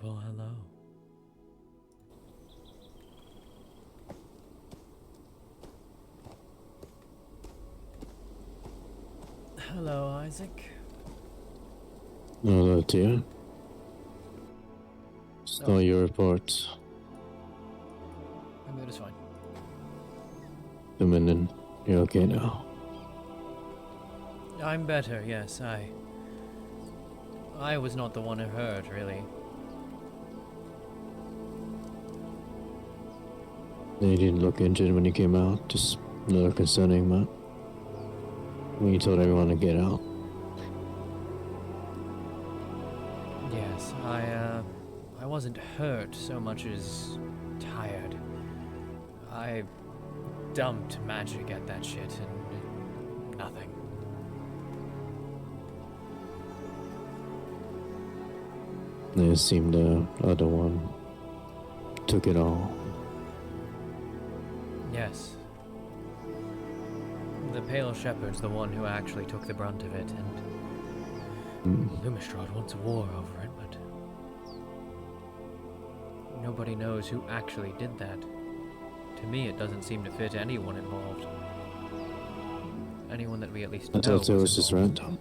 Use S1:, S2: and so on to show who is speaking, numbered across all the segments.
S1: Well, hello. Hello, Isaac.
S2: Hello, dear. Saw
S1: Oh.
S2: your report.
S1: I'm good, it's fine.
S2: Dominion, you're okay now.
S1: I'm better, yes, I was not the one who heard, really.
S2: You didn't look injured when you came out, just a little concerning, but when you told everyone to get out.
S1: Yes, I wasn't hurt so much as tired. I dumped magic at that shit and nothing.
S2: It seemed the other one took it all.
S1: Yes. The Pale Shepherd's the one who actually took the brunt of it, and Lumistrad wants a war over it, but nobody knows who actually did that. To me, it doesn't seem to fit anyone involved. Anyone that we at least know.
S2: I thought it was just random.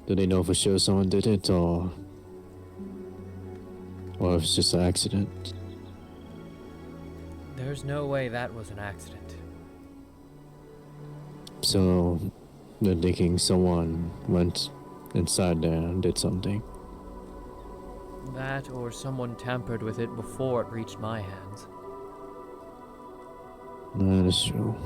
S2: Do they know for sure someone did it, or if it's just an accident?
S1: There's no way that was an accident.
S2: So they're thinking someone went inside there and did something.
S1: That or someone tampered with it before it reached my hands.
S2: That is true.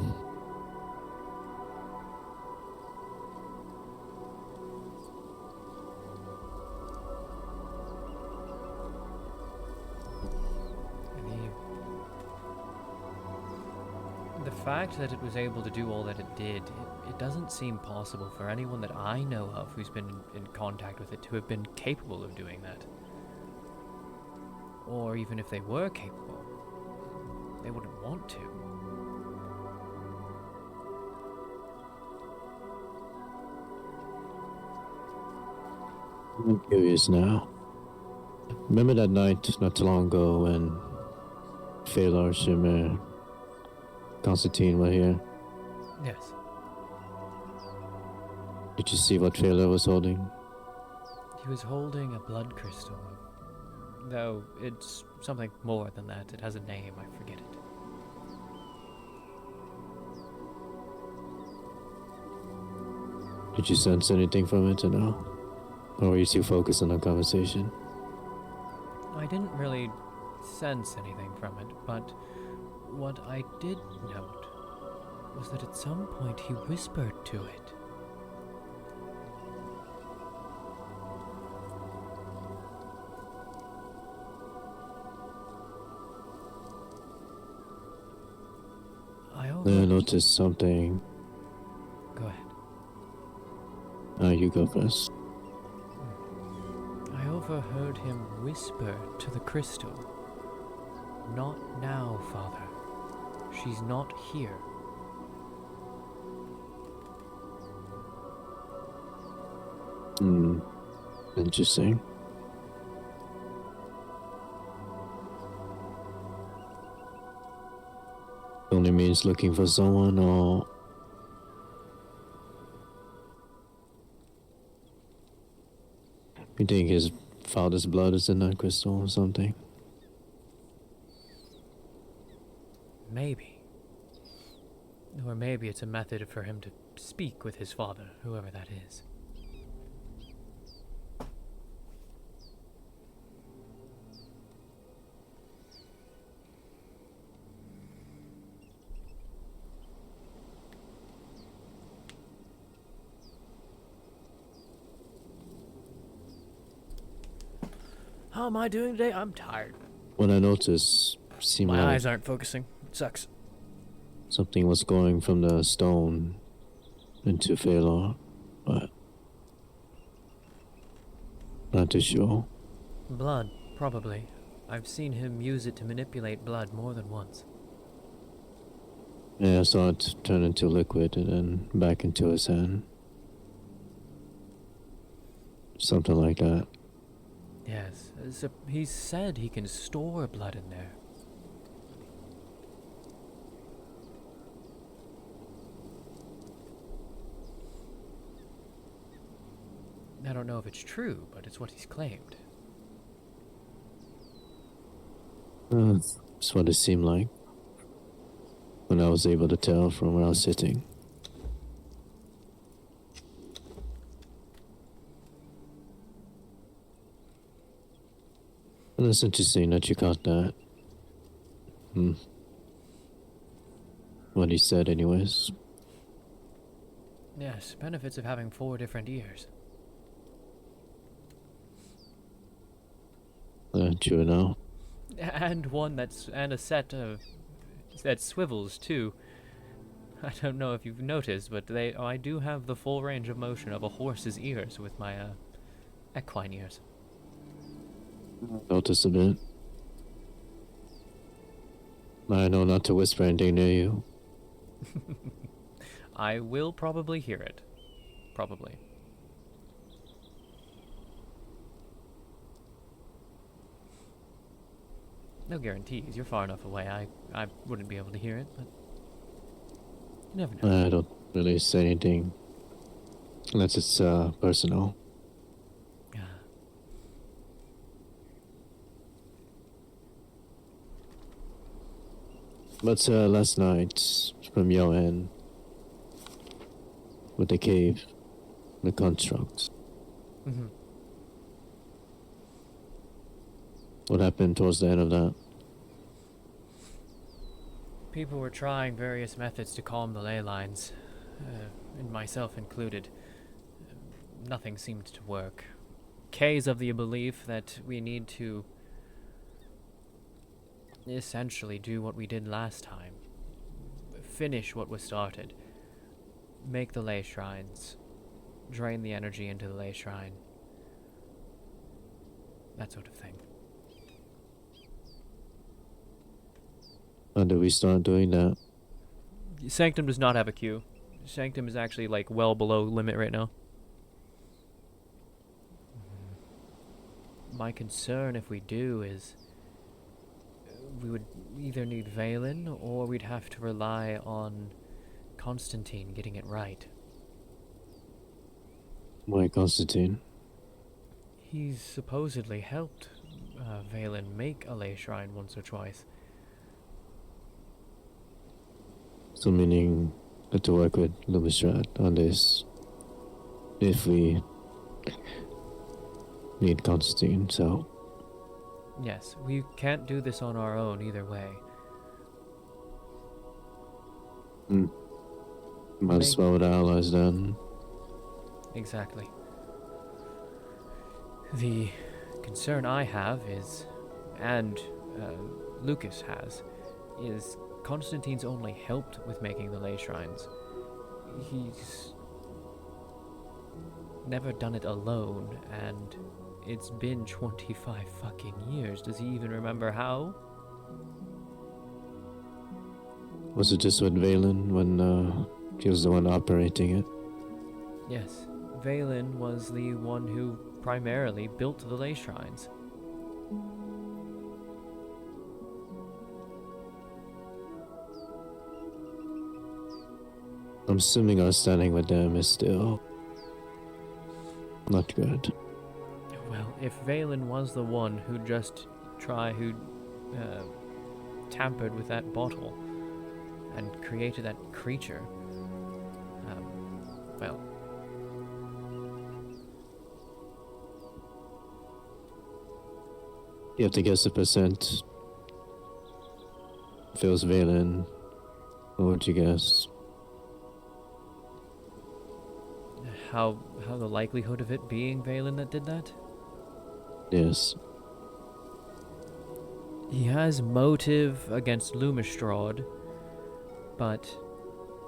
S1: The fact that it was able to do all that it did, it doesn't seem possible for anyone that I know of who's been in contact with it to have been capable of doing that. Or even if they were capable, they wouldn't want to.
S2: I'm curious now. Remember that night not too long ago when Phalar, Shimmer, Constantine were here?
S1: Yes.
S2: Did you see what Phalar was holding?
S1: He was holding a blood crystal. Though it's something more than that. It has a name, I forget it.
S2: Did you sense anything from it or no? Or were you too focused on the conversation?
S1: I didn't really sense anything from it, but what I did note was that at some point he whispered to it.
S2: I noticed something.
S1: Go ahead.
S2: You go first.
S1: I overheard him whisper to the crystal, "Not now, Father. She's not here."
S2: Interesting. Only means looking for someone, or you think his father's blood is in that crystal or something?
S1: Maybe. Or maybe it's a method for him to speak with his father, whoever that is. How am I doing today? I'm tired.
S2: What I noticed seemed
S1: My
S2: like
S1: eyes aren't focusing. It sucks.
S2: something was going from the stone into Phalar, but not too sure.
S1: Blood, probably. I've seen him use it to manipulate blood more than once.
S2: Yeah, I saw it turn into liquid and then back into his hand. something like that.
S1: Yes, he said he can store blood in there. I don't know if it's true, but it's what he's claimed.
S2: That's what it seemed like when I was able to tell from where I was sitting. And it's interesting that you caught that. What he said, anyways.
S1: Yes, benefits of having 4 different ears.
S2: True now.
S1: And and a set of that swivels too. I don't know if you've noticed, but I do have the full range of motion of a horse's ears with my equine ears.
S2: Notice a bit. I know not to whisper anything near you.
S1: I will probably hear it. Probably. No guarantees. You're far enough away. I wouldn't be able to hear it, but you never know.
S2: I don't really say anything unless it's personal. But last night, from your end, with the cave, the construct,
S1: Mm-hmm.
S2: what happened towards the end of that?
S1: People were trying various methods to calm the ley lines, and myself included. Nothing seemed to work. Kay's of the belief that we need to essentially do what we did last time. Finish what was started. Make the ley shrines. Drain the energy into the ley shrine. That sort of thing.
S2: When do we start doing that?
S1: Sanctum does not have a queue. Sanctum is actually like well below limit right now. My concern if we do is we would either need Valen or we'd have to rely on Constantine getting it right.
S2: Why Constantine?
S1: He's supposedly helped Valen make a ley shrine once or twice.
S2: So meaning that to work with Lumistrat on this, if we need Constantine, so...
S1: Yes, we can't do this on our own either way.
S2: Might as well with our allies then.
S1: Exactly. The concern I have is, and Lucas has, is Constantine's only helped with making the ley shrines. He's never done it alone, and it's been 25 fucking years. Does he even remember how?
S2: Was it just with Valen when he was the one operating it?
S1: Yes, Valen was the one who primarily built the ley shrines.
S2: I'm assuming our standing with them is still not good.
S1: Well, if Valen was the one who tampered with that bottle and created that creature, well...
S2: You have to guess the percent. If it was Valen, what would you guess?
S1: How the likelihood of it being Valen that did that?
S2: Yes.
S1: He has motive against Lumistrad, but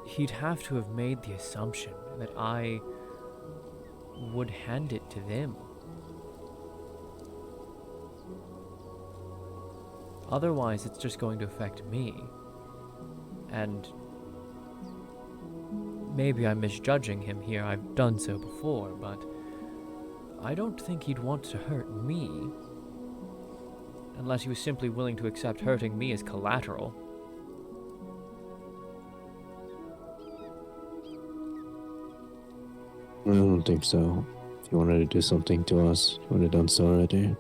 S1: he'd have to have made the assumption that I would hand it to them. Otherwise, it's just going to affect me. And maybe I'm misjudging him here, I've done so before, but I don't think he'd want to hurt me. Unless he was simply willing to accept hurting me as collateral.
S2: I don't think so. If you wanted to do something to us, you would have done so already.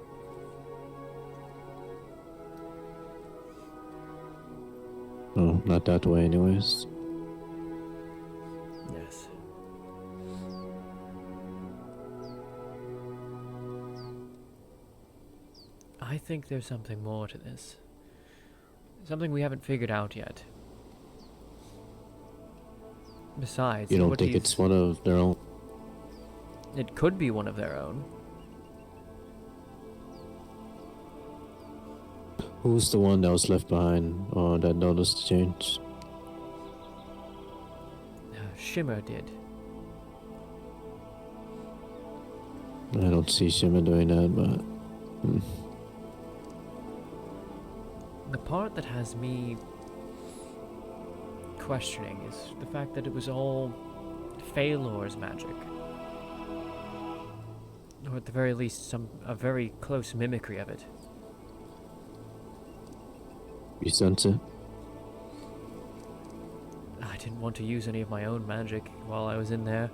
S2: No, not that way anyways.
S1: Yes. I think there's something more to this. Something we haven't figured out yet. Besides,
S2: You don't
S1: what
S2: think
S1: these-
S2: it's one of their own?
S1: It could be one of their own.
S2: Who's the one that was left behind or that noticed the change?
S1: Shimmer did.
S2: I don't see Shimmer doing that, but...
S1: The part that has me questioning is the fact that it was all Phalor's magic. Or at the very least, a very close mimicry of it.
S2: You sense it?
S1: I didn't want to use any of my own magic while I was in there.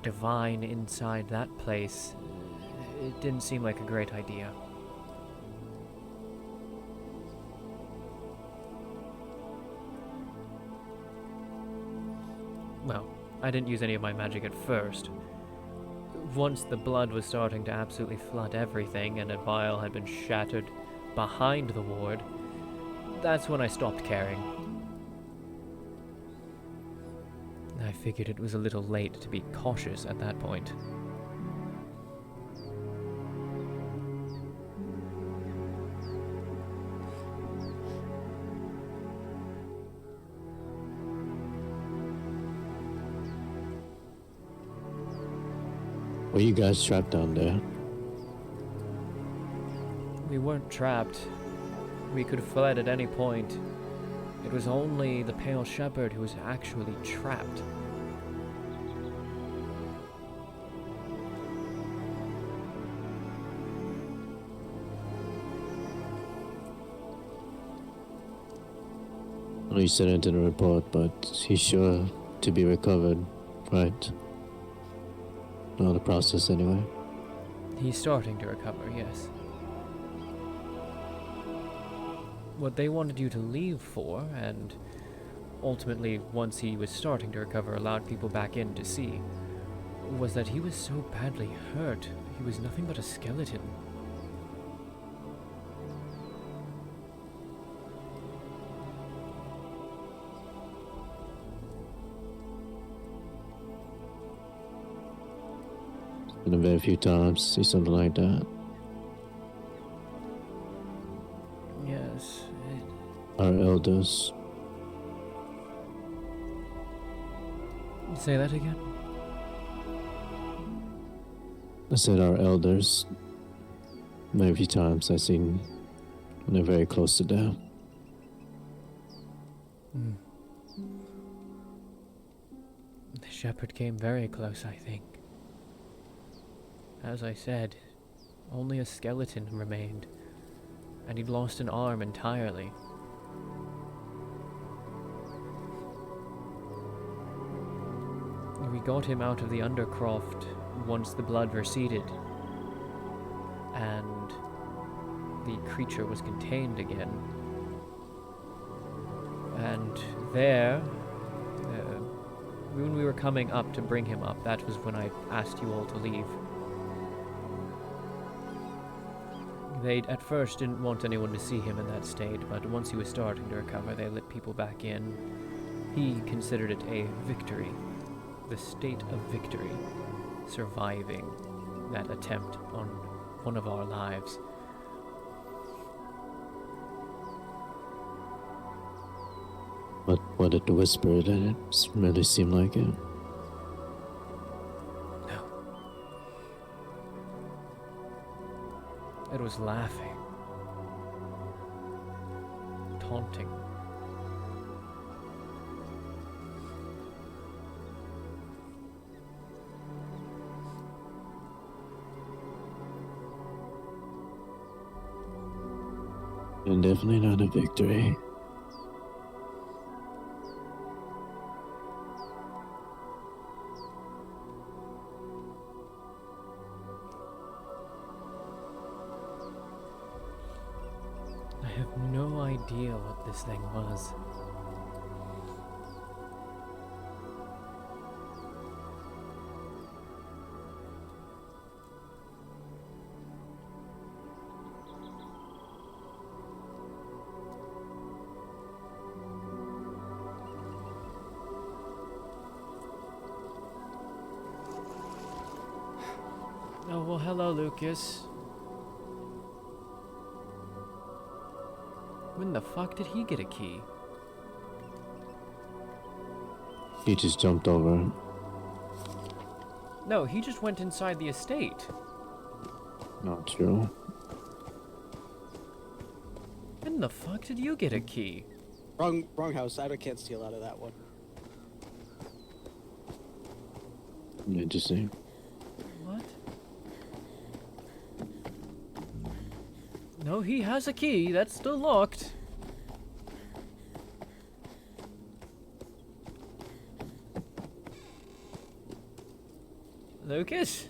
S1: Divine inside that place. It didn't seem like a great idea. Well, I didn't use any of my magic at first. Once the blood was starting to absolutely flood everything and a vial had been shattered behind the ward, that's when I stopped caring. I figured it was a little late to be cautious at that point.
S2: Were you guys trapped down there?
S1: We weren't trapped. We could have fled at any point. It was only the Pale Shepherd who was actually trapped.
S2: Well, you said it in a report, but he's sure to be recovered, right? Know the process anyway.
S1: He's starting to recover, yes. What they wanted you to leave for, and ultimately, once he was starting to recover, allowed people back in to see, was that he was so badly hurt, he was nothing but a skeleton.
S2: Been a very few times see something like that.
S1: Yes,
S2: Our elders.
S1: say that again?
S2: I said our elders. Very few times I've seen when they're very close to death.
S1: The shepherd came very close, I think. As I said, only a skeleton remained, and he'd lost an arm entirely. We got him out of the Undercroft once the blood receded, and the creature was contained again. And there, when we were coming up to bring him up, that was when I asked you all to leave. They at first didn't want anyone to see him in that state, but once he was starting to recover, they let people back in. He considered it a victory. The state of victory. Surviving that attempt on one of our lives.
S2: But what did the whisper did it really seem like it?
S1: No. It was laughing. Taunting.
S2: And definitely not a victory.
S1: I have no idea what this thing was. Oh, well, hello, Lucas. When the fuck did he get a key?
S2: He just jumped over.
S1: No, he just went inside the estate.
S2: Not true.
S1: When the fuck did you get a key?
S3: Wrong house. I can't steal out of that one.
S2: Interesting.
S1: What? No, he has a key. That's still locked. Lucas?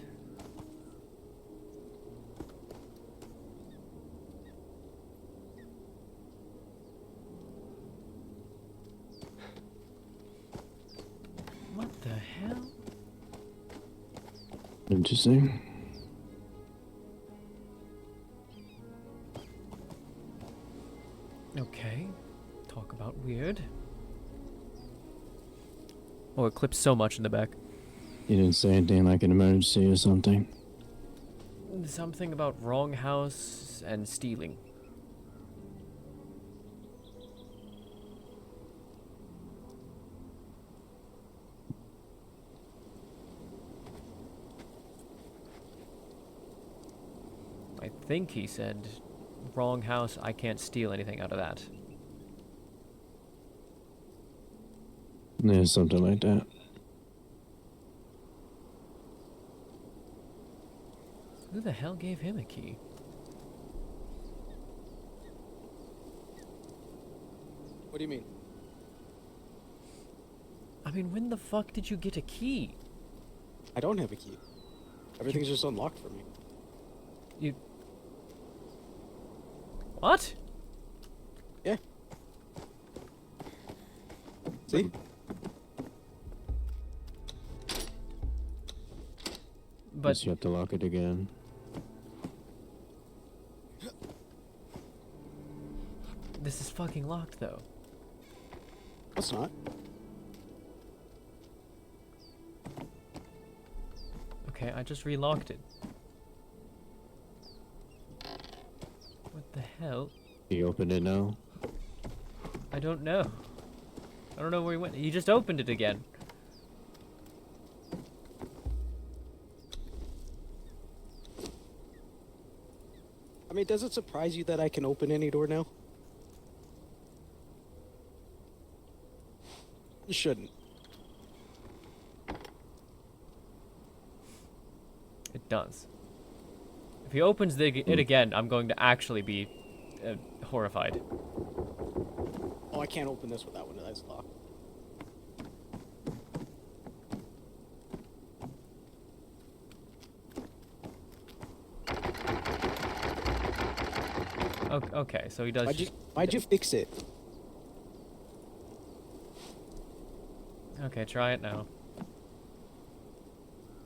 S1: What the hell?
S2: Interesting.
S1: Okay. Talk about weird. Oh, it clips so much in the back.
S2: You didn't say anything like an emergency or something?
S1: Something about wrong house and stealing. I think he said, wrong house, I can't steal anything out of that.
S2: Yeah, something like that.
S1: Who the hell gave him a key?
S3: What do you mean?
S1: I mean, when the fuck did you get a key?
S3: I don't have a key. Everything's just unlocked for me.
S1: You... What?
S3: Yeah. See?
S1: But
S2: Guess you have to lock it again.
S1: this is fucking locked, though.
S3: It's not.
S1: Okay, I just relocked it. What the hell?
S2: You opened it now?
S1: I don't know. I don't know where he went. He just opened it again.
S3: I mean, does it surprise you that I can open any door now? You shouldn't.
S1: It does. If he opens it again, I'm going to actually be horrified.
S3: Oh, I can't open this with that one. That's locked.
S1: Okay, so he does.
S3: Why'd you fix it?
S1: Okay, try it now.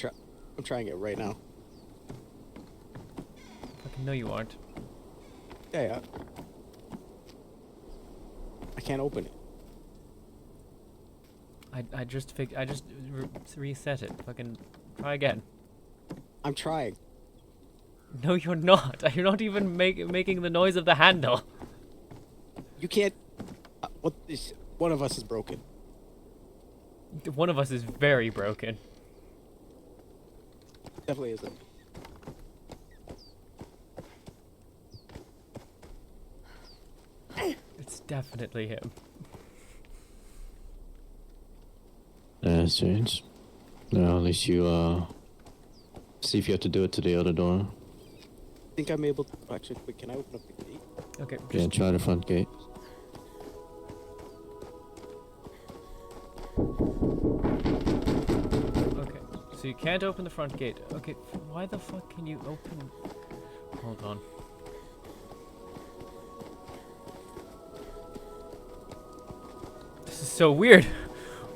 S3: I'm trying it right now.
S1: Fucking no, you aren't.
S3: Yeah. I can't open it.
S1: I just reset it. Fucking try again.
S3: I'm trying.
S1: No, you're not. You're not even making the noise of the handle.
S3: You can't. One of us is broken.
S1: One of us is very broken.
S3: Definitely isn't.
S1: It's definitely him.
S2: That's strange. No, at least you, see if you have to do it to the other door.
S3: think I'm able to... Actually, wait, can I open up the gate?
S1: Okay,
S2: Yeah,
S1: just
S2: try the front gate.
S1: okay. So you can't open the front gate. Okay, why the fuck can you open? Hold on. This is so weird.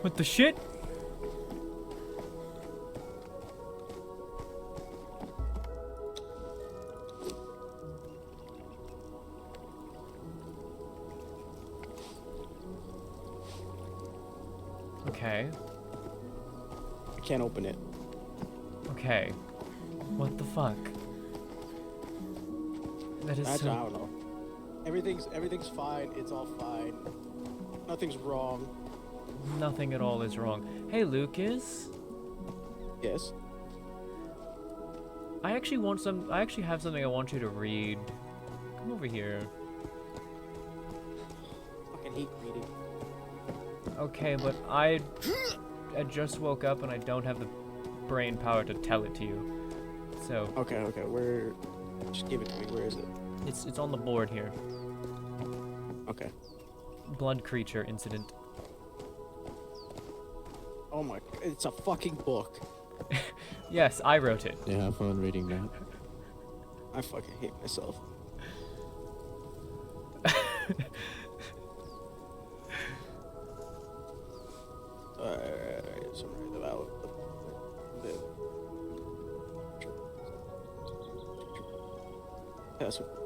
S1: What the shit? Okay.
S3: I can't open it.
S1: Okay. What the fuck? That is
S3: I
S1: so...
S3: don't know. Everything's fine. It's all fine. Nothing's wrong.
S1: Nothing at all is wrong. Hey, Lucas.
S3: Yes.
S1: I actually have something I want you to read. Come over here.
S3: Fucking hate reading.
S1: Okay, but I just woke up and I don't have the brain power to tell it to you. So
S3: Okay. Just give it to me. Where is it?
S1: it's on the board here.
S3: Okay.
S1: Blood creature incident.
S3: Oh my... It's a fucking book.
S1: Yes, I wrote it.
S2: Yeah, have fun reading that.
S3: I fucking hate myself. Something about the that's what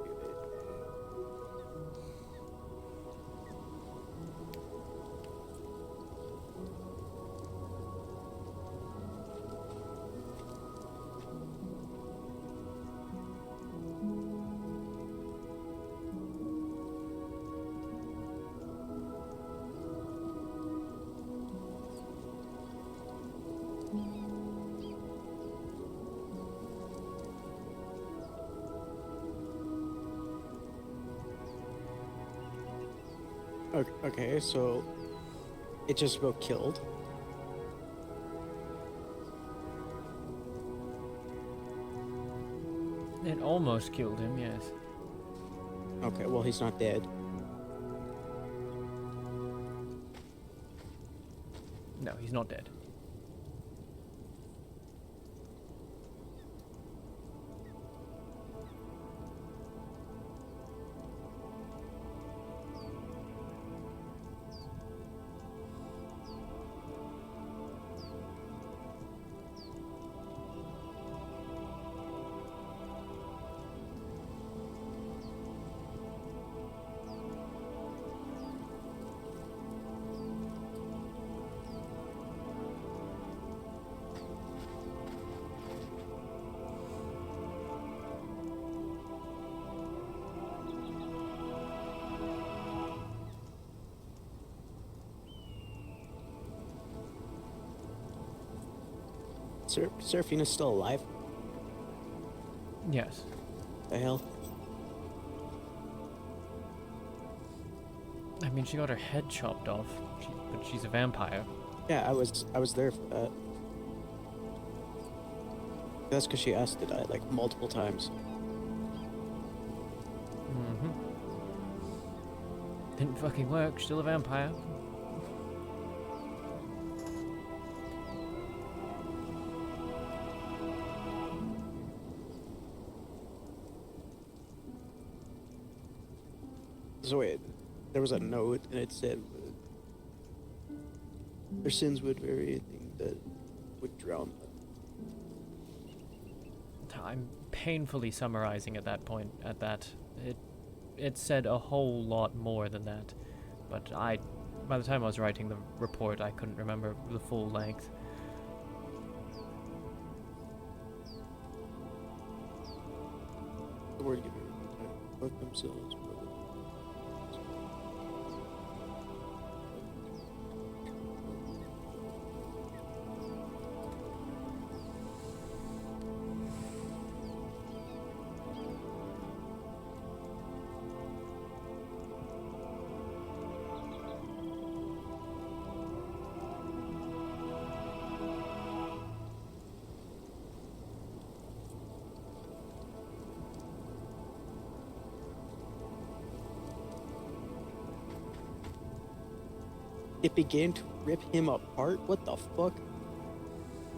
S3: Okay, so it just about killed.
S1: It almost killed him, yes.
S3: Okay, well he's not dead.
S1: No, he's not dead.
S3: Seraphina's still alive?
S1: Yes.
S3: The hell?
S1: I mean, she got her head chopped off, but she's a vampire.
S3: Yeah, I was there for that. That's because she asked to die like multiple times.
S1: Mm-hmm. Didn't fucking work. Still a vampire.
S3: So wait, there was a note and it said their sins would vary anything that would drown them.
S1: I'm painfully summarizing at that point. It said a whole lot more than that, but by the time I was writing the report, I couldn't remember the full length.
S3: The word giver let themselves. it began to rip him apart. What the fuck?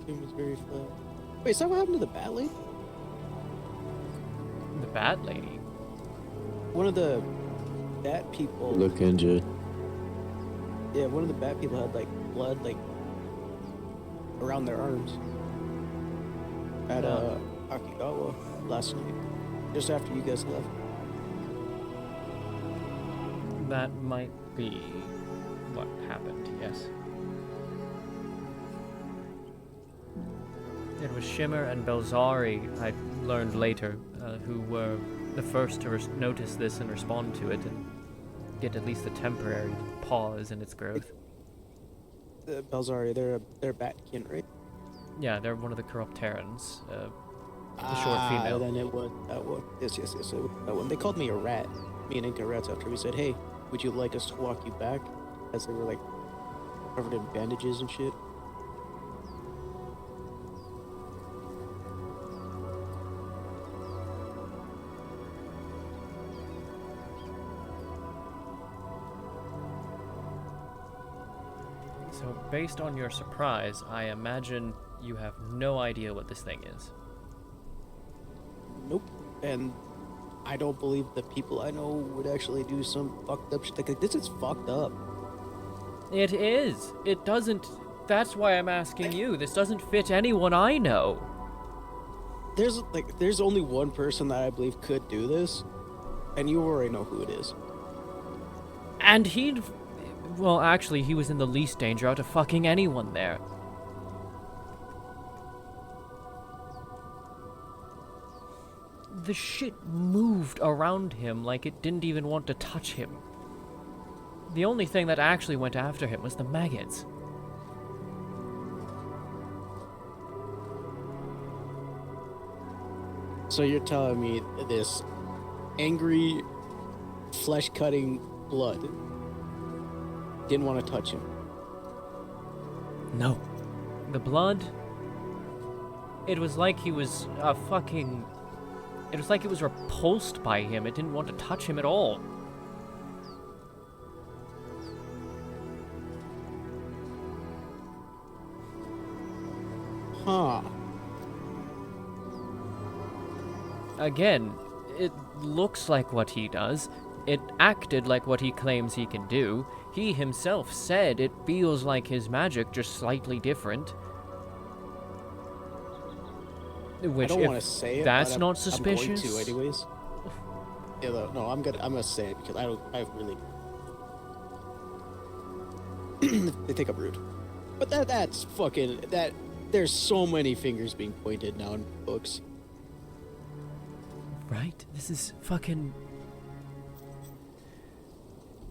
S3: It was very flat. Wait, is that what happened to the bat lady?
S1: The Bat Lady.
S3: One of the bat people.
S2: Look injured.
S3: Yeah, one of the bat people had like blood like around their arms at Akigawa last night, just after you guys left.
S1: That might be what happened, yes. It was Shimmer and Belzari, I learned later, who were the first to notice this and respond to it and get at least a temporary pause in its growth.
S3: The Belzari, they're batkin, right?
S1: Yeah, they're one of the corrupt Terrans. The short female.
S3: Then it was that one. Yes, it was that one. They called me a rat. Me and Inca rats after we said, "Hey, would you like us to walk you back?" As they were like covered in bandages and shit.
S1: So, based on your surprise, I imagine you have no idea what this thing is.
S3: Nope. And I don't believe the people I know would actually do some fucked up shit. Like, this is fucked up.
S1: It is! It doesn't... That's why I'm asking you. This doesn't fit anyone I know.
S3: There's only one person that I believe could do this, and you already know who it is.
S1: And he'd... Well, actually, he was in the least danger out of fucking anyone there. The shit moved around him like it didn't even want to touch him. The only thing that actually went after him was the maggots.
S3: So you're telling me this angry, flesh-cutting blood didn't want to touch him?
S1: No. The blood... It was like he was a fucking... It was like it was repulsed by him. It didn't want to touch him at all.
S3: Huh.
S1: Again, it looks like what he does. It acted like what he claims he can do. He himself said it feels like his magic, just slightly different. Which,
S3: I don't
S1: if
S3: want to say it.
S1: that's
S3: but
S1: not
S3: I'm
S1: suspicious.
S3: going to anyways. Yeah, no, I'm gonna say it because I really. They think I'm rude, but that's fucking that. There's so many fingers being pointed now in books.
S1: Right? This is fucking...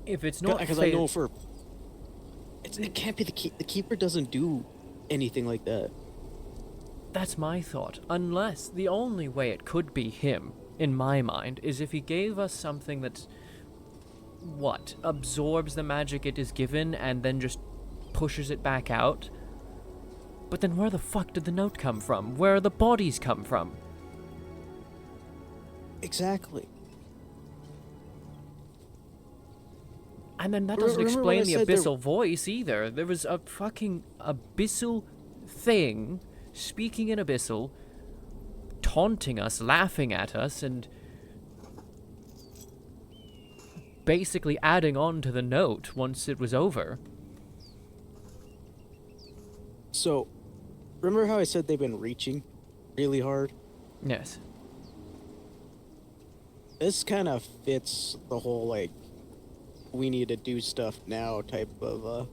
S1: If it's not
S3: Because I know for... It can't be the keeper doesn't do anything like that.
S1: That's my thought. Unless the only way it could be him, in my mind, is if he gave us something that... What? Absorbs the magic it is given and then just pushes it back out? But then where the fuck did the note come from? Where are the bodies come from?
S3: Exactly.
S1: And then that doesn't
S3: Remember when
S1: explain
S3: I
S1: the
S3: said there-
S1: abyssal voice either. There was a fucking abyssal thing speaking in abyssal, taunting us, laughing at us, and basically adding on to the note once it was over.
S3: So, remember how I said they've been reaching really hard?
S1: Yes.
S3: This kind of fits the whole, like, we need to do stuff now type of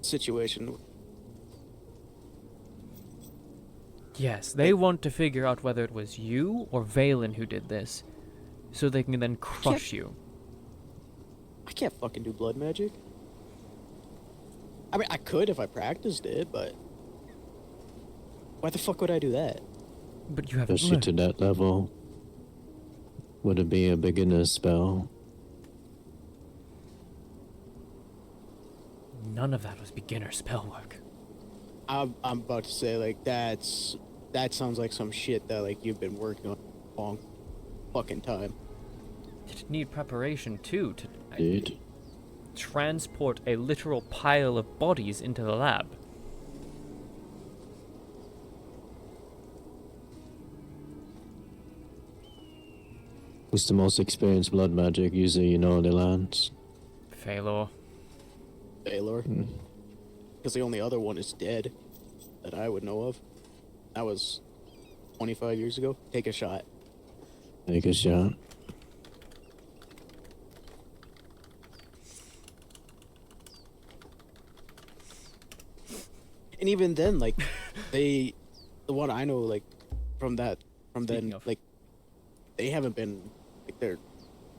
S3: situation.
S1: Yes, they want to figure out whether it was you or Valen who did this, so they can then crush you.
S3: I can't fucking do blood magic. I mean, I could if I practiced it, but why the fuck would I do that?
S1: But you haven't
S2: Especially to
S1: learned.
S2: that level. Would it be a beginner's spell?
S1: None of that was beginner spell work.
S3: I'm about to say, like, that sounds like some shit that, like, you've been working on a long fucking time.
S1: You'd need preparation too to...
S2: Dude.
S1: transport a literal pile of bodies into the lab.
S2: Who's the most experienced blood magic user you know in the lands?
S1: Phalor.
S3: Baylor. Because the only other one is dead that I would know of. That was 25 years ago. Take a shot.
S2: Take a shot.
S3: And even then, like, the one I know, like, from then,
S1: Speaking of.
S3: like, they haven't been, like,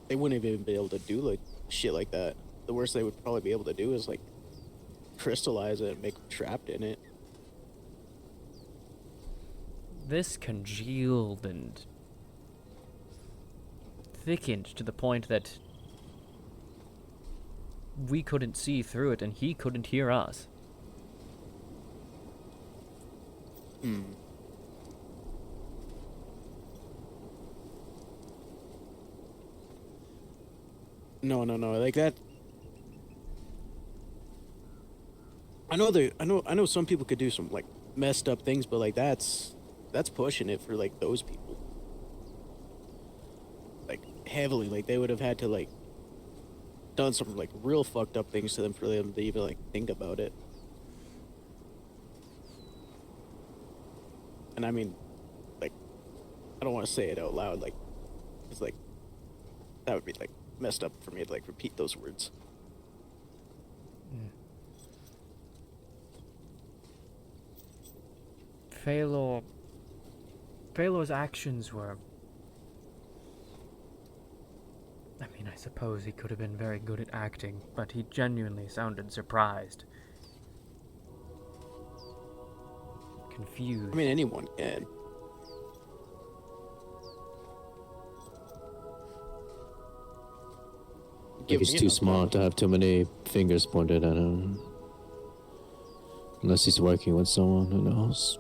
S3: they wouldn't even be able to do, like, shit like that. The worst they would probably be able to do is, like, crystallize it and make them trapped in it.
S1: This congealed and thickened to the point that we couldn't see through it and he couldn't hear us. No, like that. I know some people could do some like messed up things, but like that's pushing it for like those people. Like heavily, like they would have had to like done some like real fucked up things to them for them to even like think about it. And I mean, like, I don't want to say it out loud, like, it's like, that would be like messed up for me to like repeat those words. Phalor's actions were... I mean, I suppose he could have been very good at acting, but he genuinely sounded surprised. Confused.
S3: I mean, anyone can.
S2: Like he's too smart to have too many fingers pointed at him. Unless he's working with someone, who knows?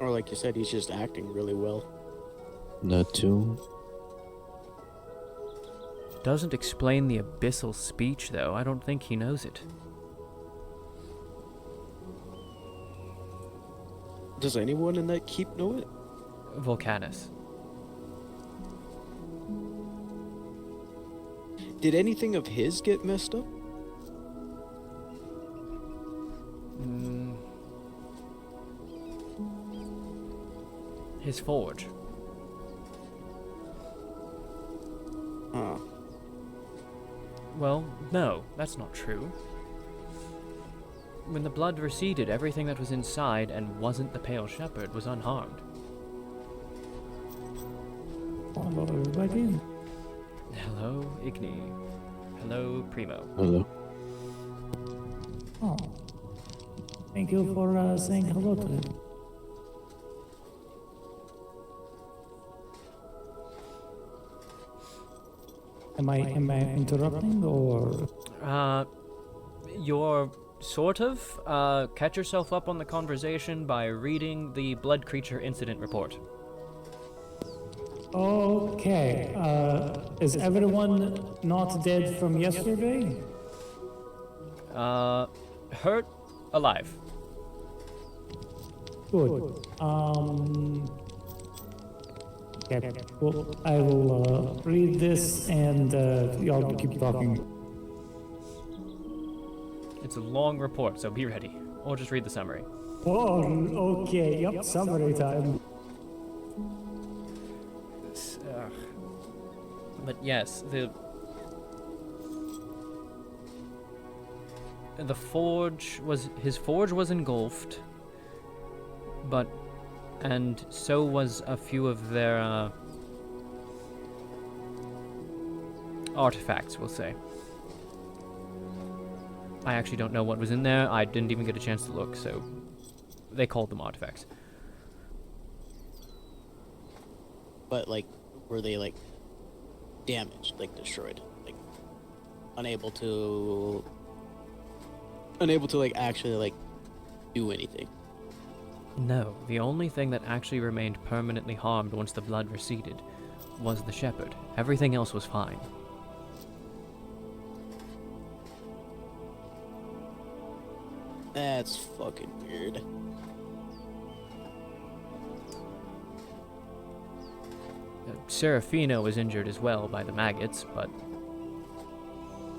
S3: Or like you said, he's just acting really well.
S2: That too.
S1: Doesn't explain the abyssal speech, though. I don't think he knows it.
S3: Does anyone in that keep know it?
S1: Volcanus.
S3: Did anything of his get messed up?
S1: His forge.
S3: Huh.
S1: Well, no, that's not true. When the blood receded, everything that was inside and wasn't the Pale Shepherd was unharmed.
S4: Hello, everybody.
S1: Hello, Igni. Hello, Primo.
S2: Hello.
S4: Oh, thank you for saying hello to him. Am I interrupting or?
S1: You're sort of. Catch yourself up on the conversation by reading the blood creature incident report.
S4: Okay. Is everyone not dead from yesterday?
S1: Hurt, alive.
S4: Good. Okay. Well, I will read this and y'all keep talking.
S1: It's a long report, so be ready. Or just read the summary.
S4: Oh, okay. Yep. Summary time.
S1: But yes, the forge was... His forge was engulfed, and so was a few of their, artifacts, we'll say. I actually don't know what was in there. I didn't even get a chance to look, so they called them artifacts.
S3: But like, were they like damaged, like destroyed, like unable to like actually like do anything?
S1: No, the only thing that actually remained permanently harmed once the blood receded was the shepherd. Everything else was fine.
S3: That's fucking weird.
S1: Serafina was injured as well by the maggots, but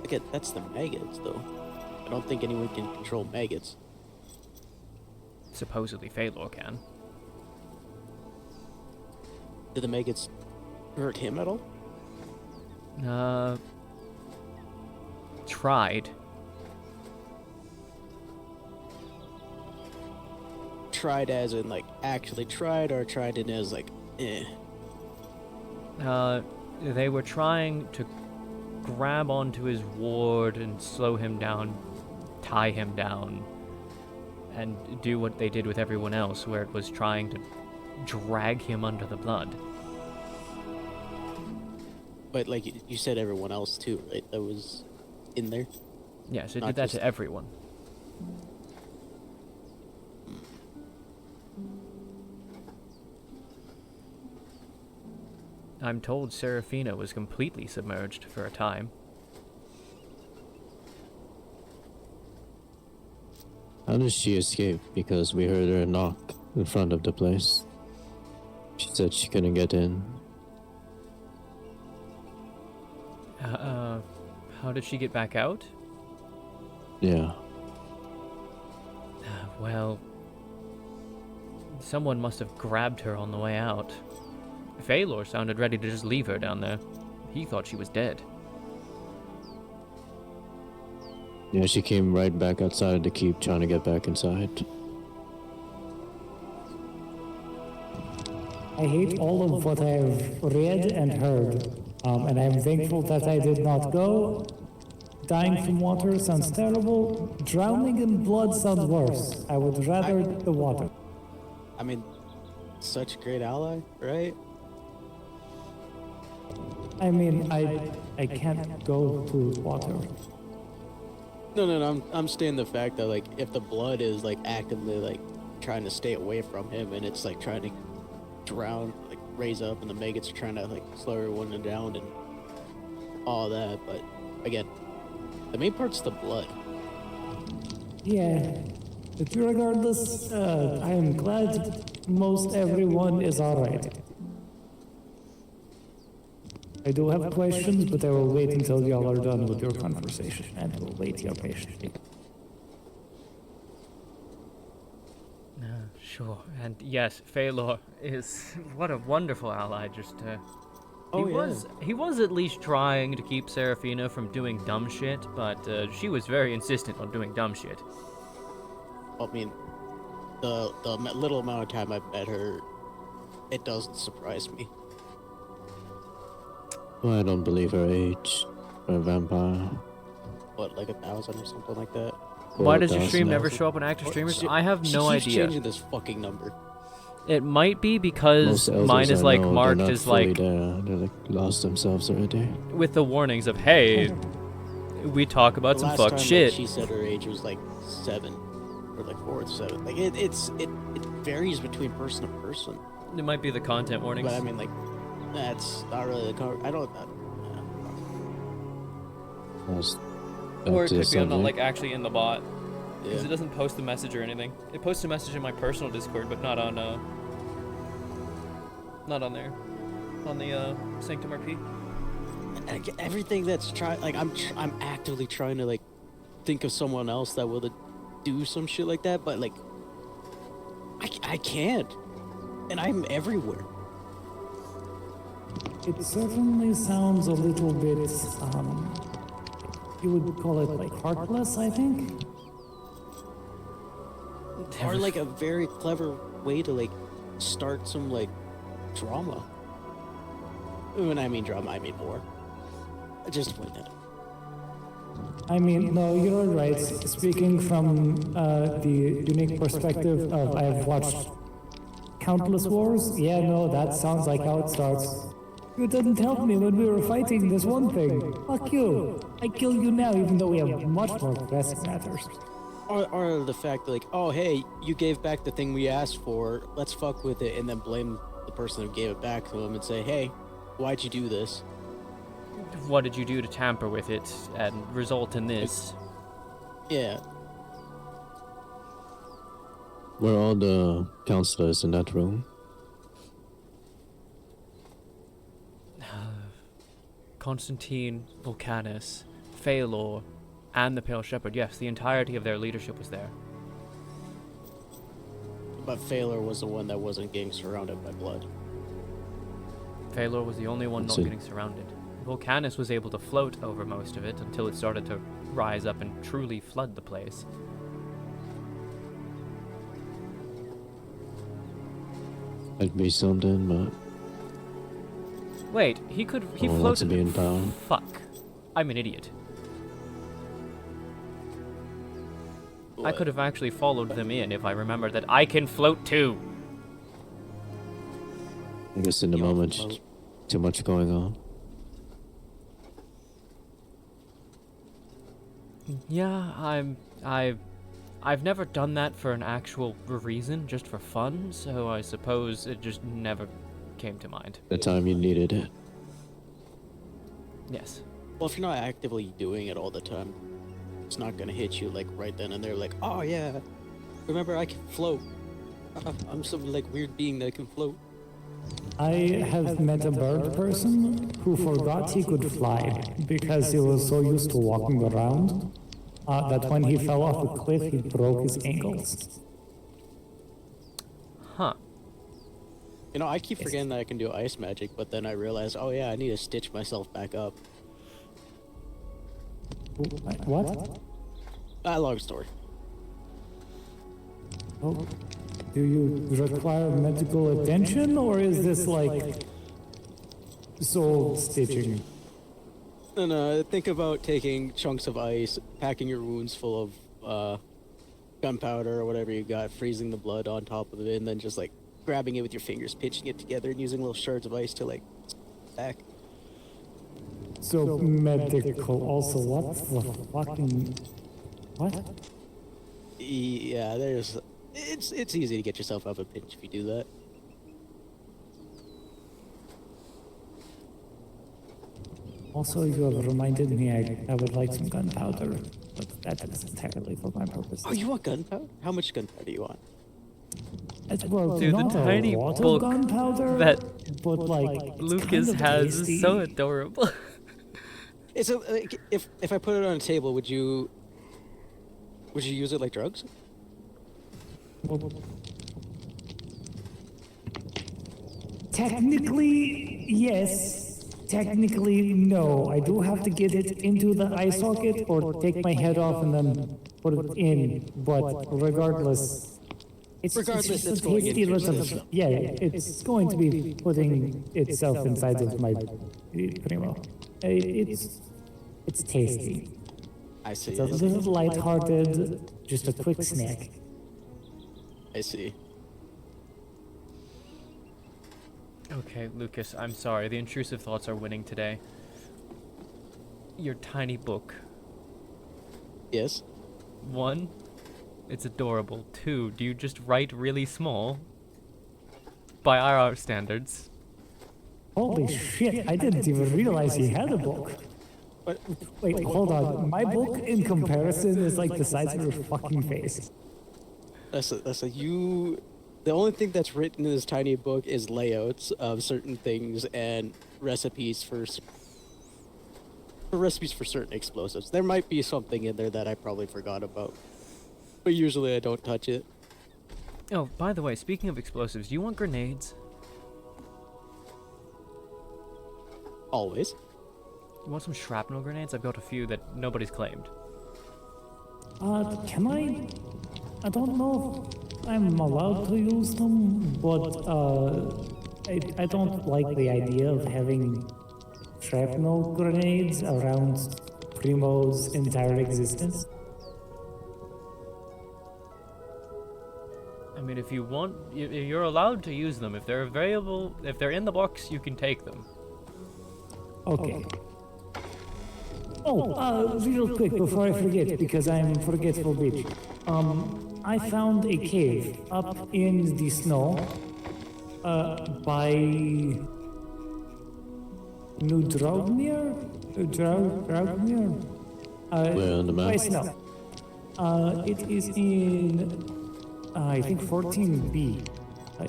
S3: Again, that's the maggots, though. I don't think anyone can control maggots.
S1: supposedly Phalor can.
S3: Did the maggots hurt him at all?
S1: Tried.
S3: Tried as in, like, actually tried, or tried in as, like, eh?
S1: They were trying to grab onto his ward and slow him down, tie him down, and do what they did with everyone else, where it was trying to drag him under the blood.
S3: But, like, you said everyone else, too, right? That was in there?
S1: Yes, it
S3: Not
S1: did that
S3: just-
S1: to everyone. I'm told Serafina was completely submerged for a time.
S2: How did she escape? Because we heard her knock in front of the place. She said she couldn't get in.
S1: How did she get back out?
S2: Yeah.
S1: Well, someone must have grabbed her on the way out. Phalor sounded ready to just leave her down there. He thought she was dead.
S2: Yeah, she came right back outside the keep trying to get back inside.
S4: I hate all of what I've read and heard, and I'm thankful that I did not go. Dying from water sounds terrible. Drowning in blood sounds worse. I would rather the water.
S3: I mean, such a great ally, right?
S4: I mean, I can't go to water.
S3: No, I'm stating the fact that, like, if the blood is, like, actively, like, trying to stay away from him, and it's, like, trying to drown, like, raise up, and the maggots are trying to, like, slow everyone down and all that, but, again, the main part's the blood.
S4: Yeah, but regardless, I am glad most everyone is alright. I do have questions, but I will wait until y'all are done with your conversation, and will wait here patiently.
S1: Sure. And yes, Phalor is what a wonderful ally. Just
S3: Oh,
S1: he was at least trying to keep Serafina from doing dumb shit, but she was very insistent on doing dumb shit.
S3: I mean, the little amount of time I've met her, it doesn't surprise me.
S2: Well, I don't believe her age. For a vampire.
S3: What, like 1,000 or something like that?
S1: Why does your
S2: 4,000.
S1: stream never show up on active streamers? I have no
S3: She keeps
S1: idea.
S3: changing this fucking number.
S1: It might be because
S2: Most elders
S1: mine is
S2: I
S1: like
S2: know, they're
S1: marked
S2: not
S1: as
S2: fully
S1: like
S2: there. They're like lost themselves already.
S1: with the warnings of hey, we talk about
S3: The
S1: some
S3: last
S1: fucked
S3: time, like,
S1: shit.
S3: she said her age was like 7, or like 4 or 7. Like it varies between person to person.
S1: It might be the content warnings.
S3: But I mean, like, that's not really the I don't.
S2: That's
S1: Or it
S2: back to the
S1: could be I'm not
S2: subject.
S1: like actually in the bot because
S3: Yeah.
S1: it doesn't post a message or anything. It posts a message in my personal Discord, but not on there, on the Sanctum RP.
S3: Everything that's trying, like, I'm actively trying to, like, think of someone else that will do some shit like that, but, like, I can't, and I'm everywhere.
S4: It certainly sounds a little bit, you would call it like heartless, I think.
S3: Or like a very clever way to, like, start some, like, drama. When I mean drama, I mean war. Just point that out.
S4: I mean, no, you're right. Speaking from the unique perspective of I've watched countless wars, yeah, no, that sounds like how it starts. You didn't help me when we were fighting this one thing. Fuck you. I kill you now, even though we have much more pressing matters.
S3: Or the fact that, like, oh, hey, you gave back the thing we asked for, let's fuck with it, and then blame the person who gave it back to him and say, hey, Why'd you do this?
S1: What did you do to tamper with it and result in this?
S3: Yeah.
S2: Were all the counselors in that room?
S1: Constantine, Vulcanus, Phalor, and the Pale Shepherd. Yes, the entirety of their leadership was there.
S3: But Phalor was the one that wasn't getting surrounded by blood.
S1: Phalor was the only one
S2: Let's
S1: not
S2: see.
S1: getting surrounded. Vulcanus was able to float over most of it until it started to rise up and truly flood the place.
S2: Might be something, but
S1: Wait, he
S2: Oh, lots of
S1: floated.
S2: being down.
S1: Fuck. I'm an idiot. I could have actually followed them in if I remembered that I can float too.
S2: I guess in the
S3: You
S2: moment,
S3: float.
S2: too much going on.
S1: Yeah, I've never done that for an actual reason, just for fun, so I suppose it just never came to mind.
S2: The time you needed it.
S1: Yes.
S3: Well, if you're not actively doing it all the time, it's not gonna hit you like right then and there. Like, oh yeah, remember I can float. I'm some like weird being that can float.
S4: I have met a bird person who forgot he could fly because he was so used to walking around that when he fell off a cliff, he broke his ankles.
S1: Huh.
S3: You know, I keep forgetting that I can do ice magic, but then I realize, oh yeah, I need to stitch myself back up.
S4: What?
S3: Long story.
S4: Oh, do you require medical attention, or is this like soul stitching?
S3: And think about taking chunks of ice, packing your wounds full of gunpowder or whatever you got, freezing the blood on top of it, and then just like grabbing it with your fingers, pinching it together, and using little shards of ice to like back.
S4: So medical also, what the fucking... What?
S3: Yeah, it's easy to get yourself up a pinch if you do that.
S4: Also, you have reminded me I would like some gunpowder, but that is entirely for my purpose.
S3: Oh, you want gunpowder? How much gunpowder do you want?
S4: Well,
S1: Dude, the
S4: not
S1: tiny
S4: a lot
S1: book
S4: of gunpowder,
S1: that
S4: but like it's
S1: Lucas
S4: kind of
S1: has
S4: tasty.
S1: is so adorable.
S3: It's a, like, if I put it on a table, would you use it like drugs?
S4: Technically, yes. Technically, no. I do have to get it into the eye socket or take my head off and then put it in. But regardless, it's
S3: Regardless,
S4: just
S3: it's
S4: a
S3: going
S4: tasty
S3: into your
S4: little.
S3: system.
S4: Yeah, it's going to be putting itself inside of my primo. It's tasty.
S3: I see.
S4: It's a little lighthearted, just a quick snack.
S3: I see.
S1: Okay, Lucas, I'm sorry. The intrusive thoughts are winning today. Your tiny book.
S3: Yes.
S1: 1, it's adorable. 2, do you just write really small? By our standards.
S4: Holy shit! I didn't even realize he had a book.
S3: But
S4: Wait, hold on. My book, in comparison, is like the size of your fucking face.
S3: that's a you. The only thing that's written in this tiny book is layouts of certain things and recipes for recipes for certain explosives. There might be something in there that I probably forgot about, but usually I don't touch it.
S1: Oh, by the way, speaking of explosives, do you want grenades?
S3: Always.
S1: You want some shrapnel grenades? I've got a few that nobody's claimed.
S4: Can I? I don't know if I'm allowed to use them, but I don't like the idea of having shrapnel grenades around Primo's entire existence.
S1: I mean, if you want, you're allowed to use them. If they're available, if they're in the box, you can take them.
S4: Okay. Oh, real quick before I forget, because I'm forgetful bitch. I found a cave up in the snow, by Nudrogmir? Drogmir?
S2: Where on the map?
S4: Wait, no. It is in, I think 14B.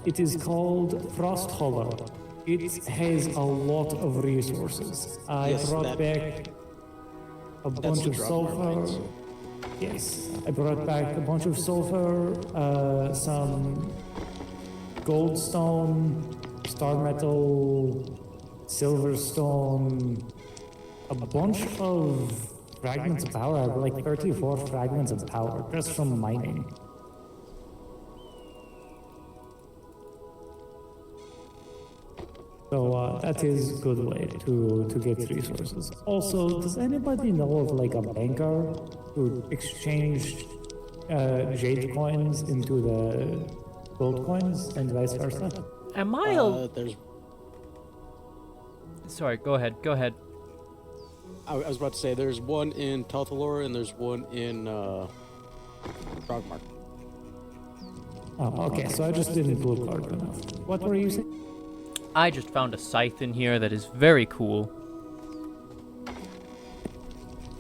S4: It is called Frost Hollow. It has a lot of resources. I
S3: Yes,
S4: brought back a bunch
S3: the
S4: of
S3: drug
S4: sulfur.
S3: mines.
S4: Yes, I brought back a bunch of sulfur, some goldstone, star metal, silverstone, a bunch of fragments of power, like 34 fragments of power, just from mining. So that is a good way to get resources. Also, does anybody know of like a banker who exchanged jade coins into the gold coins and vice versa?
S1: Am I a...
S3: There's.
S1: Sorry, go ahead, go ahead.
S3: I was about to say there's one in Telthalor and there's one in Frogmark.
S4: Oh, okay, so I just didn't look hard enough. What were you saying?
S1: I just found a scythe in here that is very cool.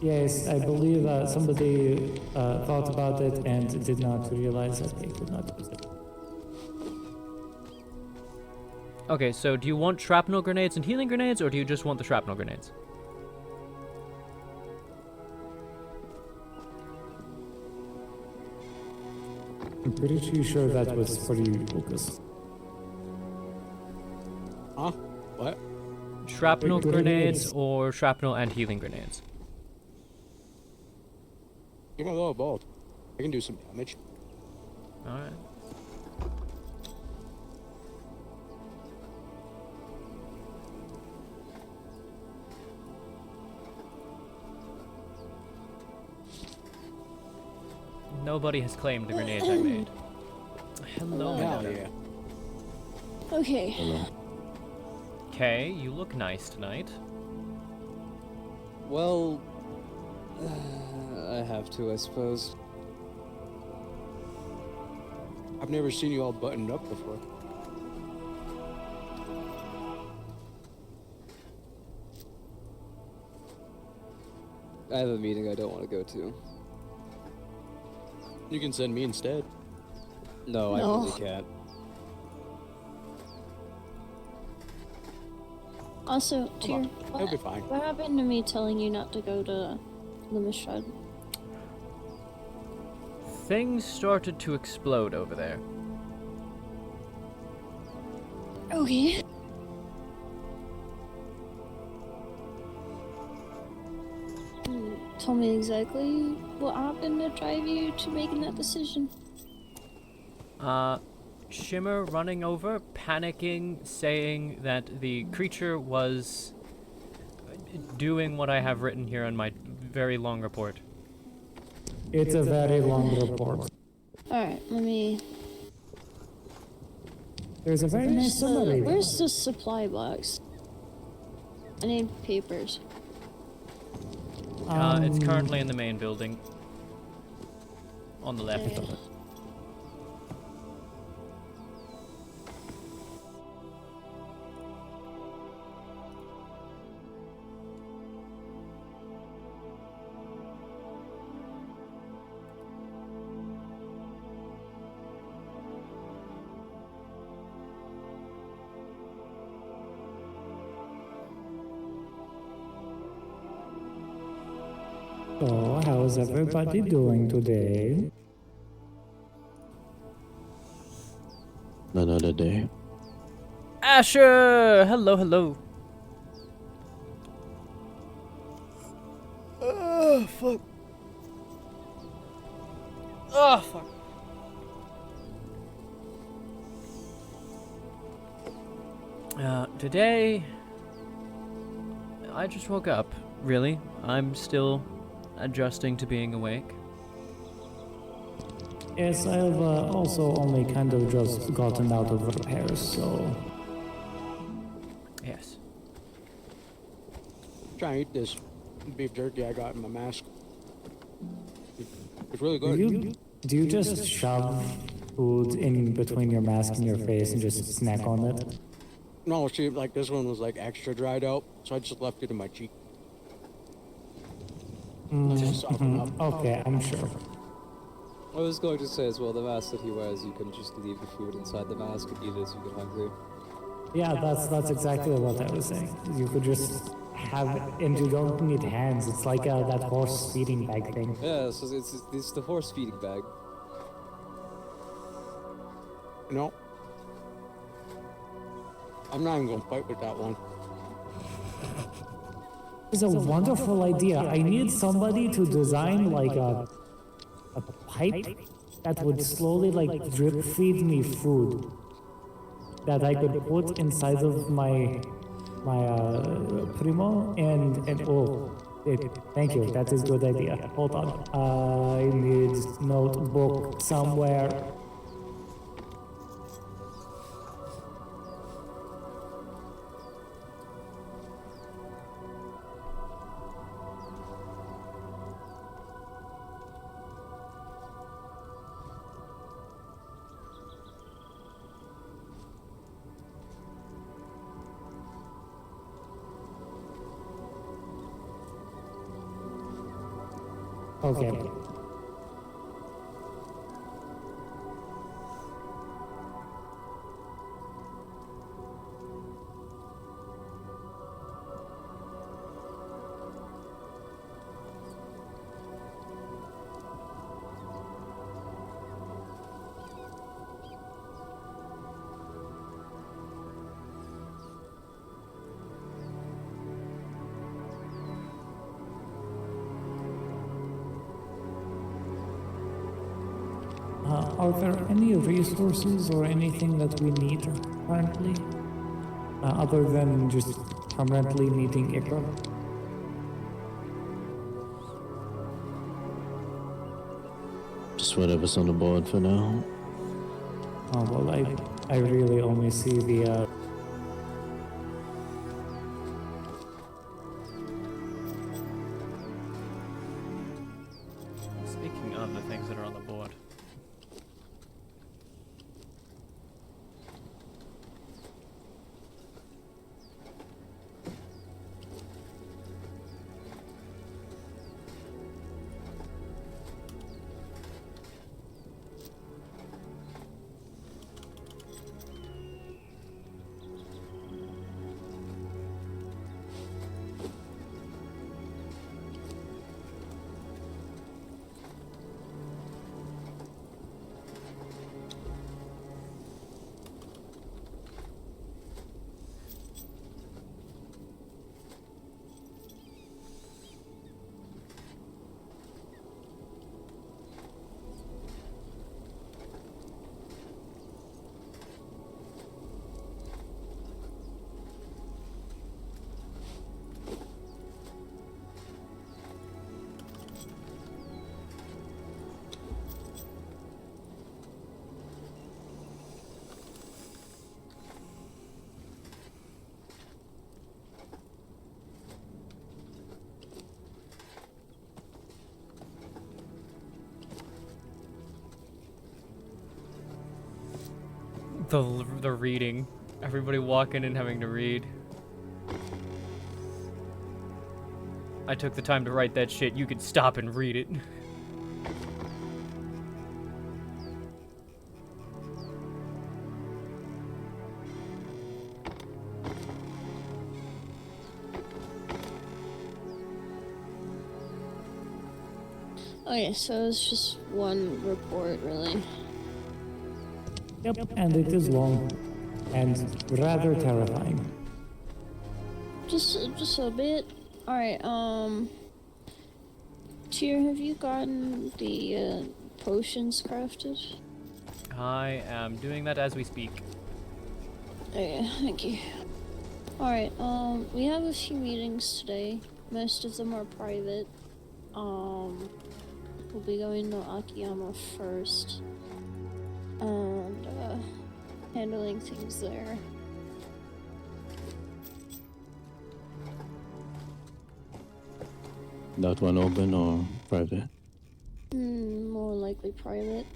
S4: Yes, I believe somebody thought about it and did not realize that they could not use it.
S1: Okay, so do you want shrapnel grenades and healing grenades, or do you just want the shrapnel grenades?
S4: I'm pretty sure that was for you, Lucas.
S3: Huh? What?
S1: Shrapnel
S4: Grenades.
S1: grenades or shrapnel and healing grenades?
S3: Give me a little bolt. I can do some damage.
S1: Alright. Nobody has claimed the grenades I made. Hello,
S3: Hell
S1: Minetta.
S3: yeah.
S5: Okay.
S1: Okay, you look nice tonight.
S5: Well, I have to, I suppose.
S3: I've never seen you all buttoned up before.
S5: I have a meeting I don't want to go to.
S3: You can send me instead.
S5: No, I
S6: No.
S5: really can't.
S6: Also, Tyr,
S3: It'll be fine.
S6: what happened to me telling you not to go to Limistad?
S1: Things started to explode over there.
S6: Okay. Tell me exactly what happened to drive you to making that decision.
S1: Shimmer running over, panicking, saying that the creature was doing what I have written here on my very long report.
S4: It's a very long report.
S6: Alright, let me...
S4: There's a very nice summary.
S6: Where's the supply box? I need papers.
S1: It's currently in the main building. On the left.
S6: Okay.
S4: So, how's everybody doing today?
S2: Another day.
S1: Asher! Hello, hello. Oh, fuck. Oh, fuck. Today, I just woke up, really. I'm still adjusting to being awake.
S4: Yes, I've also only kind of just gotten out of repairs, so...
S1: Yes.
S3: Try and eat this beef jerky I got in my mask. It's really
S4: Do
S3: good.
S4: you just shove food in between your mask and your face and just snack on it?
S3: No, see, like this one was like extra dried out, so I just left it in my cheek. To soften up.
S4: Okay, I'm sure.
S5: I was going to say as well, the mask that he wears, you can just leave the food inside the mask and eat it as you get hungry.
S4: Yeah, that's exactly what I was saying. You could just have, and you don't need hands. It's like that horse feeding bag thing.
S5: Yeah, so it's the horse feeding bag.
S3: No. I'm not even gonna fight with that one.
S4: It's a wonderful idea. I need somebody to design like a pipe that would slowly like drip feed me food that I could put inside of my primo and oh, thank you. That is a good idea. Hold on. I need notebook somewhere. Okay. Are there any resources or anything that we need currently? Other than just permanently needing Icar?
S2: Just whatever's on the board for now.
S4: Oh, well, I really only see the,
S1: Speaking of the things that are on the board. The reading. Everybody walking and having to read. I took the time to write that shit. You could stop and read it.
S6: Okay, so it's just one report, really.
S4: yep, and it is long and rather terrifying.
S6: Just a bit. Alright, Tyr, have you gotten the, potions crafted?
S1: I am doing that as we speak.
S6: Okay, thank you. Alright, we have a few meetings today. Most of them are private. We'll be going to Akiyama first. And, handling things there.
S2: That one open or private?
S6: More likely private.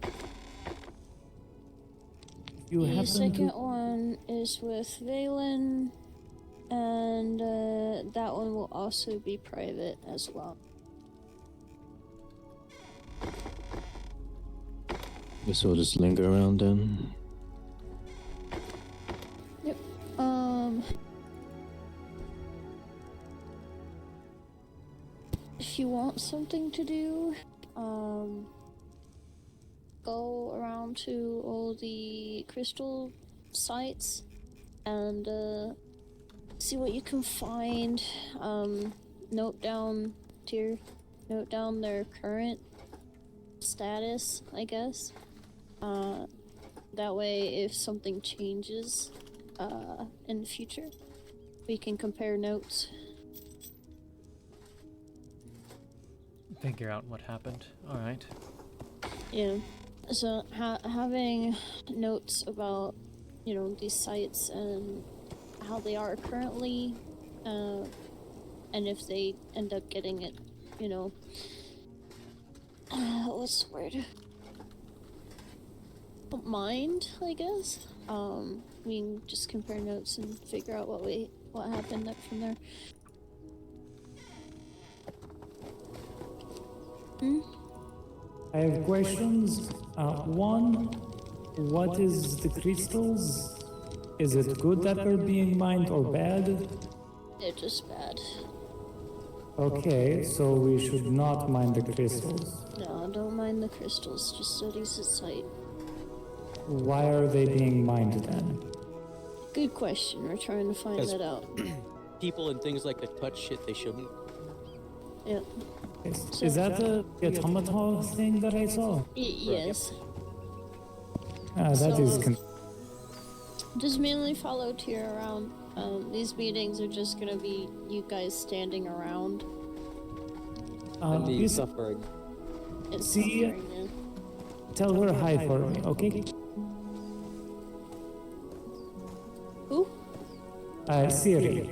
S4: You
S6: The
S4: happen
S6: second
S4: to...
S6: one is with Valen, and that one will also be private as well.
S2: Guess we'll just linger around then.
S6: Yep. If you want something to do, go around to all the crystal sites and see what you can find. Note down their current status, I guess. That way, if something changes in the future, we can compare notes.
S1: Figure out what happened. All right.
S6: Yeah. So having notes about, these sites and how they are currently, and if they end up getting it, what's the word? Mind, I guess. We can just compare notes and figure out what happened from there.
S4: I have questions. One, what is the crystals? Is it good that they're being mined or bad?
S6: They're just bad.
S4: Okay, so we should not mine the crystals.
S6: No, don't mind the crystals. Just study the site.
S4: Why are they being mined then?
S6: Good question. We're trying to find that out.
S3: People and things like that touch shit they shouldn't.
S6: Yep.
S4: Is that the automaton thing that I saw?
S6: Yes.
S4: That is...
S6: Just mainly follow Tyr around. These meetings are just gonna be you guys standing around.
S5: And me suffering.
S6: And
S4: See?
S6: suffering, yeah.
S4: Tell her hi for me, okay?
S6: Who?
S4: Siri.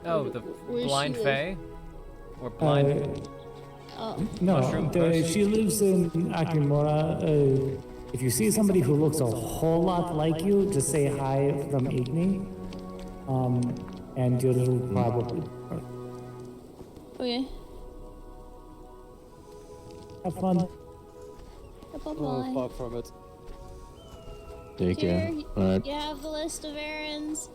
S1: Oh, the
S6: Where does
S1: blind
S6: she live?
S1: fae? Or blind?
S4: No,
S1: Mushroom bush?
S4: she lives in Akimura. If you see somebody who looks a whole lot like you, just say hi from Igni. And you'll probably...
S6: Okay.
S4: Have fun.
S6: Bye-bye.
S5: Oh, fuck from it.
S2: Take care.
S6: Tyr,
S2: Alright.
S6: you have the list of errands.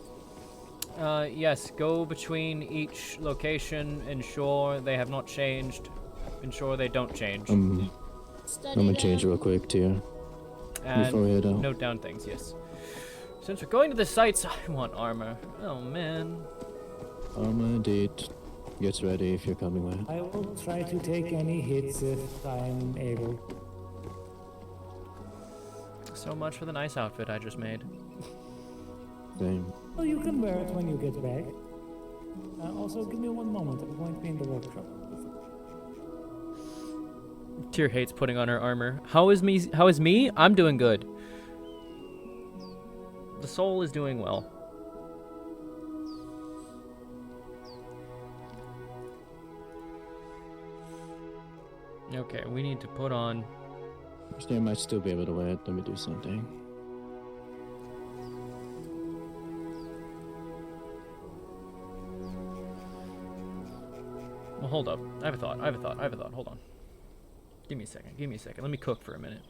S1: Yes, go between each location, ensure they have not changed, ensure they don't change.
S2: I'm
S6: Study
S2: gonna change
S6: them.
S2: real quick too.
S1: And
S2: before we head out.
S1: note down things, yes. Since we're going to the sites, I want armor. Oh man.
S2: Indeed. Get ready if you're coming with.
S4: I will try to take any hits if I'm able.
S1: So much for the nice outfit I just made.
S2: Same.
S4: Well, you can wear it when you get back. Also, give me one moment. I'm going to be in the workshop.
S1: Tyr hates putting on her armor. How is me? I'm doing good. The soul is doing well. Okay, we need to put on...
S2: I might still be able to wear it. Let me do something.
S1: Well, hold up. I have a thought. Hold on. Give me a second. Let me cook for a minute.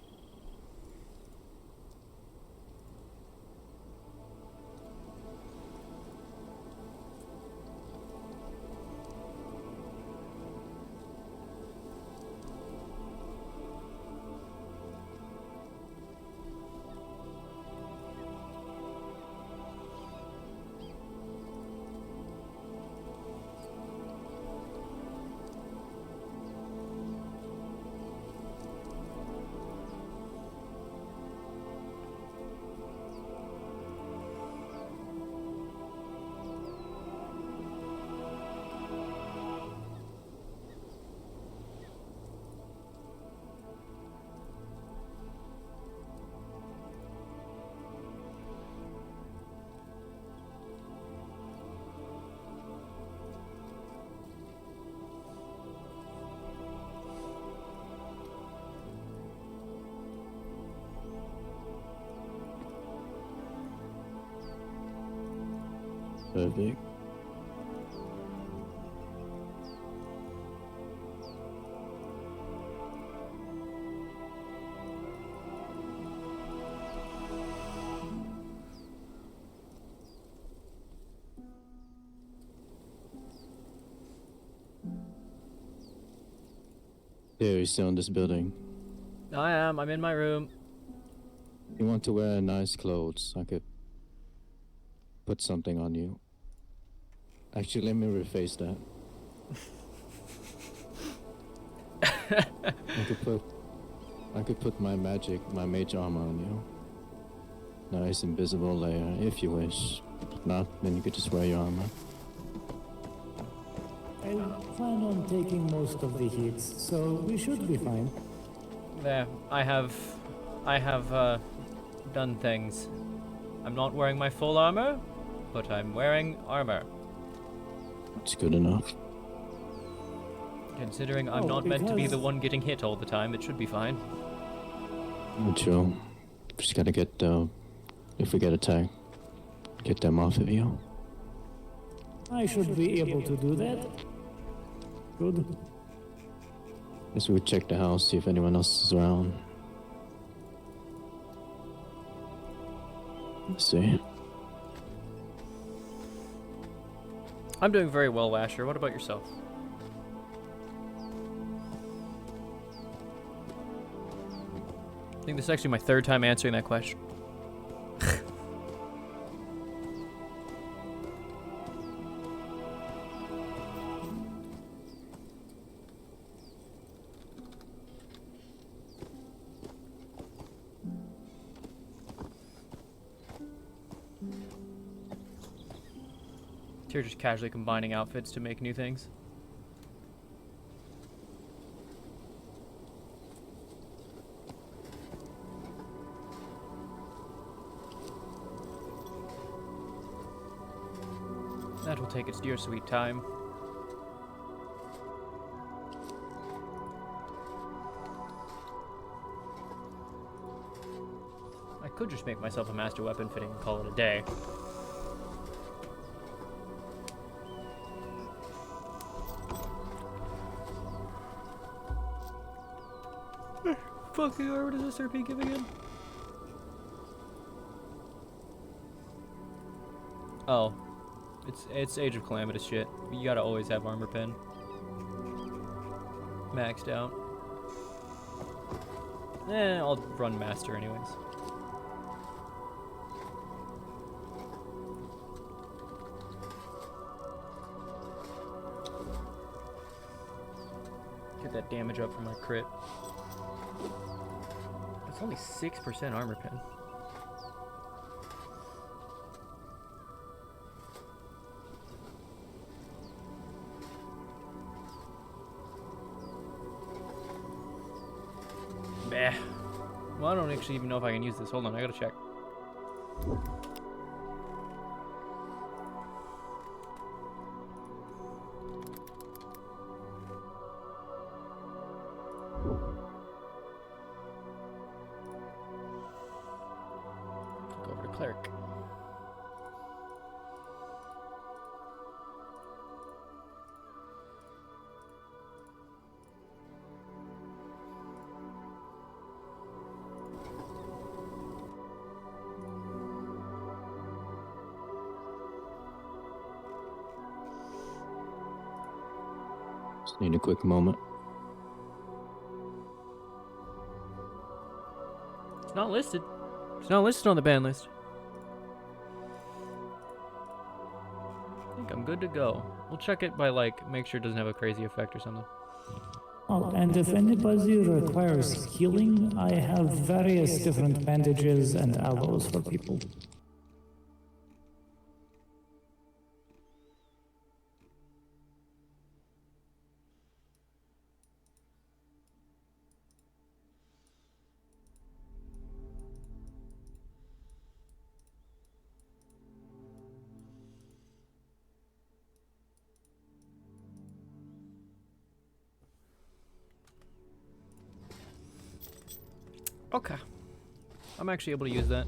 S2: Perfect. Here, you're still in this building.
S1: I am. I'm in my room.
S2: You want to wear nice clothes? I could put something on you. Actually, let me rephrase that. I could put my mage armor on you. Nice invisible layer, if you wish. If not, then you could just wear your armor.
S4: I plan on taking most of the heat, so we should be fine.
S1: There. I have done things. I'm not wearing my full armor, but I'm wearing armor.
S2: It's good enough.
S1: Considering I'm not meant to be the one getting hit all the time, it should be fine.
S2: Not sure. Just gotta get, if we get attacked, get them off of you.
S4: I should be able to do that. Good.
S2: Guess we would check the house, see if anyone else is around. Let's see.
S1: I'm doing very well, Asher. What about yourself? I think this is actually my third time answering that question. You're just casually combining outfits to make new things. That will take its dear sweet time. I could just make myself a master weapon fitting and call it a day. Fucking what is this RP giving in? Oh. It's Age of Calamitous shit. You gotta always have armor pen. Maxed out. I'll run master anyways. Get that damage up from my crit. It's only 6% armor pen. Bah. Well, I don't actually even know if I can use this. Hold on, I gotta check. Go over to cleric.
S2: Just need a quick moment.
S1: It's not listed. It's not listed on the ban list. I think I'm good to go. We'll check it by, like, make sure it doesn't have a crazy effect or something.
S4: Oh, and if anybody requires healing, I have various different bandages and aloes for people.
S1: Okay. I'm actually able to use that.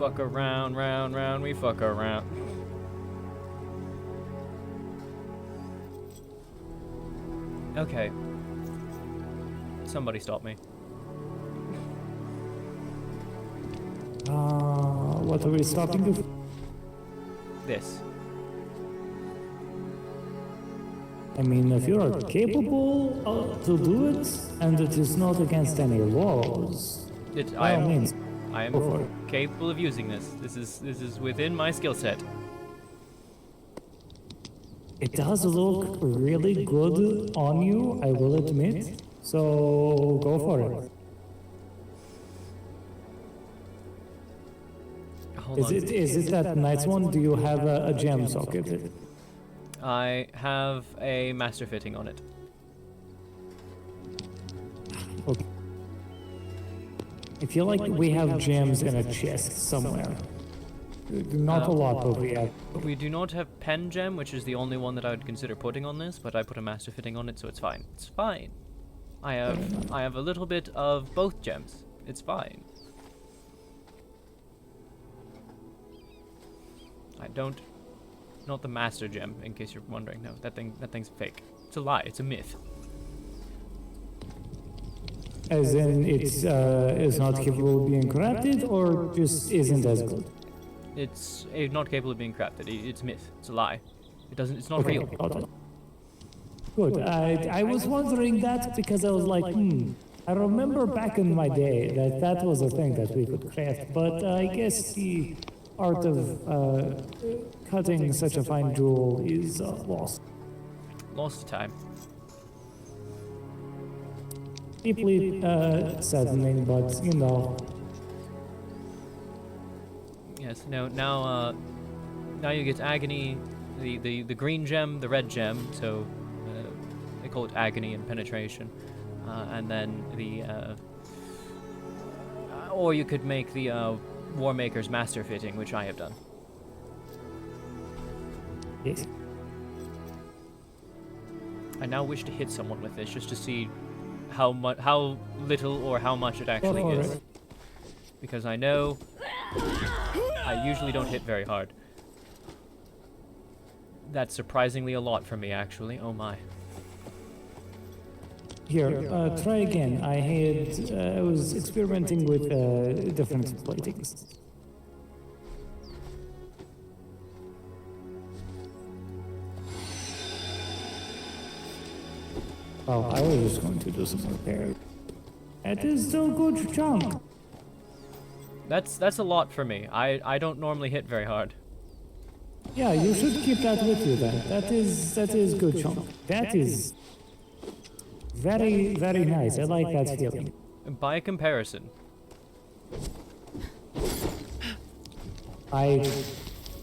S1: fuck around, round, we fuck around. Okay. Somebody stop me.
S4: What are we stopping you?
S1: This.
S4: I mean, if you are capable to do it, and it is not against any laws, by all means,
S1: I
S4: go for
S1: am
S4: it.
S1: capable of using this. This is within my skill set.
S4: It does look really good on you, I will admit. So go for it.
S1: Hold
S4: Is
S1: on.
S4: it that nice one? Do you have a gem socket?
S1: I have a master fitting on it.
S4: Okay. I feel like we have gems in a chest somewhere. Not a lot, but we have.
S1: We do not have pen gem, which is the only one that I would consider putting on this, but I put a master fitting on it, so it's fine. It's fine. I have a little bit of both gems. It's fine. I don't. Not the master gem, in case you're wondering. No, that thing's fake. It's a lie. It's a myth.
S4: As in, it's not capable of being corrupted, or just isn't as good.
S1: It's not capable of being crafted. It's myth. It's a lie. It doesn't. It's not
S4: Okay,
S1: real.
S4: got it. Good. I was wondering that because I was like, I remember back in my day that was a thing that we could craft, but I guess the art of cutting such a fine jewel is lost.
S1: Lost to time.
S4: Deeply saddening, but you know.
S1: Yes. No. Now you get agony, the green gem, the red gem. So they call it agony and penetration, and then the. Or you could make the War Maker's master fitting, which I have done.
S4: Yes.
S1: I now wish to hit someone with this just to see how little or how much it actually
S4: for
S1: is.
S4: it.
S1: Because I know I usually don't hit very hard. That's surprisingly a lot for me, actually. Oh my.
S4: Here, try again. I was experimenting with different platings. Oh, I was just going to do some repair. It is still good chunk.
S1: That's a lot for me. I don't normally hit very hard.
S4: Yeah, you should keep that with you then. That is good chunk. That is very, very nice. I like that feeling.
S1: By comparison,
S4: I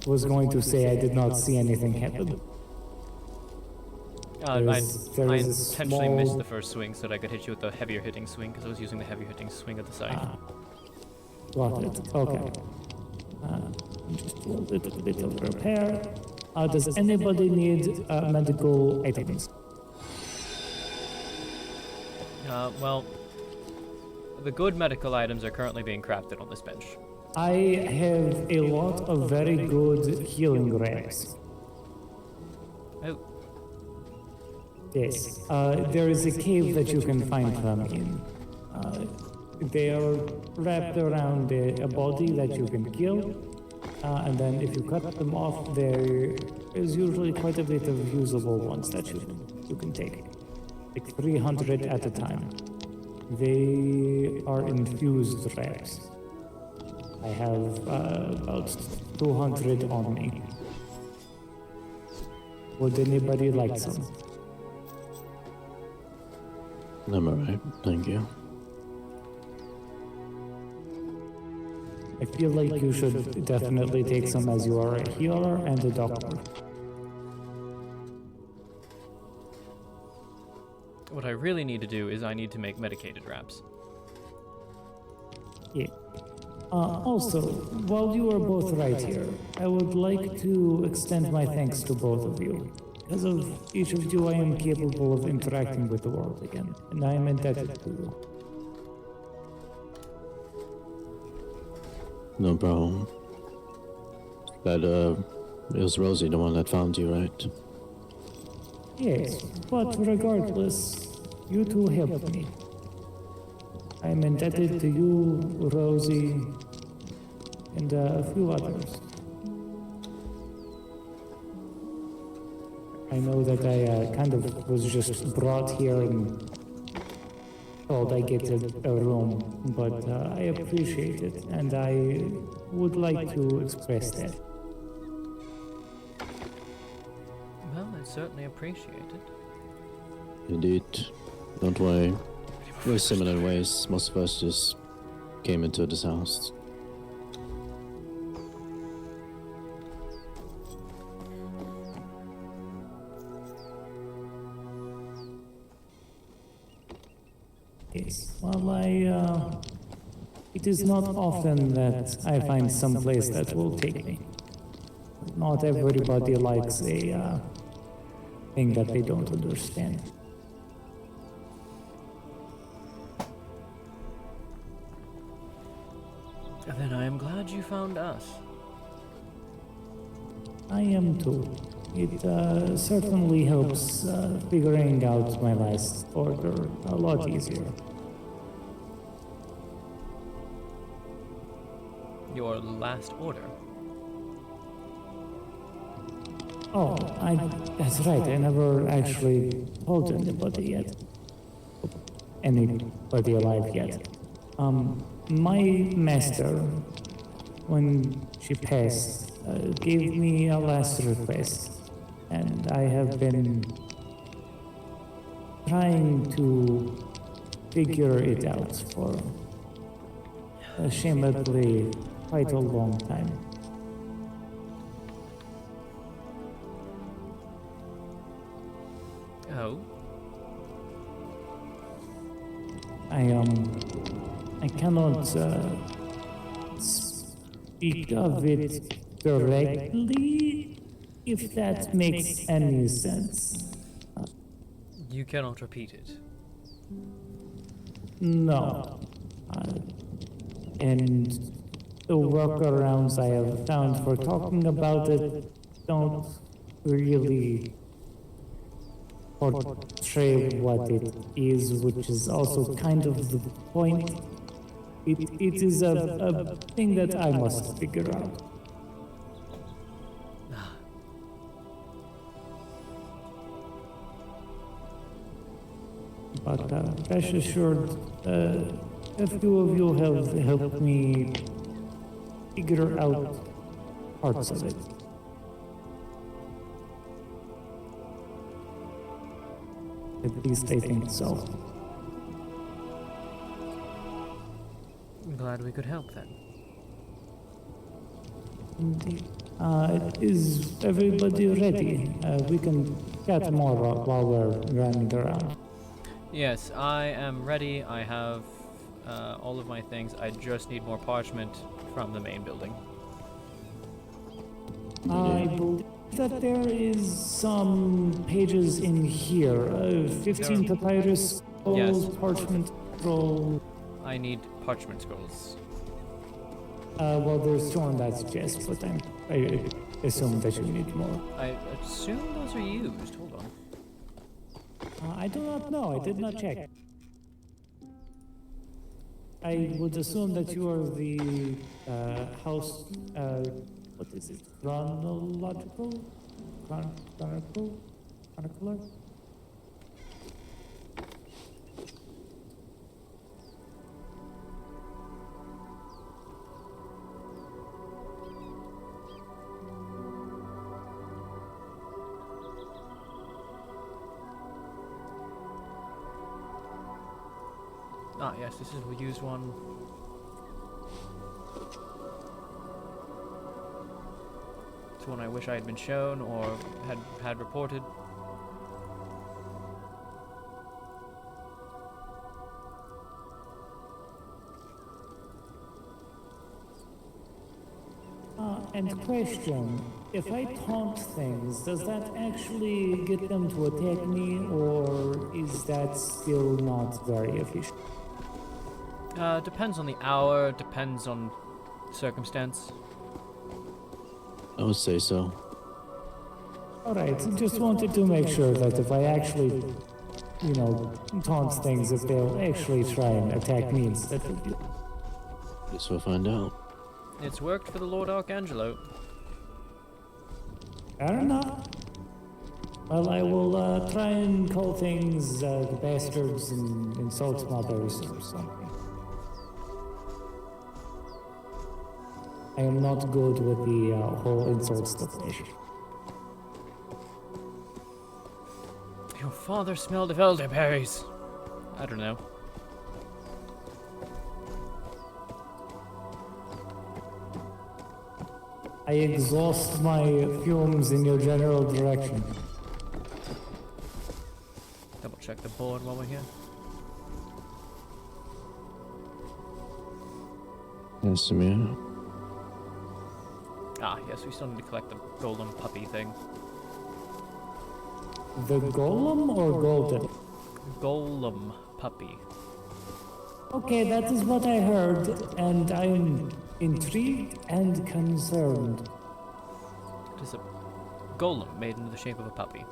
S4: was going to say I did not see anything happen.
S1: I
S4: there
S1: intentionally
S4: is a
S1: missed
S4: small-
S1: the first swing so that I could hit you with the heavier hitting swing because I was using the heavier hitting swing at the side.
S4: Got it. Okay. Just a little bit of repair. Does anybody need medical items?
S1: Well, the good medical items are currently being crafted on this bench.
S4: I have a lot of very good healing rags.
S1: Oh,
S4: Yes. There is a cave that you can find them in. They are wrapped around a body that you can kill. And then if you cut them off, there is usually quite a bit of usable ones that you can take. Like 300 at a time. They are infused rags. I have about 200 on me. Would anybody like some?
S2: I'm alright, thank you.
S4: I feel like you should definitely take some as you are a healer and a doctor.
S1: what I really need to do is I need to make medicated wraps.
S4: Yeah. Also, while you are both right here, I would like to extend my thanks to both of you. Because of each of you, I am capable of interacting with the world again, and I am indebted to you.
S2: No problem. That, it was Rosie, the one that found you, right?
S4: Yes, but regardless, you two helped me. I'm indebted to you, Rosie, and a few others. I know that I kind of was just brought here and told I get a room, but I appreciate it, and I would like to express that.
S1: Well, it's certainly appreciated.
S2: Indeed. Don't worry. We're similar in ways. Most of us just came into this house.
S4: Yes, well, it is not often that I find some place that will take me. Not everybody likes a thing that they don't understand.
S1: Then I am glad you found us.
S4: I am too. It certainly helps figuring out my last order a lot easier.
S1: Your last order?
S4: Oh, that's right, I never actually told anybody yet. Anybody alive yet. My master, when she passed, gave me a last request, and I have been trying to figure it out for ashamedly quite a long time.
S1: Oh?
S4: I cannot speak of it directly, if that makes any sense.
S1: You cannot repeat it.
S4: No. And the workarounds I have found for talking about it don't really portray what it is, which is also kind of the point. It is a thing that I must figure out. But rest assured, a few of you have helped me figure out parts of it. At least I think so.
S1: I'm glad we could help then.
S4: Indeed. Is everybody ready? We can chat more while we're running around.
S1: Yes, I am ready. I have all of my things. I just need more parchment from the main building.
S4: I believe that there is some pages in here. 15 papyrus scrolls,
S1: Yes.
S4: parchment scroll.
S1: I need parchment scrolls.
S4: Well, there's two on that chest, but I assume that you need more.
S1: I assume those are used. Hold on.
S4: I do not know. I did not check. I would assume that you are the house. What is it? Chronological? Chronicler?
S1: Ah, yes, this is a used one. It's one I wish I had been shown or had reported.
S4: And question, if I taunt things, does that actually get them to attack me, or is that still not very efficient?
S1: Depends on the hour, depends on circumstance.
S2: I would say so.
S4: Alright, just wanted to make sure that if I actually, you know, taunt things, that they'll actually try and attack me instead of you.
S2: Guess we'll find out.
S1: It's worked for the Lord Archangelo.
S4: Fair enough. Well, I will try and call things the bastards and insult mothers or something. I am not good with the whole insult stuff.
S1: Your father smelled of elderberries. I don't know.
S4: I exhaust my fumes in your general direction.
S1: Double check the board while we're here.
S2: Yes, Samir.
S1: Ah, yes, we still need to collect the golem puppy thing.
S4: The golem or golden?
S1: Golem puppy.
S4: Okay, that is what I heard, and I'm intrigued and concerned.
S1: It is a golem made into the shape of a puppy.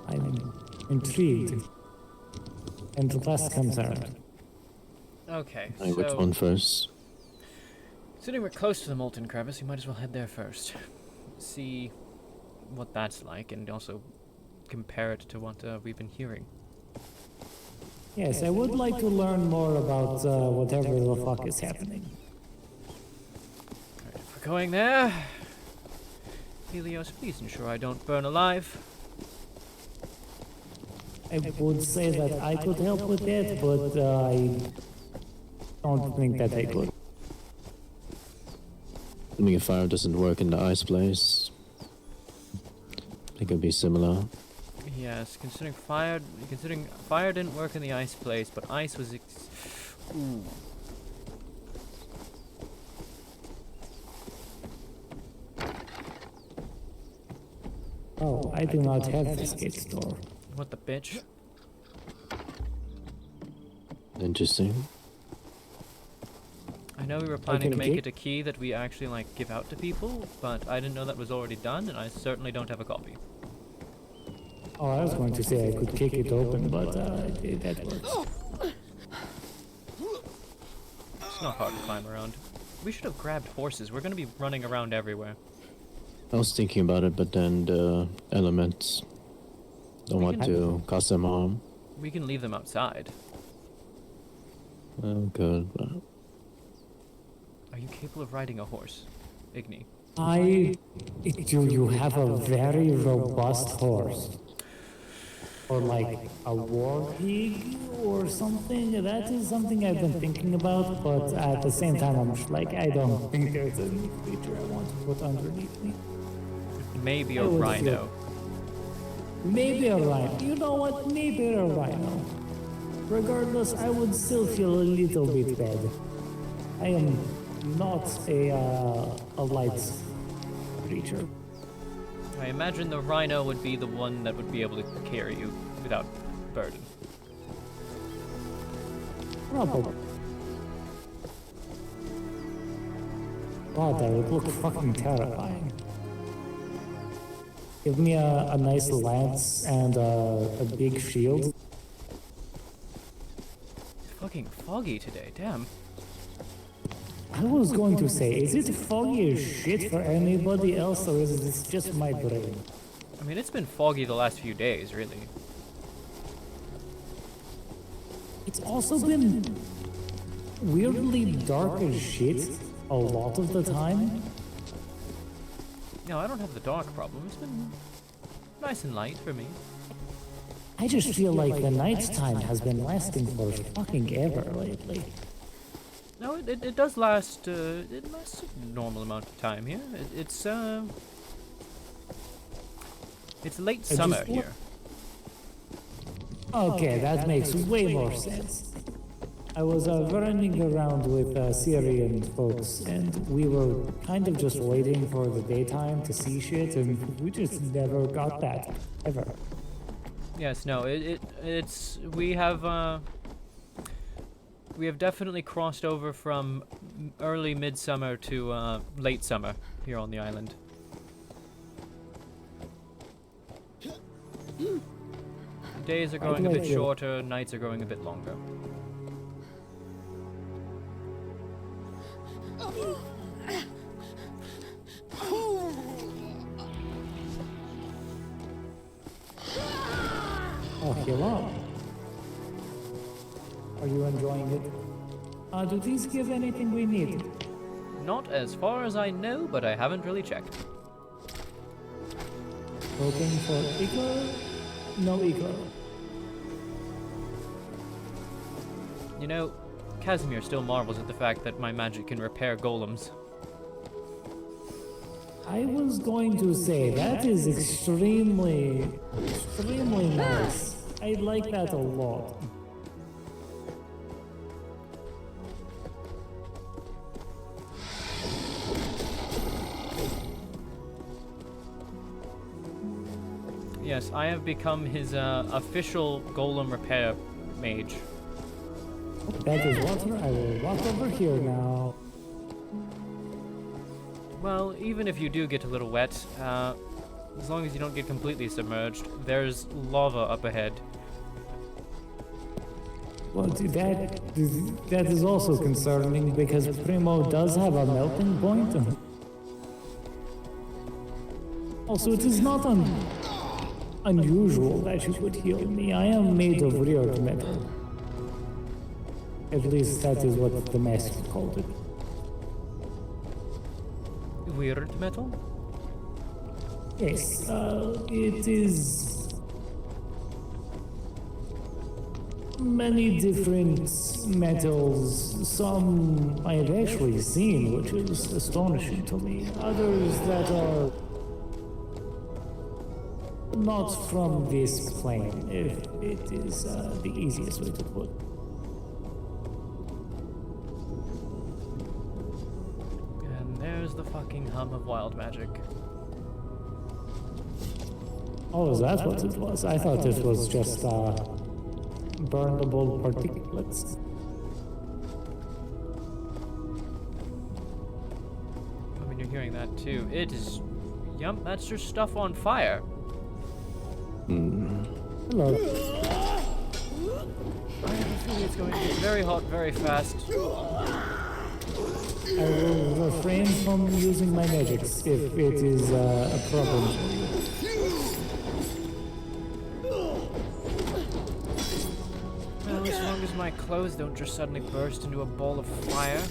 S4: I'm intrigued and less concerned.
S1: Okay,
S2: Hey, which
S1: so
S2: one first?
S1: considering we're close to the Molten Crevice, we might as well head there first. See what that's like, and also compare it to what we've been hearing.
S4: Yes, I would like to learn more about whatever the fuck is happening.
S1: Alright, if we're going there... Helios, please ensure I don't burn alive.
S4: I would say that I could help with that, but I don't think that I could.
S2: I mean, if fire doesn't work in the ice place, I think it'd be similar.
S1: Yes, considering fire didn't work in the ice place, but ice was ooh.
S4: Oh, I do not have this gate store.
S1: What the bitch?
S2: Interesting.
S1: I know we were planning to
S4: can
S1: make
S4: keep-
S1: it a key that we actually like give out to people, but I didn't know that was already done, and I certainly don't have a copy.
S4: Oh, I was going to say I could kick it open, but that works.
S1: It's not hard to climb around. We should have grabbed horses. We're gonna be running around everywhere.
S2: I was thinking about it, but then the elements don't
S1: We
S2: want
S1: can-
S2: to cause them harm.
S1: We can leave them outside.
S2: Oh, good. But
S1: Are you capable of riding a horse, Igni?
S4: You have a very robust horse. Or like a war pig or something. That is something I've been thinking about, but at the same time I'm just like, I don't think there's any creature I want to put underneath me.
S1: Maybe
S4: I
S1: a
S4: would
S1: rhino.
S4: Maybe a rhino. You know what? Maybe a rhino. Regardless, I would still feel a little bit bad. I am not a light creature.
S1: I imagine the rhino would be the one that would be able to carry you without burden.
S4: Probably. God, that would look fucking terrifying. Give me a nice lance and a big shield.
S1: It's fucking foggy today, damn.
S4: I was going to say, is it foggy as shit for anybody else, or is this just my brain?
S1: I mean, it's been foggy the last few days, really.
S4: It's also been weirdly dark as shit a lot of the time.
S1: No, I don't have the dark problem. It's been nice and light for me.
S4: I just feel like the nighttime has been lasting for fucking ever lately.
S1: No, it does last, it lasts a normal amount of time here. It's late
S4: just
S1: summer
S4: wa-
S1: here.
S4: Okay, that makes way more sense. I was running around with Syrian folks, and we were kind of just waiting for the daytime to see shit, and we just never got that, ever.
S1: Yes, no, we have, we have definitely crossed over from early midsummer to late summer here on the island. Days are growing a bit shorter, nights are growing a bit longer.
S4: Oh, hello. Are you enjoying it? Do these give anything we need?
S1: Not as far as I know, but I haven't really checked.
S4: Looking for eco? No eco.
S1: You know, Casimir still marvels at the fact that my magic can repair golems.
S4: I was going to say, that is extremely nice. I like that a lot.
S1: Yes, I have become his official golem repair mage.
S4: That is water. I will walk over here now.
S1: Well, even if you do get a little wet, as long as you don't get completely submerged, there's lava up ahead.
S4: Well, that is also concerning because Primo does have a melting point. Also, it is not unusual that you would heal me. I am made of rare metal. At least that is what the master called it.
S1: Weird metal?
S4: Yes, it is many different metals. Some I have actually seen, which is astonishing to me. Others that are not from this plane, if it is the easiest way to put.
S1: And there's the fucking hum of wild magic.
S4: Oh, is that what it was? I thought it was just burnable particulates.
S1: I mean, you're hearing that too. It is... Yep, that's just stuff on fire.
S4: Hello.
S1: I have a feeling it's going to get very hot very fast.
S4: I will refrain from using my magics if it is a problem for you.
S1: Well, as long as my clothes don't just suddenly burst into a ball of fire.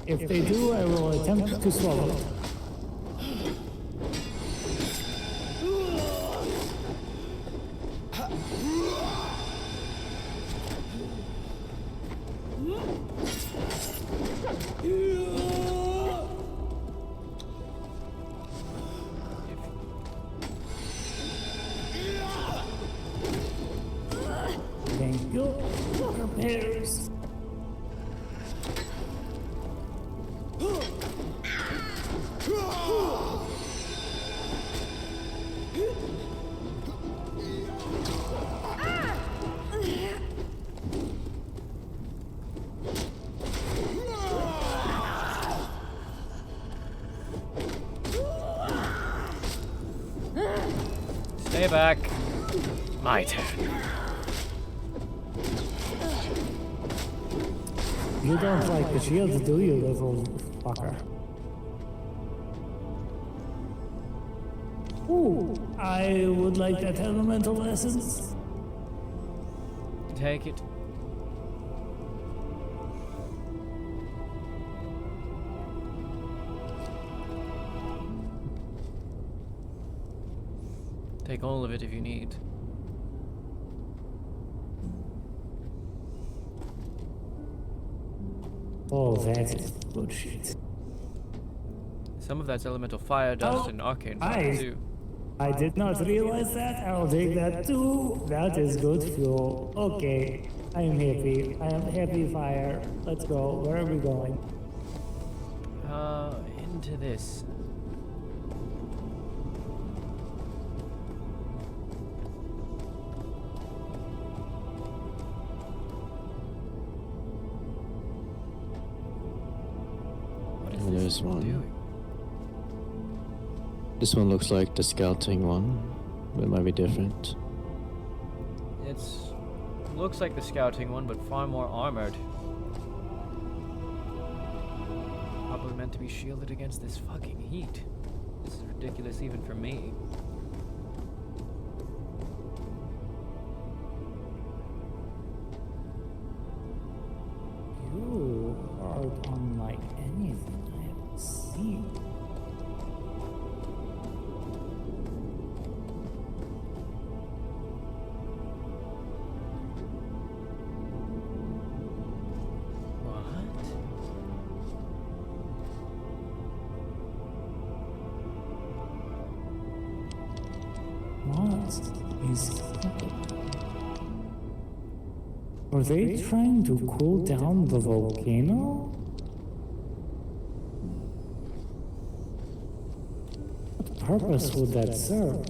S4: If they do, I will attempt to swallow it. Thank you. Repairs.
S1: Stay back. My turn.
S4: You don't like the shield, do you, little fucker? Ooh, I would like that elemental essence.
S1: Take it. Take all of it if you need.
S4: Oh, that is good shit.
S1: Some of that's elemental fire dust and arcane fire too.
S4: I did not realize that. I'll take that too. That is good fuel. Okay, I am happy. I am happy fire. Let's go. Where are we going?
S1: Into this.
S2: this one.
S1: doing?
S2: This one looks like the scouting one, but it might be different.
S1: It's looks like the scouting one, but far more armored. Probably meant to be shielded against this fucking heat. This is ridiculous even for me.
S4: You are unlike anything I have seen.
S1: What?
S4: What is happening? Are they trying to cool down the volcano? What purpose would that serve?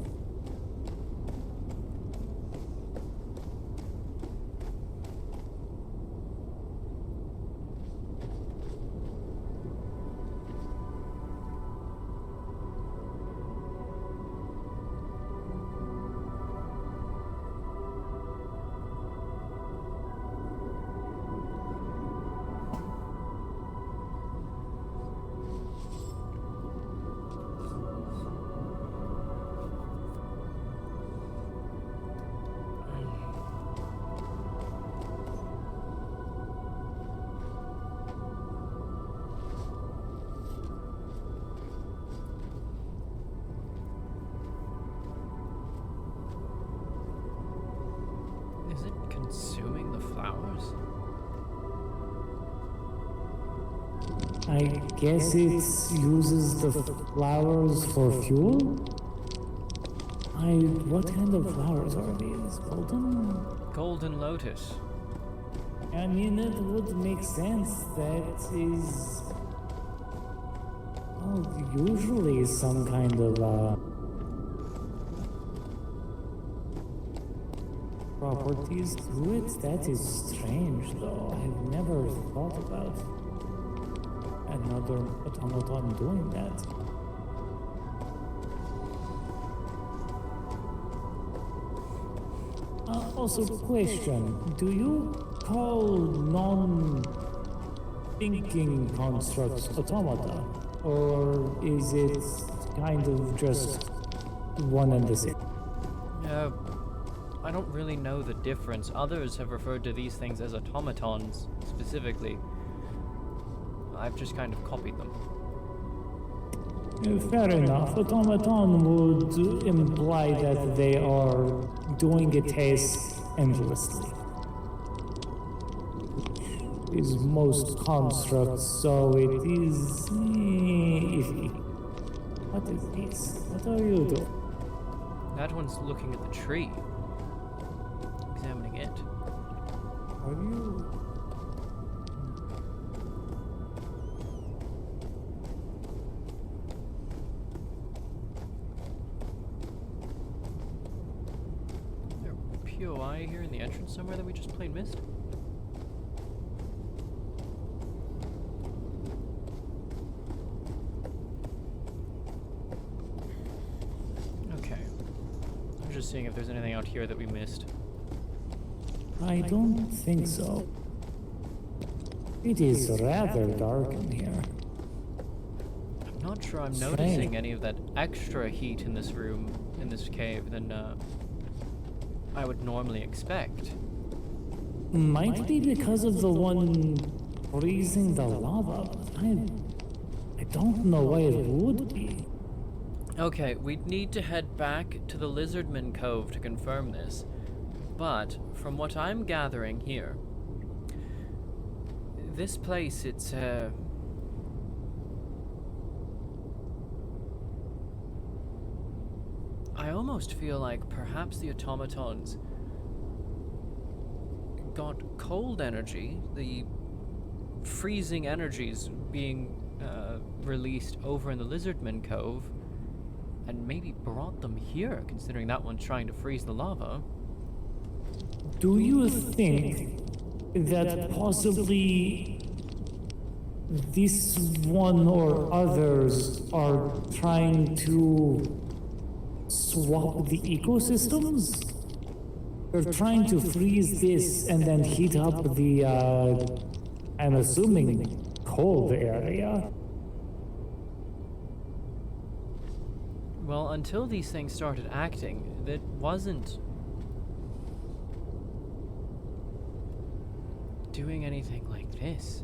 S1: Is it consuming the flowers?
S4: I guess it uses the flowers for fuel? What kind of flowers are these? Golden?
S1: Golden lotus.
S4: I mean, it would make sense. That is, well, usually some kind of properties to it. That is strange, though. I've never thought about another automaton doing that. Also, question: do you call non-thinking constructs automata, or is it kind of just one and the same?
S1: I don't really know the difference. Others have referred to these things as automatons, specifically. I've just kind of copied them.
S4: Fair enough. Automaton would imply that they are doing a task endlessly. Is most constructs, so it is iffy. What is this? What are you doing?
S1: That one's looking at the tree. Examining it.
S4: Are you?
S1: Is there a POI here in the entrance somewhere that we just plain missed? Okay. I'm just seeing if there's anything out here that we missed.
S4: I don't think so. It is rather dark in here.
S1: I'm not sure I'm
S4: Strange.
S1: noticing any of that extra heat in this room, in this cave, than I would normally expect.
S4: Might be because of the one freezing the lava, but I don't know why it would be.
S1: Okay, we'd need to head back to the Lizardman Cove to confirm this. But, from what I'm gathering here, this place, it's, I almost feel like perhaps the automatons got cold energy, the freezing energies being released over in the Lizardman Cove, and maybe brought them here, considering that one's trying to freeze the lava.
S4: Do you think that possibly this one or others are trying to swap the ecosystems? They're trying to freeze this and then heat up the, I'm assuming, cold area.
S1: Well, until these things started acting, it wasn't doing anything like this.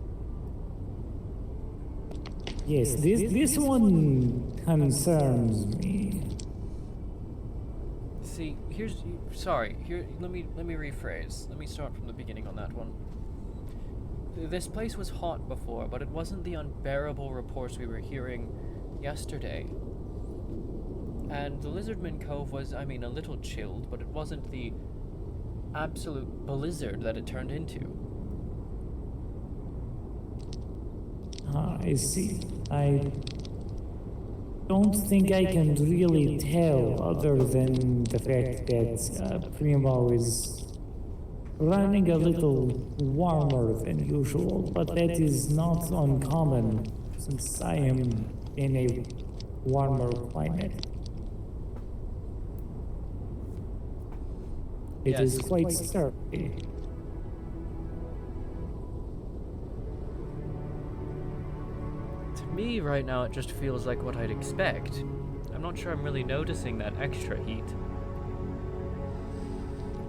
S4: Yes, this one concerns me.
S1: See, here, let me rephrase. Let me start from the beginning on that one. This place was hot before, but it wasn't the unbearable reports we were hearing yesterday. And the Lizardman Cove was, I mean, a little chilled, but it wasn't the absolute blizzard that it turned into.
S4: I see. I don't think I can really tell other than the fact that Primo is running a little warmer than usual, but that is not uncommon since I am in a warmer climate. It is
S1: Yes.
S4: quite sturdy.
S1: To me, right now, it just feels like what I'd expect. I'm not sure I'm really noticing that extra heat.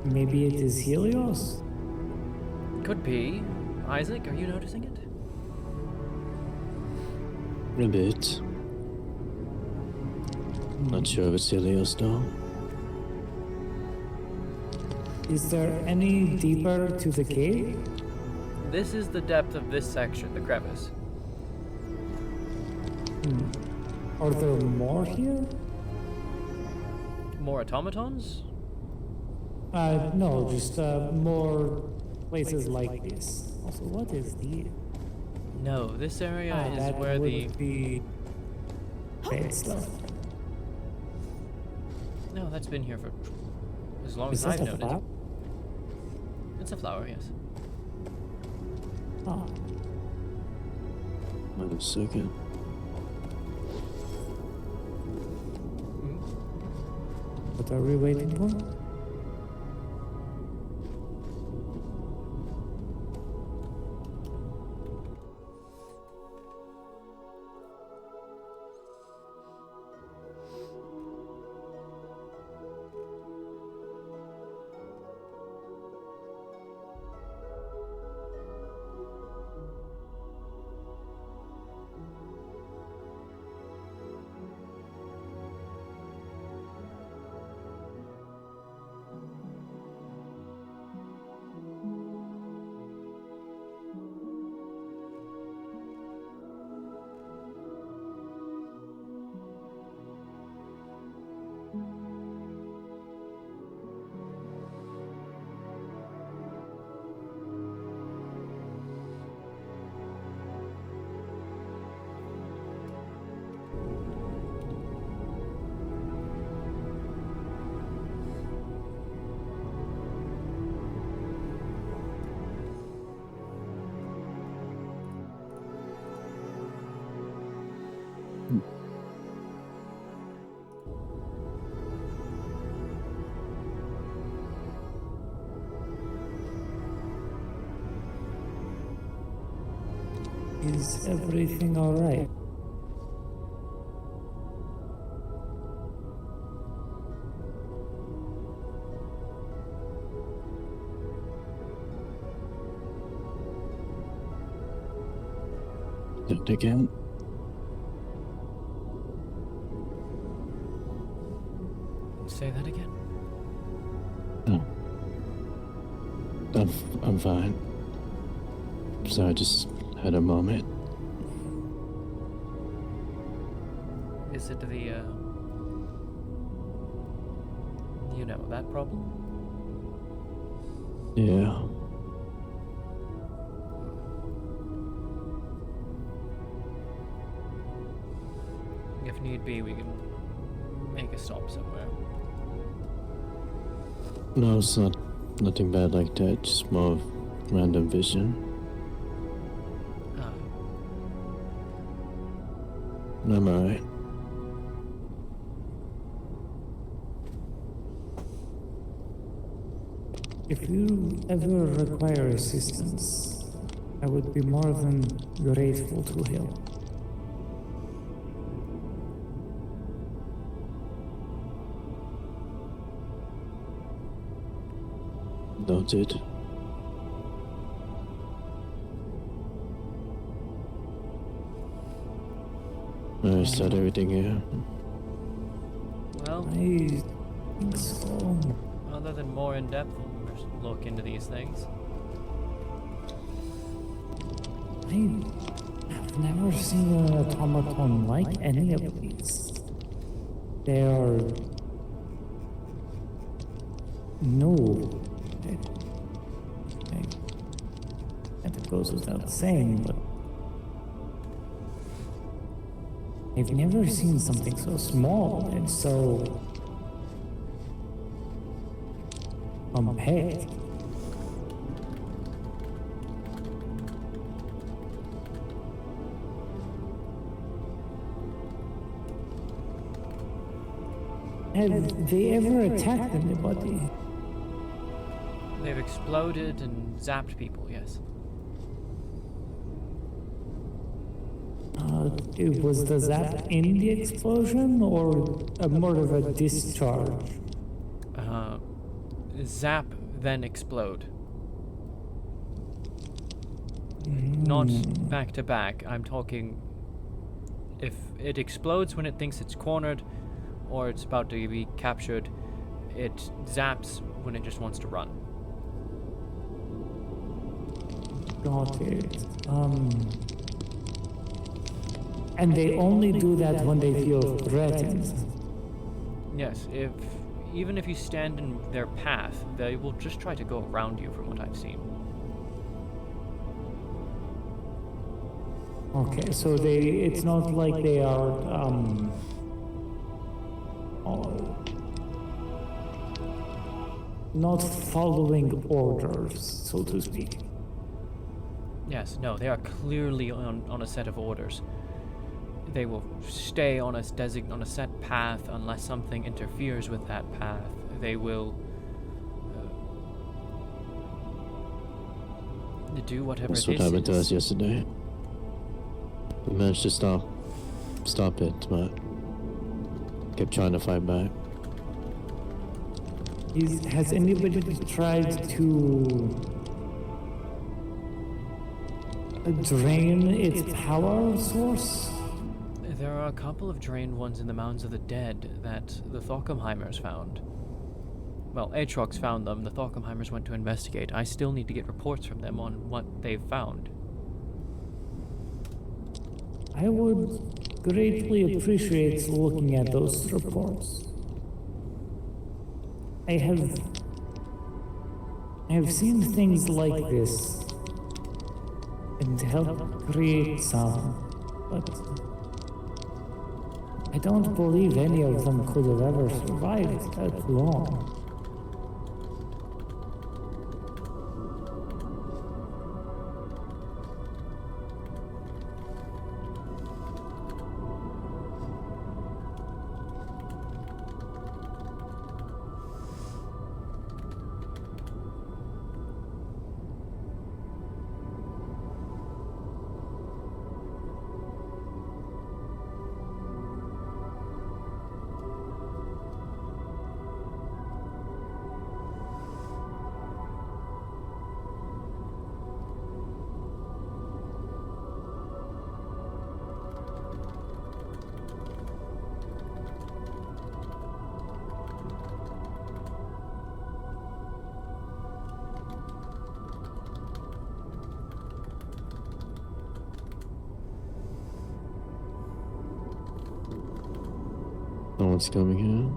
S4: Maybe it is Helios?
S1: Could be. Isaac, are you noticing it?
S2: A bit. Not sure if it's Helios though.
S4: Is there any deeper to the cave?
S1: This is the depth of this section, the crevice.
S4: Are there more here?
S1: More automatons?
S4: No, just more places like this. Also, what is the?
S1: No, this area is
S4: that
S1: where
S4: would
S1: the...
S4: be bad stuff.
S1: No, that's been here for as long
S4: Is
S1: as
S4: that
S1: I've
S4: a
S1: known it.
S4: flower?
S1: It's a flower, yes.
S4: Oh,
S2: Wait a second.
S4: what are we waiting for? Is everything alright?
S2: Did it again?
S1: Say that again.
S2: No. I'm fine. So I just had a moment.
S1: Is it the, you know, that problem?
S2: Yeah.
S1: If need be, we can make a stop somewhere.
S2: No, it's not nothing bad like that. Just more of random vision.
S1: Ah.
S2: I'm alright.
S4: If you ever require assistance, I would be more than grateful to help.
S2: Noted. Is that everything here?
S1: Well,
S4: I think so.
S1: other than more in-depth look into these things.
S4: I have never seen an automaton like any of these. They are... No. And it goes without saying, but... I've never seen something so small and so... compact. Have they ever attacked anybody?
S1: They've exploded and zapped people, yes.
S4: Was the zap in the explosion or more of a discharge?
S1: Zap, then explode. Not back to back. I'm talking if it explodes when it thinks it's cornered or it's about to be captured, it zaps when it just wants to run.
S4: Got it. And they only do that when they feel threatened.
S1: Yes, even if you stand in their path, they will just try to go around you from what I've seen.
S4: Okay, so it's not like they are, not following orders, so to speak.
S1: Yes, no, they are clearly on a set of orders. They will stay on a set path unless something interferes with that path. They will do whatever
S2: That's
S1: it
S2: what happened to
S1: is.
S2: us yesterday. We managed to stop it, but kept trying to fight back.
S4: Has anybody tried to drain its power source?
S1: There are a couple of drained ones in the Mounds of the Dead that the Thockenheimers found. Well, Aatrox found them, the Thockenheimers went to investigate. I still need to get reports from them on what they've found.
S4: I would greatly appreciate looking at those reports. I have seen things like this and helped create some, but I don't believe any of them could have ever survived that long.
S2: No one's coming here.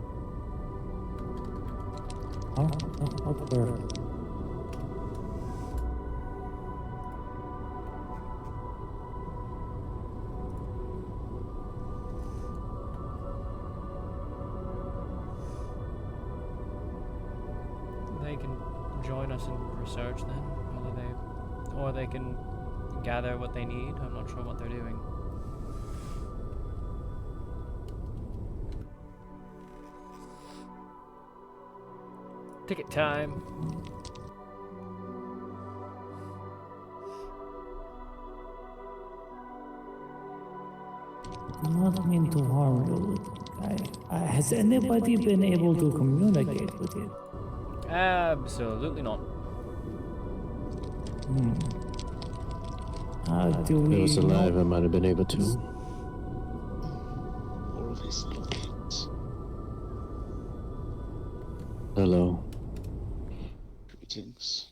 S4: Up there.
S1: They can join us in research then, or they can gather what they need. I'm not sure what they're doing. Ticket time.
S4: Do not mean to harm you, little guy. Has anybody been able to communicate with you?
S1: Absolutely not.
S4: Do
S2: If
S4: we
S2: I was alive,
S4: know?
S2: I might have been able to.
S7: All of these little kids.
S2: Hello.
S7: Greetings.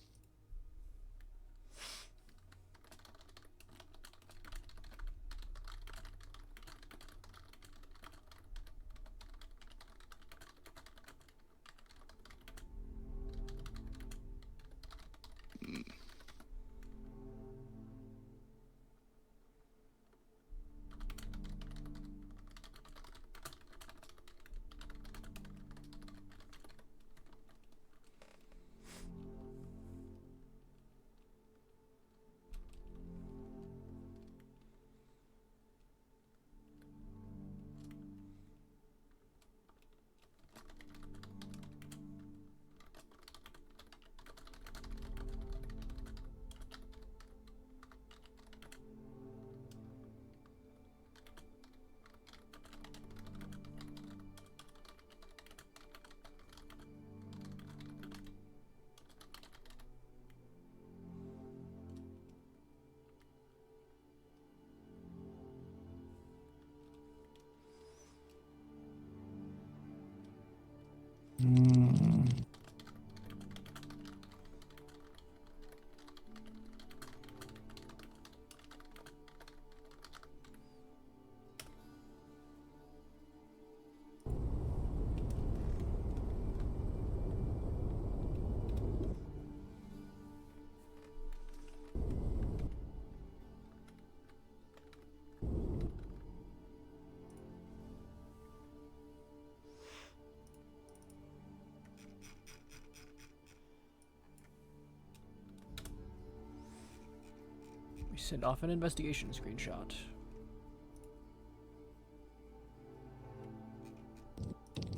S1: We send off an investigation screenshot.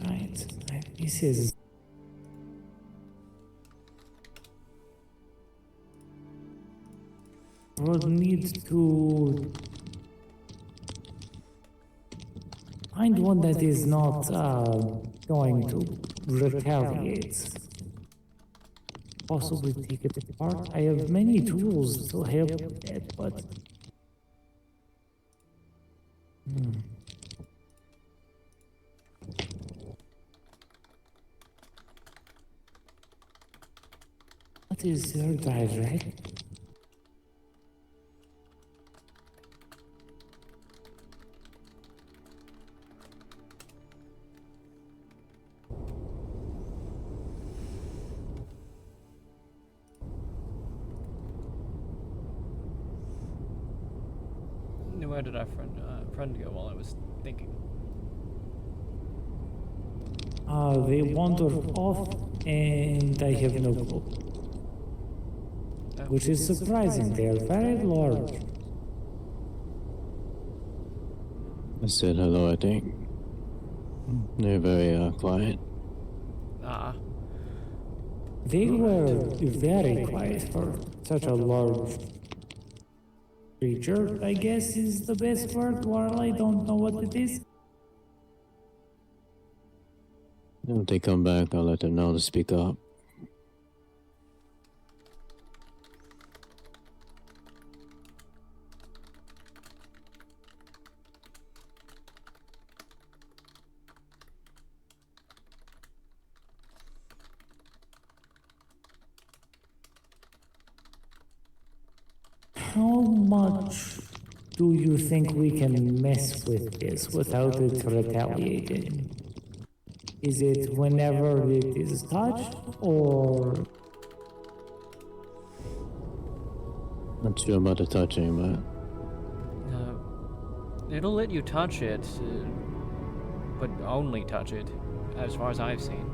S4: Right. This is. Would need to find one that is not going to retaliate. Possibly take it apart. I have many tools to help with that, but. What is their direct?
S1: Where did our friend go while I was thinking?
S4: They wandered off, and I have no clue. Which is surprising. They are very large.
S2: I said hello, I think. They're very quiet.
S1: Ah,
S4: They were very quiet for such a large creature, I guess is the best word, while I don't know what it is.
S2: If they come back, I'll let them know to speak up.
S4: How much do you think we can mess with this without it retaliating? Is it whenever it is touched, or
S2: Not sure about the touching, but
S1: it'll let you touch it, but only touch it, as far as I've seen.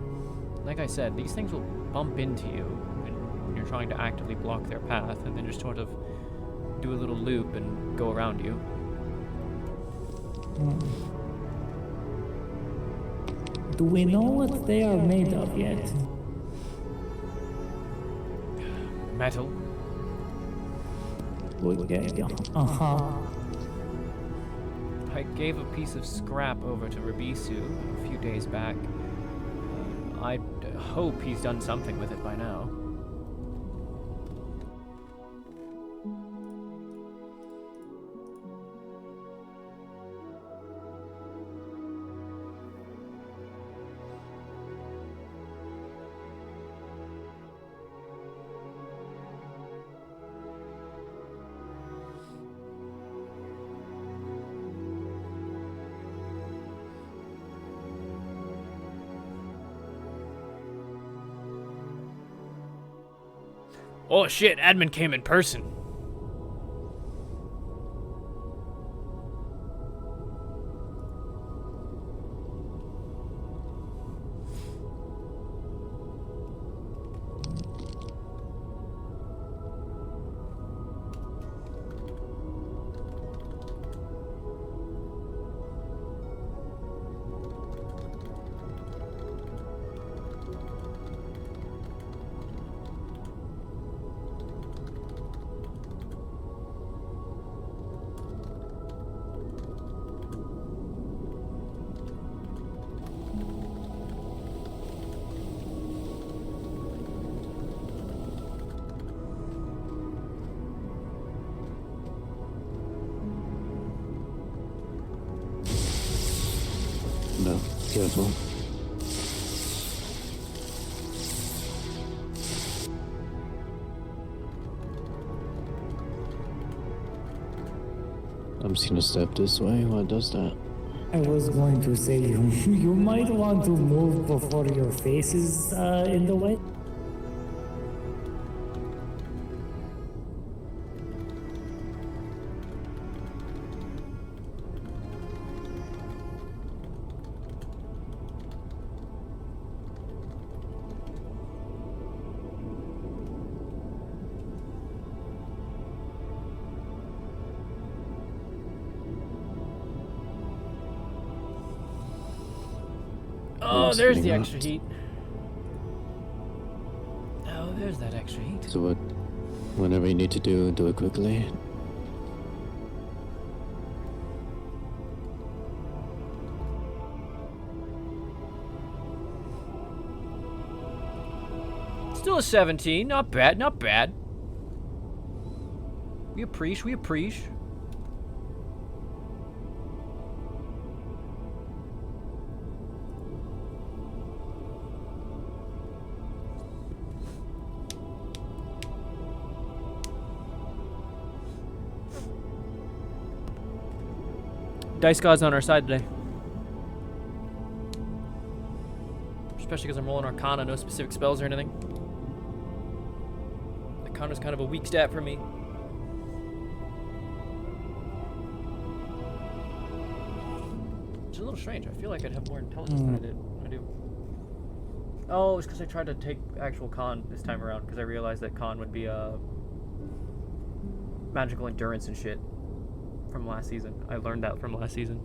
S1: Like I said, these things will bump into you when you're trying to actively block their path, and then just sort of do a little loop and go around you.
S4: do we know what they are made of yet?
S1: metal.
S4: Yeah. Uh-huh.
S1: I gave a piece of scrap over to Rabisu a few days back. I hope he's done something with it by now. Oh shit, admin came in person.
S2: No, careful. I'm just gonna step this way while it does that.
S4: I was going to say you might want to move before your face is in the way.
S1: Oh,
S2: Yes,
S1: there's
S2: hang
S1: the
S2: on.
S1: extra heat. Oh, there's that extra heat.
S2: So what? Whatever you need to do it quickly.
S1: Still a 17, not bad, not bad. We appreciate, we appreciate. Dice God's on our side today. Especially because I'm rolling Arcana, no specific spells or anything. Arcana's kind of a weak stat for me. Which is a little strange. I feel like I'd have more intelligence than I do. Oh, it's because I tried to take actual con this time around because I realized that con would be magical endurance and shit from last season. I learned that from last season.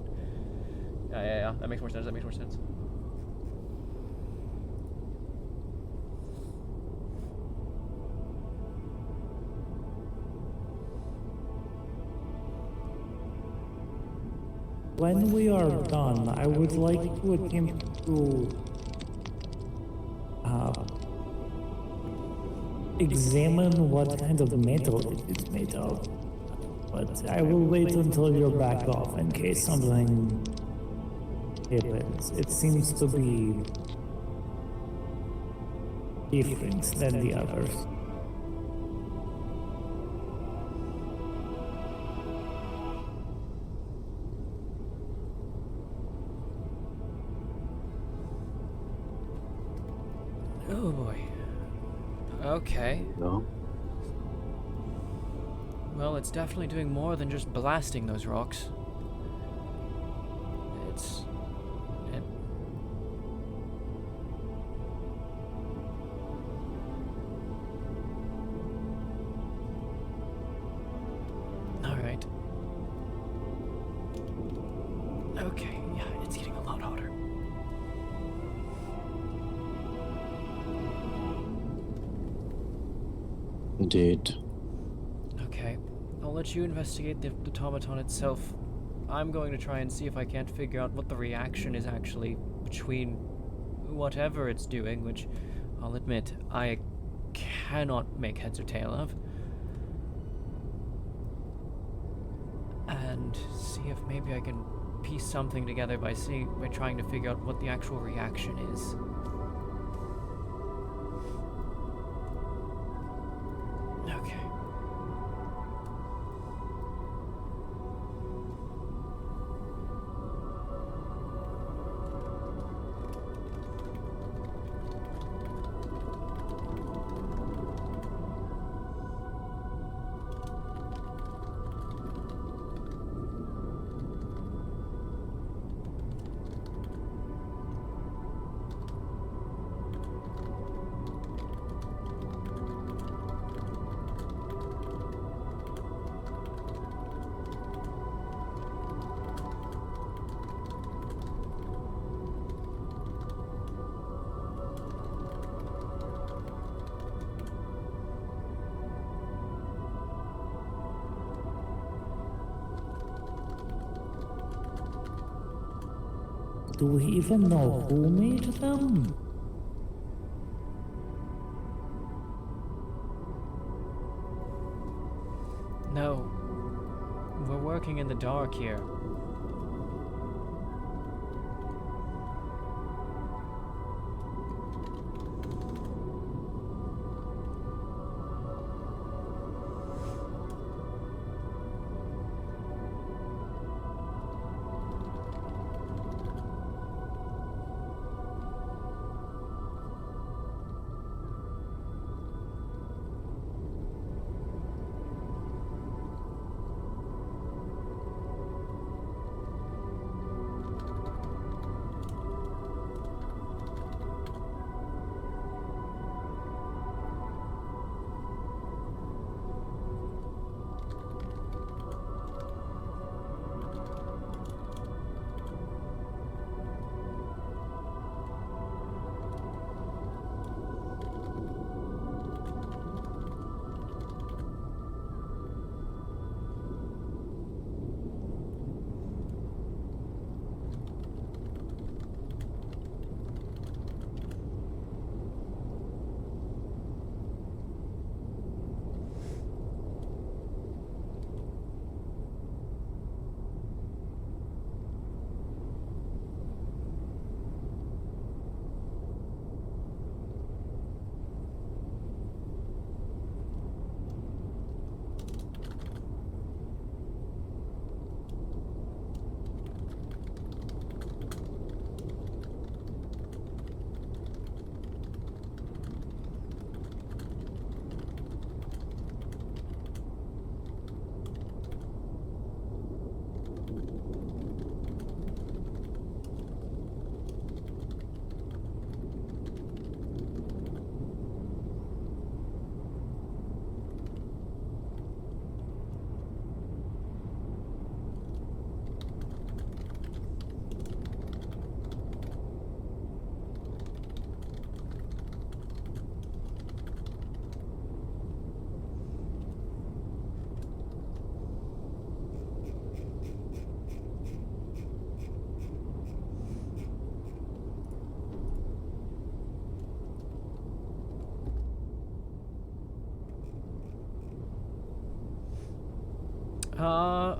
S1: Yeah. That makes more sense. That makes more sense.
S4: When we are done, I would like to attempt to examine what kind of metal it is made of. But I will wait until you're back off in case something happens. It seems to be different than the others.
S1: Oh boy. Okay.
S2: No.
S1: Well, it's definitely doing more than just blasting those rocks. It's... Alright. Okay, yeah, it's getting a lot hotter.
S2: Indeed.
S1: Okay, I'll let you investigate the automaton itself. I'm going to try and see if I can't figure out what the reaction is actually between whatever it's doing, which I'll admit I cannot make heads or tail of. And see if maybe I can piece something together by trying to figure out what the actual reaction is. Okay.
S4: Do we even know who made them?
S1: No. We're working in the dark here.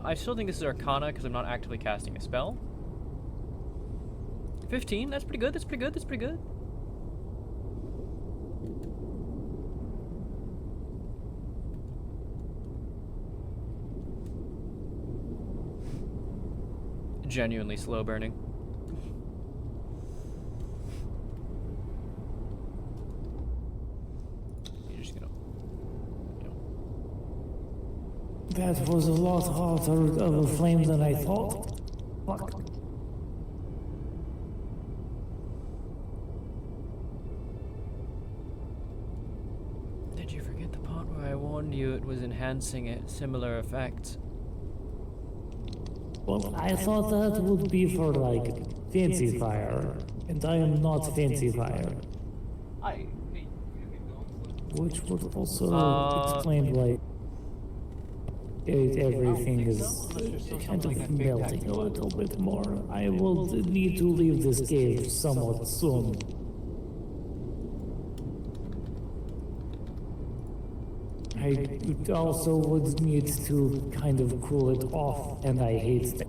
S1: I still think this is Arcana because I'm not actively casting a spell. 15, that's pretty good, that's pretty good, that's pretty good. Genuinely slow burning. You're just gonna...
S4: That was a lot harder of a flame than I thought. Fuck.
S1: Did you forget the part where I warned you it was enhancing it, similar effects?
S4: Well, I thought that would be for, like, fancy fire. And I am not fancy fire. which would also
S1: Uh,
S4: explain why everything is kind of melting a little bit more. I will need to leave this cave somewhat soon. I also would need to kind of cool it off, and I hate that.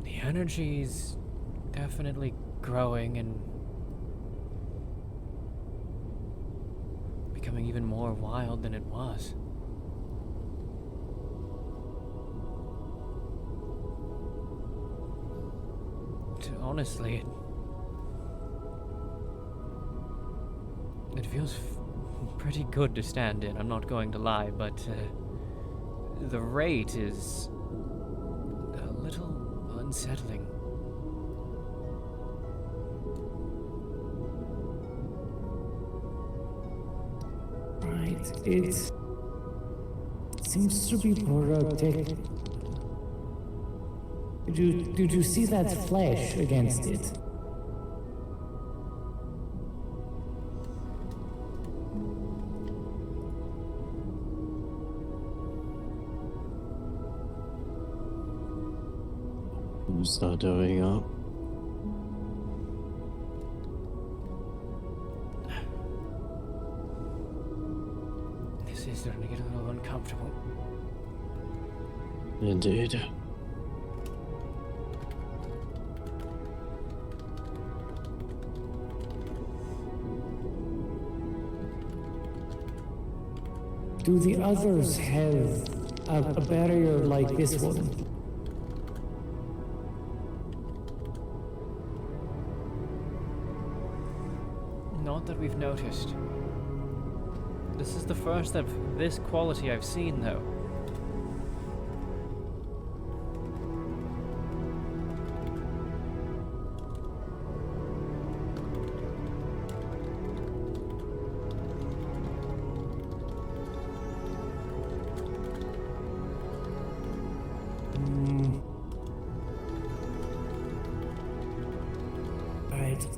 S1: The energy's definitely growing and becoming even more wild than it was. Honestly, it feels pretty good to stand in, I'm not going to lie, but the rate is a little unsettling.
S4: Right, it seems to be protected. Did you see that flash against it?
S2: Start doing up.
S1: This is starting to get a little uncomfortable.
S2: Indeed.
S4: Do the others have a barrier like this one?
S1: Not that we've noticed. This is the first of this quality I've seen, though.
S4: Right,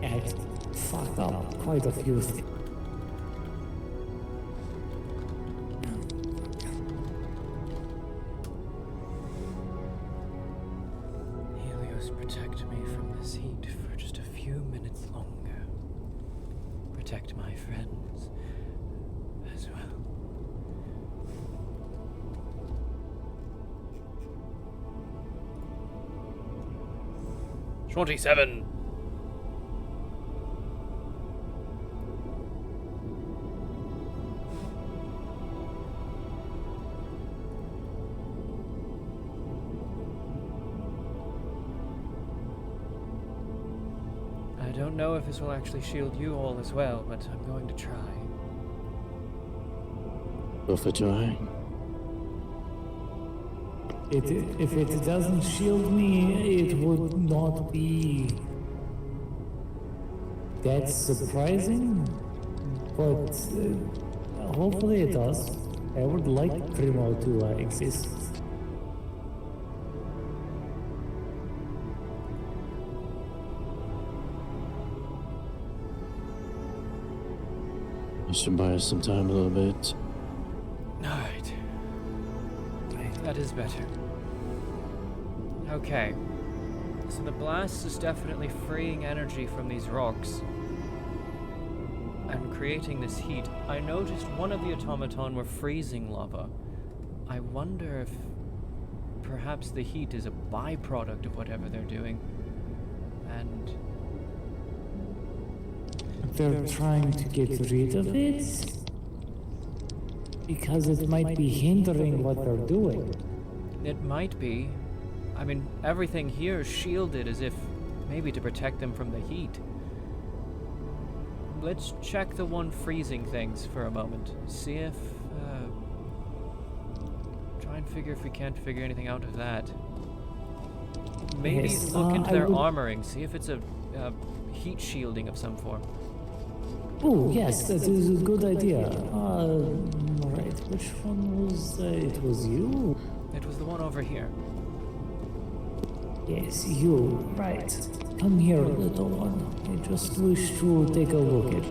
S4: it fucked up quite a few things.
S1: Helios, protect me from this heat for just a few minutes longer. Protect my friends as well. 27. I don't know if this will actually shield you all as well, but I'm going to try.
S2: Go for trying.
S4: If it doesn't shield me, it would not be that surprising. But hopefully it does. I would like Primo to exist.
S2: You should buy us some time a little bit.
S1: Alright. That is better. Okay. So the blast is definitely freeing energy from these rocks and creating this heat. I noticed one of the automaton were freezing lava. I wonder if perhaps the heat is a byproduct of whatever they're doing. And
S4: They're trying to get rid of it because it might be hindering what they're doing.
S1: it might be. I mean, everything here is shielded as if maybe to protect them from the heat. Let's check the one freezing things for a moment. See if, try and figure if we can't figure anything out of that. Maybe
S4: Yes,
S1: look into
S4: I
S1: their
S4: would-
S1: armoring, see if it's a heat shielding of some form.
S4: Oh, yes, that is a good idea. Right, which one was it? Was you?
S1: It was the one over here.
S4: Yes, you. Right. Come here, little one. I just wish to take a look at.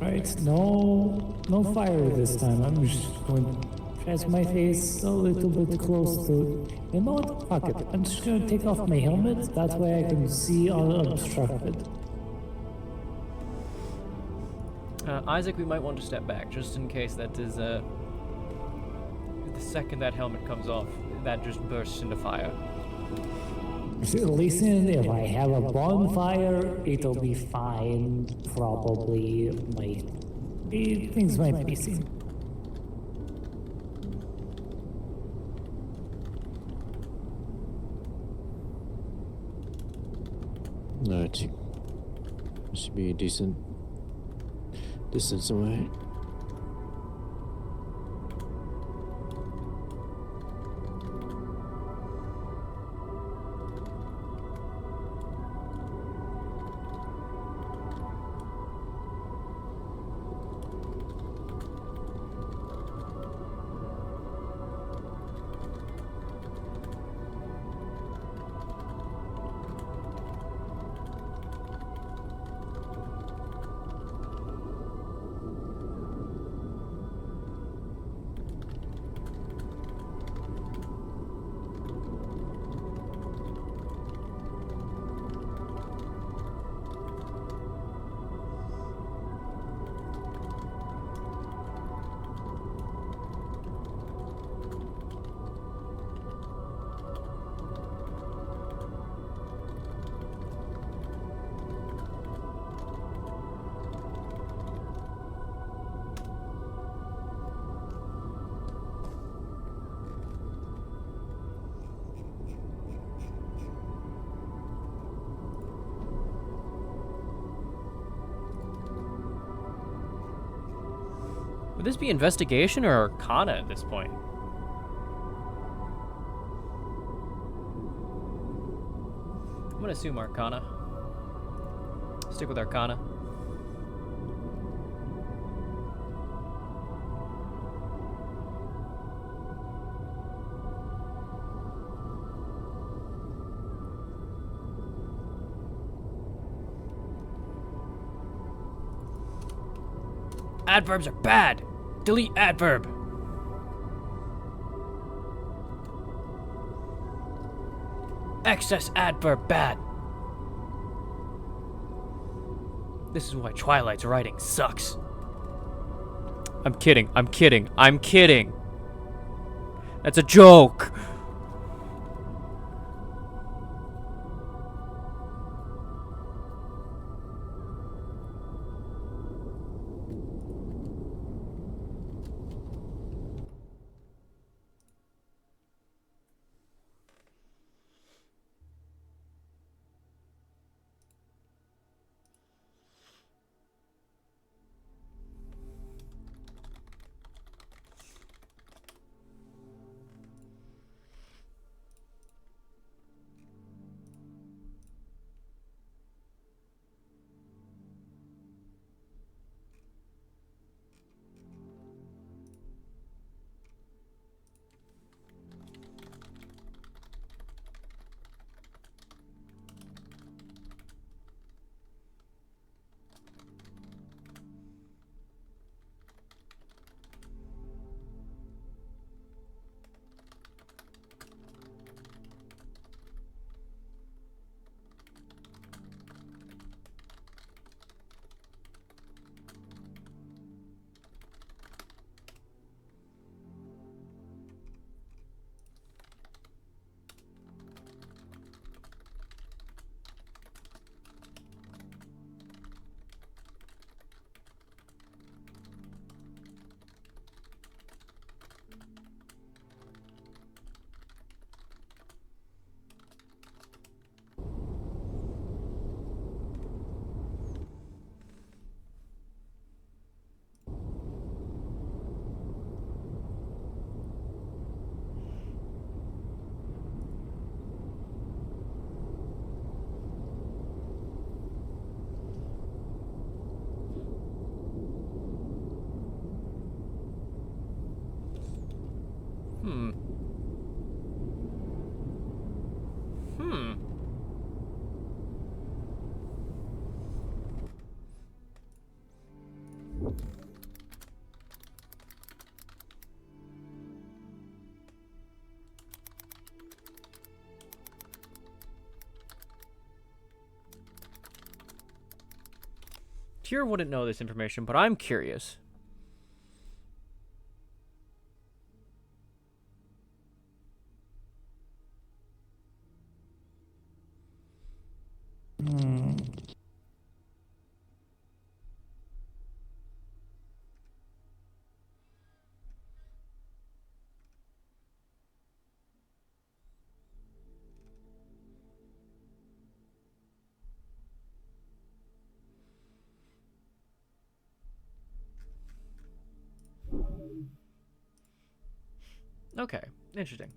S4: Right, no fire this time. I'm just going to press my face a little bit close to. You know what? Fuck it. I'm just going to take off my helmet. That way I can see unobstructed.
S1: Isaac, we might want to step back, just in case that is, the second that helmet comes off, that just bursts into fire.
S4: Listen, if I have a bonfire, it'll be fine. Probably. Things might be seen.
S2: Alright. Should be a decent distance away.
S1: Would this be investigation or arcana at this point? I'm gonna assume arcana. Stick with arcana. Adverbs are bad! Delete adverb! Excess adverb bad! This is why Twilight's writing sucks. I'm kidding, I'm kidding, I'm kidding! That's a joke! Tyr wouldn't know this information, but I'm curious.
S4: Hmm.
S1: Okay, interesting.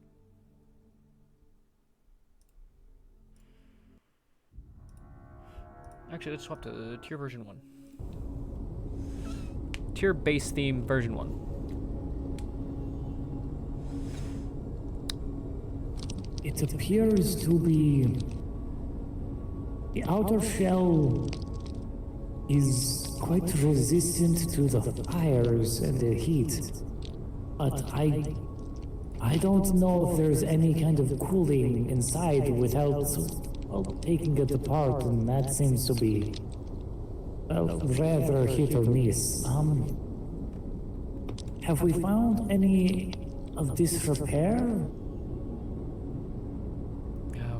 S1: Actually, let's swap to the Tyr version 1. Tyr base theme version 1.
S4: It appears to be the outer shell is quite resistant to the fires and the heat, but I don't know if there's any kind of cooling inside without taking it apart, and that seems to be rather hit or miss. Have we found any of this repair?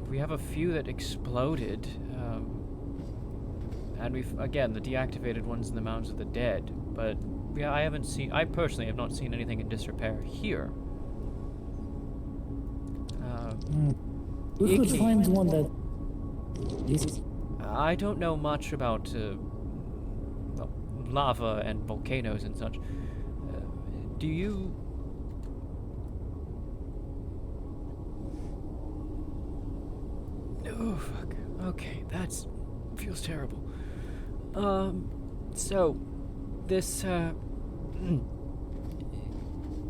S1: We have a few that exploded, and we've, again, the deactivated ones in the Mounds of the Dead, but yeah, I personally have not seen anything in disrepair here.
S4: We could find one that... Yes.
S1: I don't know much about well, lava and volcanoes and such. Do you... Oh, fuck. Okay, that's... feels terrible. So, this,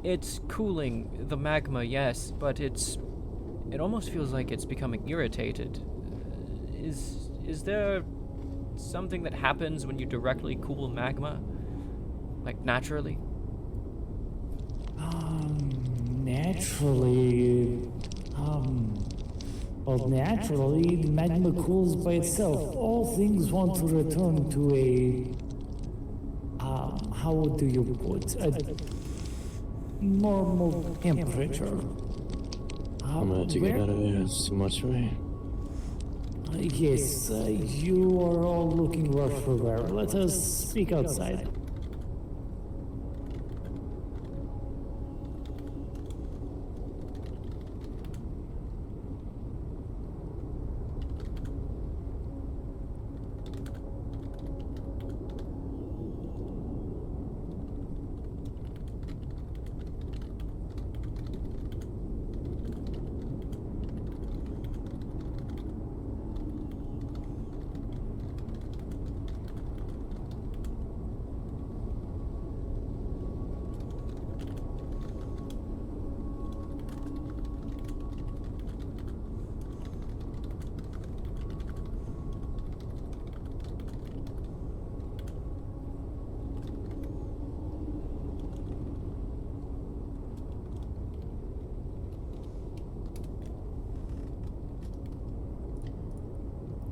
S1: it's cooling the magma, yes, but it almost feels like it's becoming irritated. Is there something that happens when you directly cool magma? Like, naturally?
S4: Naturally... Well, naturally, the magma cools by itself. All things want to return to a... how do you put? A normal temperature.
S2: I'm gonna have to get out of here. It's too much for me.
S4: Yes, you are all looking rough for wear. Let us speak outside.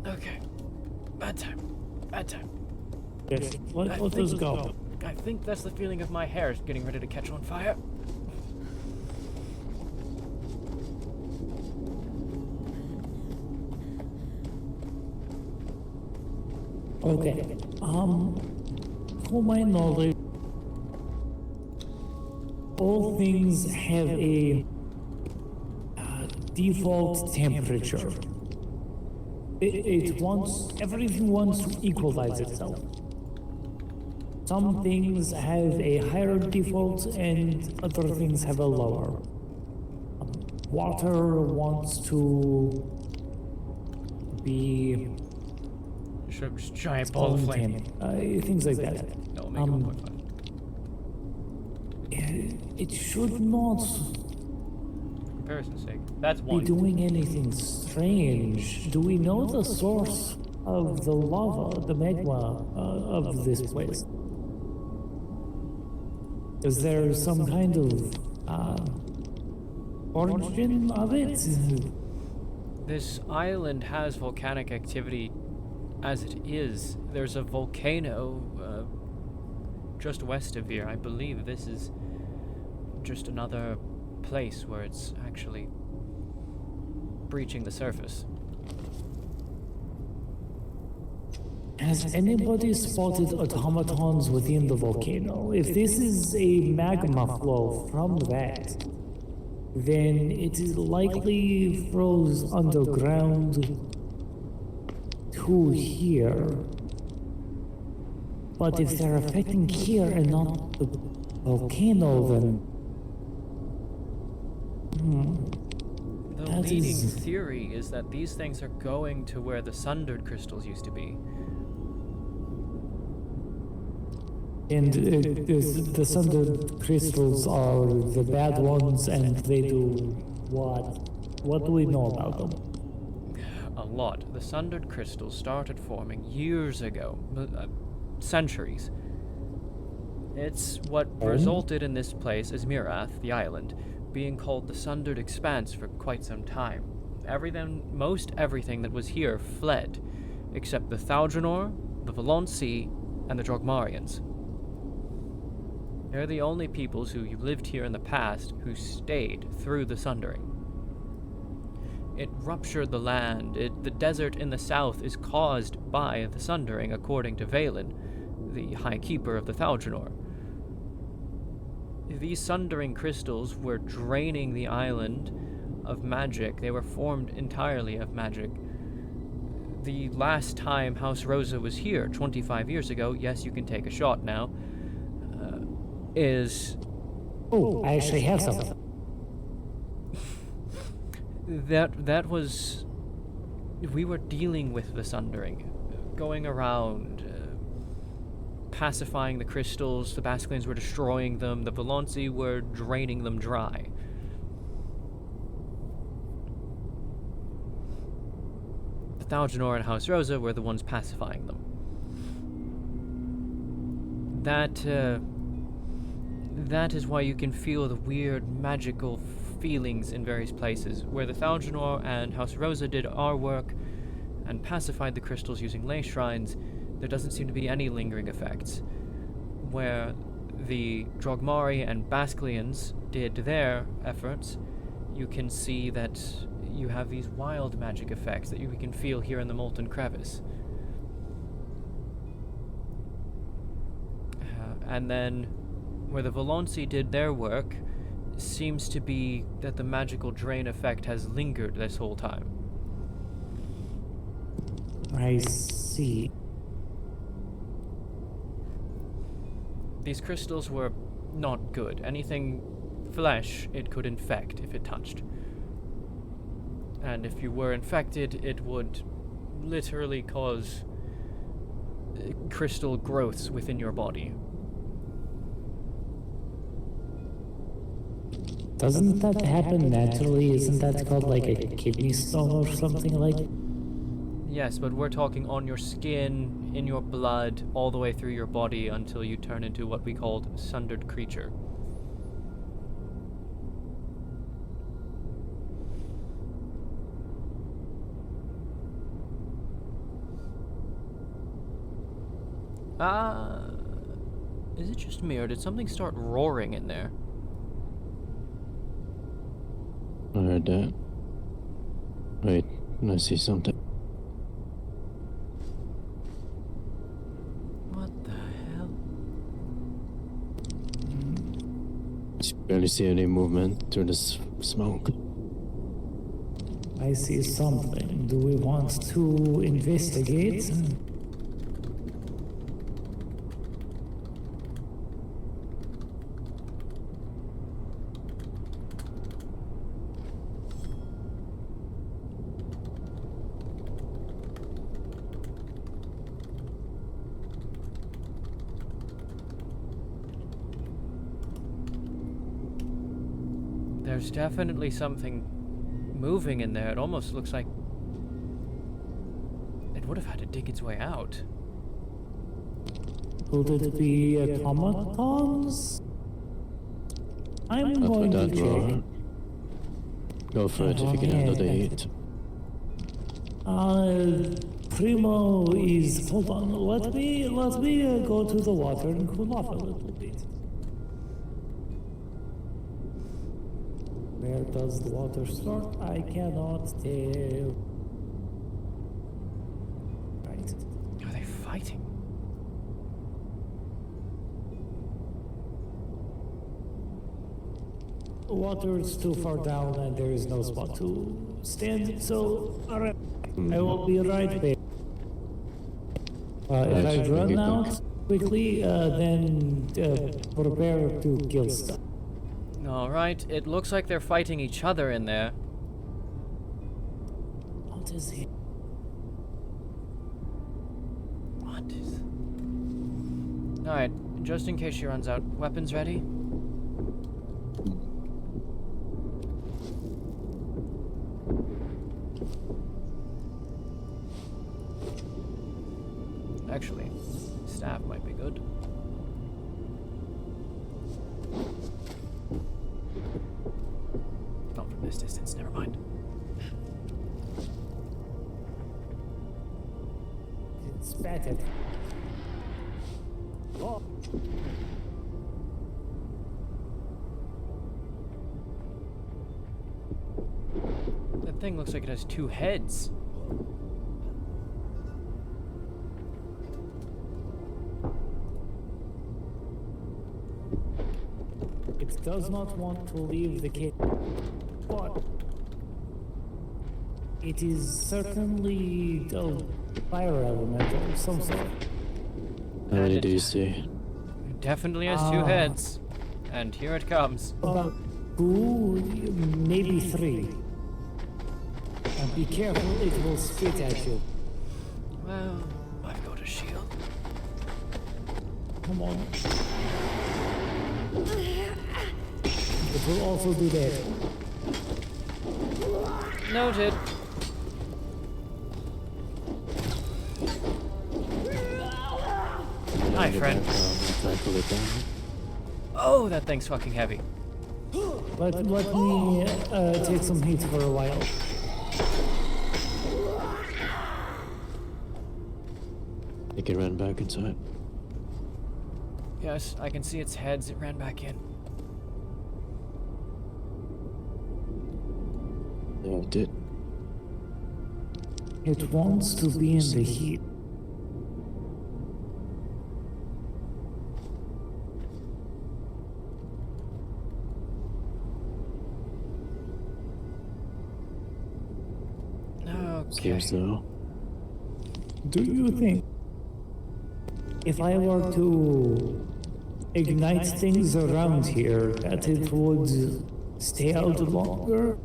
S1: Okay. Bad time. Bad time.
S4: Yes, let us go.
S1: I think that's the feeling of my hair getting ready to catch on fire.
S4: Okay. For my knowledge, all things have a default temperature. Everything wants to equalize itself. Some things have a higher default and other things have a lower. Water wants to be
S1: Giant ball of flame.
S4: things like that.
S1: No, make it 1.5.
S4: It should not
S1: Comparison's sake. That's
S4: be
S1: one.
S4: doing anything strange. Do we know the source of the lava, the magma of this place? Is there some kind of origin of it?
S1: This island has volcanic activity as it is, there's a volcano just west of here. I believe this is just another place where it's actually breaching the surface.
S4: Has anybody spotted automatons within the volcano? If this is a magma flow from that, then it is likely froze underground to here. But if they're affecting here and not the volcano, then...
S1: The
S4: That
S1: leading
S4: is-
S1: theory is that these things are going to where the sundered crystals used to be.
S4: And the sundered crystals are the bad ones, and they do what? What do we know about them?
S1: A lot. The sundered crystals started forming years ago, centuries. It's what resulted in this place as Mirath, the island, being called the Sundered Expanse for quite some time. Most everything that was here fled, except the Thaljanor, the Valonsi, and the Drogmarians. They're the only peoples who lived here in the past who stayed through the Sundering. It ruptured the land. The desert in the south is caused by the Sundering, according to Valen, the High Keeper of the Thaljanor. These Sundering crystals were draining the island of magic. They were formed entirely of magic. The last time House Rosa was here, 25 years ago, yes, you can take a shot now, is...
S4: Oh, I actually have some.
S1: That was... We were dealing with the Sundering, going around, pacifying the crystals. The Basilians were destroying them. The Valonsi were draining them dry. The Thaljanor and House Rosa were the ones pacifying them. That is why you can feel the weird magical feelings in various places. Where the Thaljanor and House Rosa did our work and pacified the crystals using ley shrines, there doesn't seem to be any lingering effects. Where the Drogmari and Basilians did their efforts, you can see that you have these wild magic effects that we can feel here in the Molten Crevice. And then, where the Valonsi did their work, seems to be that the magical drain effect has lingered this whole time.
S4: I see.
S1: These crystals were not good. Anything flesh, it could infect if it touched. And if you were infected, it would literally cause crystal growths within your body.
S4: Doesn't that happen naturally? Isn't that called like a kidney stone or something like?
S1: Yes, but we're talking on your skin, in your blood, all the way through your body until you turn into what we called sundered creature. Is it just me, or did something start roaring in there?
S2: I heard that. Wait, I see something.
S1: What the hell?
S2: I barely see any movement through this smoke.
S4: I see something. Do we want to investigate?
S1: There's definitely something moving in there. It almost looks like it would have had to dig its way out.
S4: Could it be automatons? I'm
S2: Not
S4: going
S2: with
S4: to
S2: that
S4: check.
S2: roar. Go for it if you can handle the heat.
S4: Primo is. Hold on. Let me go to the water and cool off a little bit. Where does the water start? I cannot tell. Right.
S1: Are they fighting?
S4: The water is too far down and there is no spot to stand, so alright. I will be right back. If I run out quickly, then prepare to kill stuff.
S1: Alright, it looks like they're fighting each other in there.
S4: What is it?
S1: What is... Alright, just in case she runs out, weapons ready? Actually, staff might be good. Not from this distance, never mind.
S4: It's better. Oh.
S1: That thing looks like it has two heads.
S4: It does not want to leave the cave, but it is certainly a fire element of some sort.
S2: How many do you see?
S1: It definitely has two heads. And here it comes.
S4: About 2, maybe 3. And be careful, it will spit at you.
S1: Well, I've got a shield.
S4: Come on. It will also do that.
S1: Noted. Hi, friend.
S2: Tackle it down.
S1: Oh, that thing's fucking heavy.
S4: Let me take some heat for a while.
S2: It can run back inside.
S1: Yes, I can see its heads. It ran back in.
S2: Yeah, it did.
S4: It wants to be in the heat.
S1: Okay.
S2: So.
S4: Do you think if I were to ignite things around here that it would stay out longer?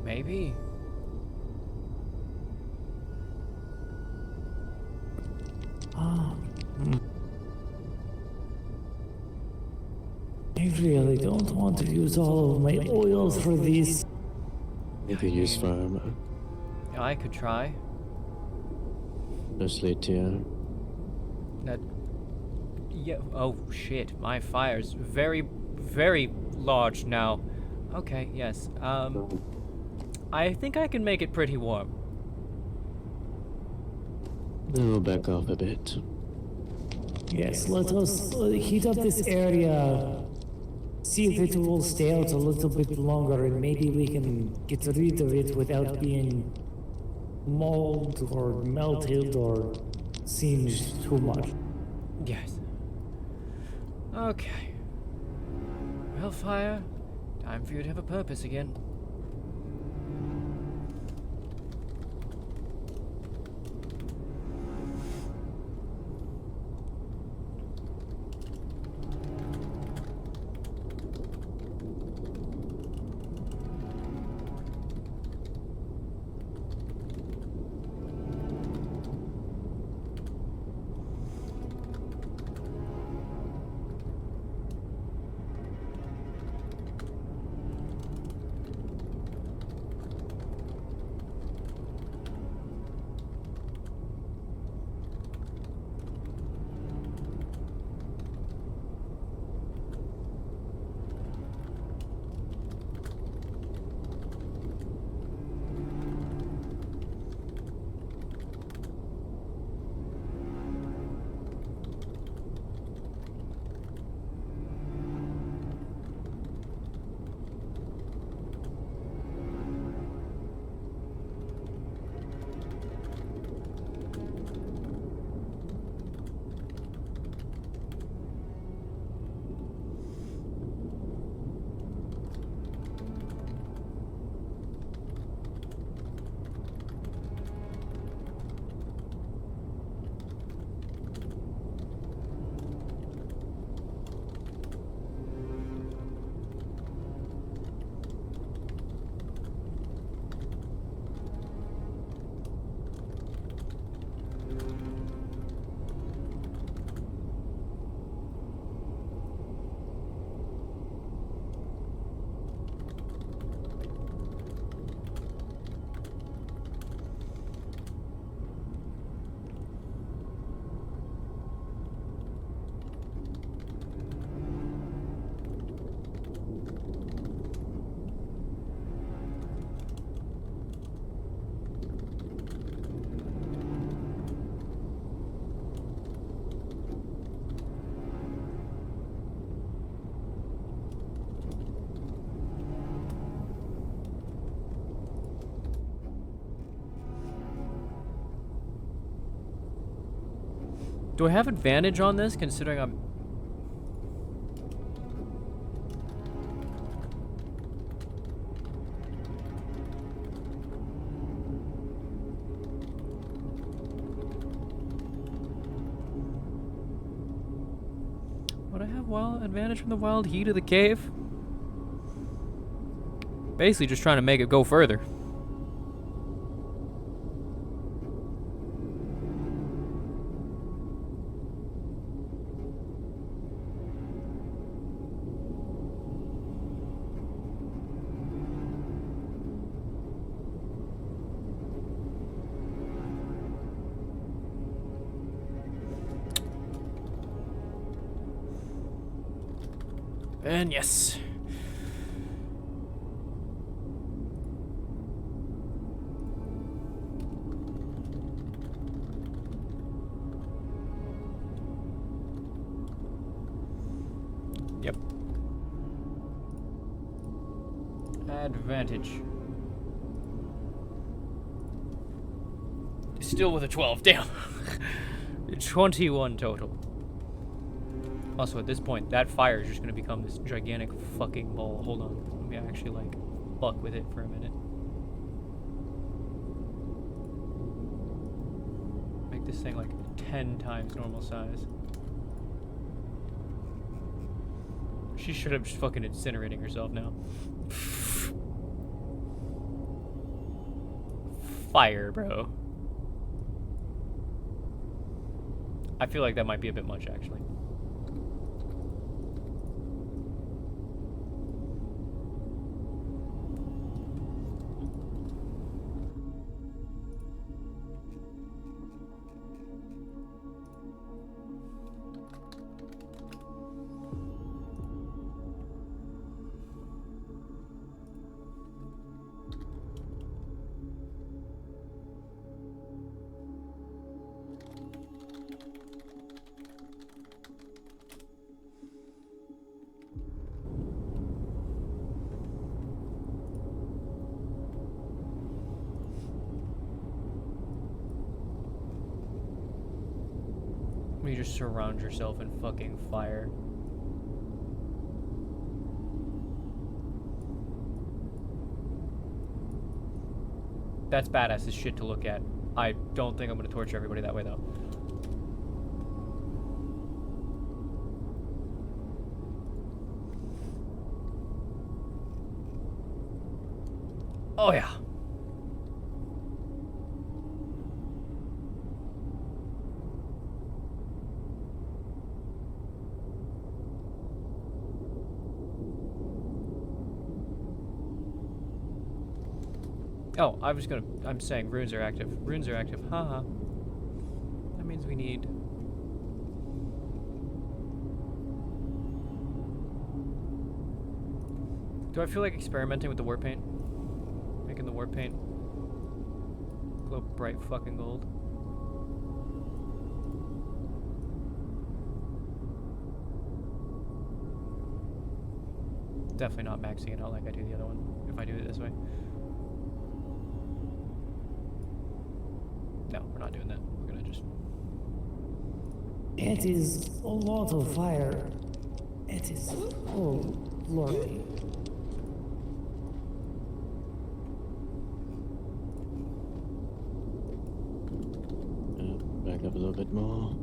S1: Maybe.
S4: I really don't want to use all of my oil for this.
S2: You can use fire, man.
S1: Yeah, I could try.
S2: Just lead to
S1: That. Yeah. Oh shit! My fire's very, very large now. Okay. Yes. I think I can make it pretty warm.
S2: Then we'll back off a bit.
S4: Yes, let us heat up this area, see if it will stay out a little bit longer, and maybe we can get rid of it without being mauled or melted or singed too much.
S1: Yes. Okay. Well, fire. Time for you to have a purpose again. Do I have advantage on this, considering I'm... Would I have advantage from the wild heat of the cave? Basically just trying to make it go further. And yes. Yep. Advantage. Still with a 12. Damn. 21 total. Also, at this point, that fire is just going to become this gigantic fucking ball. Hold on. Let me actually, like, fuck with it for a minute. Make this thing, like, 10 times normal size. She should have just fucking incinerating herself now. Fire, bro. I feel like that might be a bit much, actually. You just surround yourself in fucking fire. That's badass as shit to look at. I don't think I'm gonna torture everybody that way though. Oh yeah. Oh, I'm saying runes are active. Runes are active, haha. That means we need... Do I feel like experimenting with the war paint? Making the war paint glow bright fucking gold? Definitely not maxing it out like I do the other one, if I do it this way. No, we're not doing that. We're gonna just...
S4: It is a lot of fire. It is... Oh, lordy.
S2: Back up a little bit more.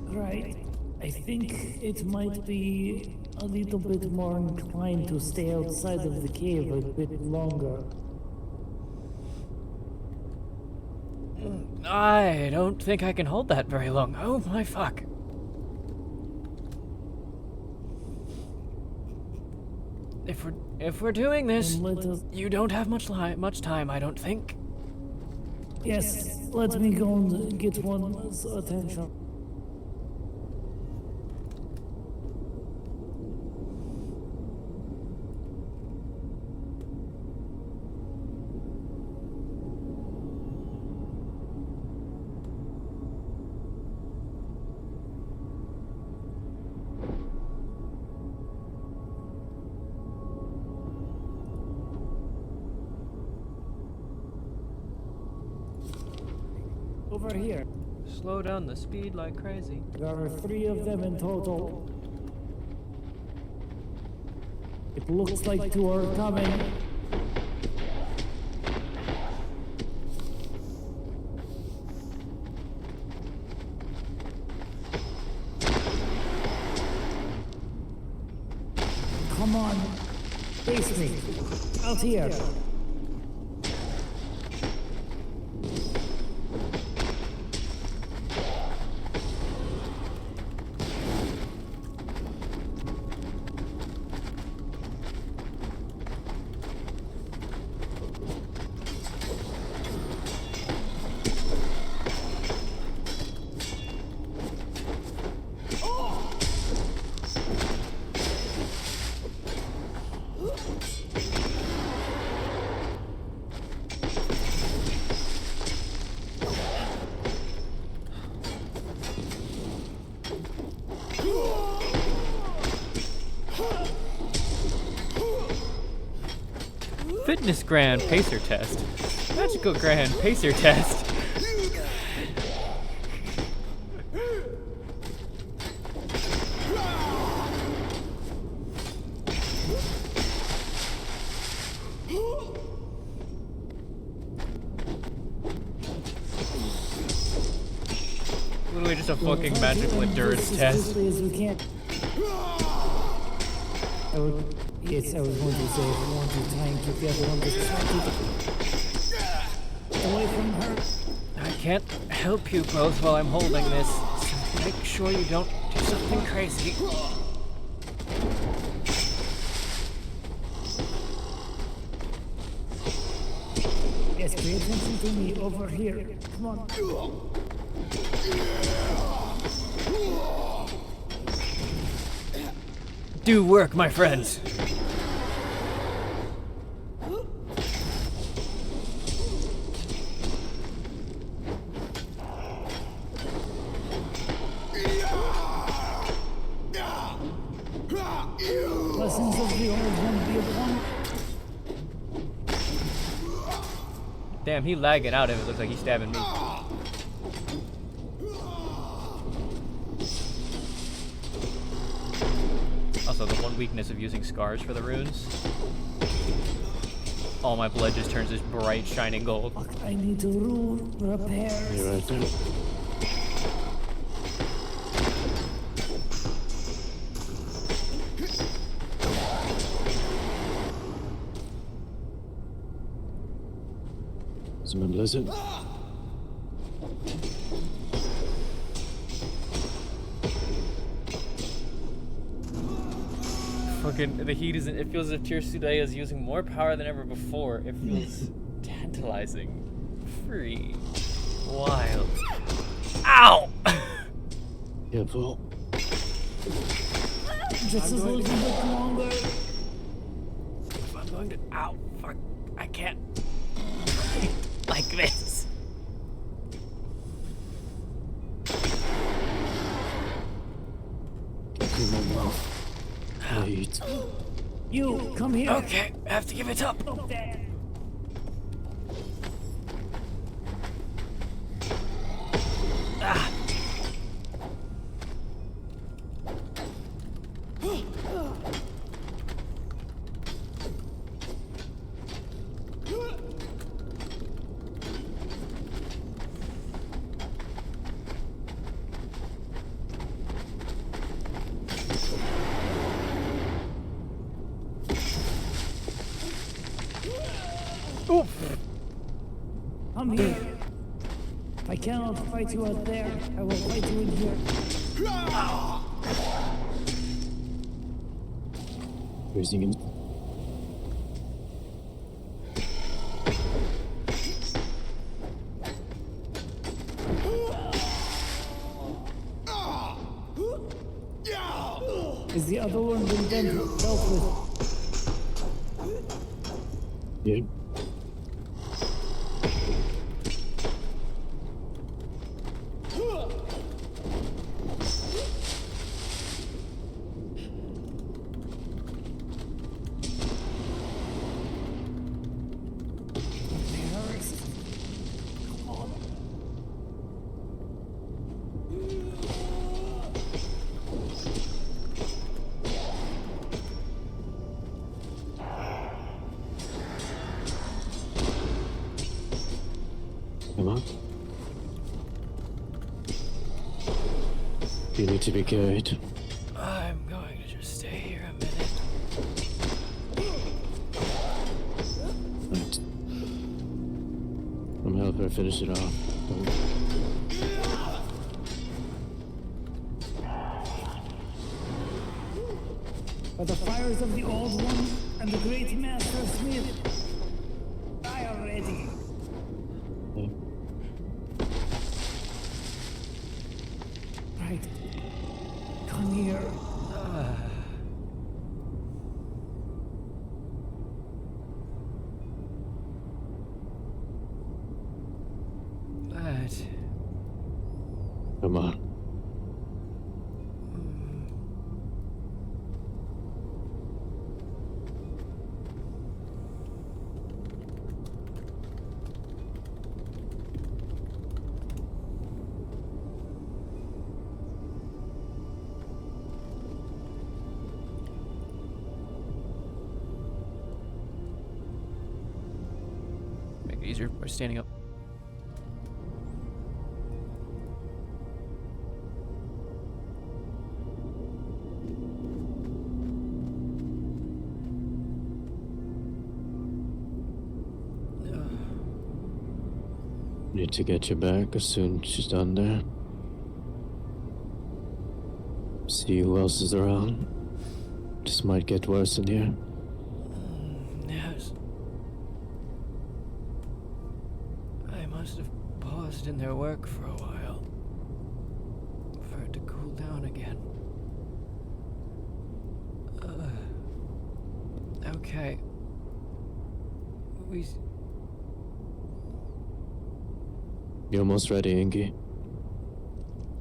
S4: Right. I think it might be a little bit more inclined to stay outside of the cave a bit longer.
S1: I don't think I can hold that very long. Oh my fuck. If we're doing this, you don't have much time, I don't think.
S4: Yes, let me go and get one's attention. over here.
S1: Slow down the speed like crazy.
S4: There are 3 of them in total. It looks like 2 are coming. Come on. Face me. Out here.
S1: Fitness Grand Pacer Test. Magical Grand Pacer Test. Literally just a fucking magical endurance test.
S4: As we can. Yes, I was going to say, if you want to try and keep the other one distracted. Away from her.
S1: I can't help you both while I'm holding this, so make sure you don't do something crazy.
S4: Yes, pay attention to me over here. Come on.
S1: Do work, my friends.
S4: Blessings of the old one be upon.
S1: Damn, he lagging out if it looks like he's stabbing me. Also, the one weakness of using scars for the runes. All my blood just turns this bright, shining gold.
S4: Fuck, I need to rule repairs.
S2: You're right there. Some a blizzard.
S1: Fucking, the heat isn't, it feels as if Tyr'Sul'Day is using more power than ever before. It feels tantalizing, free, wild. Ow!
S2: Careful.
S4: Just a little bit longer.
S1: If I'm going to, ow, fuck, I can't. Like this.
S2: Wait.
S4: You, come here.
S1: Okay, I have to give it up.
S4: Up there.
S1: Ah. Oof.
S4: Come here. I cannot fight you out there. I will fight you in here.
S2: Freezing in.
S4: Is the other one been dealt with?
S2: Yeah. Come on. You need to be carried.
S1: I'm going to just stay here a minute.
S2: Right. I'm helping her finish it off. Don't.
S4: By the fires of the Old One and the great Master Smith, I am ready.
S2: Yeah.
S4: Right. Come here.
S1: That.
S2: Come on.
S1: Make it easier by standing up.
S2: Need to get you back as soon as she's done there. See who else is around. This might get worse in here.
S1: Yes. I must have paused in their work for a while. For it to cool down again. Okay.
S2: You almost ready, Ingy?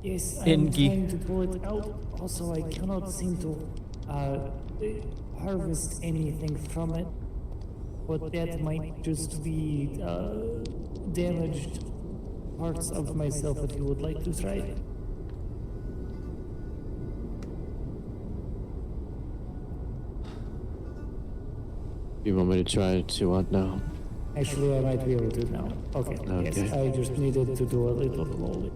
S4: Yes, I'm
S1: Ingi.
S4: trying to pull it out. Also, I cannot seem to harvest anything from it. But that might just be damaged parts of myself if you would like to try it.
S2: You want me to try it to what now?
S4: Actually, I might be able to now. Okay, yes,
S2: Okay.
S4: I just needed to do a little slowly.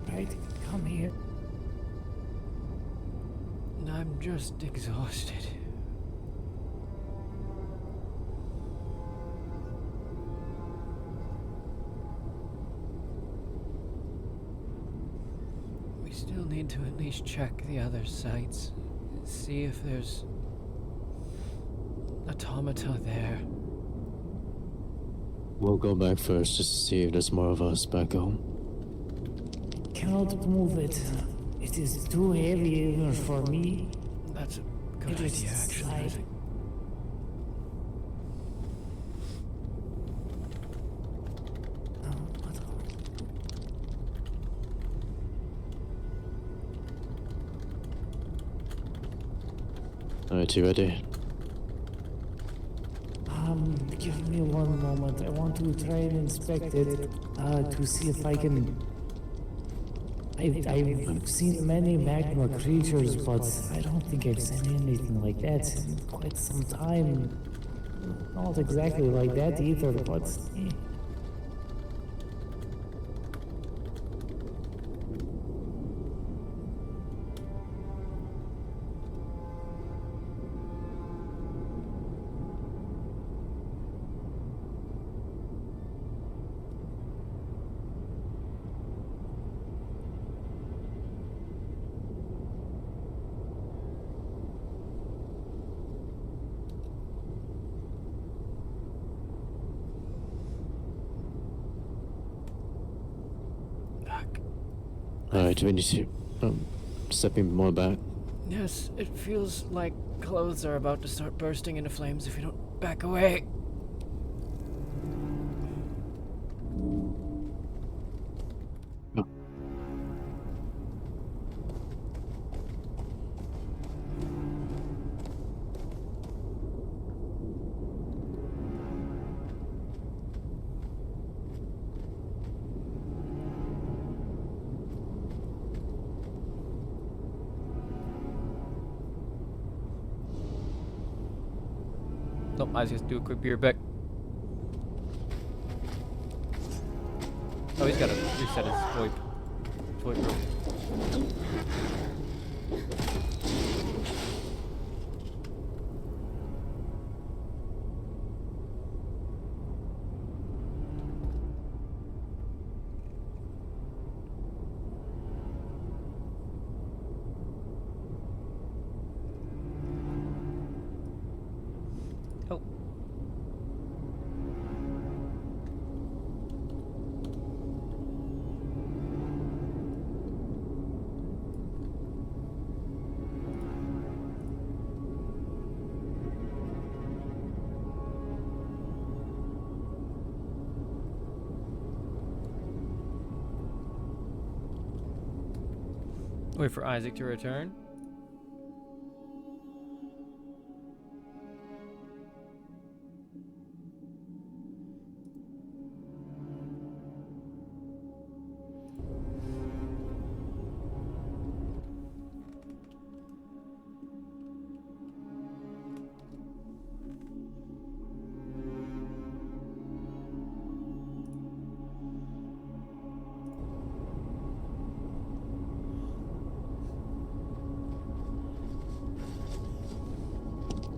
S4: Right, come here.
S1: I'm just exhausted. We still need to at least check the other sites. See if there's automata there.
S2: We'll go back first just to see if there's more of us back home.
S4: Cannot move it. It is too heavy even for me.
S1: That's a good
S4: It is
S1: idea, actually.
S4: slide.
S1: Isaac.
S2: Alright, you ready?
S4: Give me one moment. I want to try and inspect it to see if I can. I've seen many magma creatures, but I don't think I've seen anything like that in quite some time. Not exactly like that either, but.
S2: Alright, we need to stepping more back.
S1: Yes, it feels like clothes are about to start bursting into flames if you don't back away. Oh, I just do a quick beer back. Oh, he's got to reset his VoIP. VoIP room. Oh. Wait for Isaac to return.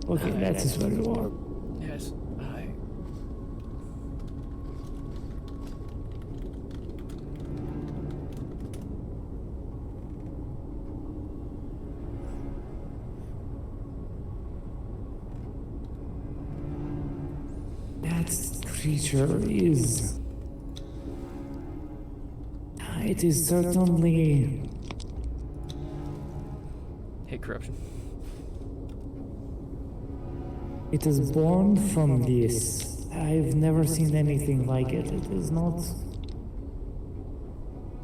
S4: Okay, that is where you are.
S1: Yes, I.
S4: That creature is. It is certainly.
S1: Hate corruption.
S4: It is born from this. I've never seen anything like it. It is not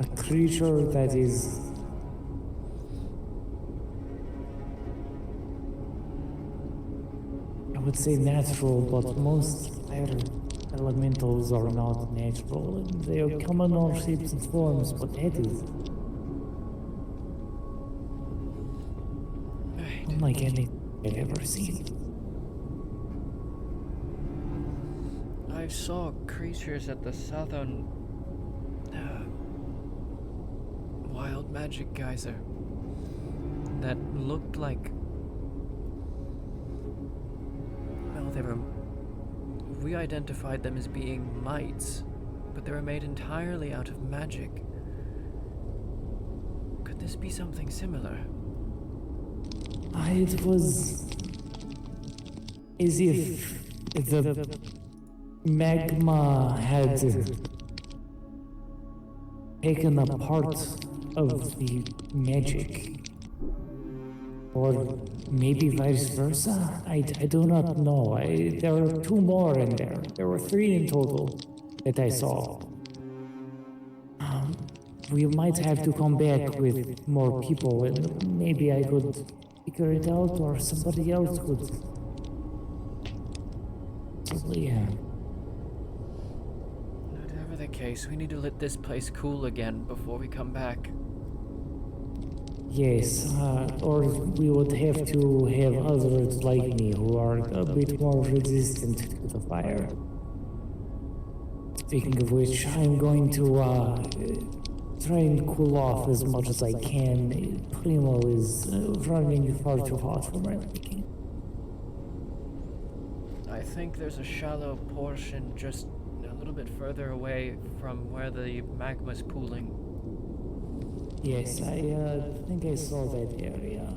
S4: a creature that is. I would say natural, but most fire elementals are not natural. And they come in all shapes and forms, but that is unlike anything I've ever seen.
S1: I saw creatures at the southern wild magic geyser that looked like, well, they were, we identified them as being mites, but they were made entirely out of magic. Could this be something similar?
S4: It was as if the magma had taken a part of the magic, or maybe vice versa. I do not know. There are two more in there. There were three in total that I saw. We might have to come back with more people, and maybe I could figure it out, or somebody else could. Possibly, yeah.
S1: Whatever the case, we need to let this place cool again before we come back.
S4: Yes, or we would have to have others like me who are a bit more resistant to the fire. Speaking of which, I'm going to try and cool off as much as I can. Primo is running far too hot for my liking.
S1: I think there's a shallow portion just a little bit further away from where the magma's pooling.
S4: Yes, I think I saw that area.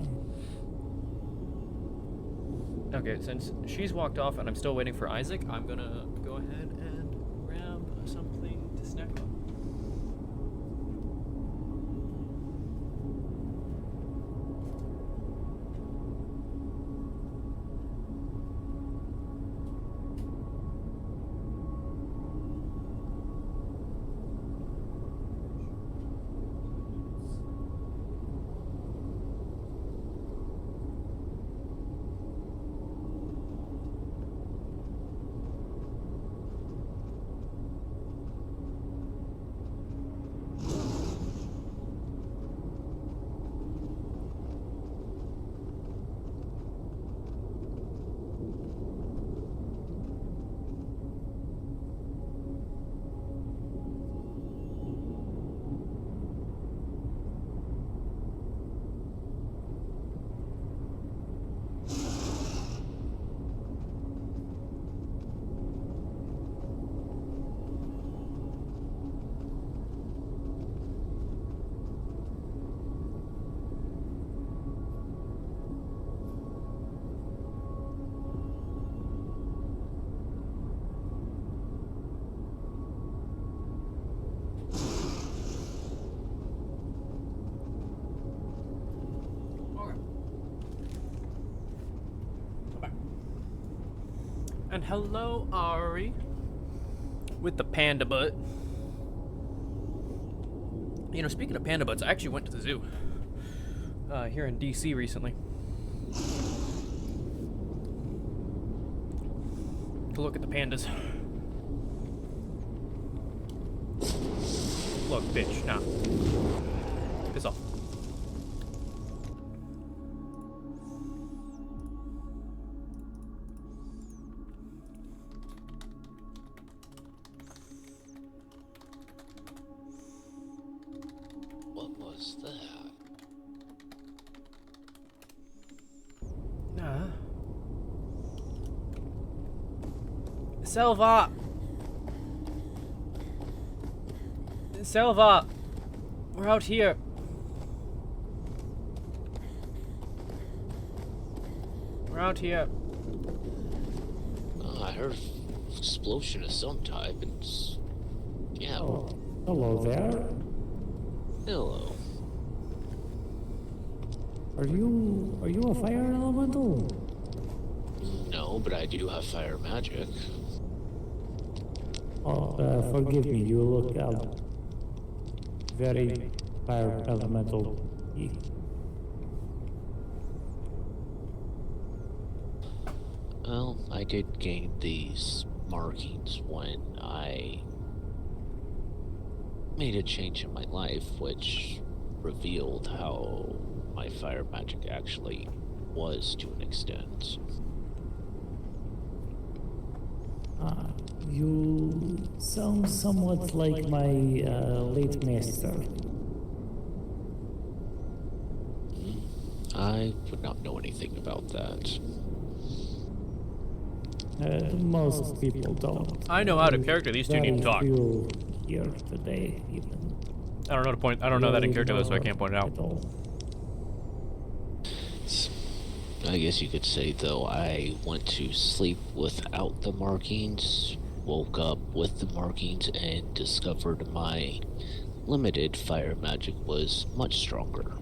S1: Okay, since she's walked off and I'm still waiting for Isaac, I'm gonna go ahead and grab something to snack on. And hello, Ari. With the panda butt. You know, speaking of panda butts, I actually went to the zoo. Here in DC recently. To look at the pandas. Look, bitch, nah. Piss off.
S7: What was that?
S1: Selva! Selva! We're out here. We're out here.
S7: I heard an explosion of some type. It's... Yeah.
S4: Oh, hello there.
S7: Hello.
S4: Are you a fire elemental?
S7: No, but I do have fire magic.
S4: Oh, forgive me. You look very fire elemental.
S7: Well, I did gain these markings when I made a change in my life, which revealed how my fire magic actually was to an extent.
S4: You sound somewhat like my late master.
S7: I would not know anything about that.
S4: Most people don't.
S1: I know out of character these two need to talk.
S4: Very few here today, even.
S1: I don't know to point. I don't know that in character though, so I can't point it out.
S4: At all.
S7: I guess you could say, though, I went to sleep without the markings, woke up with the markings, and discovered my limited fire magic was much stronger.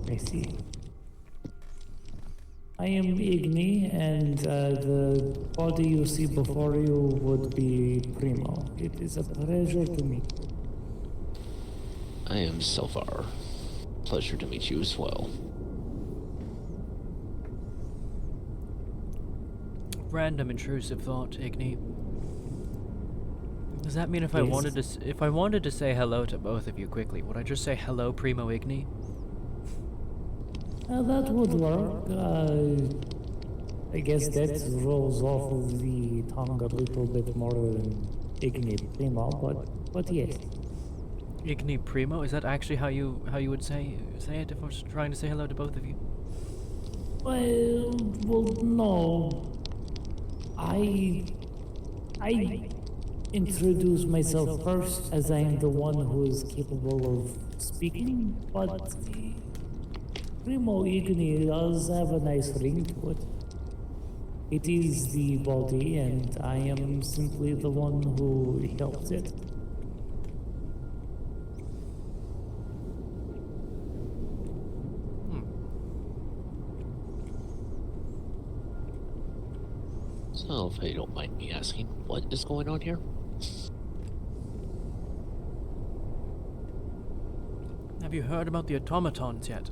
S4: I see. I am Igni, and the body you see before you would be Primo. It is a pleasure to meet you.
S7: I am Selvar. Pleasure to meet you as well.
S1: Random intrusive thought, Igni. Does that mean if I
S4: Yes.
S1: wanted to say hello to both of you quickly, would I just say hello, Primo Igni?
S4: That would work. I guess that rolls off of the tongue a little bit more than Igni Primo, but yes.
S1: Igni Primo? Is that actually how you would say it if I was trying to say hello to both of you?
S4: Well, no. I introduce myself first as I am the one who is capable of speaking, but Primo Igni does have a nice ring to it. It is the body, and I am simply the one who helps it.
S7: So, if you don't mind me asking, what is going on here?
S1: Have you heard about the automatons yet?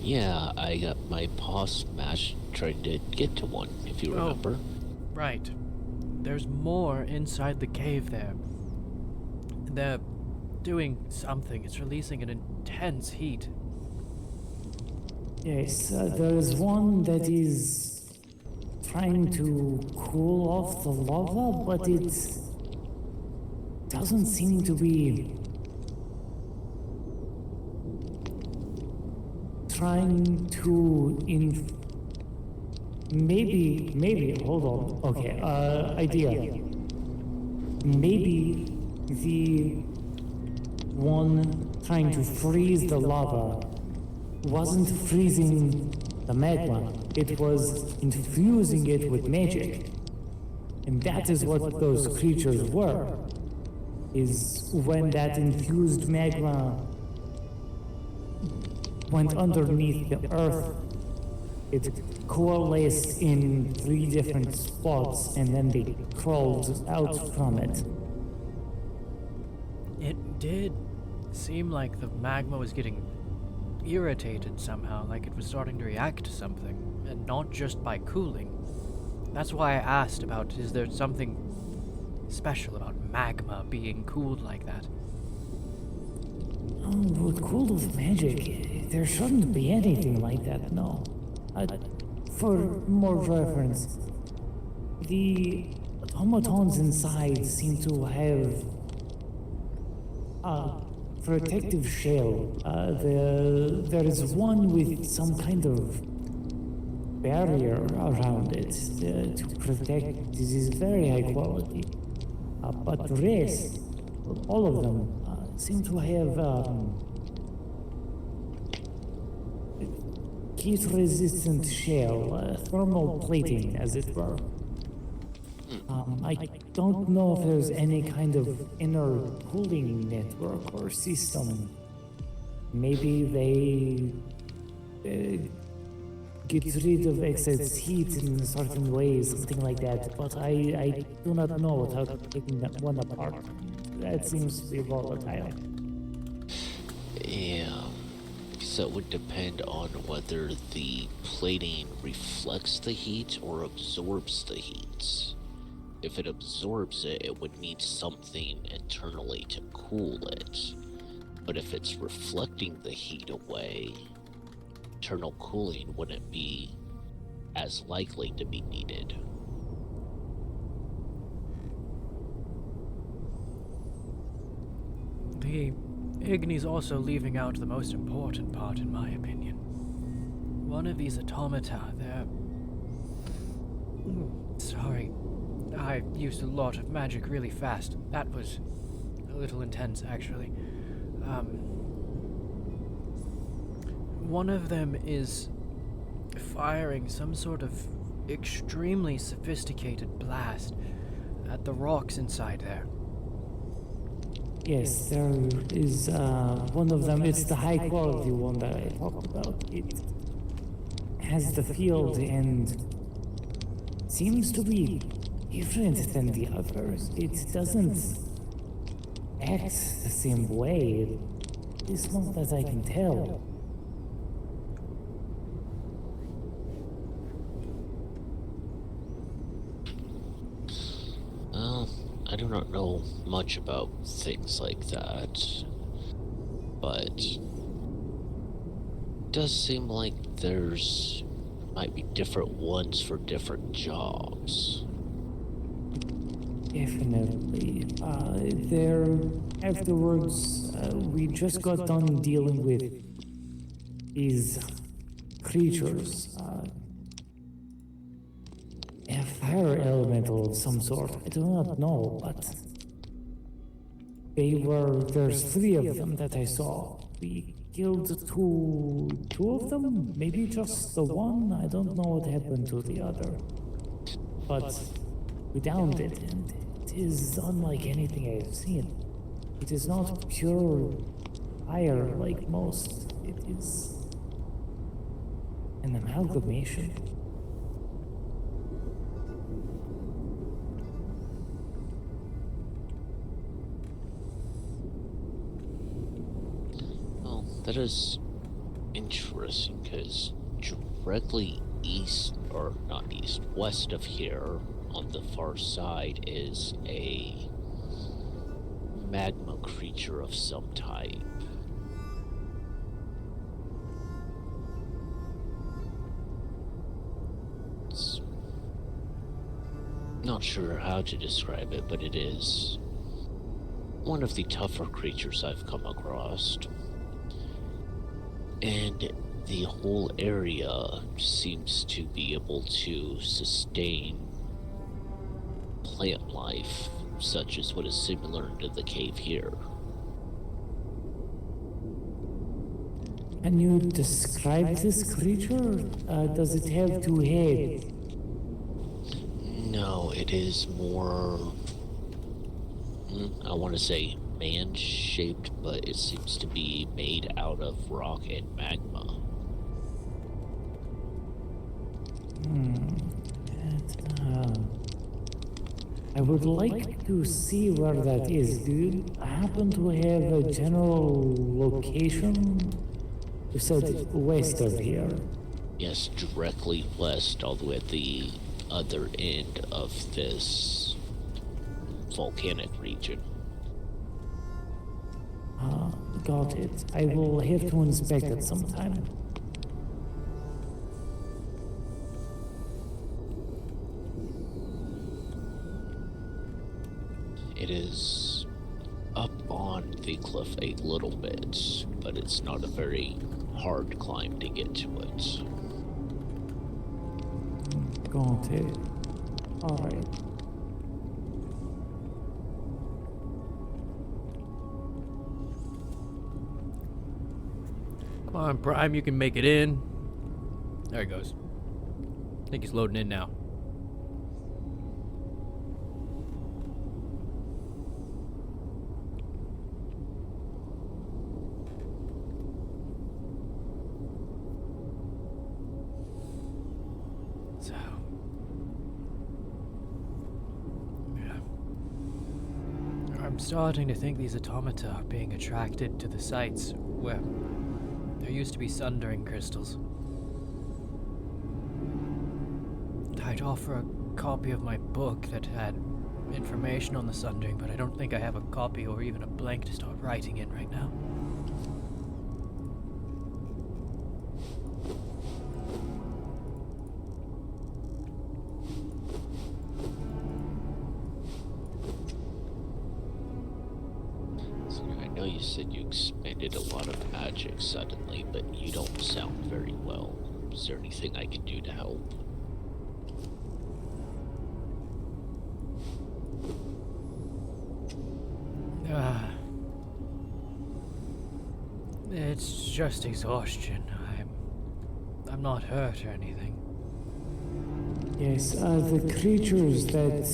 S7: Yeah, I got my paw smashed trying to get to one, if you remember.
S1: Right. There's more inside the cave there. They're doing something. It's releasing an intense heat.
S4: Yes, there is one that is trying to cool off the lava, but it doesn't seem to be trying to maybe hold on. Okay, idea. Maybe the one trying to freeze the lava wasn't freezing the magma, it was infusing it with magic. And that is what those creatures were, is when that infused magma went underneath the earth. It coalesced in 3 different spots, and then they crawled out from it.
S1: It did seem like the magma was getting irritated somehow, like it was starting to react to something, and not just by cooling. That's why I asked about, is there something special about magma being cooled like that?
S4: Oh, with cool of magic, there shouldn't be anything like that, no. For more reference, the automatons inside seem to have a protective shell. There is one with some kind of barrier around it to protect. This is very high quality. But the rest, all of them, seem to have heat-resistant shell, thermal plating, as it were. I don't know if there's any kind of inner cooling network or system. Maybe they get rid of excess heat in certain ways, something like that. But I do not know without taking that one apart. That seems to be volatile.
S7: Yeah. So it would depend on whether the plating reflects the heat or absorbs the heat. If it absorbs it, it would need something internally to cool it. But if it's reflecting the heat away, internal cooling wouldn't be as likely to be needed.
S1: The Igni's also leaving out the most important part, in my opinion. One of these automata, they're... Sorry. I used a lot of magic really fast. That was a little intense, actually. One of them is firing some sort of extremely sophisticated blast at the rocks inside there.
S4: Yes, there is one of them. It's the high quality one that I talked about. It has the field and seems to be different than the others. It doesn't act the same way. It's not that I can tell.
S7: Well, I do not know much about things like that, but it does seem like there's might be different ones for different jobs.
S4: Definitely. Afterwards, we just got done dealing with these creatures. A fire elemental of some sort. I do not know, but there's 3 of them that I saw. We killed two of them? Maybe just the one? I don't know what happened to the other. But we downed it, and it is unlike anything I have seen. It is not pure fire like most. It is an amalgamation.
S7: Well, that is interesting because directly east, or not east, west of here, on the far side is a magma creature of some type. It's not sure how to describe it, but it is one of the tougher creatures I've come across. And the whole area seems to be able to sustain plant life, such as what is similar to the cave here.
S4: Can you describe this creature? Does it have 2 heads?
S7: No, it is more, I want to say man-shaped, but it seems to be made out of rock and magma.
S4: I would like to see where that is. Do you happen to have a general location? You said west of here.
S7: Yes, directly west, all the way at the other end of this volcanic region.
S4: Got it. I will have to inspect it sometime.
S7: It is up on the cliff a little bit, but it's not a very hard climb to get to it.
S4: Got it. Alright.
S1: Come on, Prime, you can make it in. There he goes. I think he's loading in now. So, yeah. I'm starting to think these automata are being attracted to the sites where there used to be sundering crystals. I'd offer a copy of my book that had information on the sundering, but I don't think I have a copy or even a blank to start writing in right now.
S7: So I know you said you expended a lot of magic suddenly, but you don't sound very well. Is there anything I can do to help?
S1: It's just exhaustion. I'm not hurt or anything.
S4: Yes, the creatures that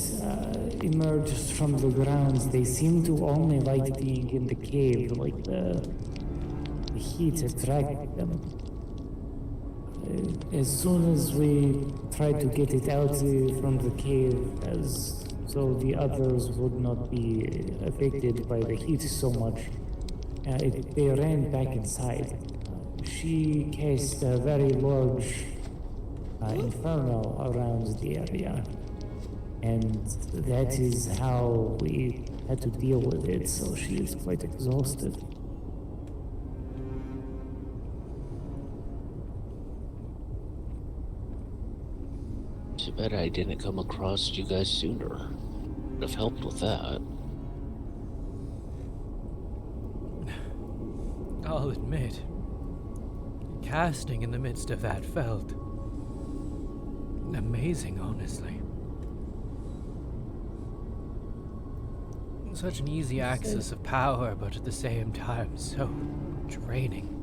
S4: emerged from the grounds, they seem to only like being in the cave, like the heat attracted them. As soon as we tried to get it out from the cave, as so the others would not be affected by the heat so much, they ran back inside. She cast a very large inferno around the area, and that is how we had to deal with it, so she is quite exhausted.
S7: Too bad I didn't come across you guys sooner. Would have helped with that.
S1: I'll admit, casting in the midst of that felt amazing, honestly. Such an easy access of power, but at the same time so draining.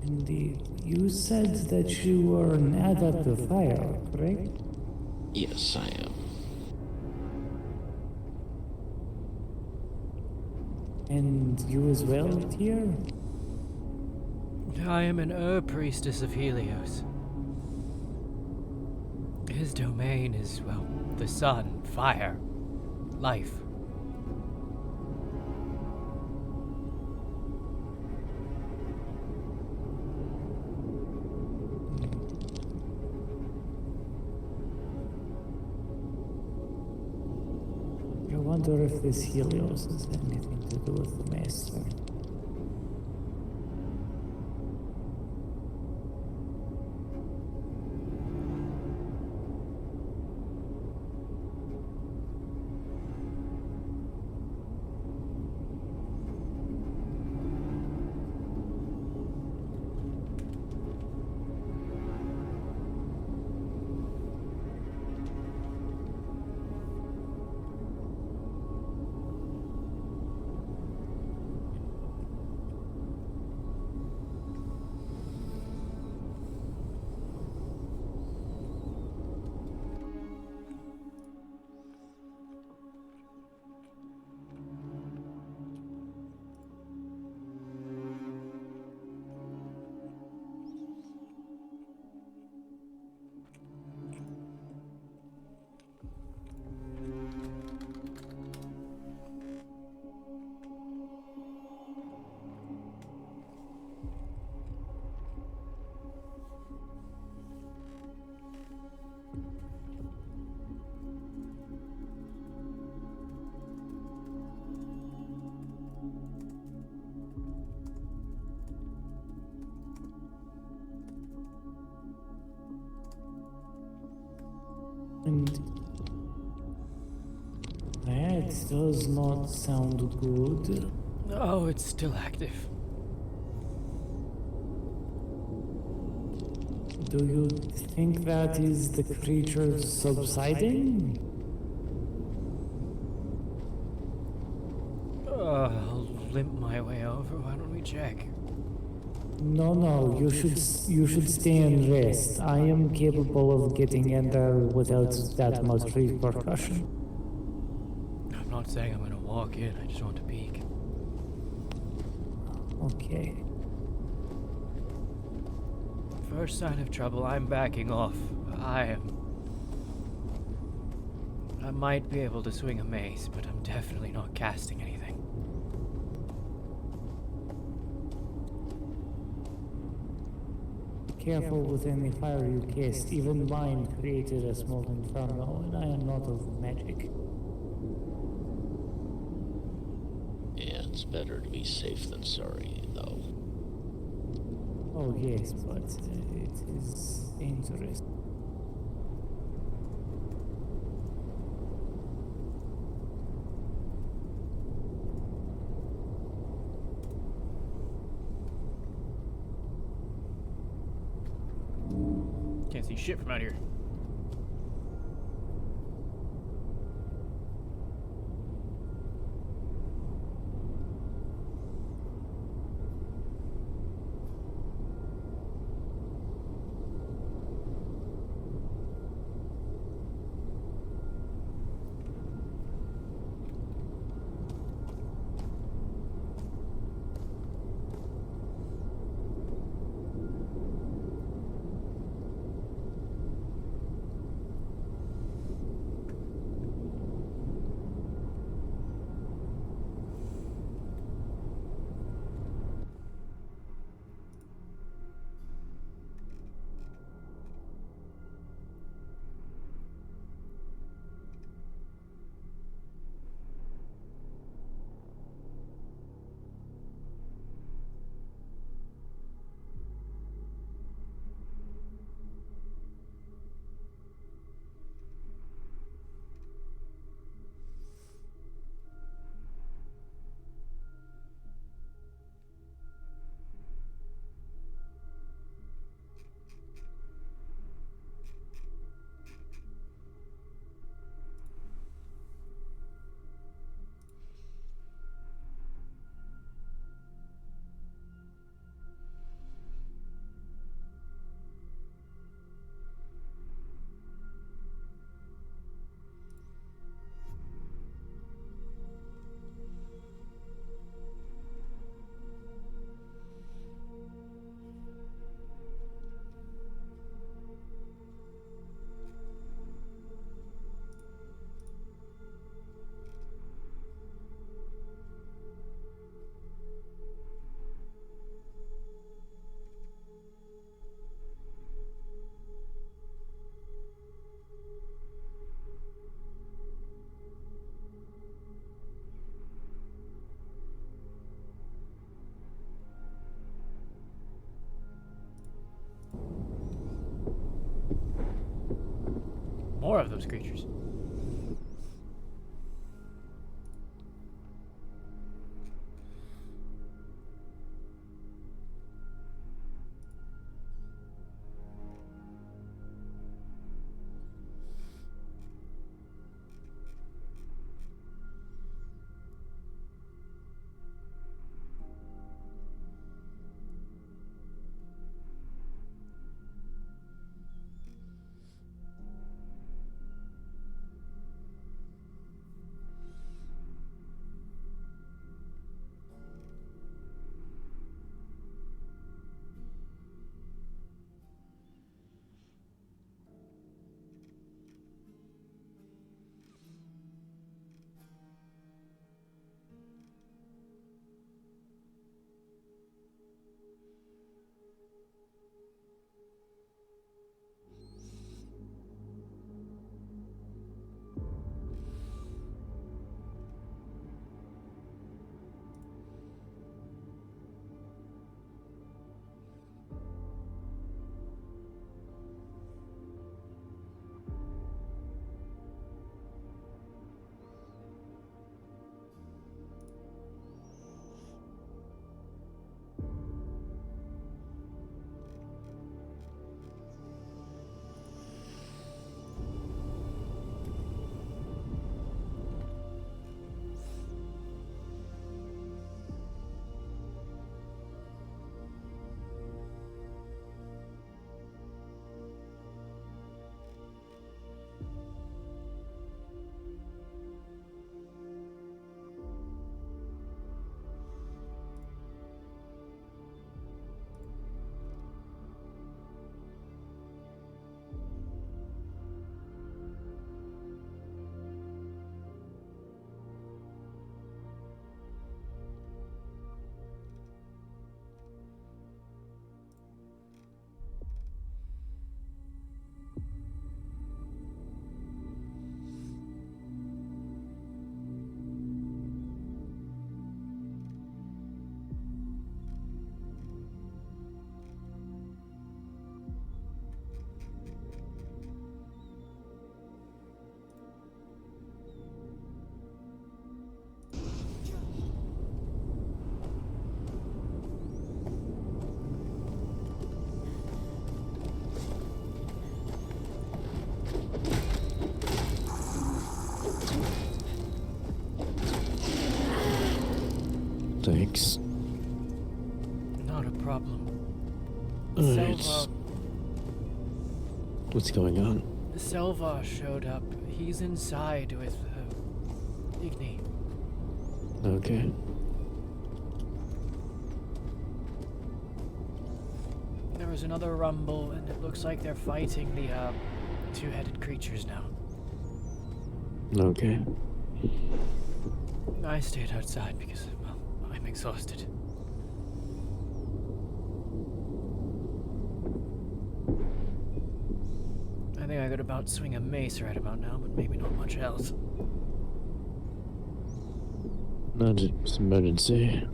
S4: Indeed. You said that you were an adept of fire, correct?
S7: Yes, I am.
S4: And you as well, Tyr?
S1: I am an priestess of Helios. His domain is, well, the sun, fire, life.
S4: I wonder if this Helios has anything to do with the Master. And that does not sound good.
S1: Oh, it's still active.
S4: Do you think that is the creature subsiding?
S1: I'll limp my way over. Why don't we check?
S4: No, you should stay and rest. I am capable of getting in there without that much repercussion.
S1: I'm not saying I'm gonna walk in. I just want to peek.
S4: Okay.
S1: First sign of trouble, I'm backing off. I might be able to swing a mace, but I'm definitely not casting anything.
S4: Careful with any fire you cast. Even mine created a small inferno, and I am not of magic.
S7: Yeah, it's better to be safe than sorry, though.
S4: Oh yes, but it is dangerous.
S1: Can't see shit from out here. More of those creatures.
S2: Thanks.
S1: Not a problem.
S2: Alright.
S1: Selva,
S2: What's going on?
S1: Selva showed up. He's inside with Igni.
S2: Okay.
S1: There was another rumble, and it looks like they're fighting the two-headed creatures now.
S2: Okay.
S1: I stayed outside because, well, I'm exhausted. I think I could about swing a mace right about now, but maybe not much else.
S2: Not just emergency.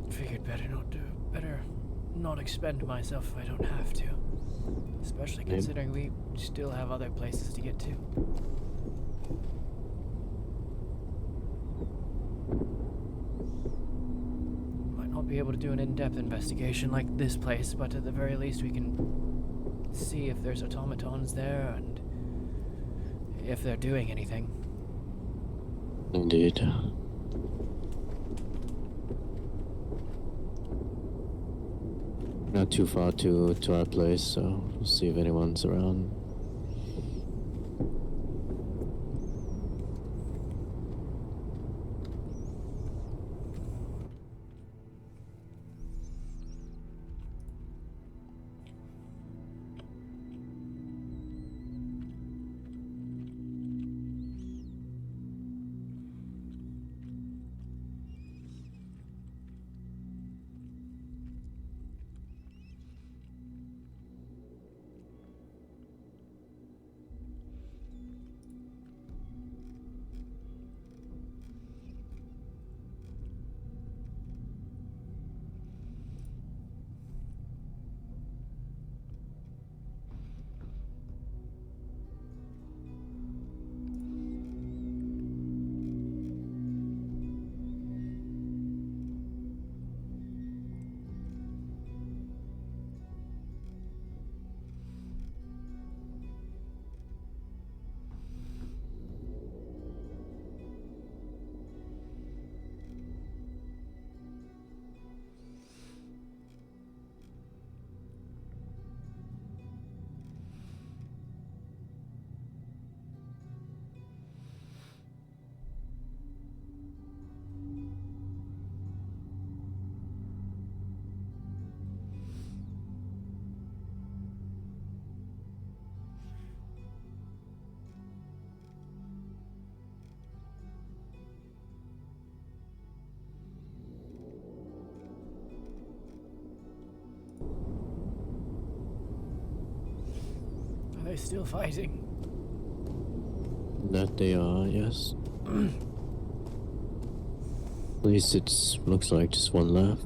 S1: Figured better not expend myself if I don't have to. Especially
S2: Yep.
S1: considering we still have other places to get to. Might not be able to do an in-depth investigation like this place, but at the very least we can see if there's automatons there and if they're doing anything.
S2: Indeed. Not too far to our place, so we'll see if anyone's around.
S1: Are they still fighting?
S2: That they are, yes. At least it looks like just one left.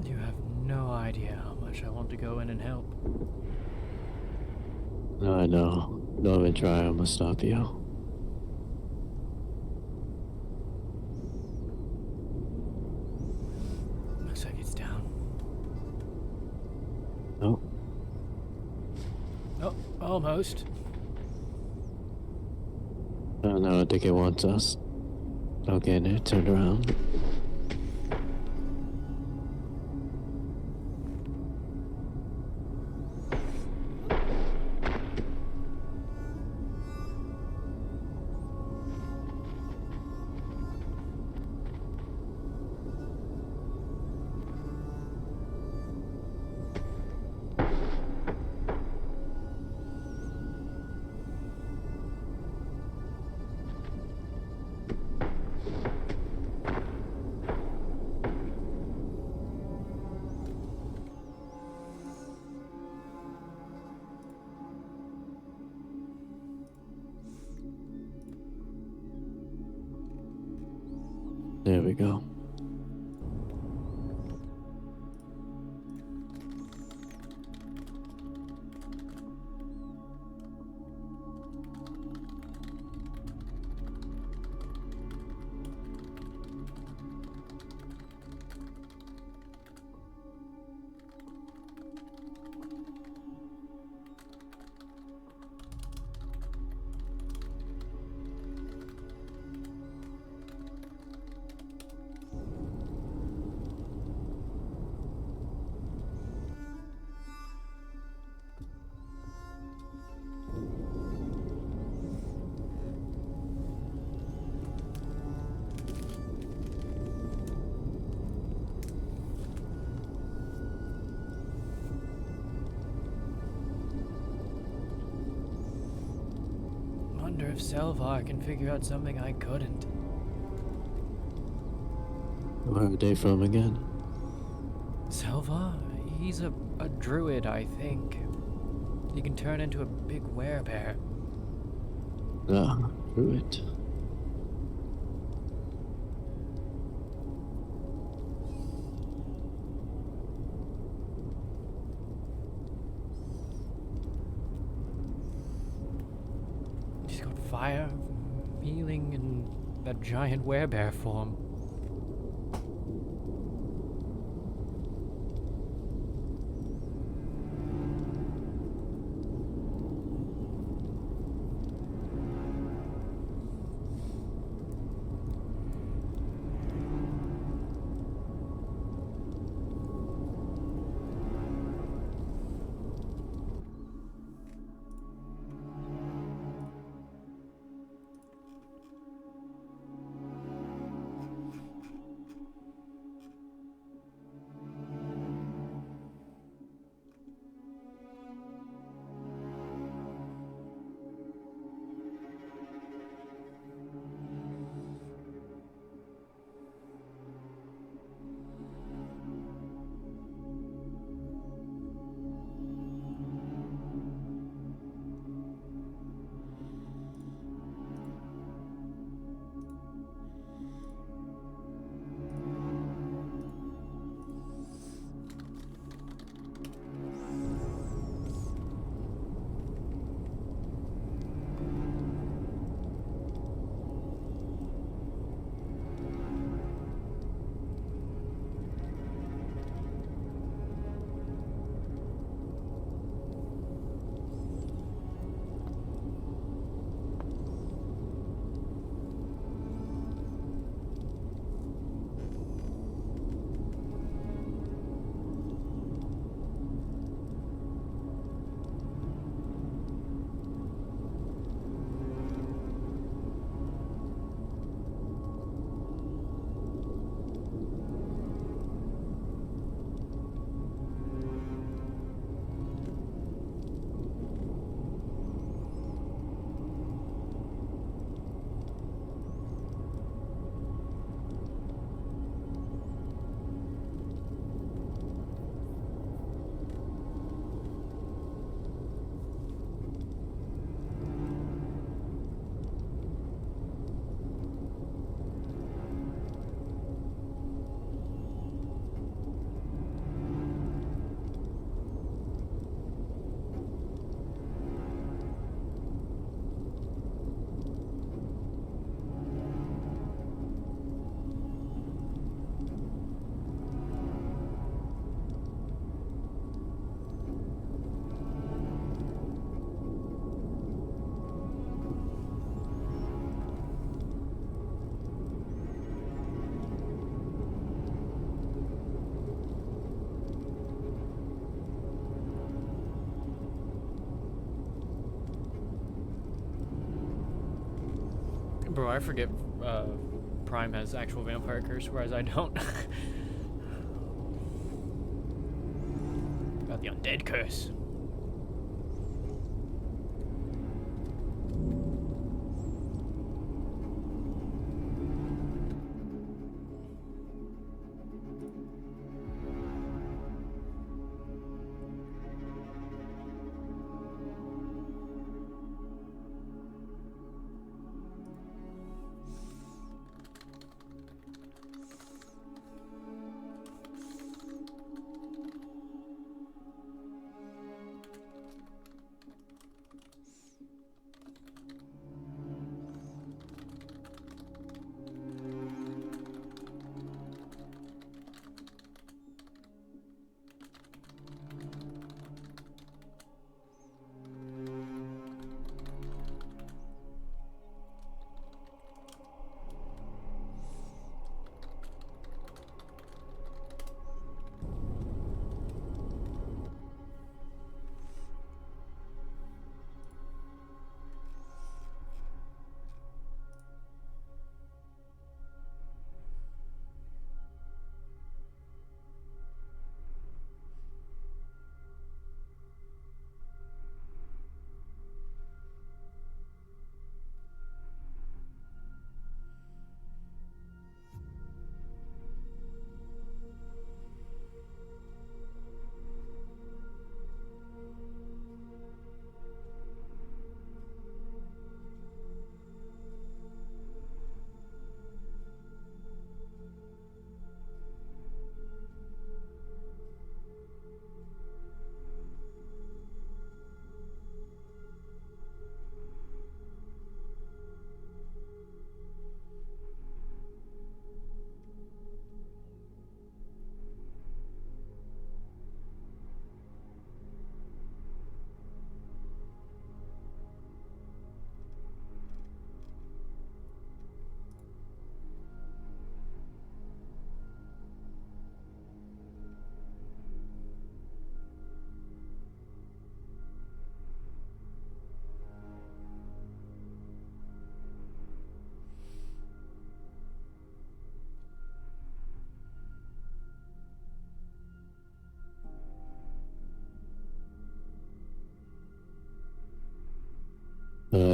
S1: You have no idea how much I want to go in and help.
S2: I know. Don't even try, I'm gonna stop you.
S1: Looks like it's down.
S2: Oh,
S1: Oh, almost.
S2: oh no, I think it wants us. Okay, now turn around. There we go.
S1: Wonder if Selvar can figure out something I couldn't.
S2: Where are they from again?
S1: Selvar? He's a druid, I think. He can turn into a big werebear.
S2: Ah, Druid.
S1: He's got fire, healing, and a giant werebear form. Bro, I forget Prime has actual vampire curse, whereas I don't. Got the undead curse.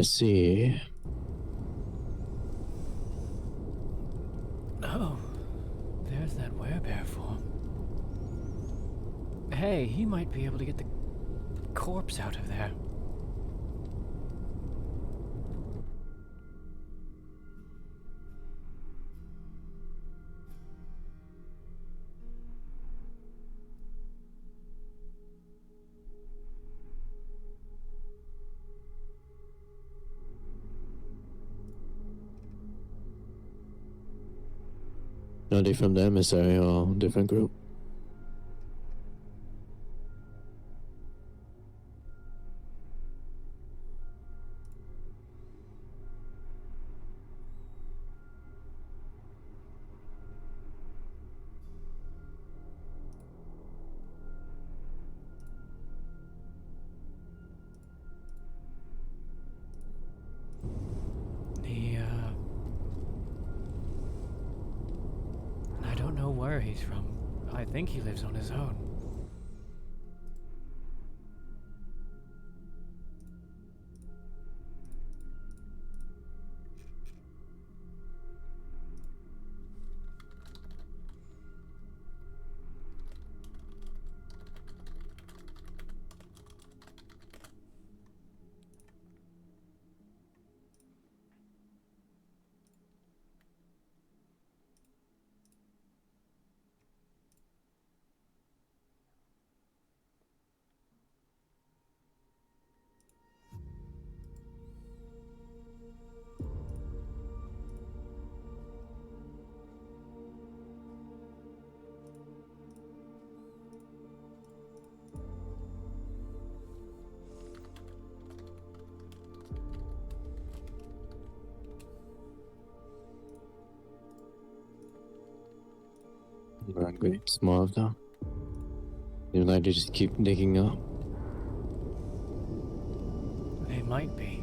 S2: See.
S1: Oh, there's that werebear form. Hey, he might be able to get the corpse out of there.
S2: Are they from the emissary or different group?
S1: I don't know where he's from. I think he lives on his own.
S2: Not great. Small though. You'd like to just keep digging up.
S1: They might be.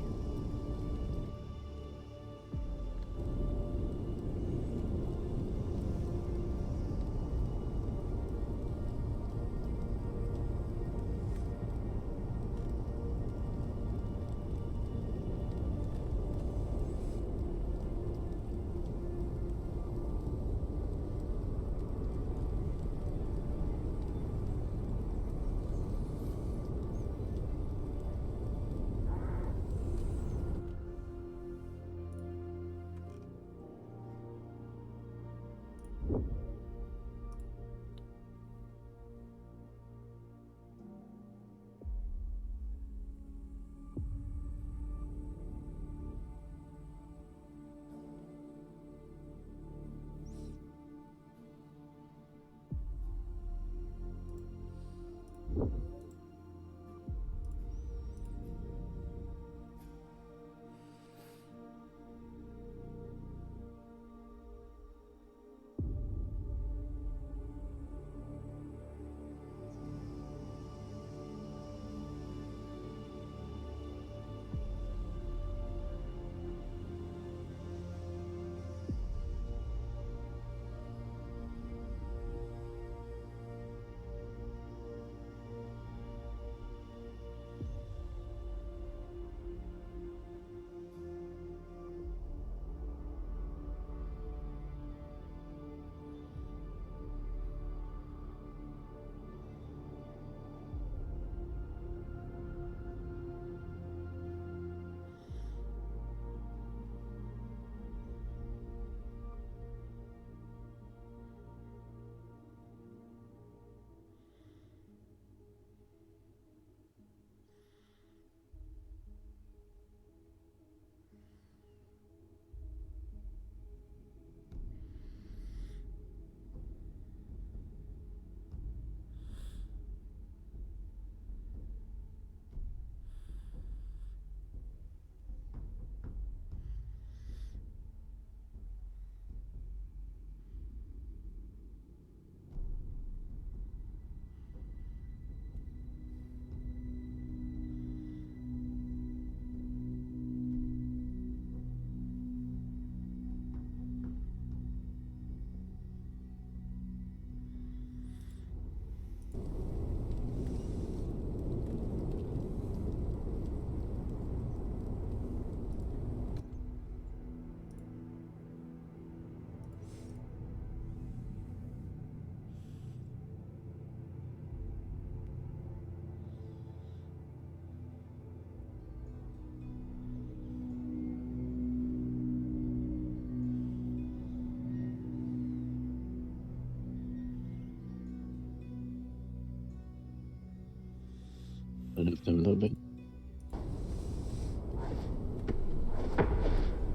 S2: I left him a little bit.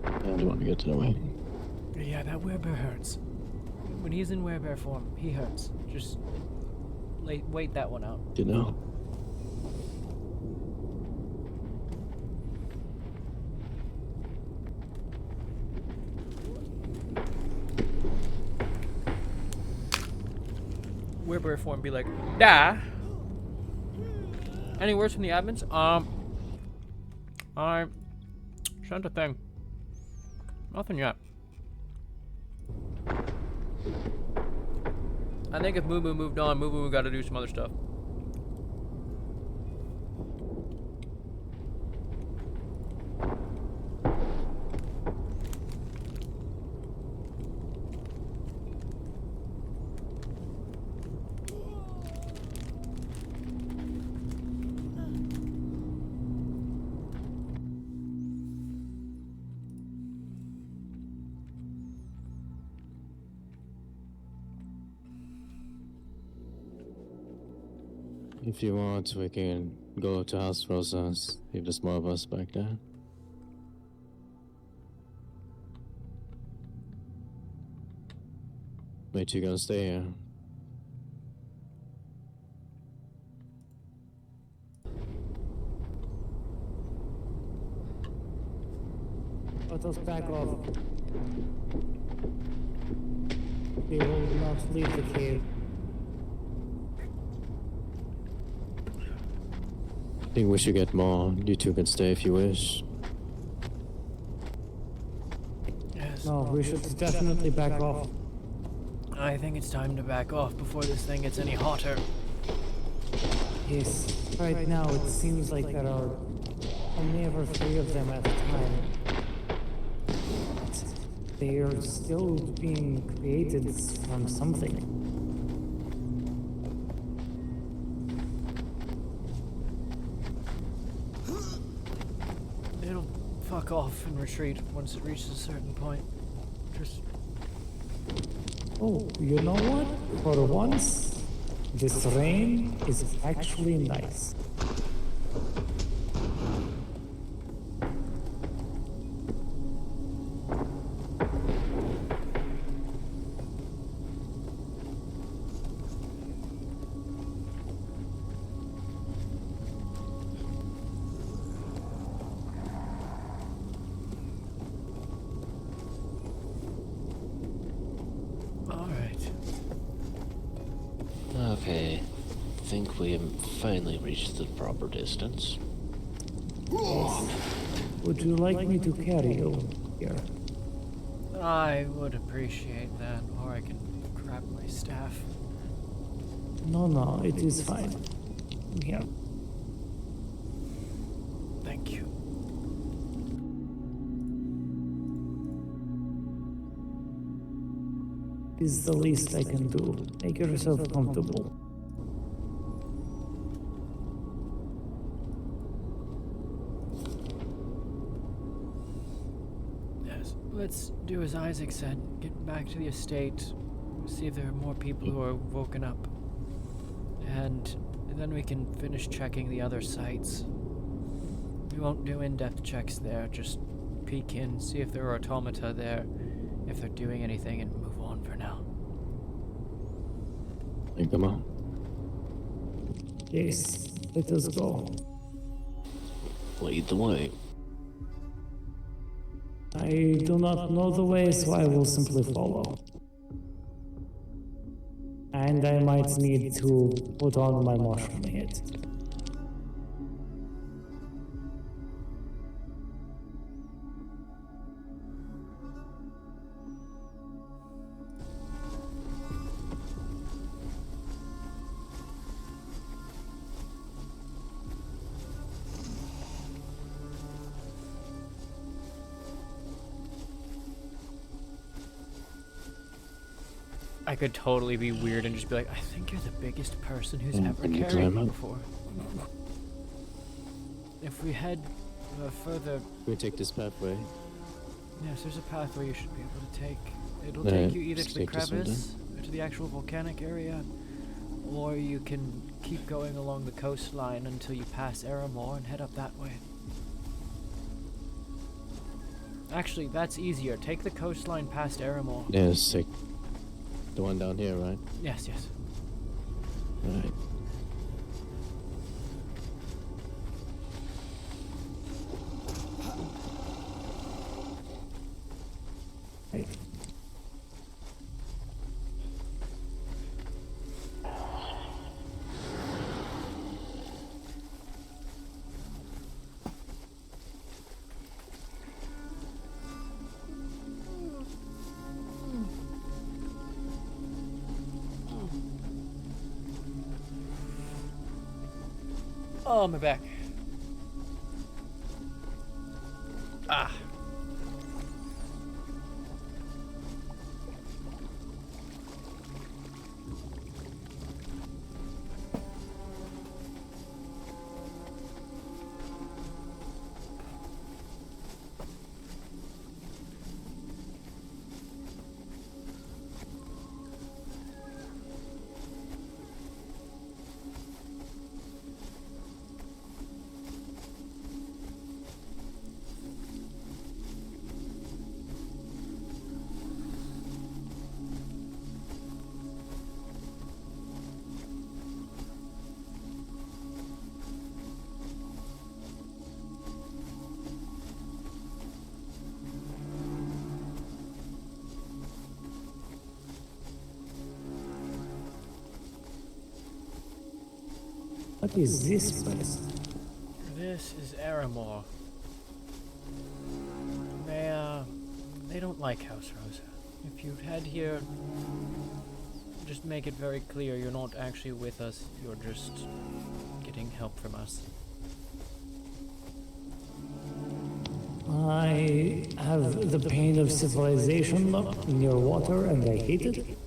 S2: I don't want to get to the way.
S1: Yeah, that werebear hurts. When he's in werebear form, he hurts. Just wait that one out.
S2: You know?
S1: Werebear form be like, "Da." Any words from the admins? I sent a thing. Nothing yet. I think if Moo Moo moved on, Moo Moo got to do some other stuff.
S2: If you want, we can go to House Rosas. If there's more of us back there. Wait, you gonna stay here?
S4: Let us back off. We will not leave the cave.
S2: I think we should get more. You two can stay if you wish.
S1: Yes.
S4: No, we should definitely back off.
S1: I think it's time to back off before this thing gets any hotter.
S4: Yes, right now it seems like there are only ever 3 of them at a time. But they are still being created from something.
S1: It'll fuck off and retreat once it reaches a certain point. Just
S4: Oh, you know what? For once, this rain is actually nice.
S7: Okay, I think we have finally reached the proper distance.
S4: Would you like me to carry you here?
S1: I would appreciate that, or I can grab my staff.
S4: No, it is fine. Here.
S1: Thank you.
S4: Is the least I can do. Make yourself comfortable.
S1: Yes, let's do as Isaac said. Get back to the estate. See if there are more people who are woken up. And then we can finish checking the other sites. We won't do in-depth checks there, just peek in, see if there are automata there, if they're doing anything, and move on for now.
S2: Hey, come on.
S4: Yes, let us go.
S7: Lead the way.
S4: I do not know the way, so I will simply follow. And I might need to put on my mushroom head.
S1: I could totally be weird and just be like, I think you're the biggest person who's
S2: Yeah,
S1: ever
S2: can you
S1: carried
S2: climb
S1: me
S2: up?
S1: before. If we head further,
S2: We take this pathway.
S1: yes, there's a pathway you should be able to take. It'll
S2: Yeah,
S1: take you either
S2: just
S1: to the
S2: take this one
S1: crevice, or to the actual volcanic area, or you can keep going along the coastline until you pass Aramore and head up that way. Actually, that's easier. Take the coastline past Aramore.
S2: Yeah, sick. The one down here, right?
S1: Yes, yes.
S2: Alright.
S4: Right.
S1: Oh, my back. Ah.
S4: What is this place?
S1: This is Aramore. They don't like House Rosa. If you head here, just make it very clear you're not actually with us, you're just getting help from us.
S4: I have the pain of civilization near water and I hate it.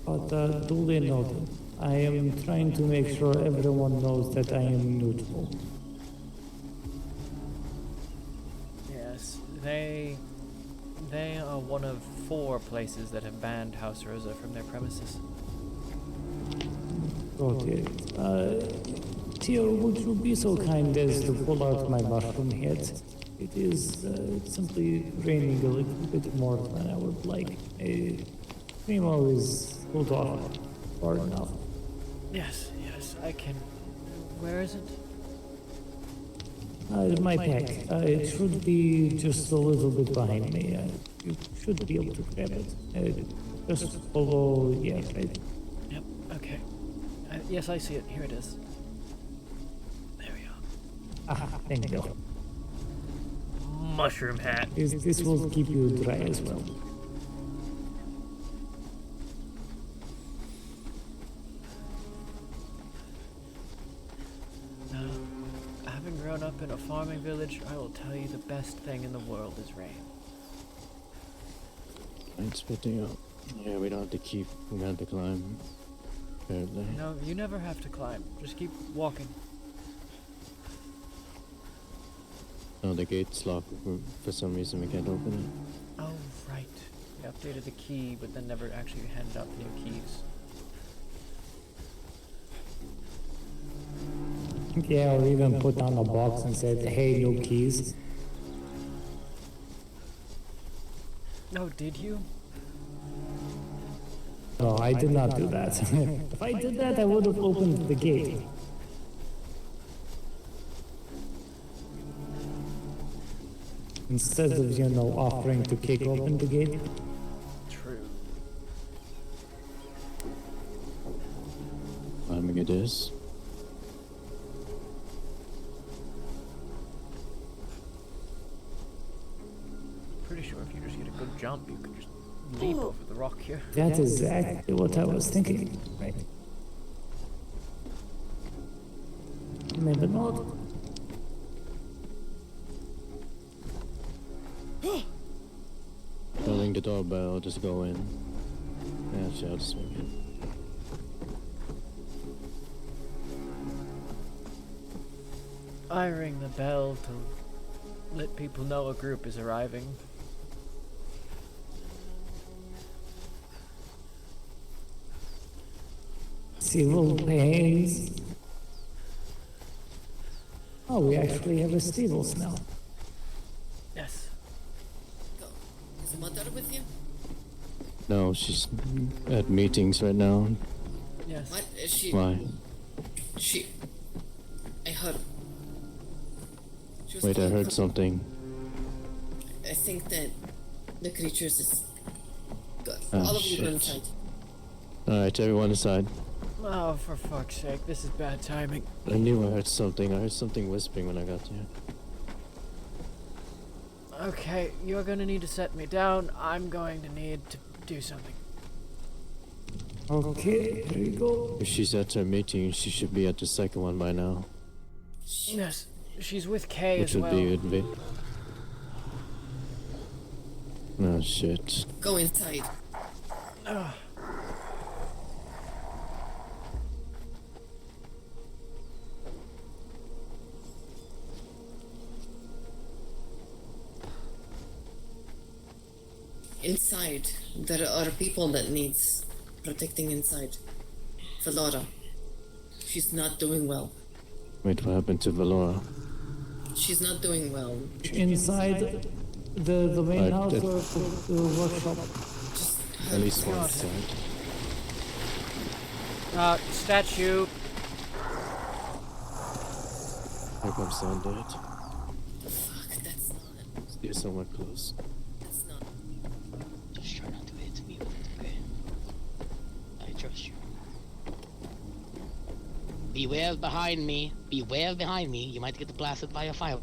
S4: But duly noted. I am trying to make sure everyone knows that I am neutral.
S1: Yes, they are one of 4 places that have banned House Rosa from their premises.
S4: Got it. Tio, would you be so kind as to pull out my mushroom head? It is simply raining a little bit more than I would like. Primo is pulled off far enough.
S1: Yes, yes, I can. Where is it?
S4: My pack. It should be just a little bit behind me. You should be able to grab it. Just follow, yeah, right.
S1: Yep, okay. Yes, I see it. Here it is. There we are.
S4: Ah, thank you.
S1: Mushroom hat.
S4: This will keep you dry as well.
S1: Having grown up in a farming village, I will tell you the best thing in the world is rain.
S2: It's picking up. Yeah, we don't have to keep. We don't have to climb. Apparently.
S1: No, you never have to climb. Just keep walking.
S2: No, the gate's locked. For some reason, we can't open it.
S1: Oh, right. We updated the key, but then never actually handed out the new keys.
S4: Yeah, or even put down a box and said, hey, no keys.
S1: Oh, did you?
S4: No, I did not do that. If I did that, I would have opened the gate. Instead of, offering to kick open the gate.
S1: True.
S2: Climbing it is.
S1: Pretty sure if you just get a good jump, you could just leap over the rock here.
S4: That's exactly what I was thinking. Right. Maybe not.
S2: Don't ring the doorbell, just go in. Actually, I'll just swing in.
S1: I ring the bell to let people know a group is arriving.
S4: Stable pains. Oh, we actually have a stable smell.
S1: Yes.
S8: Go. Is Mother with you?
S2: No, she's at meetings right now.
S1: Yes.
S8: What is she?
S2: Why?
S8: She. I heard. She was
S2: Wait, I
S8: calling
S2: heard
S8: from-
S2: something.
S8: I think that the creatures is. Good.
S2: Oh,
S8: All of you go
S2: shit.
S8: inside.
S2: Alright, everyone aside.
S1: Oh, for fuck's sake, this is bad timing.
S2: I knew I heard something. I heard something whispering when I got there.
S1: Okay, you're gonna need to set me down. I'm going to need to do something.
S4: Okay, here you go.
S2: If she's at her meeting, she should be at the second one by now.
S1: Yes, she's with Kay
S2: Which
S1: as
S2: would
S1: well.
S2: be Oh shit.
S8: Go inside. Inside, there are people that needs protecting inside. Valora. She's not doing well.
S2: Wait, what happened to Valora?
S8: She's not doing well.
S4: Inside the main
S2: I
S4: house
S2: did-
S4: or the workshop?
S8: Just
S2: At least one
S1: God.
S2: side.
S1: Statue.
S2: Here comes Sundead.
S8: fuck, that's not.
S2: Steer somewhere close.
S8: That's not.
S7: Just try not to hit me with it, okay? I trust you. Beware behind me. Beware behind me. You might get blasted by a fire.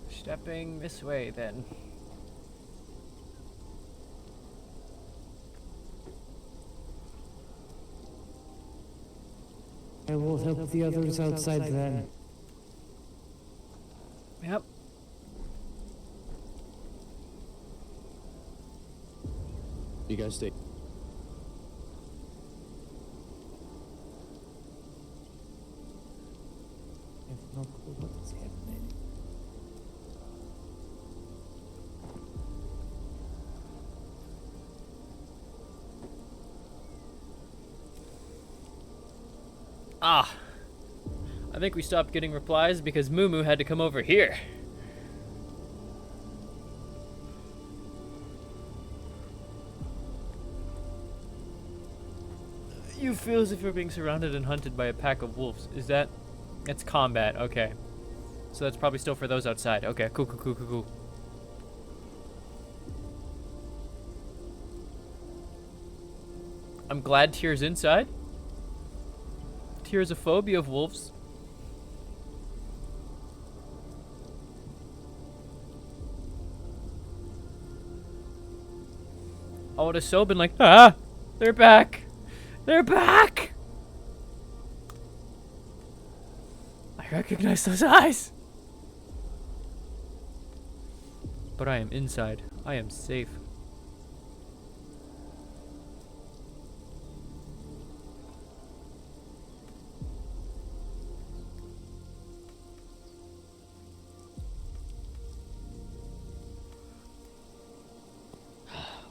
S1: Stepping this way then.
S4: I will help the others outside then.
S1: Yep.
S2: You guys stay.
S4: I have no clue what is happening.
S1: Ah. I think we stopped getting replies because Moo had to come over here. You feel as if you're being surrounded and hunted by a pack of wolves. Is that... That's combat, okay. So that's probably still for those outside. Okay, cool. I'm glad Tyr's inside. Tyr has a phobia of wolves. I would have so been like, ah, they're back. They're back. I recognize those eyes. But I am inside. I am safe.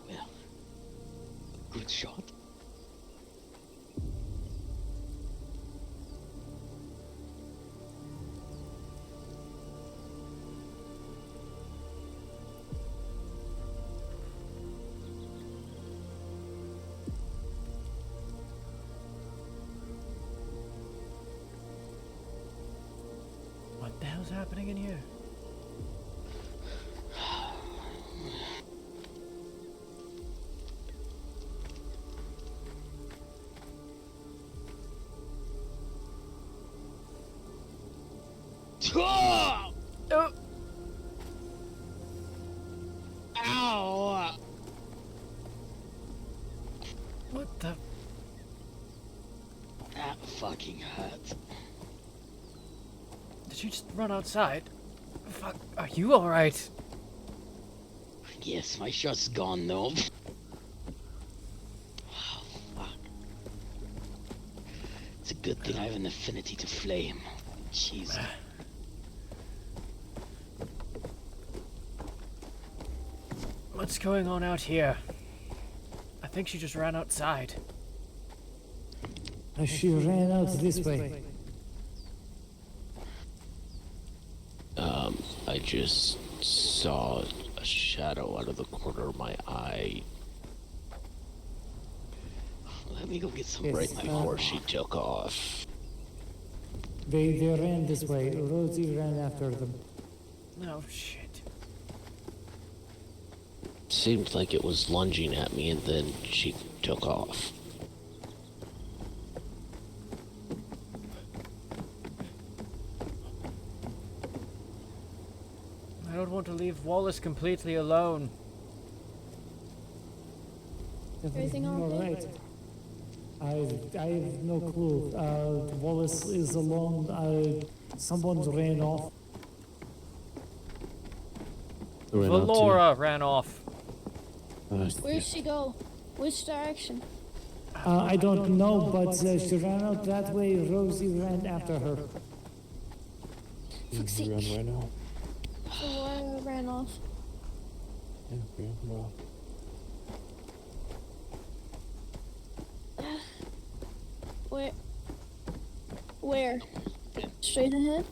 S7: Well, good shot.
S1: What the hell's happening in here?
S7: Oh!
S1: Oh,
S7: Ow!
S1: what the?
S7: That fucking hurt.
S1: Did you just run outside? Fuck, are you alright?
S7: Yes, my shot's gone though. Oh, fuck. It's a good thing I have an affinity to flame. Jeez.
S1: What's going on out here? think she just ran outside.
S4: She ran out this way.
S7: I just saw a shadow out of the corner of my eye. Let me go get some
S4: Yes,
S7: break before she took off.
S4: They ran this way. Rosie ran after them.
S1: Oh, shit.
S7: Seemed like it was lunging at me and then she took off.
S1: I don't want to leave Wallace completely alone.
S6: Everything all
S4: You're
S6: okay?
S4: right. I have no clue. Wallace is alone. Someone ran off.
S2: Who ran out to?
S1: Valora ran off.
S6: Where'd she go? Which direction?
S4: I don't know, but she ran out that way. Rosie ran after her.
S6: Fuck's
S2: You
S6: sake.
S2: run right now.
S6: Laura ran off.
S2: Yeah, okay, well.
S6: Where? Where? Straight ahead?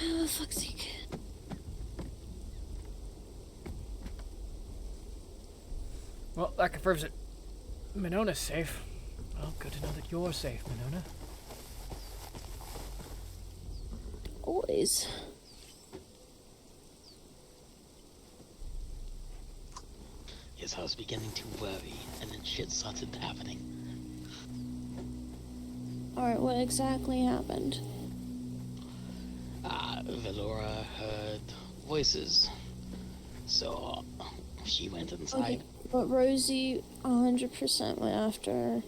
S6: Oh, fuck's sake.
S1: Well, that confirms it. Minona's safe. Well, good to know that you're safe, Minona.
S6: Always.
S9: Yes, I was beginning to worry, and then shit started happening.
S6: Alright, what exactly happened?
S9: Valora heard voices, so she went inside.
S6: Okay, but Rosie 100% went after her.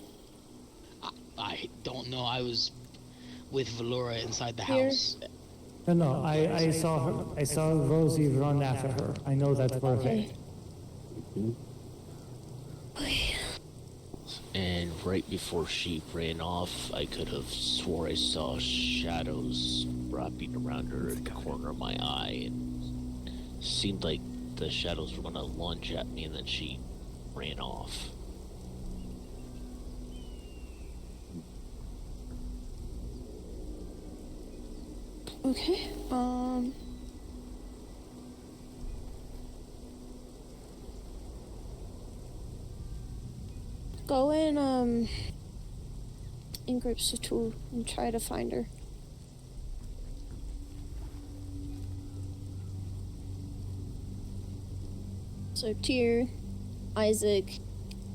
S9: I don't know, I was with Valora inside the
S6: Here?
S9: house.
S4: No, I saw her. I saw Rosie run after her. I know that for a fact.
S7: And right before she ran off, I could have swore I saw shadows wrapping around her in the corner of my eye, and seemed like the shadows were gonna lunge at me, and then she ran off.
S6: Okay, go in groups of two and try to find her. So Tyr, Isaac,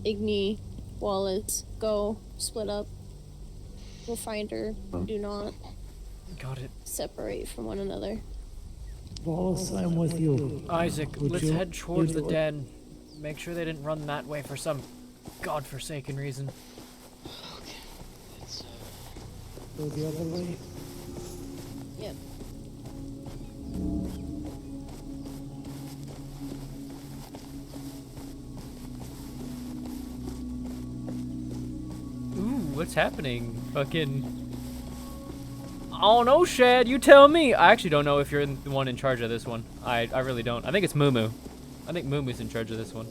S6: Igni, Wallace, go, split up. We'll find her. Do not
S1: Got it.
S6: separate from one another.
S4: Wallace, I'm with you.
S1: Isaac,
S4: Would
S1: let's
S4: you-
S1: head towards the
S4: would-
S1: den. Make sure they didn't run that way for some godforsaken reason.
S9: Okay, it's,
S4: Go the other way.
S6: Yep.
S1: Ooh, what's happening? Fucking... Oh no, Shad, you tell me! I actually don't know if you're the one in charge of this one. I really don't. I think it's Moo Moo. I think Moo Moo's in charge of this one.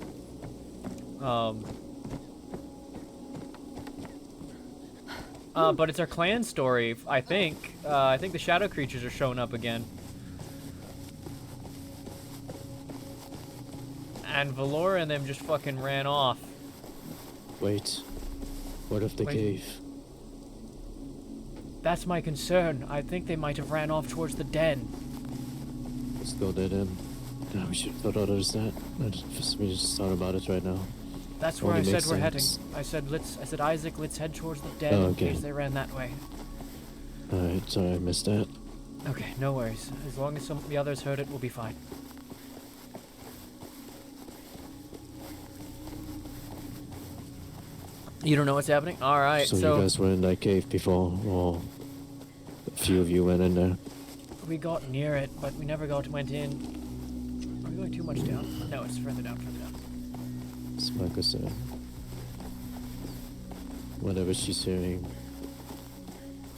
S1: But it's our clan story, I think. I think the shadow creatures are showing up again. And Valora and them just fucking ran off.
S2: Wait. What of the
S1: Wait.
S2: cave?
S1: That's my concern. I think they might have ran off towards the den.
S2: Let's go dead end. Yeah, we should put others that. We just thought about it right now.
S1: That's where
S2: Only
S1: I said
S2: makes
S1: we're heading.
S2: sense.
S1: I said Isaac, let's head towards the den
S2: Oh,
S1: in
S2: okay.
S1: case they ran that way.
S2: Alright, sorry I missed that.
S1: Okay, no worries. As long as some of the others heard it, we'll be fine. You don't know what's happening? Alright,
S2: So
S1: so
S2: you guys were in that cave before, or a few of you went in there?
S1: we got near it, but we never went in. Are we going too much down? No, it's further down, further down.
S2: It's like I said. Whatever she's hearing,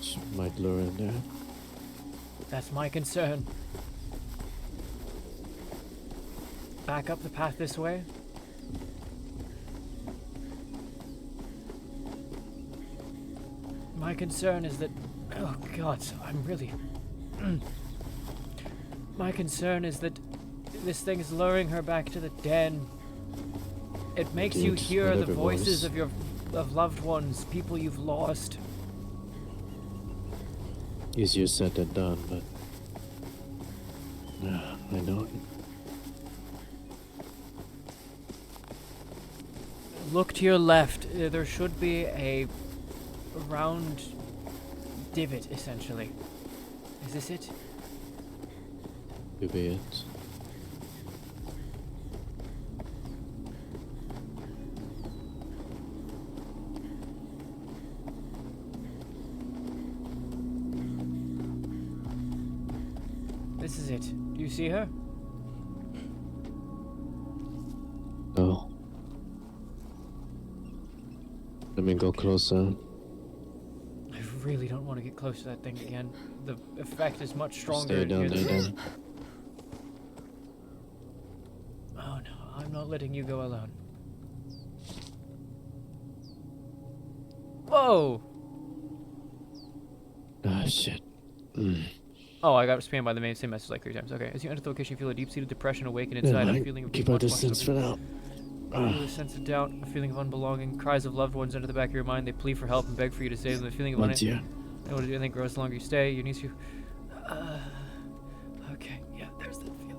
S2: she might lure in there.
S1: That's my concern. back up the path this way? My concern is that... Oh god, I'm really... My concern is that this thing is luring her back to the den. It makes you
S2: Dude,
S1: hear the
S2: whatever
S1: voices
S2: voice.
S1: of loved ones, people you've lost.
S2: Easier said than done, but... I know it.
S1: Look to your left. There should be a round divot, essentially. Is this it?
S2: Could be it.
S1: This is it. Do you see her?
S2: No. Let me go closer.
S1: I really don't want to get close to that thing again. The effect is much stronger.
S2: Stay down,
S1: here
S2: stay
S1: than-
S2: down.
S1: Oh no, I'm not letting you go alone. Whoa!
S2: Ah, shit. Mm.
S1: Oh, I got spammed by the same message like 3 times. Okay, as you enter the location, you feel a deep-seated depression awaken inside. A feeling of
S2: Keep
S1: being
S2: our
S1: watched by
S2: distance for
S1: something.
S2: now.
S1: You feel a sense of doubt, a feeling of unbelonging. Cries of loved ones enter the back of your mind. They plead for help and beg for you to save them. The feeling of
S2: Once here.
S1: I want to do anything grows the longer you stay. Your knees you. Okay, yeah, there's that feeling.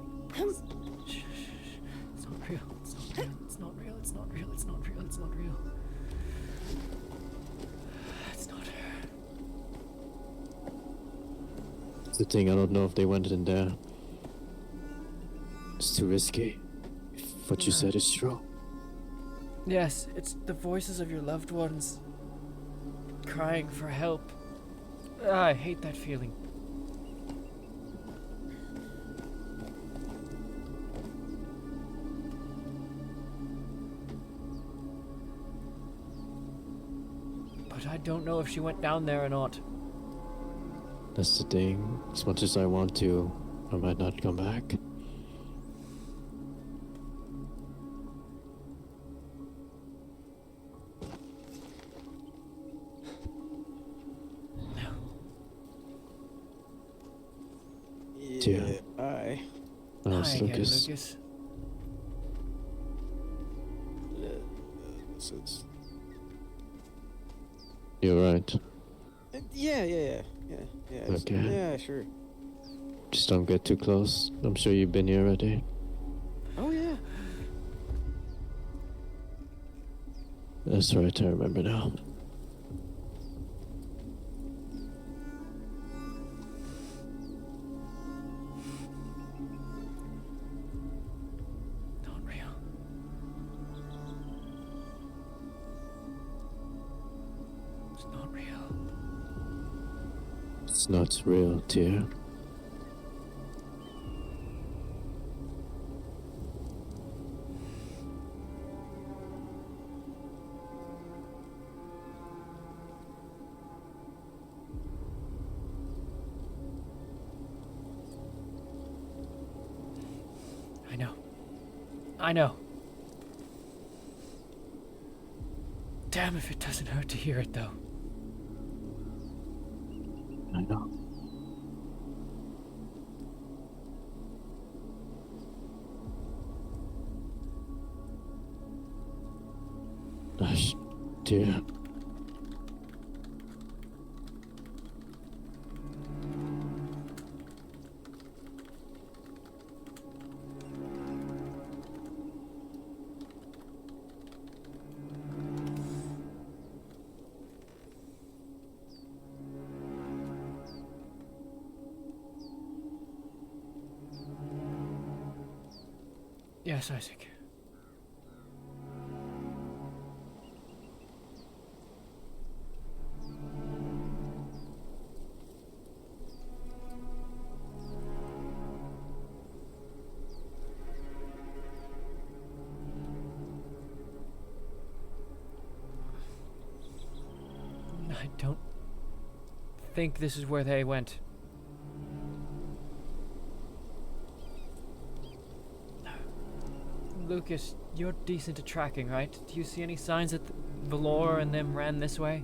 S1: Shh, shh, shh. It's not real. It's not real. It's not real. It's not real. It's not real. It's not real. It's not her.
S2: It's the thing, I don't know if they went in there. It's too risky. If what you said is true.
S1: Yes, it's the voices of your loved ones crying for help. I hate that feeling. But I don't know if she went down there or not.
S2: That's the thing. As much as I want to, I might not come back.
S3: Yeah, I.
S2: Oh,
S1: Hi
S2: it's
S1: again,
S2: Lucas.
S1: Lucas.
S3: This is.
S2: You're right.
S3: Yeah.
S2: Okay.
S3: Yeah, sure.
S2: Just don't get too close. I'm sure you've been here already.
S3: Oh yeah.
S2: That's right, I remember now.
S1: Not real. It's not real.
S2: It's not real, dear.
S1: I know. Damn if it doesn't hurt to hear it, though.
S2: I know. Gosh, dear.
S1: Yes, Isaac. I don't think this is where they went. Lucas, you're decent at tracking, right? Do you see any signs that Valor and them ran this way?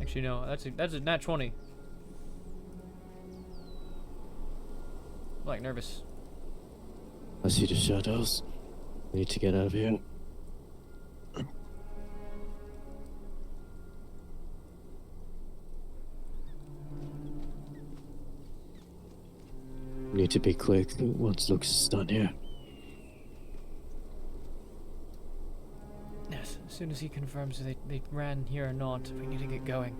S1: Actually, no. That's a nat 20. I'm, like, nervous.
S2: I see the shadows. I need to get out of here. Need to be quick once Lucas is done here.
S1: Yes, as soon as he confirms they ran here or not, we need to get going.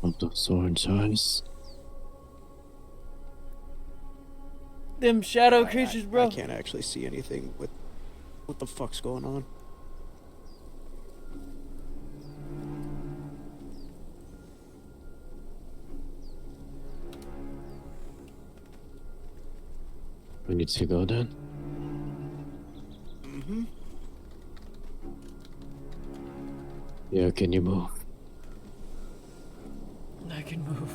S2: Want those orange eyes?
S1: Them shadow
S3: I-
S1: creatures,
S3: I
S1: bro.
S3: can't actually see anything with what the fuck's going on.
S2: We need to go then.
S3: Mm-hmm.
S2: Yeah, can you move?
S1: I can move.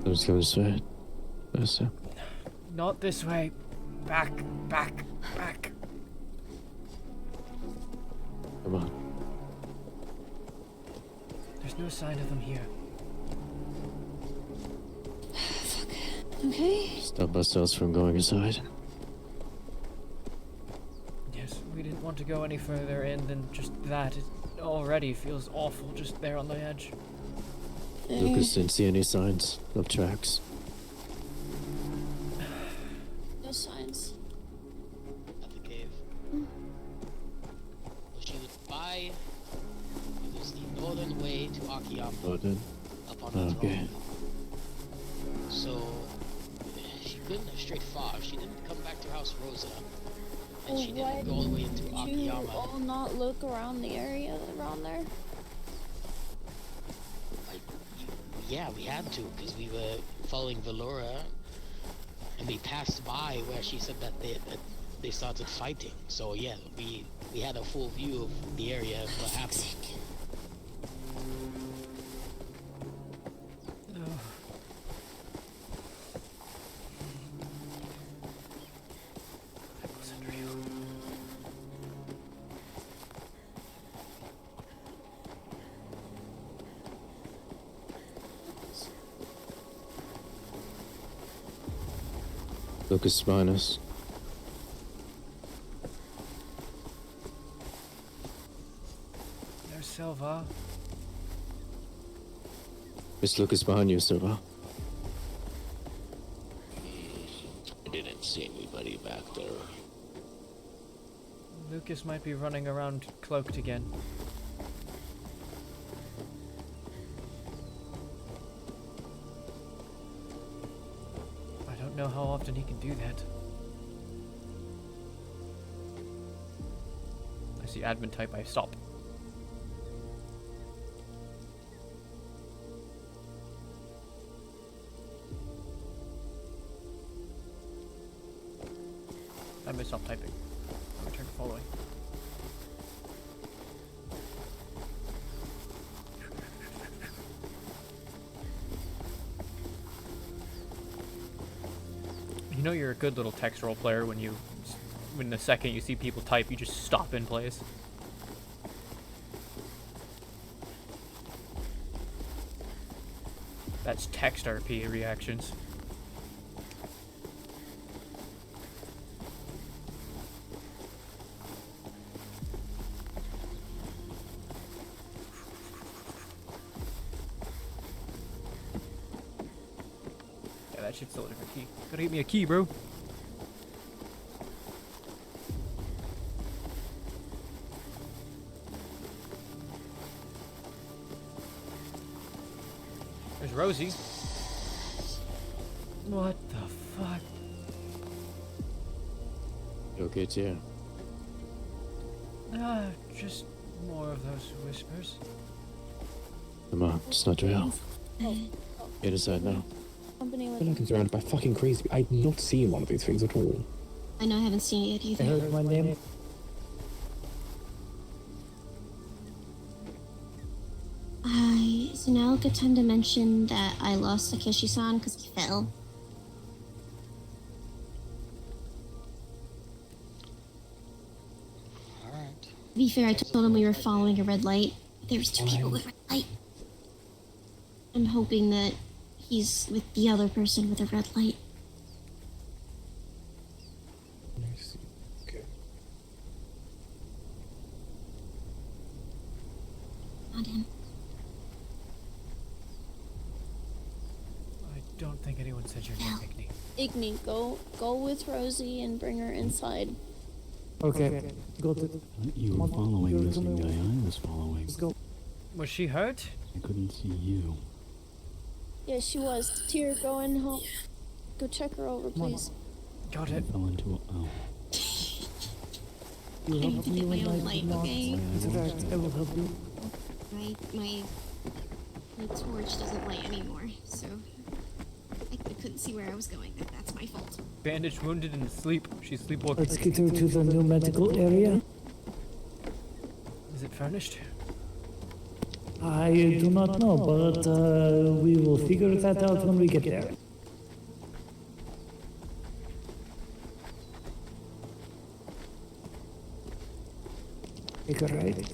S2: Let's go this way. That's it.
S1: Not this way. Back, back, back.
S2: Come on.
S1: There's no sign of them here.
S6: Okay.
S2: Stop ourselves from going inside.
S1: Yes, we didn't want to go any further in than just that. It already feels awful just there on the edge.
S2: Lucas didn't see any signs of tracks.
S6: No signs.
S9: At the cave. So she would buy. It was the northern way to Akiyama.
S2: Oh, then.
S9: Up on the
S2: Okay.
S9: throne. So she couldn't have strayed far. She didn't come back to House Rosa. And she
S6: Why
S9: didn't go all the way into
S6: did you
S9: Akiyama.
S6: all not look around the area around there?
S9: Like, yeah, we had to because we were following Valora, and we passed by where she said that they started fighting. So yeah, we had a full view of the area and what happened.
S1: That wasn't real.
S2: Lucas behind us.
S1: There's Silva.
S2: Is Lucas behind you, Silva?
S7: I didn't see anybody back there.
S1: Lucas might be running around cloaked again. I don't know how often he can do that. I see admin type, I stop. I may stop typing. Return to following. You know you're a good little text role player when the second you see people type, you just stop in place. That's text RP reactions. Yeah, that shit's still a different key. Gotta get me a key, bro. There's Rosie. What the fuck?
S2: You okay, Tia?
S1: Just More of those whispers.
S2: Come on, it's not real. Get inside now.
S6: Company
S10: I
S6: with
S10: feel like I'm surrounded by fucking crazy. I've not seen one of these things at all.
S6: I know I haven't seen it yet
S4: I
S6: either.
S4: heard my name.
S6: Is now a good time to mention that I lost Takeshi-san because he fell?
S9: Alright.
S6: To be fair, I told him we were following a red light. There was two people with red light. I'm hoping that he's with the other person with a red light.
S10: I see. Okay.
S6: Not him.
S1: I don't think anyone said your name, Igni.
S6: Igni, go with Rosie and bring her inside.
S4: Okay, go to.
S11: You were following the same guy I was following.
S4: Let's go.
S1: Was she hurt?
S11: I couldn't see you.
S6: Yeah, she was. Tyr, go and help. Go check her over, please.
S1: Got
S11: I
S1: it.
S11: fell into a... Oh.
S4: You
S6: I need
S4: help
S6: to
S4: me
S6: get my
S4: when
S6: own
S4: I
S6: light,
S4: belong.
S6: okay?
S4: It's alright, I will help you.
S6: My torch doesn't light anymore, so I couldn't see where I was going. That's my fault.
S1: Bandaged, wounded, and asleep. She's sleepwalking.
S4: Let's get her to the new medical area.
S1: Is it furnished?
S4: I do not know, but we will figure that out when we get there. Take a ride.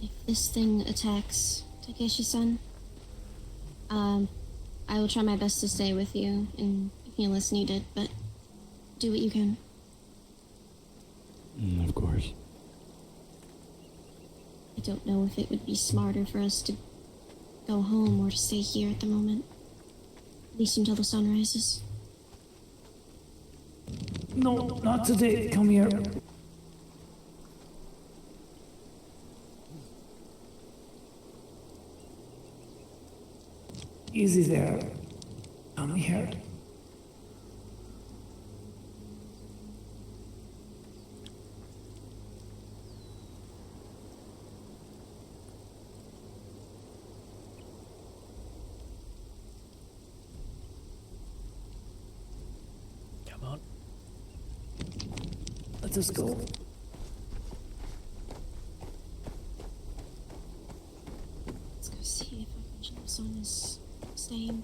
S6: If this thing attacks Takeshi-san, I will try my best to stay with you and heal as needed, but do what you can.
S11: Of course.
S6: I don't know if it would be smarter for us to go home or to stay here at the moment. At least until the sun rises.
S4: No, not today. Come here. Easy there. Come here.
S1: Come on.
S4: Let us go.
S6: Let's go see if our sun is staying.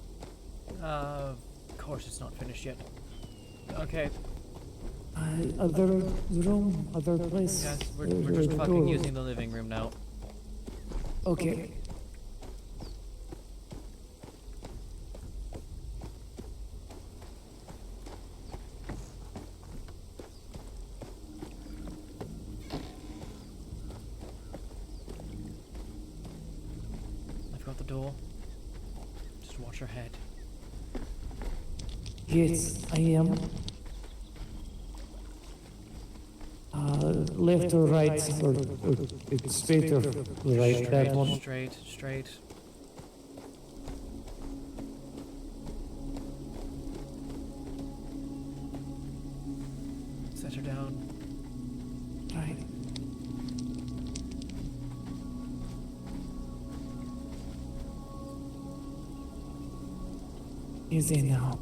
S1: Of course it's not finished yet. Okay,
S4: Other room, other place.
S1: guys, we're just
S4: Door.
S1: fucking using the living room now.
S4: Okay.
S1: I've got the door. Just watch your head.
S4: Yes, I am. Left or right, or it's straight or right, that one.
S1: Straight. Set her down.
S4: Right. Easy now.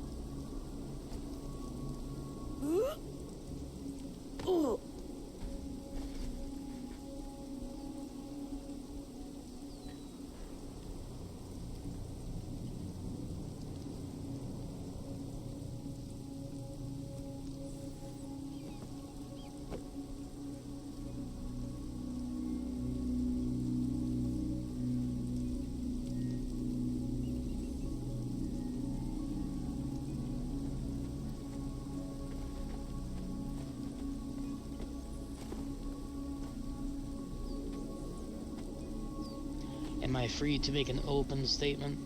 S9: Am I free to make an open statement?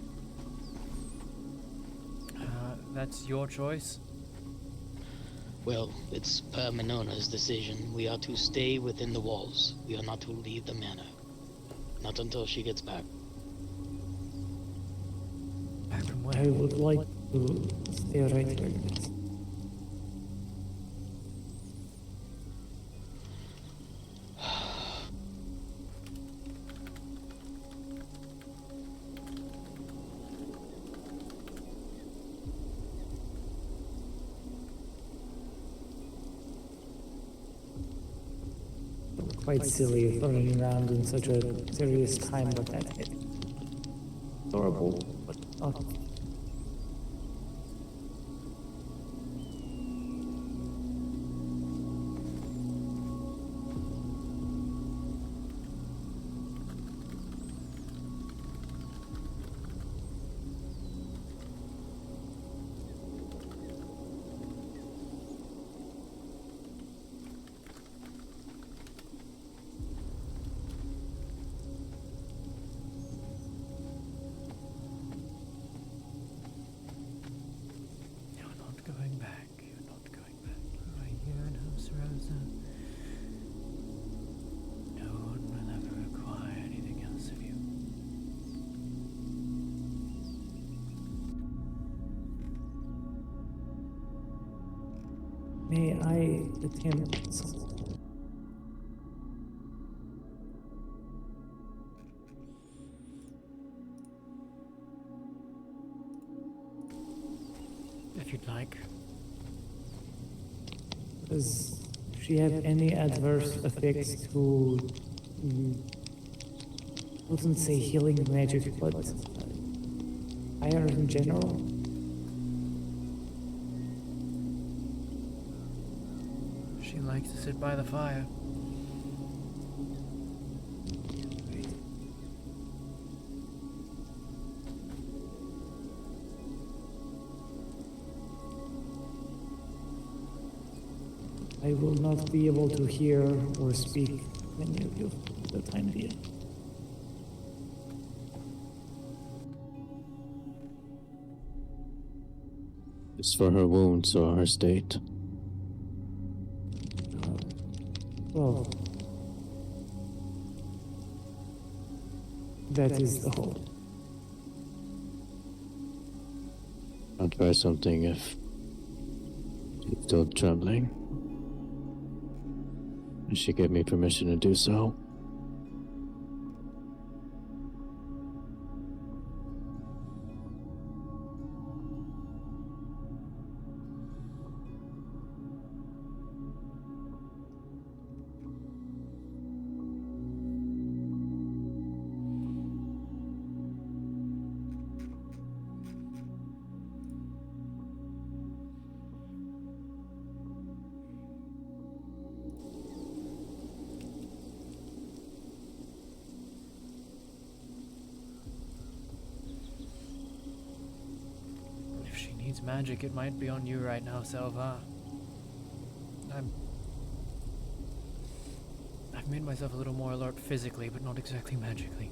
S1: That's your choice.
S9: Well, it's per Minona's decision. We are to stay within the walls. We are not to leave the manor. Not until she gets back.
S1: Back from where?
S4: I would like to stay right here. Please. Quite silly running around in such a serious time with that hit. Adorable, but not.
S1: Going back. You're not going back. You are here in House Rosa. No one will ever require anything else of you.
S4: May I attempt something?
S1: If you'd like.
S4: Does she have any adverse effects to, wouldn't say healing magic, but fire in general?
S1: She likes to sit by the fire.
S4: I will not be able to hear or speak many of you for the time being.
S2: It's for her wounds or her state.
S4: Well, that is the whole.
S2: I'll try something if she's still trembling. She gave me permission to do so.
S1: If she needs magic, it might be on you right now, Selva. I've made myself a little more alert physically, but not exactly magically.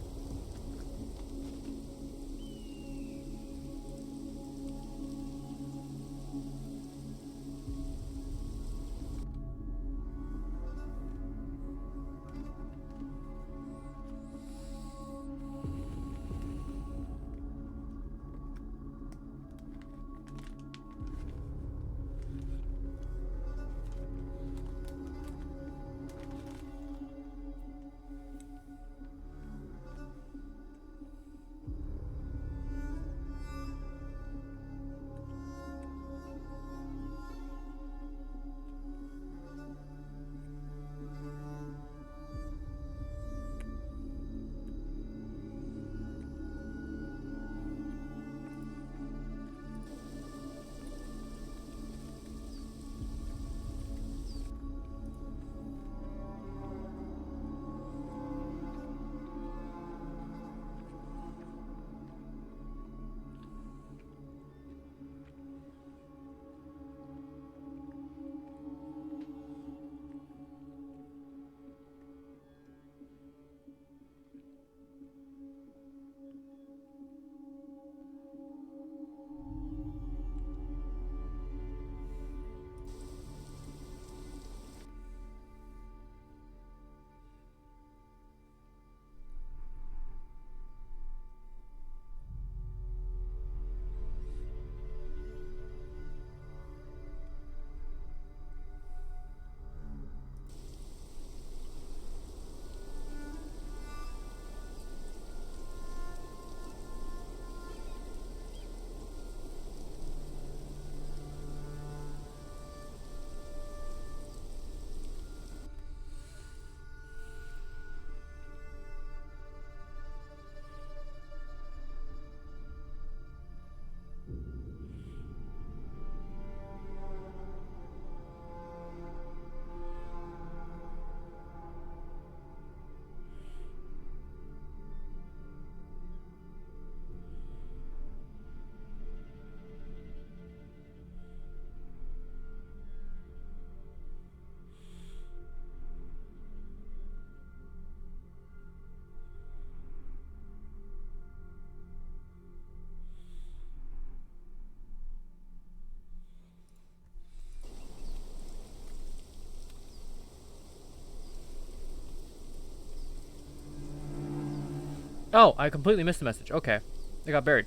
S1: Oh, I completely missed the message. Okay. They got buried.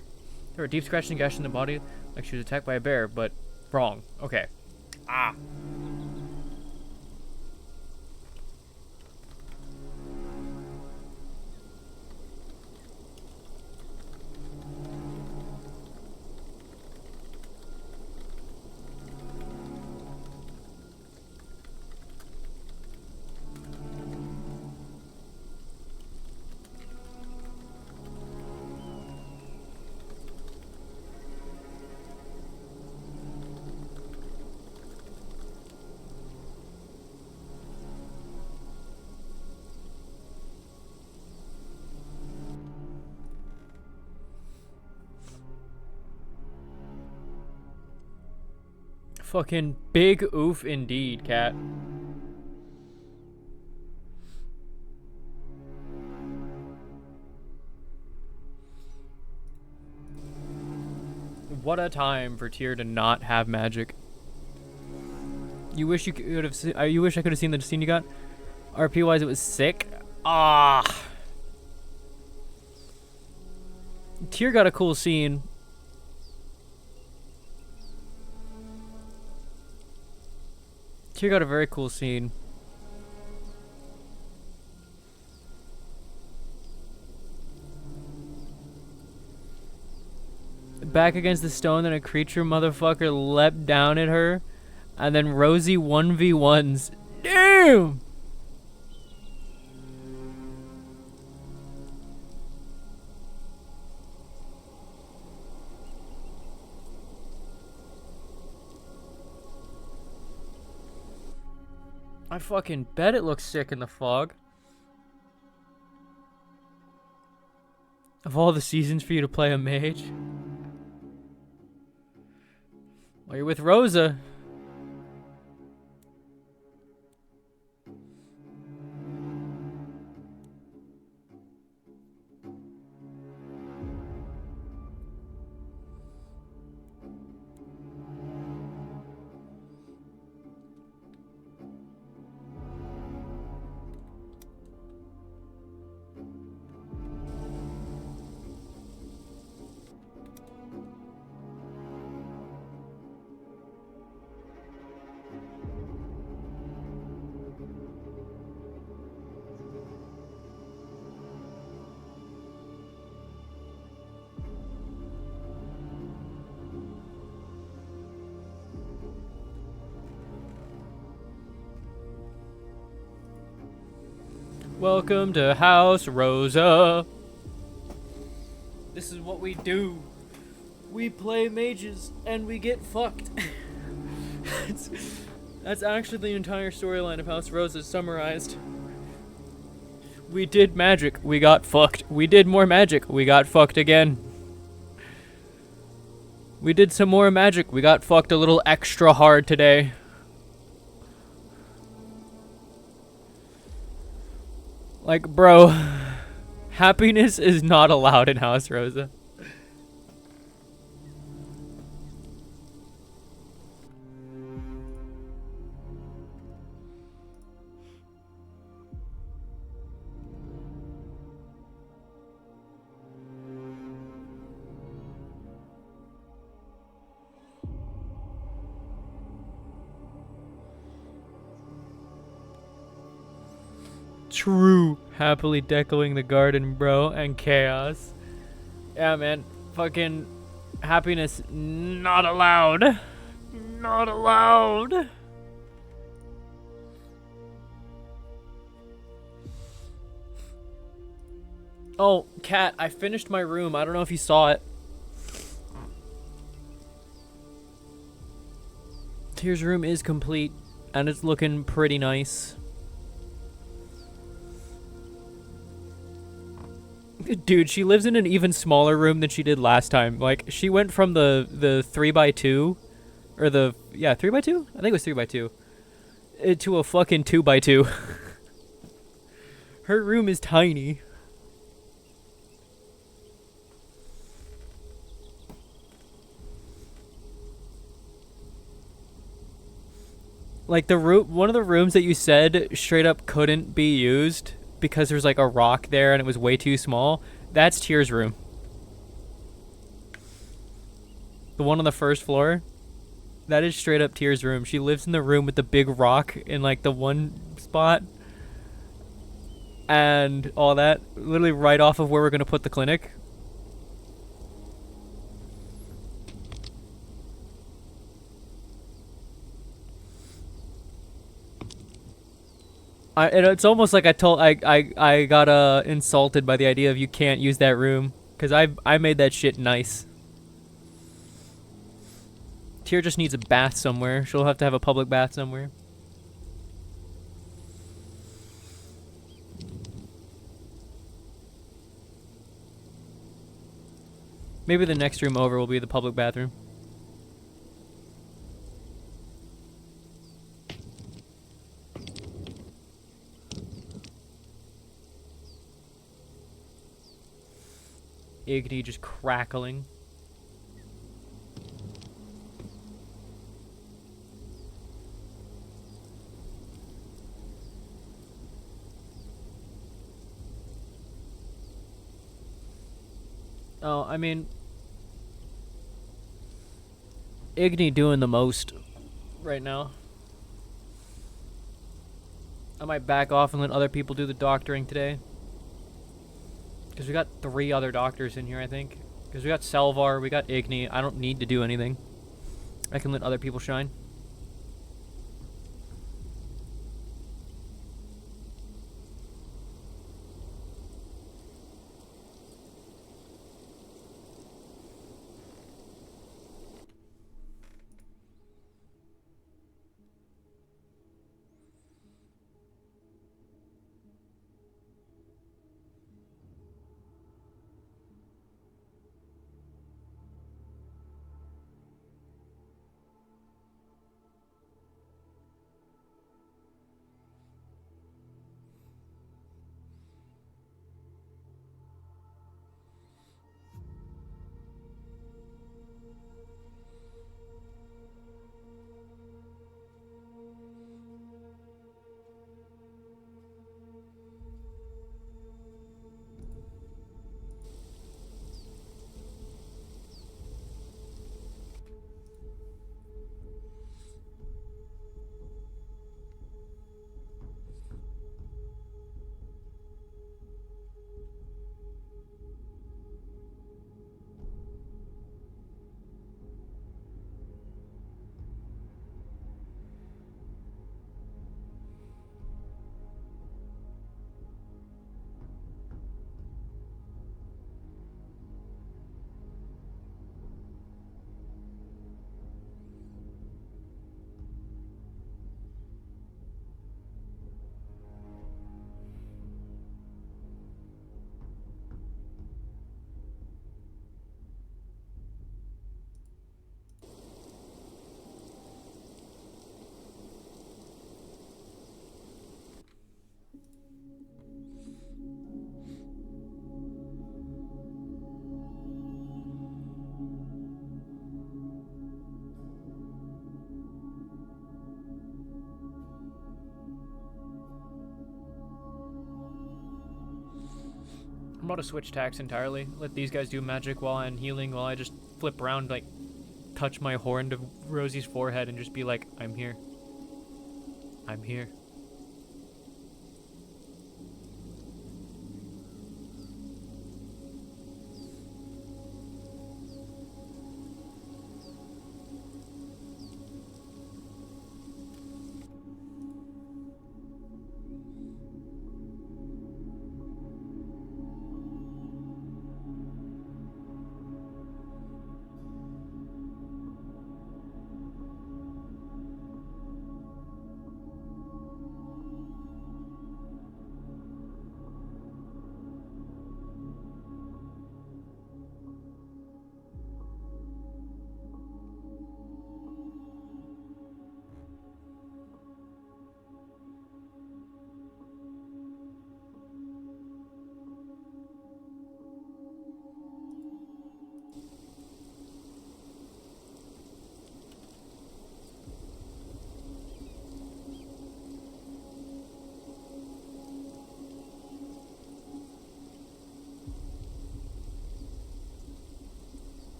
S1: There were deep scratches and gashes in the body, like she was attacked by a bear, but wrong. Okay. Ah. Fucking big oof indeed, cat. What a time for Tyr to not have magic. You wish you could have. You wish I could have seen the scene you got. RP wise, it was sick. Ah. Tyr got a cool scene. Tyr got a very cool scene. Back against the stone, then a creature motherfucker leapt down at her, and then Rosie 1v1s. Damn! I fucking bet it looks sick in the fog. Of all the seasons for you to play a mage. Well, you're with Rosa. Welcome to House Rosa. This is what we do. We play mages and we get fucked. That's actually the entire storyline of House Rosa summarized. We did magic, we got fucked. We did more magic, we got fucked again. We did some more magic, we got fucked a little extra hard today. Like, bro, happiness is not allowed in House Rosa. True. Happily decoing the garden, bro, and chaos. Yeah, man. Fucking happiness not allowed. Not allowed. Oh, Kat, I finished my room. I don't know if you saw it. Tyr's room is complete, and it's looking pretty nice. Dude, she lives in an even smaller room than she did last time. Like, she went from the 3x2, or the, yeah, 3x2? I think it was 3x2, to a fucking 2x2. Her room is tiny. Like, the room, one of the rooms that you said straight up couldn't be used because there's like a rock there and it was way too small. That's Tyr's room. The one on the first floor. That is straight up Tyr's room. She lives in the room with the big rock in like the one spot. And all that. Literally right off of where we're going to put the clinic. It's almost like I got insulted by the idea of you can't use that room. Because I made that shit nice. Tyr just needs a bath somewhere. She'll have to have a public bath somewhere. Maybe the next room over will be the public bathroom. Igni just crackling. Oh, I mean, Igni doing the most right now. I might back off and let other people do the doctoring today. Because we got 3 other doctors in here, I think. Because we got Salvar, we got Igni. I don't need to do anything. I can let other people shine. I'm about to switch tacks entirely. Let these guys do magic while I'm healing, while I just flip around, like, touch my horn to Rosie's forehead and just be like, I'm here. I'm here.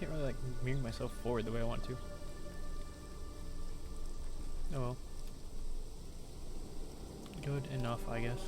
S1: can't really like move myself forward the way I want to. Oh well. Good enough, I guess.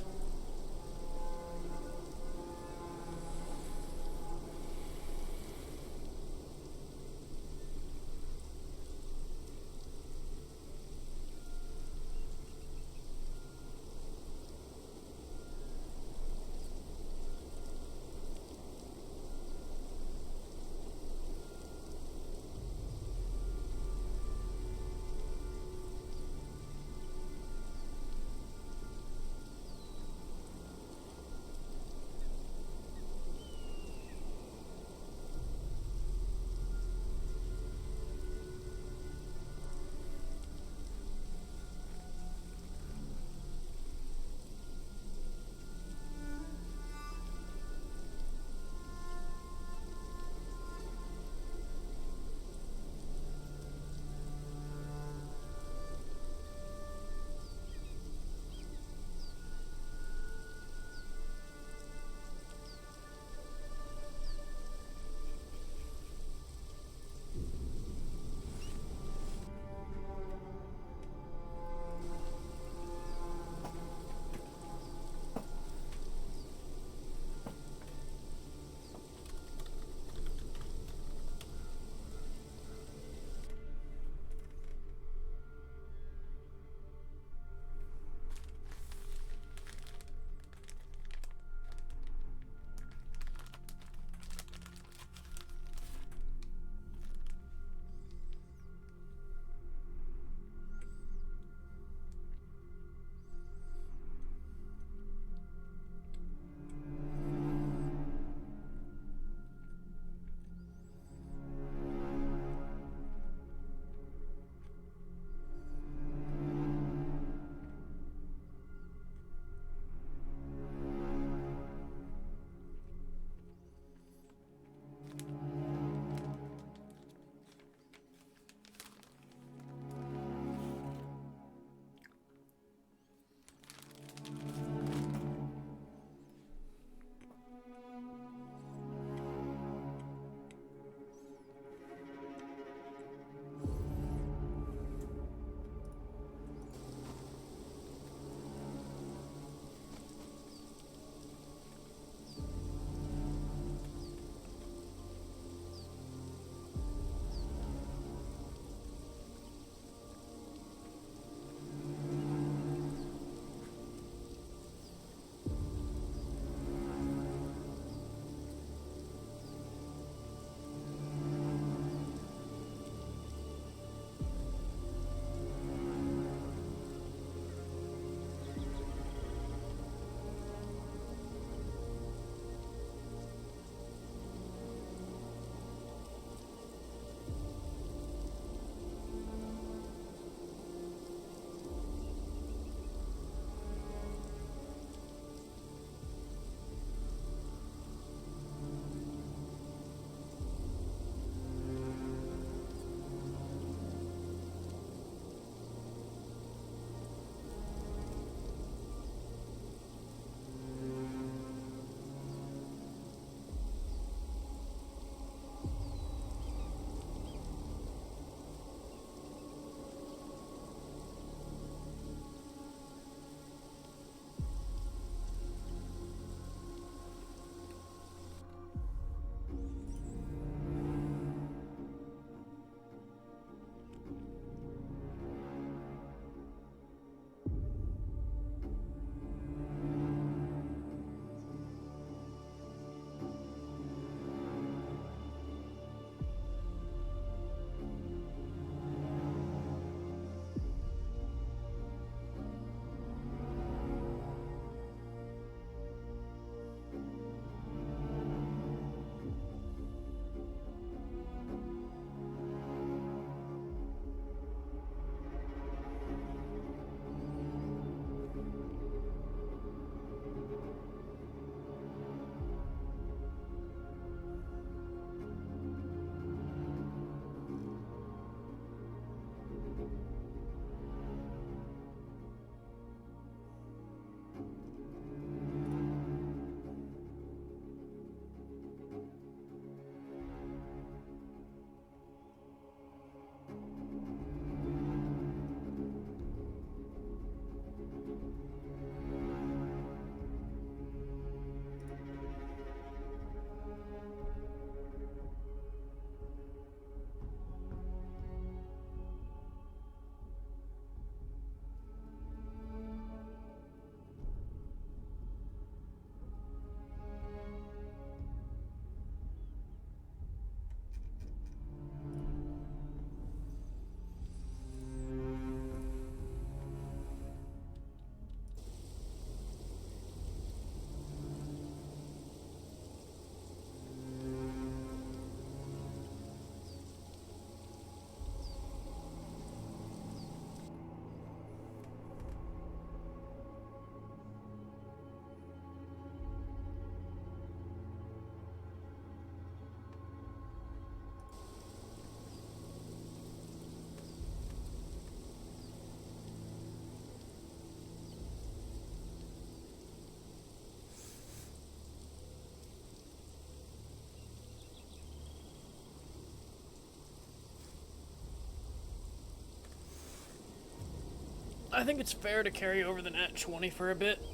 S1: I think it's fair to carry over the nat 20 for a bit.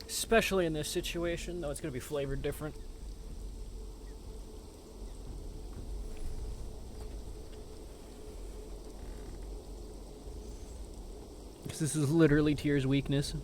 S1: Especially in this situation, though it's going to be flavored different. Because this is literally Tyr's weakness.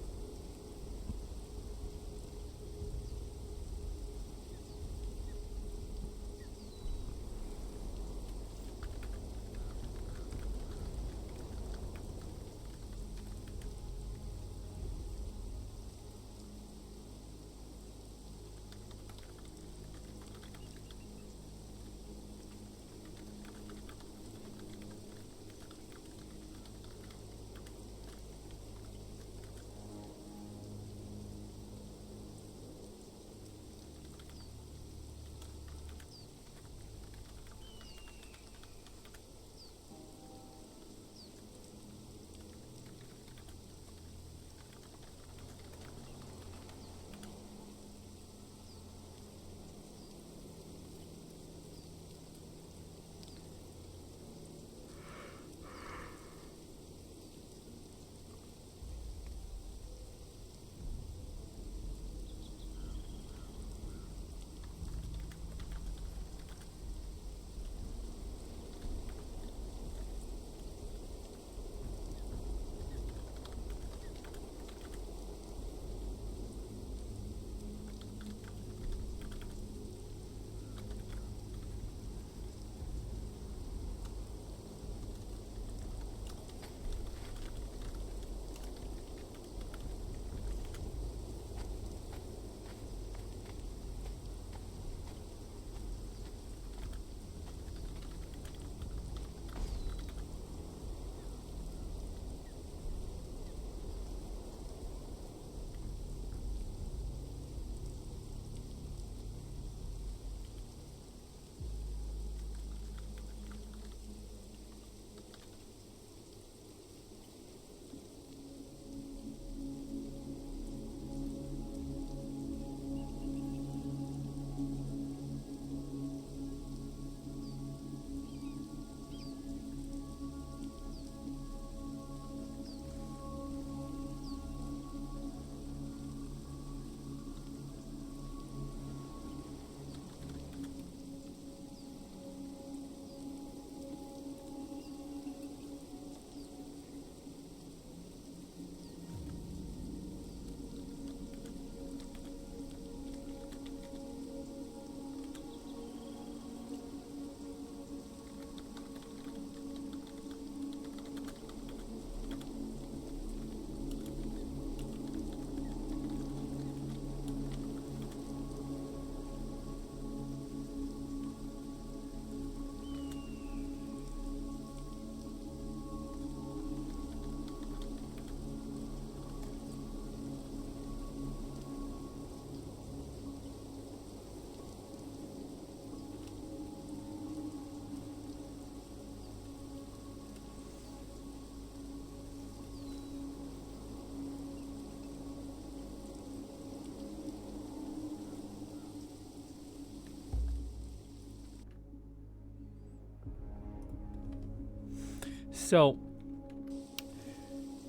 S1: So,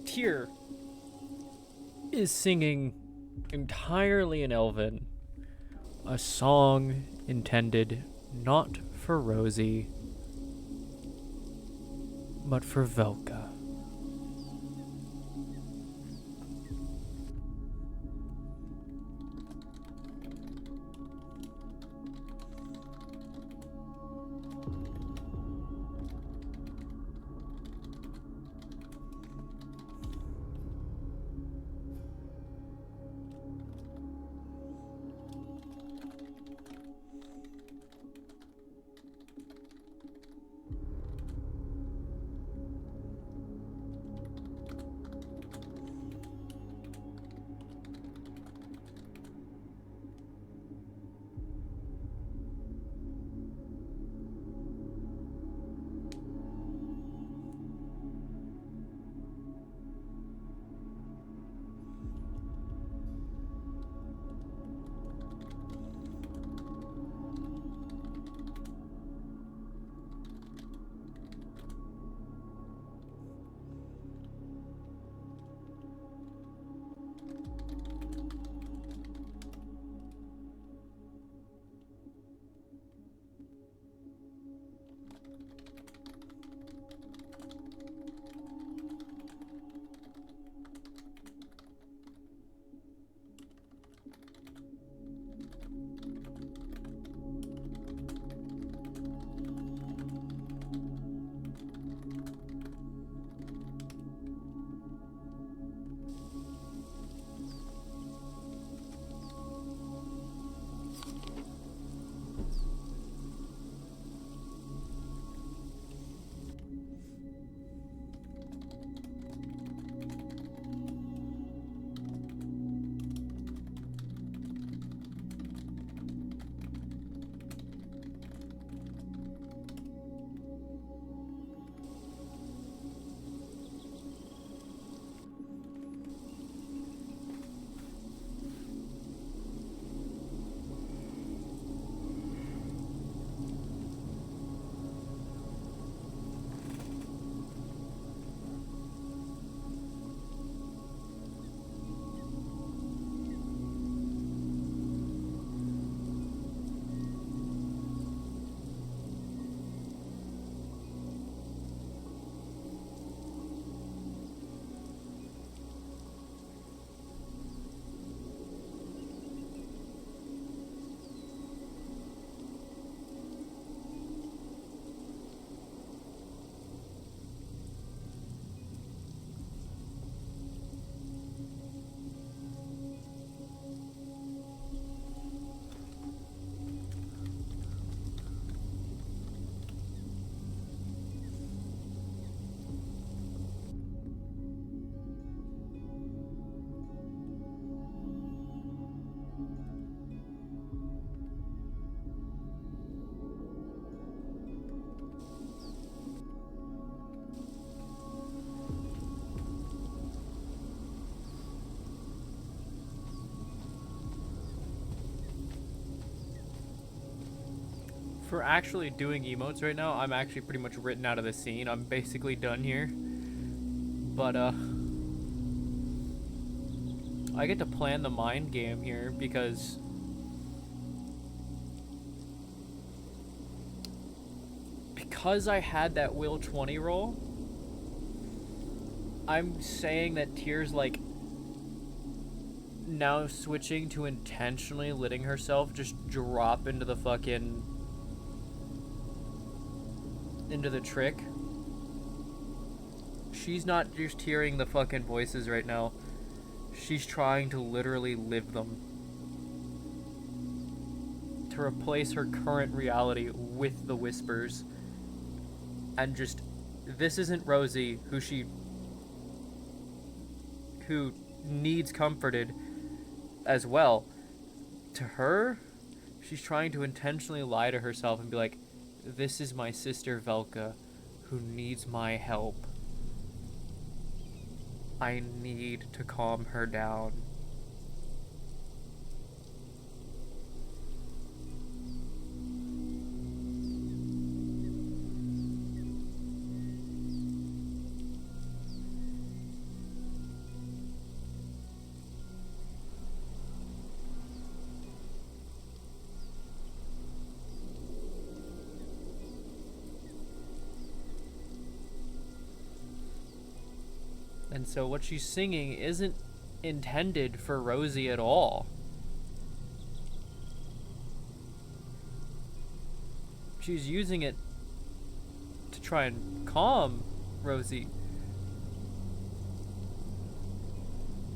S1: Tyr is singing entirely in Elven, a song intended not for Rosie, but for Velka. For actually doing emotes right now, I'm actually pretty much written out of the scene. I'm basically done here. But, I get to plan the mind game here because I had that Will 20 roll, I'm saying that Tyr's, like, now switching to intentionally letting herself just drop into the fucking... into the trick. She's not just hearing the fucking voices right now. She's trying to literally live them. To replace her current reality with the whispers. And just... This isn't Rosie, who needs comforted as well. To her, she's trying to intentionally lie to herself and be like, this is my sister Velka, who needs my help. I need to calm her down. And so what she's singing isn't intended for Rosie at all. She's using it to try and calm Rosie.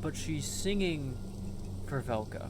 S1: But she's singing for Velka.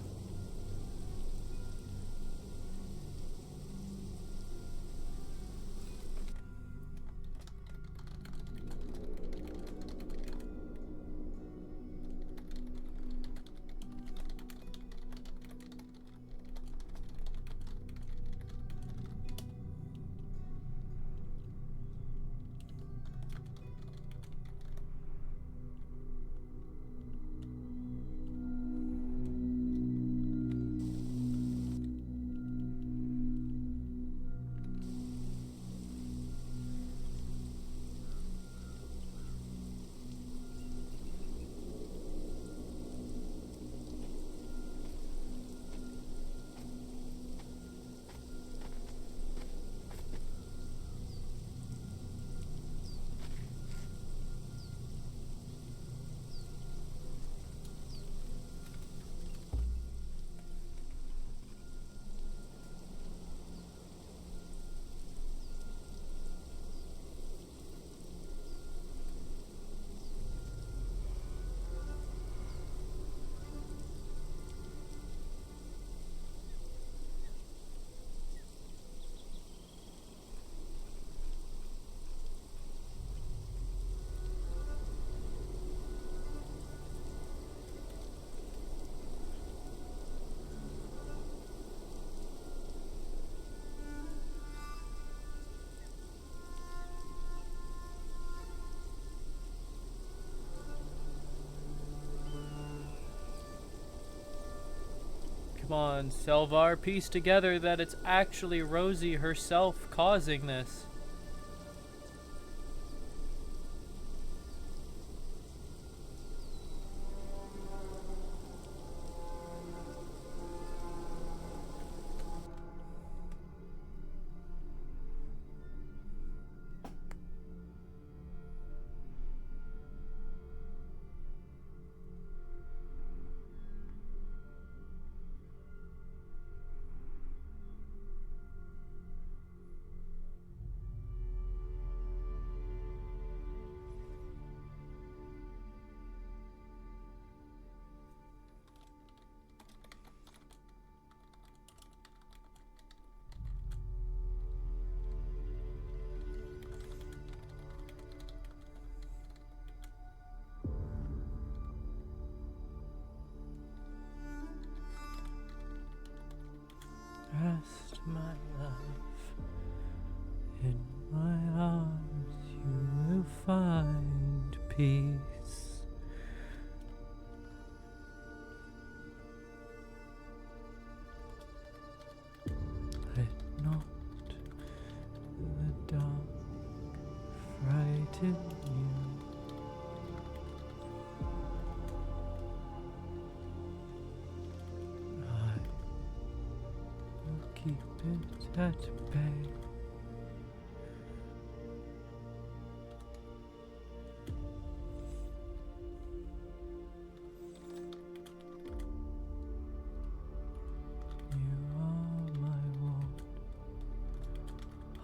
S1: Come on, Selvar, piece together that it's actually Rosie herself causing this. Rest, my love, in my arms you will find peace. Let not keep it at bay. You are my world.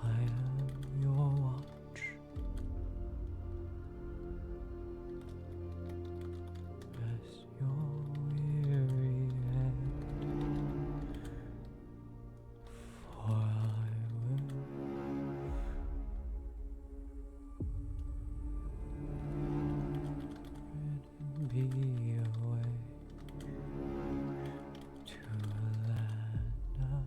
S1: I am your watch. Rest your weary head, for I will be away to a land of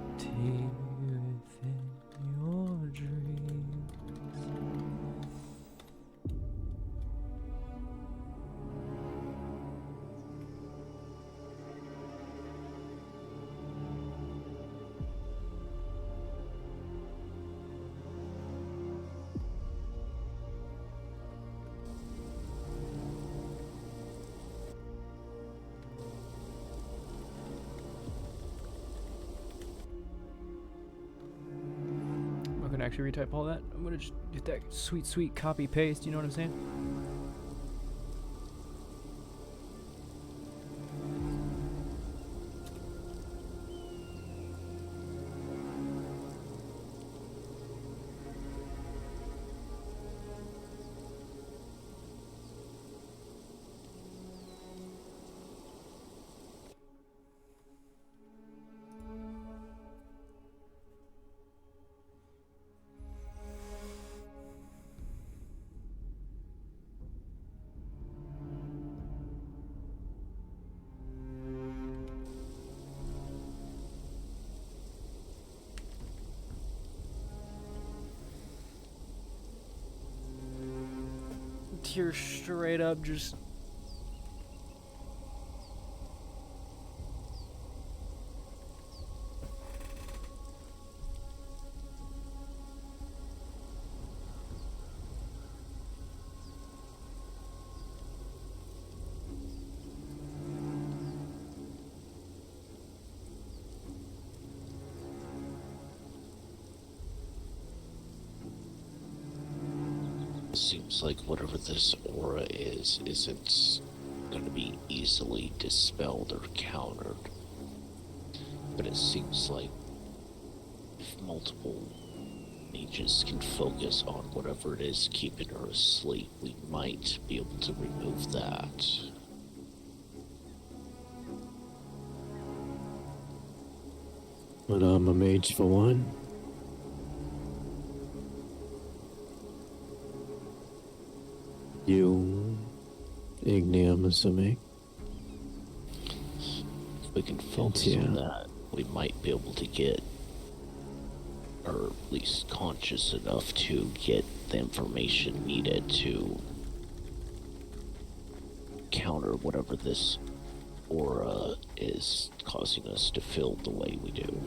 S1: serenity within your dreams. I'm not gonna actually retype all that. I'm gonna just get that sweet copy paste, you know what I'm saying? You're straight up just
S7: Seems like whatever this aura is, isn't going to be easily dispelled or countered. But it seems like if multiple mages can focus on whatever it is keeping her asleep, we might be able to remove that.
S2: But I'm a mage for one. You, Igni, I'm assuming.
S7: If we can focus on that, we might be able to get, or at least conscious enough to get the information needed to counter whatever this aura is causing us to feel the way we do.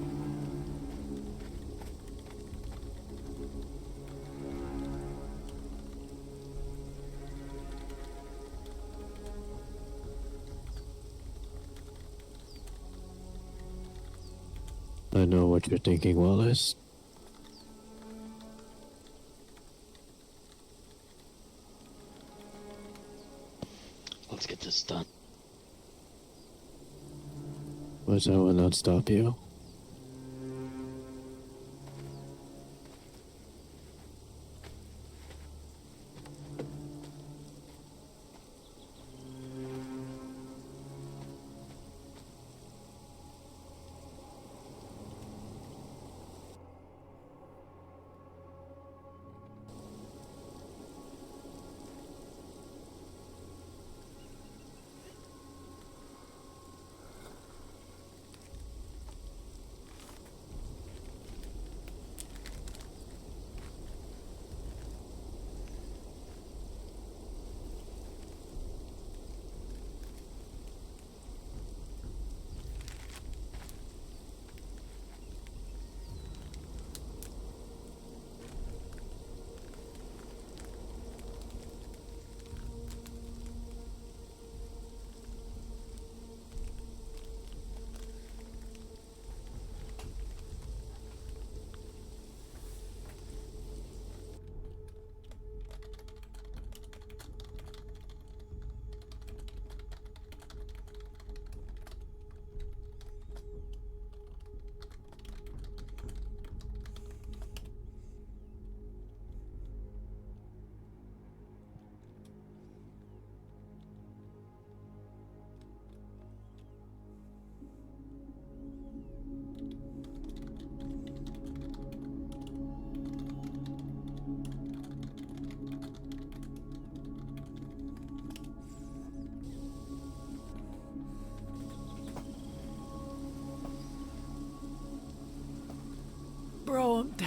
S2: I know what you're thinking, Wallace.
S9: Let's get this done.
S2: But I will not stop you.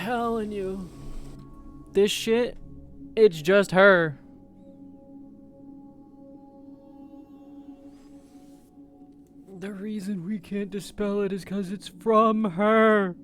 S1: telling you, this shit, it's just her. The reason we can't dispel it is because it's from her.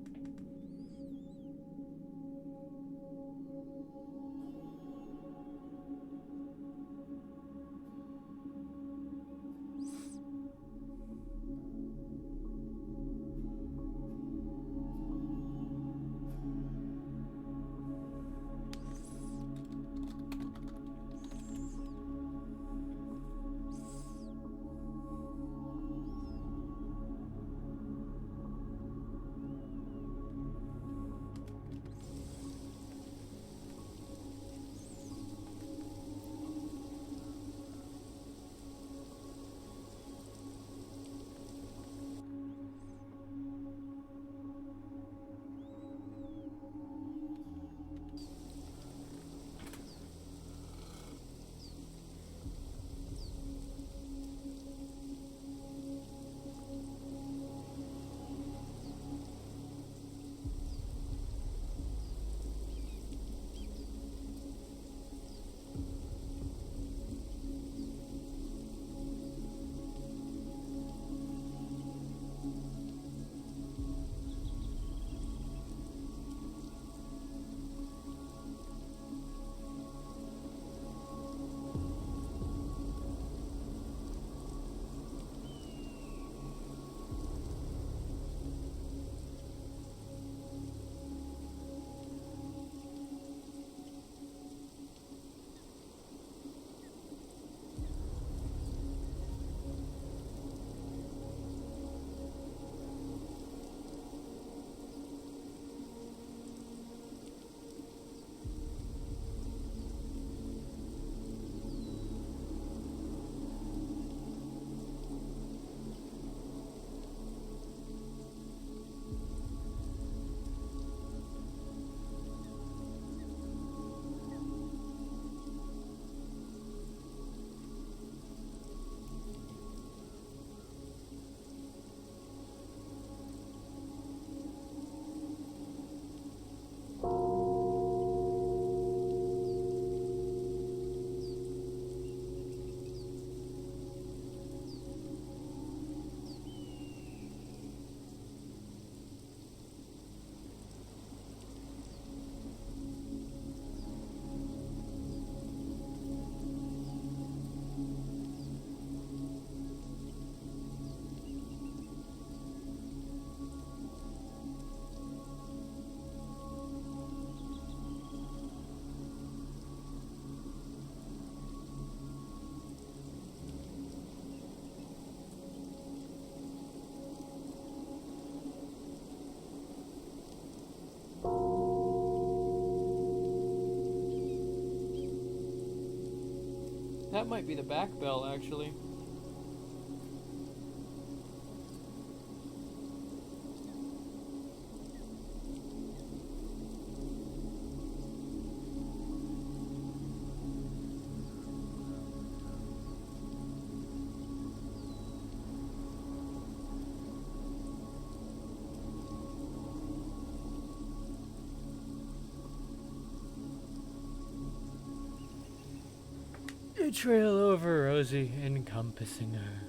S1: That might be the back bell, actually. You trail over Rosie, encompassing her.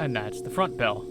S1: And that's the front bell.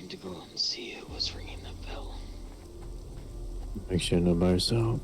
S9: To go and see who was ringing the bell.
S2: Make sure nobody's out.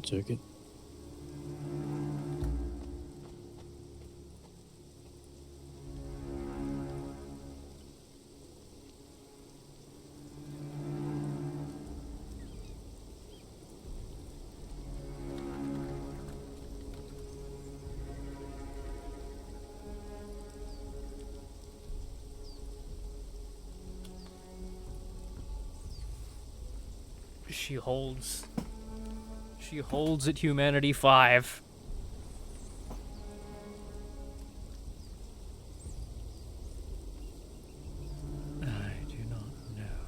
S2: reupload circuit.
S1: She holds. She holds at Humanity 5. I do not know.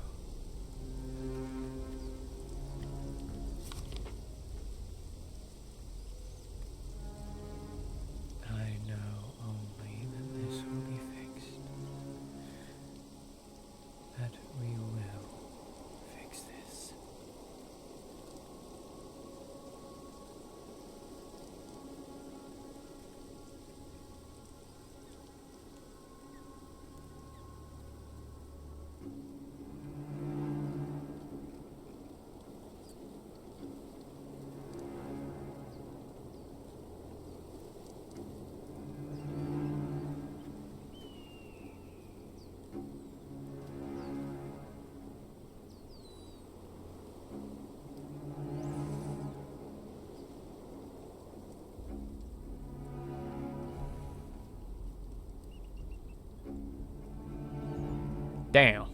S1: I know only that this will be fixed. That we will fix this. Damn.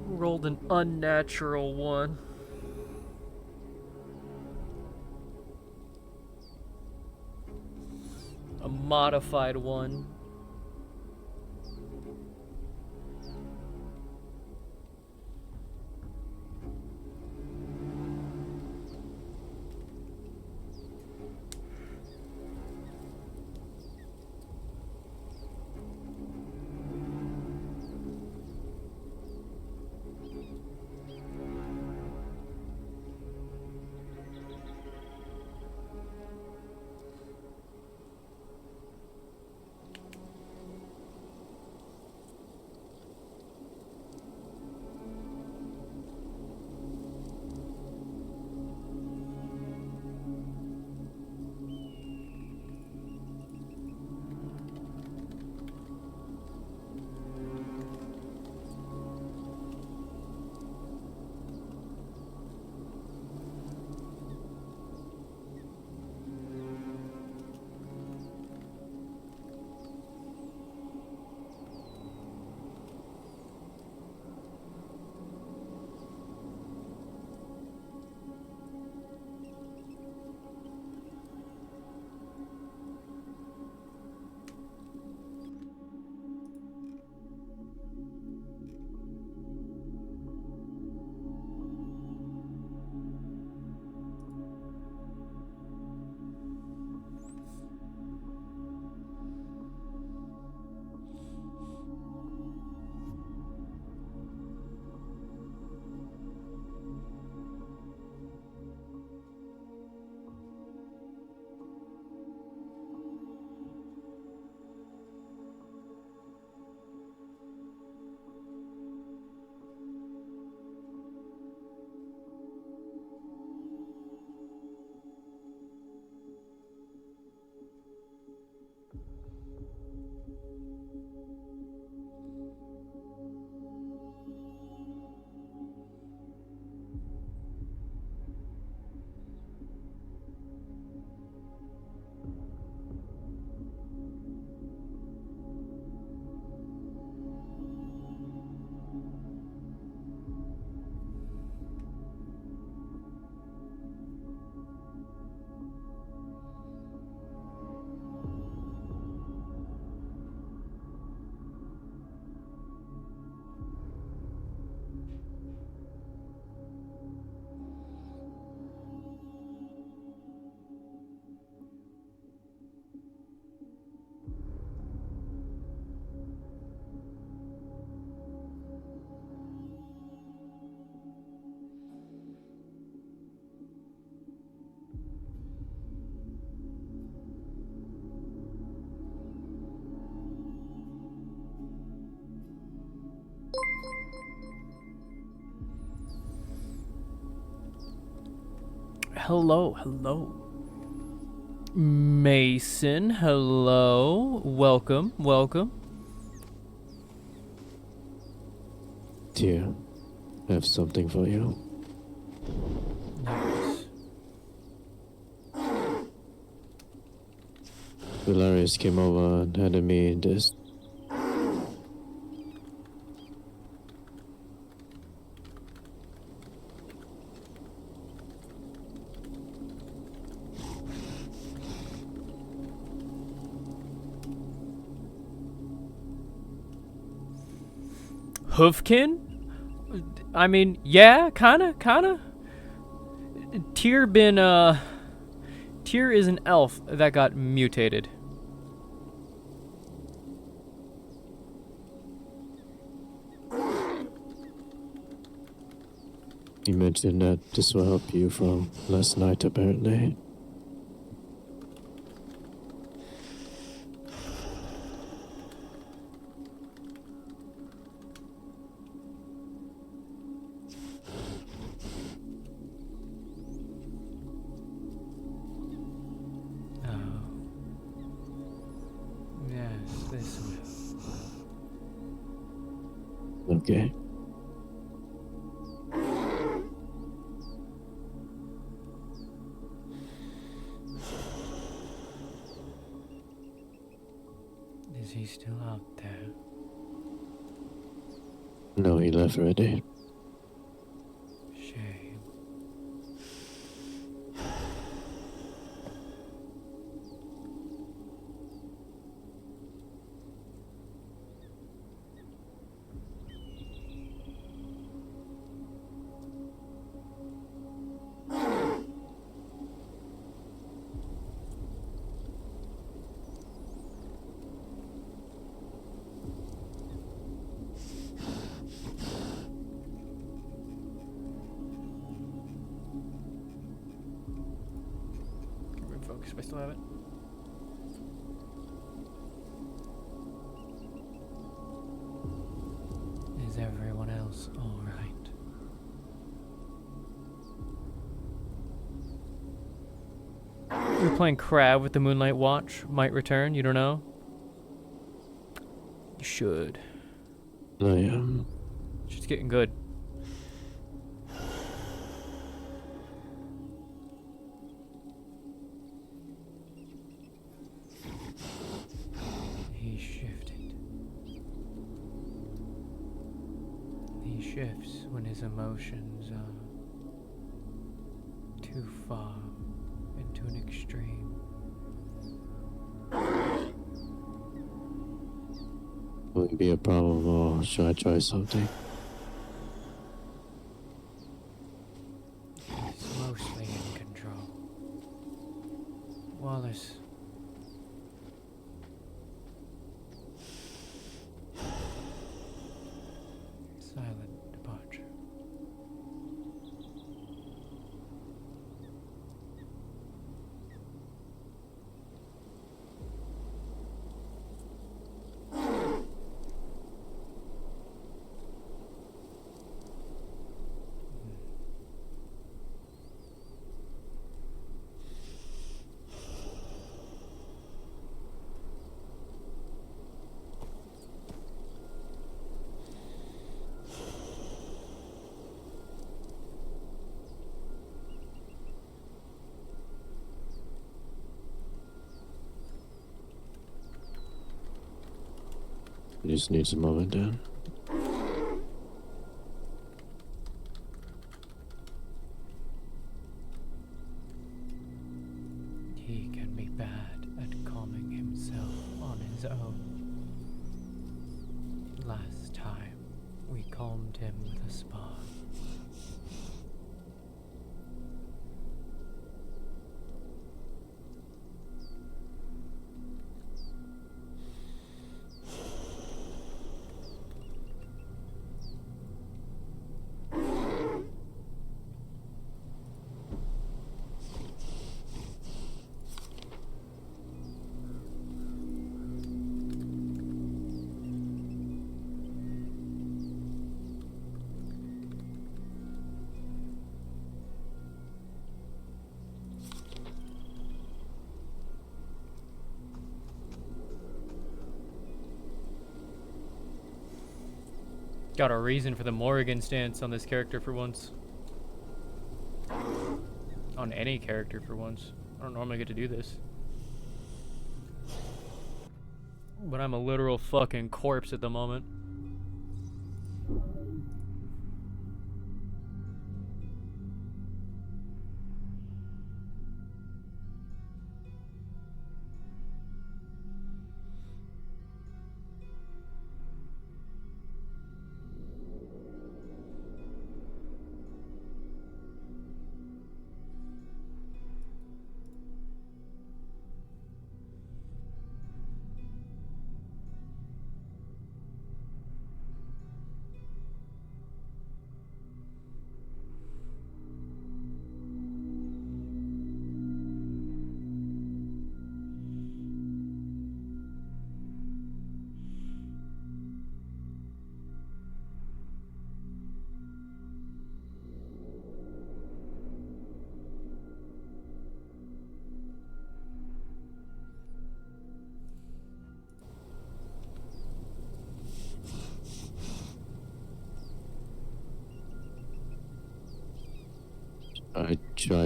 S1: Rolled an unnatural one. A modified one. hello, hello. Mason, hello. Welcome, welcome.
S2: Dear, I have something for you.
S1: Nice.
S2: Valerius came over and handed me this.
S1: Hoofkin? I mean, yeah, kinda. Tyr is an elf that got mutated.
S2: You mentioned that this will help you from last night, apparently.
S1: Oh. Yes, this will.
S2: Okay.
S1: Is he still out there?
S2: No, he left already.
S1: Shame. Focus, I still have it. Is everyone else alright? You're playing Crab with the Moonlight Watch. Might return, you don't know? You should.
S2: I am.
S1: She's getting good. He shifted. He shifts when his emotions are too far into an extreme.
S2: Will it be a problem, or should I try something?
S1: He's mostly in control. Wallace. Silent departure.
S2: I just need some moment then.
S1: He can be bad at calming himself on his own. Last time, we calmed him with a spa. Got a reason for the Morrigan stance on this character for once. On any character for once. I don't normally get to do this. But I'm a literal fucking corpse at the moment.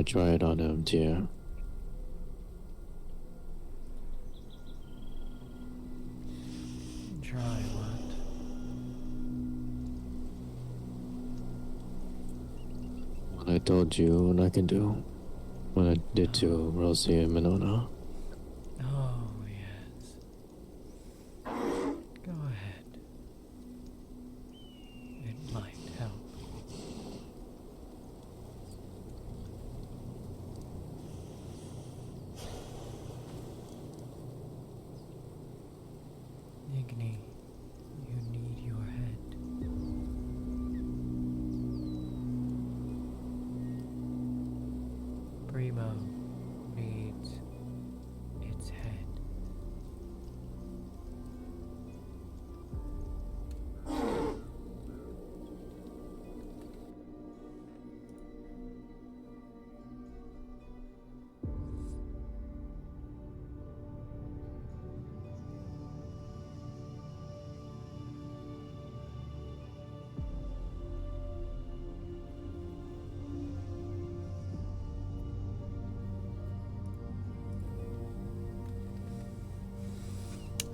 S2: Try it on him, dear.
S1: Try what?
S2: What I told you what I can do. What I did to Rosie and Minona.
S1: Oh, yes. Go ahead. It might help. Igni, you need your head. Primo needs its head.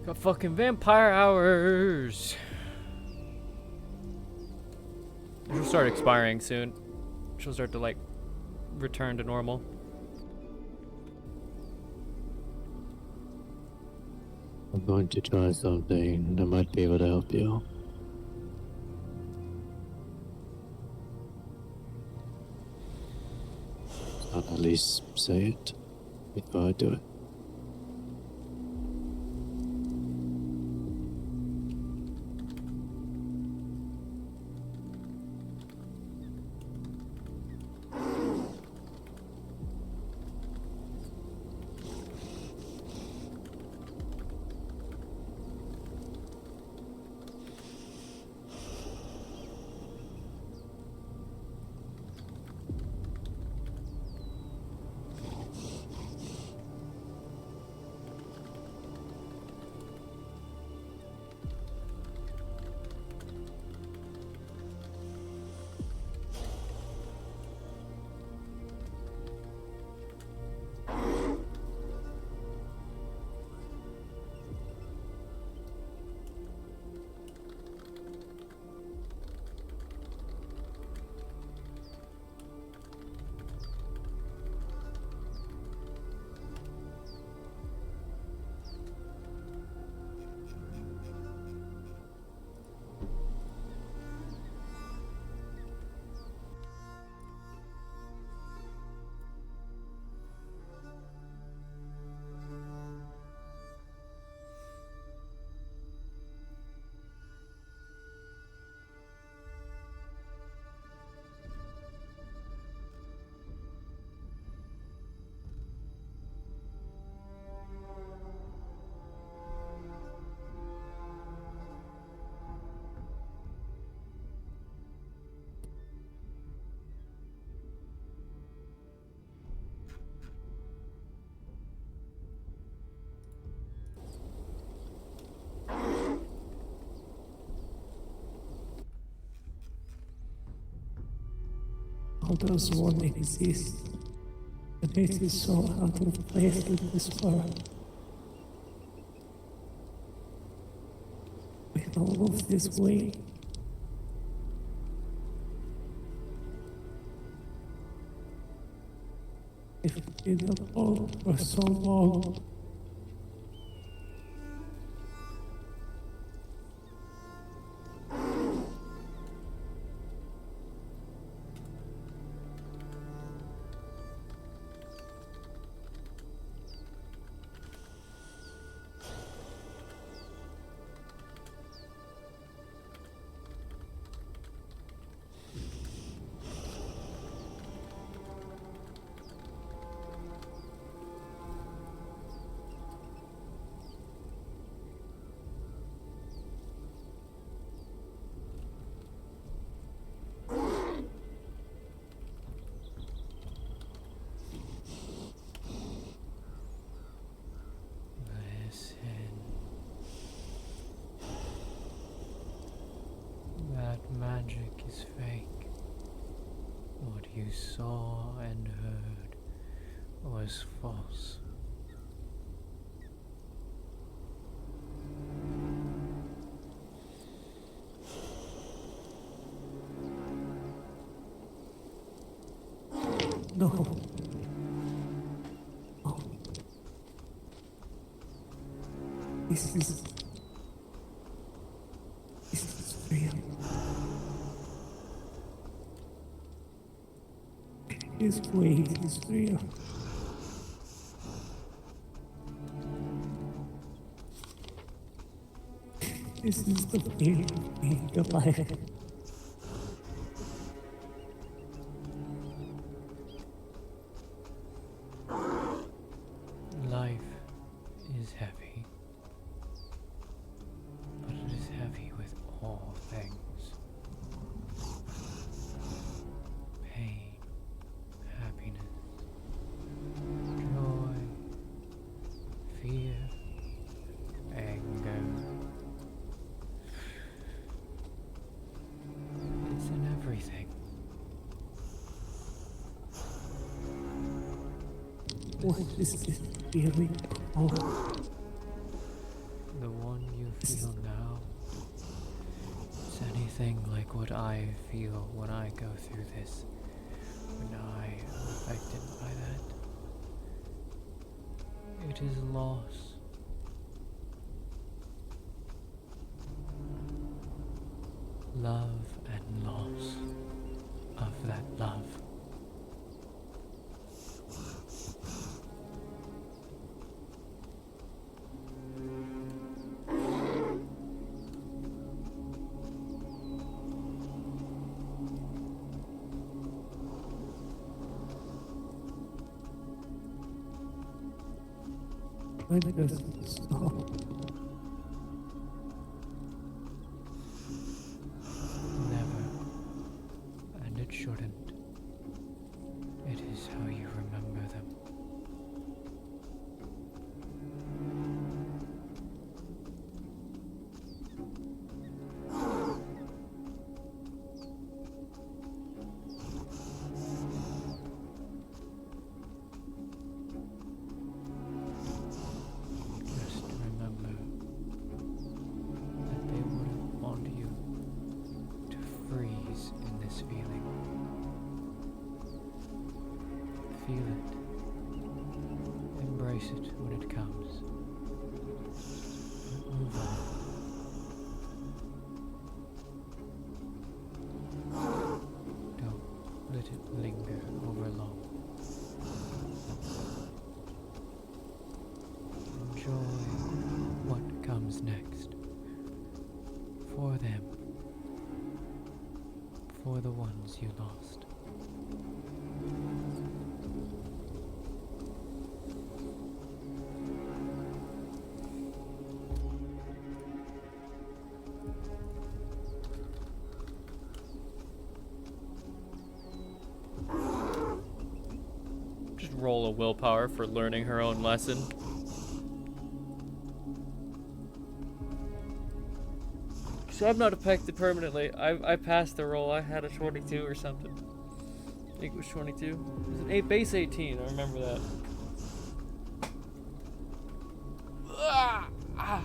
S1: Got fucking vampire hours. She'll start expiring soon. She'll start to like return to normal.
S2: I'm going to try something that might be able to help you. I'll at least say it before I do it.
S4: how does one exist? And it is so out of place in this world. With all of this weight. I've been alone for so long.
S1: Magic is fake. What you saw and heard was false.
S4: No. Oh. This is real. His weight is real. This is the feeling of being alive.
S1: Life is heavy, but it is heavy with all things. Pain, happiness, joy, fear, anger. It's in everything.
S4: What is this feeling called?
S1: The one you feel now, it's anything like what I feel when I go through this, when I am affected by that. It is loss. Love and loss of that love.
S4: When does it stop?
S1: Never. And it shouldn't. It is how you remember them. Just remember that they wouldn't want you to freeze in this feeling. Feel it. Embrace it when it comes. But move on. Don't let it linger over long. Enjoy what comes next. For them. For the ones you lost. Just roll a willpower for learning her own lesson. So I'm not affected permanently. I passed the roll. I had a 22 or something. think it was 22. It was an 8 base 18. I remember that. Ah! Ah!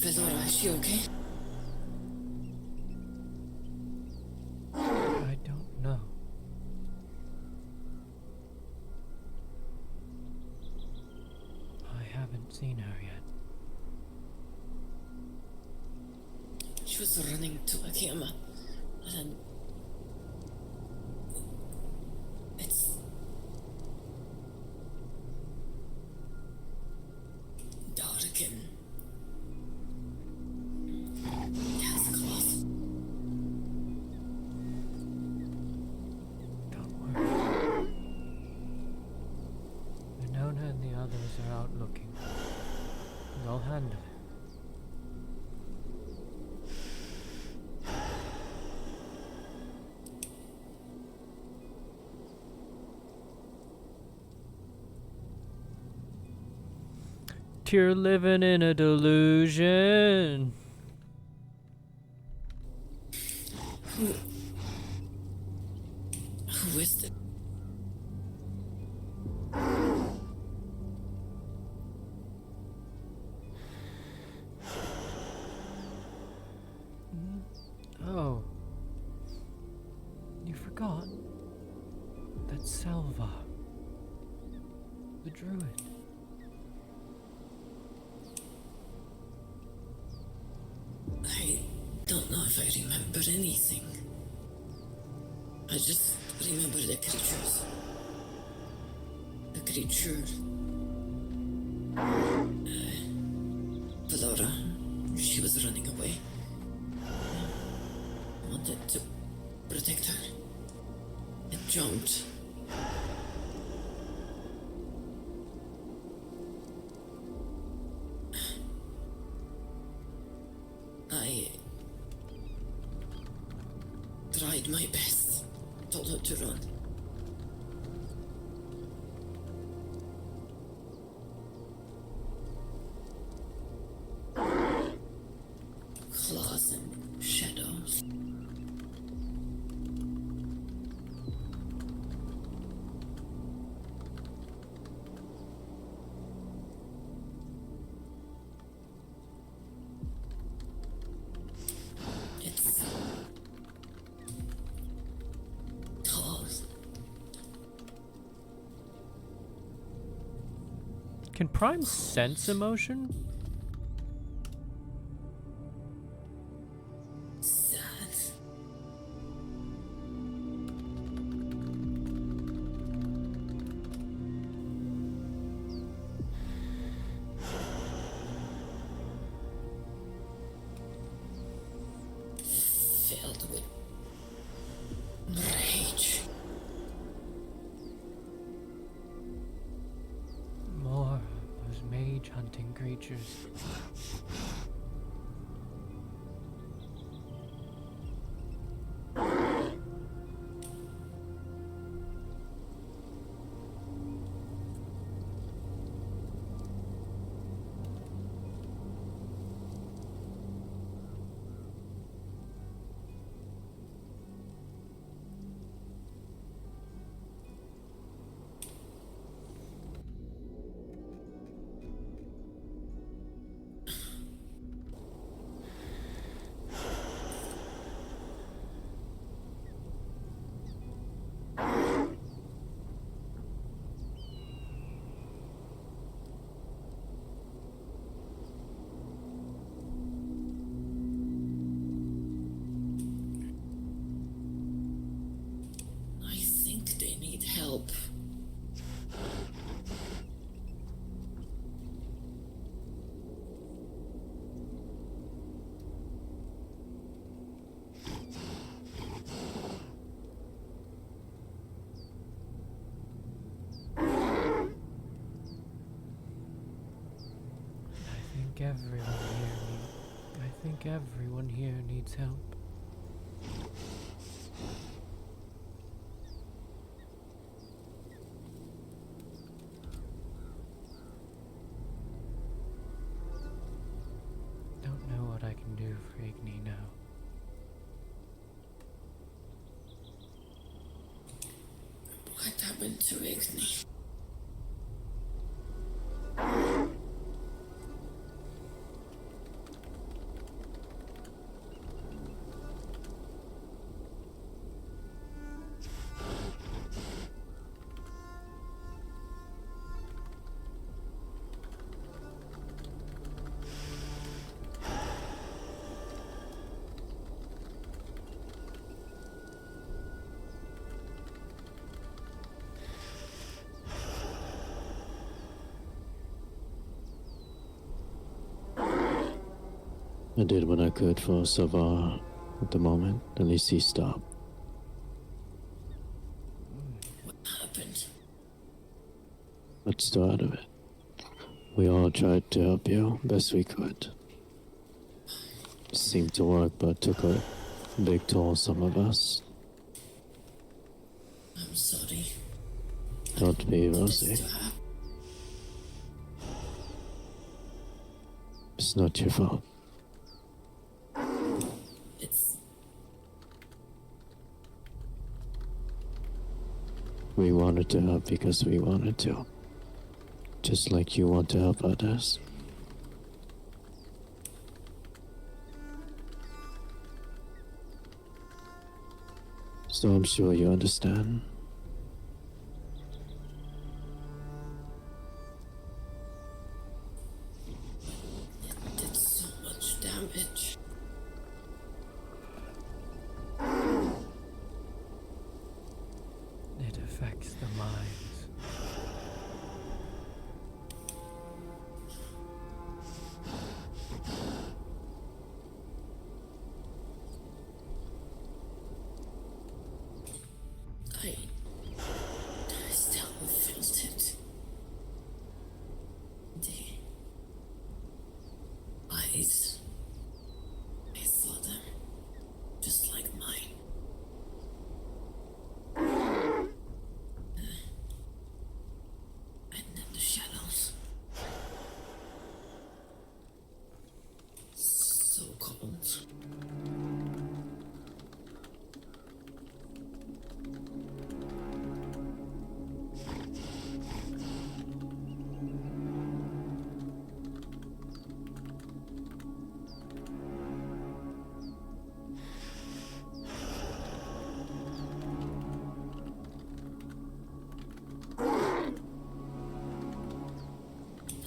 S8: Velora, is she okay?
S1: I don't know. I haven't seen her yet.
S8: She was running to Akiyama, and then it's dark and has claws.
S1: Don't worry. Winona and the others are out looking. They'll handle it. You're living in a delusion.
S8: Who is it?
S1: Oh. You forgot. That's Selva. The druid.
S8: I don't know if I remember anything. I just remember the creatures. The creature. Valora, she was running away. I wanted to protect her. It jumped. I tried my best, told her to run. Claws and shadows. It's tall.
S1: Can Prime sense emotion?
S8: Sad. Filled with rage.
S1: More of those mage hunting creatures.
S8: I think they need help.
S1: I think everyone here needs help. Don't know what I can do for Igni now.
S8: What happened to Igni?
S2: I did what I could for Savar at the moment. At least he stopped.
S8: What happened?
S2: Let's start of it. We all tried to help you best we could. Seemed to work, but took a big toll on some of us.
S8: I'm sorry.
S2: Don't be,
S8: This
S2: Rosie.
S8: to happen.
S2: It's not your fault.
S8: It's
S2: We wanted to help because we wanted to. Just like you want to help others. So I'm sure you understand.
S8: did so much damage.
S1: It affects the minds.
S8: I still felt it. The eyes. I saw them. Just like mine. And then the shadows. So cold.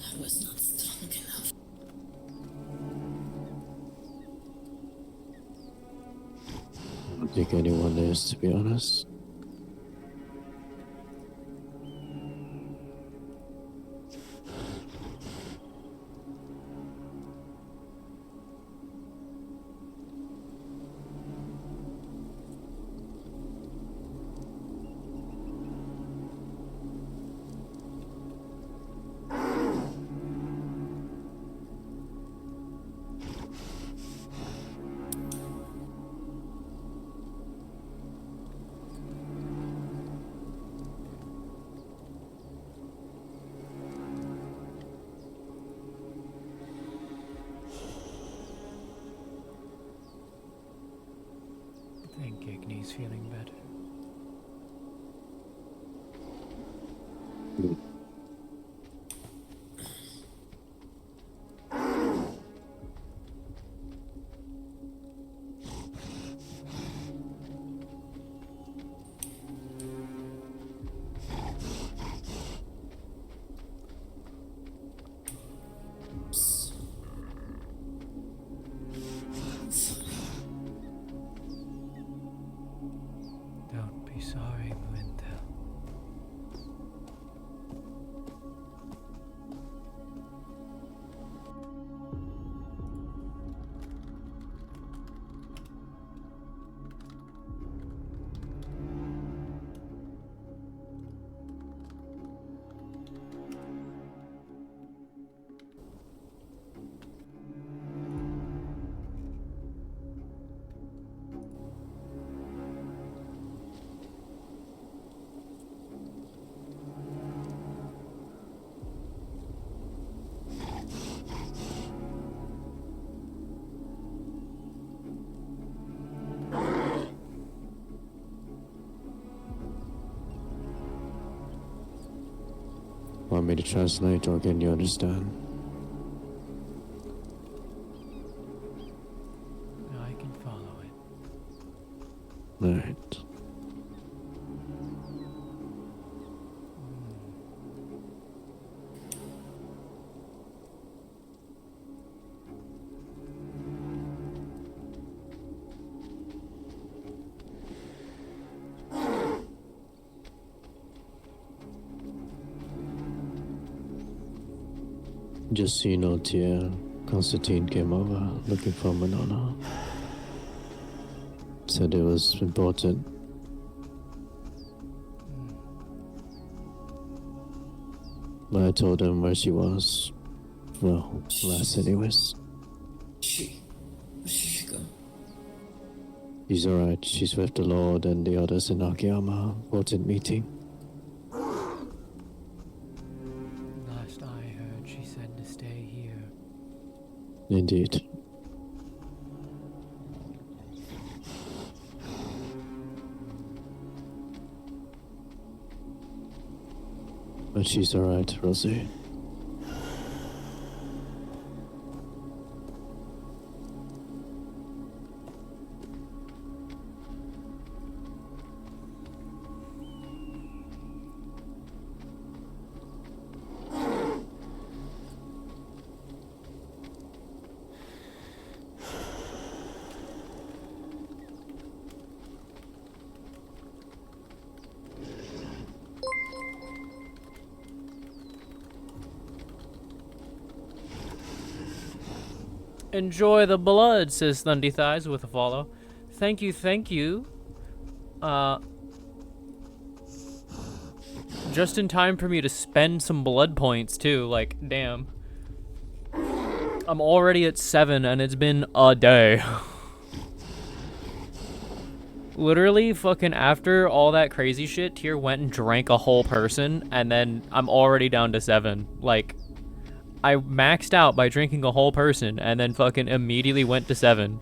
S8: I was not strong enough.
S2: I don't think anyone is, to be honest.
S1: I think Igni's feeling better. Don't be sorry, Muintel.
S2: Want me to translate, or can you understand?
S1: I can follow it.
S2: Right. Just so you know, Tia, Constantine came over looking for Manana. Said it was important. But I told him where she was. Well, last anyways.
S8: Where should she go?
S2: She's alright. She's with the Lord and the others in Akiyama. Important meeting.
S1: Last I heard, she said to stay here.
S2: Indeed. But she's alright, Rosie.
S1: Enjoy the blood, says Thundy Thighs with a follow. Thank you, thank you. Just in time for me to spend some blood points, too. Like, damn. I'm already at 7, and it's been a day. Literally, fucking after all that crazy shit, Tyr went and drank a whole person, and then I'm already down to 7. Like, I maxed out by drinking a whole person, and then fucking immediately went to 7.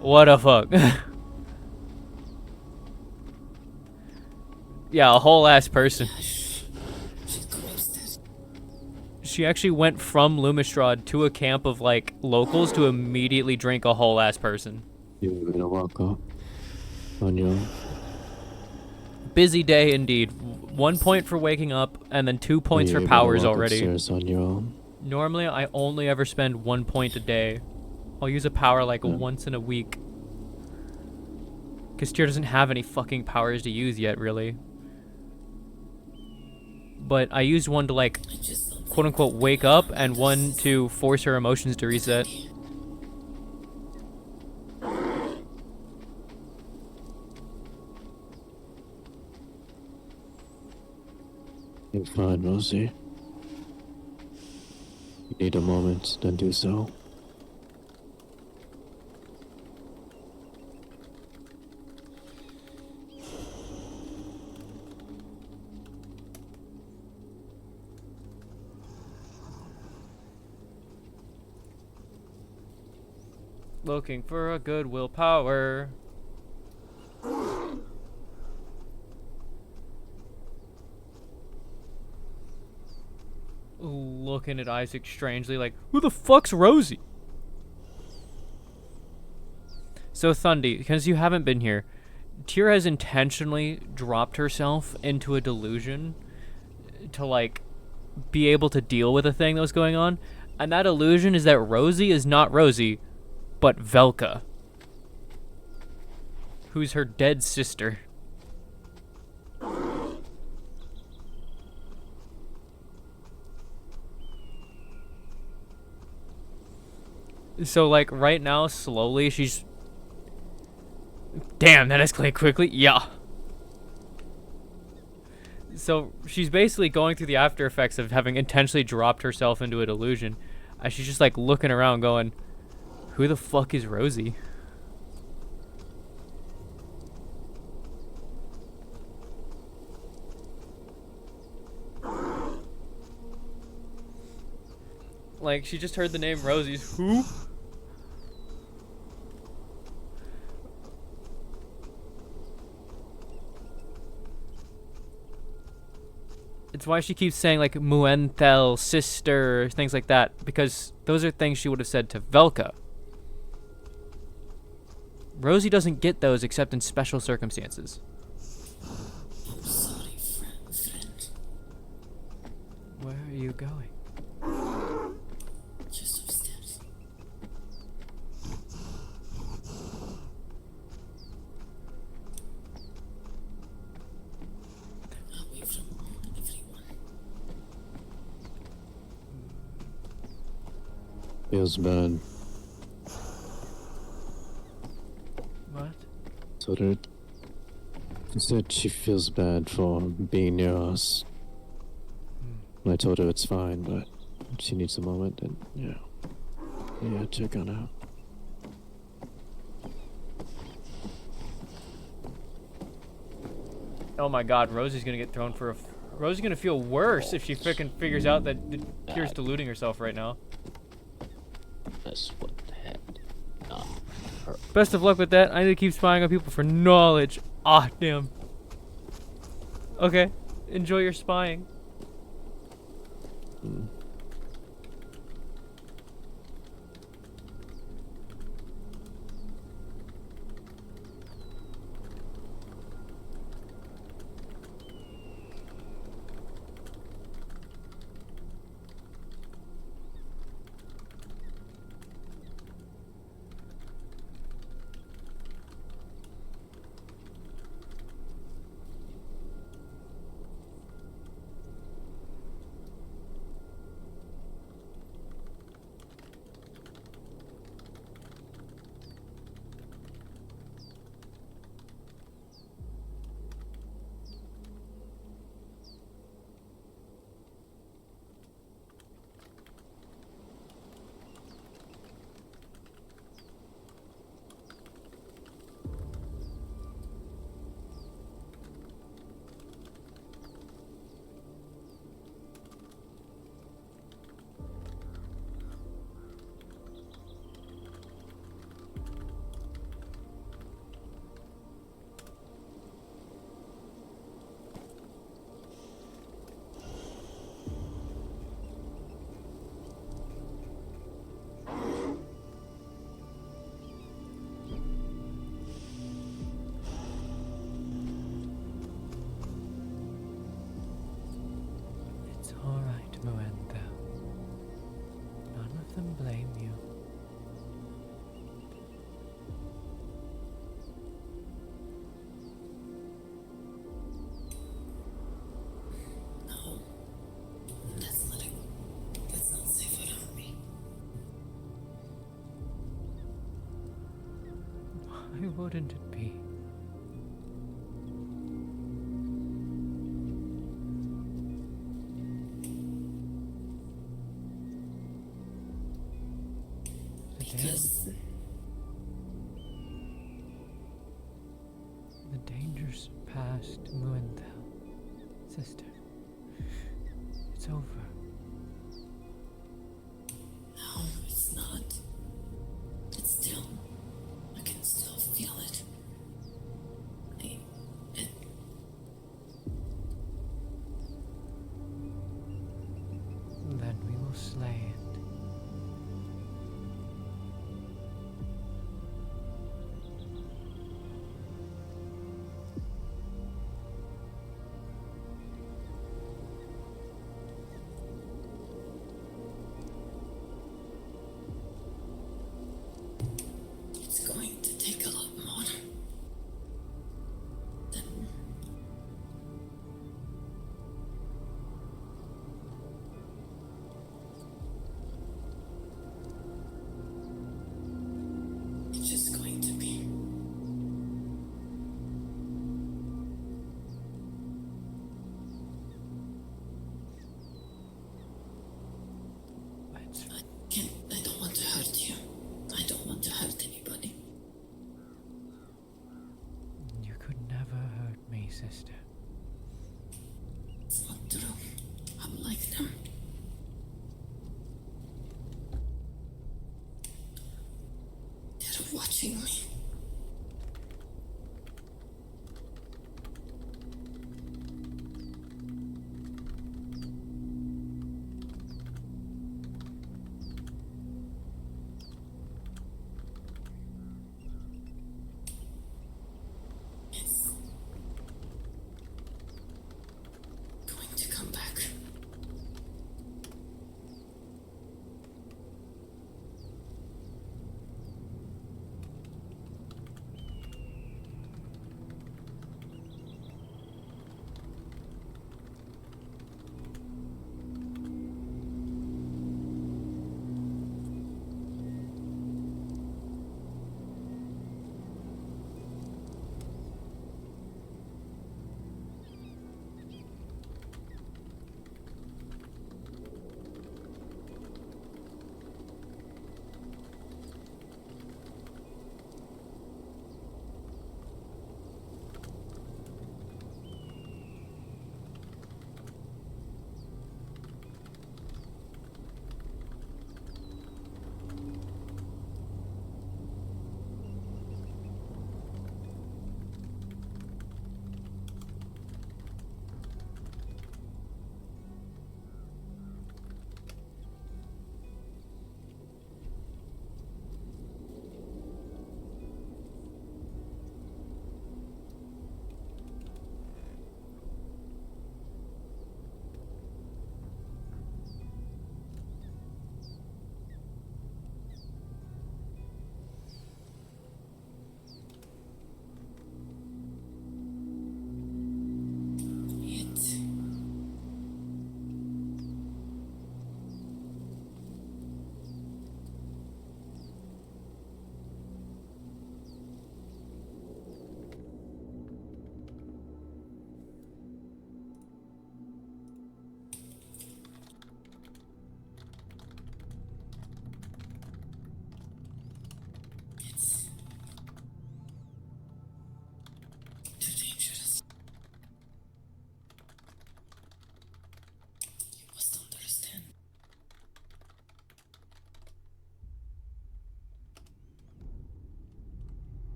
S1: What a fuck. Yeah, a whole ass person. She actually went from Lumistrad to a camp of, like, locals to immediately drink a whole ass person.
S2: You're gonna walk up on your own.
S1: Busy day indeed. 1 point for waking up, and then 2 points for powers already.
S2: On your own.
S1: Normally, I only ever spend 1 point a day. I'll use a power like once in a week. Because Tyr doesn't have any fucking powers to use yet, really. But I used one to, like, quote-unquote wake up, and one to force her emotions to reset.
S2: You're fine, Rosie. You need a moment, then do so.
S1: Looking for a good willpower. Looking at Isaac strangely like, who the fuck's Rosie? So Thundy, because you haven't been here, Tyr has intentionally dropped herself into a delusion to, like, be able to deal with a thing that was going on. And that illusion is that Rosie is not Rosie, but Velka, who's her dead sister. So, like, right now, slowly, she's... Damn, that escalated quickly. Yeah. So, she's basically going through the after effects of having intentionally dropped herself into a delusion. And she's just, like, looking around going, who the fuck is Rosie? Like, she just heard the name Rosie's. Who? It's why she keeps saying, like, Muenthel, sister, things like that. Because those are things she would have said to Velka. Rosie doesn't get those except in special circumstances.
S8: I'm sorry, friend.
S1: Where are you going?
S8: Just upstairs. Away from everyone.
S2: Feels bad.
S1: What?
S2: So that she said she feels bad for being near us. And I told her it's fine, but she needs a moment, and yeah, check on her.
S1: Oh my God, Rosie's gonna get thrown for a. Rosie's gonna feel worse if she frickin' figures out that Kira's deluding herself right now.
S7: That's what had not hurt.
S1: Best of luck with that. I need to keep spying on people for knowledge. Ah, damn. Okay, enjoy your spying. It's alright, Miranda. None of them blame you.
S8: No. That's not safe around me.
S1: Why wouldn't it be?
S8: Because
S1: The danger's past, Muendel. Sister. It's over.
S8: no, it's not. It's still. I can still feel it.
S1: Then we will slay it.
S8: It's going to take a lot more than it's just going to be. I don't want to hurt you. I don't want to hurt anybody.
S1: You could never hurt me, sister.
S8: It's not true. I'm like them. They're watching me. It's going to come back.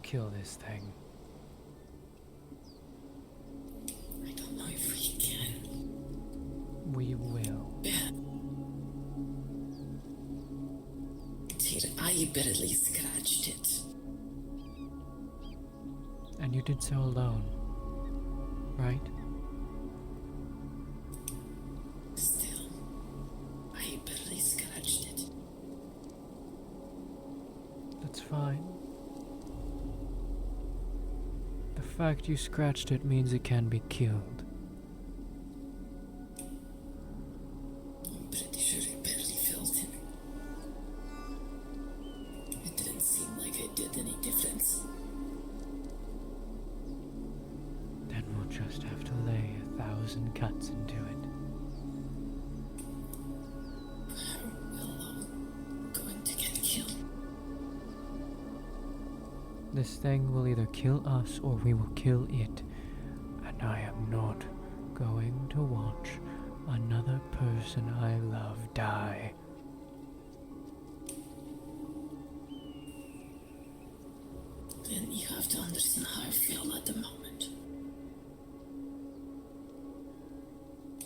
S1: kill this thing.
S8: I don't know if we can.
S1: We will.
S8: I barely scratched it.
S1: And you did so alone, right?
S8: Still, I barely scratched it.
S1: That's fine. The fact you scratched it means it can be killed.
S8: I'm pretty sure I barely felt it. It didn't seem like it did any difference.
S1: Then we'll just have to lay 1,000 cuts into it.
S8: We're going to get killed.
S1: This thing will either kill us or we will kill it. And I am not going to watch another person I love die.
S8: Then you have to understand how I feel at the moment.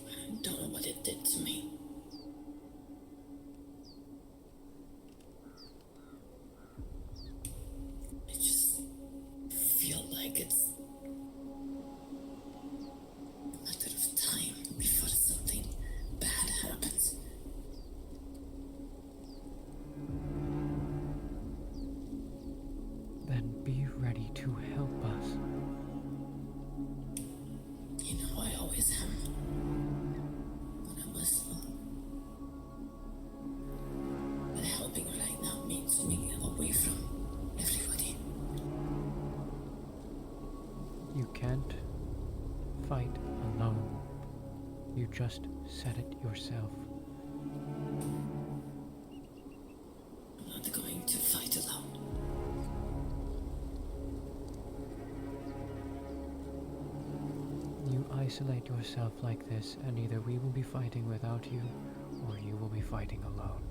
S8: I don't know what it did to me. I just feel like it's a matter of time before something bad happens.
S1: Then be ready to help us.
S8: You know, I always am. When I'm listening. But helping right now means me away from everybody.
S1: You can't fight alone. You just said it yourself.
S8: I'm not going to fight alone.
S1: You isolate yourself like this, and either we will be fighting without you, or you will be fighting alone.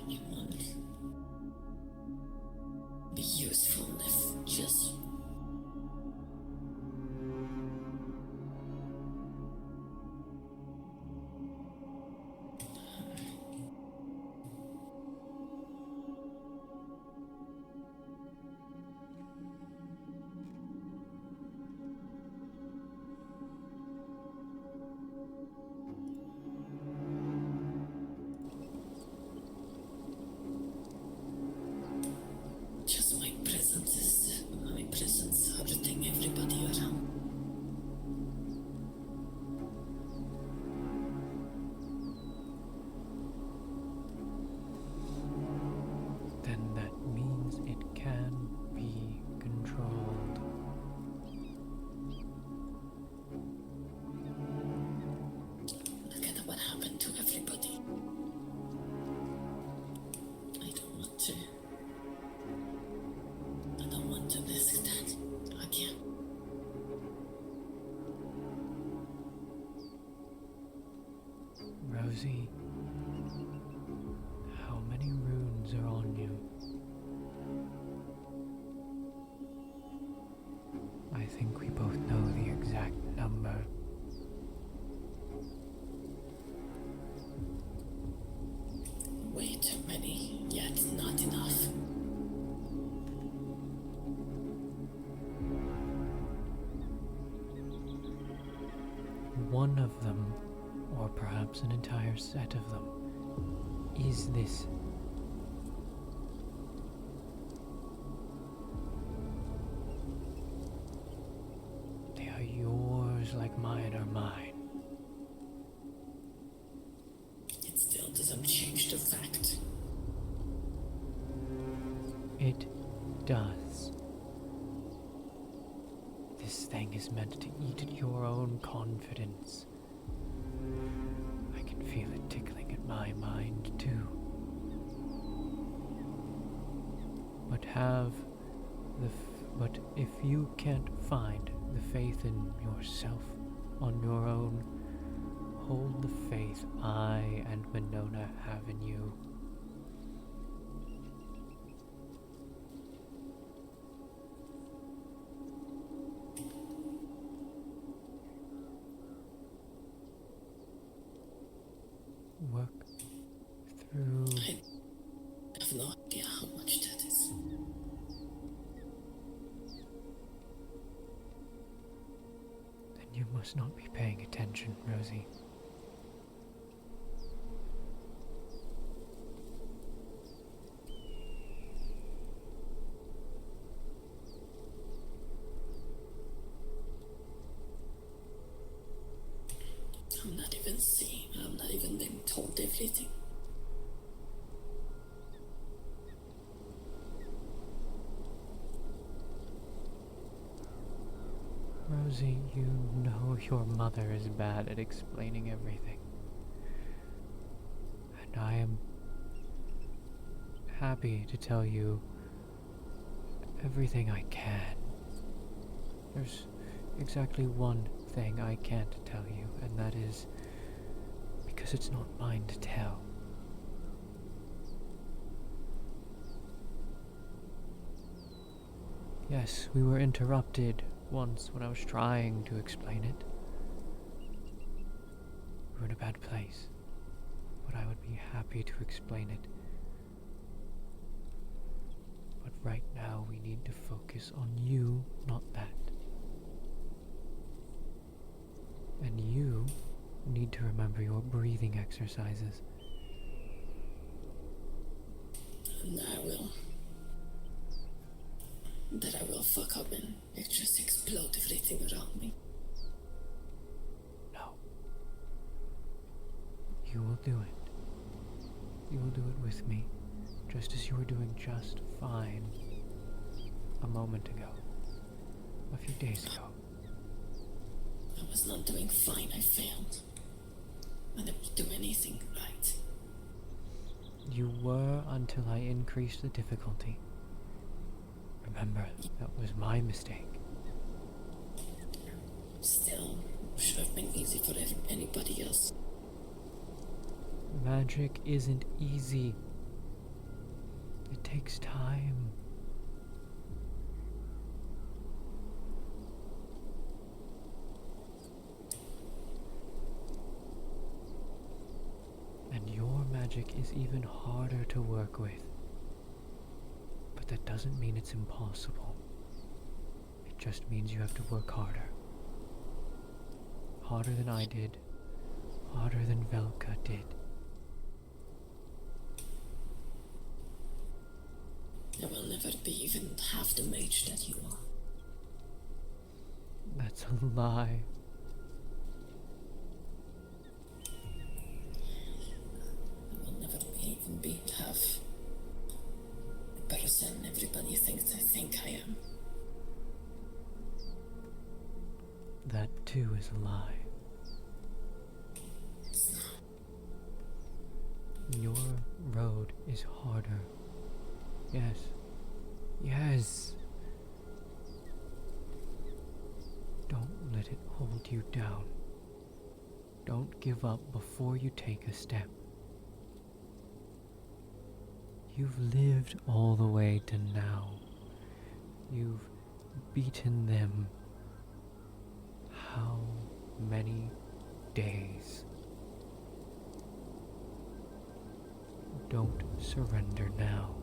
S8: It won't be useful if just my presence hurting everybody around.
S1: Then that means it can be controlled.
S8: Look at what happened to everybody. I don't want to. I don't want to risk that again.
S1: Rosie, how many runes are on you? I think we both know the exact number.
S8: Way too many, yet not enough.
S1: One of them, Or perhaps an entire set of them. Is this... They are yours like mine are mine.
S8: It still doesn't change the fact.
S1: It does. This thing is meant to eat at your own confidence. I can feel it tickling at my mind, too. But if you can't find the faith in yourself on your own, hold the faith I and Winona have in you. Work through...
S8: I have no idea how much that is.
S1: Then you must not be paying attention, Rosie.
S8: I'm not even seeing, I'm not even being told everything.
S1: Rosie, you know your mother is bad at explaining everything. And I am happy to tell you everything I can. There's exactly one thing I can't tell you, and that is because it's not mine to tell. Yes, we were interrupted once when I was trying to explain it. We were in a bad place, but I would be happy to explain it. But right now we need to focus on you, not that. And you need to remember your breathing exercises.
S8: And I will. That I will fuck up and it just explode everything around me.
S1: No. You will do it. You will do it with me, just as you were doing just fine a moment ago, a few days ago.
S8: I was not doing fine, I failed. I didn't do anything right.
S1: You were until I increased the difficulty. Remember, that was my mistake.
S8: Still, should have been easy for anybody else.
S1: Magic isn't easy. It takes time. And your magic is even harder to work with. But that doesn't mean it's impossible. It just means you have to work harder. Harder than I did. Harder than Velka did.
S8: I will never be even half the mage that you are.
S1: That's a lie.
S8: I will never even be half the person everybody thinks I think I am.
S1: That too is a lie.
S8: It's not.
S1: Your road is harder. Yes. Yes. Don't let it hold you down. Don't give up before you take a step. You've lived all the way to now. You've beaten them. How many days? Don't surrender now.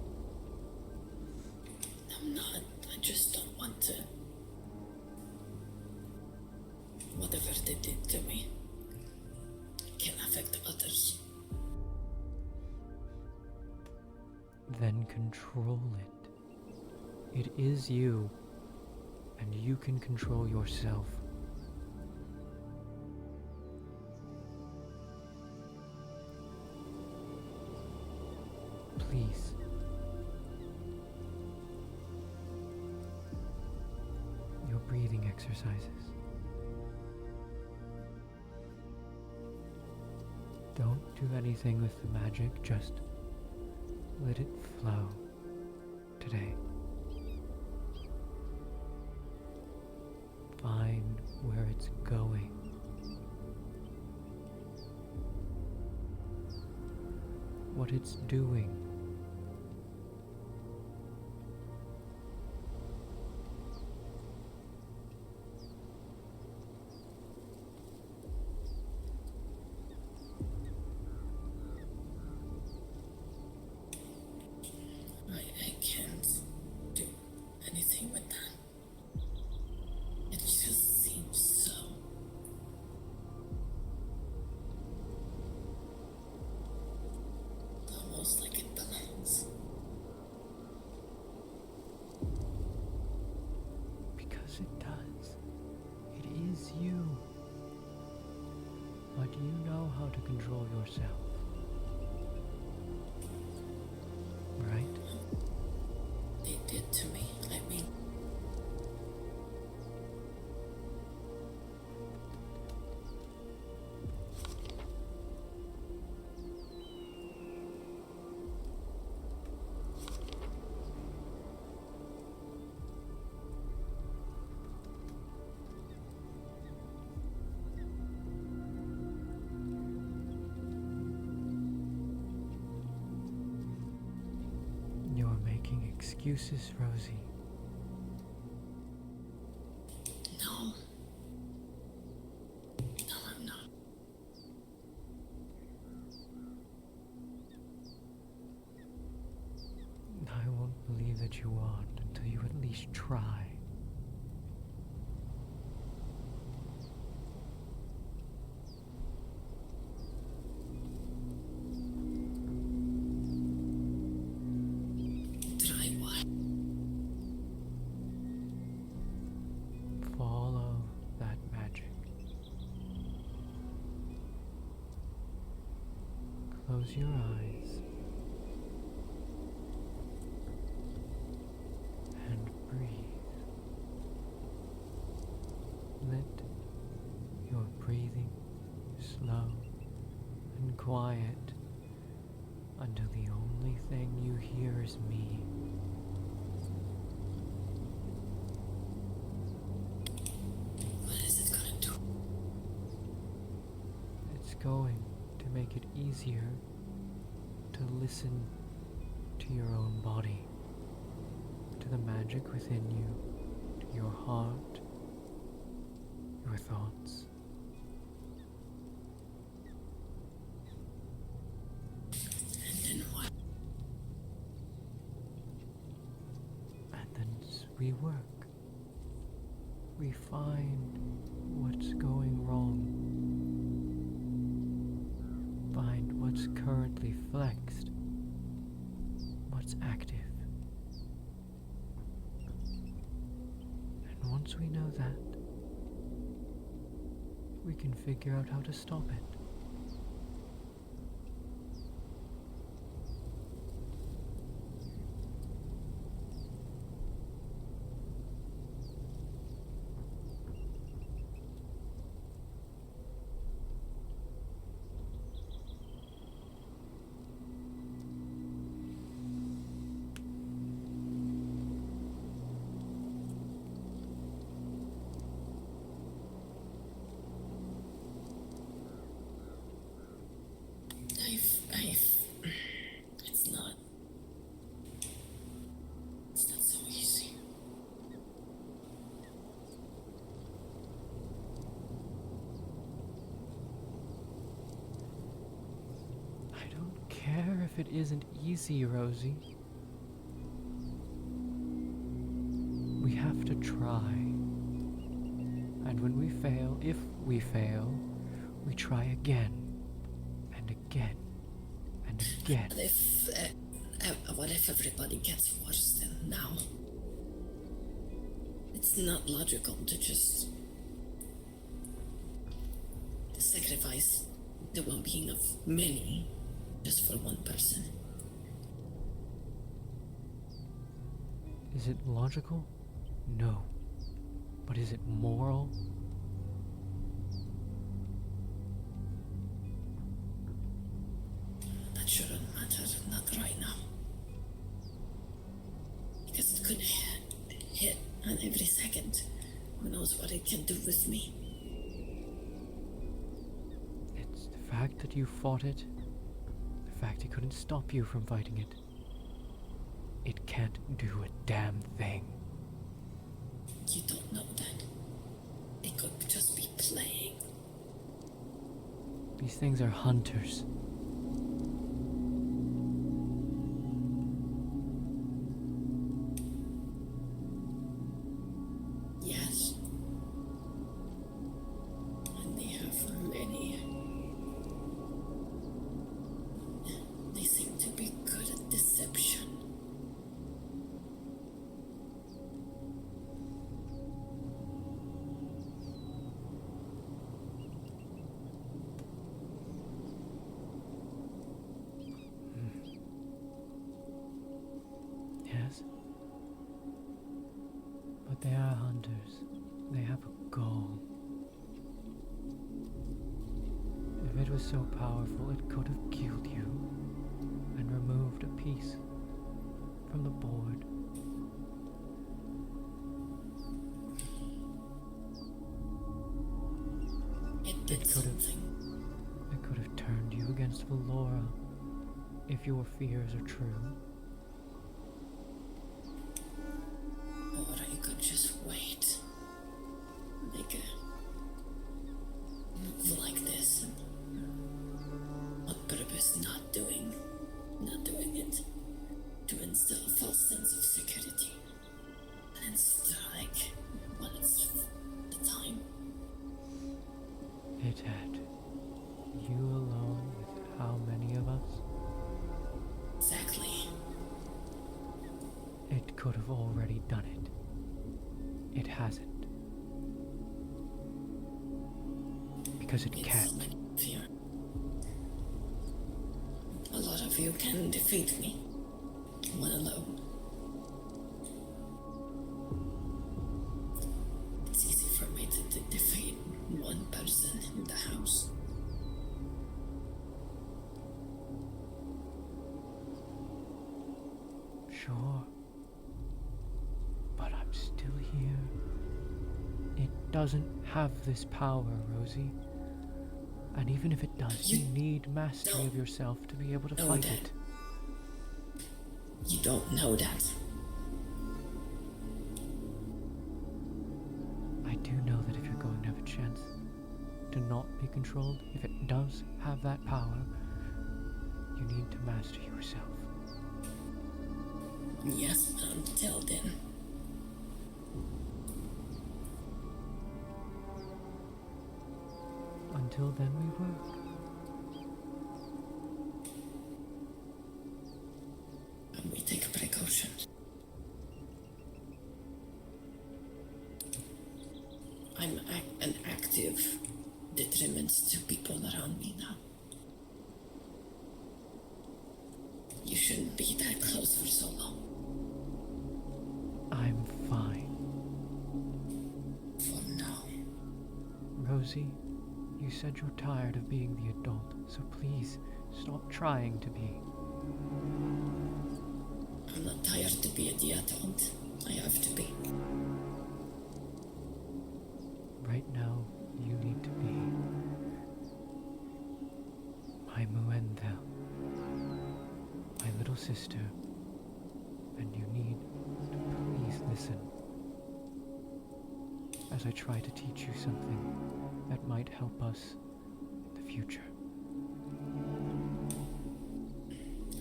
S8: I'm not. I just don't want to. Whatever they did to me, kill
S1: control it. It is you, and you can control yourself. Please. Your breathing exercises. Don't do anything with the magic, just let it flow today. Find where it's going. What it's doing.
S8: I can't do anything with that. It just seems so. Almost like it belongs.
S1: Because it does. It is you. But you know how to control yourself. Right?
S8: They did to me. I mean,
S1: You're making excuses, Rosie.
S8: no. No, I'm not.
S1: I won't believe that you aren't until you at least try.
S8: Try what?
S1: Follow that magic. Close your eyes and breathe. Let your breathing slow and quiet until the only thing you hear is me.
S8: What is it gonna do?
S1: It's going to make it easier to listen to your own body, to the magic within you, to your heart, your thoughts.
S8: And then what?
S1: And then we work. We find what's going wrong. Find what's currently flexed. What's active. And once we know that, we can figure out how to stop it.
S8: It's not so easy.
S1: I don't care if it isn't easy, Rosie. We have to try. And when we fail, if we fail, we try again, and again, and again.
S8: But if What if everybody gets worse than now? It's not logical to just sacrifice the well-being of many just for one person.
S1: Is it logical? No. But is it moral?
S8: That shouldn't matter, not right now. Because it could hit on every second. Who knows what it can do with me?
S1: It's the fact that you fought it. The fact it couldn't stop you from fighting it. It can't do a damn thing.
S8: You don't know that. They could just be playing.
S1: These things are hunters.
S8: Yes. And they have many. They seem to be good at deception.
S1: Yes. But they are hunters. They have a goal. If it was so powerful, it could have killed you and removed a piece from the board.
S8: It did something.
S1: It could have turned you against Valora if your fears are true.
S8: Or I could just wait. Make a move like this. On purpose, not doing it. To instill a false sense of security. And then strike when it's the time.
S1: It had you alone with how many of us?
S8: Exactly.
S1: It could have already done it. It hasn't. Because it can't.
S8: Fear. A lot of you can defeat me. One alone. It's easy for me to defeat one person in the house.
S1: Sure. But I'm still here. It doesn't have this power, Rosie. And even if it does, you need mastery of yourself to be able to fight it.
S8: You don't know that.
S1: I do know that if you're going to have a chance to not be controlled, if it does have that power, you need to master yourself.
S8: Yes, but until then.
S1: Until then, we work.
S8: And we take precautions. I'm an active detriment to people around me now. You shouldn't be that close for so long.
S1: I'm fine.
S8: For now.
S1: Rosie, you said you're tired of being the adult, so please stop trying to be.
S8: I'm not tired to be the adult. I have to be.
S1: Right now, you need to be my Muendel, my little sister, and you need to please listen as I try to teach you something that might help us in the future.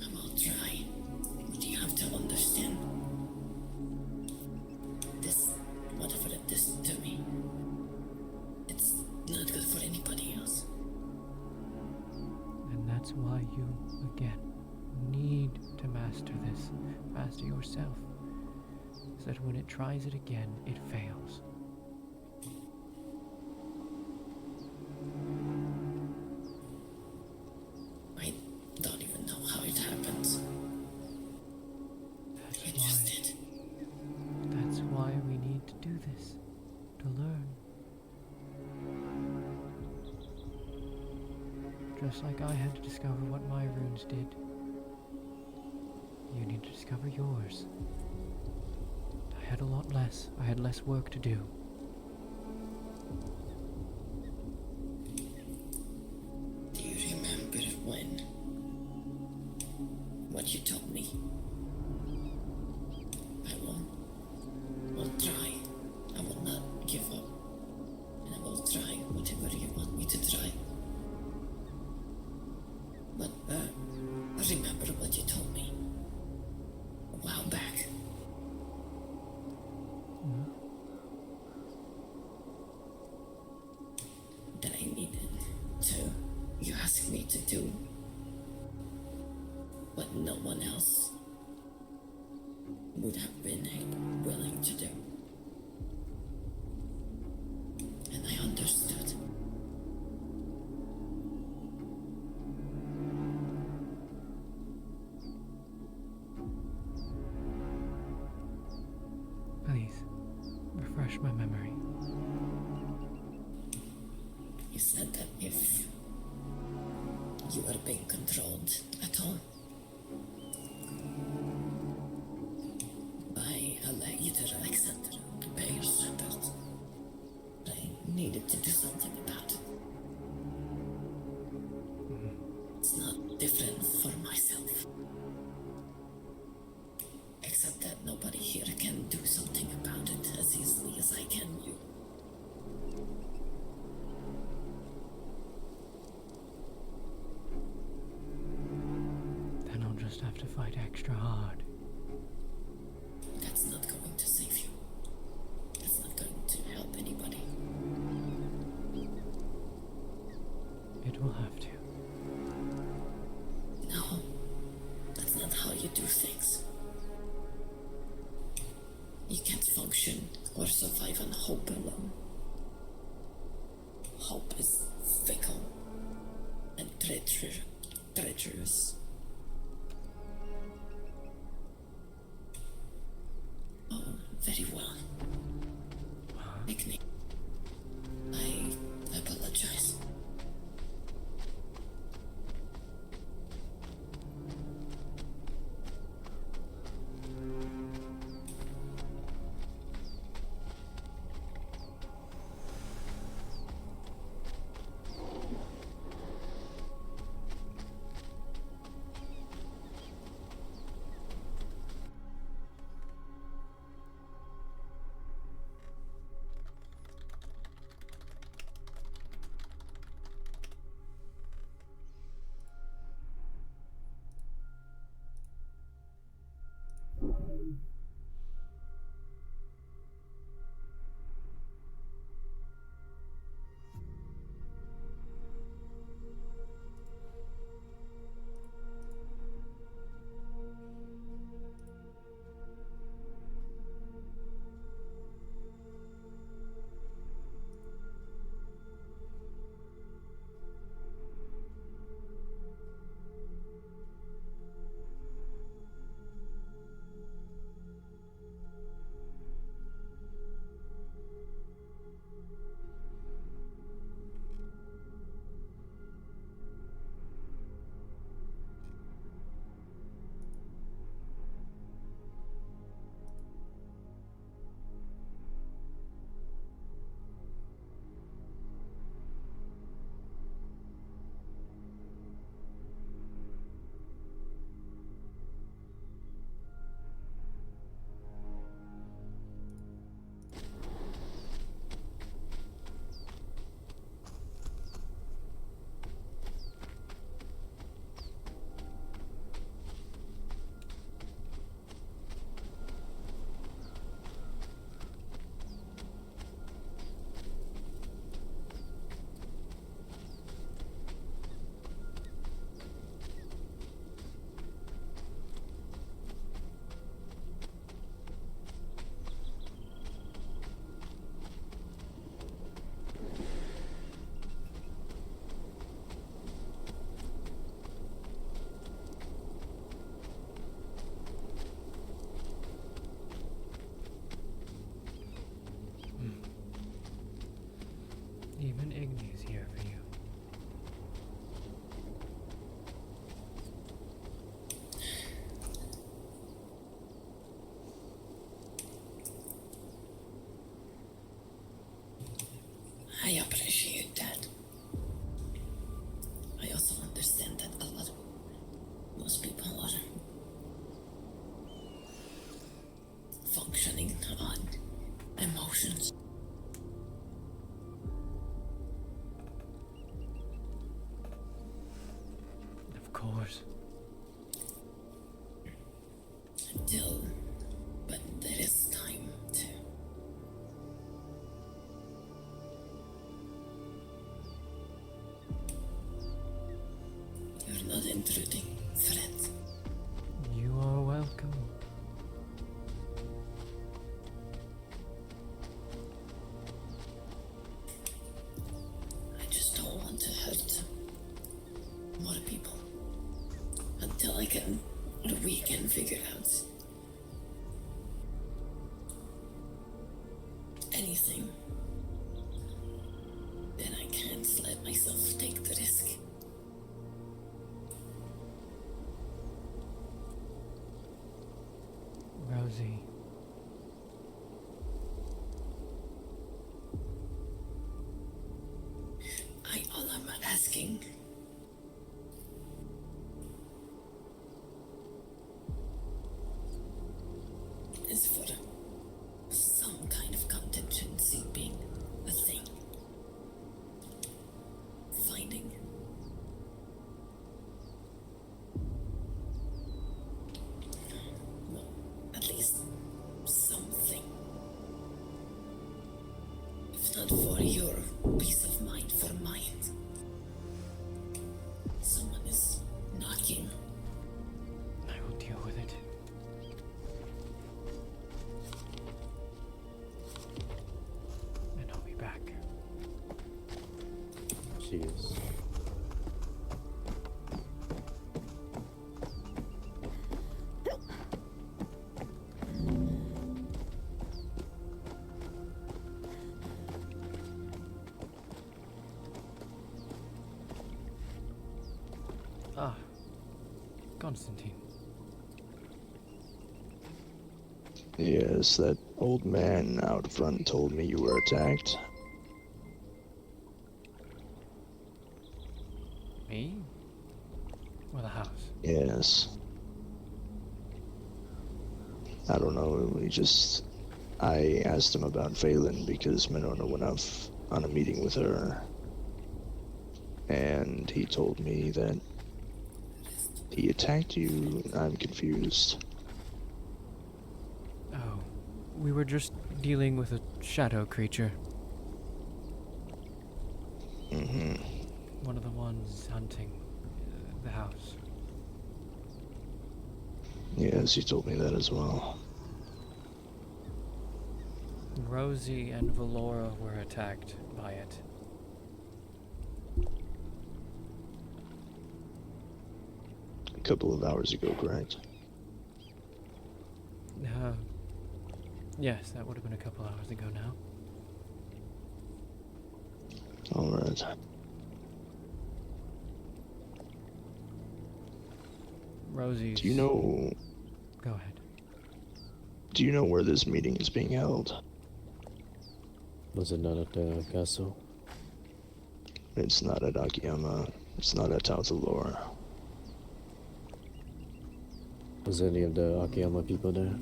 S8: I will try, but you have to understand. This, whatever it does to me, it's not good for anybody else.
S1: And that's why you, again, need to master this. Master yourself. So that when it tries it again, it fails.
S8: I don't even know how it happens.
S1: That's
S8: I just did.
S1: That's why we need to do this. To learn. Just like I had to discover what my runes did. You need to discover yours. I had a lot less. I had less work to do.
S8: Do you remember when? What you told me? I will try. I will not give up. And I will try whatever you want me to try. But, remember what you told me a while back. That I needed to, you asked me to do what no one else would have been willing to do. And I understood.
S1: Please, refresh my memory.
S8: You said that if you are being controlled at all by either Alexander or by your shepherd, I needed to do something about it. It's not different for myself. Except that nobody here can do something about it as easily as I can you.
S1: Then I'll just have to fight extra hard.
S8: That's not going to save you. That's not going to help anybody.
S1: It will have to.
S8: No, that's not how you do things. You can't function or survive on hope alone. Hope is fickle and treacherous. Oh, very well. Nickname. I apologize. emotions.
S1: Of course.
S8: But there is time to. You're not intruding, friend.
S1: You are welcome.
S8: I just don't want to hurt more people until we can figure out anything. Then I can't let myself take the risk.
S1: Rosie.
S8: All I'm asking is for some kind of contingency being a thing. Finding at least something. If not for your peace of mind, for mine. Someone is knocking.
S1: I will deal with it. And I'll be back.
S2: Cheers.
S1: Ah, Constantine.
S12: Yes, that old man out front told me you were attacked.
S1: Me? Or the house?
S12: Yes. I don't know, I asked him about Phelan because Minona went off on a meeting with her. And he told me that he attacked you. I'm confused.
S1: Oh, we were just dealing with a shadow creature.
S12: Mm-hmm.
S1: One of the ones hunting the house.
S12: Yes, he told me that as well.
S1: Rosie and Valora were attacked by it.
S12: A couple of hours ago, correct?
S1: Yes, that would have been a couple hours ago now.
S12: Alright.
S1: Rosie's...
S12: Do you know...
S1: Go ahead.
S12: Do you know where this meeting is being held?
S2: Was it not at the castle?
S12: It's not at Akiyama. It's not at Tyr'Sul'Day.
S2: Was any of the Akiyama people there?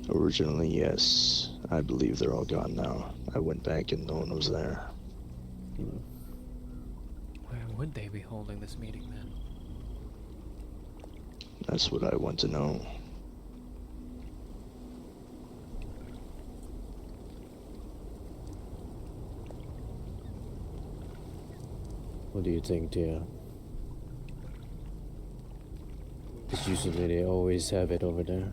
S12: Originally, yes. I believe they're all gone now. I went back and no one was there.
S1: Where would they be holding this meeting then?
S12: That's what I want to know.
S2: What do you think, dear? Because usually they always have it over there.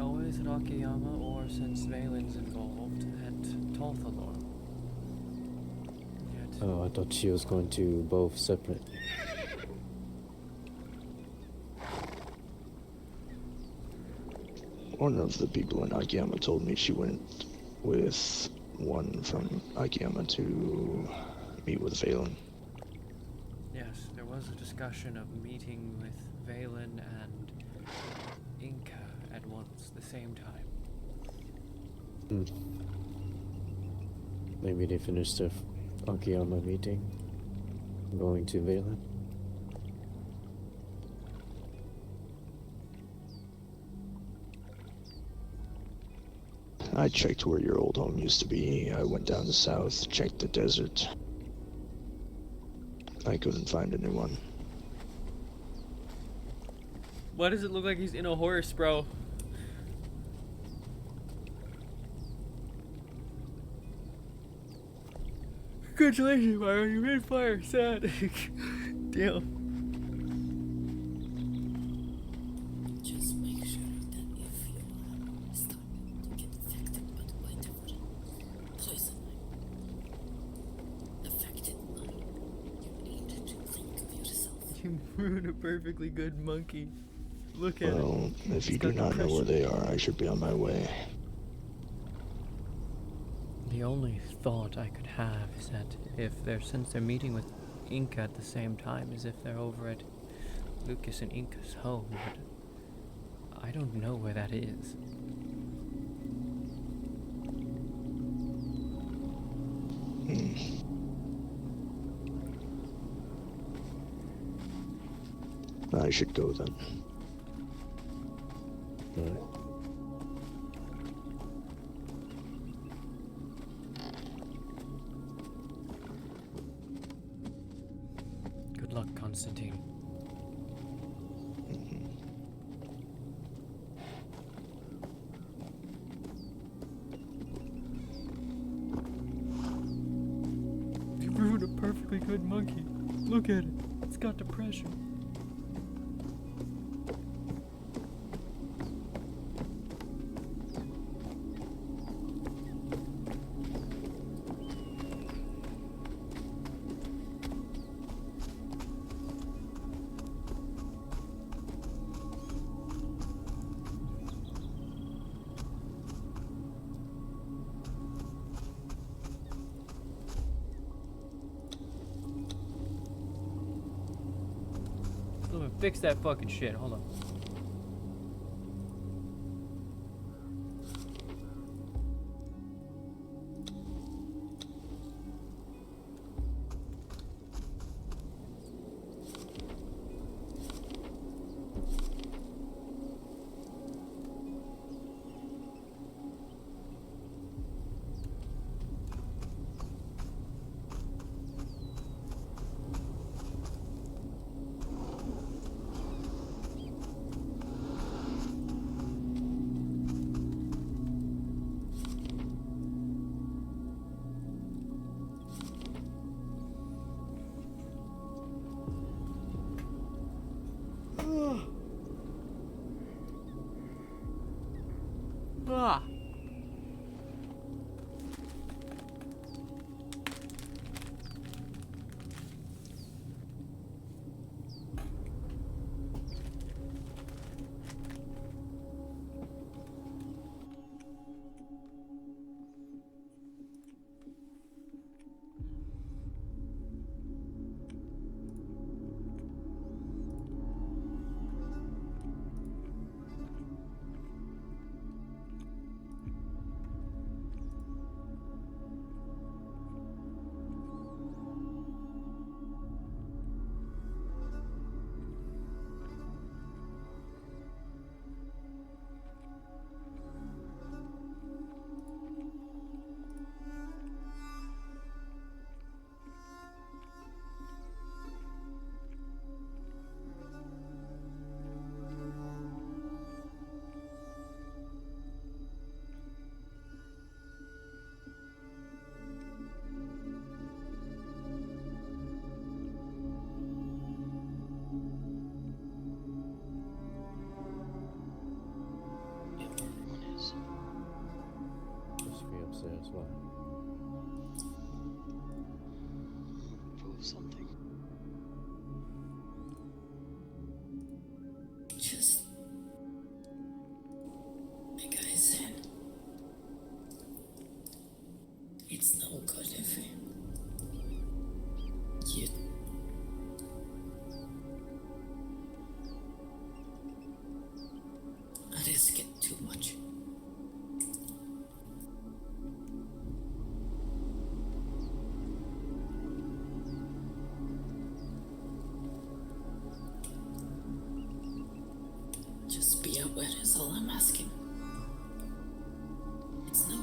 S1: Always at Akiyama, or since Valen's involved, at Tyr'Sul'Day. Yet,
S2: Oh, I thought she was going to both separate.
S12: One of the people in Akiyama told me she went with one from Akiyama to meet with Phelan.
S1: yes, there was a discussion of meeting with Valen and Inca at once, the same time.
S2: Maybe they finished their Akiyama meeting, going to Valen.
S12: I checked where your old home used to be. I went down the south, checked the desert. I couldn't find anyone.
S1: Why does it look like he's in a horse, bro? Congratulations, Myron. You made fire. Sad. Damn.
S8: Just make sure that if you start to get affected by whatever poison affected mind, you need to think of yourself.
S1: You ruined a perfectly good monkey. Look at
S12: Well,
S1: it.
S12: if you do not know where they are, I should be on my way.
S1: The only thought I could have is that since they're meeting with Inca at the same time as if they're over at Lucas and Inca's home, but I don't know where that is.
S12: I should go then.
S2: Alright.
S1: Good luck, Constantine. You ruined a perfectly good monkey. Look at it. It's got depression. Fix that fucking shit. Hold on. Ah.
S2: Upstairs, what?
S9: Prove something.
S8: Just like I said, it's no good if you risk it too much. Just be aware is all I'm asking. It's no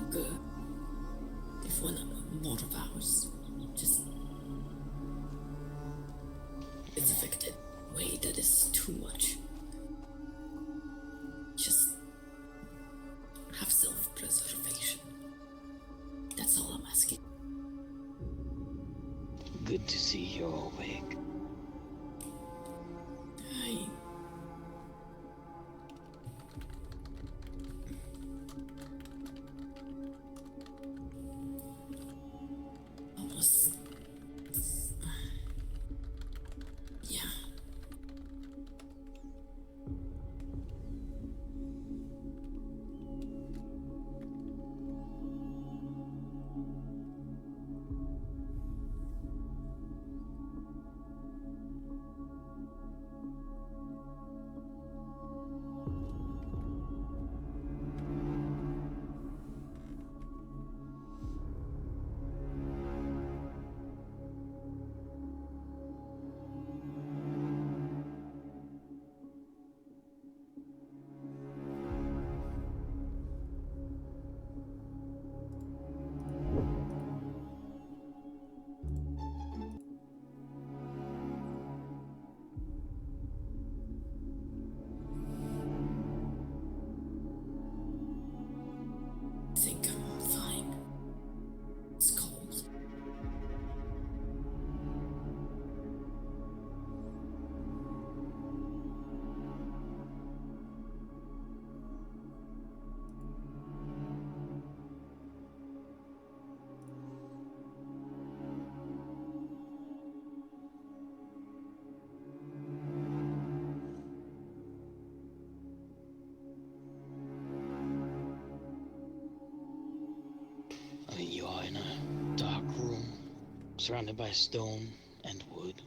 S9: surrounded by stone and wood.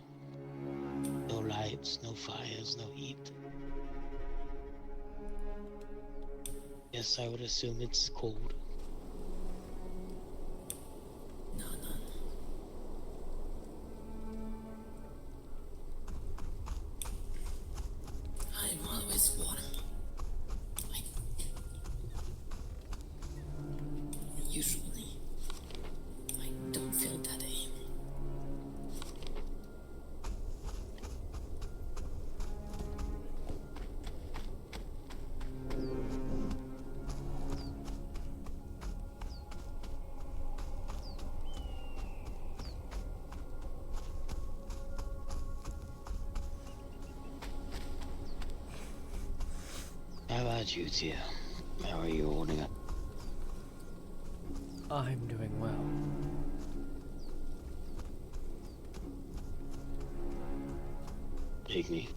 S9: No lights, no fires, no heat. Yes, I would assume it's cold.
S8: No, no. I'm always warm. Usually, I don't feel that aim.
S9: How about you, Tia? How are you holding up?
S1: I'm doing well.
S9: Pygmy.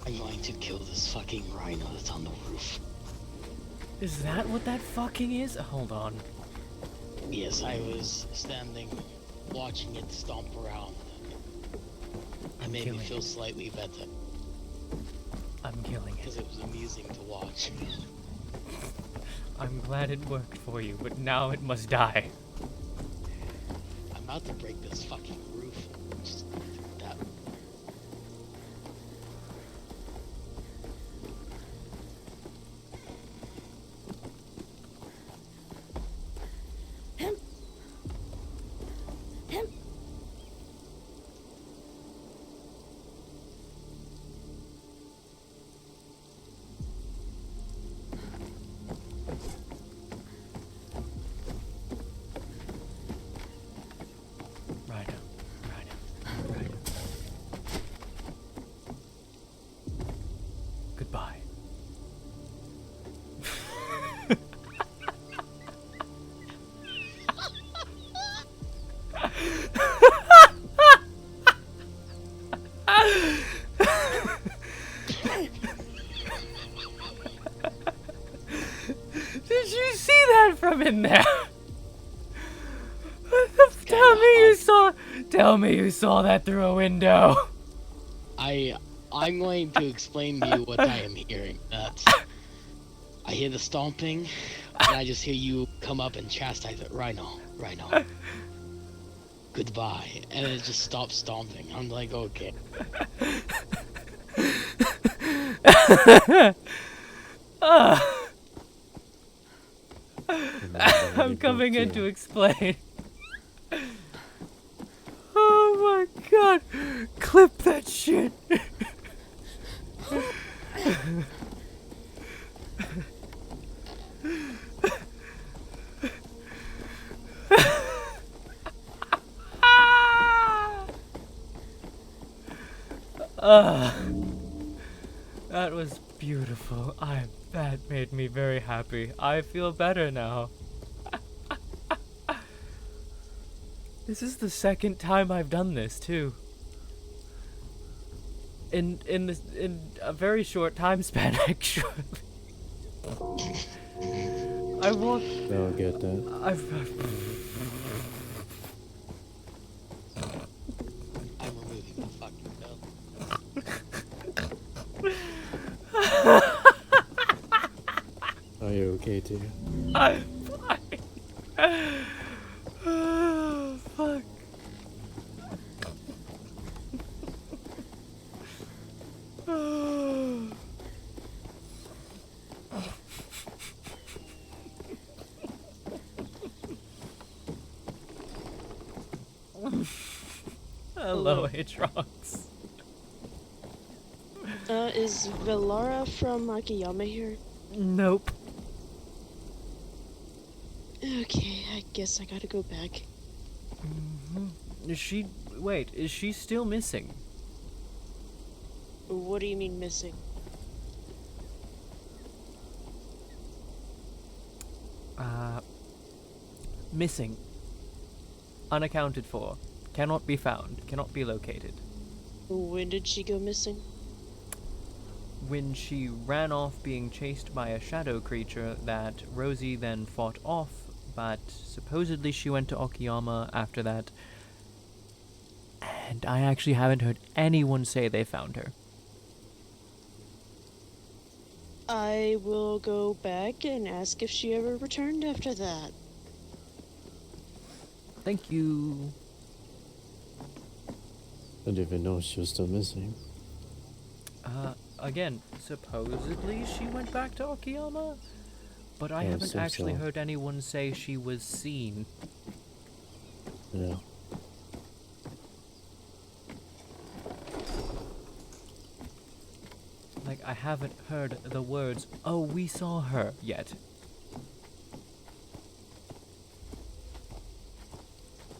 S9: I'm going to kill this fucking rhino that's on the roof.
S1: Is that what that fucking is? Hold on.
S9: Yes, I was standing, watching it stomp around. It made me feel slightly better.
S1: I'm killing it.
S9: Because it was amusing to watch.
S1: I'm glad it worked for you, but now it must die.
S9: I'm about to break this fucking roof. Just that.
S1: from in there. Tell me you saw that through a window.
S9: I'm going to explain to you what I am hearing. I hear the stomping, and I just hear you come up and chastise it. Rhino. Goodbye. And it just stops stomping. I'm like, okay.
S1: I'm coming in to explain. Oh my god! Clip that shit! That was beautiful. That made me very happy. I feel better now. This is the second time I've done this too. In a very short time span, actually. I walked.
S2: I'll get that.
S9: I'm removing the fucking bell.
S2: Are you okay, too?
S1: I'm fine. Oh, fuck. Hello, Aatrox.
S13: Is Velara from Akiyama here?
S1: Nope.
S13: Okay, I guess I gotta go back.
S1: Is she still missing?
S13: What do you mean missing?
S1: Missing. Unaccounted for. Cannot be found. Cannot be located.
S13: When did she go missing?
S1: When she ran off being chased by a shadow creature that Rosie then fought off, but supposedly she went to Okayama after that. And I actually haven't heard anyone say they found her.
S13: I will go back and ask if she ever returned after that.
S1: Thank you.
S2: I didn't even know she was still missing.
S1: Again, supposedly she went back to Okayama, but I
S2: Yeah,
S1: haven't
S2: so
S1: actually heard anyone say she was seen.
S2: Yeah.
S1: Like, I haven't heard the words, "Oh, we saw her," yet.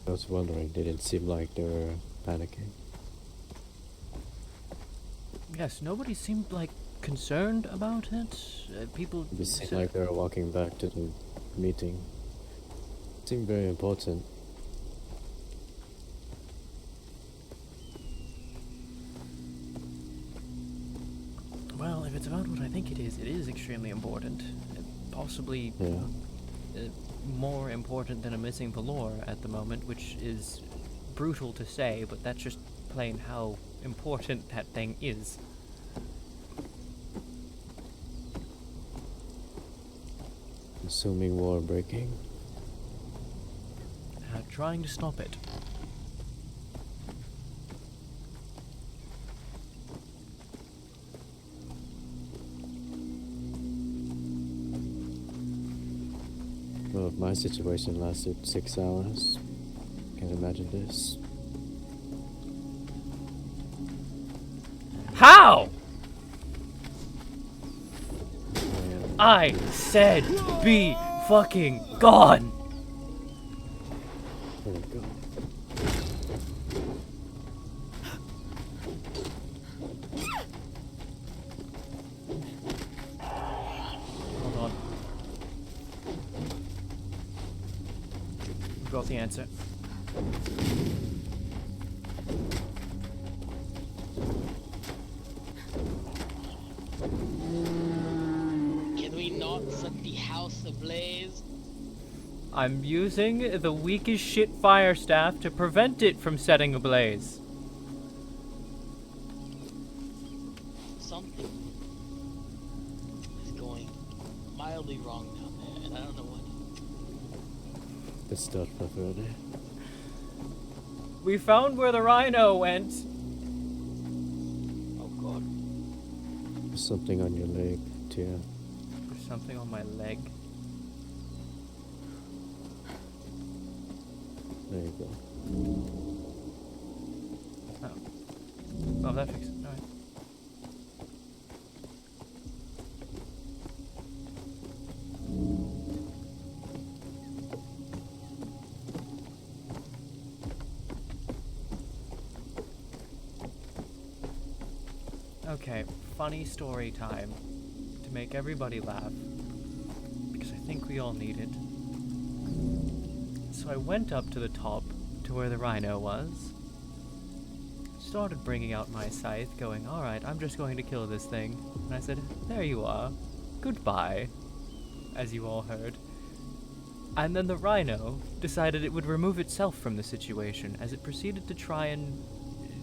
S2: I was wondering, did it seem like they were panicking?
S1: Yes, nobody seemed, like, concerned about it. People...
S2: It seemed like they were walking back to the meeting. It seemed very important.
S1: Well, if it's about what I think it is extremely important. Possibly more important than a missing velour at the moment, which is brutal to say, but that's just plain how important that thing is.
S2: Assuming war breaking.
S1: Trying to stop it.
S2: Well, if my situation lasted 6 hours, can't imagine this.
S1: How? I said be fucking gone.
S2: There we go.
S1: Hold on. Got the answer.
S9: Can we not set the house ablaze?
S1: I'm using the weakest shit fire staff to prevent it from setting ablaze.
S9: Something is going mildly wrong down there, and I don't know what.
S2: The start preferred.
S1: We found where the rhino went.
S9: Oh god.
S2: There's something on your leg, Tia.
S1: There's something on my leg.
S2: There you go.
S1: Oh. Oh, that fixes it. Alright. Okay, funny story time to make everybody laugh, because I think we all need it. So I went up to the top, to where the rhino was, started bringing out my scythe, going, alright, I'm just going to kill this thing. And I said, there you are, goodbye, as you all heard. And then the rhino decided it would remove itself from the situation, as it proceeded to try and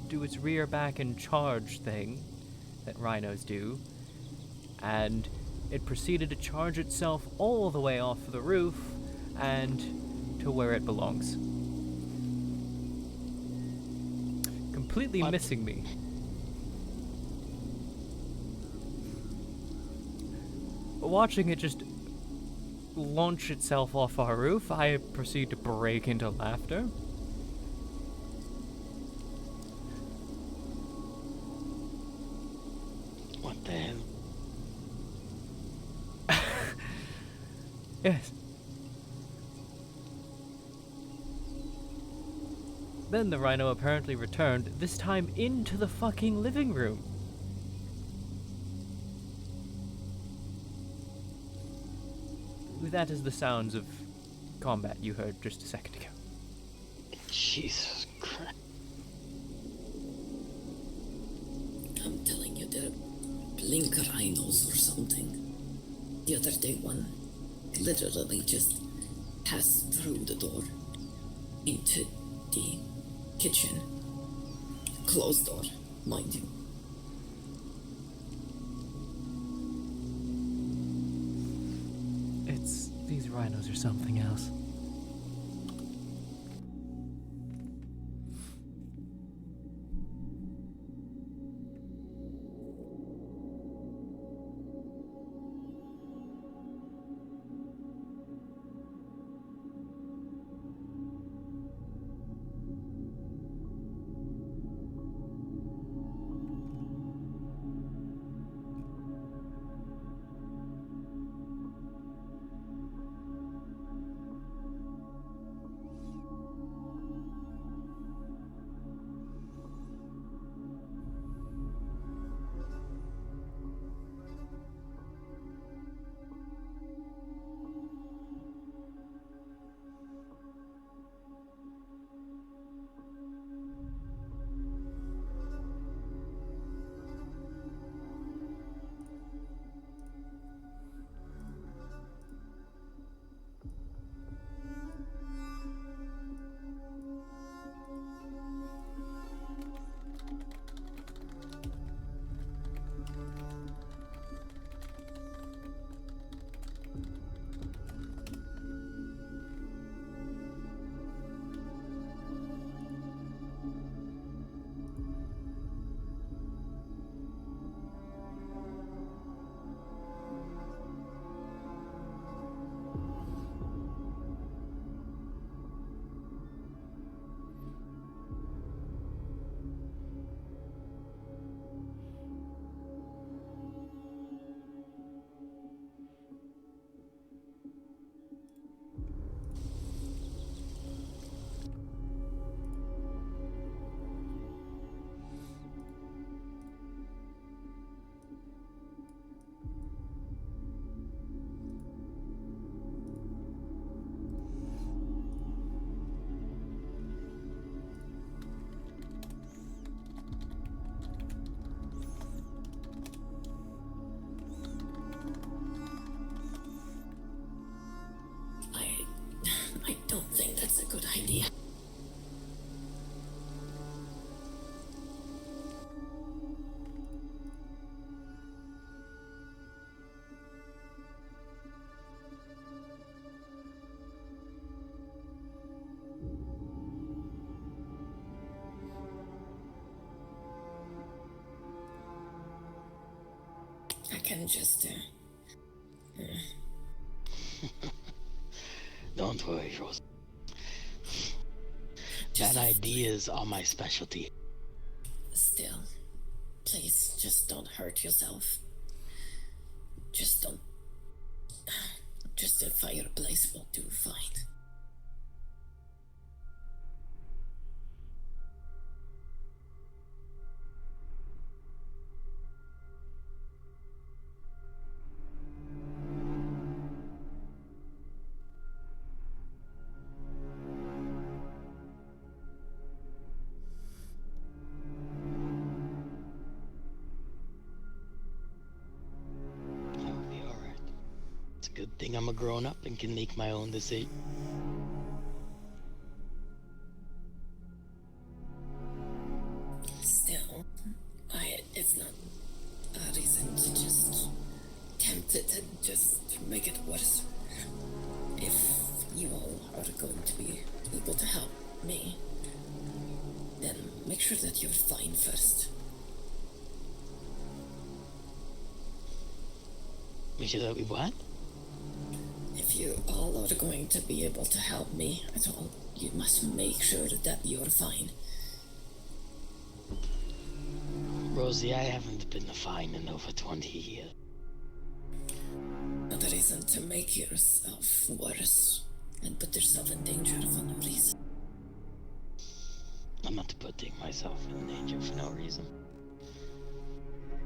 S1: do its rear back and charge thing that rhinos do, and it proceeded to charge itself all the way off the roof and to where it belongs. Completely missing me. Watching it just launch itself off our roof, I proceed to break into laughter.
S9: What the hell?
S1: Yes. Then the rhino apparently returned, this time into the fucking living room. That is the sounds of combat you heard just a second ago.
S9: Jesus Christ.
S8: I'm telling you, they're blinker rhinos or something. The other day, one literally just passed through the door into the kitchen. Closed door, mind you.
S1: These rhinos are something else.
S8: I can just,
S9: Don't worry, Rose. Bad ideas are my specialty.
S8: Still, please, just don't hurt yourself. Just don't. Just a fireplace will do fine.
S9: I'll be alright. It's a good thing I'm a grown up and can make my own decision.
S8: Still, it's not a reason to just tempt it and just make it worse. If you all are going to be able to help me, then make sure that you're fine first.
S9: Make sure that we what?
S8: If you all are going to be able to help me at all, you must make sure that you're fine.
S9: Rosie, I haven't been fine in over 20 years.
S8: Not a reason to make yourself worse and put yourself in danger for no reason.
S9: I'm not putting myself in danger for no reason.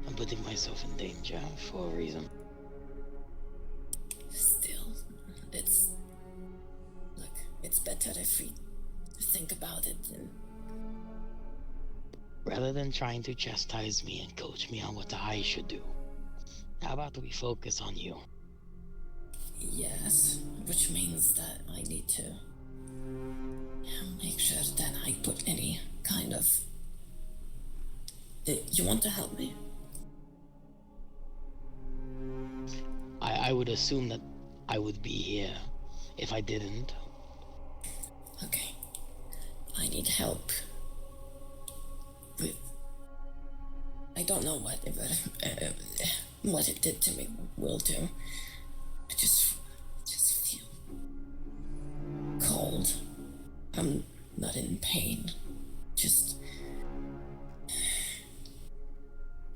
S9: I'm putting myself in danger for a reason.
S8: Still, it's better if we think about it and...
S9: Rather than trying to chastise me and coach me on what I should do, how about we focus on you?
S8: Yes, which means that I need to make sure that I put any kind of... You want to help me?
S9: I would assume that I would be here if I didn't.
S8: Okay. I need help with... I don't know what it did to me will do. I just feel cold. I'm not in pain. Just...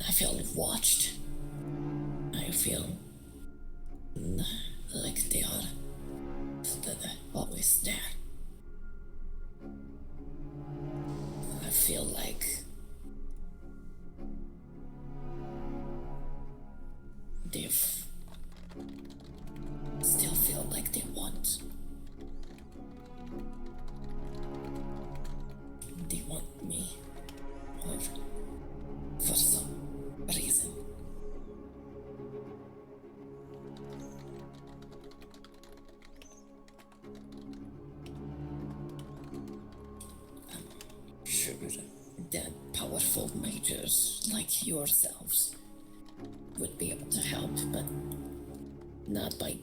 S8: I feel watched. I feel like they are always there. I feel like they've still feel like they want. They want me, or for some reason. I'm sure that powerful mages like yourselves would be able to help, but not by...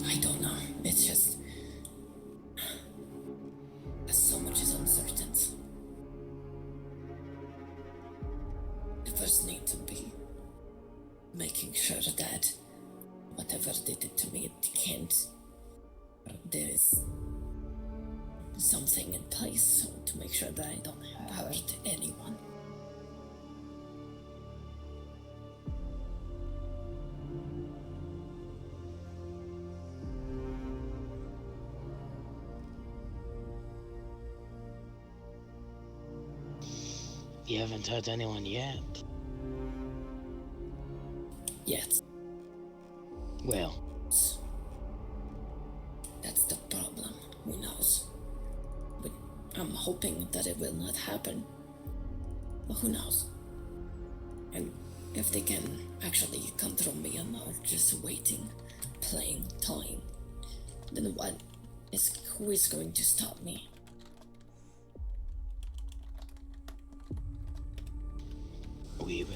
S8: I don't know. It's just... so much is uncertain. I first need to be making sure that whatever they did to me, it can't... There is something in place so to make sure that I don't hurt anyone.
S9: You haven't hurt anyone yet.
S8: Yet.
S9: Well,
S8: that's the problem. Who knows? But I'm hoping that it will not happen. But who knows? And if they can actually control me and not just waiting, playing, toying, then who is going to stop me?
S9: we will.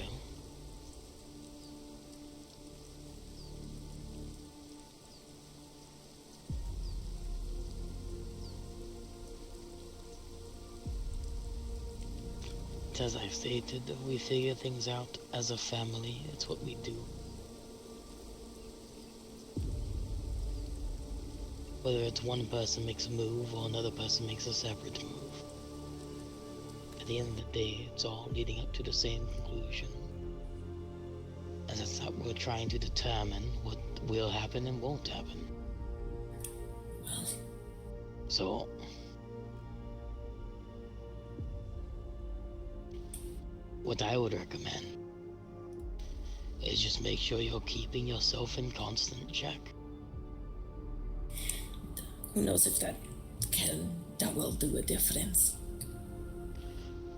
S9: But as I've stated, we figure things out as a family. It's what we do. Whether it's one person makes a move or another person makes a separate move. At the end of the day, it's all leading up to the same conclusion. And that's how we're trying to determine what will happen and won't happen.
S8: Well,
S9: So, what I would recommend is just make sure you're keeping yourself in constant check.
S8: who knows if that will do a difference.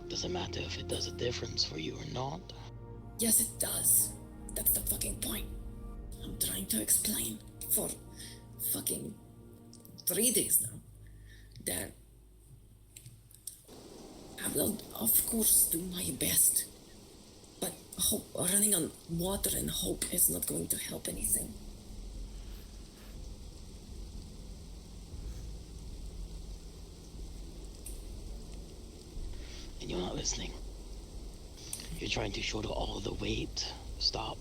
S9: Doesn't matter if it does a difference for you or not.
S8: Yes, it does. That's the fucking point. I'm trying to explain for fucking 3 days now that I will, of course, do my best. But running on water and hope is not going to help anything.
S9: And you're not listening. You're trying to shoulder all the weight. Stop.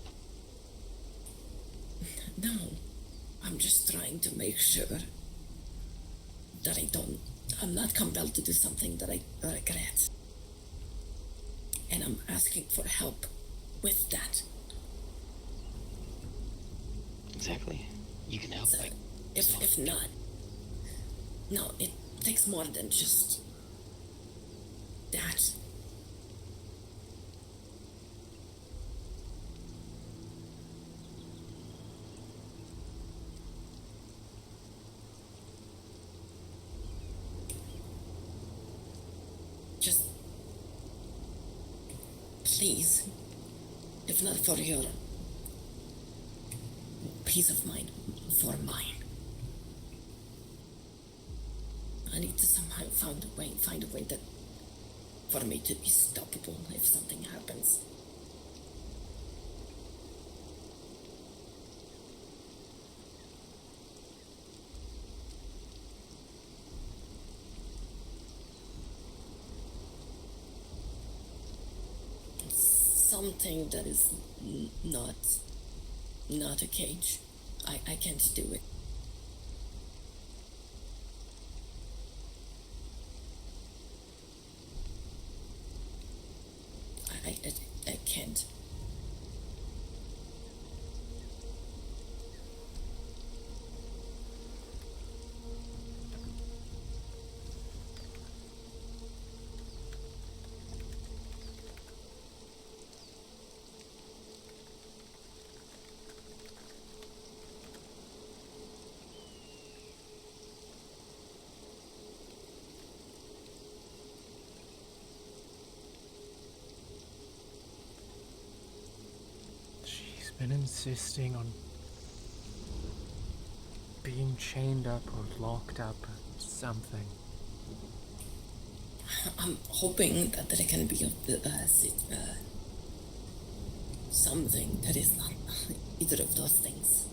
S8: No, I'm just trying to make sure that I'm not compelled to do something that I regret. And I'm asking for help with that.
S9: Exactly. You can help.
S8: So, if not, no, it takes more than just that. Just please, if not for your peace of mind, for mine. I need to somehow find a way that for me to be stoppable if something happens. Something that is not a cage. I can't do it. I can't.
S1: She's been insisting on being chained up or locked up or something.
S8: I'm hoping that there can be something that is not either of those things.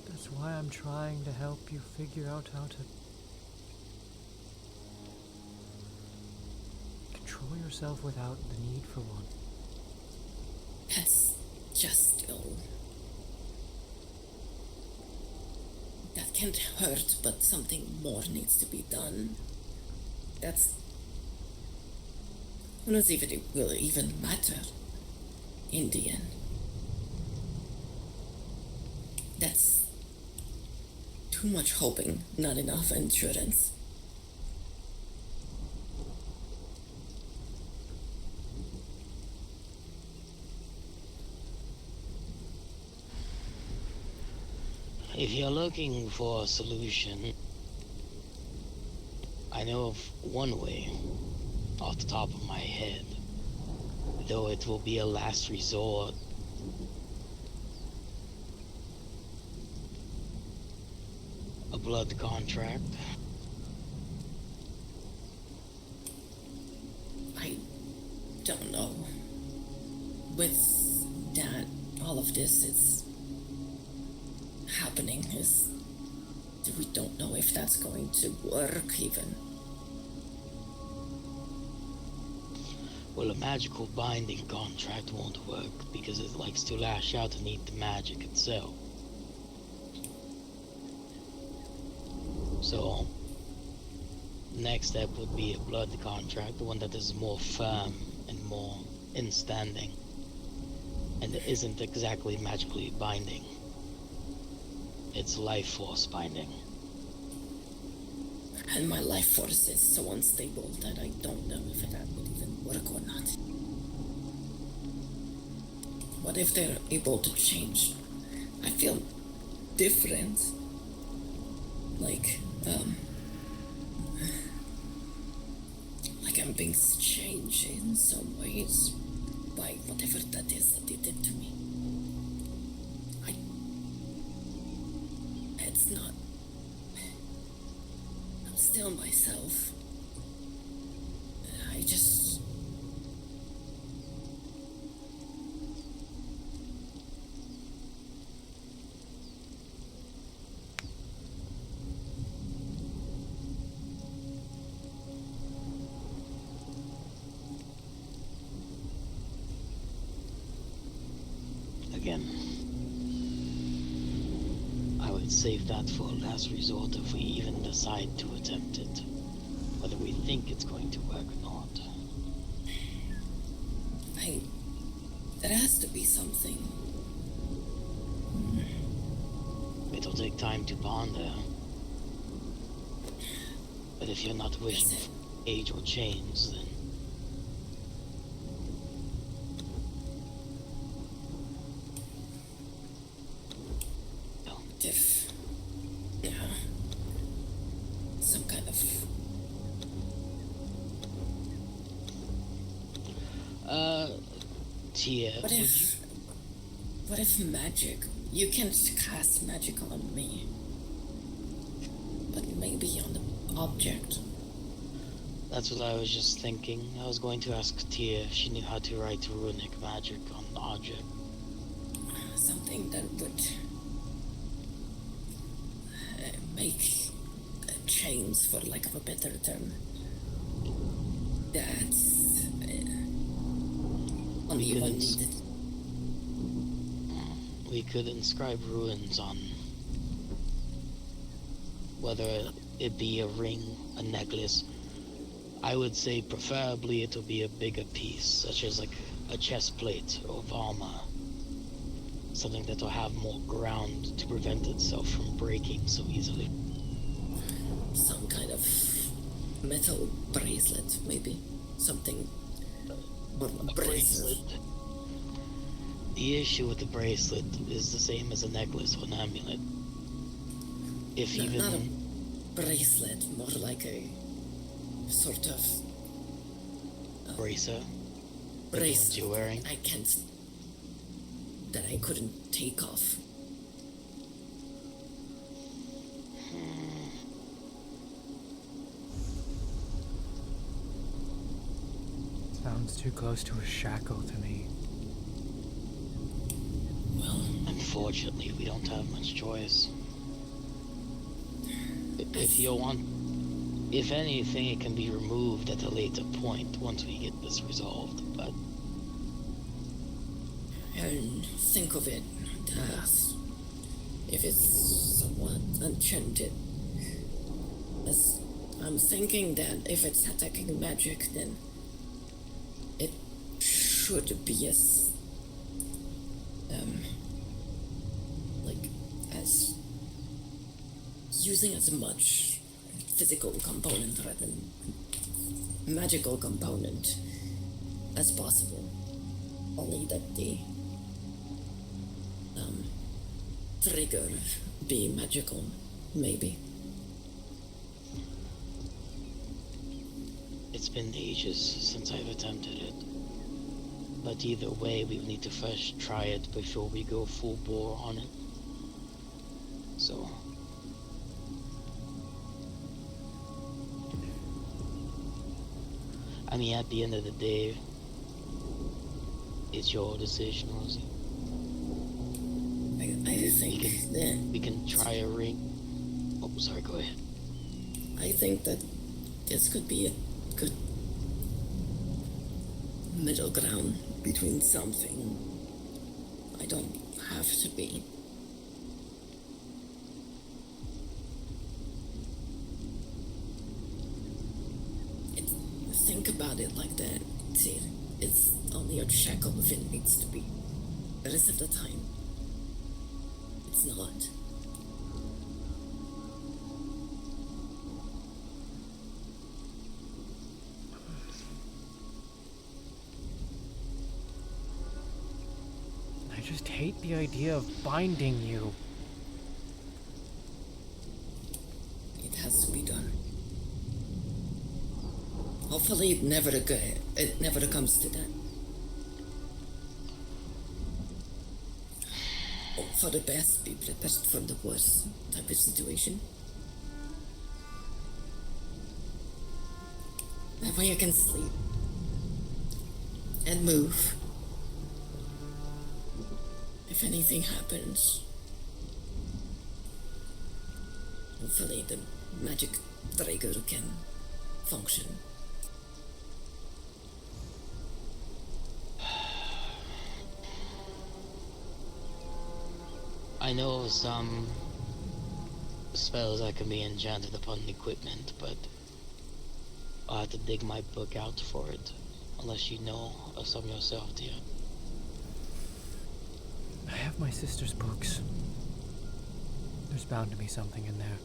S1: That's why I'm trying to help you figure out how to control yourself without the need for one.
S8: That's just still. That can't hurt, but something more needs to be done. That's. Who knows if it will even matter in the end. That's too much hoping, not enough insurance.
S9: If you're looking for a solution, I know of one way off the top of my head, though it will be a last resort. A blood contract.
S8: I don't know. With that, all of this is happening is we don't know if that's going to work even.
S9: Well, a magical binding contract won't work because it likes to lash out and eat the magic itself. So, next step would be a blood contract, the one that is more firm and more in standing, and it isn't exactly magically binding. It's life force binding.
S8: And my life force is so unstable that I don't know if that would even work or not. What if they're able to change? I feel different. Like I'm being changed in some ways by whatever that is that they did to me. It's not... I'm still myself. I just...
S9: Again, I would save that for a last resort if we even decide to attempt it. Whether we think it's going to work or not.
S8: There has to be something.
S9: It'll take time to ponder. But if you're not wishing for age or change, then...
S8: Some kind of...
S9: Tia,
S8: What if magic? You can't cast magic on me. But maybe on the object.
S9: That's what I was just thinking. I was going to ask Tia if she knew how to write runic magic on the object.
S8: Something that would... make chains, for lack of a better term. That's... only one needed.
S9: We could inscribe runes on whether it be a ring, a necklace. I would say preferably it'll be a bigger piece, such as like a chest plate of armor. Something that will have more ground to prevent itself from breaking so easily.
S8: Some kind of metal bracelet, maybe. Something... or a bracelet.
S9: The issue with the bracelet is the same as a necklace or an amulet. If even...
S8: Not a bracelet, more like a sort of...
S9: bracer?
S8: Bracelet
S9: you're wearing?
S8: I can't... that I couldn't take off.
S1: Sounds too close to a shackle to me.
S8: Well,
S9: unfortunately, we don't have much choice. If you want... if anything, it can be removed at a later point once we get this resolved, but...
S8: And think of it as if it's somewhat enchanted. As I'm thinking that if it's attacking magic, then it should be as like as using as much physical component rather than magical component as possible. Only that the trigger be magical, maybe.
S9: It's been ages since I've attempted it. But either way, we need to first try it before we go full bore on it. So... I mean, at the end of the day, it's your decision, Rosie.
S8: I think
S9: we can try a ring. Oh, sorry, go ahead.
S8: I think that this could be a good middle ground between something I don't have to be. Think about it like that, Tyr. It's only a shackle if it needs to be. The rest of the time, it's not.
S1: I just hate the idea of binding you.
S8: It has to be done. Hopefully it never comes to that. Hope for the best, be prepared for the worst type of situation. That way I can sleep and move. If anything happens, hopefully the magic trigger can function.
S9: I know of some spells that can be enchanted upon equipment, but I'll have to dig my book out for it, unless you know of some yourself, dear.
S1: I have my sister's books. There's bound to be something in there.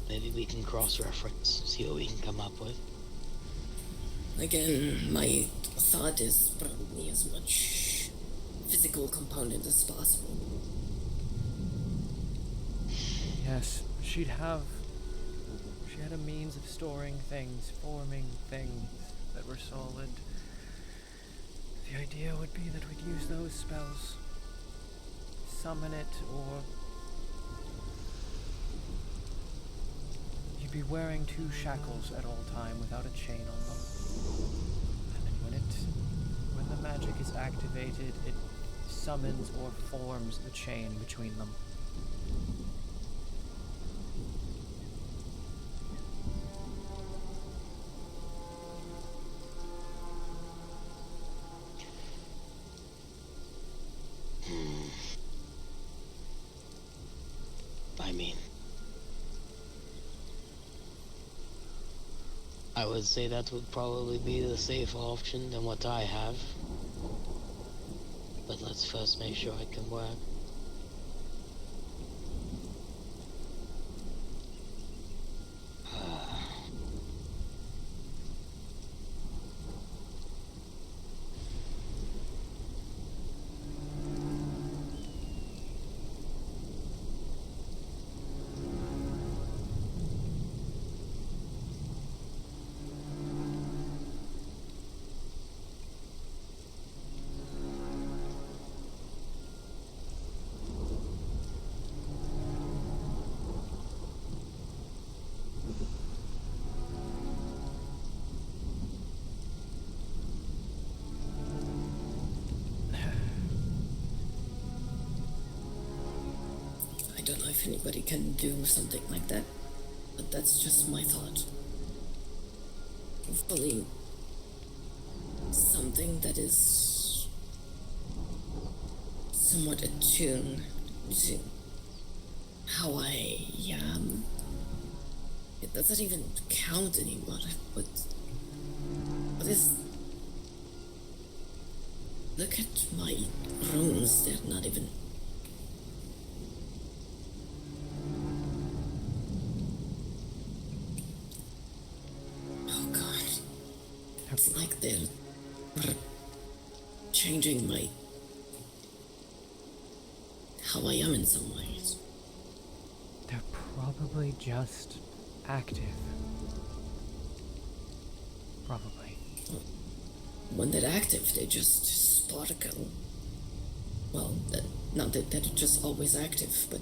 S9: Maybe we can cross-reference, see what we can come up with.
S8: Again, my thought is probably as much physical component as possible.
S1: Yes, she had a means of storing things, forming things that were solid. The idea would be that we'd use those spells, summon it, or you'd be wearing 2 shackles at all time without a chain on them. And then when the magic is activated, it summons or forms the chain between them.
S9: I mean, I would say that would probably be the safer option than what I have. But let's first make sure it can work.
S8: I don't know if anybody can do something like that, but that's just my thought. Hopefully, something that is somewhat attuned to how I am. It doesn't even count anymore, but what is... Look at my runes, they're not even... It's like they're changing how I am in some ways.
S1: They're probably just active. Probably.
S8: When they're active, they just sparkle. Well, not that they're just always active, but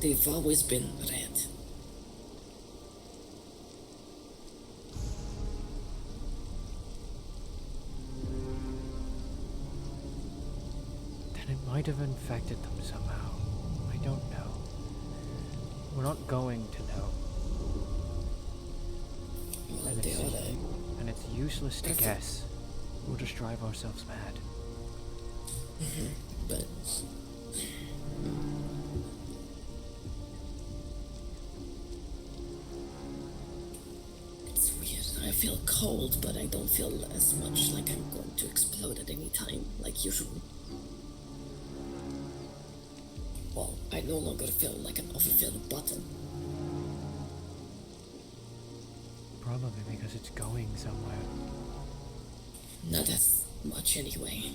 S8: they've always been red.
S1: Might have infected them somehow. I don't know. We're not going to know. And
S8: they
S1: it's,
S8: are
S1: and it's useless to guess. We'll just drive ourselves mad.
S8: but it's weird. I feel cold, but I don't feel as much like I'm going to explode at any time, like usual. Well, I no longer feel like an overfilled bottle.
S1: Probably because it's going somewhere.
S8: Not as much anyway.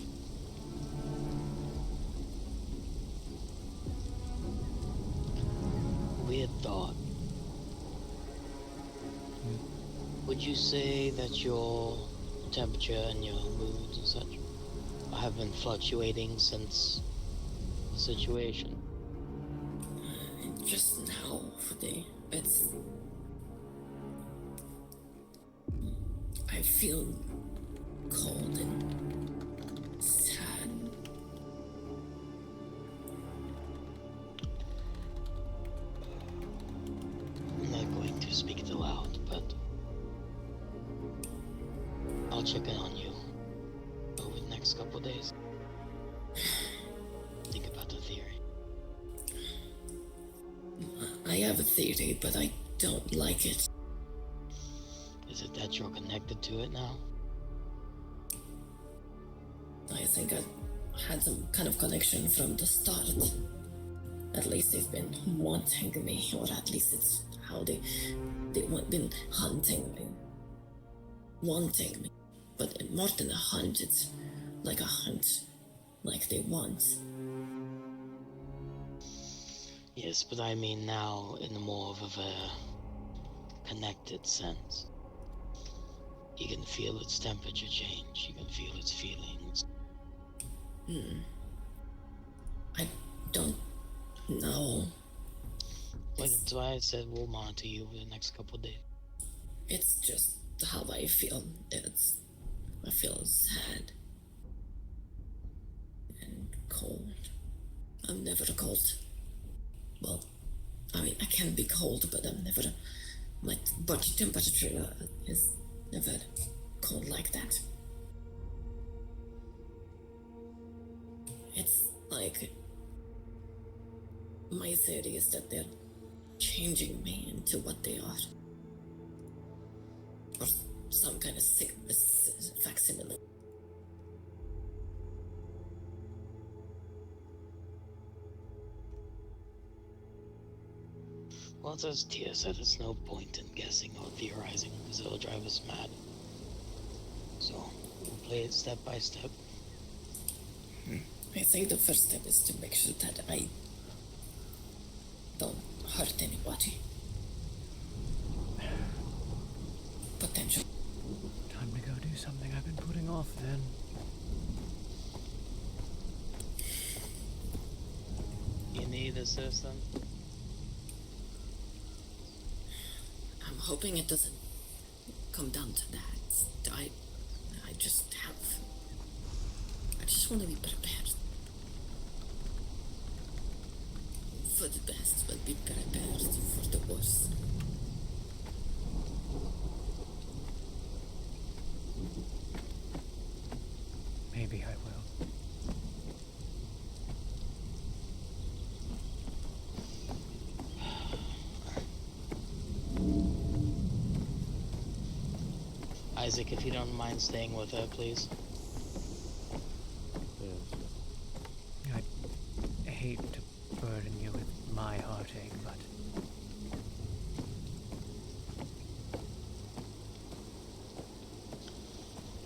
S9: Weird thought. Would you say that your temperature and your moods and such have been fluctuating since the situation?
S8: Just now, I feel cold and sad.
S9: I'm not going to speak it aloud, but I'll check in on you over the next couple of days. Think about the theory.
S8: I have a theory, but I don't like it.
S9: Is it that you're connected to it now?
S8: I think I had some kind of connection from the start. At least they've been wanting me, or at least it's how they've been hunting me. Wanting me. But more than a hunt, it's like a hunt. Like they want.
S9: Yes, but I mean now in more of a connected sense. You can feel its temperature change. You can feel its feelings.
S8: I don't know.
S9: Well, that's why I said we'll monitor you for the next couple of days.
S8: It's just how I feel. I feel sad. And cold. I'm never cold. Well, I mean, I can be cold, but I'm never... My body temperature is never cold like that. It's like... My theory is that they're changing me into what they are. Or some kind of sick facsimile.
S9: Well, as Tia said, there's no point in guessing or theorizing, because it'll drive us mad. So, we'll play it step by step.
S8: I think the first step is to make sure that I don't hurt anybody. Potential.
S1: Time to go do something I've been putting off then.
S9: You need assistance?
S8: I'm hoping it doesn't come down to that. I just want to be prepared. For the best, but be prepared for the worst.
S1: Maybe I will.
S9: Isaac, if you don't mind staying with her, please.
S1: I hate to burden you with my heartache, but...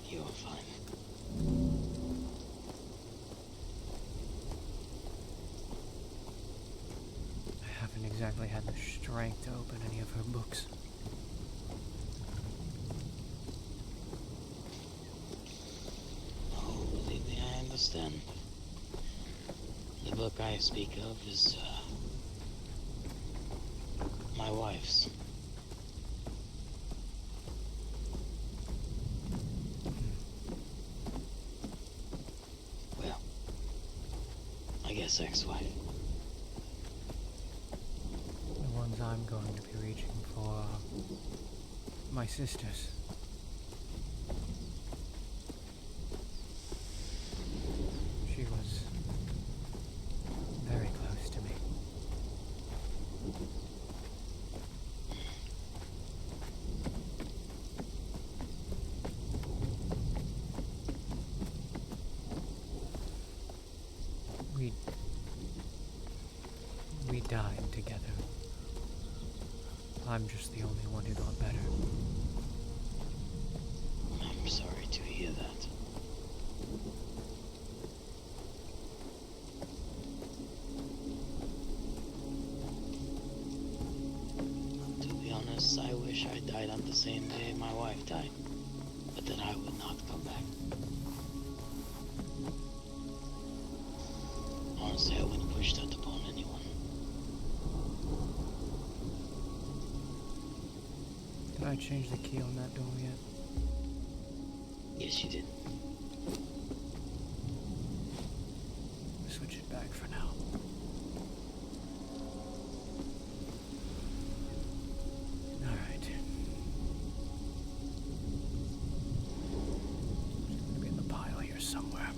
S9: You are fine.
S1: I haven't exactly had the strength to open any of her books.
S9: Oh, believe me, I understand. The book I speak of is, my wife's. Well, I guess ex-wife.
S1: The ones I'm going to be reaching for are my sisters. She was very close to me. We died together. I'm just the only one who got better.
S9: I'm sorry to hear that. To be honest, I wish I died on the same day my wife died. But then I would not come back. Honestly, I wouldn't push that upon anyone.
S1: Did I change the key on that door yet?
S9: Yes, you did.
S1: Switch it back for now. Alright. It's gonna be in the pile here somewhere.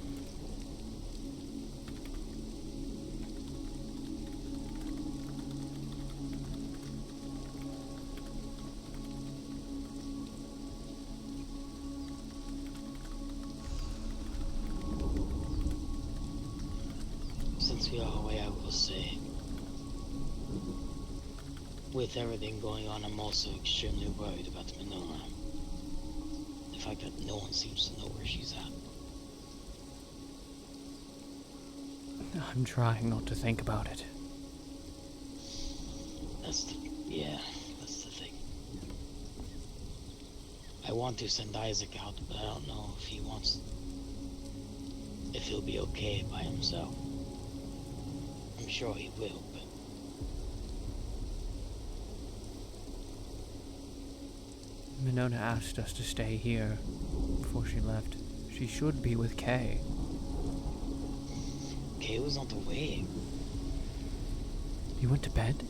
S9: Since we are away, I will say, with everything going on, I'm also extremely worried about Minona. The fact that no one seems to know where she's at.
S1: I'm trying not to think about it.
S9: That's the thing. I want to send Isaac out, but I don't know if he'll be okay by himself. I'm sure he will, but
S1: Minona asked us to stay here before she left. She should be with Kay.
S9: Kay was on the way.
S1: You went to bed?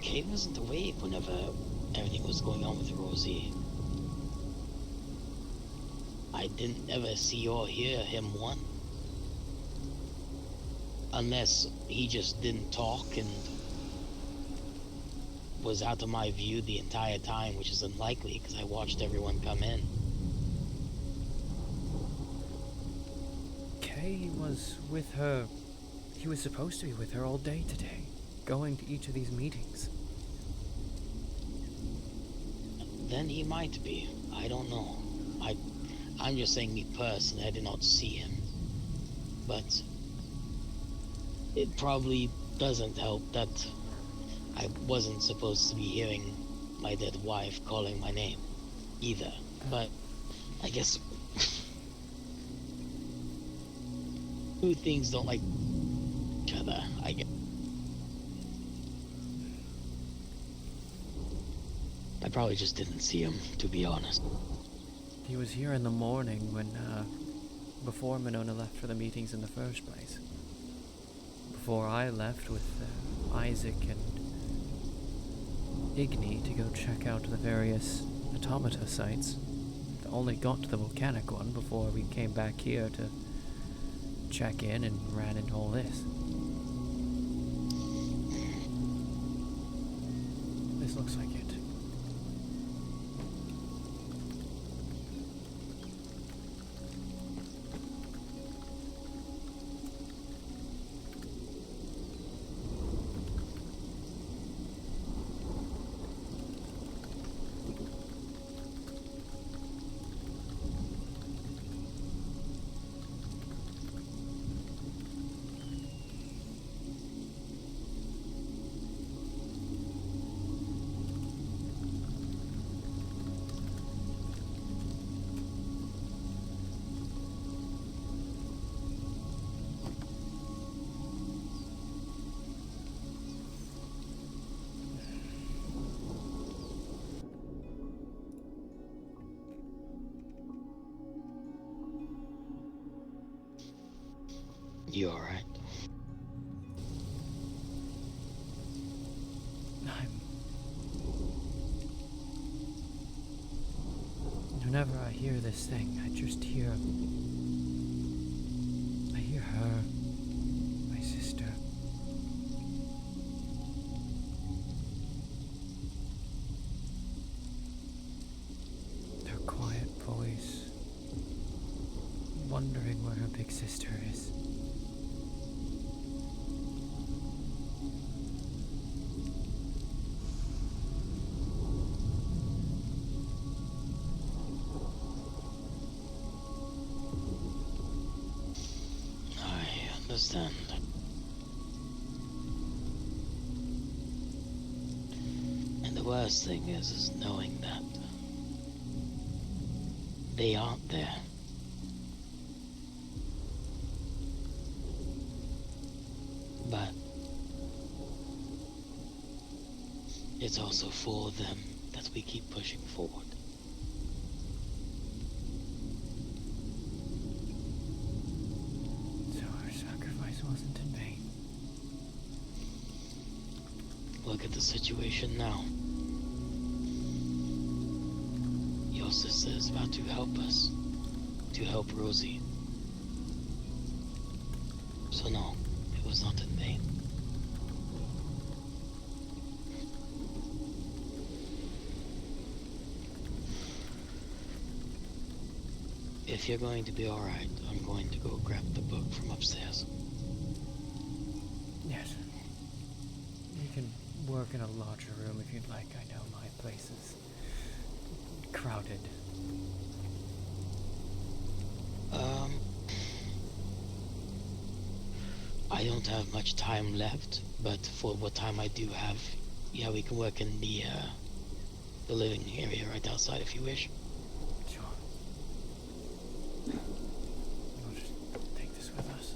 S9: Kay wasn't awake whenever everything was going on with Rosie. I didn't ever see or hear him once. Unless he just didn't talk and was out of my view the entire time, which is unlikely because I watched everyone come in.
S1: Kay was with her. He was supposed to be with her all day today, going to each of these meetings.
S9: Then he might be. I don't know. I'm just saying me personally, I did not see him. But it probably doesn't help that I wasn't supposed to be hearing my dead wife calling my name either. But I guess two things don't like each other, I guess. I probably just didn't see him, to be honest.
S1: He was here in the morning when, before Minona left for the meetings in the first place. Before I left with Isaac and Igni to go check out the various automata sites. Only got to the volcanic one before we came back here to check in and ran into all this. This looks like it.
S9: You alright?
S1: Whenever I hear this thing, I just hear... I hear her, my sister. Her quiet voice, wondering where her big sister is.
S9: Understand. And the worst thing is knowing that they aren't there. But it's also for them that we keep pushing forward.
S1: Wasn't in vain.
S9: Look at the situation now. Your sister is about to help us, to help Rosie. So no, it was not in vain. If you're going to be alright, I'm going to go grab the book from upstairs.
S1: Yes. You can work in a larger room if you'd like. I know my place is crowded.
S9: I don't have much time left, but for what time I do have, yeah, we can work in the living area right outside if you wish.
S1: Sure. We'll just take this with us.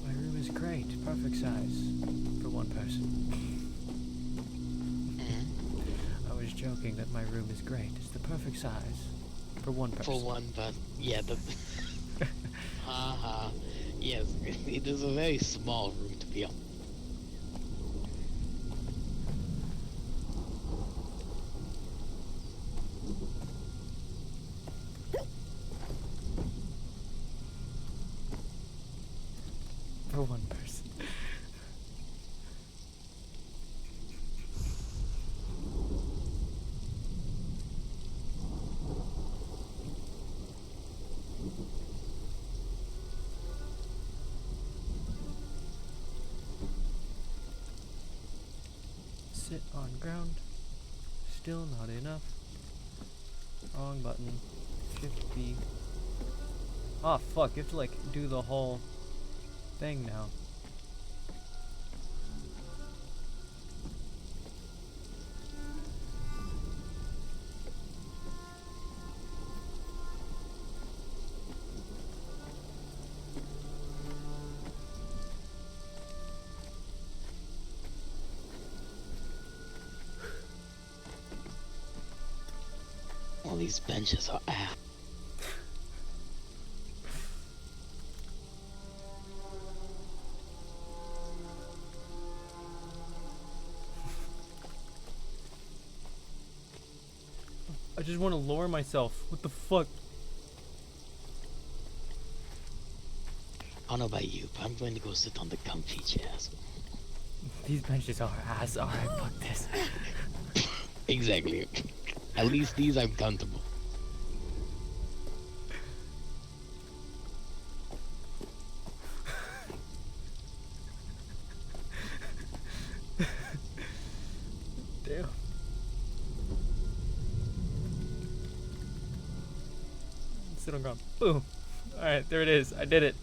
S1: My room is great, perfect size for one person. I was joking that my room is great. It's the perfect size for one person.
S9: For one, but yeah, the haha. Yes, it is a very small room to be on.
S1: For one person. Sit on ground. Still not enough. Wrong button. Shift B. Ah, fuck, you have to like do the whole thing now.
S9: All these benches are ass.
S1: I just want to lower myself. What the fuck?
S9: I don't know about you, but I'm going to go sit on the comfy chairs.
S1: These benches are ass. Alright, fuck this.
S9: Exactly. At least these I'm comfortable.
S1: Damn. Sit on ground. Boom. Alright, there it is. I did it.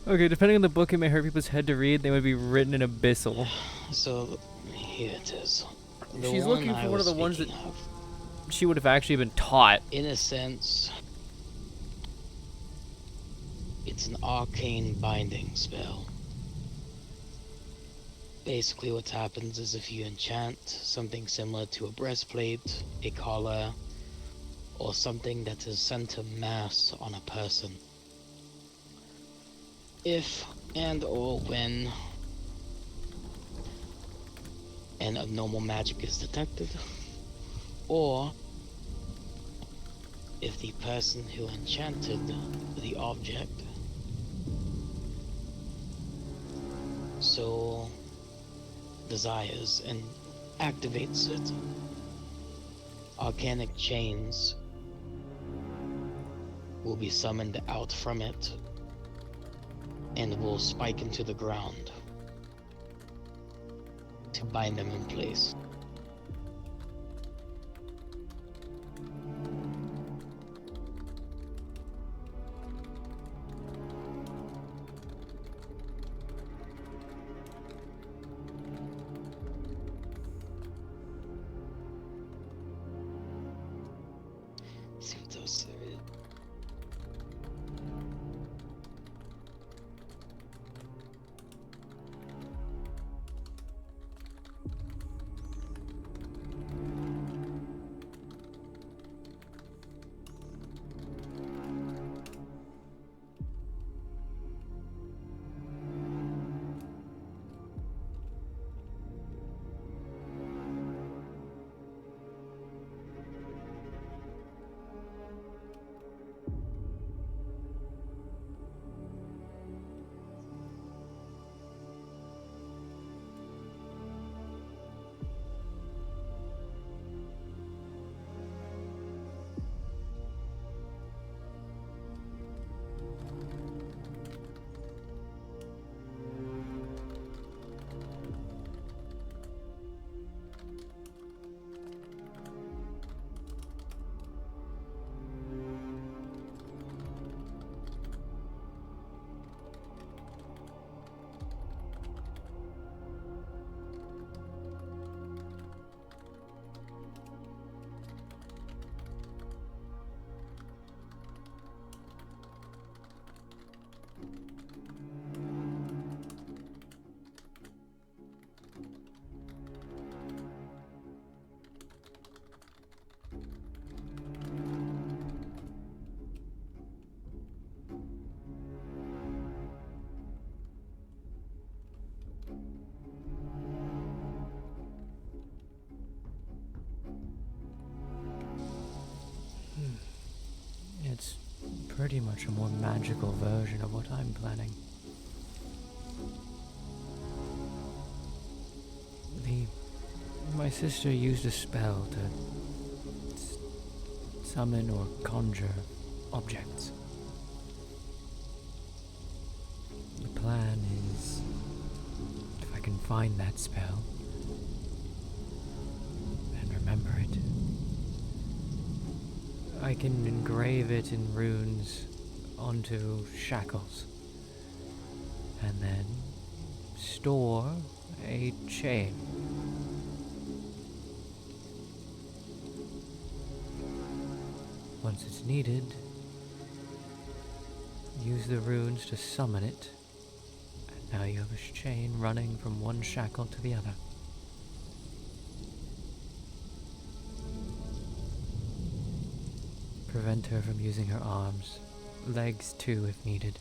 S1: Okay, depending on the book, it may hurt people's head to read. They would be written in abyssal.
S9: So, here it is. The
S1: She's looking for
S9: I
S1: one of
S9: was
S1: the ones that
S9: speaking of,
S1: she would have actually been taught.
S9: in a sense, it's an arcane binding spell. Basically what happens is if you enchant something similar to a breastplate, a collar, or something that is Sanctum mass on a person, if and or when an abnormal magic is detected, or if the person who enchanted the object so desires and activates it, arcanic chains will be summoned out from it and will spike into the ground to bind them in place. See what those say.
S1: It's pretty much a more magical version of what I'm planning. My sister used a spell to summon or conjure objects. The plan is, if I can find that spell and remember it, I can engrave it in runes onto shackles, and then store a chain. Once it's needed, use the runes to summon it, and now you have a chain running from one shackle to the other. Prevent her from using her arms, legs too if needed.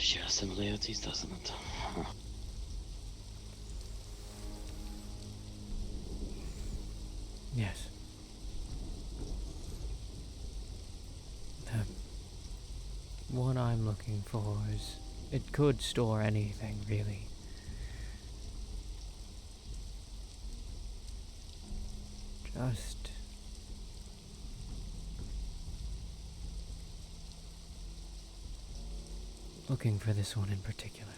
S9: share similarities, doesn't it? Huh.
S1: Yes. What I'm looking for is... It could store anything, really. Just... looking for this one in particular.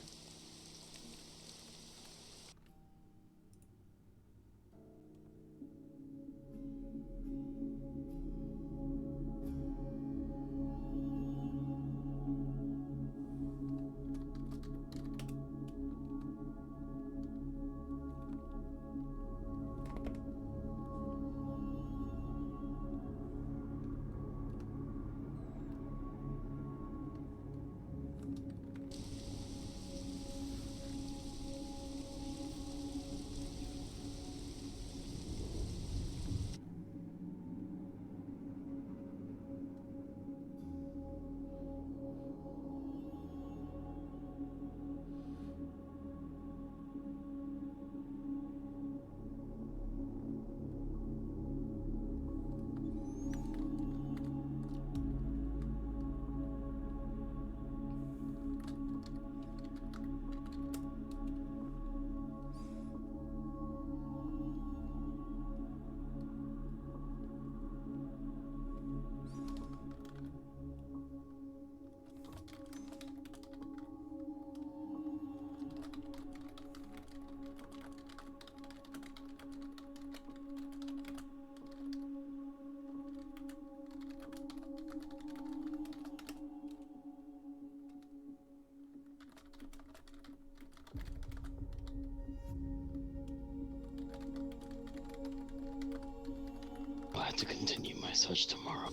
S9: I'll have to continue my search tomorrow.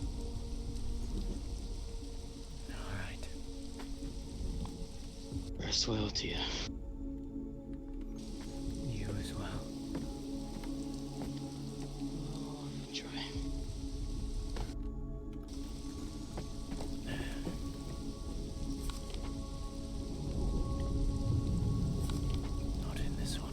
S1: Alright.
S9: Rest well, dear.
S1: You as well.
S9: Enjoy.
S1: Not in this one.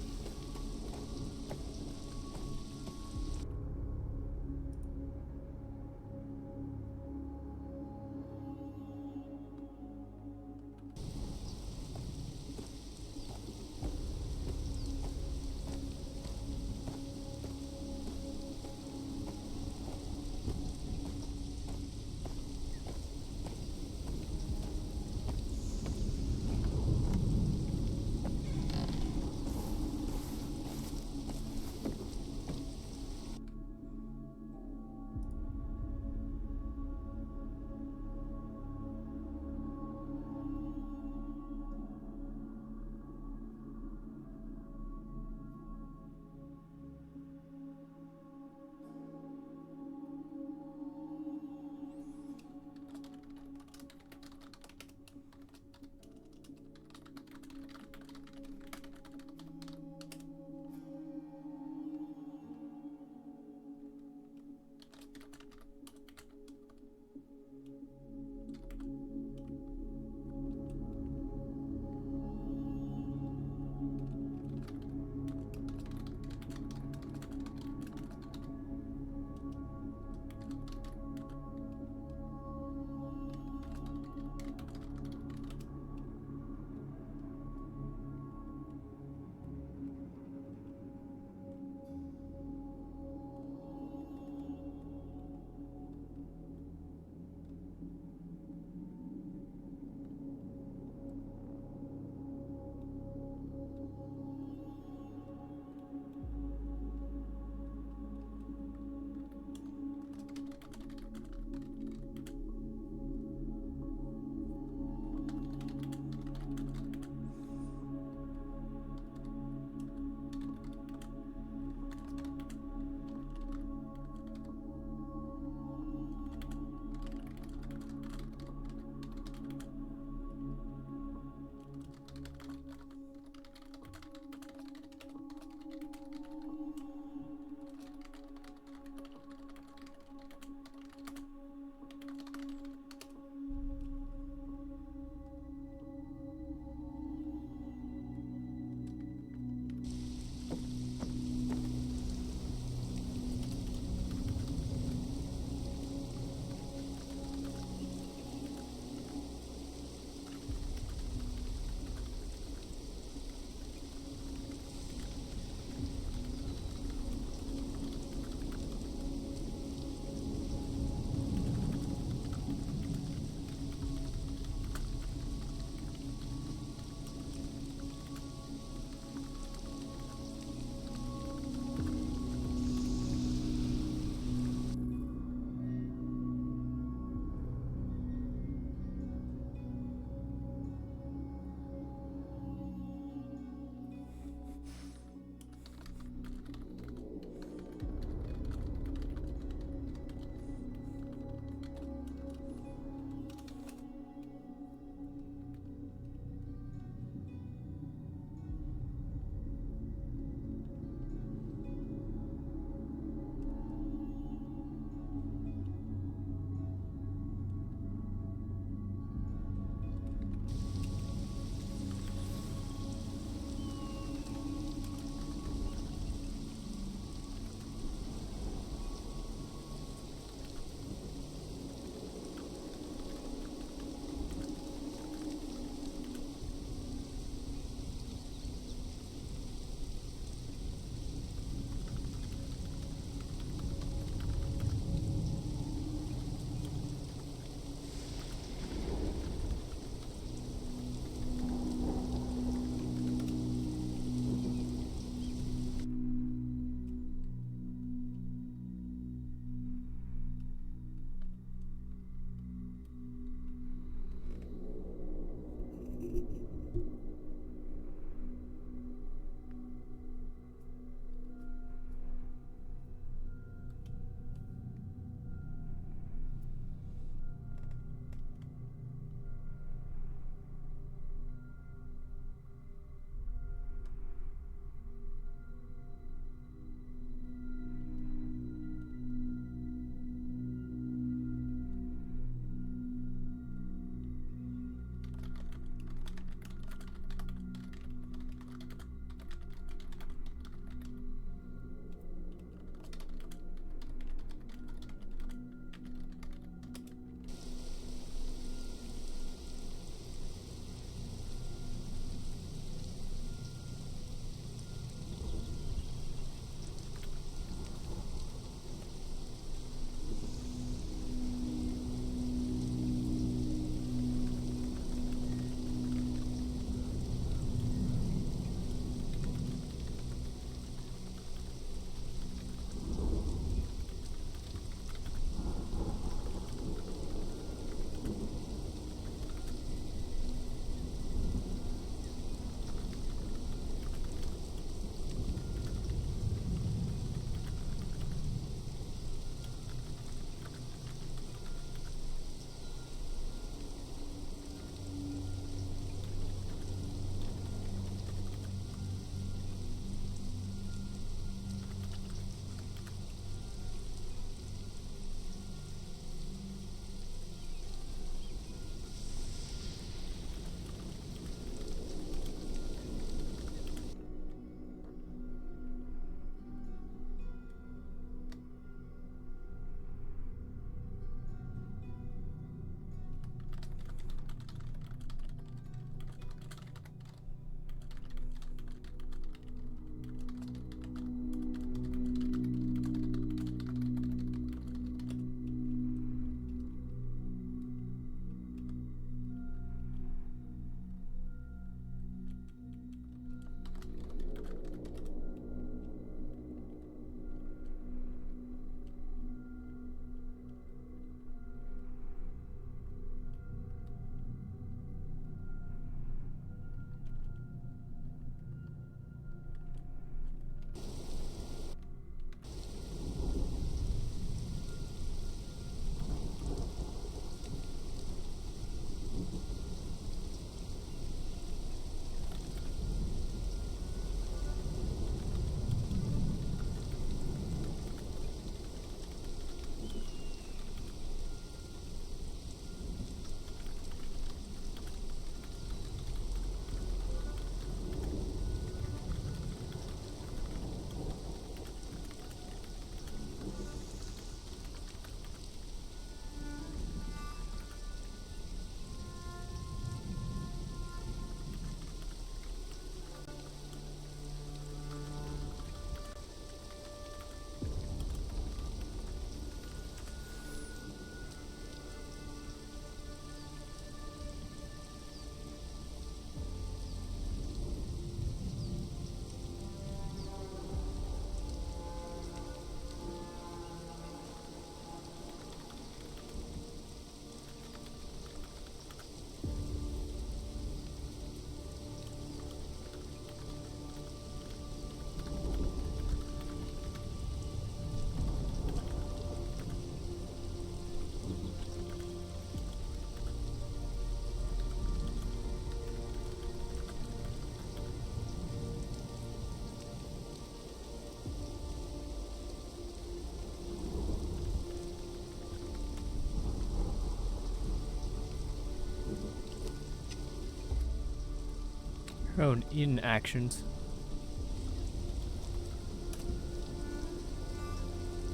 S1: Her own inactions.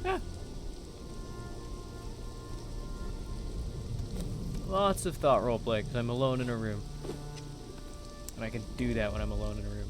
S1: Ah. Lots of thought roleplay because I'm alone in a room. And I can do that when I'm alone in a room.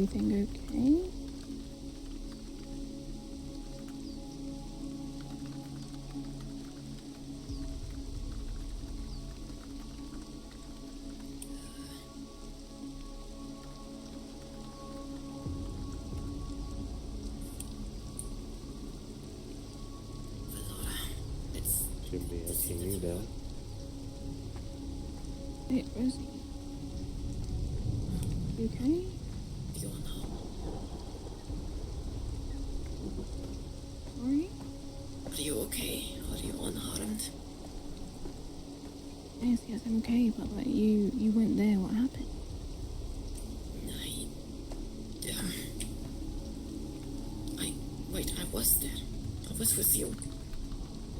S14: everything okay?
S2: Should be asking you that.
S14: Wait, Rosie. You okay? Sorry?
S8: Are you okay? Are you unharmed?
S14: Yes, I'm okay, but like you weren't there. What happened?
S8: Wait, I was there. I was with you.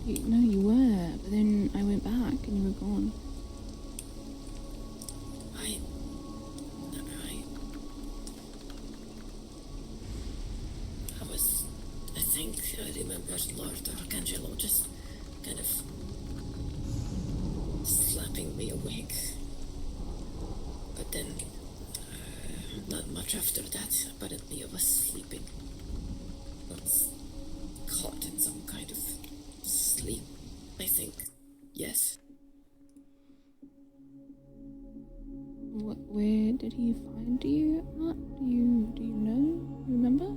S14: No, you were, but then I went back and you were gone.
S8: I think I remember Lord Arcangelo just kind of slapping me awake. But then, not much after that, apparently I was sleeping. I was caught in some kind of sleep, I think. Yes.
S14: Where did he find you, Matt? Do you know? Remember?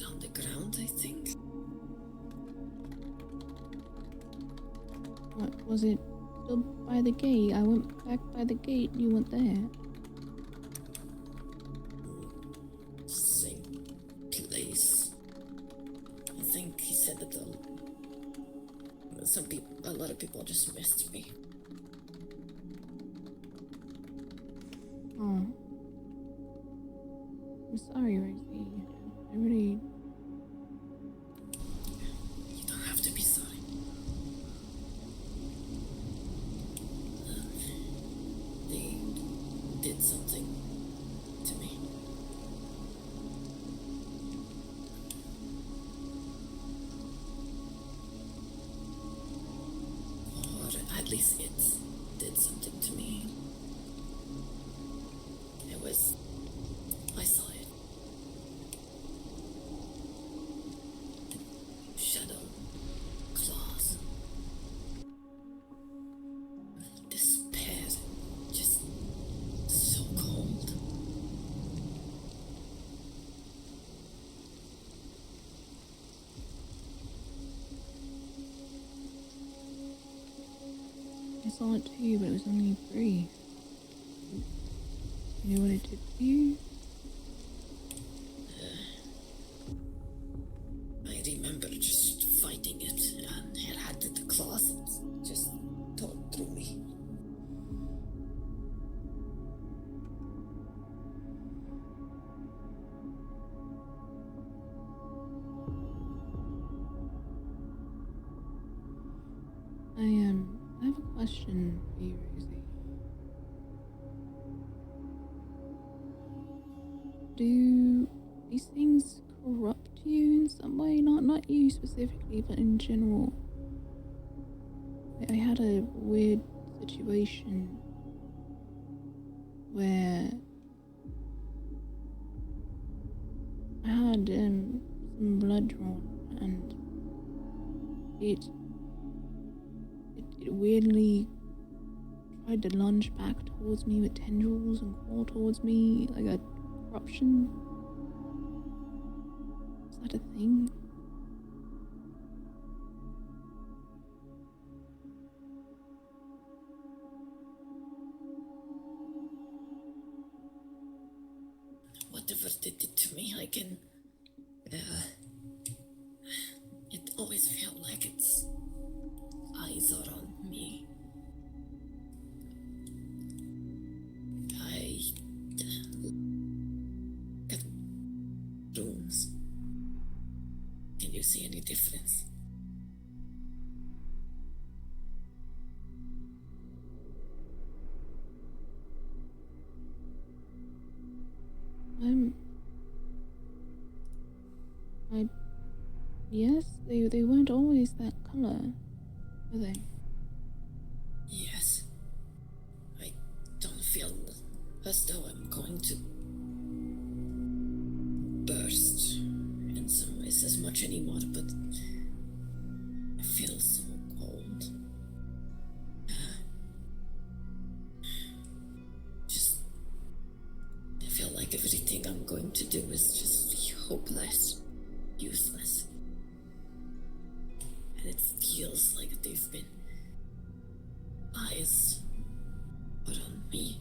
S8: On the ground, I think.
S14: What, was it still by the gate? I went back by the gate and you weren't there.
S8: Same place. I think he said that a lot of people just missed me.
S14: Oh. I'm sorry, Rosie. I really...
S8: You don't have to be sorry. They did something to me. Or at least it did something to me. I saw it. Shadow, claws, despair, just so cold.
S14: I saw it too, but it was only brief. You know what it did to you?
S8: I remember just fighting it, and it had the claws and just tore through me.
S14: I have a question for you, Rosie. Do these things corrupt you in some way? Not you specifically, but in general. I had a weird situation where I had some blood drawn, and it weirdly tried to lunge back towards me with tendrils and crawl towards me like a corruption. Is that a thing?
S8: Whatever did it to me, I can... it always felt like its eyes are on me. I... got rooms. Can you see any difference?
S14: Yes, they weren't always that color, were they?
S8: Yes. I don't feel as though I'm going to burst in some ways as much anymore, but I feel so cold. Just, I feel like everything I'm going to do is just hopeless, useless. And it feels like they've been eyes put on me.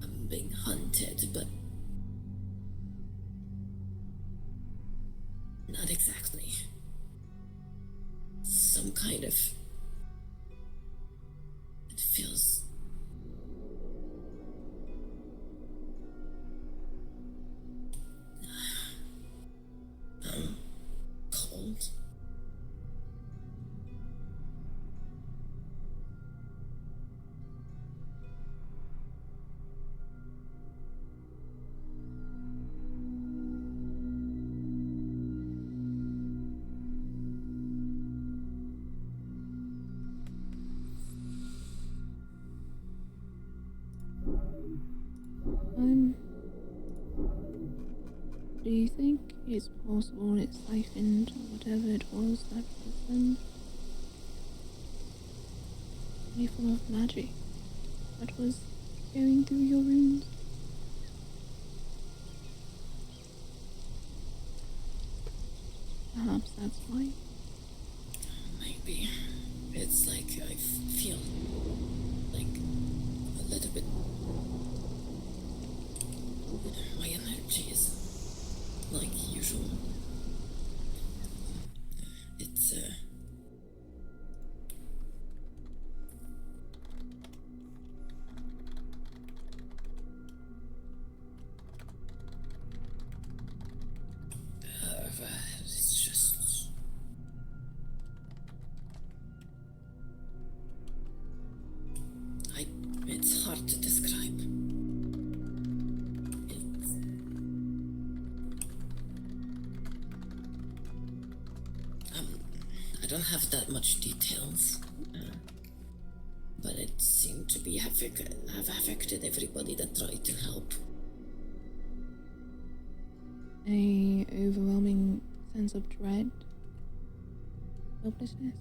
S8: I'm being hunted, but not exactly. Some kind of... It feels... cold.
S14: Do you think it's possible it siphoned whatever it was that was them? Any form of magic that was going through your runes? Perhaps that's why.
S8: Maybe. It's like I feel like a little bit... My energy is like usual. It's it's just... It's hard to describe. I don't have that much details, but it seemed to be have affected everybody that tried to help.
S14: A overwhelming sense of dread, helplessness,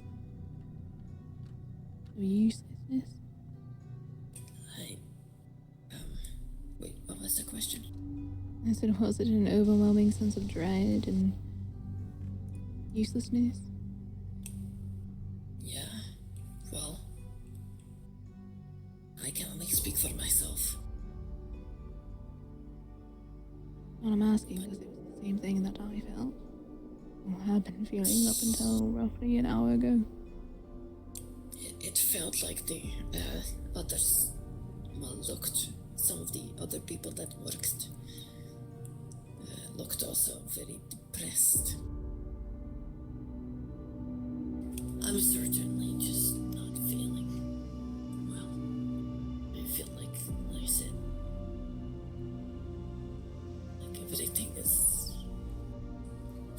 S14: of uselessness.
S8: Wait, what was the question?
S14: I said, was it an overwhelming sense of dread and uselessness?
S8: Yeah, well, I can only speak for myself.
S14: What I'm asking is it was the same thing that I felt, or had been feeling up until roughly an hour ago.
S8: It felt like the others, well, looked, some of the other people that worked, looked also very depressed. I'm certainly just not feeling well. I feel like I said, like everything is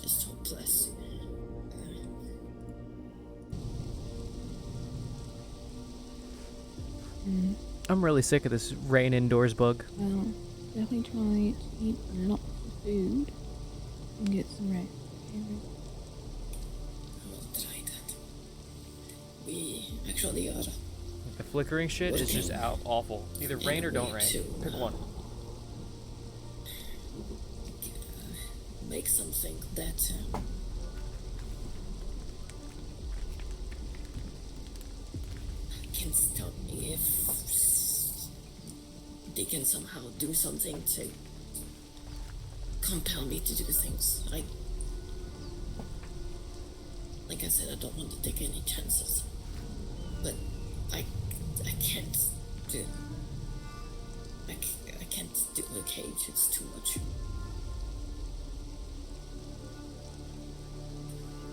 S8: just hopeless.
S1: I'm really sick of this rain indoors bug.
S14: Well, definitely try to eat lots of food and get some rest. Okay,
S8: I'll try that. We actually are.
S1: The flickering shit is just awful. Either rain or don't rain. Pick one.
S8: Make something that can stop me if they can somehow do something to compel me to do things. Like I said, I don't want to take any chances, but I can't do. I can't do a cage. It's too much.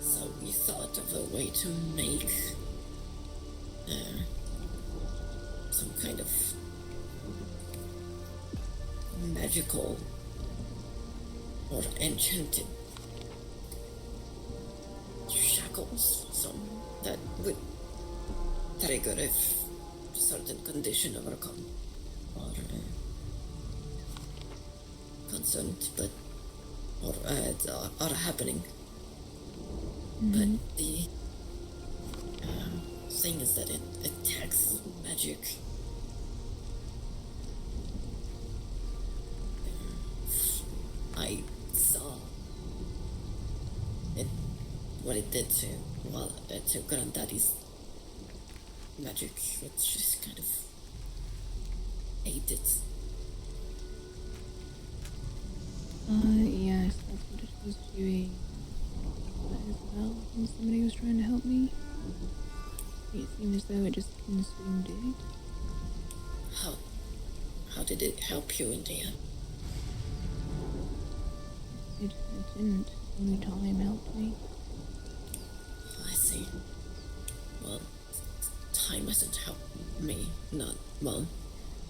S8: So we thought of a way to make some kind of magical or enchanted shackles, some that would trigger if certain condition overcome or concerned, but or are happening. But the thing is that it attacks magic. I saw it, what it did to Granddaddy's magic, which just kind of ate it.
S14: Yes, that's what it was doing as well. And somebody was trying to help me. It seemed as though it just consumed it.
S8: How did it help you in the end?
S14: It didn't. Only time helped me.
S8: I see. Well, time hasn't helped me. Not, well,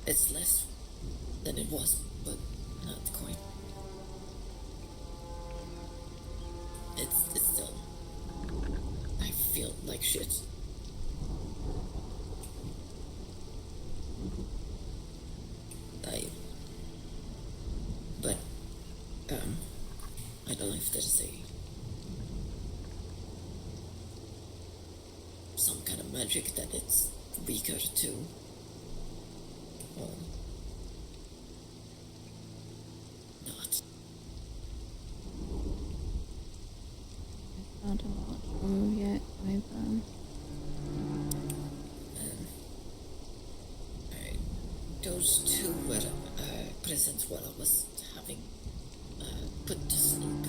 S8: it's less than it was, but not quite. It's still, I feel like shit. I don't know if there's some kind of magic that it's weaker to, or not.
S14: Not a lot sure yet.
S8: Those two were present while I was having put to sleep.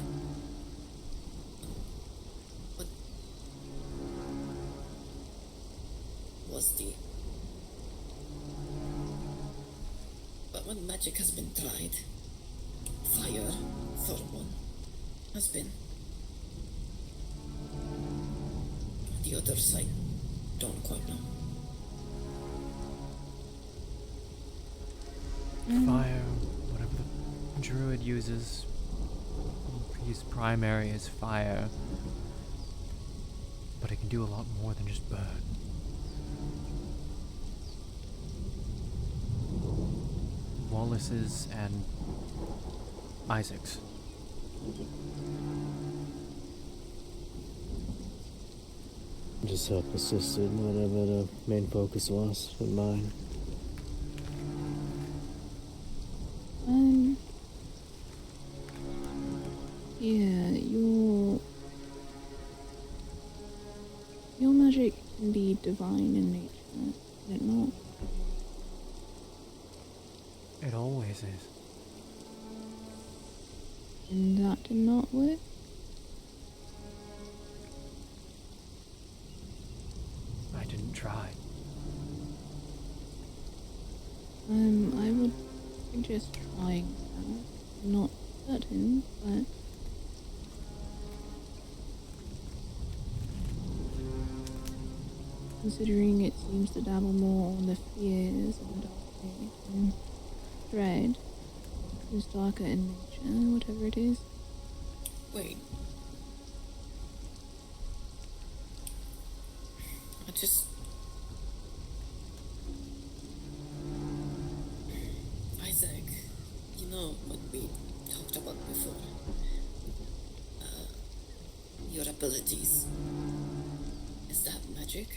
S8: What was but when magic has been tried, fire, for one, has been. The other side, don't quite know.
S1: Fire, whatever the druid uses. His primary is fire. But it can do a lot more than just burn. Wallace's and Isaac's.
S2: Just help assist in whatever the main focus was with mine.
S14: Yeah, your magic can be divine in nature, can it not?
S1: It always is.
S14: And that did not work?
S1: I didn't try.
S14: I would suggest trying that. Not certain, but considering it seems to dabble more on the fears and dread, seems darker in nature, whatever it is.
S8: Wait. Isaac, you know what we talked about before? Your abilities. Is that magic?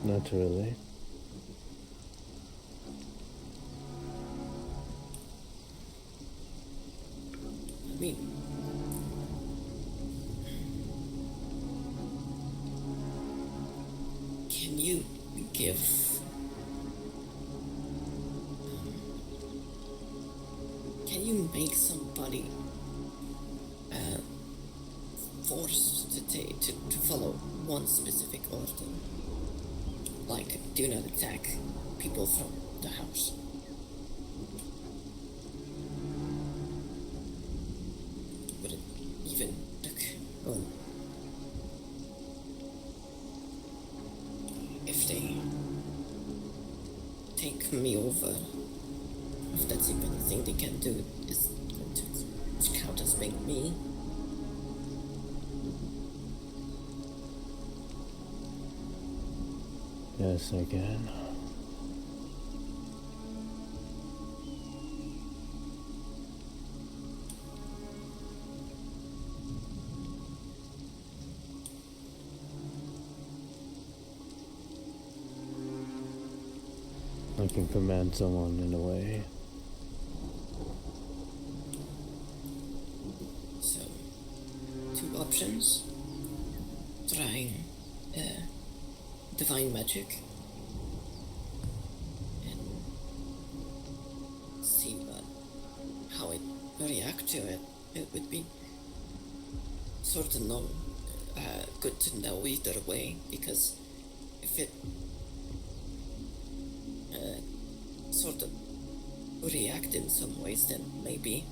S2: Not really.
S8: I mean, can you give can you make somebody forced to follow one specific order? Like, do not attack people from the house. Would it even look well if they take me over? If that's even a thing they can do, is going to count as grasping me.
S2: Yes, I can. I can command someone in a way.
S8: So, two options. Trying divine magic and see how it react to it. It would be sort of good to know either way, because if it sort of react in some ways, then maybe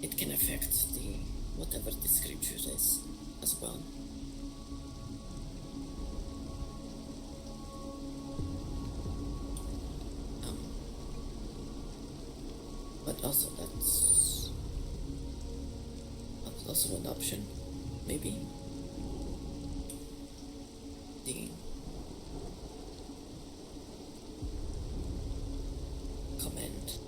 S8: it can affect the whatever the scripture is as well. But also that's also an option, maybe. The command.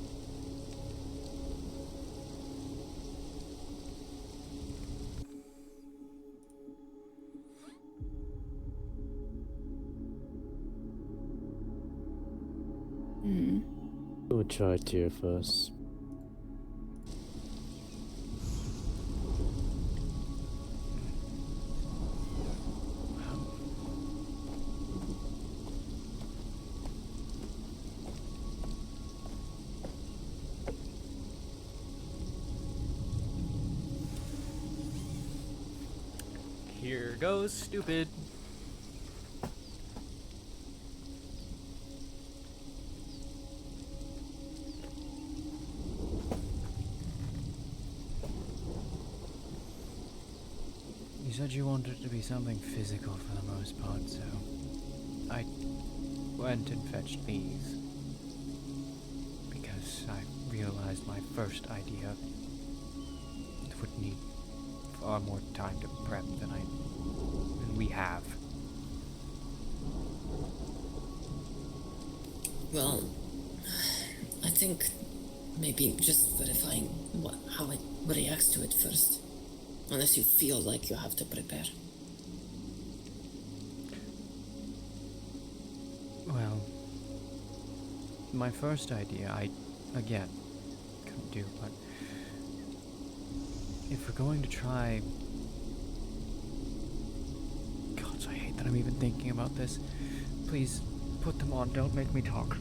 S2: I would try Tyr first.
S1: Here goes stupid. You said you wanted it to be something physical for the most part, so I went and fetched these because I realized my first idea would need far more time to prep than we have.
S8: Well, I think maybe just verifying how it reacts to it first. Unless you feel like you have to prepare.
S1: Well, my first idea, I, again, couldn't do, but if we're going to try... God, I hate that I'm even thinking about this. Please, put them on, don't make me talk.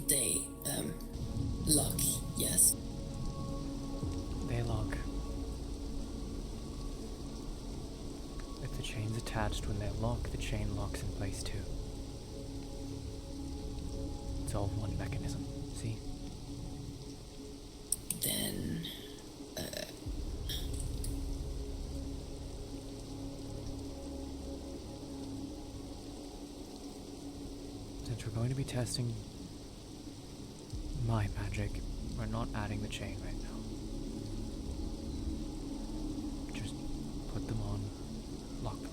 S8: They, lock, yes?
S1: They lock. If the chain's attached when they lock, the chain locks in place too. It's all one mechanism, see?
S8: Then,
S1: Since we're going to be testing my magic, we're not adding the chain right now. Just put them on, lock them.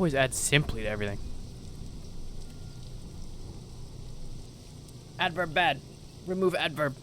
S1: always add simply to everything. Adverb bad. Remove adverb.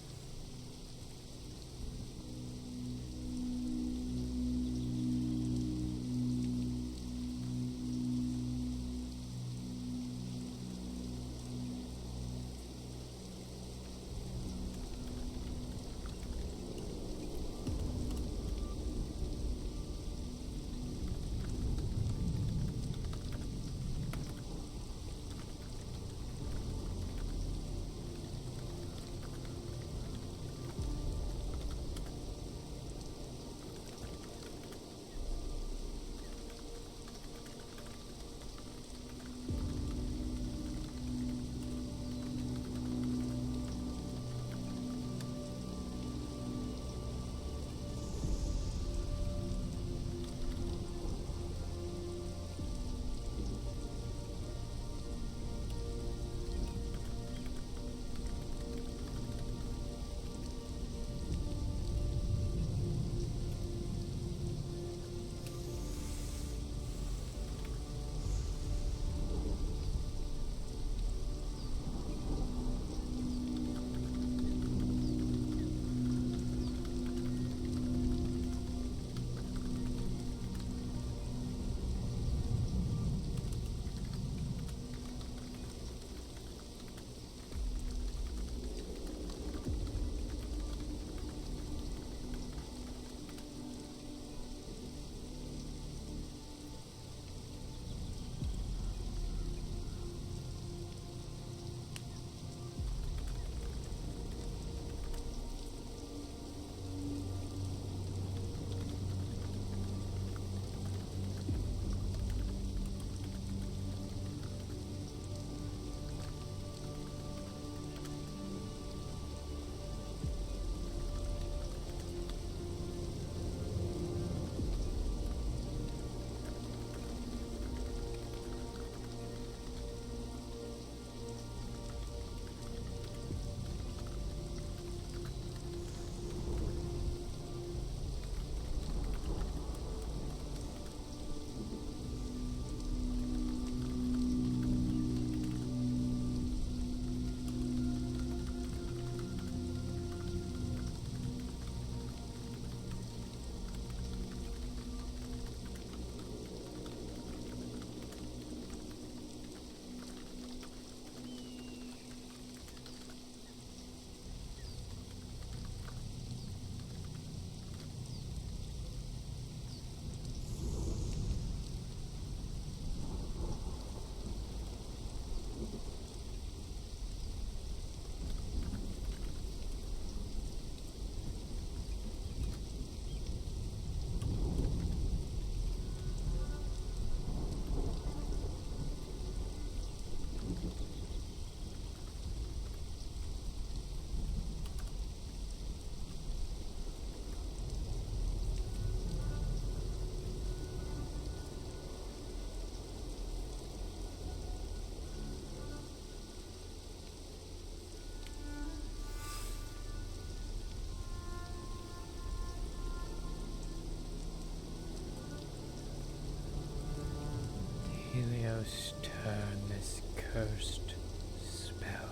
S1: Helios, turn this cursed spell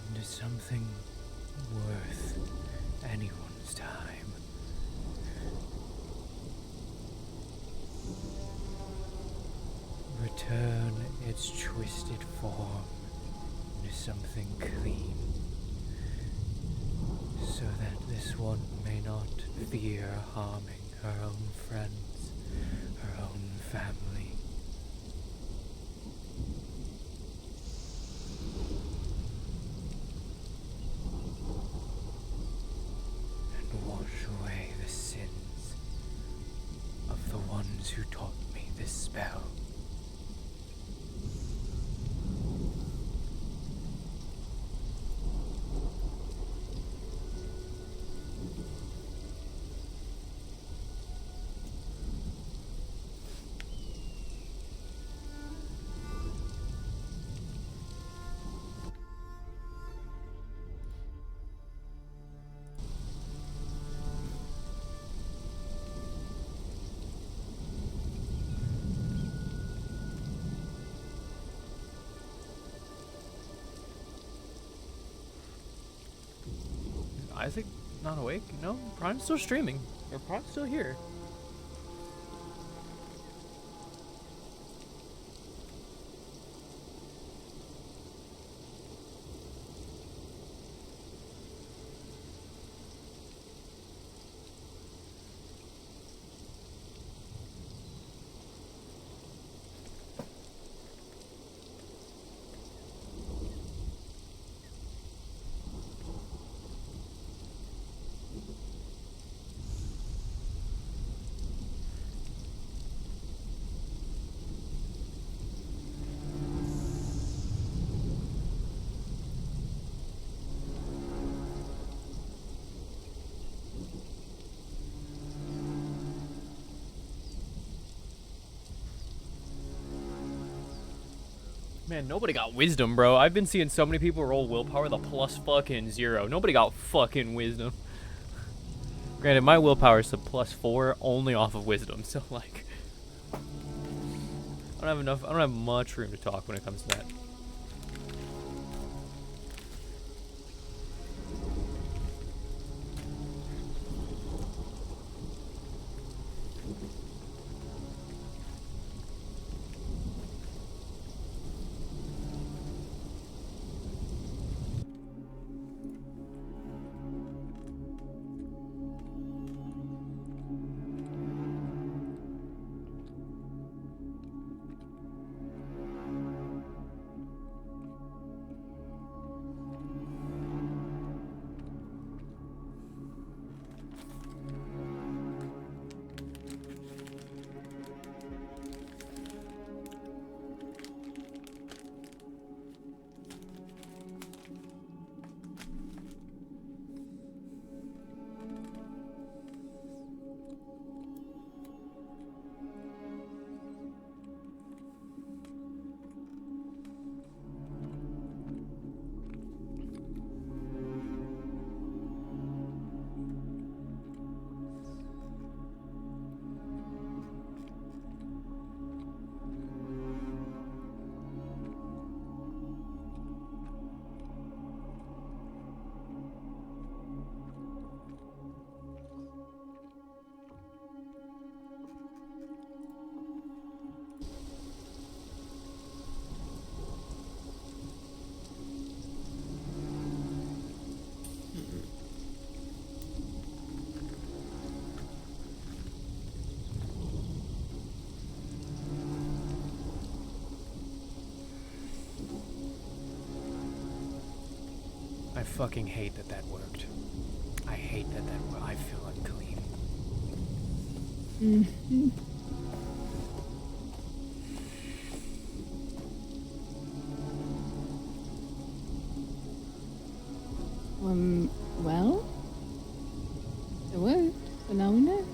S1: into something worth anyone's time. Return its twisted form into something clean, so that this one may not fear harming her own friends, her own family. And wash away the sins of the ones who taught me this spell. Isaac not awake? No, Prime's still streaming. Or Prime's still here. Man, nobody got wisdom, bro. I've been seeing so many people roll willpower the plus fucking 0. Nobody got fucking wisdom. Granted, my willpower is a +4 only off of wisdom, so like I don't have much room to talk when it comes to that. I fucking hate that that worked. I hate that I feel unclean.
S14: Mm-hmm. Well, it worked, but now we know.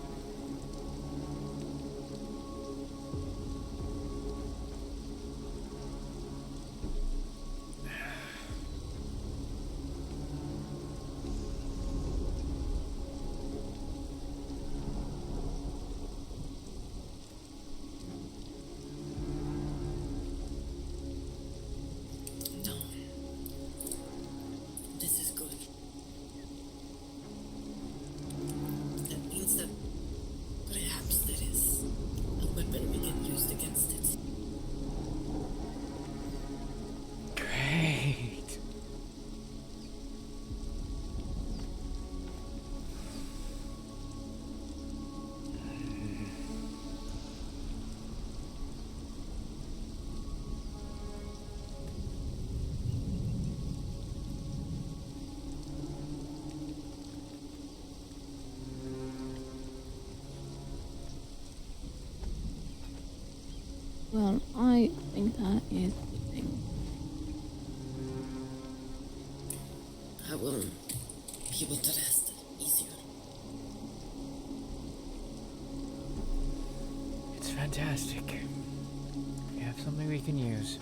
S8: No. This is good. That means that perhaps there is a weapon we can use against it.
S1: Great.
S14: Well, I think that is the thing.
S8: I will be able to rest easier.
S1: It's fantastic. We have something we can use.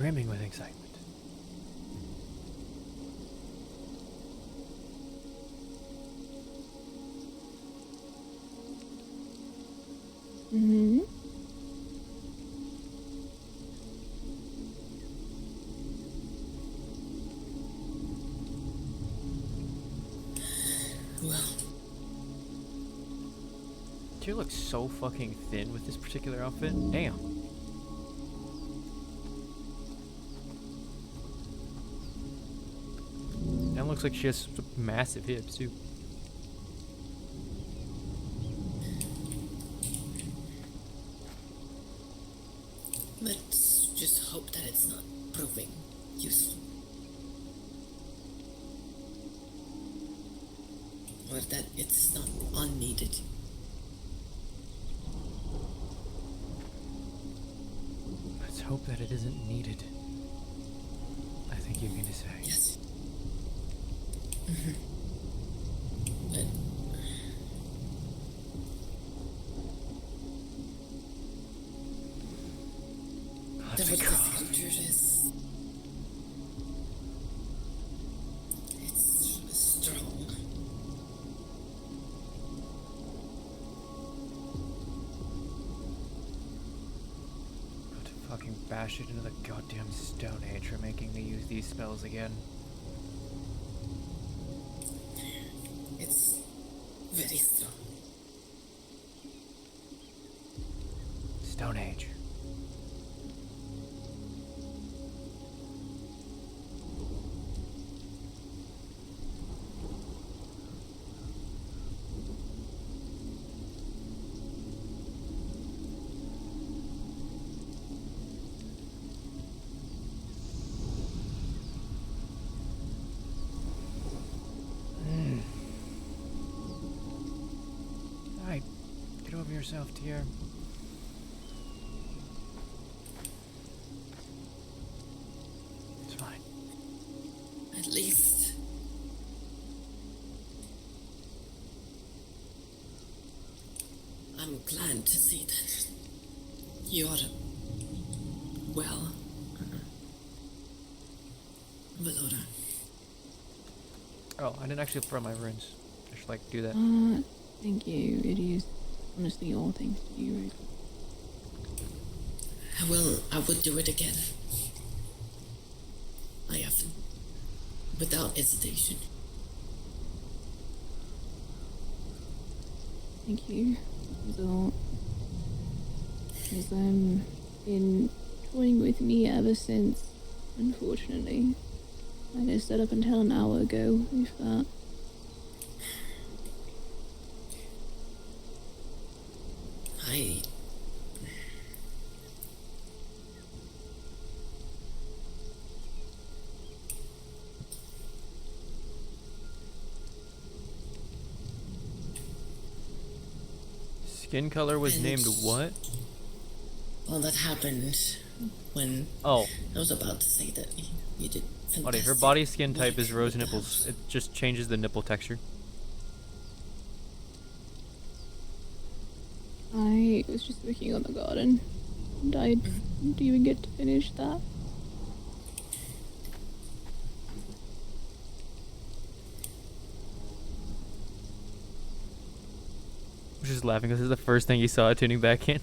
S1: brimming with excitement.
S14: Mm-hmm.
S8: Well,
S1: You look so fucking thin with this particular outfit. Damn. And looks like she has massive hips too.
S8: let's just hope that it's not proving useful. Or that it's not unneeded.
S1: Let's hope that it isn't needed. I think you mean to say.
S8: Yes. Mm-hmm. But
S1: Let's
S8: the
S1: go.
S8: creature is... It's strong.
S1: About to fucking bash it into the goddamn Stone Age for making me use these spells again.
S8: It's very strong.
S1: Stone Age. Alright, get over yourself, dear. It's fine.
S8: At least. I'm glad to see that you're well. Valora.
S1: Oh, I didn't actually throw my runes. I should like do that.
S14: Thank you. It is honestly all thanks to you, Rose.
S8: I would do it again. I have, without hesitation.
S14: Thank you. So, has been toying with me ever since, unfortunately. I just set up until an hour ago, if that.
S1: Skin color was named what?
S8: Well, that happened when
S1: Oh.
S8: I was about to say that you did fantastic.
S1: Buddy, her body skin type is rose nipples. It just changes the nipple texture.
S14: I was just working on the garden, and I didn't even get to finish that.
S1: I was just laughing because this is the first thing you saw tuning back in.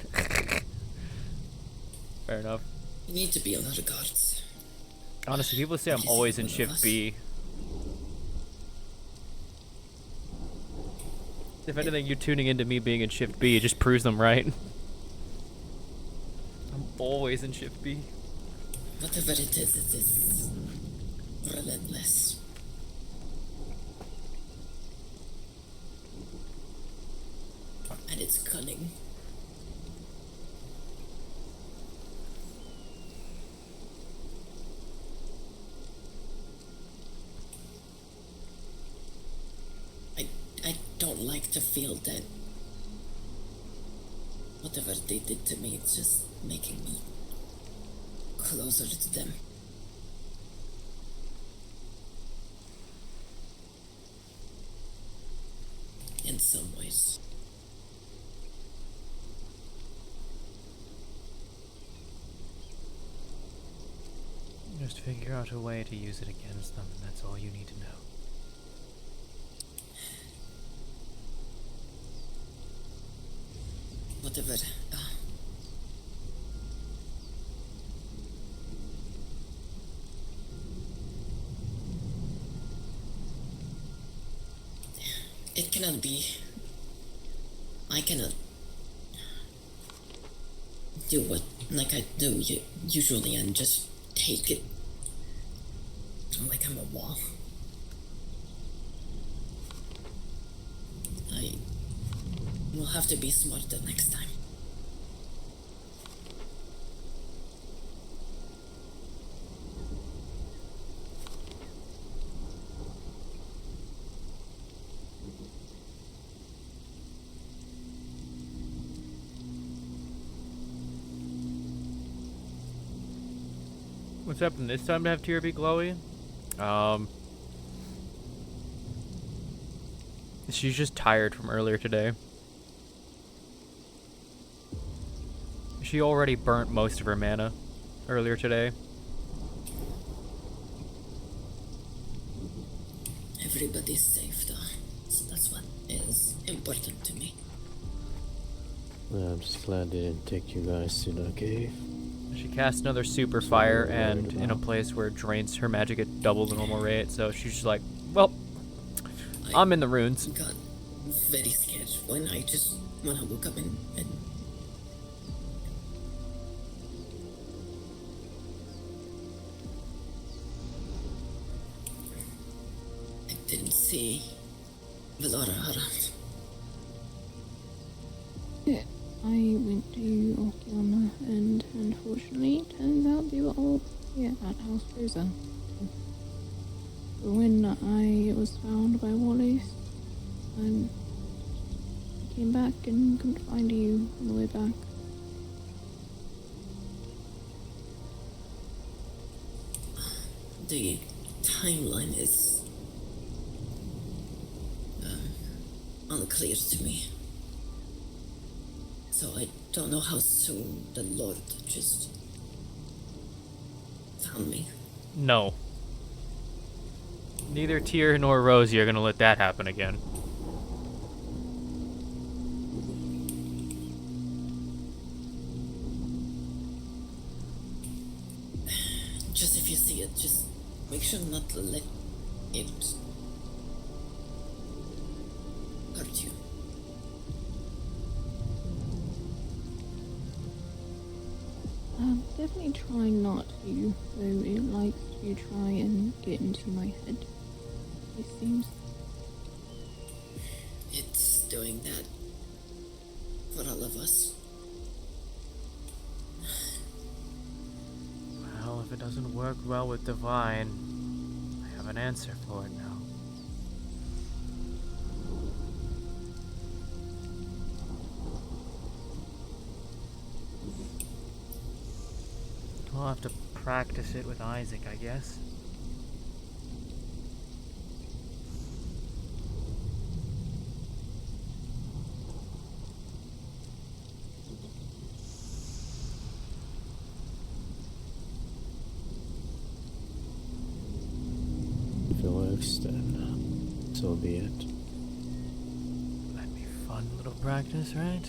S1: Fair enough.
S8: You need to be on the guards.
S1: Honestly, people say I'm always in Shift B. If anything, you tuning into me being in Shift B, it just proves them right. I'm always in Shift B.
S8: Whatever it is relentless. And it's cunning. I don't like to feel that whatever they did to me, it's just making me closer to them. In some ways.
S1: Just figure out a way to use it against them, and that's all you need to know.
S8: Whatever. It cannot be. I cannot do what like I do usually and just take it like I'm a wall. I will have to be smarter next time.
S1: What's happening this time to have Tyr be glowy? She's just tired from earlier today. She already burnt most of her mana earlier today.
S8: Everybody's safe though, so that's what is important to me.
S2: Well, I'm just glad they didn't take you guys to the cave.
S1: She cast another super fire, and in a place where it drains her magic at double the normal rate, so she's just like, well, I'm in the runes.
S8: Got very scared when I woke up and I didn't see Valora around.
S14: Yeah, I went to Okiana, and unfortunately, turns out they were all here at House Rosa. But when I was found by Wallace, I came back and couldn't find you on the way back.
S8: The timeline is unclear to me. So I don't know how soon the Lord just found me.
S1: No. Neither Tyr nor Rosie are gonna let that happen again.
S8: Just if you see it, just make sure not to let it hurt you.
S14: Definitely try not to, though it likes to try and get into my head. It seems.
S8: It's doing that for all of us.
S1: Well, if it doesn't work well with Divine, I have an answer for it now. I'll have to practice it with Isaac, I guess.
S2: If it works, then so be it.
S1: That'd be fun little practice, right?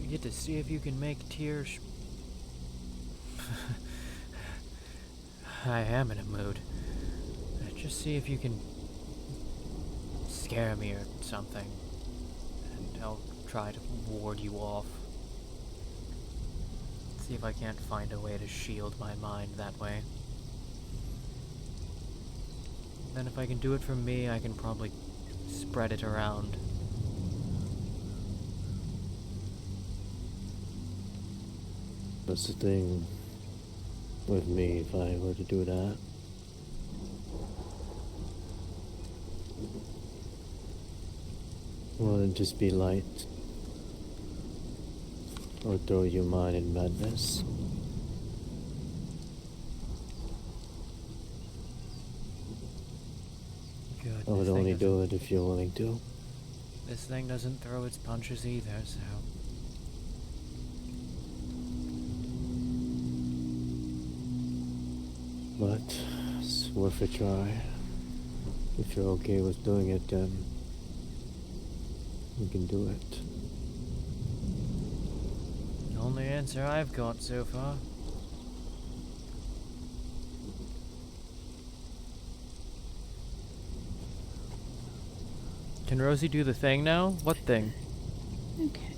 S1: You get to see if you can make Tyr I am in a mood. Just see if you can scare me or something, and I'll try to ward you off. See if I can't find a way to shield my mind that way. Then if I can do it from me, I can probably spread it around.
S2: That's the thing with me if I were to do that. Wouldn't just be light or throw your mind in madness.
S1: Good.
S2: I would only do it if you're willing to.
S1: This thing doesn't throw its punches either, so...
S2: But it's worth a try. If you're okay with doing it, then we can do it.
S1: The only answer I've got so far. Can Rosie do the thing now? What thing?
S14: Okay.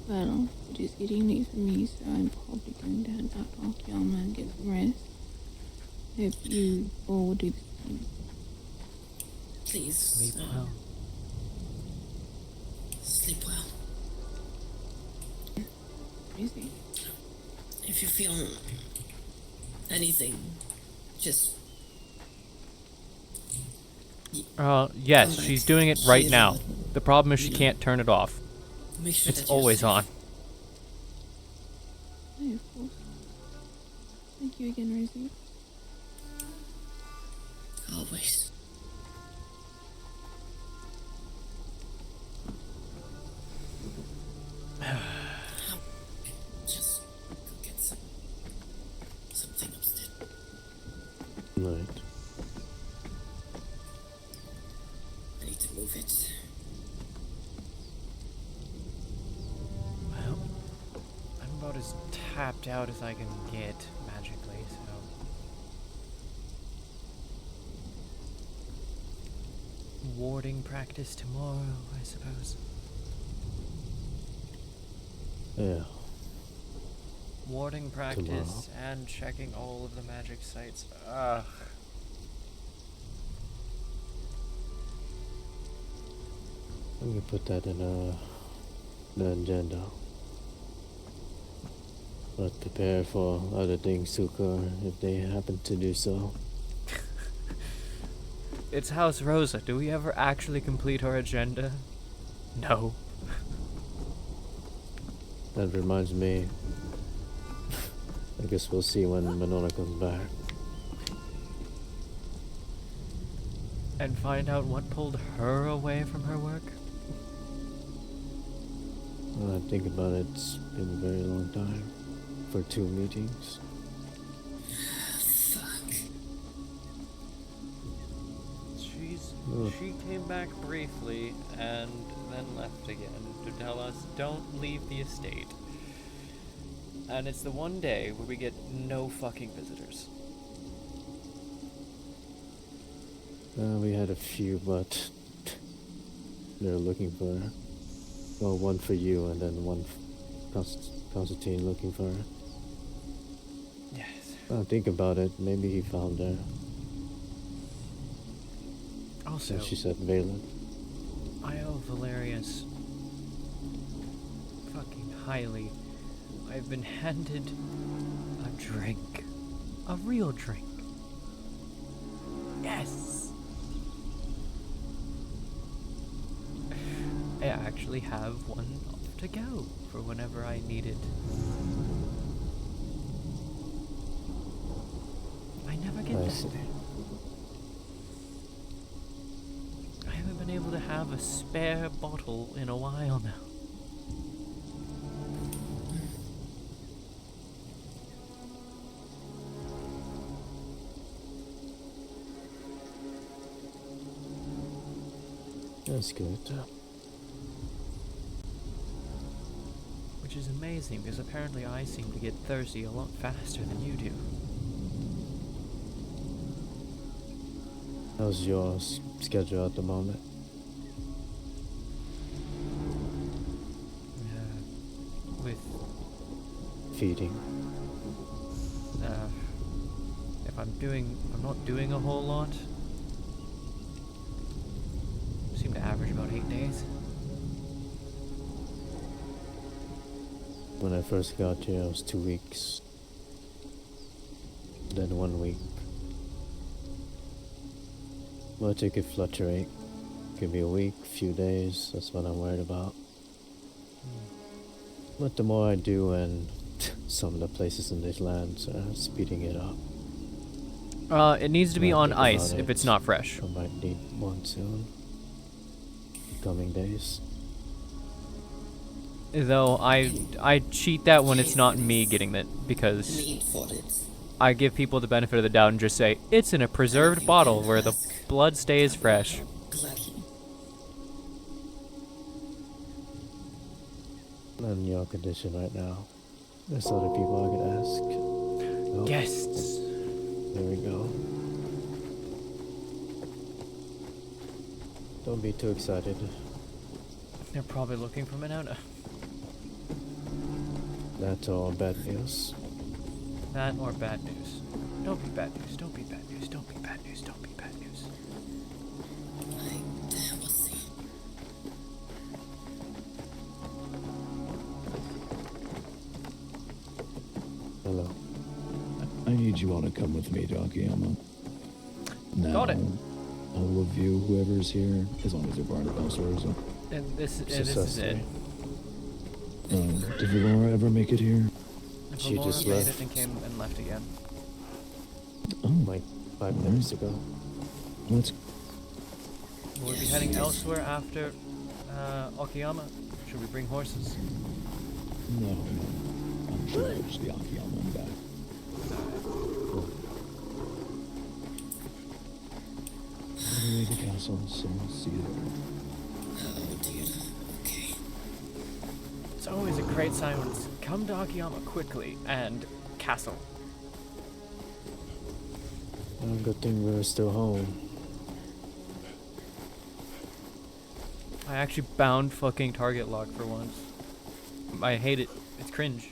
S14: Well, it is getting late for me, so I'm probably going to head out off Yama and get some rest. Hope you all will do the same.
S8: Please.
S1: Sleep well.
S8: Sleep well.
S14: Crazy.
S8: If you feel anything, just.
S1: Yes, she's doing it right now. The problem is she can't turn it off.
S8: Make sure
S1: It's
S8: that you're
S1: always
S8: safe.
S1: on.
S14: Oh, of course. Thank you again, Rosie.
S8: Always. Just go get something upstairs.
S2: Right.
S8: I need to move it.
S1: Well, I'm about as tapped out as I can get magically, so. Warding practice tomorrow, I suppose.
S2: Yeah.
S1: Warding practice
S2: Tomorrow.
S1: and checking all of the magic sites. Ugh.
S2: I'm gonna put that in the agenda. But prepare for other things to occur if they happen to do so.
S1: It's House Rosa. Do we ever actually complete our agenda? No.
S2: That reminds me. I guess we'll see when Manona comes back.
S1: And find out what pulled her away from her work?
S2: When I think about it, it's been a very long time for 2 meetings.
S1: She came back briefly and then left again to tell us don't leave the estate. And it's the one day where we get no fucking visitors.
S2: We had a few, but they're looking for her. Well, one for you and then one Constantine looking for her.
S1: Yes.
S2: Think about it. Maybe he found her.
S1: Also,
S2: So she said Valen.
S1: I owe Valerius fucking highly. I've been handed a drink. A real drink. Yes! I actually have one to go for whenever I need it. I never get
S2: I
S1: that.
S2: see.
S1: I haven't been able to have a spare bottle in a while now.
S2: That's good.
S1: Which is amazing, because apparently I seem to get thirsty a lot faster than you do.
S2: How's your schedule at the moment?
S1: With,
S2: Feeding.
S1: if I'm not doing a whole lot, seem to average about 8 days.
S2: When I first got here, it was 2 weeks. Then 1 week. But it could fluctuate. Could be a week, few days. That's what I'm worried about. But the more I do, and some of the places in these lands are speeding it up.
S1: It needs to be
S2: When I
S1: on
S2: think
S1: ice
S2: about
S1: if
S2: it,
S1: it's not fresh.
S2: I might need one soon. Coming days.
S1: Though I cheat that when it's not me getting it, because
S8: Need for it.
S1: I give people the benefit of the doubt and just say, it's in a preserved bottle where the blood stays fresh.
S8: Gladly.
S2: Not in your condition right now. There's other people I could ask. Oh,
S1: Guests.
S2: there we go. Don't be too excited.
S1: They're probably looking for Minona.
S2: That's all bad news.
S1: That or bad news. Don't be bad news. Don't be bad news. Don't be bad news. Don't be bad news.
S8: We'll see.
S2: Hello.
S10: I need you all to come with me to Akiyama. Now,
S1: Got it.
S10: all of you, whoever's here, as long as you're part of elsewhere, so.
S1: And this is
S2: Successfully.
S1: it.
S10: Did Valora ever make it here?
S2: She
S1: Valora
S2: just
S1: made
S2: left.
S1: it and came and left again.
S10: Oh,
S2: Like 5 minutes ago.
S10: let's.
S1: Will we be heading elsewhere after Okayama? Should we bring horses?
S10: No, I'm sure it'll just be Akiyama and back. Anyway, the castle, so we'll see you there.
S8: Oh dear. Okay.
S1: It's always a great sign when it's come to Akiyama quickly and castle.
S2: Good thing we're still home.
S1: I actually bound fucking target lock for once. I hate it. It's cringe.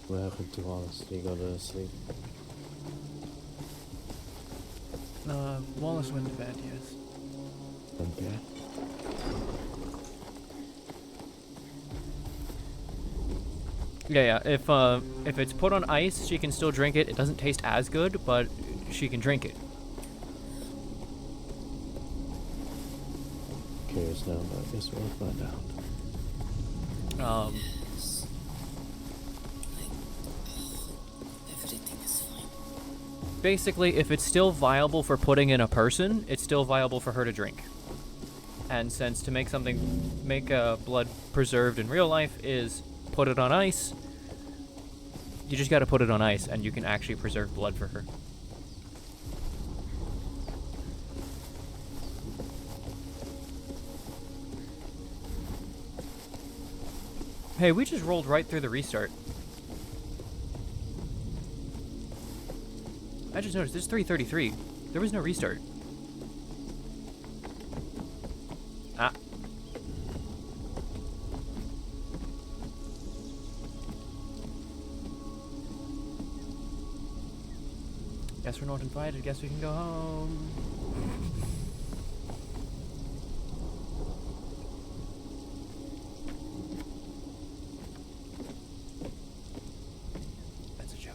S2: What happened to Wallace? Did he go to sleep?
S1: Wallace went to bed, yes.
S2: Okay.
S1: Yeah. If it's put on ice, she can still drink it. It doesn't taste as good, but she can drink it.
S2: Curious now, but I guess we'll find out.
S8: Everything is fine.
S1: Basically, if it's still viable for putting in a person, it's still viable for her to drink. And since to make blood preserved in real life is put it on ice, you just gotta put it on ice and you can actually preserve blood for her. Hey, we just rolled right through the restart. I just noticed there's 333. There was no restart. Ah. Guess we're not invited. Guess we can go home. That's a joke.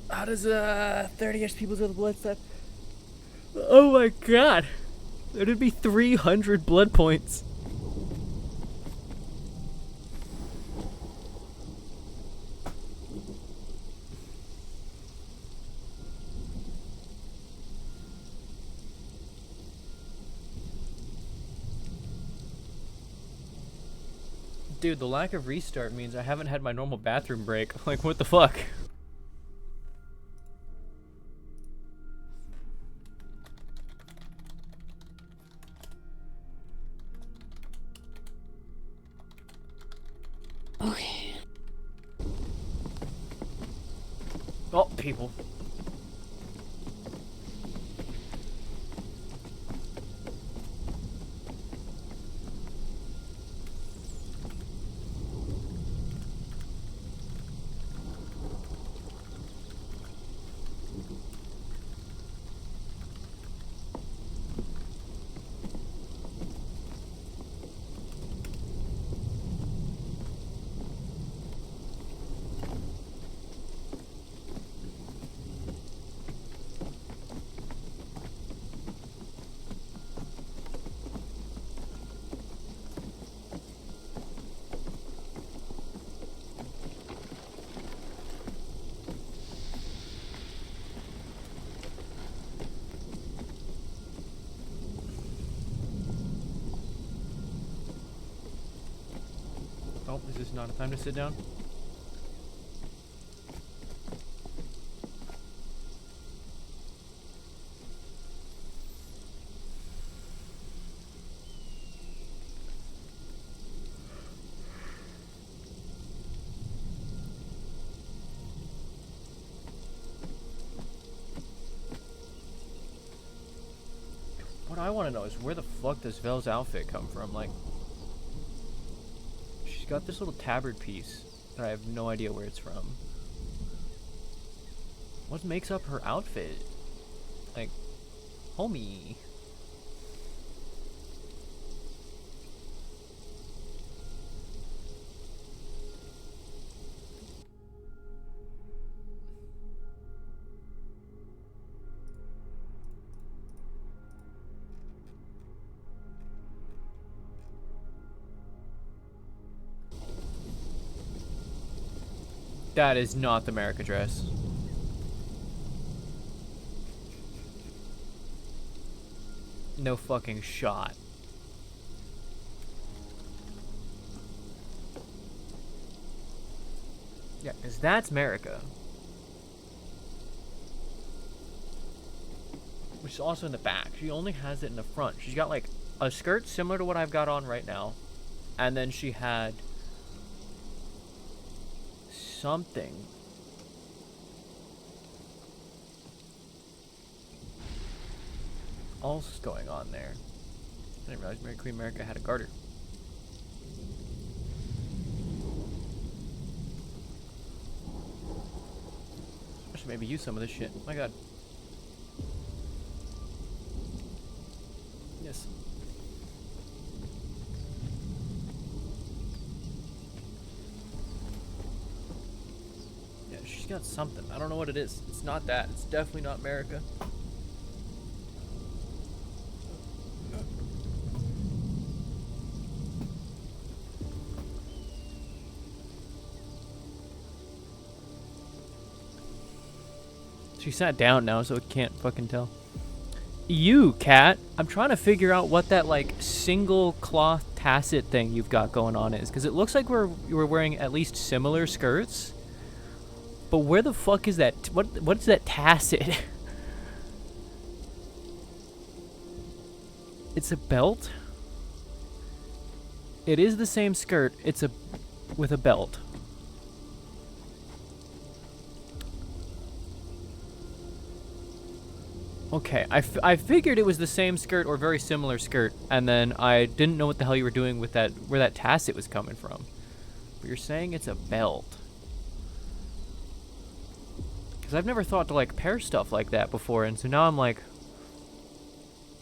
S1: How does 30-ish people do the blood set? Oh my god! There'd be 300 blood points. Dude, the lack of restart means I haven't had my normal bathroom break. Like, what the fuck?
S13: Okay.
S1: Oh, people. Oh, is this not a time to sit down? What I want to know is where the fuck does Vel's outfit come from? Like, she's got this little tabard piece that I have no idea where it's from. What makes up her outfit? Like, homie. That is not the America dress. No fucking shot. Yeah, because that's America. Which is also in the back. She only has it in the front. She's got like a skirt similar to what I've got on right now. And then she had something else going on there. I didn't realize Queen America had a garter. I should maybe use some of this shit. My god. Yes. Yeah, she's got something. I don't know what it is. It's not that. It's definitely not America. She sat down now, so it can't fucking tell. You, cat. I'm trying to figure out what that, like, single cloth tacet thing you've got going on is. Because it looks like we're wearing at least similar skirts. But where the fuck is that? What's that tacet? It's a belt? It is the same skirt. It's with a belt. Okay, I figured it was the same skirt or very similar skirt, and then I didn't know what the hell you were doing with that, where that tacet was coming from. But you're saying it's a belt. Because I've never thought to, like, pair stuff like that before, and so now I'm like,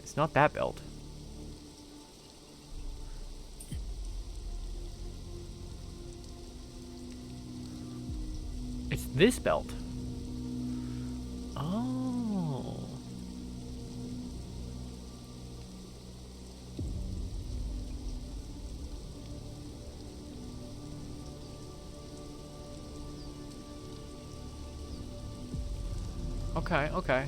S1: it's not that belt. It's this belt. Oh. Okay, okay.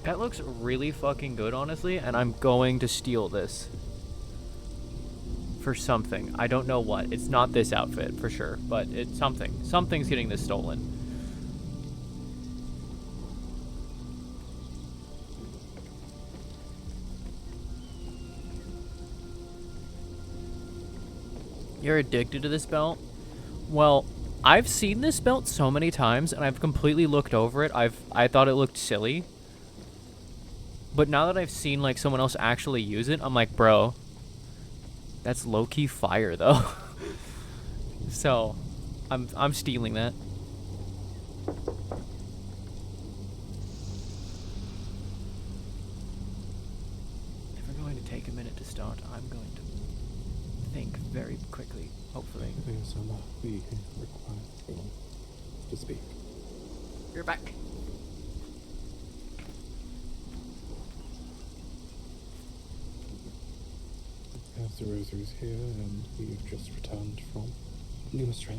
S1: That looks really fucking good, honestly, and I'm going to steal this. For something. I don't know what. It's not this outfit, for sure, but it's something. Something's getting this stolen. You're addicted to this belt? Well, I've seen this belt so many times, and I've completely looked over it. I thought it looked silly. But now that I've seen, like, someone else actually use it, I'm like, bro, that's low-key fire, though. So, I'm stealing that. If we're going to take a minute to start, I'm going to think very quickly, hopefully.
S15: Things are not being required to speak.
S1: You're back.
S15: As the rosaries here, and we've just returned from Lima Strait.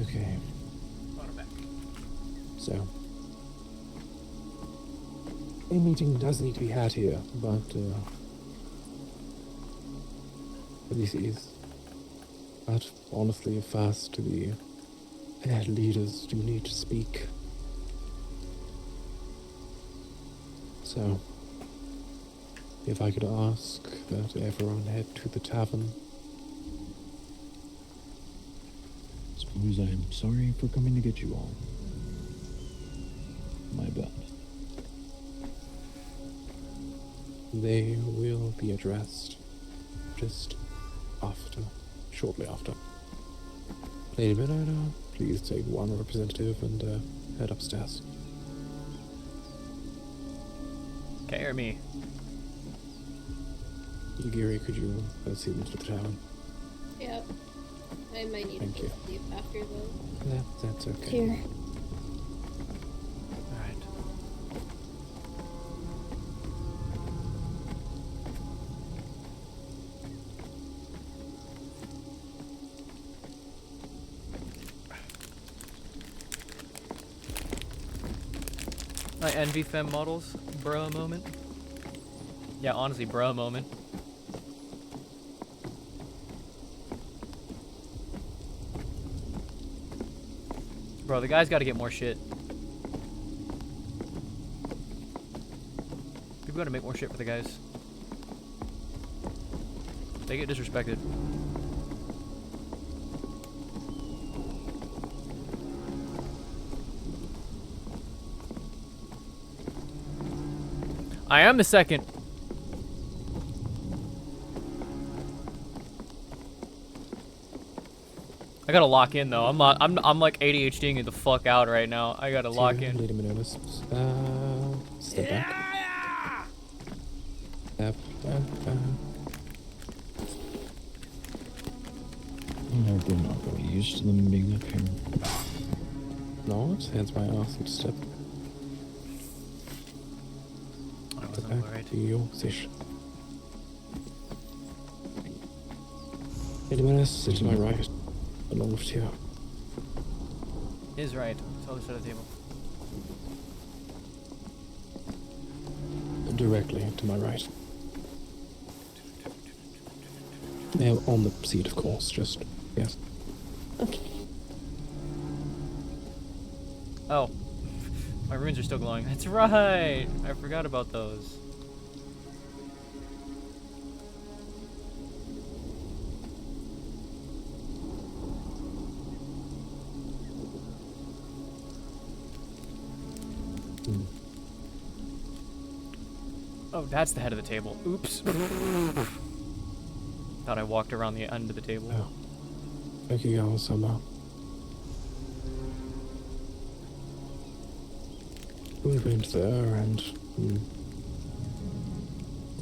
S15: Okay. So, a meeting does need to be had here, but this is. But honestly, first, the leaders do need to speak. So, if I could ask that everyone head to the tavern.
S10: Suppose I'm sorry for coming to get you all. My bad.
S15: They will be addressed just shortly after. Lady Banana, please take one representative and head upstairs.
S1: Okay, or me?
S15: Yugiri, could you see them to the tavern?
S14: Yep. I might need
S15: Thank
S14: to
S15: you.
S14: sleep after though.
S15: That's okay.
S6: Here.
S1: Alright. I envy femme models, bro moment. Yeah, honestly, bro moment. Bro, the guy's gotta get more shit. People gotta make more shit for the guys. They get disrespected. I am the second. I gotta lock in though. I'm like ADHDing the fuck out right now. I gotta lock in.
S15: Lady Minonis, step back. Step back.
S10: They're not really used to them being up here.
S15: No, it's hands my ass and step. Step back to your position. Lady Minonis, sit to my right, along with you.
S1: Is right. It's on the other side of the table.
S15: Directly to my right. Yeah, on the seat, of course, just, yes.
S6: Okay.
S1: Oh. My runes are still glowing. That's right! I forgot about those. Oh, that's the head of the table. Oops. Thought I walked around the end of the table.
S15: Oh. Thank you, Yama-sama. We went there and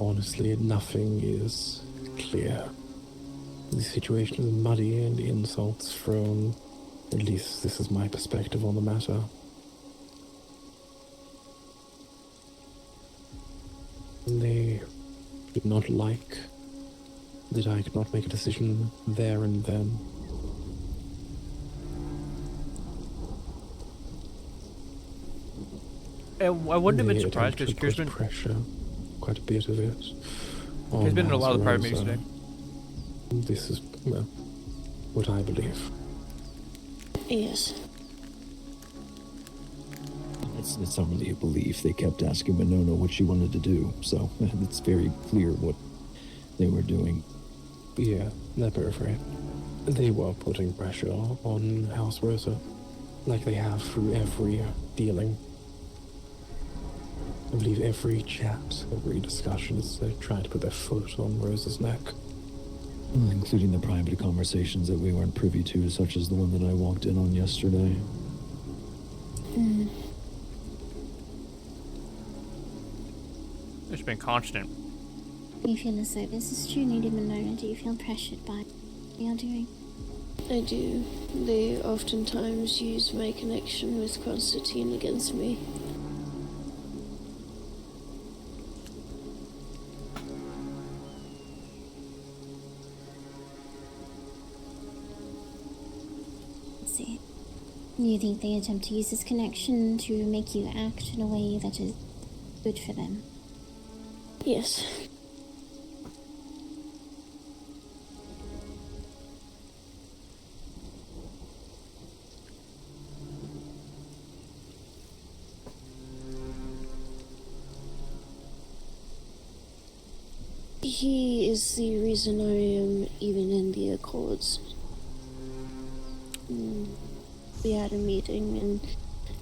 S15: honestly, nothing is clear. The situation is muddy and insults thrown. At least this is my perspective on the matter. They did not like that I could not make a decision there and then.
S1: I wouldn't have been
S15: They
S1: surprised because
S15: attempted to
S1: Kiersman...
S15: put pressure, quite a bit of it.
S1: He's been in a lot of the private
S15: Rosa.
S1: meetings today.
S15: This is, well, what I believe.
S6: Yes.
S10: It's not really a belief. They kept asking Winona what she wanted to do, so it's very clear what they were doing.
S15: Yeah, that paraphrase. They were putting pressure on House Rosa, like they have through every dealing. I believe every chat, every discussion is trying to put their foot on Rosa's neck.
S10: Including the private conversations that we weren't privy to, such as the one that I walked in on yesterday.
S1: It's been constant.
S6: Do you feel as though this is true, Lady Monona? Do you feel pressured by what you're doing?
S13: I do. They oftentimes use my connection with Constantine against me.
S16: see. You think they attempt to use this connection to make you act in a way that is good for them?
S13: Yes. He is the reason I am even in the Accords. We had a meeting, and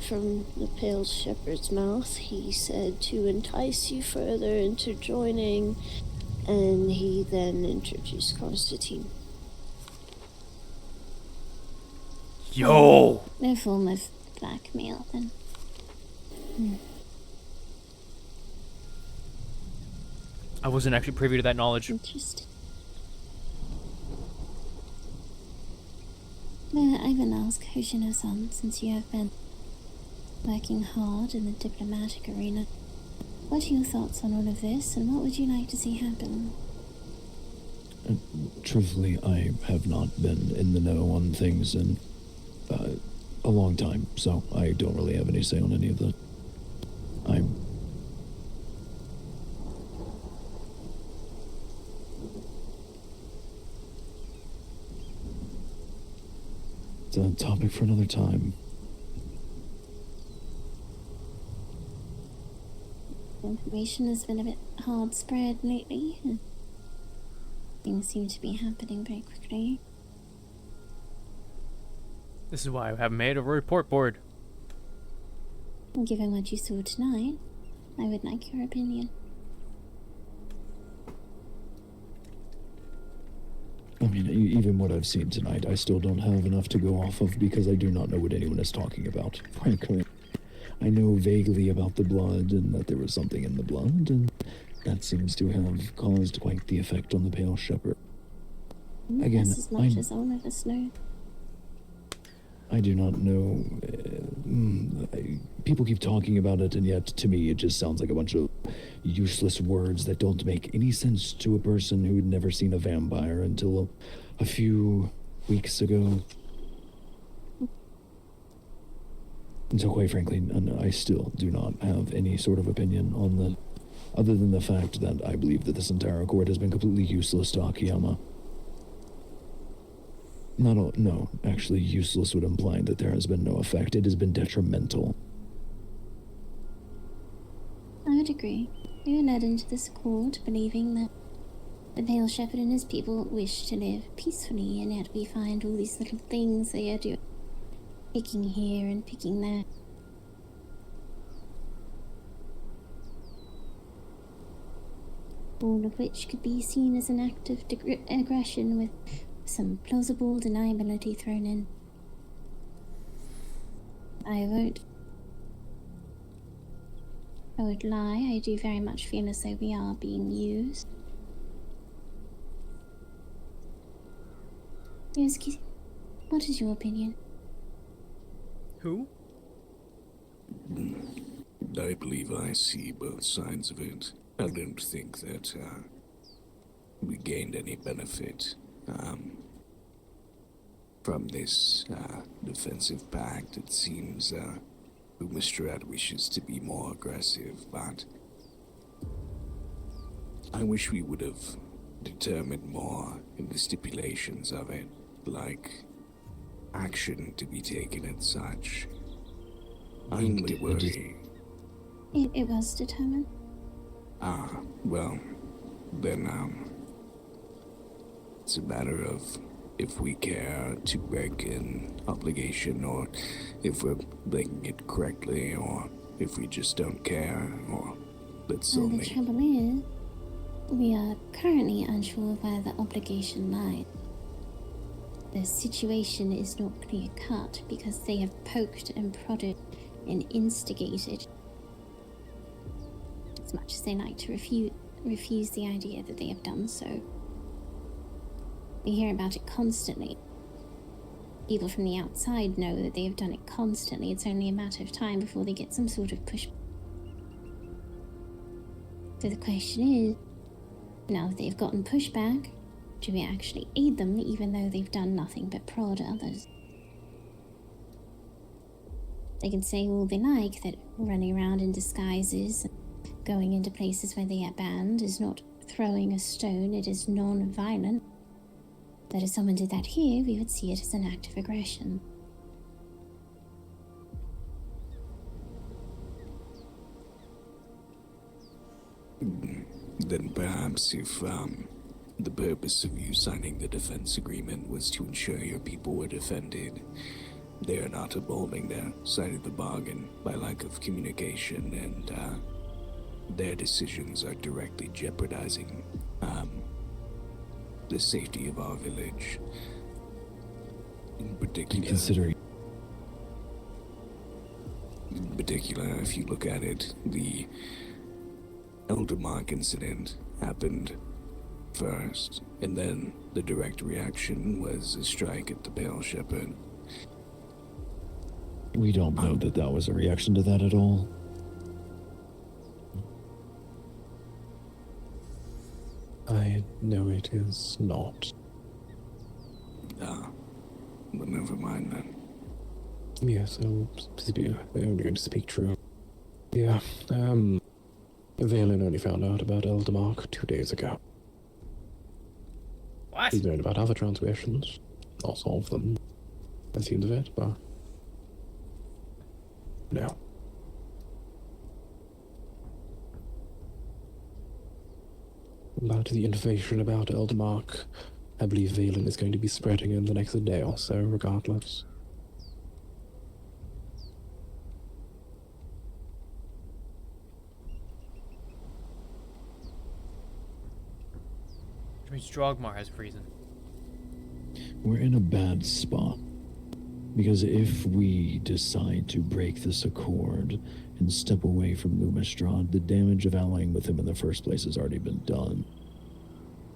S13: from the Pale Shepherd's mouth, he said to entice you further into joining, and he then introduced Constantine.
S1: Yo!
S16: No form of blackmail, then.
S1: I wasn't actually privy to that knowledge.
S16: Interesting. Well, I will ask Hoshino-san, since you have been working hard in the diplomatic arena. What are your thoughts on all of this, and what would you like to see happen?
S10: Truthfully, I have not been in the know on things in a long time, so I don't really have any say on any of that. It's a topic for another time.
S16: Information has been a bit hard spread lately. Things seem to be happening very quickly.
S1: This is why I have made a report board.
S16: Given what you saw tonight, I would like your opinion.
S10: I mean, even what I've seen tonight, I still don't have enough to go off of because I do not know what anyone is talking about, frankly. I know vaguely about the blood and that there was something in the blood, and that seems to have caused quite the effect on the Pale Shepherd. Again,
S16: that's as much as all of us know.
S10: I do not know. People keep talking about it, and yet to me it just sounds like a bunch of useless words that don't make any sense to a person who had never seen a vampire until a few weeks ago. And so quite frankly, I still do not have any sort of opinion on that, other than the fact that I believe that this entire accord has been completely useless to Akiyama. No, actually useless would imply that there has been no effect. It has been detrimental.
S16: I would agree. We were led into this accord believing that the Pale Shepherd and his people wish to live peacefully, and yet we find all these little things they are doing. Picking here and picking there. All of which could be seen as an act of aggression with some plausible deniability thrown in. I won't lie, I do very much feel as though we are being used. Yosuke, what is your opinion?
S1: Who?
S17: I believe I see both sides of it. I don't think that we gained any benefit from this defensive pact. It seems Umistrat wishes to be more aggressive, but I wish we would have determined more in the stipulations of it, like action to be taken and such. I only worry.
S16: It was determined.
S17: Well, then, it's a matter of if we care to break an obligation, or if we're breaking it correctly, or if we just don't care, or let's
S16: Well,
S17: only...
S16: the trouble is, we are currently unsure where the obligation lies. The situation is not clear-cut because they have poked and prodded and instigated, as much as they like to refuse the idea that they have done so. We hear about it constantly. People from the outside know that they have done it constantly. It's only a matter of time before they get some sort of push. So the question is, now that they've gotten pushback, do we actually aid them even though they've done nothing but prod others? They can say all they like, that running around in disguises, going into places where they are banned is not throwing a stone, it is non-violent. That if someone did that here, we would see it as an act of aggression.
S17: Then perhaps if the purpose of you signing the defense agreement was to ensure your people were defended, they are not upholding their side of the bargain by lack of communication, and their decisions are directly jeopardizing the safety of our village. In particular, if you look at it, the Eldermark incident happened first, and then the direct reaction was a strike at the Pale Shepherd.
S10: We don't know that that was a reaction to that at all.
S15: I know it is not.
S17: Ah, but never mind then.
S15: Yes, I'm only going to speak true. Yeah, Valen only found out about Eldermark 2 days ago.
S1: What?
S15: He's known about other transgressions. Not all of them, it seems of it, but... no. But the information about Eldermark, I believe Valen is going to be spreading in the next day or so, regardless.
S1: Which means Drogmar has reason.
S10: We're in a bad spot. Because if we decide to break this accord and step away from Lumistrad, the damage of allying with him in the first place has already been done.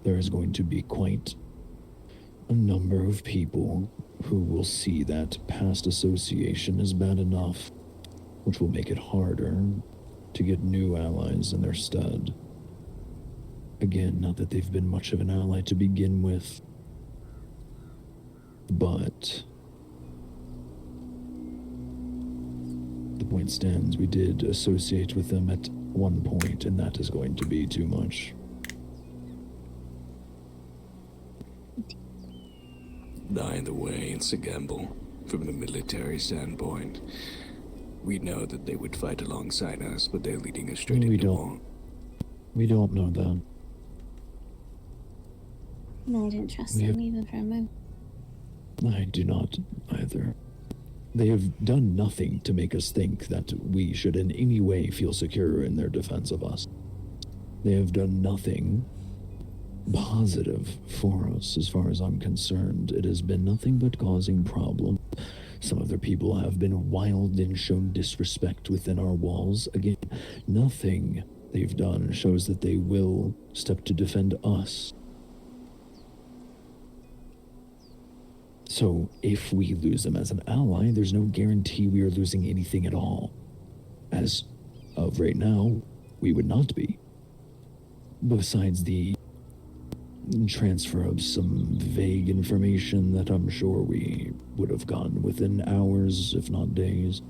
S10: There is going to be quite a number of people who will see that past association is bad enough, which will make it harder to get new allies in their stead. Again, not that they've been much of an ally to begin with, but the point stands, we did associate with them at one point, and that is going to be too much.
S17: Either way, it's a gamble. From the military standpoint, we know that they would fight alongside us, but they're leading us straight into war.
S10: We don't know that.
S16: No, I don't trust them even for a moment.
S10: I do not either. They have done nothing to make us think that we should in any way feel secure in their defense of us. They have done nothing positive for us as far as I'm concerned. It has been nothing but causing problems. Some of their people have been wild and shown disrespect within our walls. Again, nothing they've done shows that they will step to defend us. So, if we lose them as an ally, there's no guarantee we are losing anything at all. As of right now, we would not be. Besides the transfer of some vague information that I'm sure we would have gotten within hours, if not days.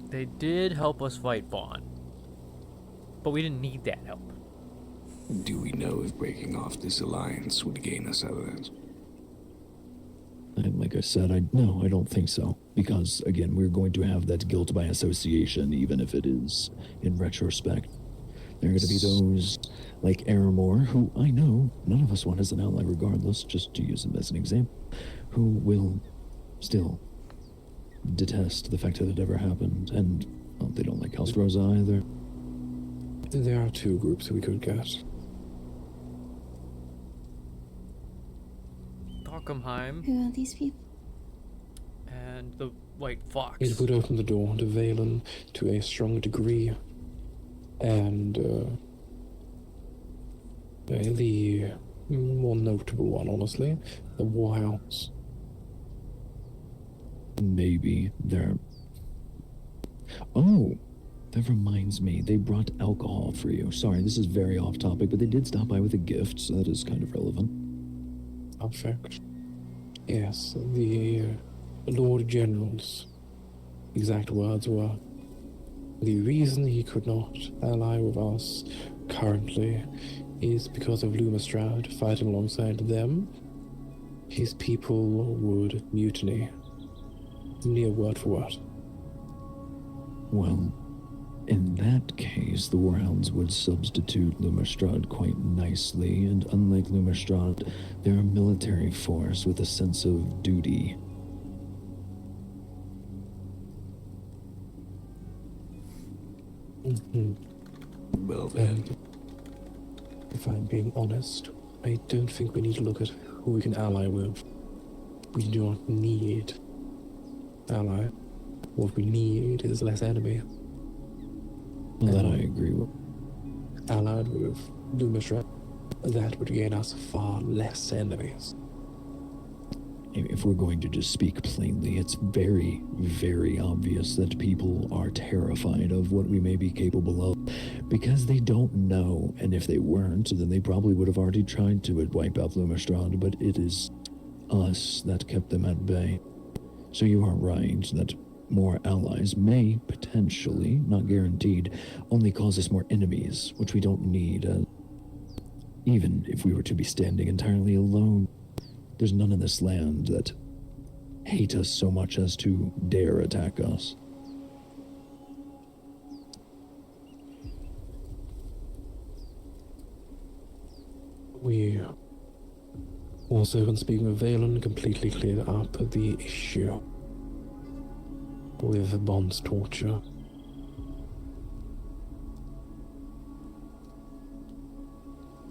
S1: They did help us fight Vaughn, but we didn't need that help.
S17: Do we know if breaking off this alliance would gain us out of this?
S10: And like I said, I don't think so. Because, again, we're going to have that guilt by association, even if it is in retrospect. There are going to be those like Aramore, who I know none of us want as an ally regardless, just to use him as an example, who will still detest the fact that it ever happened, and they don't like House Rosa either.
S15: There are two groups we could get.
S1: Darkheim.
S16: Who are these people?
S1: And the White Fox.
S15: It would open the door to Valen to a strong degree. And the more notable one, honestly, the Warhounds.
S10: Maybe they're... Oh, that reminds me, they brought alcohol for you. Sorry, this is very off topic, but they did stop by with a gift, so that is kind of relevant.
S15: Perfect. Yes, the Lord Generals exact words were, the reason he could not ally with us currently is because of Lumistrad fighting alongside them. His people would mutiny. Near word for word.
S10: Well, in that case, the Warhounds would substitute Lumistrad quite nicely, and unlike Lumistrad, they're a military force with a sense of duty.
S15: Well then, if I'm being honest, I don't think we need to look at who we can ally with. We do not need ally. What we need is less enemy.
S10: That I agree with.
S15: Allied with Lumistrad, that would gain us far less enemies.
S10: If we're going to just speak plainly, it's very, very obvious that people are terrified of what we may be capable of because they don't know, and if they weren't, then they probably would have already tried to wipe out Lumistrad, but it is us that kept them at bay. So you are right that more allies may potentially, not guaranteed, only cause us more enemies, which we don't need. Even if we were to be standing entirely alone, there's none in this land that hate us so much as to dare attack us.
S15: We also, when speaking of Valen, completely cleared up the issue with Bond's torture.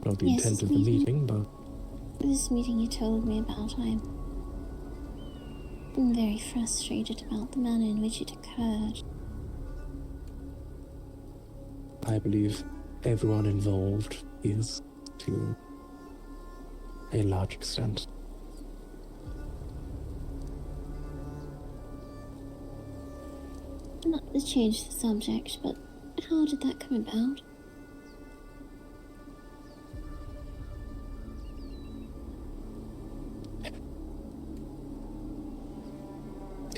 S15: Not the intent of the meeting, but...
S16: This meeting you told me about, I'm very frustrated about the manner in which it occurred.
S15: I believe everyone involved is, to a large extent.
S16: Not to change the subject, but how did that come about?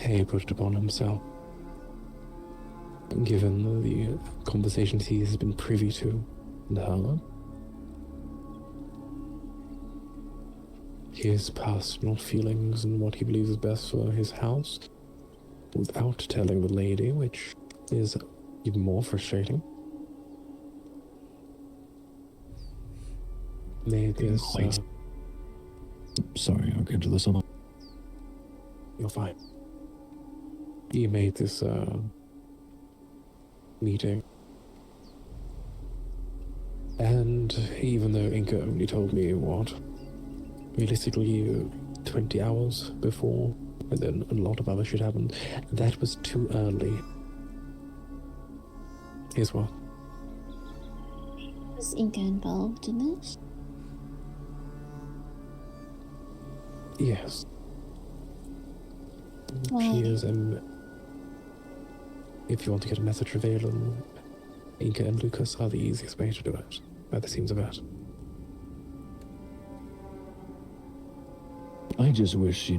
S15: He put it upon himself. Given the conversations he has been privy to and heard, his personal feelings and what he believes is best for his house, without telling the lady, which is even more frustrating. Made this.
S10: Sorry, I'll get to this on.
S15: You're fine. He made this meeting, and even though Inca only told me what, realistically 20 hours before, and then a lot of other shit happened, that was too early. Here's what.
S16: Was Inca involved in this?
S15: Yes.
S16: Why?
S15: She is if you want to get a message from Valen, Inca and Lucas are the easiest way to do it, by the seems of it.
S10: I just wish,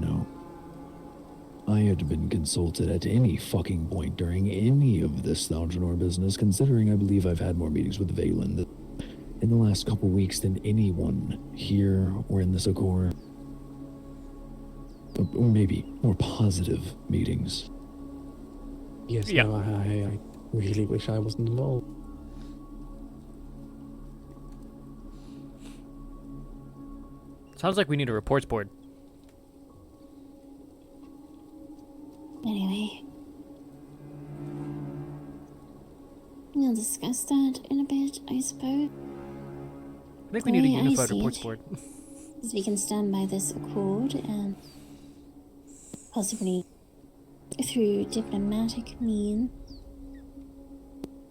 S10: I had been consulted at any fucking point during any of this Thaljanor business, considering I believe I've had more meetings with Valen in the last couple weeks than anyone here or in this Accord. Or maybe more positive meetings.
S15: Yes, yeah. No, I really wish I wasn't involved.
S1: Sounds like we need a reports board.
S16: Anyway, we'll discuss that in a bit, I suppose.
S1: I think we need a unified reports board.
S16: As we can stand by this accord and possibly through diplomatic means.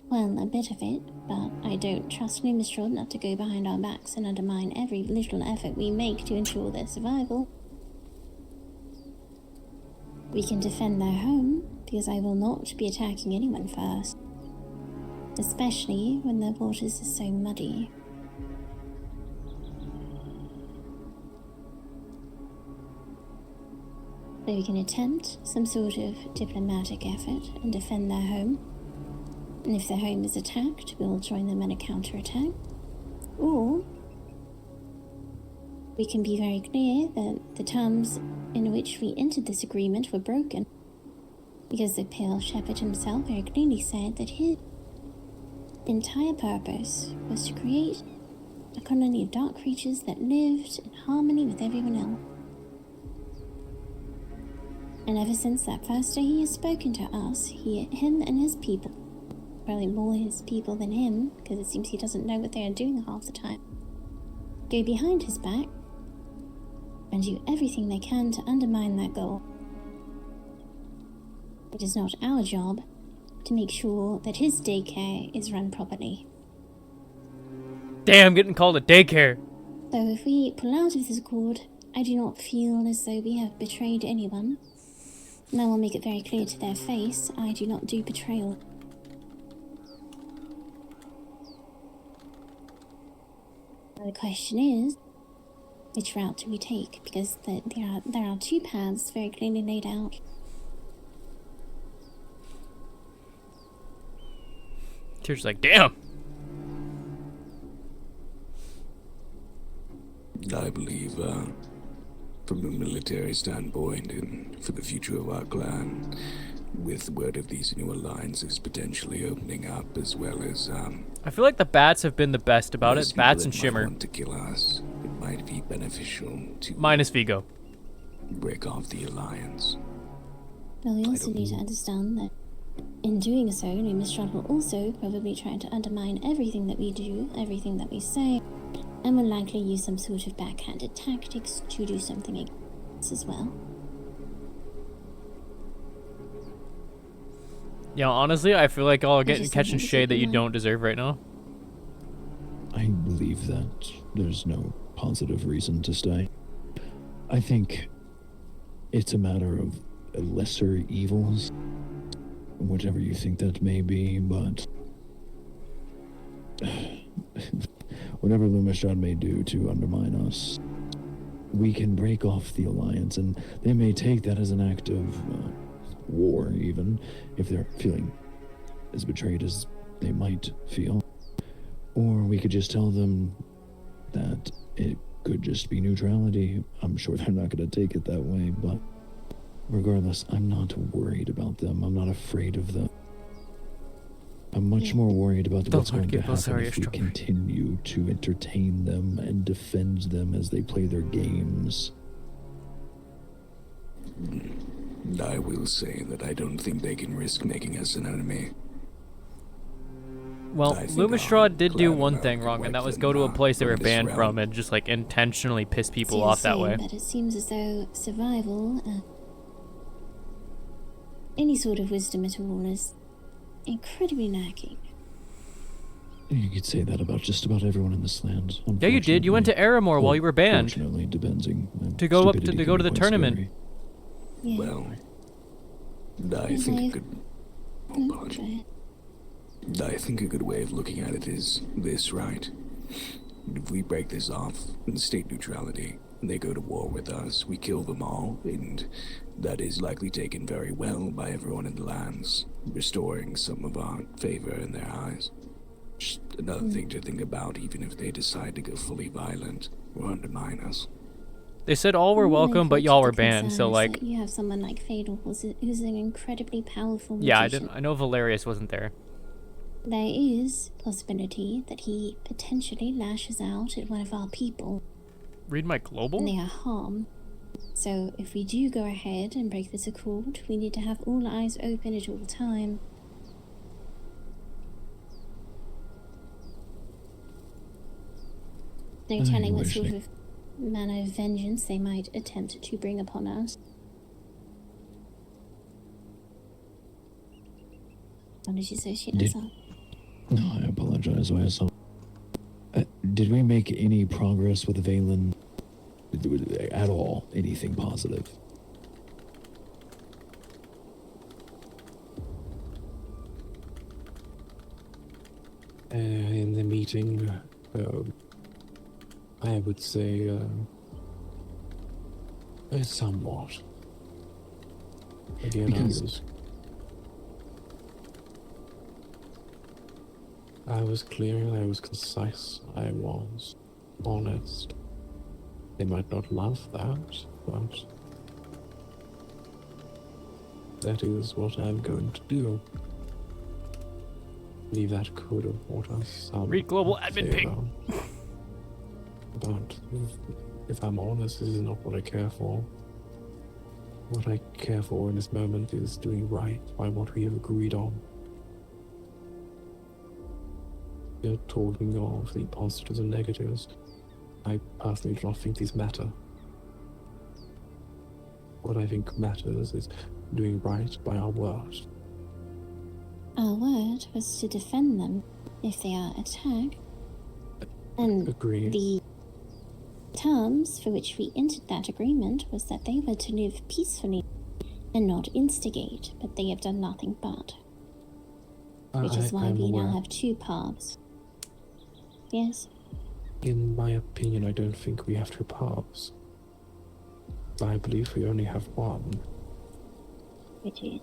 S16: Well, a bit of it, but I don't trust Lumistrad not to go behind our backs and undermine every little effort we make to ensure their survival. We can defend their home, because I will not be attacking anyone first. Especially when their waters are so muddy. So we can attempt some sort of diplomatic effort and defend their home. And if their home is attacked, we'll join them in a counterattack. Or we can be very clear that the terms in which we entered this agreement were broken. Because the Pale Shepherd himself very clearly said that his entire purpose was to create a colony of dark creatures that lived in harmony with everyone else. And ever since that first day he has spoken to us, him and his people, probably more his people than him, because it seems he doesn't know what they are doing half the time, go behind his back and do everything they can to undermine that goal. It is not our job to make sure that his daycare is run properly.
S1: Damn, getting called a daycare.
S16: So if we pull out of this accord, I do not feel as though we have betrayed anyone. And I will make it very clear to their face, I do not do betrayal. Now the question is, which route do we take? Because there are two paths very clearly laid out.
S1: Tyr's like, damn.
S17: I believe, from a military standpoint and for the future of our clan, with word of these new alliances potentially opening up, as well as,
S1: I feel like the bats have been the best about it. Bats and
S17: might
S1: Shimmer.
S17: want to kill us, it might be beneficial to
S1: Minus Vigo.
S17: break off the alliance.
S16: Well, we also need to understand that in doing so, Lumistrad will also probably try to undermine everything that we do, everything that we say, and will likely use some sort of backhanded tactics to do something against us as well.
S1: Yeah, honestly, I feel like y'all are getting
S16: just
S1: catching
S16: something to
S1: shade that
S16: keep
S1: you
S16: in
S1: don't deserve right now.
S10: I believe that there's no positive reason to stay. I think it's a matter of lesser evils, whatever you think that may be, but whatever Lumistrad may do to undermine us, we can break off the alliance, and they may take that as an act of war, even if they're feeling as betrayed as they might feel. Or we could just tell them that it could just be neutrality. I'm sure they're not going to take it that way, but regardless, I'm not worried about them. I'm not afraid of them. I'm much more worried about what's going to happen if we continue to entertain them and defend them as they play their games.
S17: I will say that I don't think they can risk making us an enemy.
S1: Well, Lumistrad did do one thing wrong, and that was go to a place they were banned from and just like intentionally piss people off that way.
S16: That it seems as though survival, any sort of wisdom at all, is incredibly lacking.
S10: You could say that about just about everyone in this land.
S1: Yeah, you did. You went to Aramor while you were banned.
S10: Unfortunately,
S1: to go up to go to the tournament.
S16: Yeah.
S17: Well, I think a good... Oh, apologies. I think a good way of looking at it is this, right? If we break this off in state neutrality, and they go to war with us, we kill them all, and that is likely taken very well by everyone in the lands, restoring some of our favor in their eyes. Just another thing to think about, even if they decide to go fully violent or undermine us.
S1: They said all were welcome, but y'all were banned, so like...
S16: You have someone like Fatal, who's an incredibly powerful magician.
S1: Yeah, I didn't. I know Valerius wasn't there.
S16: There is possibility that he potentially lashes out at one of our people.
S1: Read my global?
S16: And they are harmed. So if we do go ahead and break this accord, we need to have all eyes open at all time. No telling what sort of manner of vengeance they might attempt to bring upon us. Apologies, Associate.
S10: No, I apologize, YSL. Did we make any progress with Valen at all? Anything positive?
S15: In the meeting, I would say somewhat. Again,
S10: Because
S15: I was clear, I was concise, I was honest. They might not love that, but that is what I'm going to do. I believe that could have brought us some
S1: Read global admin
S15: favor.
S1: ping.
S15: But if I'm honest, this is not what I care for. What I care for in this moment is doing right by what we have agreed on. You're talking of the positives and negatives. I personally do not think these matter. What I think matters is doing right by our word.
S16: Our word was to defend them if they are attacked. And
S15: Agreed.
S16: the terms for which we entered that agreement was that they were to live peacefully and not instigate, but they have done nothing but. Which is why
S15: I'm
S16: we
S15: aware.
S16: now have two paths. Yes?
S15: In my opinion, I don't think we have two paths. I believe we only have one.
S16: Which is?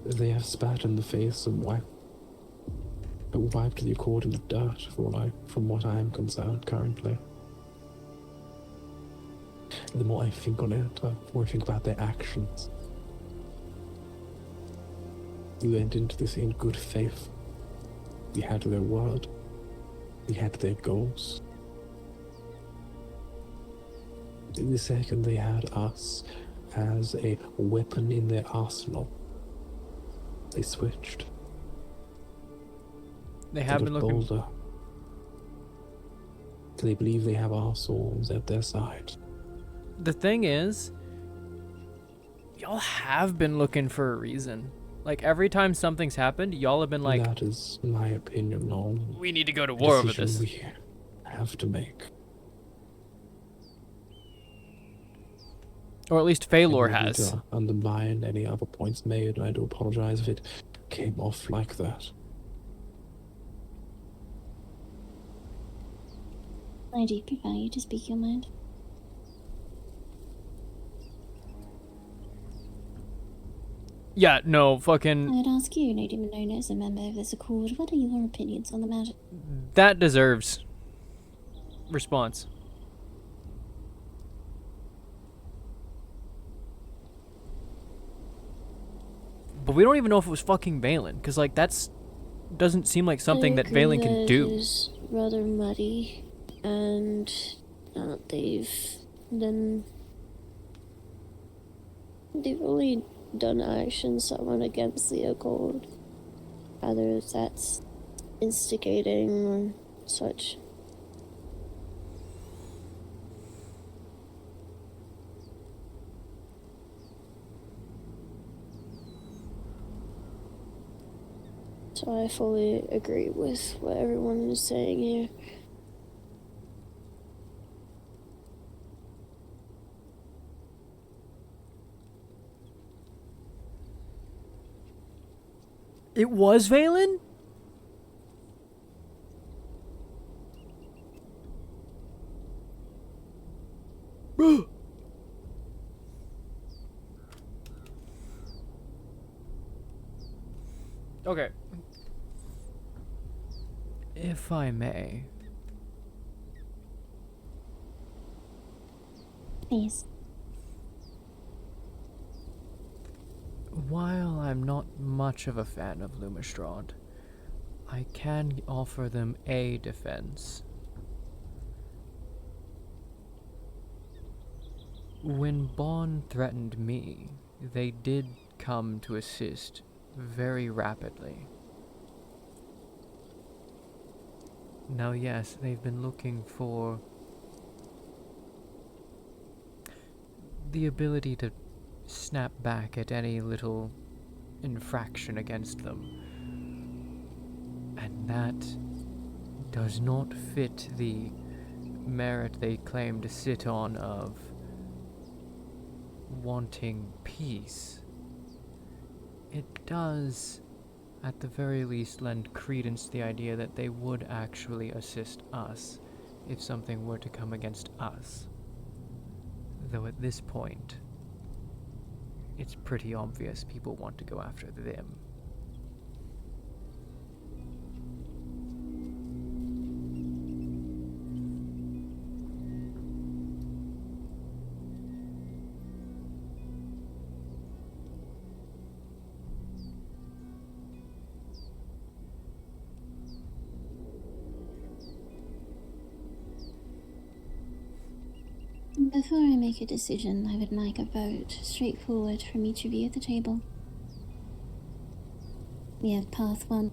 S15: They have spat in the face and wiped the accord in the dirt, from what I am concerned currently. The more I think on it, the more I think about their actions. We went into this in good faith. We had their word. We had their goals. The second they had us as a weapon in their arsenal, they switched.
S1: They have been looking.
S15: Bolder. They believe they have our souls at their side.
S1: The thing is, y'all have been looking for a reason. Like, every time something's happened, y'all have been like,
S15: that is my opinion on
S1: we need to go to
S15: the
S1: war over
S15: decision
S1: this.
S15: we have to make.
S1: Or at least Phalor
S15: I don't need
S1: has.
S15: to undermine any other points made, and I do apologize if it came off like that.
S16: I do prefer you to speak your mind.
S1: Yeah, no, fucking.
S16: I would ask you, Lady Monona, as a member of this accord, what are your opinions on the matter?
S1: That deserves response. But we don't even know if it was fucking Valen, because, like, that's doesn't seem like something
S13: I
S1: that
S13: agree
S1: Valen can
S13: that
S1: do.
S13: It is rather muddy, and they've only done actions that went against the accord, either that's instigating or such. So I fully agree with what everyone is saying here.
S1: It was Valen? Okay. If I may.
S16: Please.
S1: While I'm not much of a fan of Lumistrad, I can offer them a defense. When Bond threatened me, they did come to assist very rapidly. Now, yes, they've been looking for the ability to snap back at any little infraction against them. And that does not fit the merit they claim to sit on of wanting peace. It does, at the very least, lend credence to the idea that they would actually assist us if something were to come against us. Though at this point, it's pretty obvious people want to go after them.
S16: Before I make a decision, I would like a vote straightforward from each of you at the table. We have Path 1,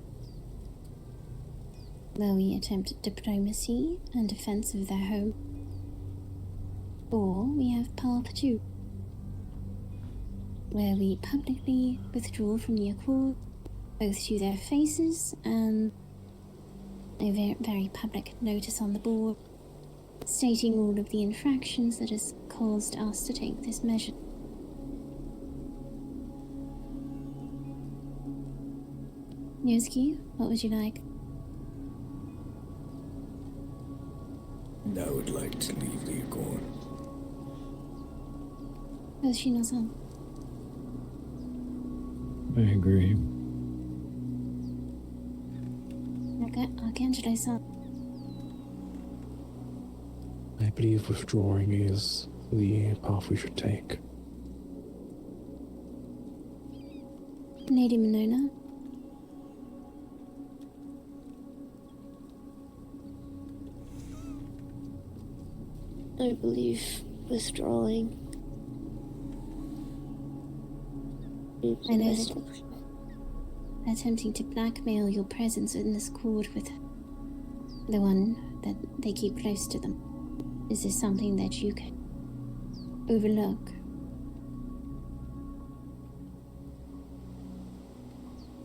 S16: where we attempt diplomacy and defense of their home. Or we have Path 2, where we publicly withdraw from the Accord, both to their faces and a very public notice on the board, stating all of the infractions that has caused us to take this measure. Yusuke, what would you like?
S17: I would like to leave the Accord.
S16: Yoshino-san.
S10: I agree.
S16: Archangelo-san.
S15: I believe withdrawing is the path we should take.
S16: Lady Monona.
S13: I believe withdrawing.
S16: I know that attempting to blackmail your presence in this court with the one that they keep close to them. Is this something that you can overlook?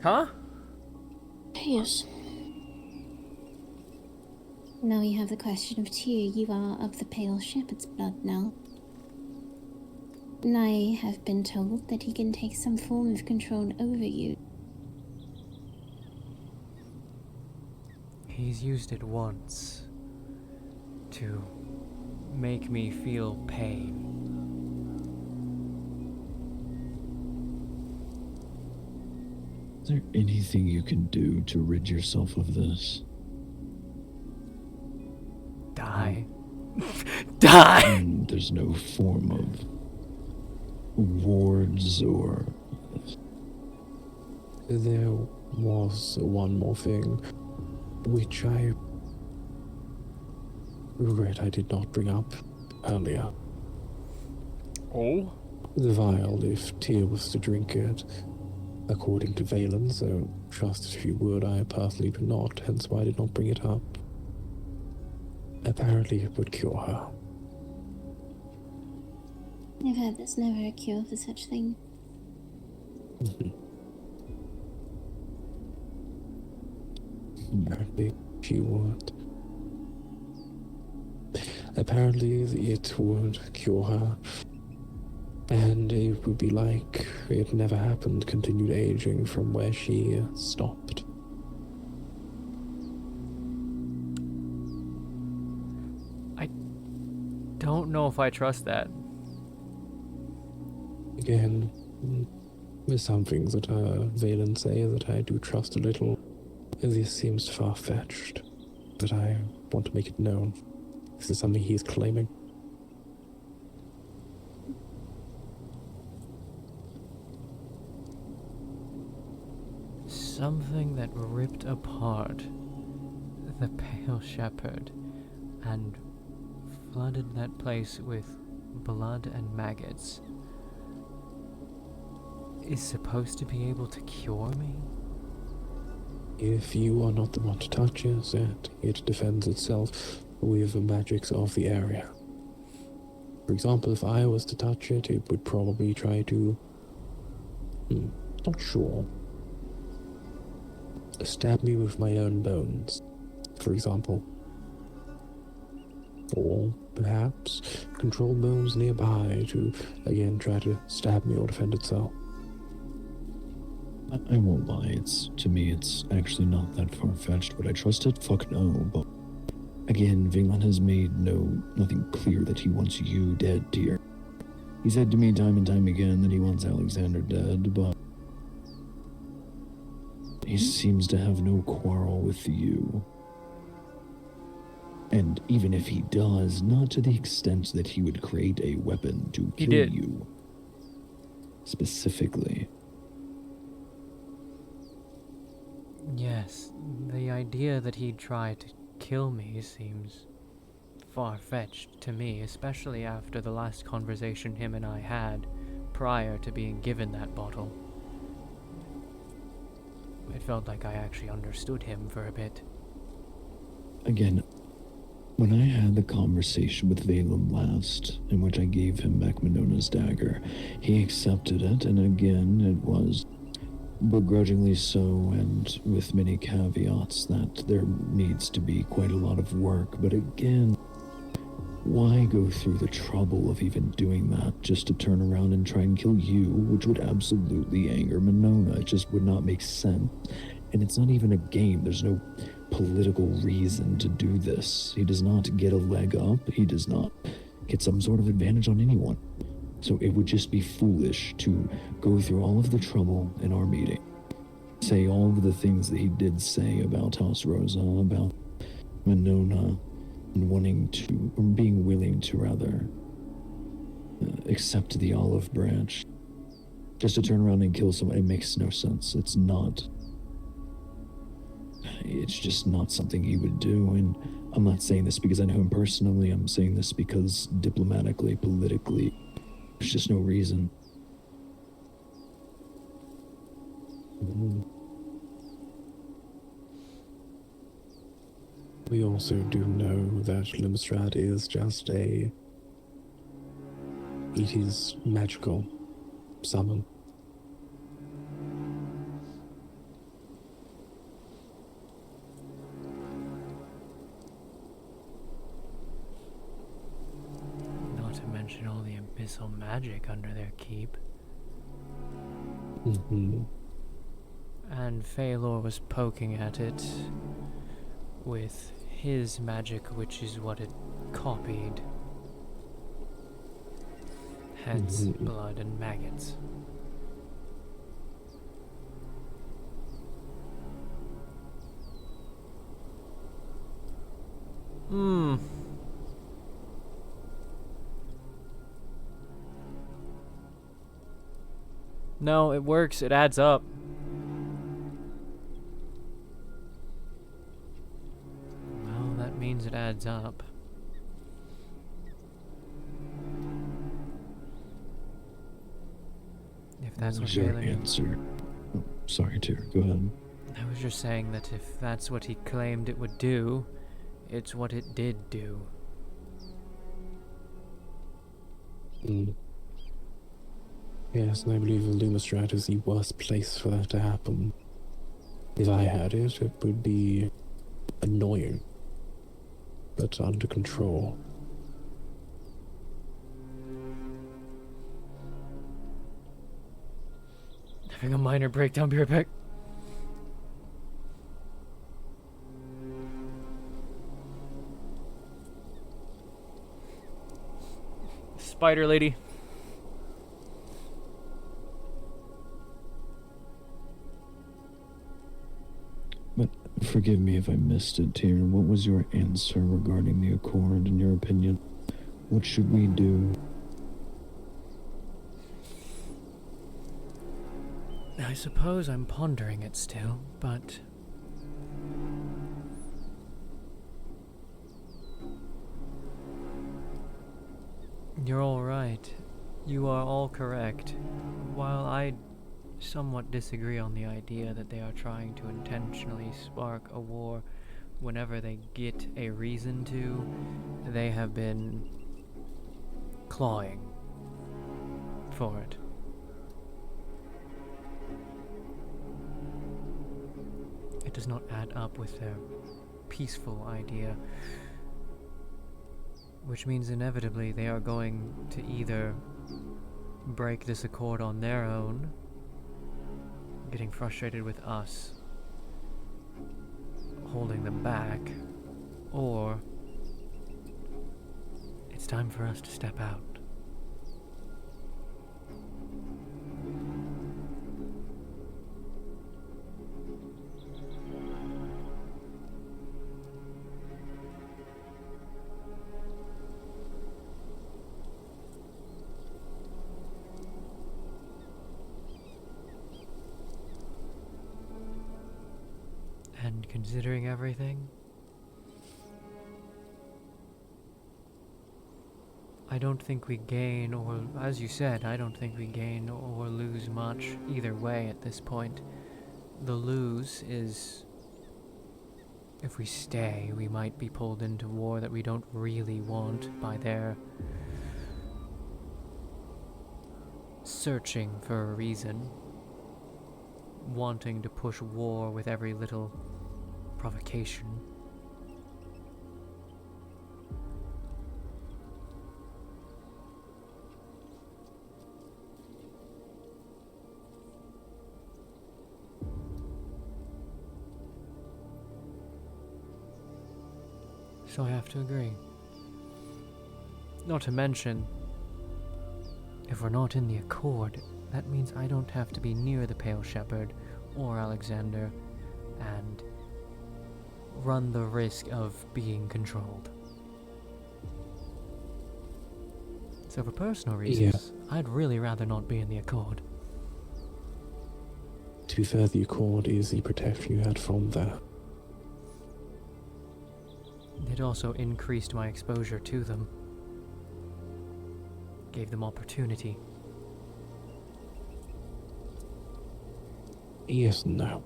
S1: Huh?
S13: Yes.
S16: Now we have the question of Tyr. You are of the Pale Shepherd's blood now. And I have been told that he can take some form of control over you.
S1: He's used it once to make me feel pain.
S10: Is there anything you can do to rid yourself of this?
S1: Die. Die!
S10: And there's no form of wards or...
S15: There was one more thing, which I regret I did not bring up earlier.
S1: Oh?
S15: The vial, if Tyr was to drink it, according to Valen, so just as you would, I personally do not, hence why I did not bring it up. Apparently it would cure her.
S16: I've heard there's never a cure for such thing.
S15: Apparently she would. Apparently it would cure her. And it would be like it never happened, continued aging from where she stopped.
S1: I don't know if I trust that.
S15: Again, there's some things that Valen say that I do trust a little. This seems far-fetched, but I want to make it known. This is something he is claiming.
S1: Something that ripped apart the Pale Shepherd and flooded that place with blood and maggots is supposed to be able to cure me?
S15: If you are not the one to touch it defends itself with the magics of the area. For example, if I was to touch it, it would probably try to... not sure. Stab me with my own bones, for example. Or perhaps control bones nearby to, again, try to stab me or defend itself.
S10: I won't lie, to me it's actually not that far-fetched. Would I trust it? Fuck no, but again, Valen has made nothing clear that he wants you dead, dear. He said to me time and time again that he wants Alexander dead, but he seems to have no quarrel with you. And even if he does, not to the extent that he would create a weapon to kill you. Specifically.
S1: Yes, the idea that he'd try to kill me seems far-fetched to me, especially after the last conversation him and I had prior to being given that bottle. It felt like I actually understood him for a bit.
S10: Again, when I had the conversation with Valem last, in which I gave him back Minona's dagger, he accepted it, and again, it was begrudgingly so, and with many caveats that there needs to be quite a lot of work, but again, why go through the trouble of even doing that just to turn around and try and kill you, which would absolutely anger Minona? It just would not make sense. And it's not even a game. There's no political reason to do this. He does not get a leg up. He does not get some sort of advantage on anyone. So it would just be foolish to go through all of the trouble in our meeting, say all of the things that he did say about House Rosa, about Minona, and wanting to, or being willing to rather, accept the olive branch, just to turn around and kill someone. It makes no sense. It's just not something he would do, and I'm not saying this because I know him personally. I'm saying this because diplomatically, politically, there's just no reason.
S15: We also do know that Limstrad is just it is magical summon.
S1: Not to mention all the abyssal magic under their keep. And Phalor was poking at it with his magic, which is what it copied. Hence, blood and maggots. No, it works. It adds up. Well, that means it adds up. If that's what
S10: your
S1: Galen...
S10: answer? Oh, sorry, Tyr, go ahead.
S1: I was just saying that if that's what he claimed it would do, it's what it did do.
S15: Yes, and I believe Lumistrat is the worst place for that to happen. If I had it, it would be annoying, but under control.
S1: Having a minor breakdown, be right back. Spider lady.
S10: But forgive me if I missed it, Tyr. What was your answer regarding the Accord, in your opinion? What should we do?
S1: I suppose I'm pondering it still, but... You're all right. You are all correct. While I somewhat disagree on the idea that they are trying to intentionally spark a war whenever they get a reason to, they have been clawing for it. It does not add up with their peaceful idea, which means inevitably they are going to either break this accord on their own, getting frustrated with us holding them back, or it's time for us to step out. And considering everything, I don't think we gain, or as you said, I don't think we gain or lose much either way at this point. The lose is, if we stay, we might be pulled into war that we don't really want by their searching for a reason, wanting to push war with every little provocation. So I have to agree. Not to mention, if we're not in the Accord, that means I don't have to be near the Pale Shepherd or Alexander and run the risk of being controlled. So for personal reasons, I'd really rather not be in the Accord.
S15: To be fair, the Accord is the protection you had from there.
S1: It also increased my exposure to them. Gave them opportunity.
S15: Yes and no.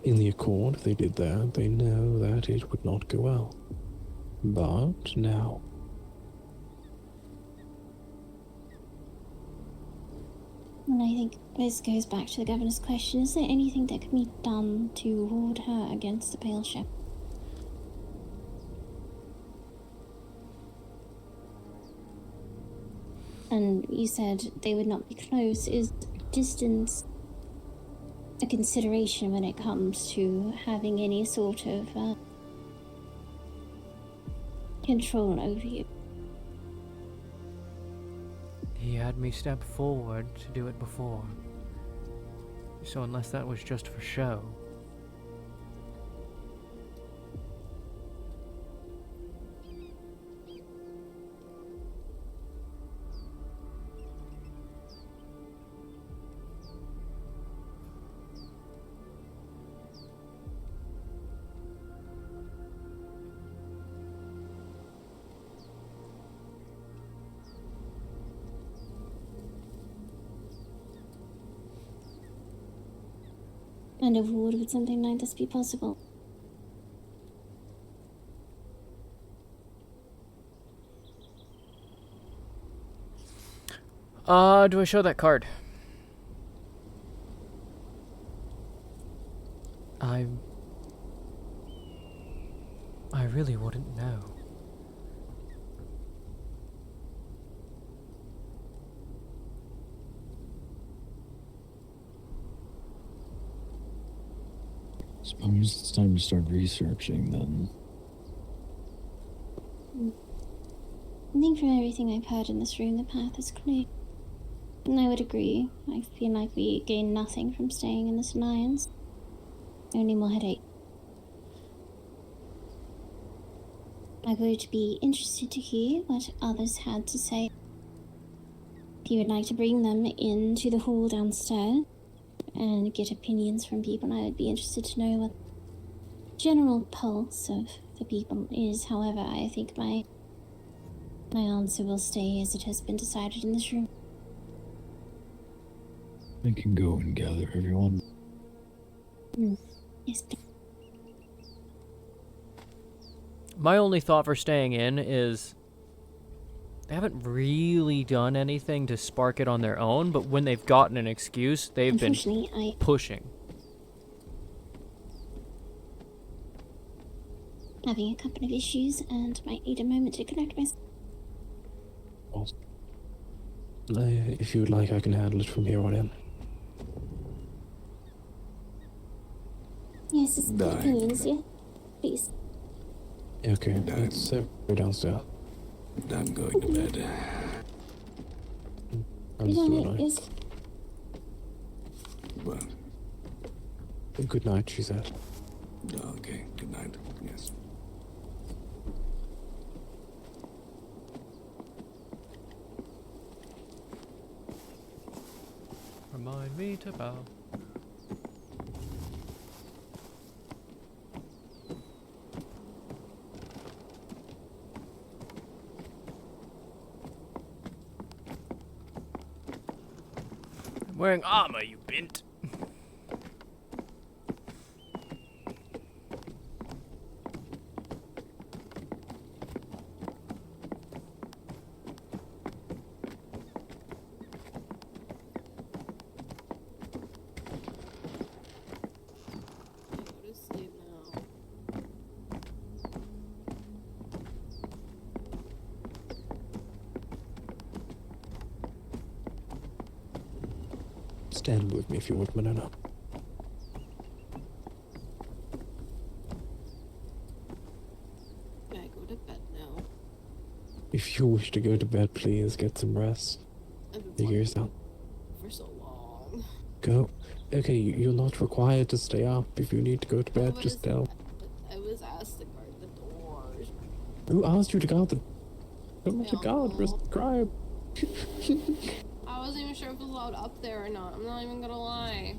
S15: In the Accord, they did that. They know that it would not go well. But now,
S16: And I think this goes back to the governor's question. Is there anything that could be done to ward her against the Pale Shepherd? And you said they would not be close. Is distance a consideration when it comes to having any sort of control over you?
S1: He had me step forward to do it before. So unless that was just for show...
S16: And of ward would something like this be possible?
S1: Do I show that card? I really wouldn't know.
S10: Suppose it's time to start researching then.
S16: I think from everything I've heard in this room, the path is clear. And I would agree. I feel like we gain nothing from staying in this alliance. Only more headache. I would be interested to hear what others had to say. If you would like to bring them into the hall downstairs and get opinions from people, I would be interested to know what the general pulse of the people is. However, I think my answer will stay as it has been decided in this room.
S10: I can go and gather everyone.
S16: Yes, please.
S1: My only thought for staying in is they haven't really done anything to spark it on their own, but when they've gotten an excuse, they've been pushing.
S16: Having a couple of issues and might need a moment to collect myself.
S15: well, if you would like, I can handle it from here on in.
S16: Yes, it's opinions, yeah? Please.
S15: Okay, let's go downstairs.
S17: I'm going to bed.
S16: Yes.
S17: What?
S15: Good night, she said.
S17: Okay, good night. Yes.
S1: Remind me to bow. I'm wearing armor, you bint.
S14: Go to sleep now.
S15: Stand with me if you would, Manana.
S14: Can I go to bed now?
S15: If you wish to go to bed, please get some rest.
S14: I've been
S15: Figure
S14: playing
S15: yourself.
S14: for so long.
S15: Go. Okay, you're not required to stay up. If you need to go to bed, just tell.
S14: I was asked to guard the doors.
S15: Who asked you to guard the... Don't let
S14: I
S15: the
S14: don't
S15: guard
S14: know.
S15: prescribe.
S14: I wasn't even sure if it was allowed up there or not. I'm not even gonna lie.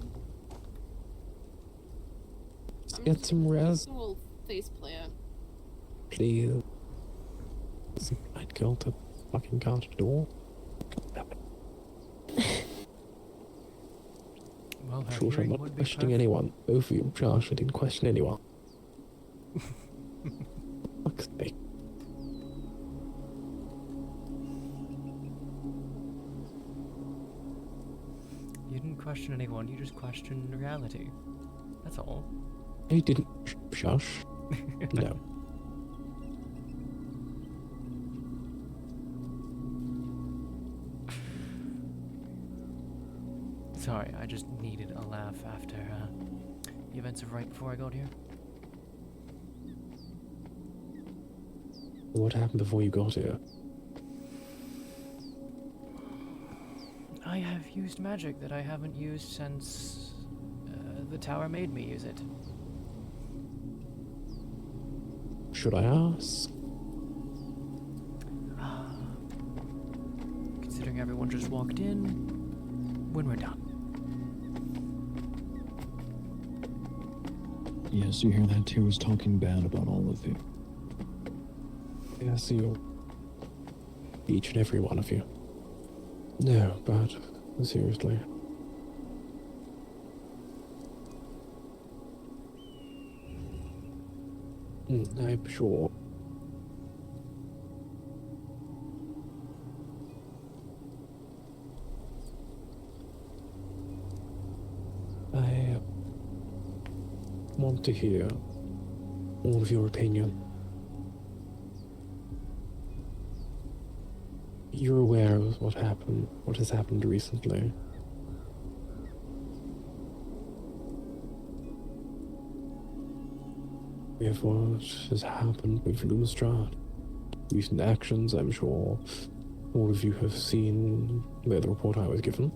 S15: Get some rest,
S14: A little face plant.
S15: please. I'd go to fucking guard the door.
S1: Well, her
S15: Sure, I'm
S1: hearing
S15: not
S1: would be
S15: questioning
S1: perfect.
S15: anyone. Both of you, Josh, I didn't question anyone. Fuck's sake.
S1: You didn't question anyone, you just questioned reality. That's all.
S15: I didn't. Shush. No.
S1: Sorry, I just needed a laugh after the events of right before I got here.
S15: What happened before you got here?
S1: I have used magic that I haven't used since the tower made me use it.
S15: Should I ask?
S1: Considering everyone just walked in, when we're done.
S10: Yes, you hear that? Tyr was talking bad about all of you.
S15: Yes, you. Each and every one of you. No, but seriously. I'm sure. I want to hear all of your opinion. You're aware of what happened, what has happened recently. With what has happened with Lumistrad. Recent actions, I'm sure all of you have seen the report I was given.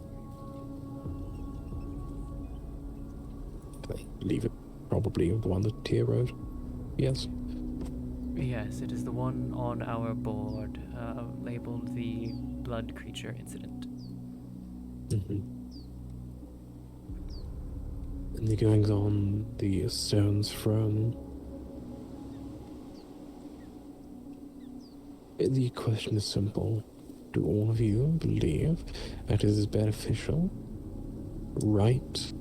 S15: I believe it probably the one that Tyr wrote. Yes.
S1: Yes, it is the one on our board, labeled the blood creature incident.
S15: And the goings on, the stone's thrown. The question is simple. Do all of you believe that it is beneficial, right,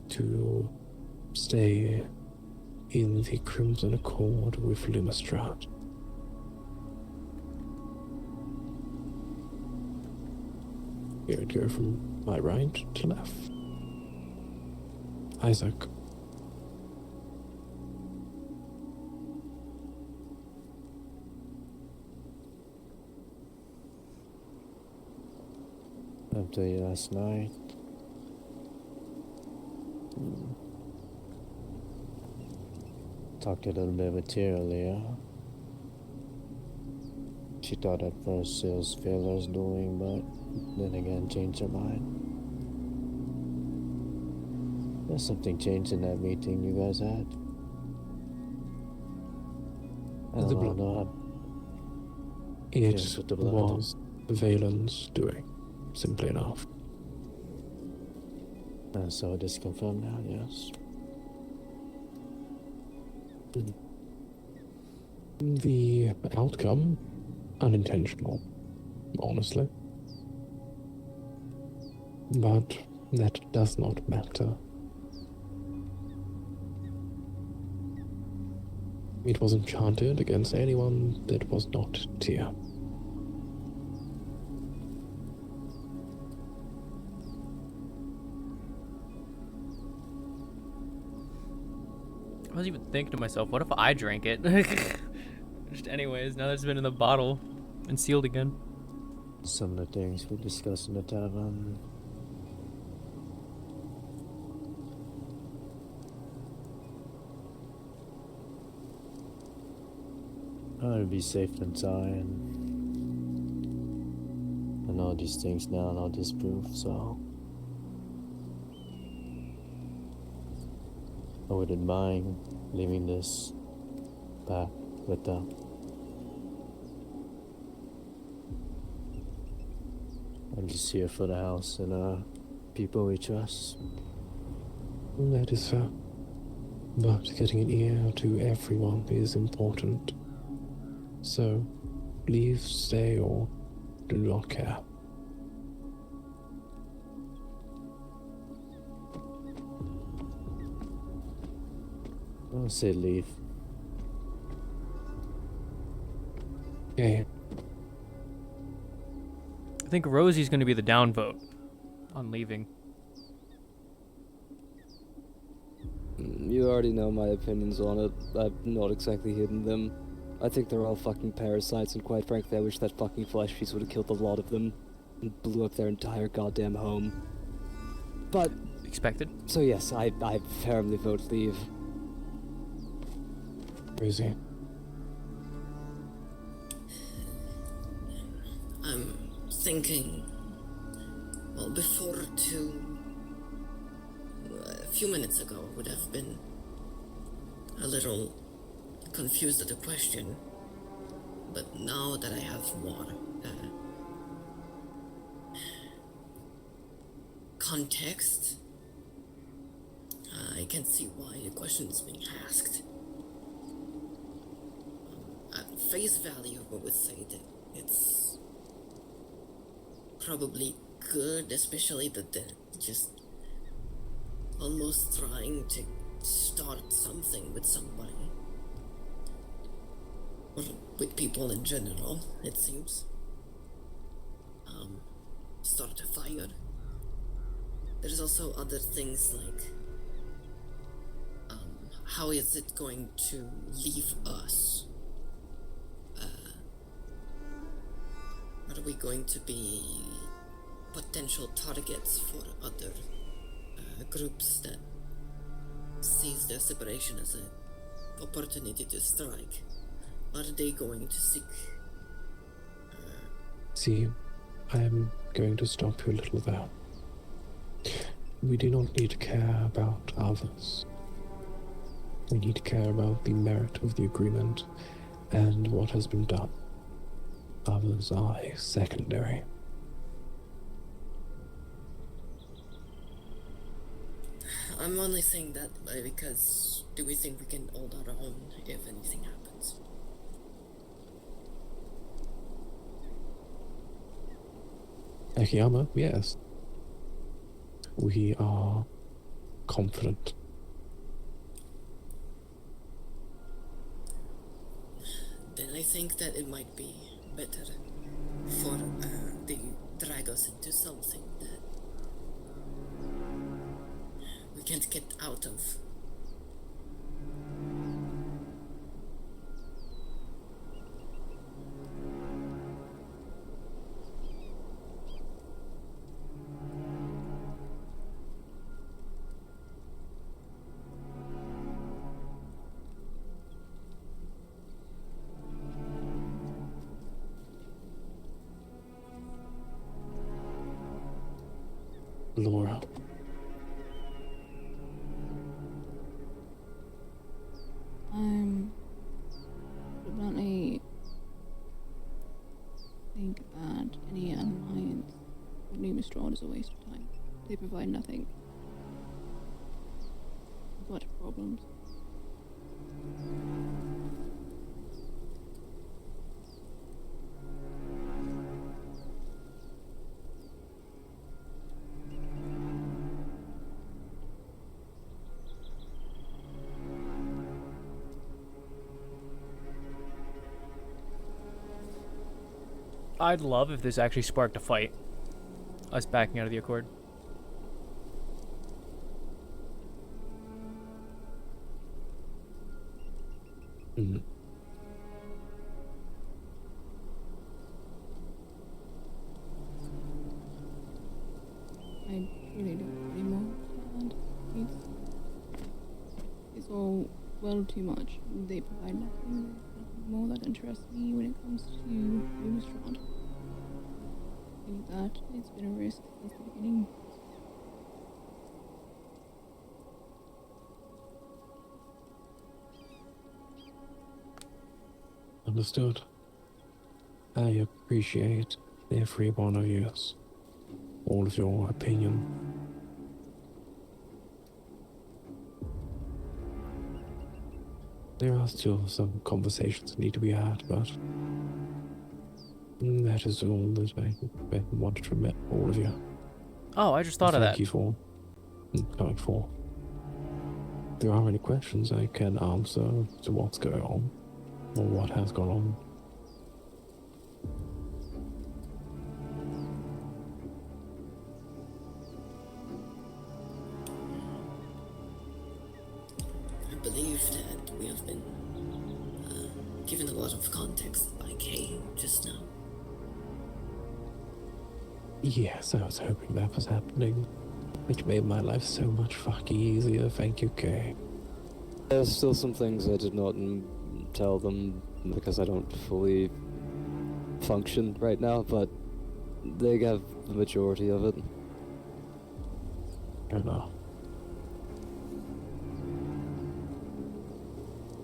S15: to stay in the Crimson Accord with Lumistrad? It would go from my right to left. Isaac.
S2: After last night, talked a little bit with Tyr earlier. She thought at first it was Vela's doing, but then again changed her mind. There's something changed in that meeting you guys had. I don't know.
S15: It
S2: Yes, with the blood.
S15: was Valen's doing, simply enough.
S2: So it is confirmed now, yes.
S15: The outcome, unintentional, honestly. But that does not matter. It was enchanted against anyone that was not Tyr.
S1: I was even thinking to myself, what if I drank it? Just anyways, now that it's been in the bottle and sealed again.
S2: Some of the things we discussed in the tavern. I'd rather be safe than sorry, and I know these things now and I'll disprove, so I wouldn't mind leaving this back with them. I'm just here for the house and people we trust.
S15: That is fair. But getting an ear to everyone is important. So, leave, stay, or do not care.
S2: I'll say leave.
S15: Okay.
S1: I think Rosie's going to be the downvote on leaving.
S5: You already know my opinions on it. I've not exactly hidden them. I think they're all fucking parasites, and quite frankly, I wish that fucking flesh piece would have killed a lot of them and blew up their entire goddamn home. But...
S1: Expected?
S5: So yes, I firmly vote leave.
S15: Rosie.
S8: I'm thinking, well, before a few minutes ago, I would have been a little confused at the question, but now that I have more context, I can see why the question is being asked. At face value, I would say that it's probably good, especially that they're just almost trying to start something with somebody. Or with people in general, it seems. Start a fire. There's also other things like, how is it going to leave us? Are we going to be potential targets for other groups that sees their separation as an opportunity to strike? Are they going to seek?
S15: See, I am going to stop you a little there. We do not need to care about others. We need to care about the merit of the agreement and what has been done. Others are secondary.
S8: I'm only saying that because do we think we can hold our own if anything happens?
S15: Akiyama, yes. We are confident.
S8: Then I think that it might be better for they drag us into something that we can't get out of.
S15: Laura.
S14: Definitely think that any alliance with New Strahd is a waste of time. They provide nothing but problems.
S1: I'd love if this actually sparked a fight. Us backing out of the Accord.
S15: Mm.
S14: I really don't anymore. And it's all well too much. They provide nothing more that interests me when it comes to Lumistrad. I think that it's been a risk since the beginning.
S15: Understood. I appreciate every one of yours. All of your opinion. There are still some conversations that need to be had, but that is all that I wanted from all of you.
S1: Oh, I just thought of that.
S15: Thank you for coming forward. If there are any questions I can answer to what's going on, or what has gone on.
S8: I believe that we have been given a lot of context by Kay just now.
S15: Yes, I was hoping that was happening, which made my life so much fucking easier. Thank you, Kay.
S5: There's still some things I did not tell them because I don't fully function right now, but they have the majority of it.
S15: I don't know.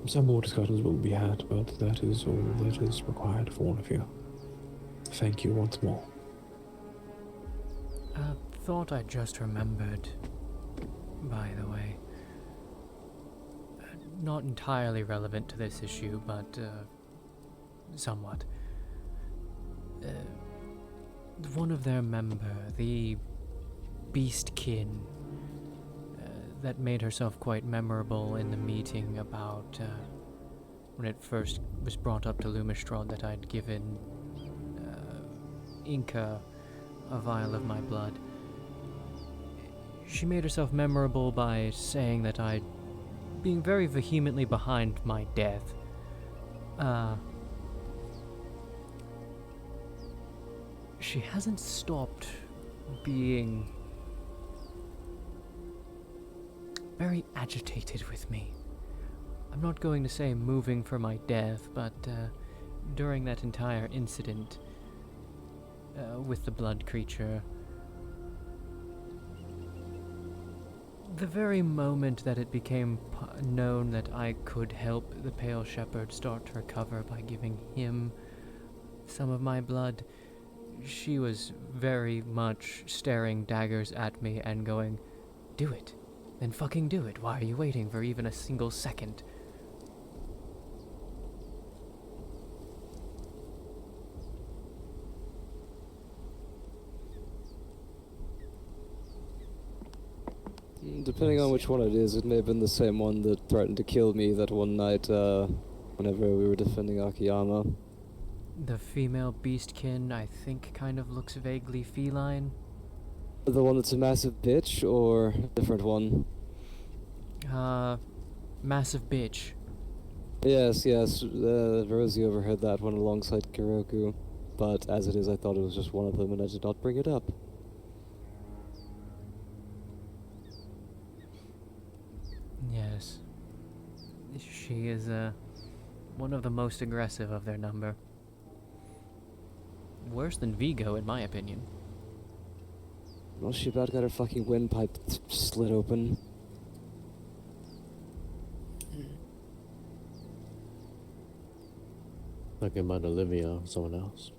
S15: Some more discussions will be had, but that is all that is required for all of you. Thank you once more.
S1: Thought I just remembered, by the way. Not entirely relevant to this issue, but somewhat. One of their member, the Beastkin, that made herself quite memorable in the meeting about when it first was brought up to Lumistrad that I'd given Inca a vial of my blood. She made herself memorable by saying that I'd being very vehemently behind my death. She hasn't stopped being very agitated with me. I'm not going to say moving for my death, but during that entire incident with the blood creature, the very moment that it became known that I could help the Pale Shepherd start to recover by giving him some of my blood, she was very much staring daggers at me and going, "Do it. Then fucking do it. Why are you waiting for even a single second?"
S5: Depending on which one it is, it may have been the same one that threatened to kill me that one night, whenever we were defending Akiyama.
S1: The female beastkin, I think, kind of looks vaguely feline.
S5: The one that's a massive bitch, or a different one?
S1: Massive bitch.
S5: Yes, Rosie overheard that one alongside Kiroku. But as it is, I thought it was just one of them and I did not bring it up.
S1: Yes. She is, one of the most aggressive of their number. Worse than Vigo, in my opinion.
S5: Well, she about got her fucking windpipe slit open.
S2: Talking about Olivia or someone else.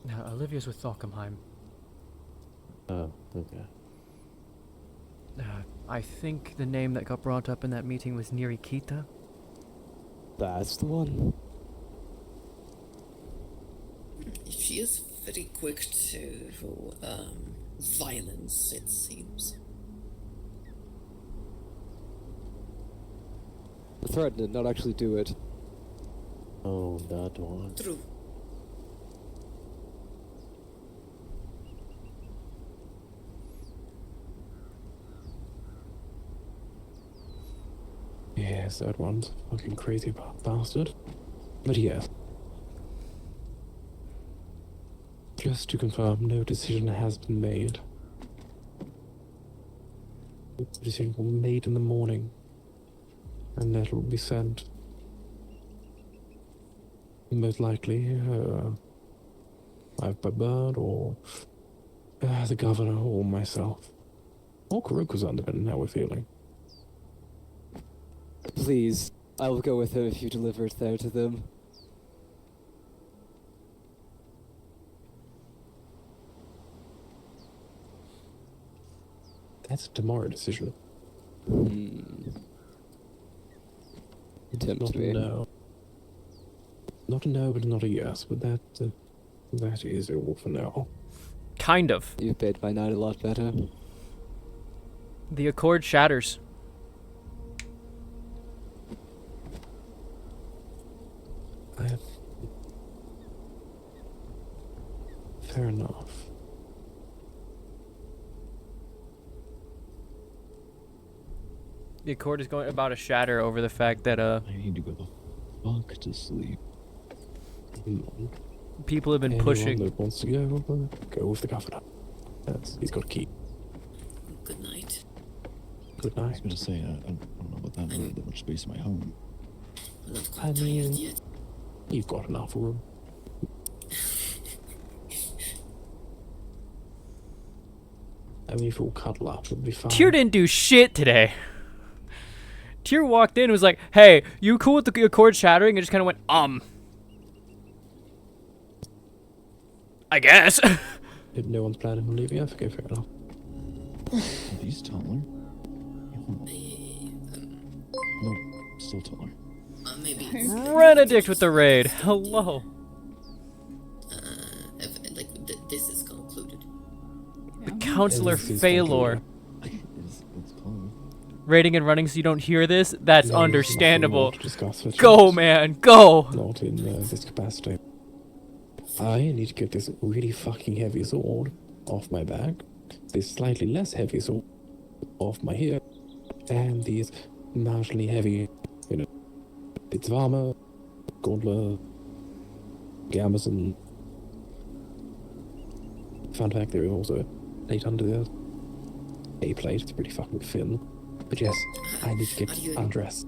S1: No, Olivia's with Thockenheim.
S2: Oh, okay.
S1: I think the name that got brought up in that meeting was Nirikita.
S5: That's the one.
S8: She is very quick to violence, it seems.
S5: Threaten it, not actually do it.
S2: Oh, that one.
S8: True.
S15: guess that one's a fucking crazy bastard. But yes. Just to confirm, no decision has been made. The decision will be made in the morning, and that will be sent. Most likely, either by bird or the governor or myself. Or Kuroko's depending on how we're feeling.
S5: Please, I will go with him if you deliver it there to them.
S15: That's a tomorrow decision.
S5: Tempt
S15: Not
S5: me.
S15: a no. Not a no, but not a yes. But that is all for now.
S1: Kind of.
S5: You've made my night a lot better.
S1: The accord shatters.
S15: Fair enough.
S1: The accord is going about to shatter over the fact that
S10: I need to go the fuck to sleep.
S1: people have been
S15: Anyone
S1: pushing.
S15: that wants to go with the governor. He's got a key.
S8: Good night.
S15: Good
S10: I
S15: night.
S10: was gonna say, I don't know about that. I don't have that much space in my home.
S8: I'm not
S15: I
S8: quite tired
S15: mean,
S8: yet.
S15: you've got enough room. I mean, if we'll cuddle up, it'll be fine.
S1: Tyr didn't do shit today. Tyr walked in and was like, hey, you cool with the accord shattering? And just kind of went, I guess.
S15: If no one's planning on leaving us, okay, fair enough.
S10: Are these taller? No, still taller.
S8: Maybe.
S1: Renedict with the raid. Hello.
S8: This is concluded.
S1: Counselor Phalor.
S10: It's close.
S1: Raiding and running so you don't hear this? That's
S15: No, there's
S1: understandable.
S15: nothing more to discuss with
S1: Go,
S15: you.
S1: man, go.
S15: Not in this capacity. I need to get this really fucking heavy sword off my back, this slightly less heavy sword off my hip, and these marginally heavy, bits of armor, gauntlet, gambeson. Fun fact, there is also a plate under there. A plate, it's pretty fucking thin. But yes, I need to get undressed.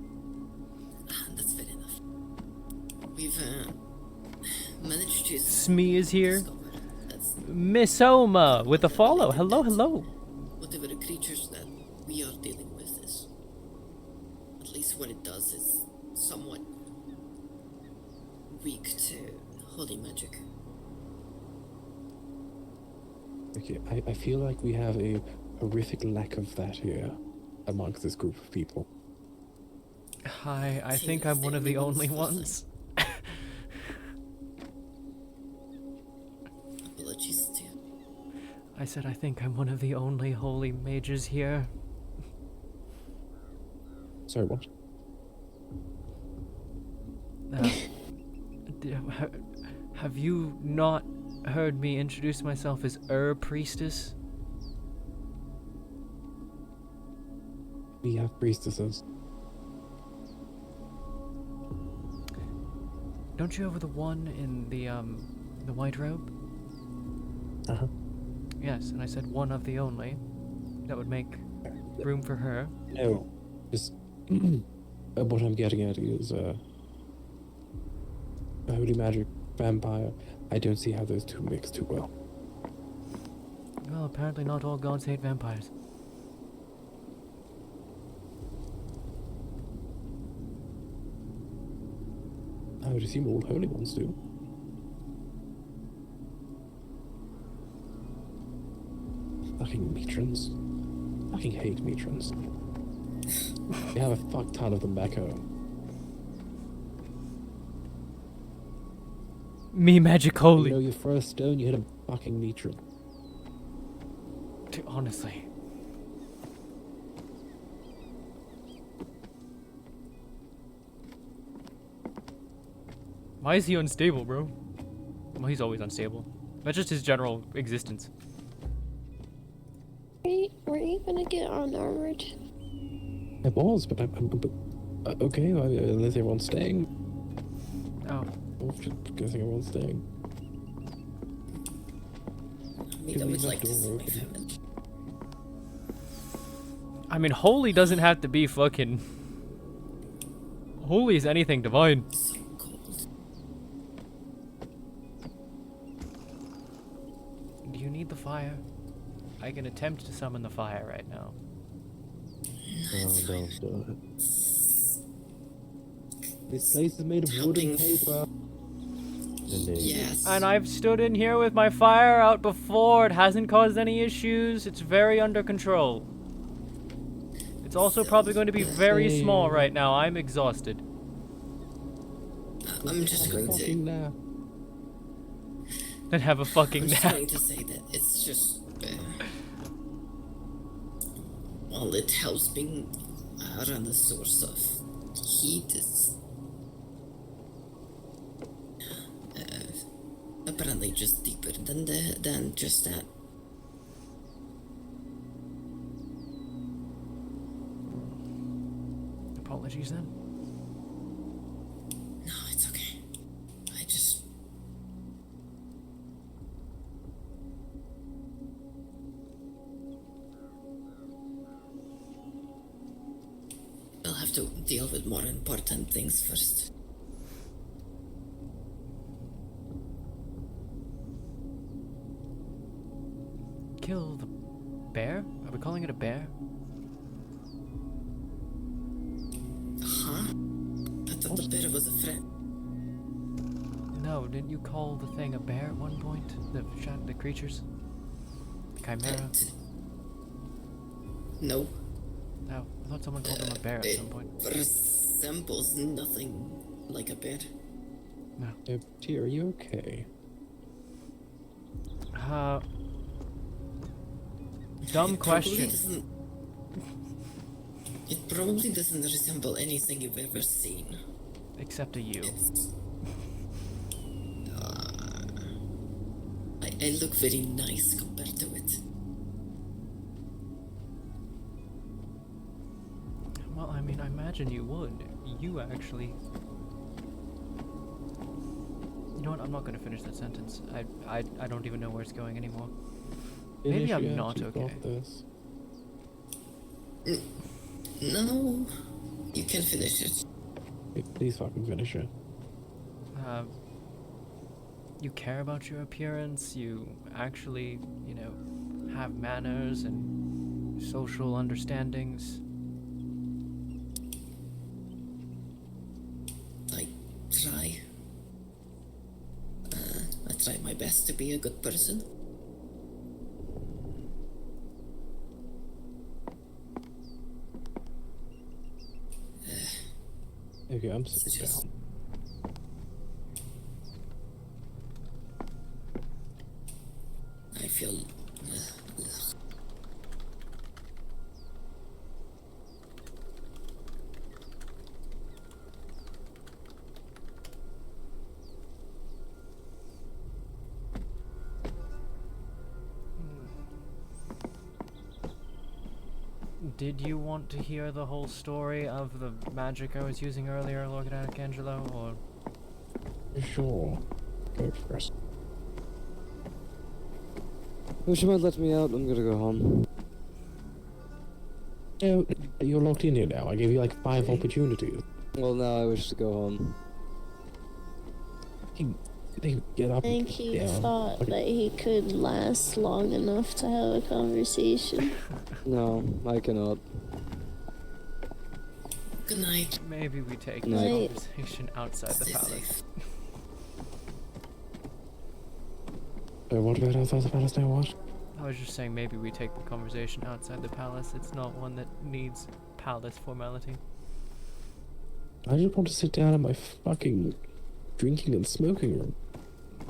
S8: That's fair enough. We've managed to.
S1: Smee is here.
S8: That's
S1: Miss Oma with a follow. Hello, hello.
S8: whatever the creatures that we are dealing with is. At least what it does is somewhat weak to holy magic.
S15: Okay, I feel like we have a horrific lack of that here amongst this group of people.
S1: Hi, I think I'm one of the only ones.
S8: Apologies to you.
S1: I said I think I'm one of the only holy mages here.
S15: Sorry, what?
S1: Have you not heard me introduce myself as Priestess?
S15: We have priestesses.
S1: Don't you have the one in the white robe?
S15: Uh-huh.
S1: Yes, and I said one of the only. That would make room for her.
S15: No, just what I'm getting at is holy magic, vampire. I don't see how those two mix too well.
S1: Well, apparently not all gods hate vampires.
S15: I would assume all holy ones do. Fucking matrons. Fucking hate matrons. We have a fuck ton of them back home.
S1: Me magic holy.
S15: You know, your first stone, you hit a fucking matron.
S1: Dude, honestly. Why is he unstable, bro? Well, he's always unstable. That's just his general existence.
S13: Were you gonna get unarmored?
S15: I was, but Okay, well, unless everyone's staying.
S1: Oh.
S15: Just guessing everyone's staying.
S8: I mean, I would like to see my family.
S1: I mean, holy doesn't have to be fucking... Holy is anything divine.
S8: So cold.
S1: Do you need the fire? I can attempt to summon the fire right now.
S15: No, don't do it. This place is made of wood and paper.
S8: Yes.
S1: And I've stood in here with my fire out before. It hasn't caused any issues. It's very under control. It's also probably going to be very small right now. I'm exhausted.
S8: I'm just going to...
S1: Then have a fucking
S8: I'm just
S1: nap.
S8: going to say that it's just... well, it helps being around the source of heat is... apparently just deeper than just that.
S1: Apologies then.
S8: No, it's okay. I just... I'll have to deal with more important things first.
S1: Kill the bear? Are we calling it a bear?
S8: Huh? I thought the bear was a friend.
S1: No, didn't you call the thing a bear at one point? The creatures? The chimera?
S8: No.
S1: No, I thought someone called them a bear at some point.
S8: It resembles nothing like a bear.
S1: No.
S15: T, are you okay?
S1: Dumb question.
S8: It probably doesn't resemble anything you've ever seen.
S1: Except a you.
S8: I look very nice compared to it.
S1: Well, I mean, I imagine you would. You actually... You know what? I'm not going to finish that sentence. I don't even know where it's going anymore. Maybe I'm not okay.
S8: No, you can finish it.
S15: Please fucking finish it.
S1: You care about your appearance, you actually, you know, have manners and social understandings.
S8: I try. I try my best to be a good person.
S15: Okay, I'm sitting down.
S8: I feel...
S1: Did you want to hear the whole story of the magic I was using earlier, Lord Arcangelo, or...?
S15: Sure. Go first.
S5: Wish you might let me out. I'm gonna go home.
S15: Yeah, you're locked in here now. I gave you like 5 opportunities.
S5: Well, now I wish to go home.
S15: Get up.
S13: I think he thought that he could last long enough to have a conversation.
S5: No, I cannot.
S8: Good night.
S1: Maybe we take
S5: Night.
S1: this conversation outside the palace.
S15: What about outside the palace now? What?
S1: I was just saying maybe we take the conversation outside the palace. It's not one that needs palace formality.
S15: I just want to sit down in my fucking drinking and smoking room.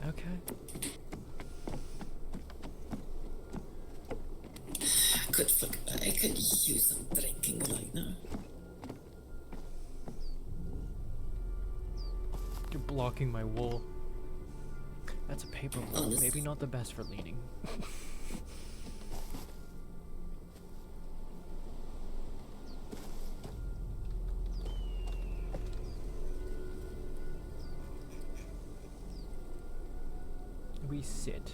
S1: Okay.
S8: I could use some drinking right now.
S1: You're blocking my wall. That's a paper wall.
S8: Honest.
S1: Maybe not the best for leaning. sit.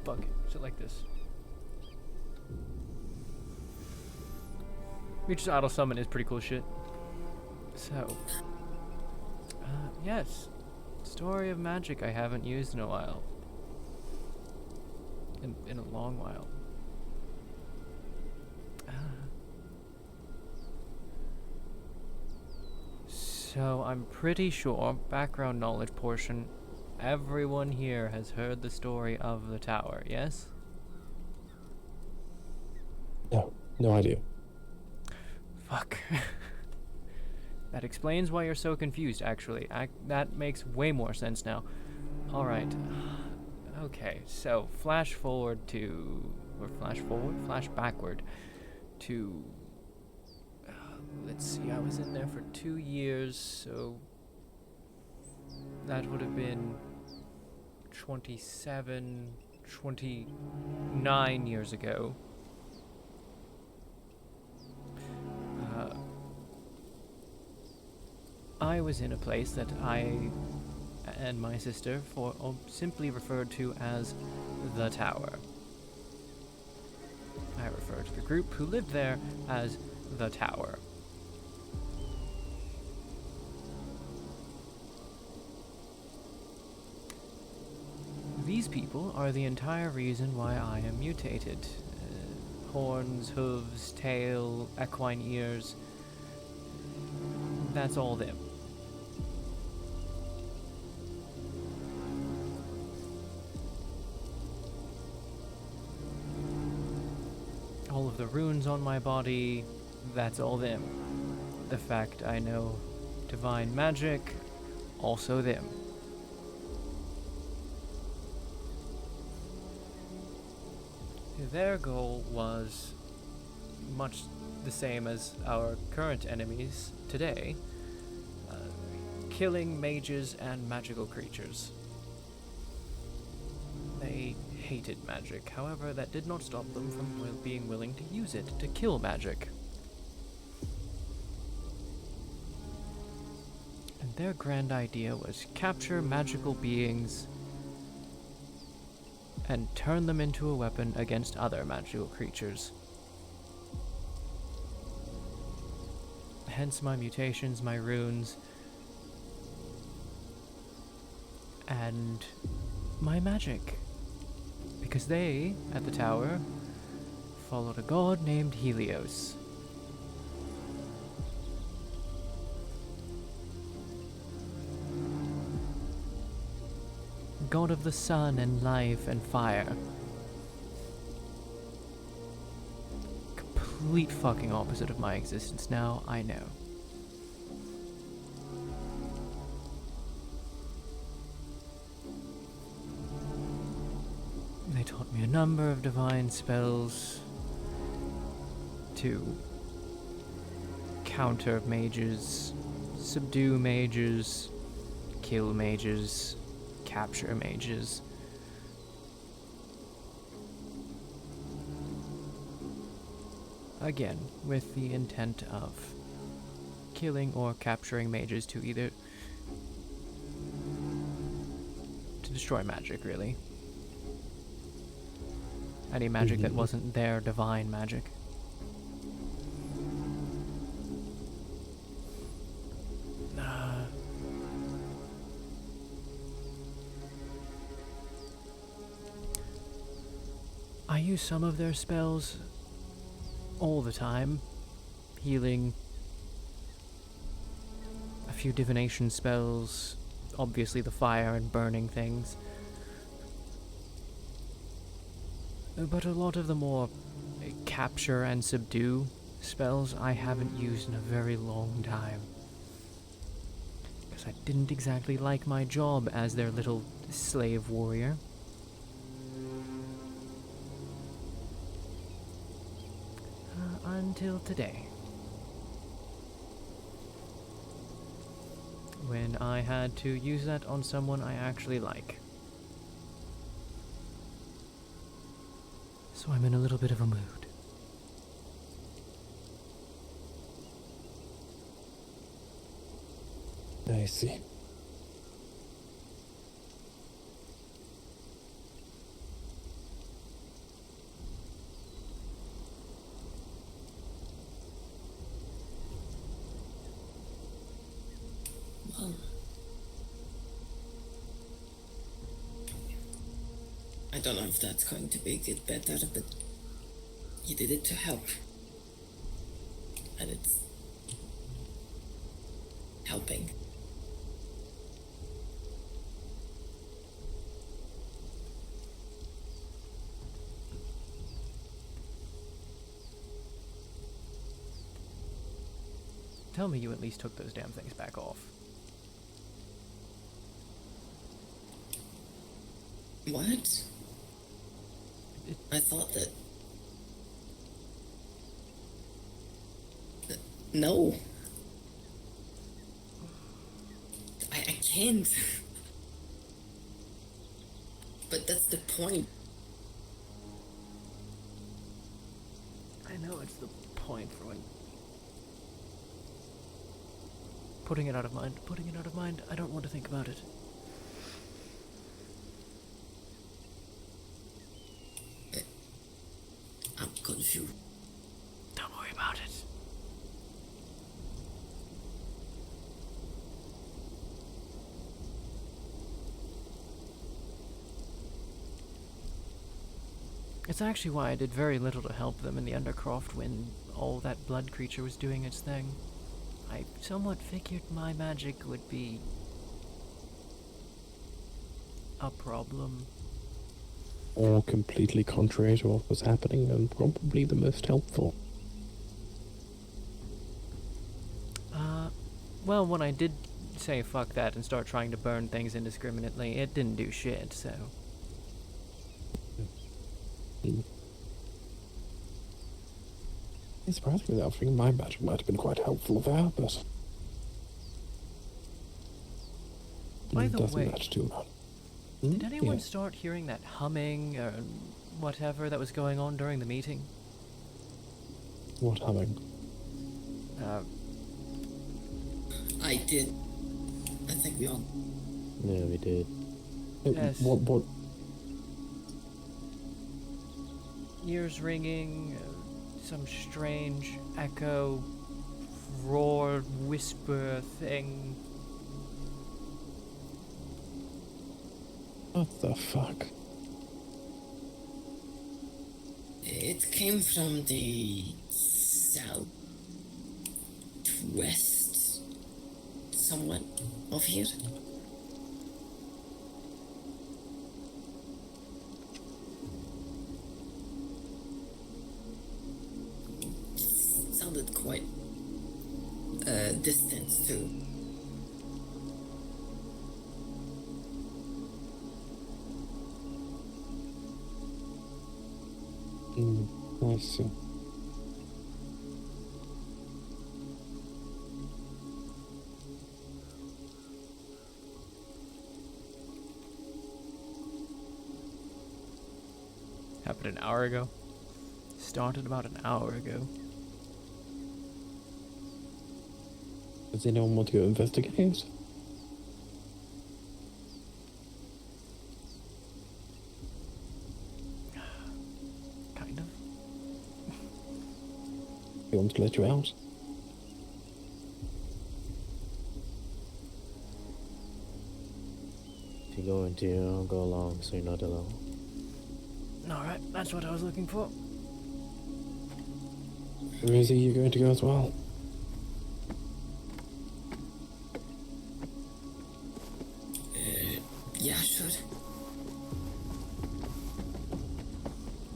S1: Fuck it, sit like this. Reach's auto summon is pretty cool shit. So, yes, story of magic I haven't used in a while. In a long while. So I'm pretty sure, background knowledge portion, everyone here has heard the story of the tower, yes?
S15: No, no idea.
S1: Fuck. That explains why you're so confused, actually. That makes way more sense now. Alright. Okay, so flash forward to... Or flash forward? Flash backward to... let's see, I was in there for 2 years, so... That would have been 29 years ago. I was in a place that I and my sister simply referred to as the tower. I refer to the group who lived there as the tower. These people are the entire reason why I am mutated. Horns, hooves, tail, equine ears. That's all them. All of the runes on my body, that's all them. The fact I know divine magic, also them. Their goal was much the same as our current enemies today, killing mages and magical creatures. They hated magic, however, that did not stop them from being willing to use it to kill magic. And their grand idea was capture magical beings and turn them into a weapon against other magical creatures. Hence my mutations, my runes, and my magic. Because they, at the tower, followed a god named Helios. God of the sun and life and fire. Complete fucking opposite of my existence now, I know. They taught me a number of divine spells to counter mages, subdue mages, kill mages, capture mages. Again, with the intent of killing or capturing mages to either to destroy magic, really. Any magic that wasn't their divine magic. I use some of their spells all the time. Healing, a few divination spells, obviously the fire and burning things. But a lot of the more capture and subdue spells I haven't used in a very long time. Because I didn't exactly like my job as their little slave warrior. Until today. when I had to use that on someone I actually like. So I'm in a little bit of a mood.
S15: I see.
S8: Well, I don't know if that's going to make it better, but you did it to help. And it's helping.
S1: Tell me you at least took those damn things back off.
S8: What? I thought that... No. I can't. But that's the point.
S1: I know it's the point for when... Putting it out of mind. Putting it out of mind. I don't want to think about it.
S8: I'm confused.
S1: Don't worry about it. It's actually why I did very little to help them in the Undercroft when all that blood creature was doing its thing. I somewhat figured my magic would be a problem.
S15: Or completely contrary to what was happening, and probably the most helpful.
S1: Well, when I did say fuck that and start trying to burn things indiscriminately, it didn't do shit, so...
S15: Surprisingly, I think my magic might have been quite helpful there, but...
S1: By the
S15: doesn't
S1: way,
S15: matter too much.
S1: did anyone
S15: Yeah.
S1: start hearing that humming or whatever that was going on during the meeting?
S15: What humming?
S8: I did. I think we all...
S2: Yeah, we did.
S1: Yes.
S15: What?
S1: Ears ringing, some strange echo, roar, whisper thing.
S15: What the fuck?
S8: It came from the southwest, somewhat of here. Sounded quite distant too.
S15: I see.
S1: Happened an hour ago. Started about an hour ago.
S15: Does anyone want to go investigate?
S1: Kind of.
S15: They want to let you out?
S2: If you're going to, I'll go along so you're not alone.
S1: Alright, that's what I was looking for.
S15: Rosie, you're going to go as well?
S8: Yeah, sure.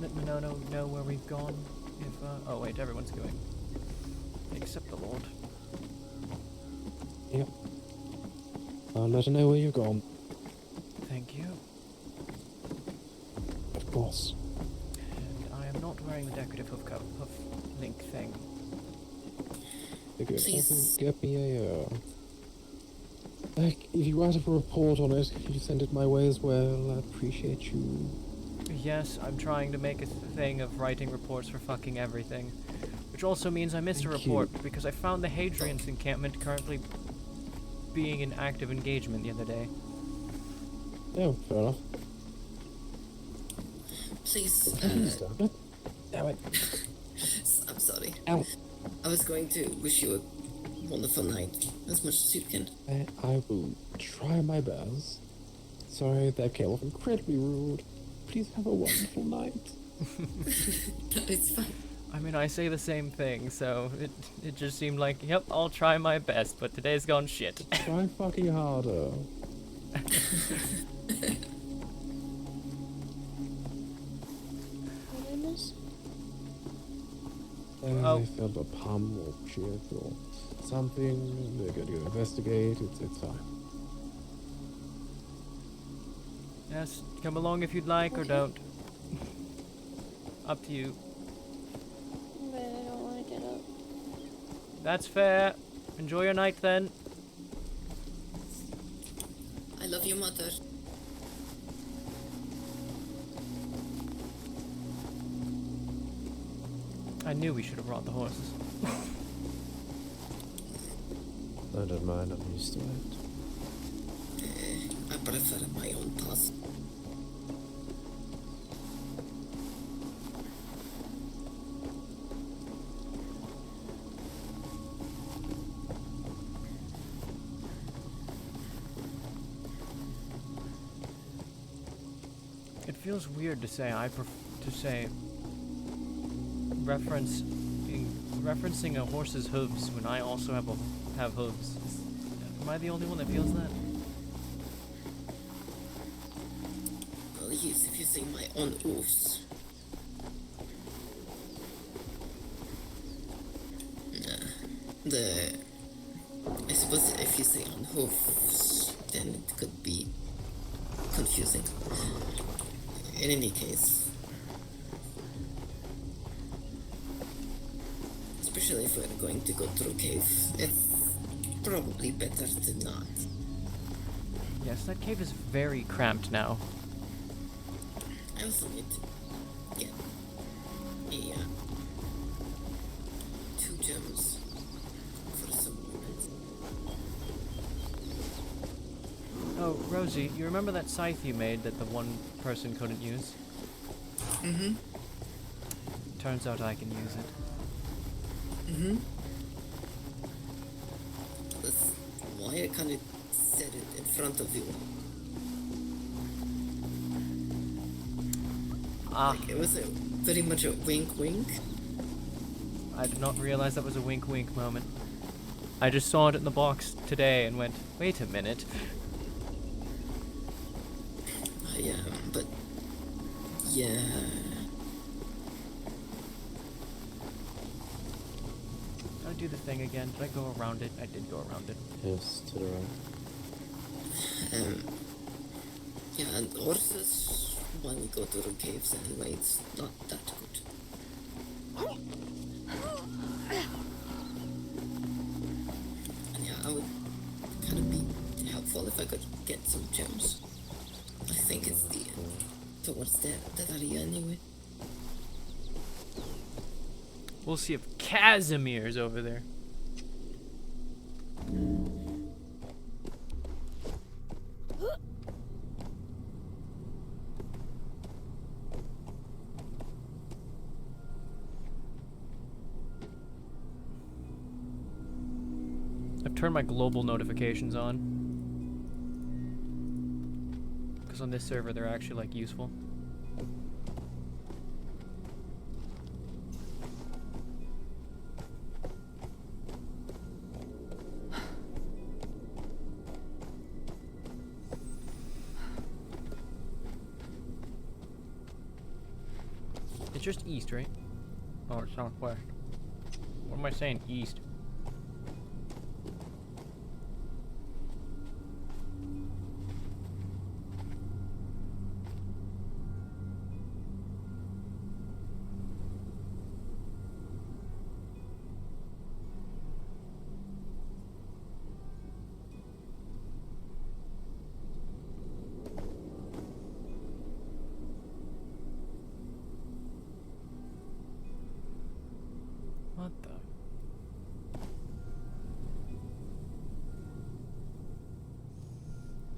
S1: Let me know where we've gone. If oh wait, everyone's going. Except the Lord.
S15: Yep. I'll let her know where you've gone.
S1: Thank you.
S15: Of course.
S1: And I am not wearing the decorative hoof link thing.
S15: You could also get me a Like, if you write up a report on it, could you send it my way as well? I'd appreciate you.
S1: Yes, I'm trying to make a thing of writing reports for fucking everything. Which also means I missed a
S15: Thank
S1: report
S15: you.
S1: because I found the Hadrian's encampment currently being in active engagement the other day.
S15: Oh, fair enough.
S8: Please,
S15: Stop it. Damn it.
S8: I'm sorry.
S15: Ow.
S8: I was going to wish you a wonderful night, as much as you can.
S15: I will try my best. Sorry, that came off incredibly rude. Please have a wonderful night.
S8: It's fine.
S1: I mean, I say the same thing, so it just seemed like, yep, I'll try my best, but today's gone shit.
S15: Try fucking harder.
S13: What I miss?
S15: They felt a pum or chip or something. They're going to go investigate. It's fine.
S1: Yes, come along if you'd like, or don't. Up to you.
S13: But I don't want to get up.
S1: That's fair. Enjoy your night then.
S8: I love you, mother.
S1: I knew we should have brought the horses.
S2: I don't mind, I'm used to it.
S8: I prefer my own path.
S1: It feels weird to say referencing a horse's hooves when I also have hooves. Am I the only one that feels that?
S8: Well, yes, if you say my own hoofs. I suppose if you say on hoofs, then it could be confusing. In any case, especially if we're going to go through cave, it's probably better to not.
S1: Yes, that cave is very cramped now.
S8: I also need to get a 2 gems for some movement.
S1: Oh, Rosie, you remember that scythe you made that the one person couldn't use?
S8: Mm-hmm.
S1: Turns out I can use it.
S8: Mm-hmm. That's why I kind of set it in front of you. Like, it was very much a wink-wink.
S1: I did not realize that was a wink-wink moment. I just saw it in the box today and went, wait a minute.
S8: Yeah, but yeah.
S1: Did I do the thing again? Did I go around it? I did go around it.
S2: Yes, to the right.
S8: Yeah, and horses, when we go to the caves anyway, it's not that good. And yeah, I would kind of be helpful if I could get some gems. I think it's towards that area anyway.
S1: We'll see if Casimir's over there. I've turned my global notifications on. Because on this server they're actually like useful. It's just east, right? Oh, it's southwest. What am I saying? East.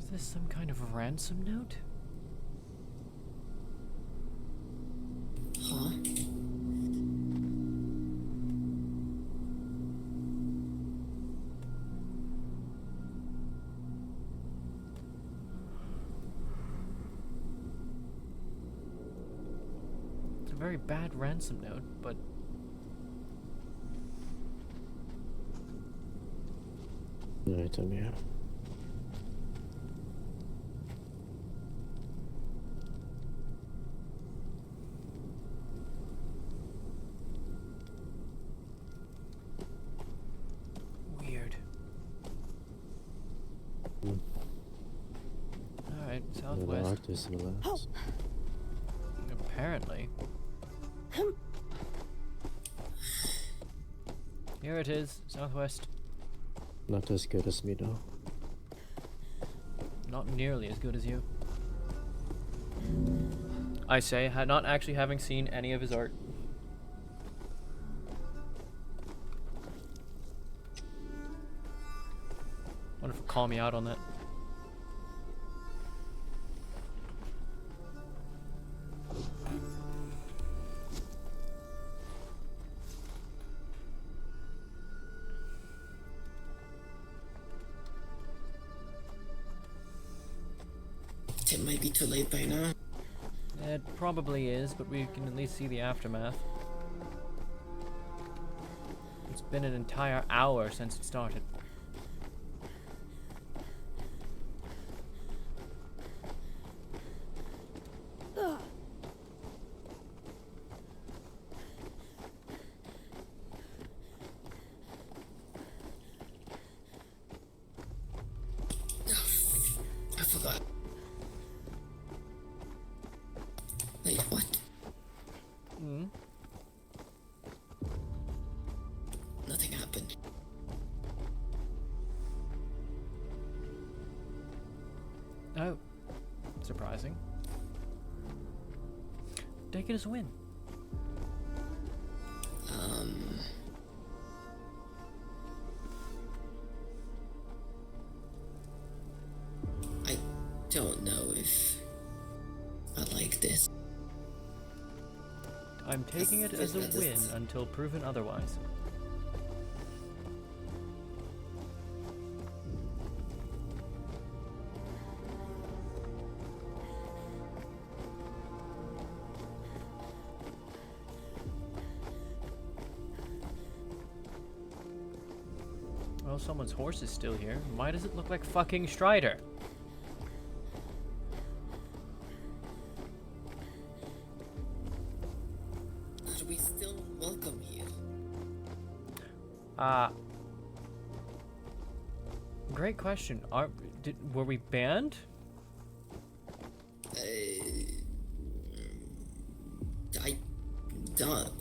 S1: Is this some kind of ransom note?
S8: Huh?
S1: It's a very bad ransom note, but
S2: Item, yeah.
S1: weird. Alright, southwest.
S2: Artist in the labs.
S1: Apparently. Here it is, southwest.
S2: Not as good as me, though.
S1: Not nearly as good as you. I say, not actually having seen any of his art. Wonder if he'll call me out on that.
S8: It might be too late by now.
S1: It probably is, but we can at least see the aftermath. It's been an entire hour since it started.
S8: I forgot. Wait, what? Nothing happened.
S1: Oh, surprising. Take it as a win.
S8: I don't know if I like this.
S1: I'm taking it as a win until proven otherwise. Well, someone's horse is still here. Why does it look like fucking Strider?
S8: Are we still welcome here?
S1: Great question. Were we banned?
S8: I don't.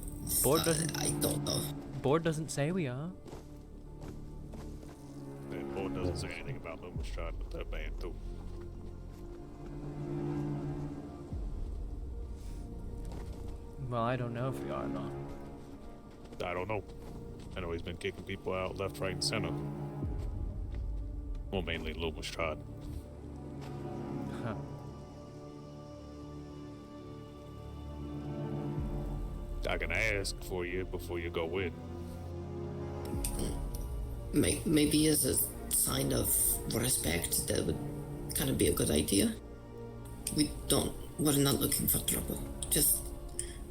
S1: Board doesn't.
S8: I don't know.
S1: Board doesn't say we are.
S18: The board doesn't say anything about Lumistrad, but they're banned too.
S1: Well, I don't know if we are or not.
S18: I don't know. I know he's been kicking people out left, right, and center. Well, mainly Lumistrad.
S1: Huh.
S18: I can ask for you before you go in.
S8: Maybe as a sign of respect, that would kind of be a good idea. We're not looking for trouble. Just,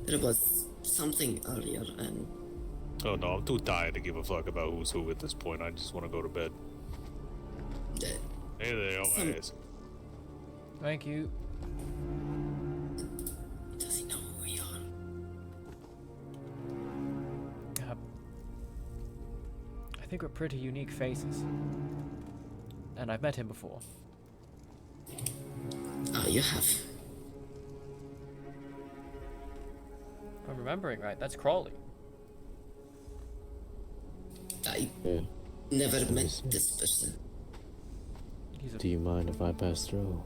S8: there was something earlier and...
S18: Oh no, I'm too tired to give a fuck about who's who at this point. I just want to go to bed. Hey there, I'll ask.
S1: Thank you.
S8: Does he know who we are?
S1: I think we're pretty unique faces. And I've met him before.
S8: Oh, you have.
S1: If I'm remembering right, that's Crawley.
S8: I never met this person.
S2: Do you mind if I pass through?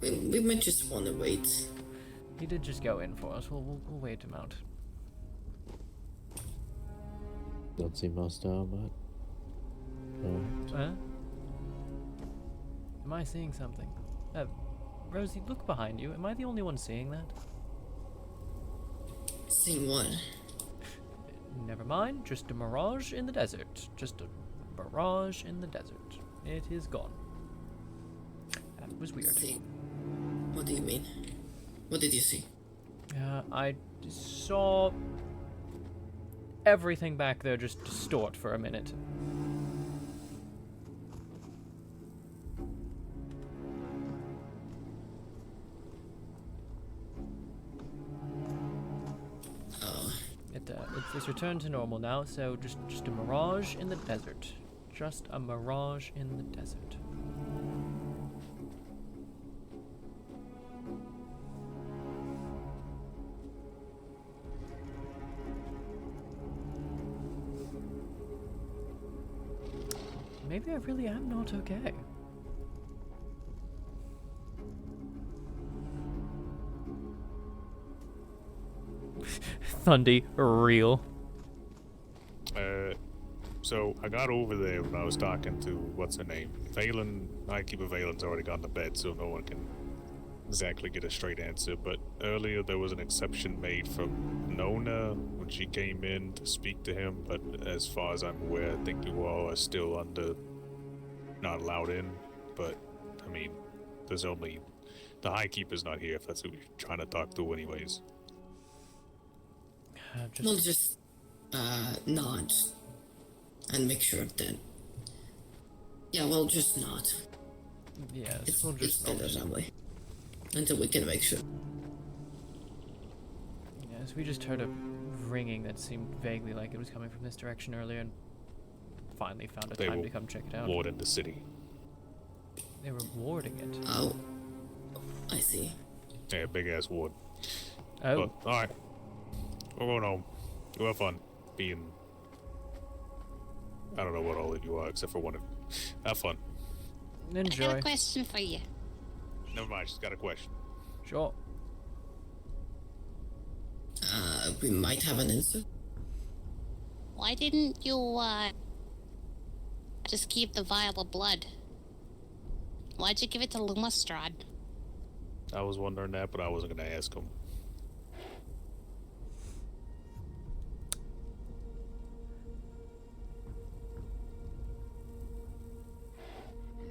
S8: We might just want to wait.
S1: He did just go in for us. We'll wait him out.
S2: Don't seem hostile, but.
S1: Huh? Am I seeing something? Rosie, look behind you. Am I the only one seeing that?
S8: Seeing what?
S1: Never mind. Just a mirage in the desert. Just a mirage in the desert. It is gone. That was weird.
S8: See. What do you mean? What did you see?
S1: I saw everything back there just distort for a minute. It's returned to normal now, so just a mirage in the desert. Just a mirage in the desert. Maybe I really am not okay. Thundy, real.
S18: So I got over there when I was talking to what's her name, Valen. Keeper Valen's already gone to bed, so no one can exactly get a straight answer. But earlier there was an exception made from Nona when she came in to speak to him. But as far as I'm aware, I think you all are still not allowed in. But I mean, there's only the High Keeper's not here. If that's who you're trying to talk to, anyways.
S8: We'll just nod and make sure that. Yeah, we'll just nod.
S1: Yes,
S8: it's better that way. Until we can make sure.
S1: Yes, we just heard a ringing that seemed vaguely like it was coming from this direction earlier, and finally found a time to come check it out.
S18: Warding the city.
S1: They were warding it.
S8: Oh, I see.
S18: Yeah, big ass ward.
S1: Oh.
S18: But, all right. We're going home. You have fun being. I don't know what all of you are except for one of you. Have fun.
S1: Enjoy.
S16: I got a question for you.
S18: Never mind, she's got a question.
S1: Sure.
S8: We might have an answer.
S16: Why didn't you, just keep the vial of blood? Why'd you give it to Lumastrad?
S18: I was wondering that, but I wasn't gonna ask him.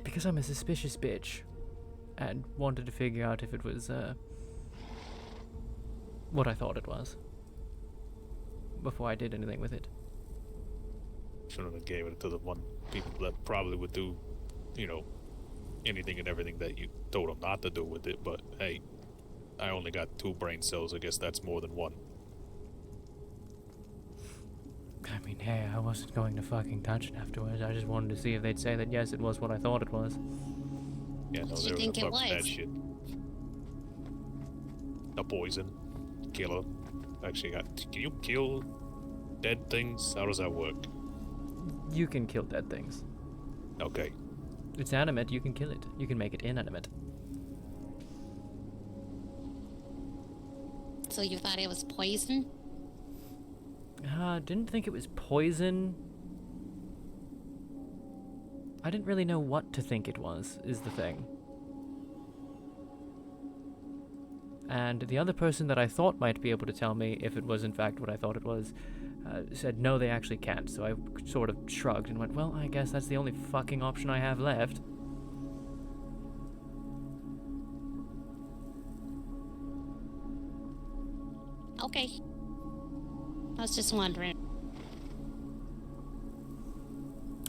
S1: Because I'm a suspicious bitch, and wanted to figure out if it was, what I thought it was, before I did anything with it.
S18: Shouldn't have gave it to the one people that probably would do, anything and everything that you told them not to do with it, but hey, I only got 2 brain cells, I guess that's more than 1.
S1: I mean, hey, I wasn't going to fucking touch it afterwards. I just wanted to see if they'd say that yes, it was what I thought it was.
S18: Yeah, no,
S16: What
S18: they
S16: you
S18: were
S16: think
S18: gonna
S16: it
S18: fuck with that
S16: was?
S18: shit. A poison. Killer. Actually, can you kill dead things? How does that work?
S1: You can kill dead things.
S18: Okay.
S1: It's animate, you can kill it. You can make it inanimate.
S16: So you thought it was poison?
S1: Didn't think it was poison. I didn't really know what to think it was, is the thing. And the other person that I thought might be able to tell me if it was in fact what I thought it was, said no, they actually can't. So I sort of shrugged and went, well, I guess that's the only fucking option I have left.
S16: Okay. I was just wondering.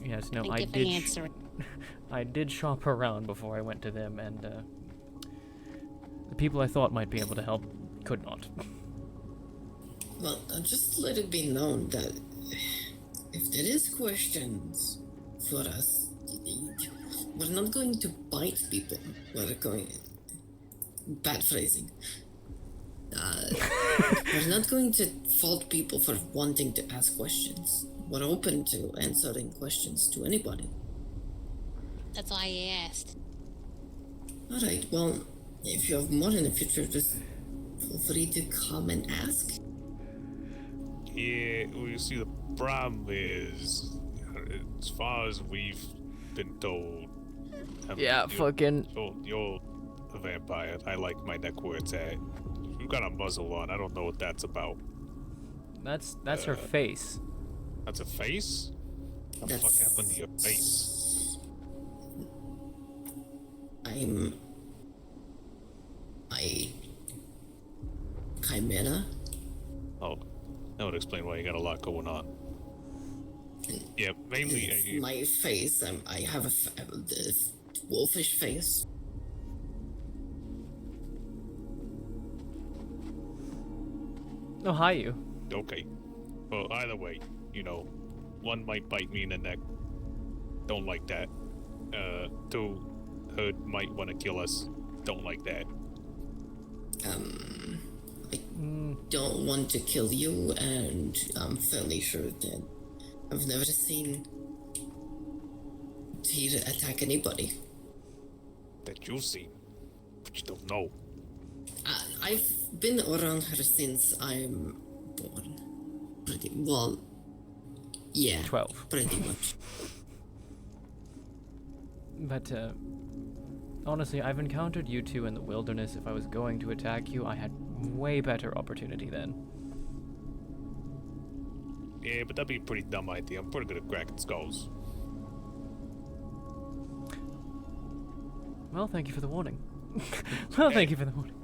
S1: Yes, no,
S16: Thank
S1: I
S16: you for
S1: did.
S16: answering.
S1: I did shop around before I went to them, and the people I thought might be able to help could not.
S8: Well, just let it be known that if there is questions for us, we're not going to bite people. We're going. Bad phrasing. We're not going to fault people for wanting to ask questions. We're open to answering questions to anybody.
S16: That's why I asked.
S8: Alright, well, if you have more in the future, just feel free to come and ask.
S18: Yeah, well, you see, the problem is, as far as we've been told.
S1: Yeah, fucking.
S18: You're a vampire. I like my neck where it's at. You got a muzzle on. I don't know what that's about.
S1: That's her face.
S18: That's a face? What the fuck happened to your face?
S8: Chimera.
S18: Oh, that would explain why you got a lot going on. Yeah, mainly.
S8: It's my face. I have a wolfish face.
S1: Oh, hi, you.
S18: Okay. Well, either way, one might bite me in the neck. Don't like that. Two, Hood might want to kill us. Don't like that.
S8: I don't want to kill you, and I'm fairly sure that I've never seen Tyr attack anybody.
S18: That you've seen, but you don't know.
S8: I've been around her since I'm born. Pretty well. Yeah.
S1: 12.
S8: Pretty much.
S1: But, honestly, I've encountered you two in the wilderness. If I was going to attack you, I had way better opportunity then.
S18: Yeah, but that'd be a pretty dumb idea. I'm pretty good at cracking skulls.
S1: Well, thank you for the warning. Thank you for the warning.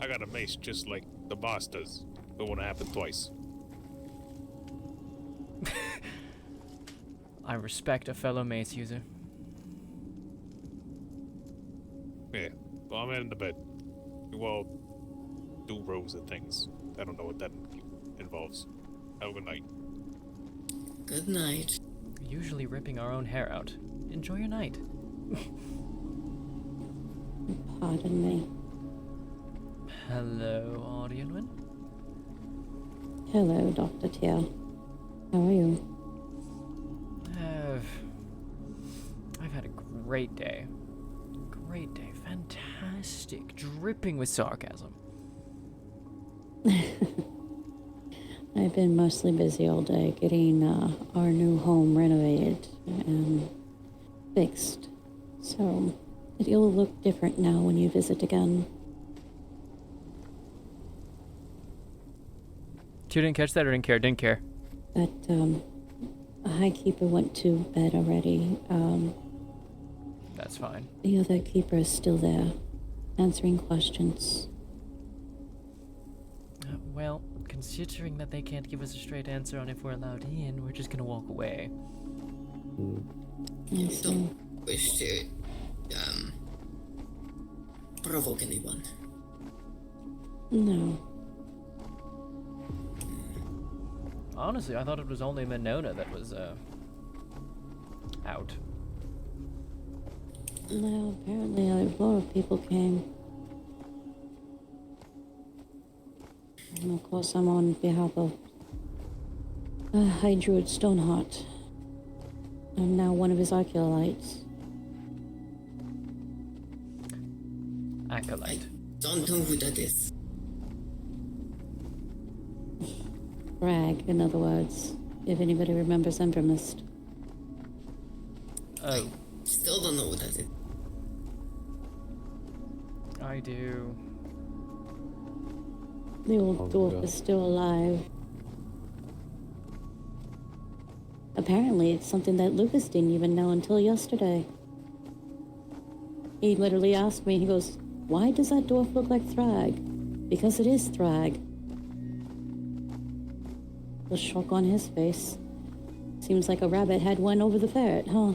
S18: I got a mace just like the boss does. It won't happen twice.
S1: I respect a fellow mace user.
S18: Yeah, well, I'm heading to bed. Well, do rows of things. I don't know what that involves. Have a good night.
S8: Good night.
S1: Usually ripping our own hair out. Enjoy your night.
S13: Pardon me.
S1: Hello, Audionwin.
S13: Hello, Dr. Tyr. How are you?
S1: I've had a great day. Great day. Fantastic. Dripping with sarcasm.
S13: I've been mostly busy all day getting our new home renovated and fixed. So it'll look different now when you visit again.
S1: You didn't catch that or didn't care? Didn't care.
S13: But a high keeper went to bed already.
S1: That's fine.
S13: The other keeper is still there, answering questions.
S1: Well, considering that they can't give us a straight answer on if we're allowed in, we're just gonna walk away.
S8: You don't wish to, provoke anyone.
S13: No.
S1: Honestly, I thought it was only Monona that was, out.
S13: No, apparently a lot of people came. And of course, I'm on behalf of High Druid Stoneheart. I'm now one of his acolytes.
S1: Acolyte.
S8: Don't know who that is.
S13: Brag, in other words, if anybody remembers Embermist.
S1: Oh.
S8: Still don't know who that is.
S1: I do.
S13: The old dwarf is still alive. Apparently, it's something that Lucas didn't even know until yesterday. He literally asked me, he goes, "Why does that dwarf look like Thrag?" Because it is Thrag. The shock on his face. Seems like a rabbit had one over the ferret, huh?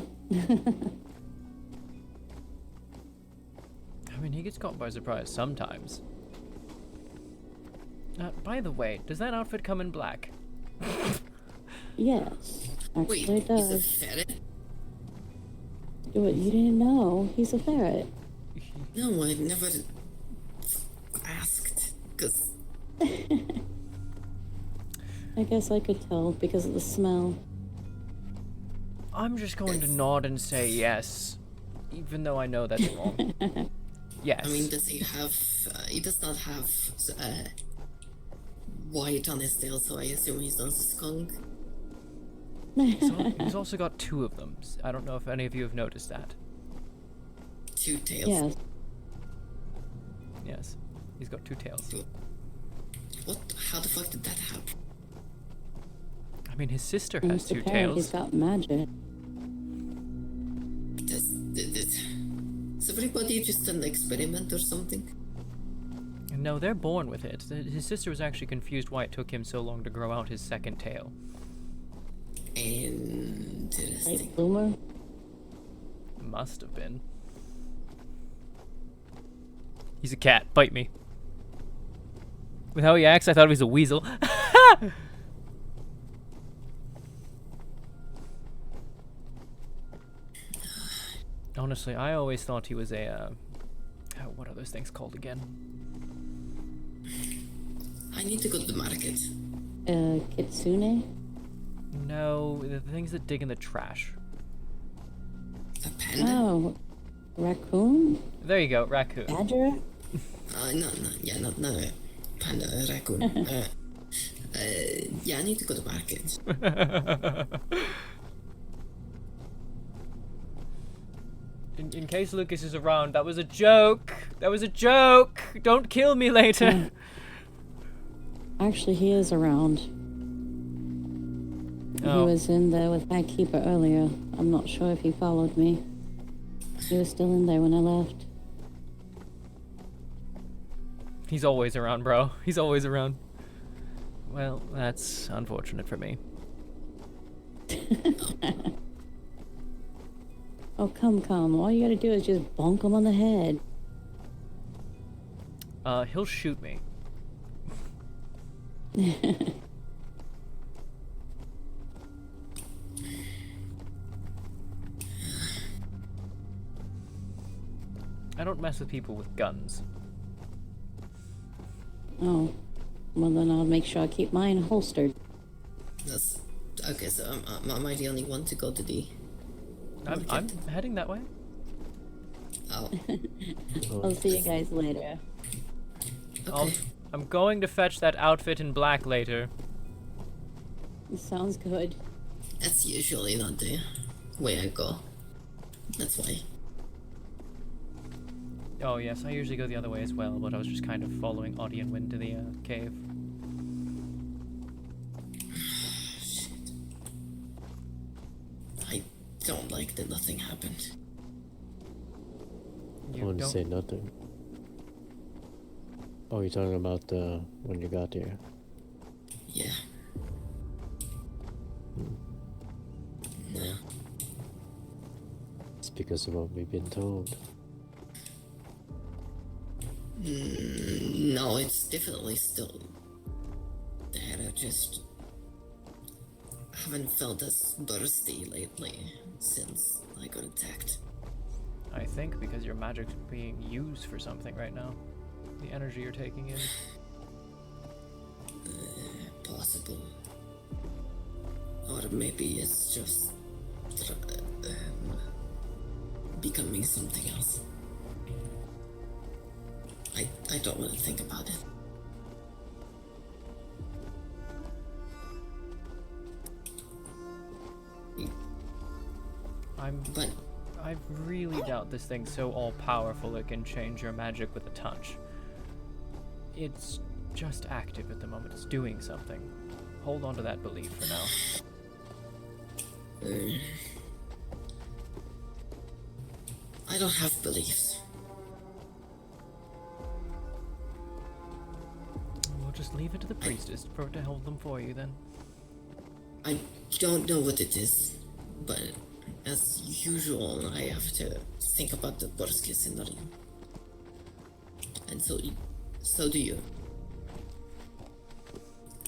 S1: I mean, he gets caught by surprise sometimes. By the way, does that outfit come in black?
S13: Yes, actually
S8: Wait,
S13: it does.
S8: he's a ferret?
S13: What, you didn't know? He's a ferret.
S8: No, I never asked, because...
S13: I guess I could tell because of the smell.
S1: I'm just going to nod and say yes, even though I know that's wrong. Yes.
S8: I mean, does he have? He does not have white on his tail, so I assume he's not a skunk.
S1: He's also got 2 of them. I don't know if any of you have noticed that.
S8: 2 tails.
S13: Yes.
S1: Yes, he's got 2 tails.
S8: What? How the fuck did that happen?
S1: I mean, his sister
S13: And
S1: has
S13: it's
S1: 2
S13: apparent He's
S1: tails.
S13: got magic.
S8: Is everybody just an experiment or something?
S1: No, they're born with it. His sister was actually confused why it took him so long to grow out his 2nd tail.
S8: Interesting.
S13: Late bloomer?
S1: Must have been. He's a cat. Bite me. With how he acts, I thought he was a weasel. Honestly, I always thought he was a, what are those things called again?
S8: I need to go to the market.
S13: Kitsune?
S1: No, the things that dig in the trash.
S8: A panda?
S13: Oh, raccoon?
S1: There you go, raccoon.
S13: Badger?
S8: No, panda, raccoon. Yeah, I need to go to the market.
S1: In case Lucas is around, that was a joke! That was a joke! Don't kill me later!
S13: Actually, he is around.
S1: Oh.
S13: He was in there with my keeper earlier. I'm not sure if he followed me. He was still in there when I left.
S1: He's always around, bro. He's always around. Well, that's unfortunate for me.
S13: Oh, come. All you gotta do is just bonk him on the head.
S1: He'll shoot me. I don't mess with people with guns.
S13: Oh, well then I'll make sure I keep mine holstered.
S8: That's okay. So am I the only one to go to the?
S1: I'm heading that way.
S8: Oh.
S13: I'll see you guys later.
S1: I'm going to fetch that outfit in black later.
S13: Sounds good.
S8: That's usually not the way I go. That's why.
S1: Oh yes, I usually go the other way as well, but I was just kind of following Audie and Wind to the cave.
S8: Shit. I don't like that nothing happened.
S2: I want to say nothing. Oh, you're talking about when you got here.
S8: Yeah. No.
S2: It's because of what we've been told.
S8: No, it's definitely still there. I just haven't felt as bursty lately since I got attacked.
S1: I think because your magic's being used for something right now. The energy you're taking in.
S8: Possible. Or maybe it's just becoming something else. I don't want to think about it.
S1: I really doubt this thing's so all-powerful it can change your magic with a touch. It's just active at the moment. It's doing something. Hold on to that belief for now.
S8: I don't have beliefs.
S1: We'll just leave it to the priestess to hold them for you then.
S8: I don't know what it is, but as usual, I have to think about the worst case scenario. And so do you.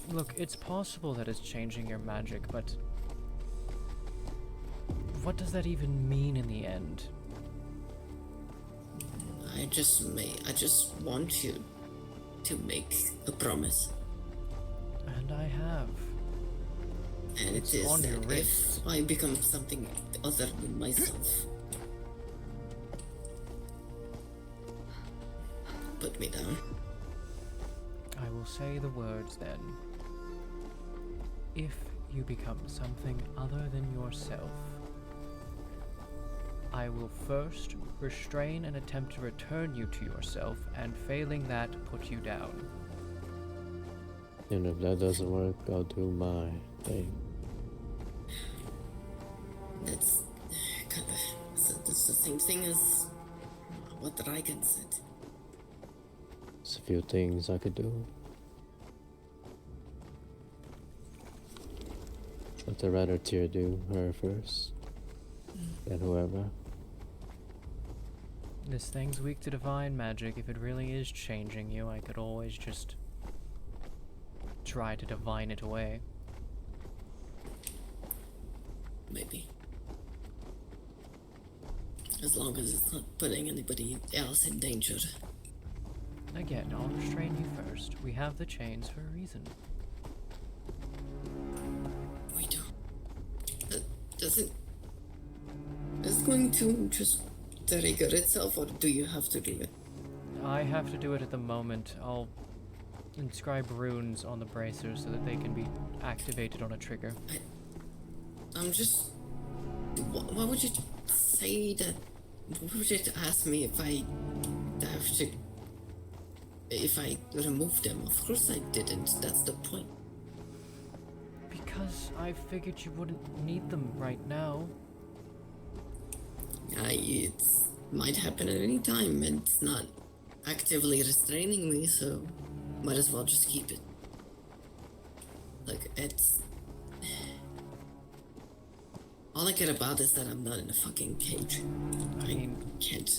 S1: Look, it's possible that it's changing your magic, but what does that even mean in the end?
S8: I just want you to make a promise.
S1: And I have.
S8: And it is that if I become something other than myself, put me down.
S1: I will say the words then. If you become something other than yourself, I will first restrain and attempt to return you to yourself, and failing that, put you down.
S2: And if that doesn't work, I'll do my thing.
S8: That's kind of... So that's the same thing as what the Dragon said.
S2: There's a few things I could do. Let the Rider Tier do her first. Then whoever.
S1: This thing's weak to divine magic. If it really is changing you, I could always just try to divine it away.
S8: Maybe. As long as it's not putting anybody else in danger.
S1: Again, I'll restrain you first. We have the chains for a reason.
S8: We do. Is it going to just trigger itself, or do you have to do it?
S1: I have to do it at the moment. I'll inscribe runes on the bracers so that they can be activated on a trigger.
S8: I'm just... Why would you say that? Why would you ask me if I have to... If I remove them? Of course I didn't. That's the point.
S1: Because I figured you wouldn't need them right now.
S8: It might happen at any time, and it's not actively restraining me, so might as well just keep it. Look, it's... All I care about is that I'm not in a fucking cage. I mean, can't.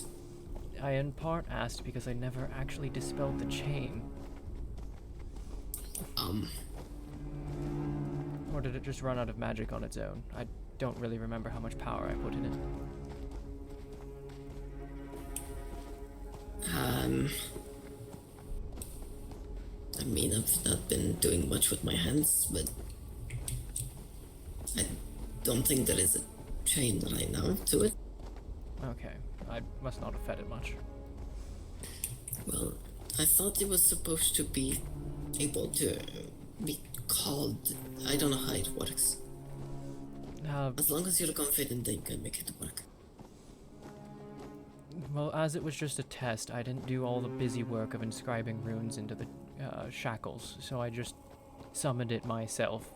S1: I in part asked because I never actually dispelled the chain. Or did it just run out of magic on its own? I don't really remember how much power I put in it.
S8: I mean, I've not been doing much with my hands, but I don't think there is a chain right now to it.
S1: Okay, I must not have fed it much.
S8: Well, I thought it was supposed to be able to be called. I don't know how it works. As long as you're confident, they can make it work.
S1: Well, as it was just a test, I didn't do all the busy work of inscribing runes into the shackles, so I just summoned it myself.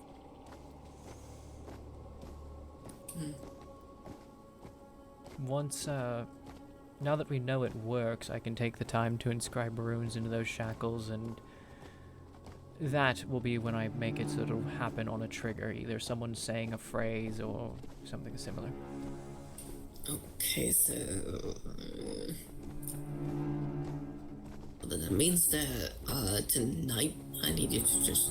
S1: Once, now that we know it works, I can take the time to inscribe runes into those shackles, and that will be when I make it so it'll happen on a trigger, either someone saying a phrase or something similar.
S8: Okay, so... Well, that means that tonight I need you to just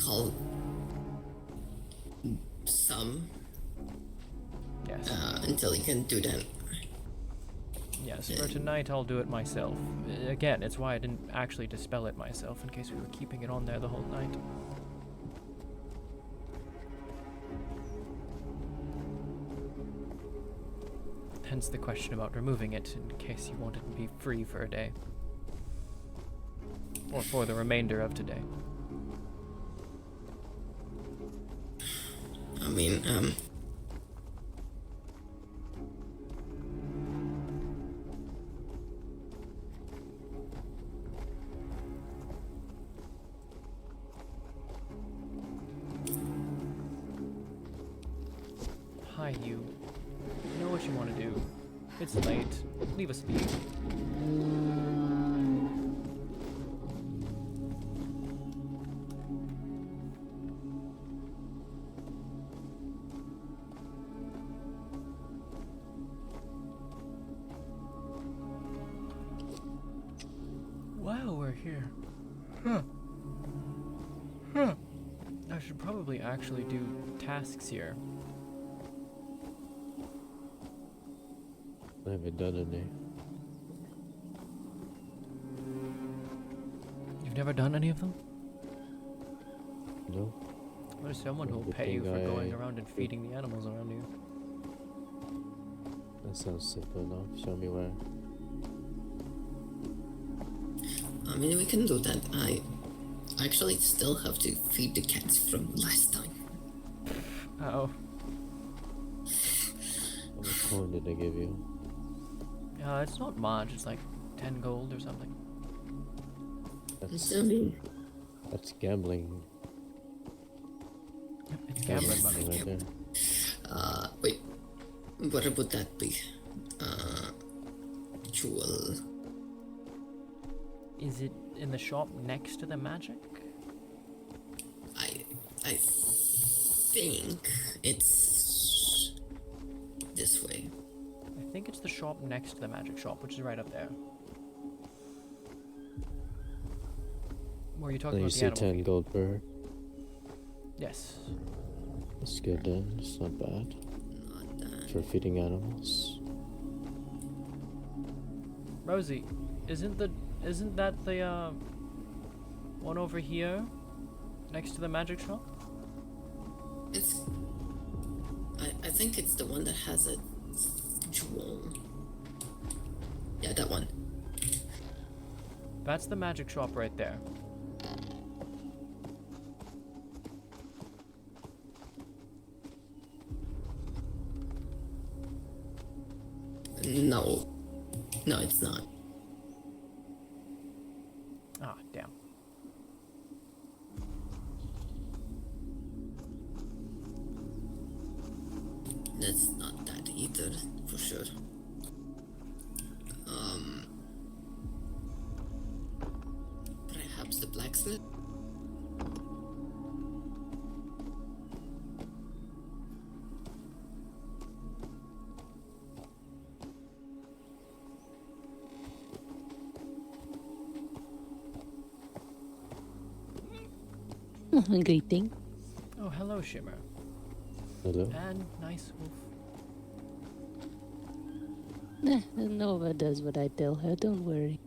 S8: call some.
S1: Yes.
S8: Until you can do that.
S1: Yes, for tonight I'll do it myself. Again, it's why I didn't actually dispel it myself, in case we were keeping it on there the whole night. Hence the question about removing it, in case you wanted to be free for a day. Or for the remainder of today.
S8: I mean,
S1: Hi, you. You know what you want to do. It's late. Leave us be. Wow, we're here. Huh. Huh. I should probably actually do tasks here.
S2: I haven't done any.
S1: You've never done any of them?
S2: No.
S1: There's someone who will
S2: Good
S1: pay you
S2: thing
S1: for going
S2: I-
S1: around and feeding the animals around you.
S2: That sounds simple enough. Show me where.
S8: I mean, we can do that. I actually still have to feed the cats from last time.
S1: Oh.
S2: How much coin did I give you?
S1: It's not much. It's like 10 gold or something.
S2: That's gambling.
S1: It's gambling money.
S2: Right there.
S8: Wait. What would that be? Jewel.
S1: Is it in the shop next to the magic?
S8: I think it's this way.
S1: I think it's the shop next to the magic shop, which is right up there. Where are you talking
S2: You
S1: about the
S2: say
S1: animal
S2: 10
S1: feed?
S2: gold per.
S1: Yes.
S2: That's good then. It's not bad. For feeding animals.
S1: Rosie, isn't that the one over here next to the magic shop?
S8: It's. I think it's the one that has a jewel. Yeah, that one.
S1: That's the magic shop right there.
S8: No. No, it's not.
S1: Ah, damn.
S8: That's not that either, for sure. Perhaps the blacksmith?
S19: Greeting.
S1: Oh, hello, Shimmer.
S2: Hello.
S1: And nice wolf.
S19: Nova does what I tell her, don't worry.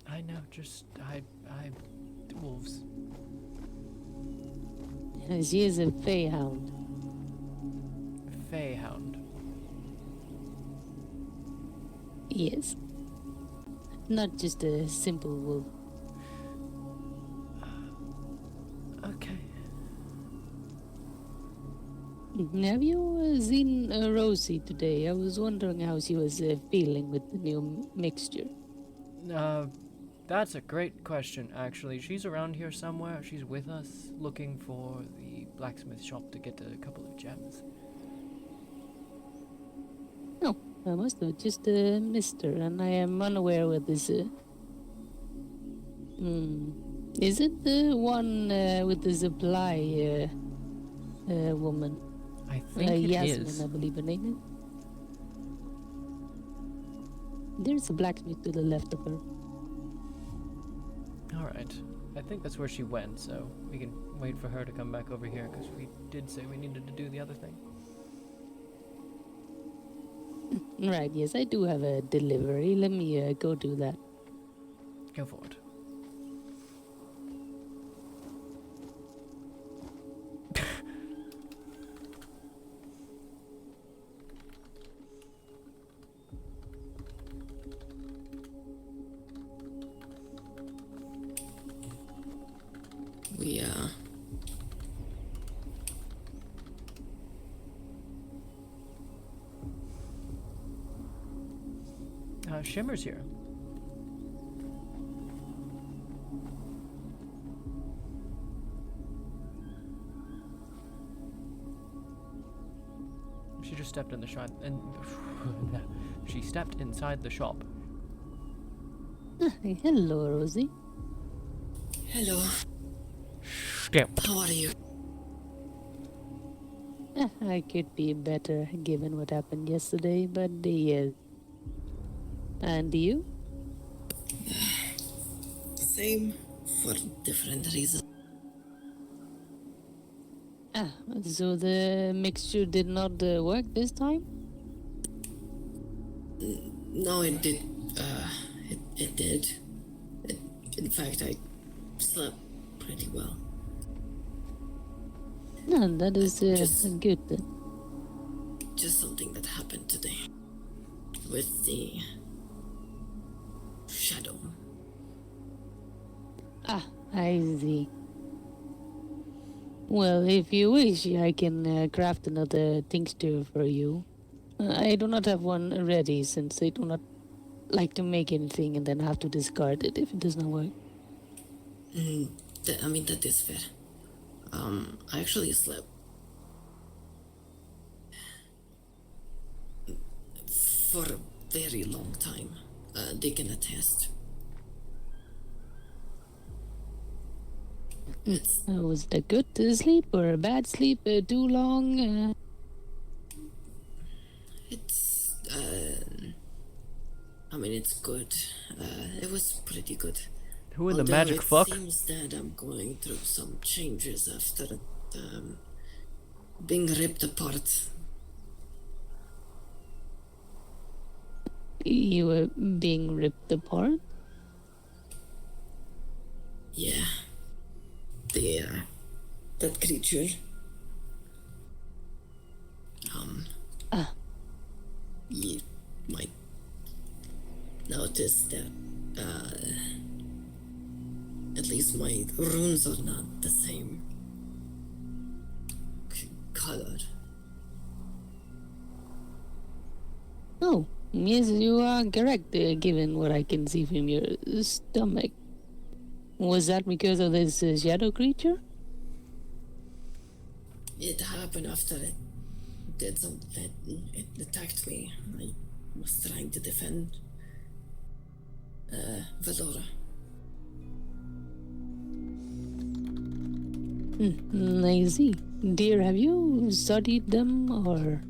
S1: I know, just wolves.
S19: She is a Feyhound.
S1: Feyhound.
S19: Yes. Not just a simple wolf.
S1: Okay.
S19: Have you seen Rosie today? I was wondering how she was feeling with the new mixture.
S1: That's a great question, actually. She's around here somewhere. She's with us, looking for the blacksmith shop to get a couple of gems.
S19: Oh, I must have just missed her, and I am unaware what this is. Is it the one with the supply woman?
S1: I think it
S19: Yasmin,
S1: is.
S19: I believe her name is. There's a blacksmith to the left of her.
S1: Alright. I think that's where she went, so we can wait for her to come back over here, because we did say we needed to do the other thing.
S19: Right, yes, I do have a delivery. Let me go do that.
S1: Go for it. Shimmer's here. She just stepped in the shop, and she stepped inside the shop.
S19: Hello, Rosie.
S8: Hello.
S1: Step.
S8: How are you?
S19: I could be better given what happened yesterday, but yes. And you?
S8: Same, for different reasons.
S19: So the mixture did not work this time?
S8: No, it did. It did. In fact, I slept pretty well.
S19: No, that is
S8: Just
S19: good then.
S8: Just something that happened today. with the shadow.
S19: Ah, I see. Well, if you wish, I can craft another tincture for you. I do not have one ready since I do not like to make anything and then have to discard it if it does not work.
S8: I mean, that is fair. I actually slept for a very long time. They can attest.
S19: Was it a good sleep or a bad sleep? Too long?
S8: It's, I mean, it's good. It was pretty good.
S1: Who in the
S8: Although
S1: magic fuck?
S8: It seems that I'm going through some changes after being ripped apart.
S19: You were being ripped apart?
S8: Yeah. That creature. You might notice that, at least my runes are not the same color.
S19: Oh, yes, you are correct, given what I can see from your stomach. Was that because of this shadow creature?
S8: It happened after it did something. It attacked me. I was trying to defend Valora.
S19: I see. Dear, have you studied them, or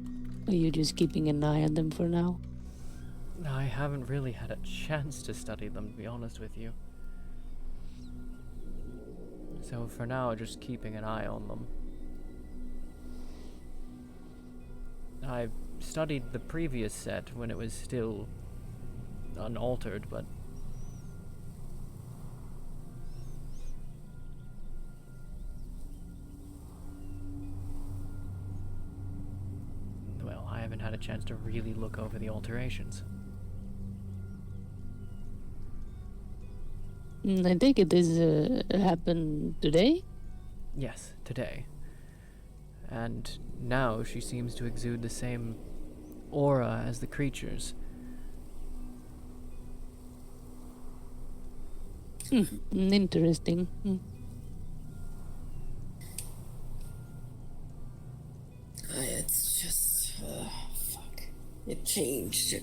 S19: are you just keeping an eye on them for now?
S1: I haven't really had a chance to study them, to be honest with you. So for now, just keeping an eye on them. I studied the previous set when it was still unaltered, but well, I haven't had a chance to really look over the alterations.
S19: I think it is happened today?
S1: Yes, today. And now she seems to exude the same aura as the creatures.
S19: Interesting.
S8: It's just, fuck. It changed.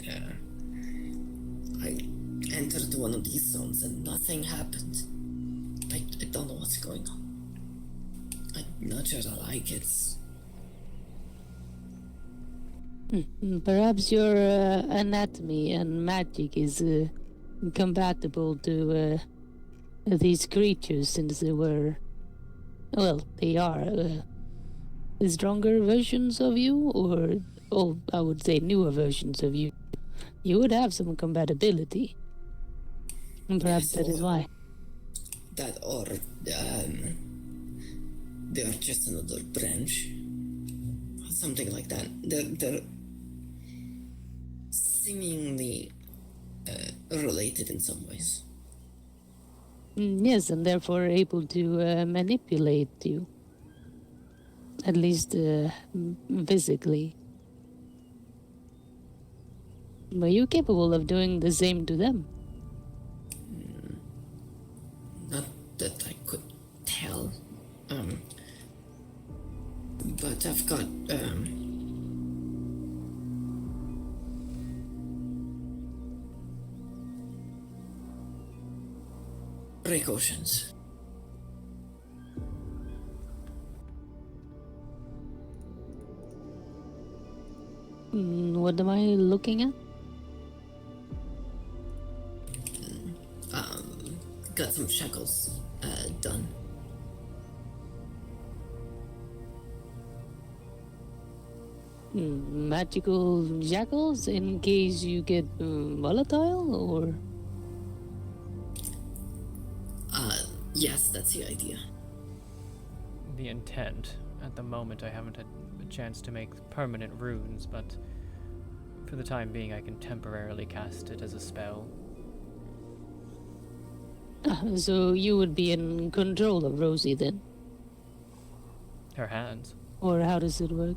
S8: I entered one of these zones and nothing happened. I don't know what's going on. I'm not sure I like it.
S19: Perhaps your anatomy and magic is compatible to these creatures, since they were, well, they are stronger versions of you, or I would say newer versions of you. You would have some compatibility. And perhaps that is why.
S8: That or they are just another branch. Something like that. They're seemingly related in some ways.
S19: Yes, and therefore able to manipulate you. At least physically. Were you capable of doing the same to them?
S8: Not that I could tell. But I've got precautions.
S19: What am I looking at?
S8: Got some shackles done.
S19: Magical shackles in case you get volatile, or?
S8: Yes, that's the idea.
S1: The intent. At the moment, I haven't had a chance to make permanent runes, but For the time being, I can temporarily cast it as a spell.
S19: So you would be in control of Rosie then?
S1: Her hands.
S19: Or how does it work?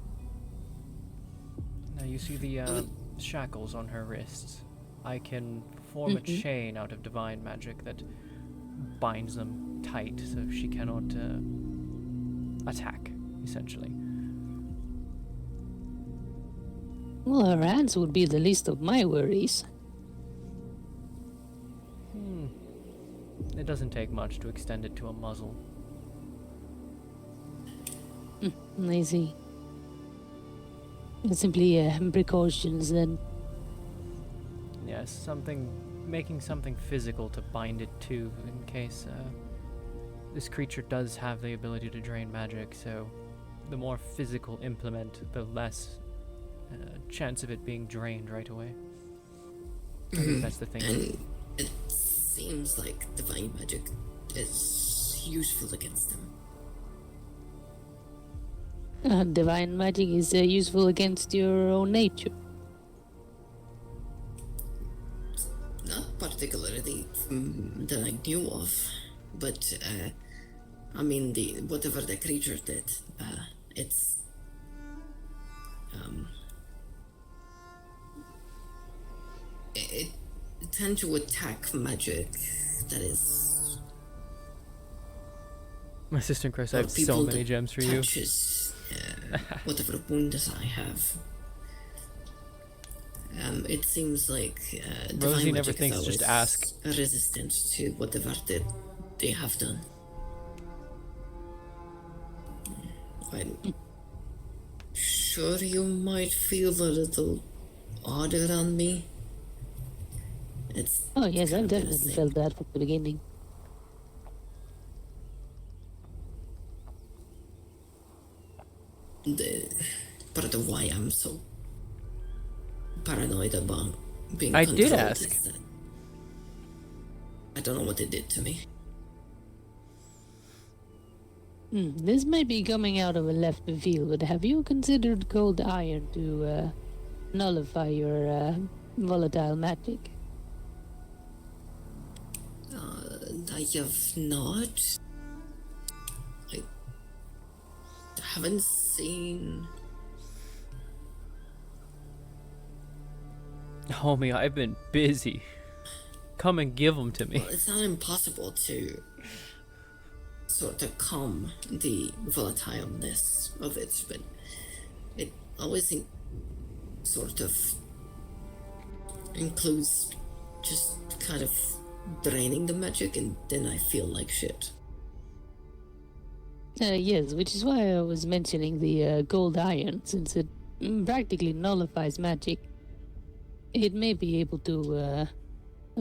S1: Now you see the shackles on her wrists. I can form a chain out of divine magic that binds them tight so she cannot attack, essentially.
S19: Well, her hands would be the least of my worries.
S1: It doesn't take much to extend it to a muzzle.
S19: I see. Simply precautions then.
S1: Yes, making something physical to bind it to in case this creature does have the ability to drain magic, so the more physical implement, the less chance of it being drained right away. I think that's the thing.
S8: And it seems like divine magic is useful against them.
S19: Divine magic is useful against your own nature.
S8: Not particularly that I knew of, but I mean, whatever the creature did, it's it tend to attack magic that is.
S1: My sister in Christ, I have so many gems for you.
S8: Whatever wounds I have. It seems like
S1: Rosie
S8: divine
S1: never
S8: magic
S1: thinks,
S8: is
S1: just
S8: always
S1: ask.
S8: resistant to whatever they have done. I'm sure you might feel a little odd around me. It's
S19: Oh yes, I've definitely felt that from the beginning.
S8: the part of why I'm so paranoid about being
S1: I
S8: controlled
S1: did ask.
S8: is that I don't know what it did to me.
S19: This might be coming out of a left field, but have you considered cold iron to nullify your volatile magic?
S8: I have not. I haven't seen.
S1: Homie, I've been busy. Come and give them to me.
S8: Well, it's not impossible to sort of calm the volatileness of it, but it always sort of includes just kind of draining the magic, and then I feel like shit.
S19: Yes, which is why I was mentioning the gold iron, since it practically nullifies magic. It may be able to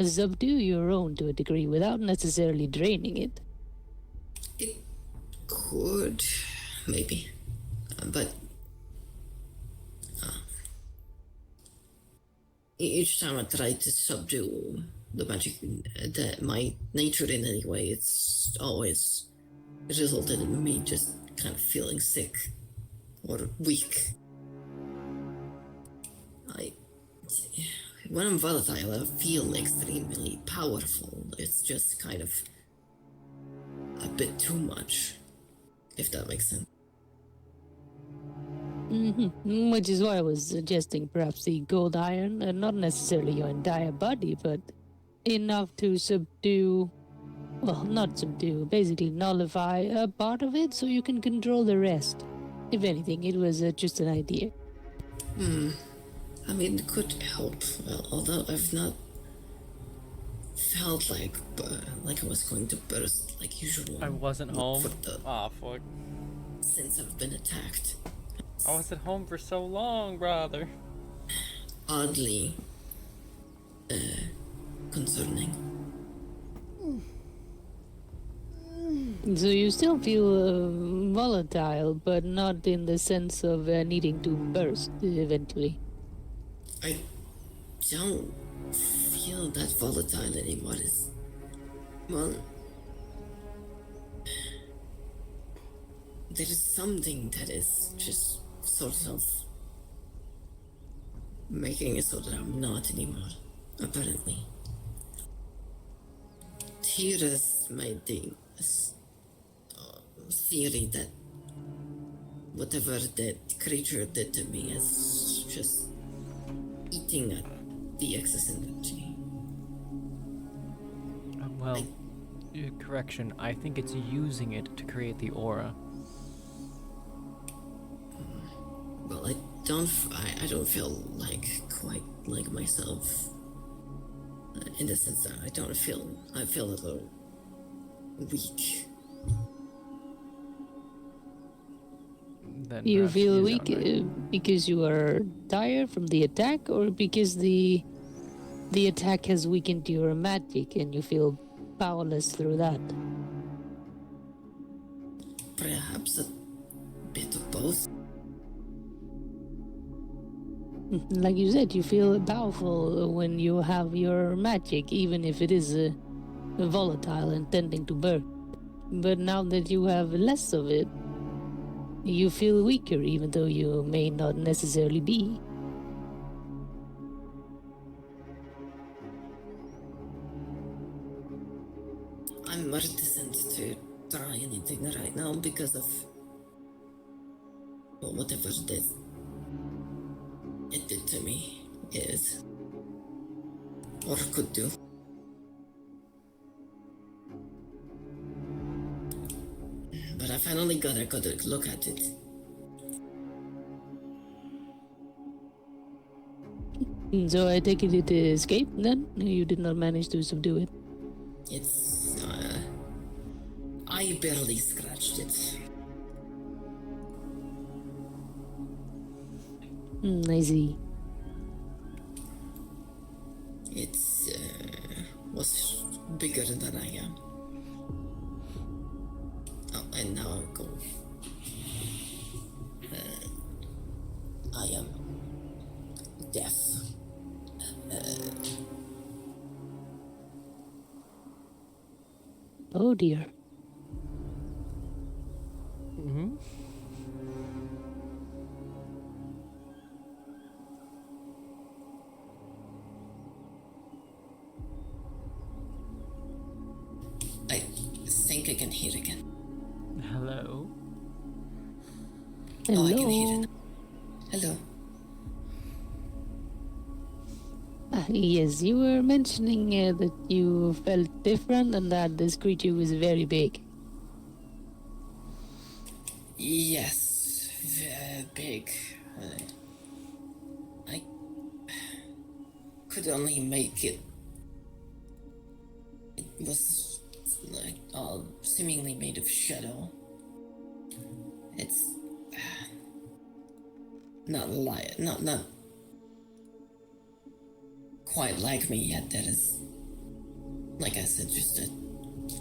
S19: subdue your own to a degree without necessarily draining it.
S8: It could, maybe, but each time I try to subdue the magic, my nature in any way, it's always resulted in me just kind of feeling sick or weak. When I'm volatile, I feel extremely powerful. It's just kind of a bit too much, if that makes sense.
S19: Which is why I was suggesting perhaps the gold iron, not necessarily your entire body, but enough to subdue, well, not subdue, basically nullify a part of it so you can control the rest. If anything, it was just an idea.
S8: I mean, it could help, although I've not felt like I was going to burst like usual.
S1: I wasn't home. Aw, fuck.
S8: Since I've been attacked.
S1: I was at home for so long, brother.
S8: Oddly concerning.
S19: So you still feel volatile, but not in the sense of needing to burst eventually.
S8: I don't feel that volatile anymore. Well, there is something that is just sort of making it so that I'm not anymore, apparently. Tyr'Sul'Day made the theory that whatever that creature did to me is just eating at the excess energy.
S1: Well, correction, I think it's using it to create the aura.
S8: Well, I don't feel like quite like myself. In the sense that I feel a little weak.
S1: Then
S19: You
S1: perhaps
S19: feel
S1: use
S19: weak
S1: it.
S19: because you are tired from the attack, or because the attack has weakened your magic and you feel powerless through that?
S8: Perhaps a bit of both.
S19: Like you said, you feel powerful when you have your magic, even if it is volatile and tending to burn. But now that you have less of it, you feel weaker, even though you may not necessarily be.
S8: I'm reticent to try anything right now because of whatever it did to me is or could do. But I finally got a good look at it.
S19: So I take it escaped then? You did not manage to subdue it?
S8: It's I barely scratched it.
S19: I see.
S8: It was bigger than I am. Oh, and now I'll go. I am deaf.
S19: Oh dear.
S1: Mm-hmm.
S8: I think I can hear again.
S1: Hello?
S8: Oh, I can hear it. Hello.
S19: Yes, you were mentioning that you felt different and that this creature was very big.
S8: Yes, very big. I could only make it. It was like seemingly made of shadow. It's not quite like me yet. That is, like I said, just a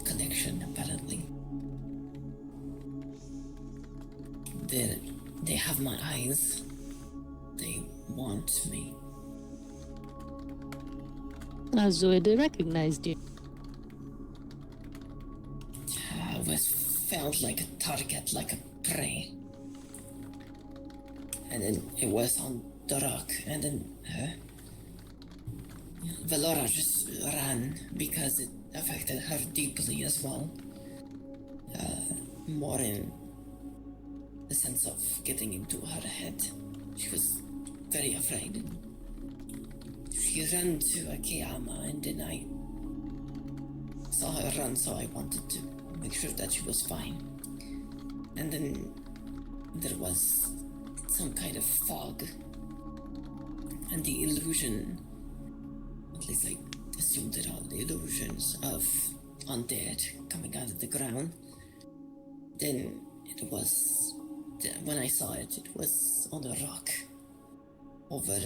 S8: connection apparently. They have my eyes. They want me.
S19: So it recognized you.
S8: I was felt like a target, like a prey. And then it was on the rock, and then Valora just ran because it affected her deeply as well. More in the sense of getting into her head. She was very afraid. She ran to Akiyama, and then I saw her run, so I wanted to make sure that she was fine. And then there was some kind of fog, and the illusion, at least I assumed it all, the illusions of undead coming out of the ground. Then it was, when I saw it, it was on a rock over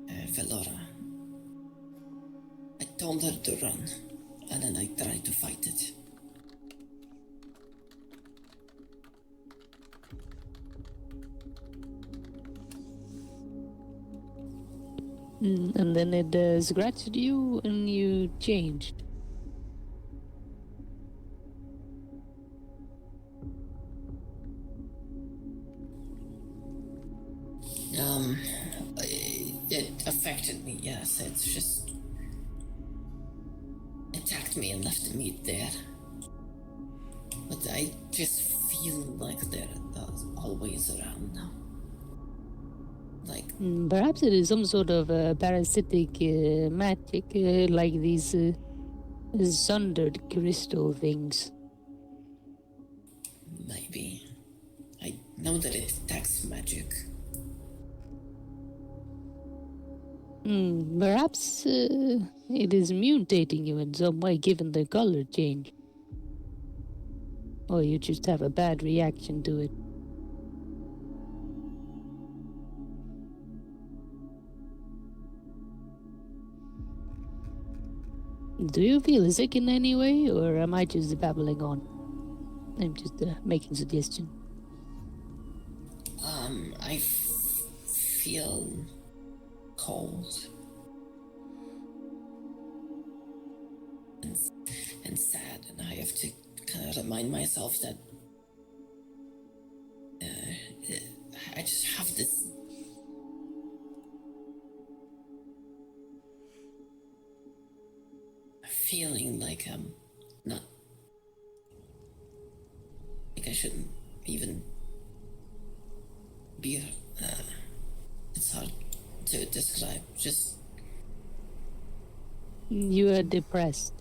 S8: Valora. I told her to run, and then I tried to fight it.
S19: And then it scratched you and you changed.
S8: parasites just attacked me and left the meat there. But I just feel like they're always around now. Like,
S19: Perhaps it is some sort of parasitic magic, like these sundered crystal things.
S8: maybe. I know that it attacks magic.
S19: Perhaps it is mutating you in some way given the color change. Or you just have a bad reaction to it. Do you feel sick in any way, or am I just babbling on? I'm just making suggestions.
S8: I feel cold and sad, and I have to kind of remind myself that I just have this feeling like I'm not, like I shouldn't even be. It's hard to describe. Just
S19: You are depressed.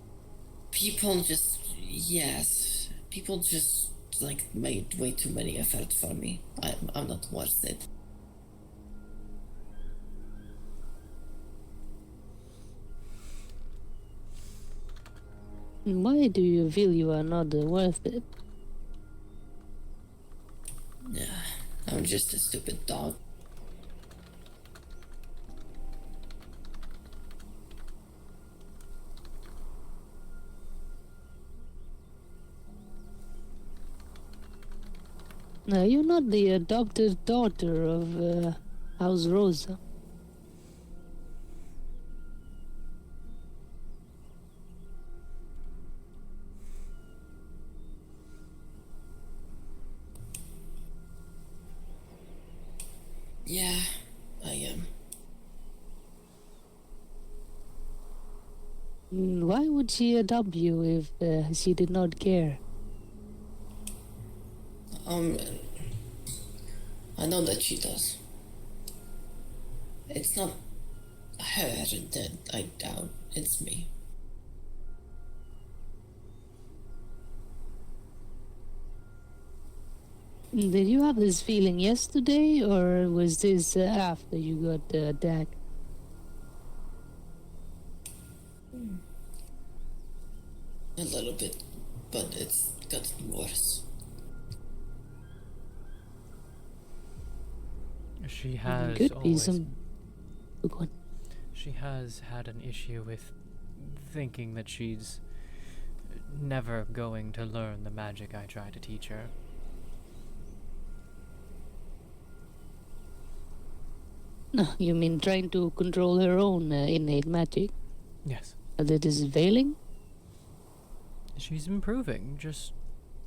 S8: people just, yes, people just like made way too many effort for me. I'm not worth it.
S19: Why do you feel you are not worth it?
S8: Yeah, I'm just a stupid dog.
S19: No, you're not the adopted daughter of House Rosa.
S8: Yeah, I am.
S19: Why would she adopt you if she did not care?
S8: I know that she does. It's not her that I doubt, it's me.
S19: Did you have this feeling yesterday, or was this after you got the attack?
S8: A little bit, but it's gotten worse.
S1: She has
S19: Could be
S1: always...
S19: some. Good one.
S1: She has had an issue with thinking that she's never going to learn the magic I try to teach her.
S19: No, you mean trying to control her own innate magic?
S1: Yes.
S19: That is failing?
S1: She's improving, just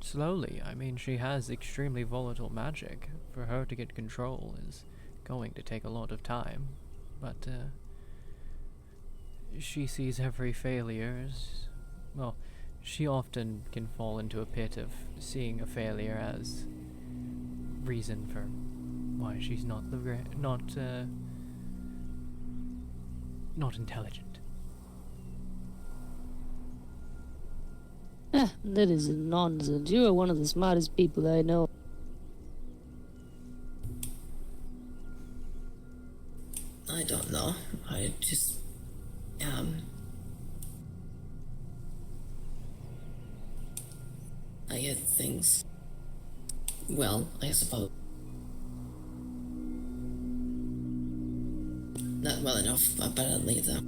S1: slowly. I mean, she has extremely volatile magic. For her to get control is going to take a lot of time. But, she sees every failure as... Well, she often can fall into a pit of seeing a failure as reason for why she's not intelligent.
S19: That is nonsense. You are one of the smartest people I know.
S8: I don't know. I just I had things. Well, I suppose. Not well enough, apparently, though.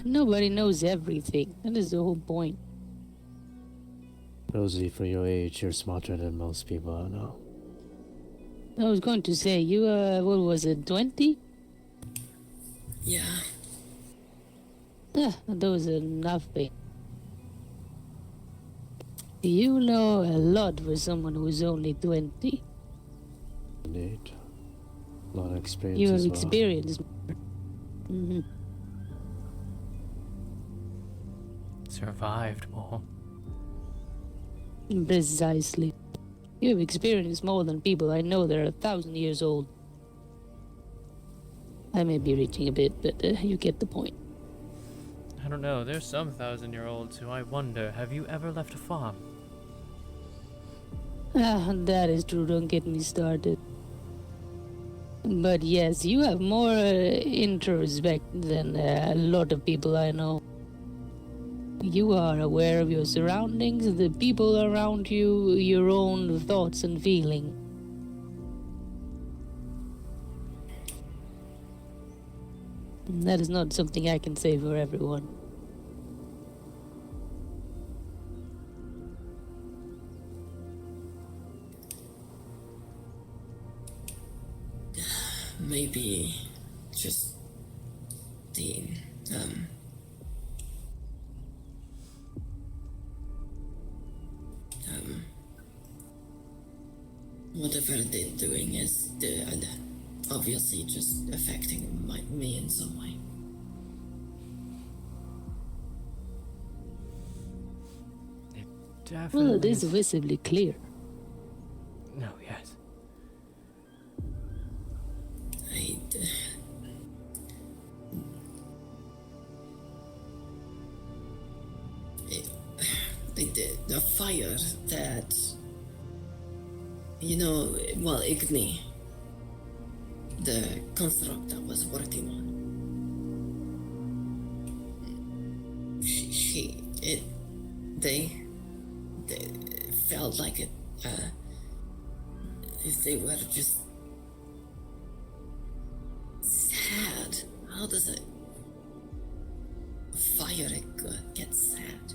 S19: Nobody knows everything. That is the whole point.
S2: Rosie, for your age, you're smarter than most people I know.
S19: I was going to say, you what was it, 20?
S8: Yeah.
S19: Those are nothing. You know a lot for someone who's only 20.
S2: Indeed. a lot of experience
S19: You have
S2: as well.
S19: experience. Hmm.
S1: Survived more.
S19: Precisely. You have experienced more than people I know that are 1,000 years old. I may be reaching a bit, but you get the point.
S1: I don't know, there's some 1,000-year-olds who I wonder, have you ever left a farm?
S19: Ah, that is true, don't get me started. But yes, you have more introspect than a lot of people I know. You are aware of your surroundings, the people around you, your own thoughts and feelings. That is not something I can say for everyone.
S8: Maybe just the whatever they're doing is obviously just affecting me in some way.
S19: Well, it is visibly clear.
S1: No, yes.
S8: The fire that, you know, well, Igni, the constructor was working on. They felt like it, if they were just sad. How does a fire get sad?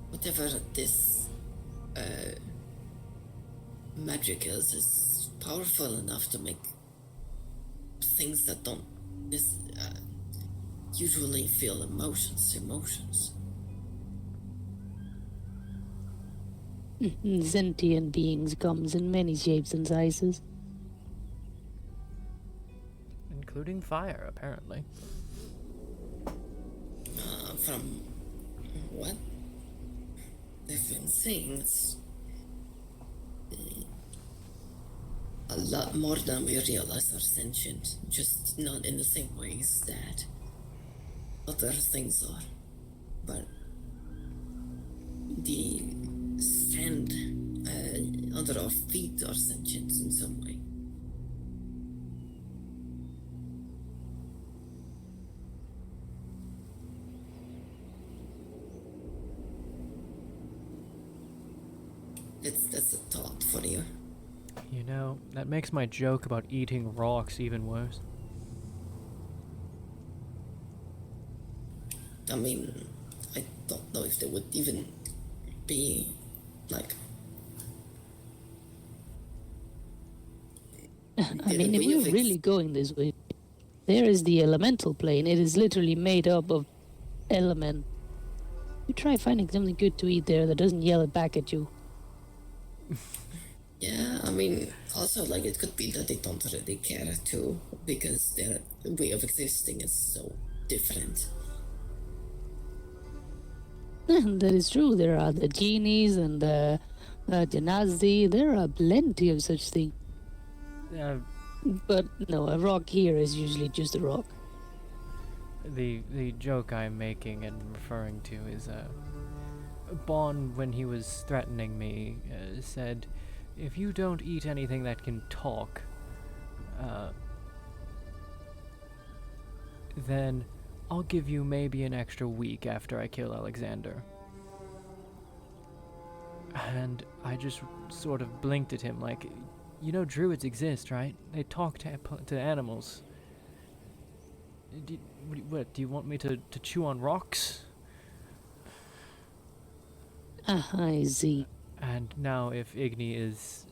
S8: Whatever this magic is powerful enough to make things that don't usually feel emotions.
S19: Sentient beings comes in many shapes and sizes.
S1: Including fire, apparently.
S8: From what they've been saying, it's a lot more than we realize are sentient, just not in the same ways that other things are. But the sand under our feet are sentient in some way. That's a thought for you.
S1: You know, that makes my joke about eating rocks even worse.
S8: I mean, I don't know if there would even be, like...
S19: I mean, if we're really going this way, there is the elemental plane. It is literally made up of element. You try finding something good to eat there that doesn't yell it back at you.
S8: Yeah, I mean, also, like, it could be that they don't really care too, because their way of existing is so different.
S19: That is true. There are the genies and the Janazi. There are plenty of such things. But no, a rock here is usually just a rock.
S1: The joke I'm making and referring to is Bon, when he was threatening me, said, if you don't eat anything that can talk, then I'll give you maybe an extra week after I kill Alexander. And I just sort of blinked at him like, you know druids exist, right? They talk to animals. What, do you want me to chew on rocks?
S19: I see.
S1: And now if Igni is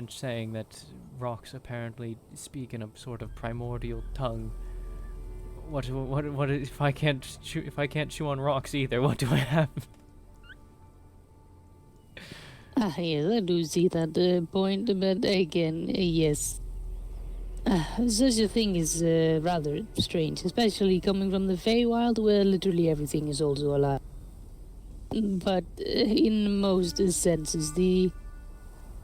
S1: saying that rocks apparently speak in a sort of primordial tongue, what if I can't chew on rocks either? What do I have?
S19: Yes, I do see that point, but again, yes. Such a thing is rather strange, especially coming from the Feywild, where literally everything is also alive. But in most senses, the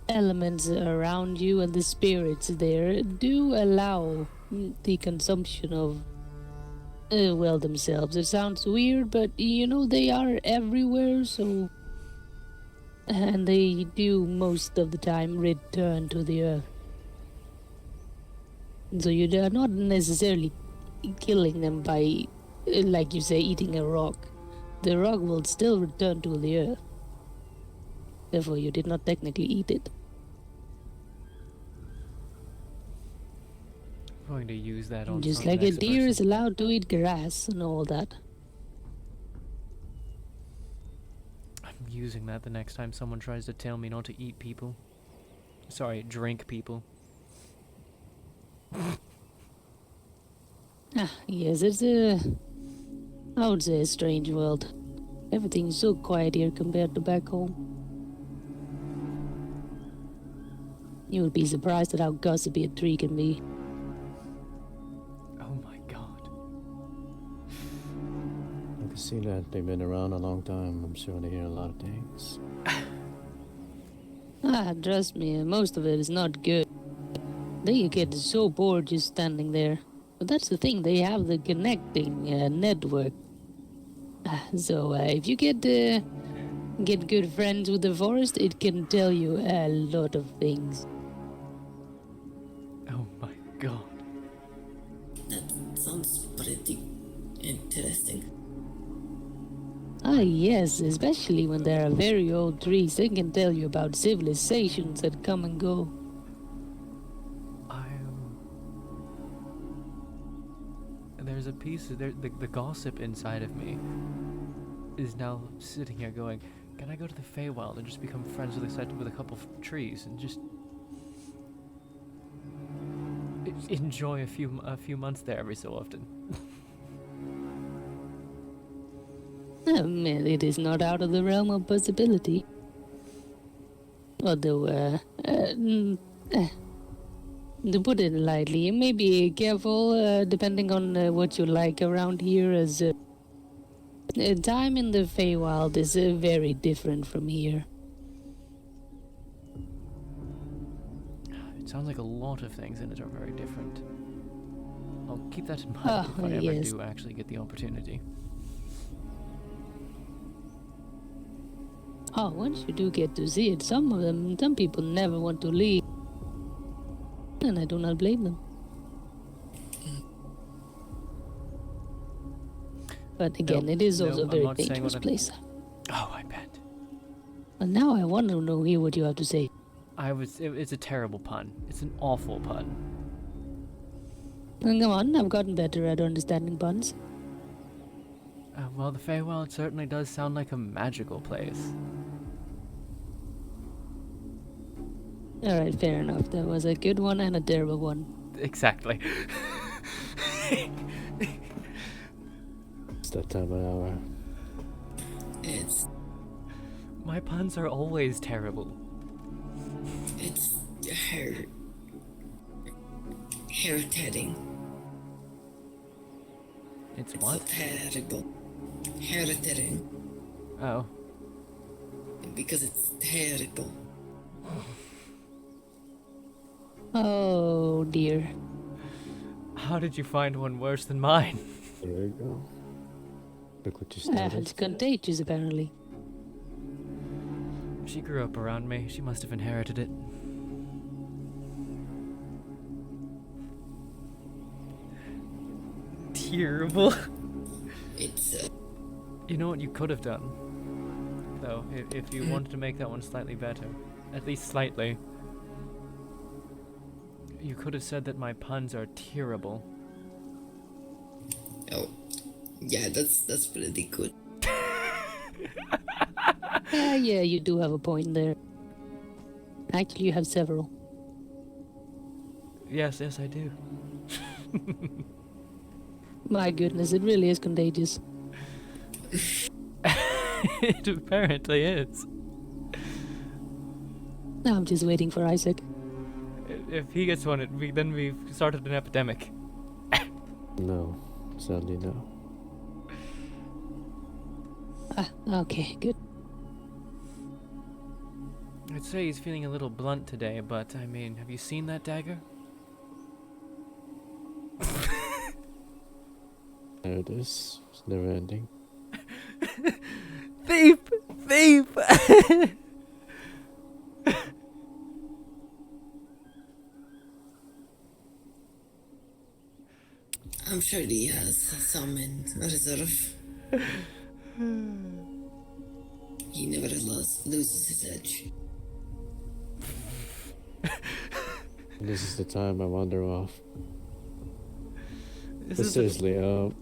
S19: elements around you and the spirits there do allow the consumption of, well, themselves. It sounds weird, but you know, they are everywhere, so. And they do most of the time return to the earth. So you are not necessarily killing them by, like you say, eating a rock. The rock will still return to the earth. Therefore, you did not technically eat it.
S1: I'm going to use that on
S19: Just
S1: some
S19: like a
S1: next
S19: deer
S1: person.
S19: is allowed to eat grass and all that.
S1: I'm using that the next time someone tries to tell me not to eat people. Sorry, drink people.
S19: Yes, it's I would say a strange world. Everything's so quiet here compared to back home. You would be surprised at how gossipy a tree can be.
S1: Oh my god.
S2: I can see that they've been around a long time. I'm sure they hear a lot of things.
S19: Trust me, most of it is not good. They get so bored just standing there. But that's the thing, they have the connecting network. So if you get good friends with the forest, it can tell you a lot of things.
S1: Oh my god.
S8: That sounds pretty interesting.
S19: Yes, especially when there are very old trees. They can tell you about civilizations that come and go.
S1: There's a piece of the gossip inside of me is now sitting here going, can I go to the Feywild and just become friends with a couple of trees and just enjoy a few months there every so often?
S19: It is not out of the realm of possibility. Although, to put it lightly, you may be careful depending on what you like around here, as time in the Feywild is very different from here.
S1: It sounds like a lot of things in it are very different. I'll keep that in mind if I ever
S19: yes.
S1: do actually get the opportunity.
S19: Once you do get to see it, some people never want to leave. And I do not blame them. But again, it is also a very dangerous place.
S1: Oh, I bet.
S19: And now I want to hear what you have to say.
S1: It's a terrible pun. It's an awful pun.
S19: Come on, I've gotten better at understanding puns.
S1: Well, the Feywild certainly does sound like a magical place.
S19: Alright, fair enough. That was a good one and a terrible one.
S1: Exactly.
S2: It's that time of hour.
S8: It's...
S1: My puns are always terrible.
S8: It's hair-tearing.
S1: It's what?
S8: Terrible. Hair-tearing.
S1: Oh.
S8: Because it's terrible.
S19: Oh dear.
S1: How did you find one worse than mine?
S2: There you go. Look what you started.
S19: It's contagious, apparently.
S1: She grew up around me. She must have inherited it. Terrible.
S8: It's
S1: You know what you could have done, though, if you wanted to make that one slightly better, at least slightly. You could have said that my puns are terrible.
S8: Oh, yeah, that's pretty good.
S19: Yeah, you do have a point there. Actually, you have several.
S1: Yes, I do.
S19: My goodness, it really is contagious.
S1: It apparently is.
S19: I'm just waiting for Isaac.
S1: If he gets one, then we've started an epidemic.
S2: No, sadly no.
S19: Ah, okay, good.
S1: I'd say he's feeling a little blunt today, but I mean, have you seen that dagger?
S2: There it is. It's never ending.
S1: Thief! Thief!
S8: I'm sure he has some in reserve. He never loses his edge.
S2: This is the time I wander off.
S1: This
S2: But
S1: is
S2: seriously, I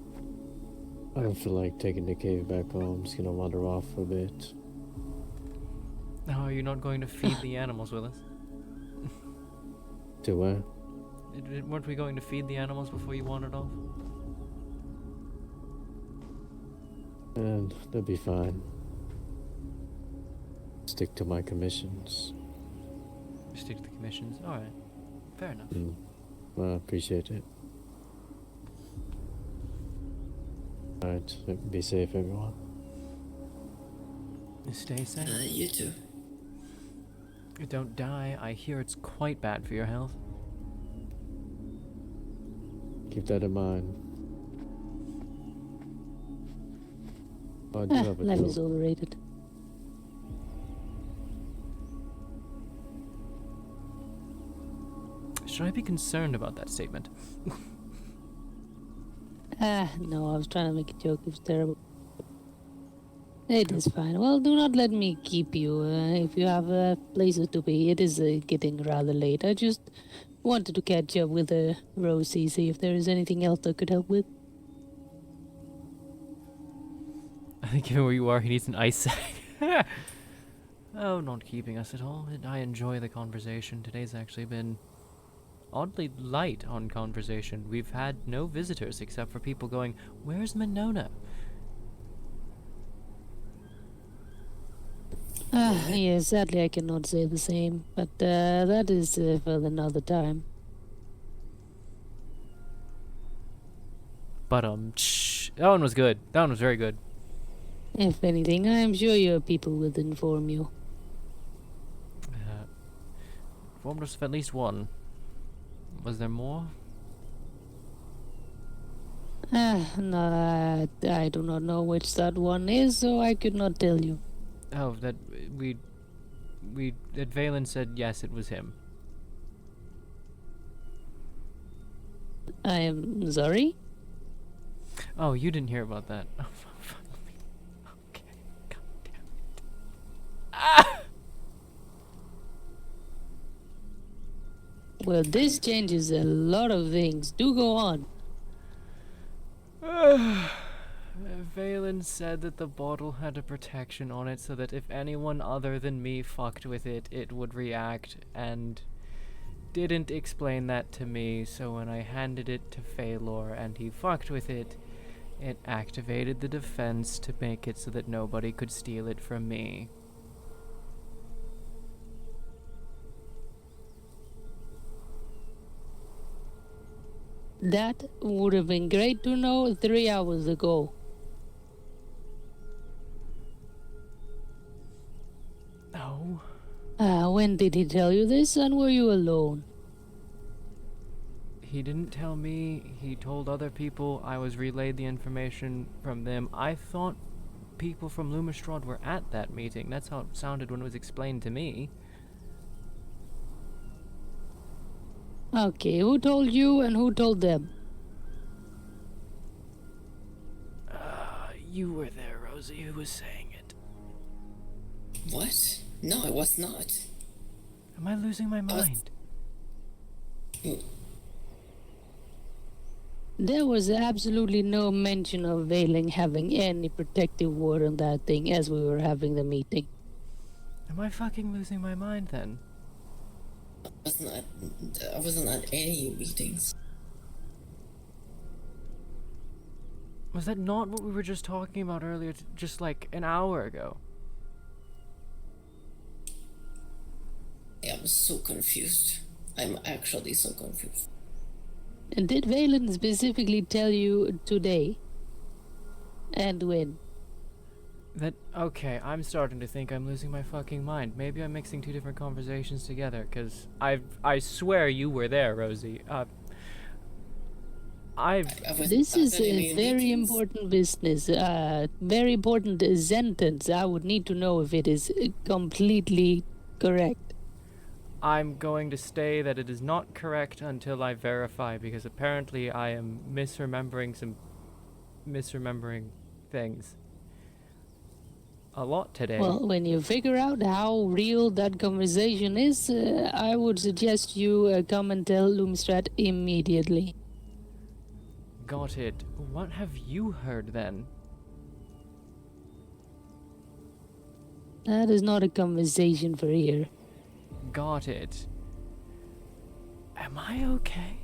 S2: don't feel like taking the cave back home. I'm just gonna wander off for a bit.
S1: Oh, you're not going to feed the animals with us?
S2: To where?
S1: Weren't we going to feed the animals before you wandered off?
S2: And they'll be fine. Stick to my commissions.
S1: Stick to the commissions? Alright. Fair enough.
S2: Well, I appreciate it. Alright, be safe, everyone.
S1: Stay safe.
S8: You too.
S1: Don't die. I hear it's quite bad for your health.
S2: Keep that in mind. Oh, I do have a
S19: Life
S2: joke.
S19: is overrated.
S1: Should I be concerned about that statement?
S19: No, I was trying to make a joke. It was terrible. It is fine. Well, do not let me keep you. If you have places to be, it is getting rather late. I just wanted to catch up with Rosie, see if there is anything else I could help with.
S1: I think given where you are, he needs an ice sack. Oh, not keeping us at all. I enjoy the conversation. Today's actually been oddly light on conversation. We've had no visitors except for people going, "Where's Monona?"
S19: Yes, sadly I cannot say the same, but that is for another time.
S1: But that one was good. That one was very good.
S19: If anything, I am sure your people will inform you.
S1: Informed us of at least one. Was there more?
S19: No, I do not know which that one is, so I could not tell you.
S1: Oh, that that Valen said yes, it was him.
S19: I am sorry?
S1: Oh, you didn't hear about that. Oh, fuck me. Okay, god damn it. Ah!
S19: Well, this changes a lot of things. Do go on.
S1: Valen said that the bottle had a protection on it so that if anyone other than me fucked with it, it would react, and didn't explain that to me, so when I handed it to Phalor and he fucked with it, it activated the defense to make it so that nobody could steal it from me.
S19: That would have been great to know 3 hours ago.
S1: No.
S19: When did he tell you this, and were you alone?
S1: He didn't tell me. He told other people. I was relayed the information from them. I thought people from Lumistrad were at that meeting. That's how it sounded when it was explained to me.
S19: Okay, who told you and who told them?
S1: You were there, Rosie, who was saying it.
S8: What? No, I was not.
S1: Am I losing my mind?
S19: There was absolutely no mention of Valen having any protective ward on that thing as we were having the meeting.
S1: Am I fucking losing my mind then?
S8: I wasn't at any meetings.
S1: Was that not what we were just talking about earlier, just like an hour ago?
S8: so confused. I'm actually so confused.
S19: And did Valen specifically tell you today? And when?
S1: Okay, I'm starting to think I'm losing my fucking mind. Maybe I'm mixing two different conversations together, because I swear you were there, Rosie.
S19: This is a very important business, very important sentence. I would need to know if it is completely correct.
S1: I'm going to say that it is not correct until I verify, because apparently I am misremembering things a lot today.
S19: Well, when you figure out how real that conversation is, I would suggest you come and tell Lumstrad immediately.
S1: Got it. What have you heard then?
S19: That is not a conversation for here.
S1: Got it. Am I okay?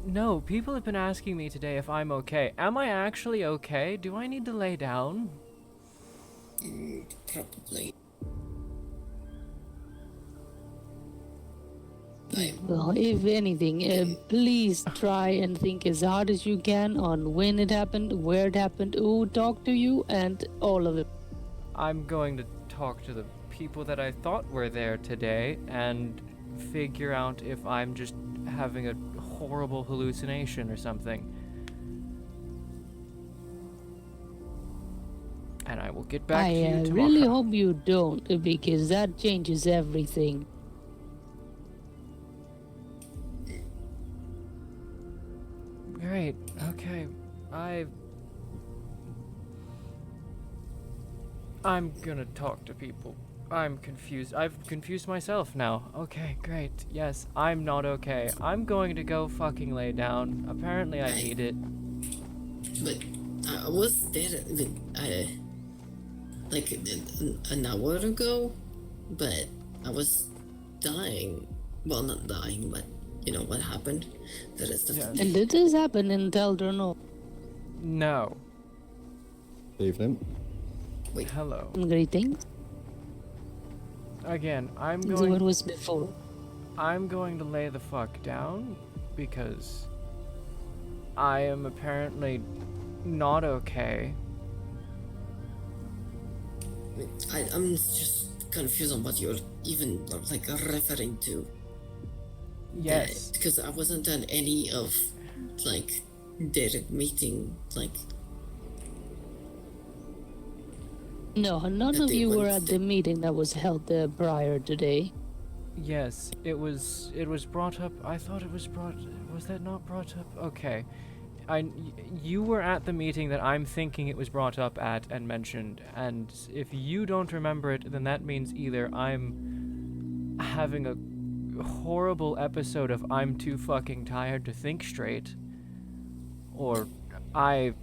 S1: No, people have been asking me today if I'm okay. Am I actually okay? Do I need to lay down?
S8: Probably.
S19: Well, if anything, please try and think as hard as you can on when it happened, where it happened, who talked to you, and all of it.
S1: I'm going to talk to the people that I thought were there today and figure out if I'm just having a horrible hallucination or something. And I will get back to you tomorrow.
S19: I really hope you don't, because that changes everything.
S1: Great, okay. I'm gonna talk to people. I'm confused. I've confused myself now. Okay, great. Yes, I'm not okay. I'm going to go fucking lay down. Apparently I need it.
S8: But I was there like an hour ago, but I was dying. Well, not dying, but you know what happened. The rest of the
S19: And did this happen in Teldrino?
S1: No.
S20: Evening.
S8: Wait.
S1: Hello.
S19: Greetings.
S1: Again, I'm
S19: So
S1: going...
S19: what was before?
S1: I'm going to lay the fuck down because I am apparently not okay.
S8: I'm just confused on what you're even like referring to.
S1: Yes.
S8: Because I wasn't at any of like their meeting, like.
S19: No, none of you were at the meeting that was held prior today.
S1: Yes, it was brought up. I thought it was brought. Was that not brought up? Okay. You were at the meeting that I'm thinking it was brought up at and mentioned, and if you don't remember it, then that means either I'm having a horrible episode of I'm too fucking tired to think straight, or I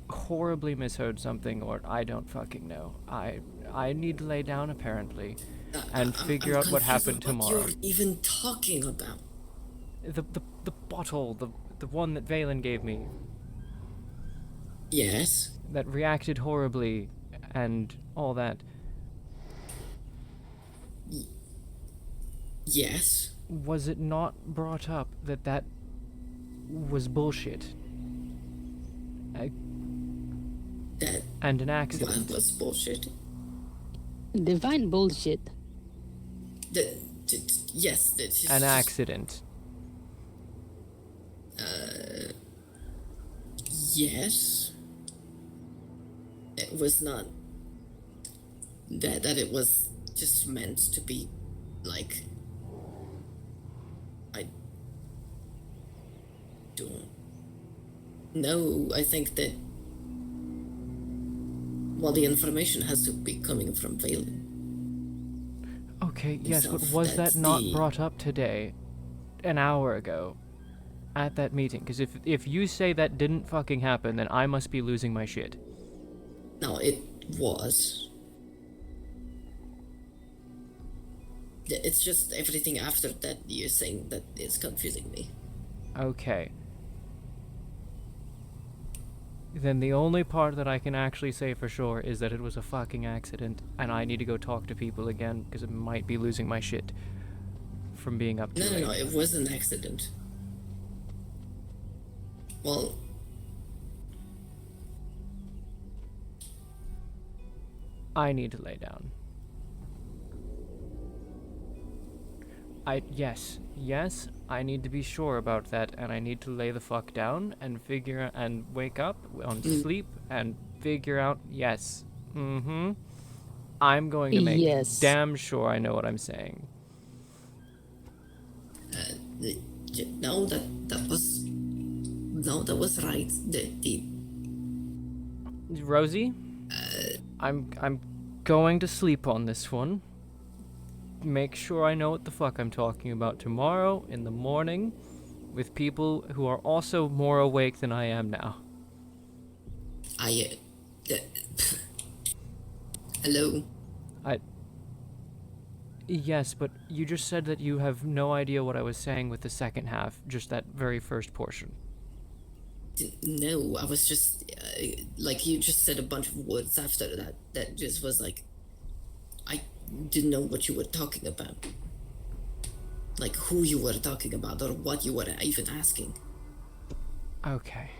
S1: horribly misheard something, or I don't fucking know. I need to lay down apparently and figure out what happened tomorrow.
S8: What you're even talking about?
S1: The bottle, the one that Valen gave me.
S8: Yes.
S1: That reacted horribly and all that.
S8: Yes.
S1: Was it not brought up that was bullshit? And an accident.
S8: That was bullshit.
S19: Divine bullshit.
S8: Yes.
S1: An accident.
S8: Yes. It was not that it was just meant to be like. I don't know. I think that the information has to be coming from Valen.
S1: Okay, yes, but was that not brought up today, an hour ago, at that meeting? Because if you say that didn't fucking happen, then I must be losing my shit.
S8: No, it was. It's just everything after that you're saying that is confusing me.
S1: Okay. Then the only part that I can actually say for sure is that it was a fucking accident, and I need to go talk to people again, because I might be losing my shit. from being up too
S8: No,
S1: late.
S8: no, it was an accident. Well,
S1: I need to lay down. Yes, I need to be sure about that, and I need to lay the fuck down and figure and wake up on sleep and figure out. Yes, I'm going to make damn sure I know what I'm saying.
S8: no, that was right.
S1: Rosie, I'm going to sleep on this one. Make sure I know what the fuck I'm talking about tomorrow in the morning with people who are also more awake than I am now.
S8: Hello?
S1: Yes, but you just said that you have no idea what I was saying with the second half, just that very first portion.
S8: No, I was just, like, you just said a bunch of words after that just was like, I didn't know what you were talking about. Like, who you were talking about, or what you were even asking.
S1: Okay.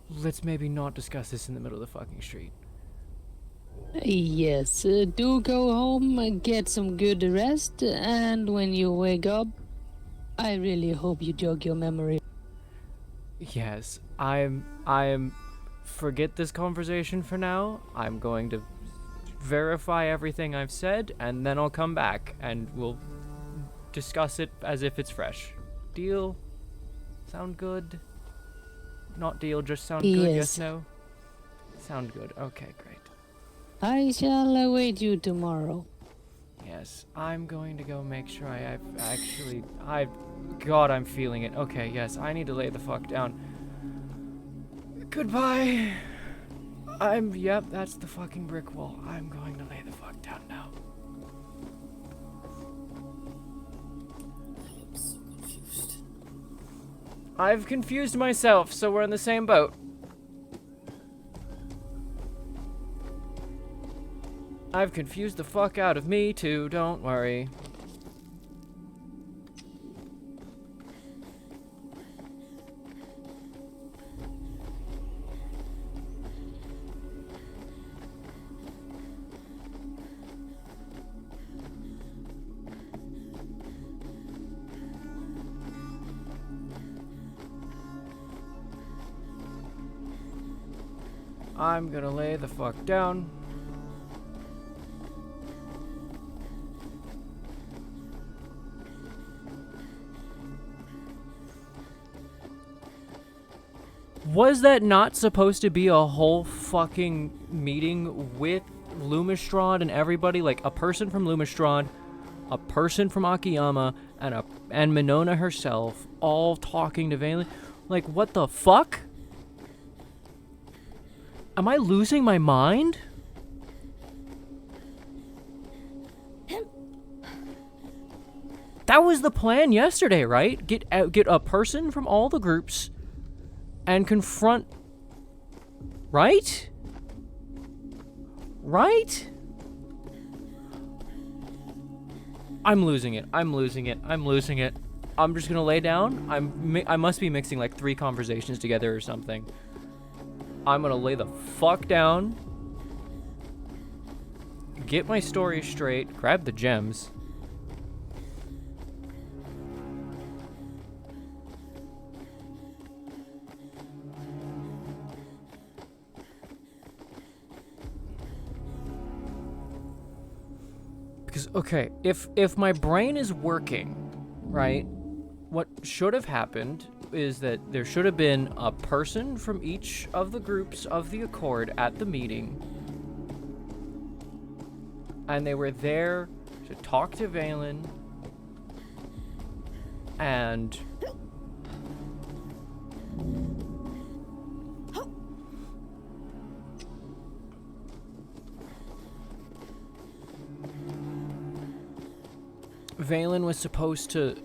S1: Let's maybe not discuss this in the middle of the fucking street.
S19: Yes, do go home and get some good rest, and when you wake up, I really hope you jog your memory.
S1: Yes, I'm forget this conversation for now. I'm going to verify everything I've said, and then I'll come back and we'll discuss it as if it's fresh. Deal? Sound good? Not deal, just sound good? Yes, no? Sound good. Okay, great.
S19: I shall await you tomorrow.
S1: Yes, I'm going to go make sure God, I'm feeling it. Okay, yes, I need to lay the fuck down. Goodbye. Yep, that's the fucking brick wall. I'm going to lay the fuck down now.
S8: I am so confused.
S1: I've confused myself, so we're in the same boat. I've confused the fuck out of me too, don't worry. I'm gonna lay the fuck down. Was that not supposed to be a whole fucking meeting with Lumistrad and everybody? Like, a person from Lumistrad, a person from Akiyama, and Minona herself, all talking to Valen? Like, what the fuck? Am I losing my mind? That was the plan yesterday, right? Get a person from all the groups and confront... Right? Right? I'm losing it. I'm losing it. I'm losing it. I'm just gonna lay down. I must be mixing like 3 conversations together or something. I'm gonna lay the fuck down. Get my story straight. Grab the gems. Because, okay, if my brain is working, right, what should have happened is that there should have been a person from each of the groups of the Accord at the meeting, and they were there to talk to Valen, and Valen was supposed to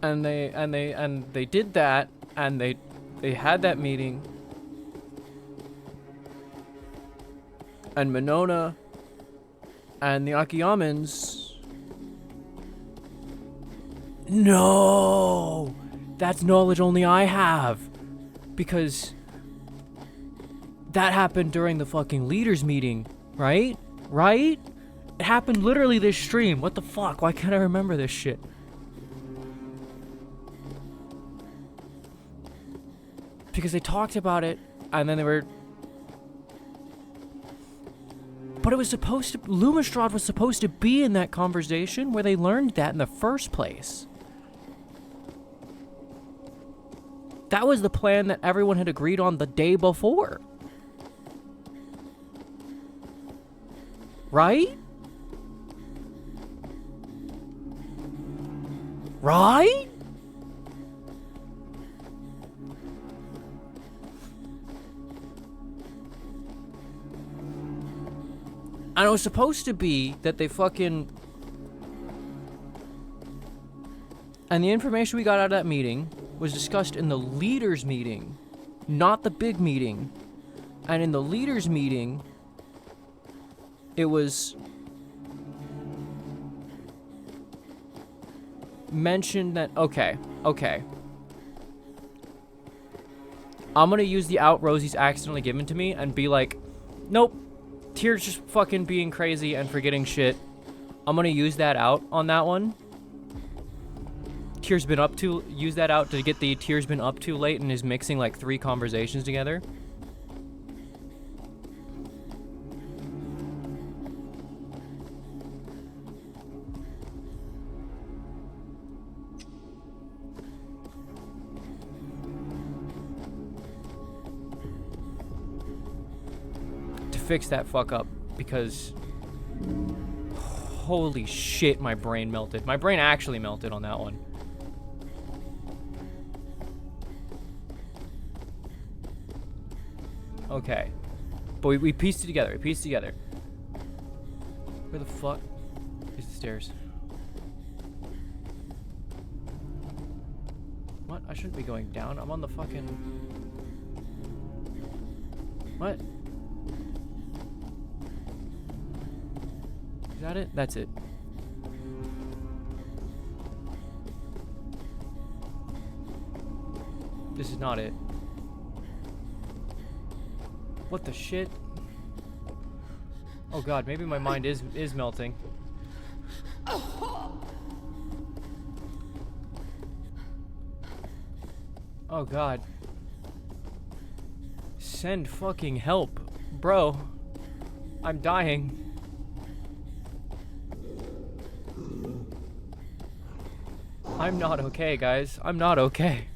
S1: and they did that, and they had that meeting, and Monona and the Akiyamans. No! That's knowledge only I have. Because that happened during the fucking leaders meeting, right? Right? It happened literally this stream. What the fuck? Why can't I remember this shit? Because they talked about it, and then they were... But it was supposed to... Lumistrad was supposed to be in that conversation where they learned that in the first place. That was the plan that everyone had agreed on the day before. Right? Right? And it was supposed to be that they fucking... And the information we got out of that meeting was discussed in the leaders meeting, not the big meeting. And in the leaders meeting, it was mentioned that, okay. I'm gonna use the out Rosie's accidentally given to me and be like, nope, Tyr's just fucking being crazy and forgetting shit. I'm gonna use that out on that one. Tyr's been up to, use that out to get the Tyr's been up too late and is mixing like 3 conversations together. Fix that fuck up, because holy shit, my brain melted. My brain actually melted on that one. Okay, but we pieced it together. Where the fuck is the stairs? What? I shouldn't be going down. I'm on the fucking... What? Is that it? That's it. This is not it. What the shit? Oh god, maybe my mind is melting. Oh god. Send fucking help. Bro. I'm dying. I'm not okay, guys. I'm not okay.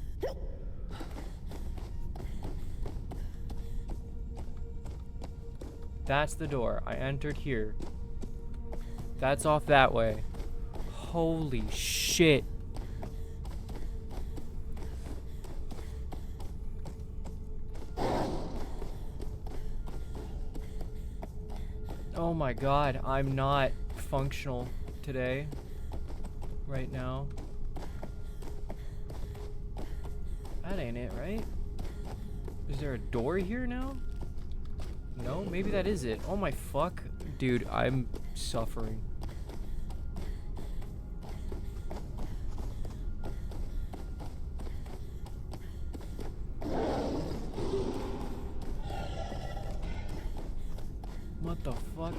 S1: That's the door. I entered here. That's off that way. Holy shit. Oh my god, I'm not functional today. Right now. That ain't it, right? Is there a door here now? No, maybe that is it. Oh my fuck. Dude, I'm suffering. What the fuck?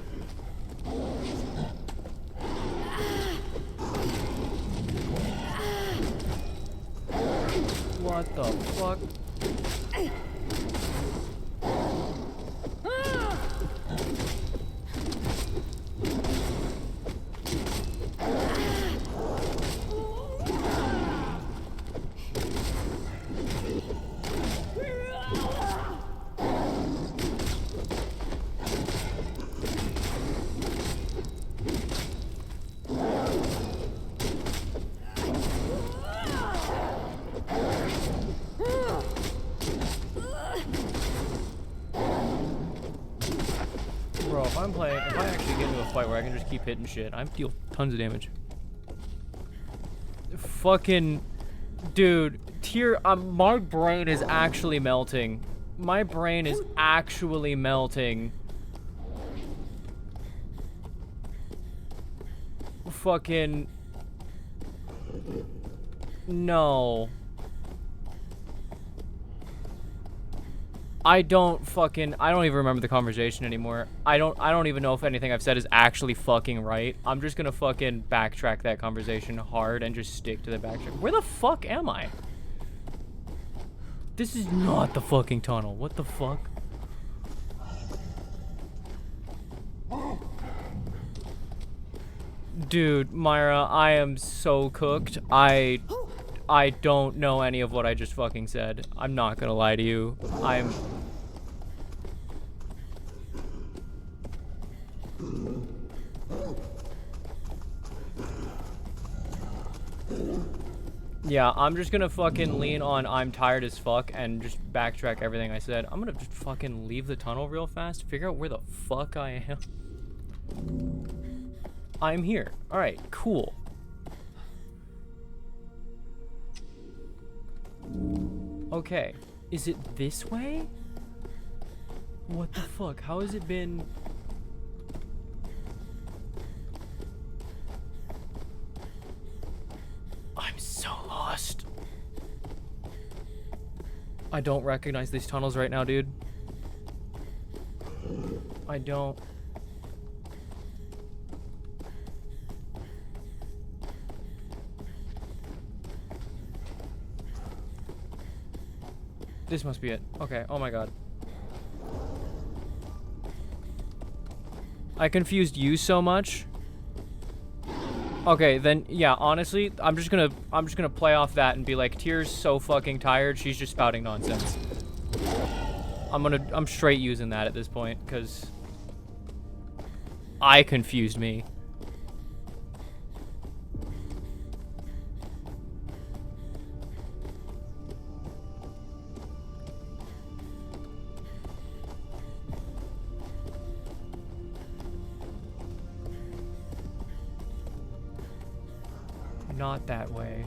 S1: What the fuck? If I actually get into a fight where I can just keep hitting shit, I deal tons of damage. Fucking... Dude, my brain is actually melting. My brain is actually melting. fucking... No. I don't even remember the conversation anymore. I don't even know if anything I've said is actually fucking right. I'm just gonna fucking backtrack that conversation hard and just stick to the backtrack. Where the fuck am I? This is not the fucking tunnel. What the fuck? Dude, Myra, I am so cooked. I don't know any of what I just fucking said. I'm not gonna lie to you. Yeah, I'm just gonna fucking lean on I'm tired as fuck and just backtrack everything I said. I'm gonna just fucking leave the tunnel real fast, figure out where the fuck I am. I'm here. Alright, cool. Okay, is it this way? What the fuck? How has it been... I'm so lost. I don't recognize these tunnels right now, dude. I don't. This must be it. Okay, oh my god. I confused you so much. Okay, then yeah, honestly, I'm just gonna play off that and be like, Tyr's so fucking tired, she's just spouting nonsense. I'm straight using that at this point, because I confused me. Not that way.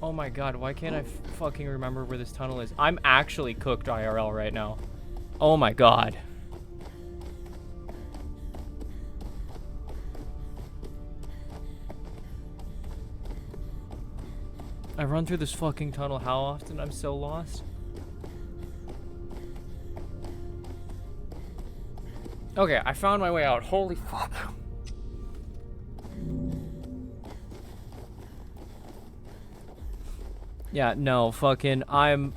S1: Oh my god, why can't I fucking remember where this tunnel is? I'm actually cooked IRL right now. Oh my god. I run through this fucking tunnel how often? I'm so lost. Okay, I found my way out. Holy fuck. Yeah, no, fucking, I'm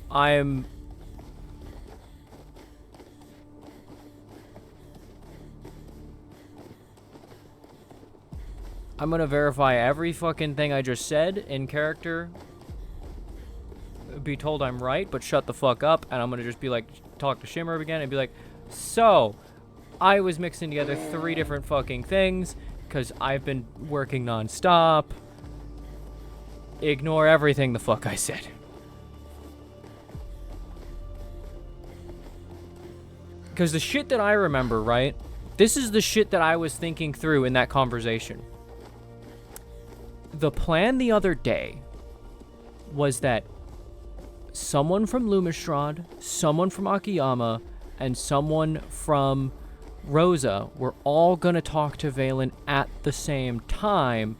S1: gonna verify every fucking thing I just said in character, be told I'm right, but shut the fuck up, and I'm gonna just be like, talk to Shimmer again and be like, so, I was mixing together 3 different fucking things, because I've been working non-stop. Ignore everything the fuck I said. Because the shit that I remember, right? This is the shit that I was thinking through in that conversation. The plan the other day was that someone from Lumistrad, someone from Akiyama, and someone from Rosa were all gonna talk to Valen at the same time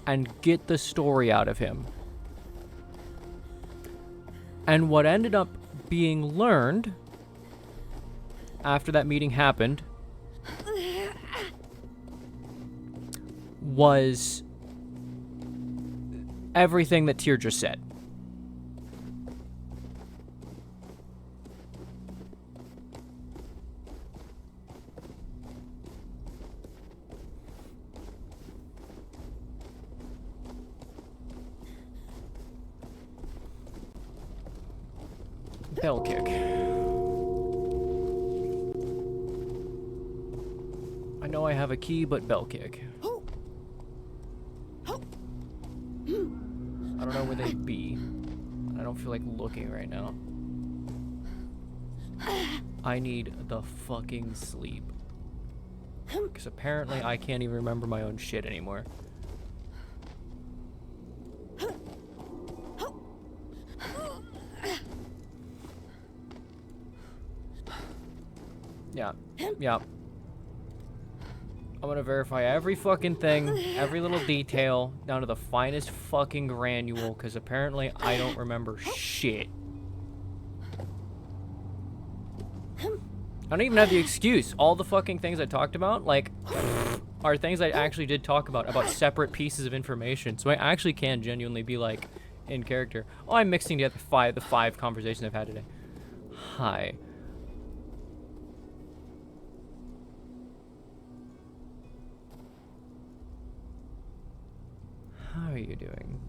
S1: and get the story out of him. And what ended up being learned after that meeting happened was everything that Tyr just said. Bell kick. I know I have a key, but bell kick. I don't know where they'd be. I don't feel like looking right now. I need the fucking sleep. Because apparently I can't even remember my own shit anymore. Yeah. Yeah. I'm gonna verify every fucking thing, every little detail, down to the finest fucking granule, because apparently I don't remember shit. I don't even have the excuse. All the fucking things I talked about, like, are things I actually did talk about separate pieces of information. So I actually can genuinely be, like, in character. Oh, I'm mixing together the five conversations I've had today. Hi. How are you doing?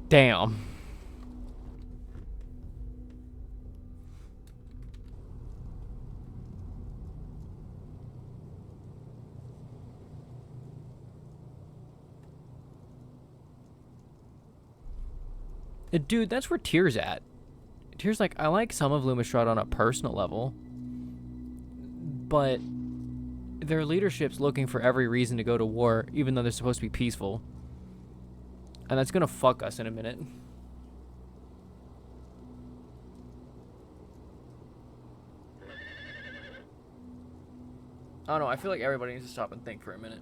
S1: Damn. Dude, that's where Tyr's at. Tyr's like, I like some of Lumistrad on a personal level, but their leadership's looking for every reason to go to war, even though they're supposed to be peaceful. And that's gonna fuck us in a minute. I don't know, I feel like everybody needs to stop and think for a minute.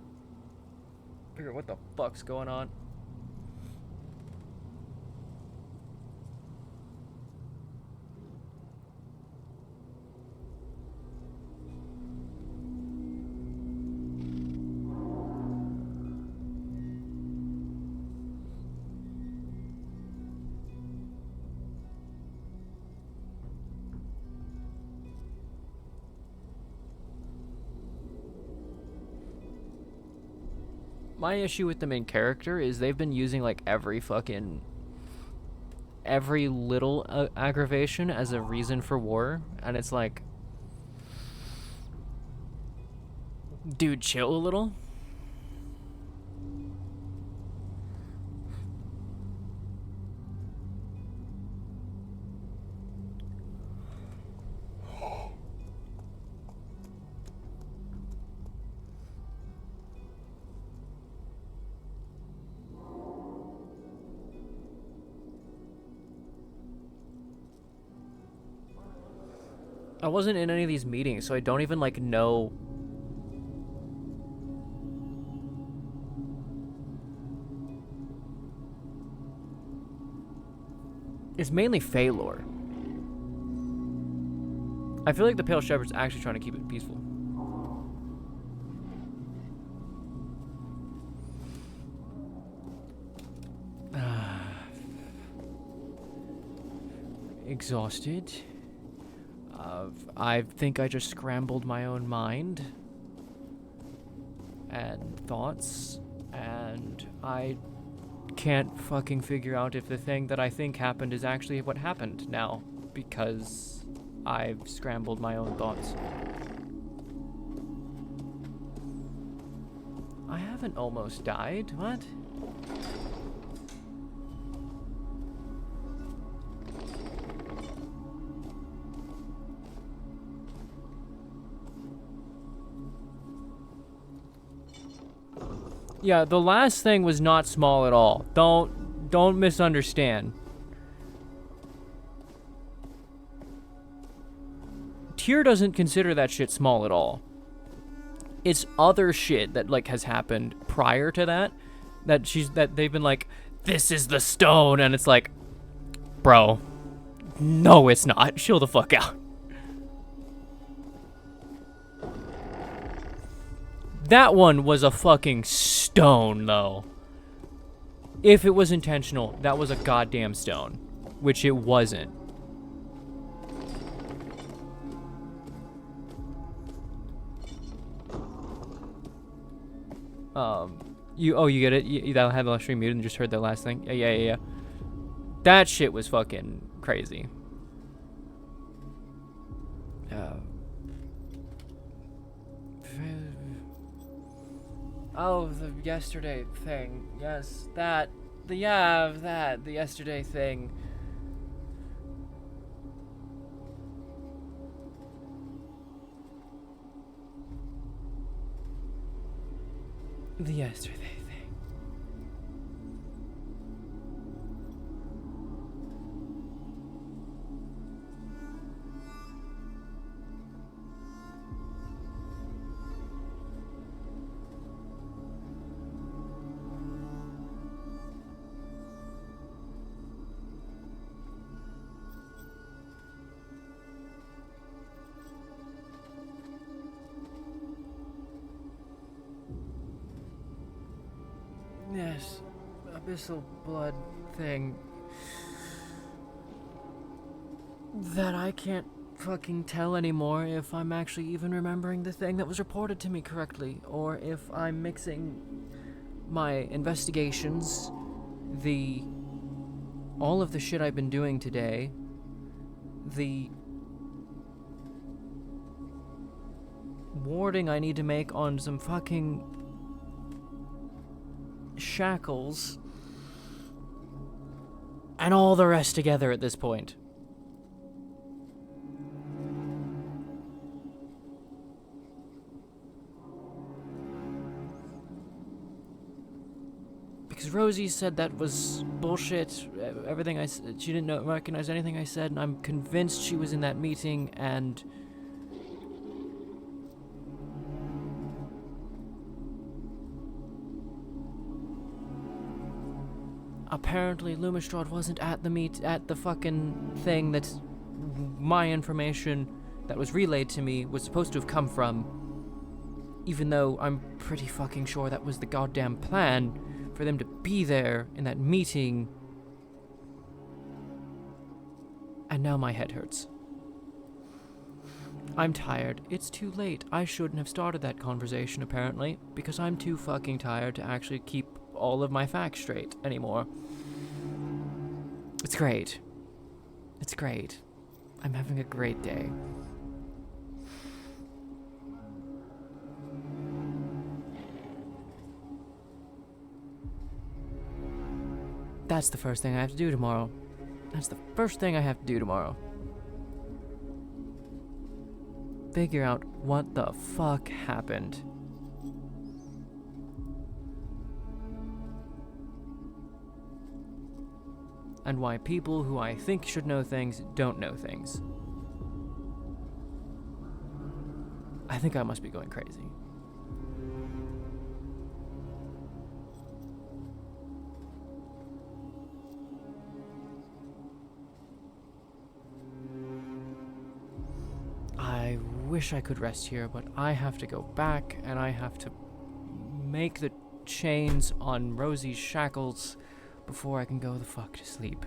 S1: Figure out what the fuck's going on. My issue with the main character is they've been using like every little aggravation as a reason for war, and it's like, dude, chill a little. I wasn't in any of these meetings, so I don't even, like, know. It's mainly Fey lore. I feel like the Pale Shepherd's actually trying to keep it peaceful. Exhausted. I think I just scrambled my own mind and thoughts, and I can't fucking figure out if the thing that I think happened is actually what happened now, because I've scrambled my own thoughts. I haven't almost died. What? Yeah, the last thing was not small at all. Don't misunderstand. Tyr doesn't consider that shit small at all. It's other shit that like has happened prior to that that they've been like, this is the stone, and it's like, bro, no it's not. Chill the fuck out. That one was a fucking stone, though. If it was intentional, that was a goddamn stone. Which it wasn't. You get it? You that had the last stream muted and just heard the last thing? Yeah. That shit was fucking crazy. Oh, the yesterday thing. Yes, that The yesterday thing. The yesterday thing. Yes, abyssal blood thing. That I can't fucking tell anymore if I'm actually even remembering the thing that was reported to me correctly, or if I'm mixing my investigations, all of the shit I've been doing today, the warding I need to make on some fucking shackles, and all the rest together at this point. Because Rosie said that was bullshit. Everything I said, she didn't recognize anything I said, and I'm convinced she was in that meeting, and apparently Lumistrad wasn't at the fucking thing that's my information that was relayed to me was supposed to have come from, even though I'm pretty fucking sure that was the goddamn plan for them to be there in that meeting. And now my head hurts. I'm tired. It's too late. I shouldn't have started that conversation, apparently, because I'm too fucking tired to actually keep all of my facts straight anymore. It's great. It's great. I'm having a great day. That's the first thing I have to do tomorrow. That's the first thing I have to do tomorrow. Figure out what the fuck happened. And why people who I think should know things don't know things. I think I must be going crazy. I wish I could rest here, but I have to go back and I have to make the chains on Rosie's shackles before I can go the fuck to sleep.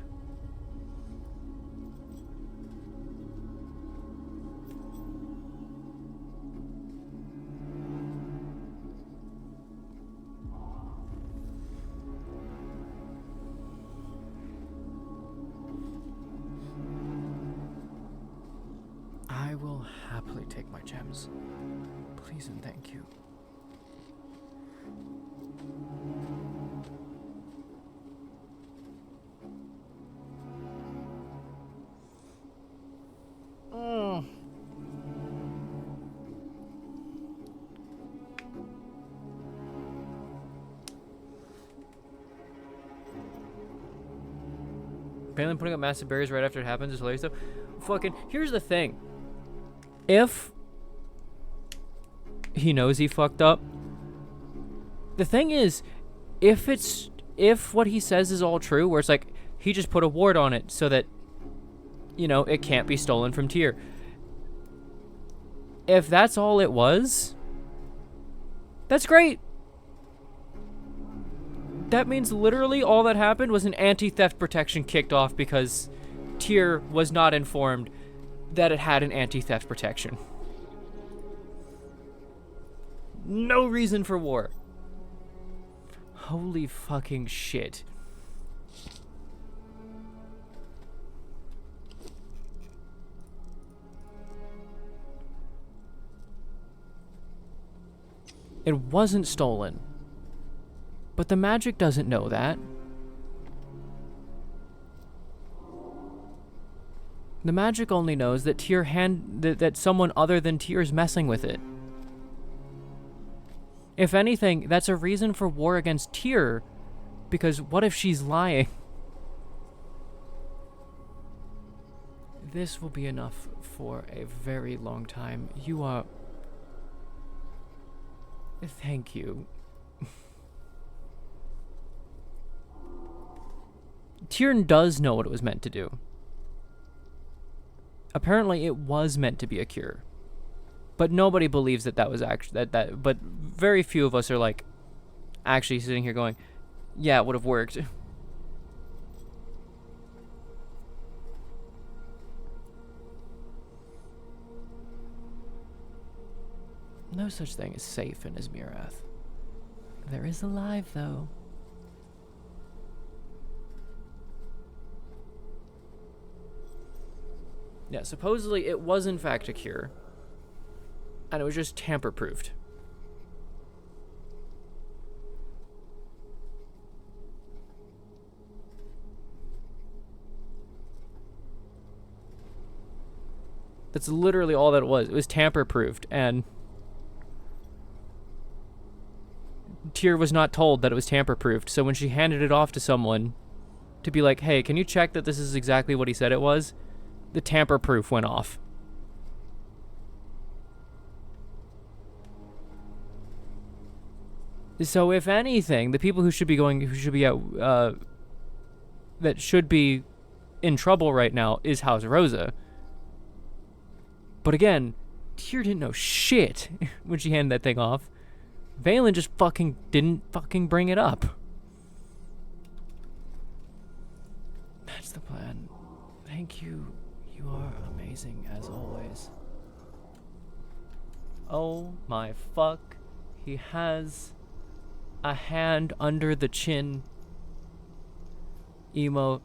S1: I will happily take my gems. Please and thank you. Apparently putting up massive barriers right after it happens is hilarious though. Fucking, here's the thing. If he knows he fucked up, the thing is, if what he says is all true, where it's like, he just put a ward on it so that, you know, it can't be stolen from Tyr. If that's all it was, that's great. That means literally all that happened was an anti-theft protection kicked off because Tyr was not informed that it had an anti-theft protection. No reason for war. Holy fucking shit. It wasn't stolen. But the magic doesn't know that. The magic only knows that that someone other than Tyr's messing with it. If anything, that's a reason for war against Tyr, because what if she's lying? This will be enough for a very long time. You are... Thank you. Tyr does know what it was meant to do. Apparently it was meant to be a cure. But nobody believes that that was actually... But very few of us are like actually sitting here going, yeah, it would have worked. No such thing as safe in Izmirath. There is alive, though. Yeah, supposedly it was in fact a cure. And it was just tamper-proofed. That's literally all that it was. It was tamper-proofed, and Tyr was not told that it was tamper-proofed, so when she handed it off to someone to be like, hey, can you check that this is exactly what he said it was? The tamper-proof went off. So if anything, the people who should be that should be in trouble right now is House Rosa. But again, Tyr didn't know shit when she handed that thing off. Valen just didn't bring it up. That's the plan. Thank you. You are amazing as always. Oh my fuck. He has a hand under the chin emote.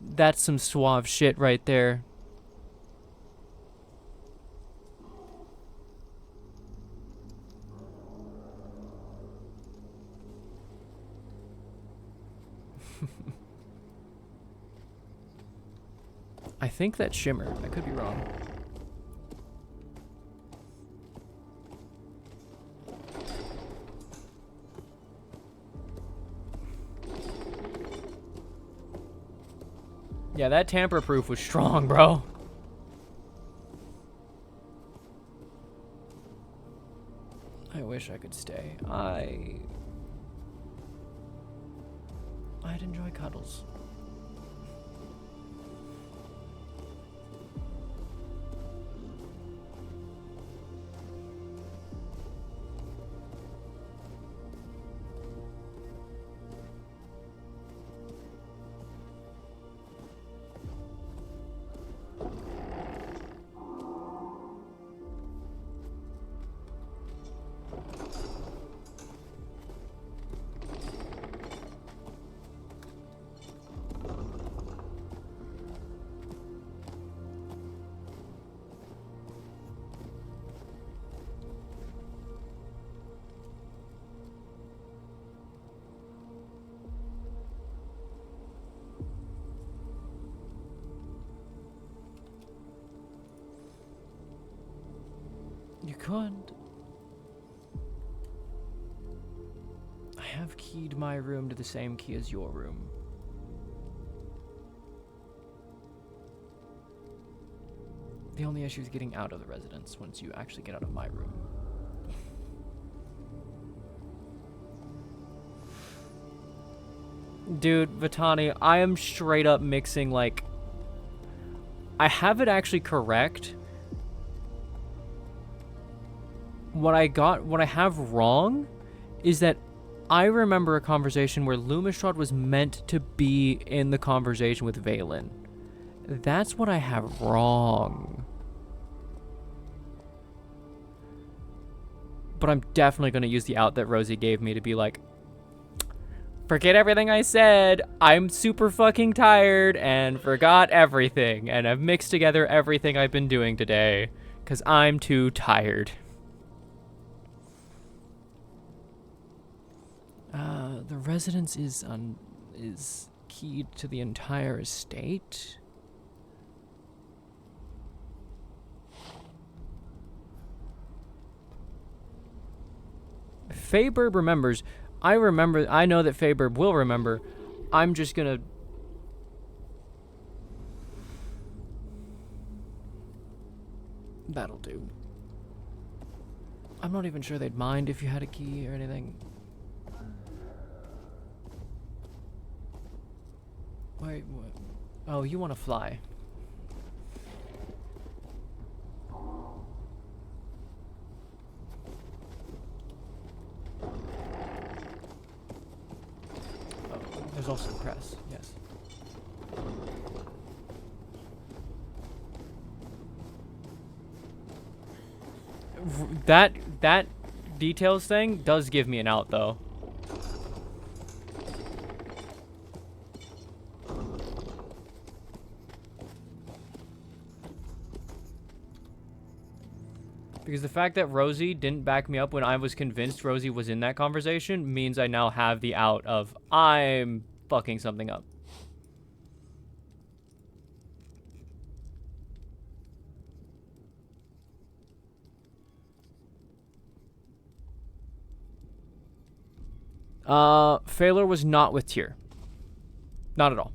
S1: That's some suave shit right there. I think that's Shimmer. I could be wrong. Yeah, that tamper-proof was strong, bro. I wish I could stay. I'd enjoy cuddles. You could. I have keyed my room to the same key as your room. The only issue is getting out of the residence once you actually get out of my room. Dude, Vitani, I am straight up mixing, like... I have it actually correct. What I have wrong is that I remember a conversation where Lumistrad was meant to be in the conversation with Valen. That's what I have wrong. But I'm definitely going to use the out that Rosie gave me to be like, forget everything I said. I'm super fucking tired and forgot everything. And I've mixed together everything I've been doing today because I'm too tired. The residence is key to the entire estate. Feyberb remembers. I remember. I know that Feyberb will remember. I'm just gonna... That'll do. I'm not even sure they'd mind if you had a key or anything. Wait, what? Oh, you want to fly. Oh, there's also press, yes. That details thing does give me an out, though. Because the fact that Rosie didn't back me up when I was convinced Rosie was in that conversation means I now have the out of I'm fucking something up. Phalar was not with Tyr. Not at all.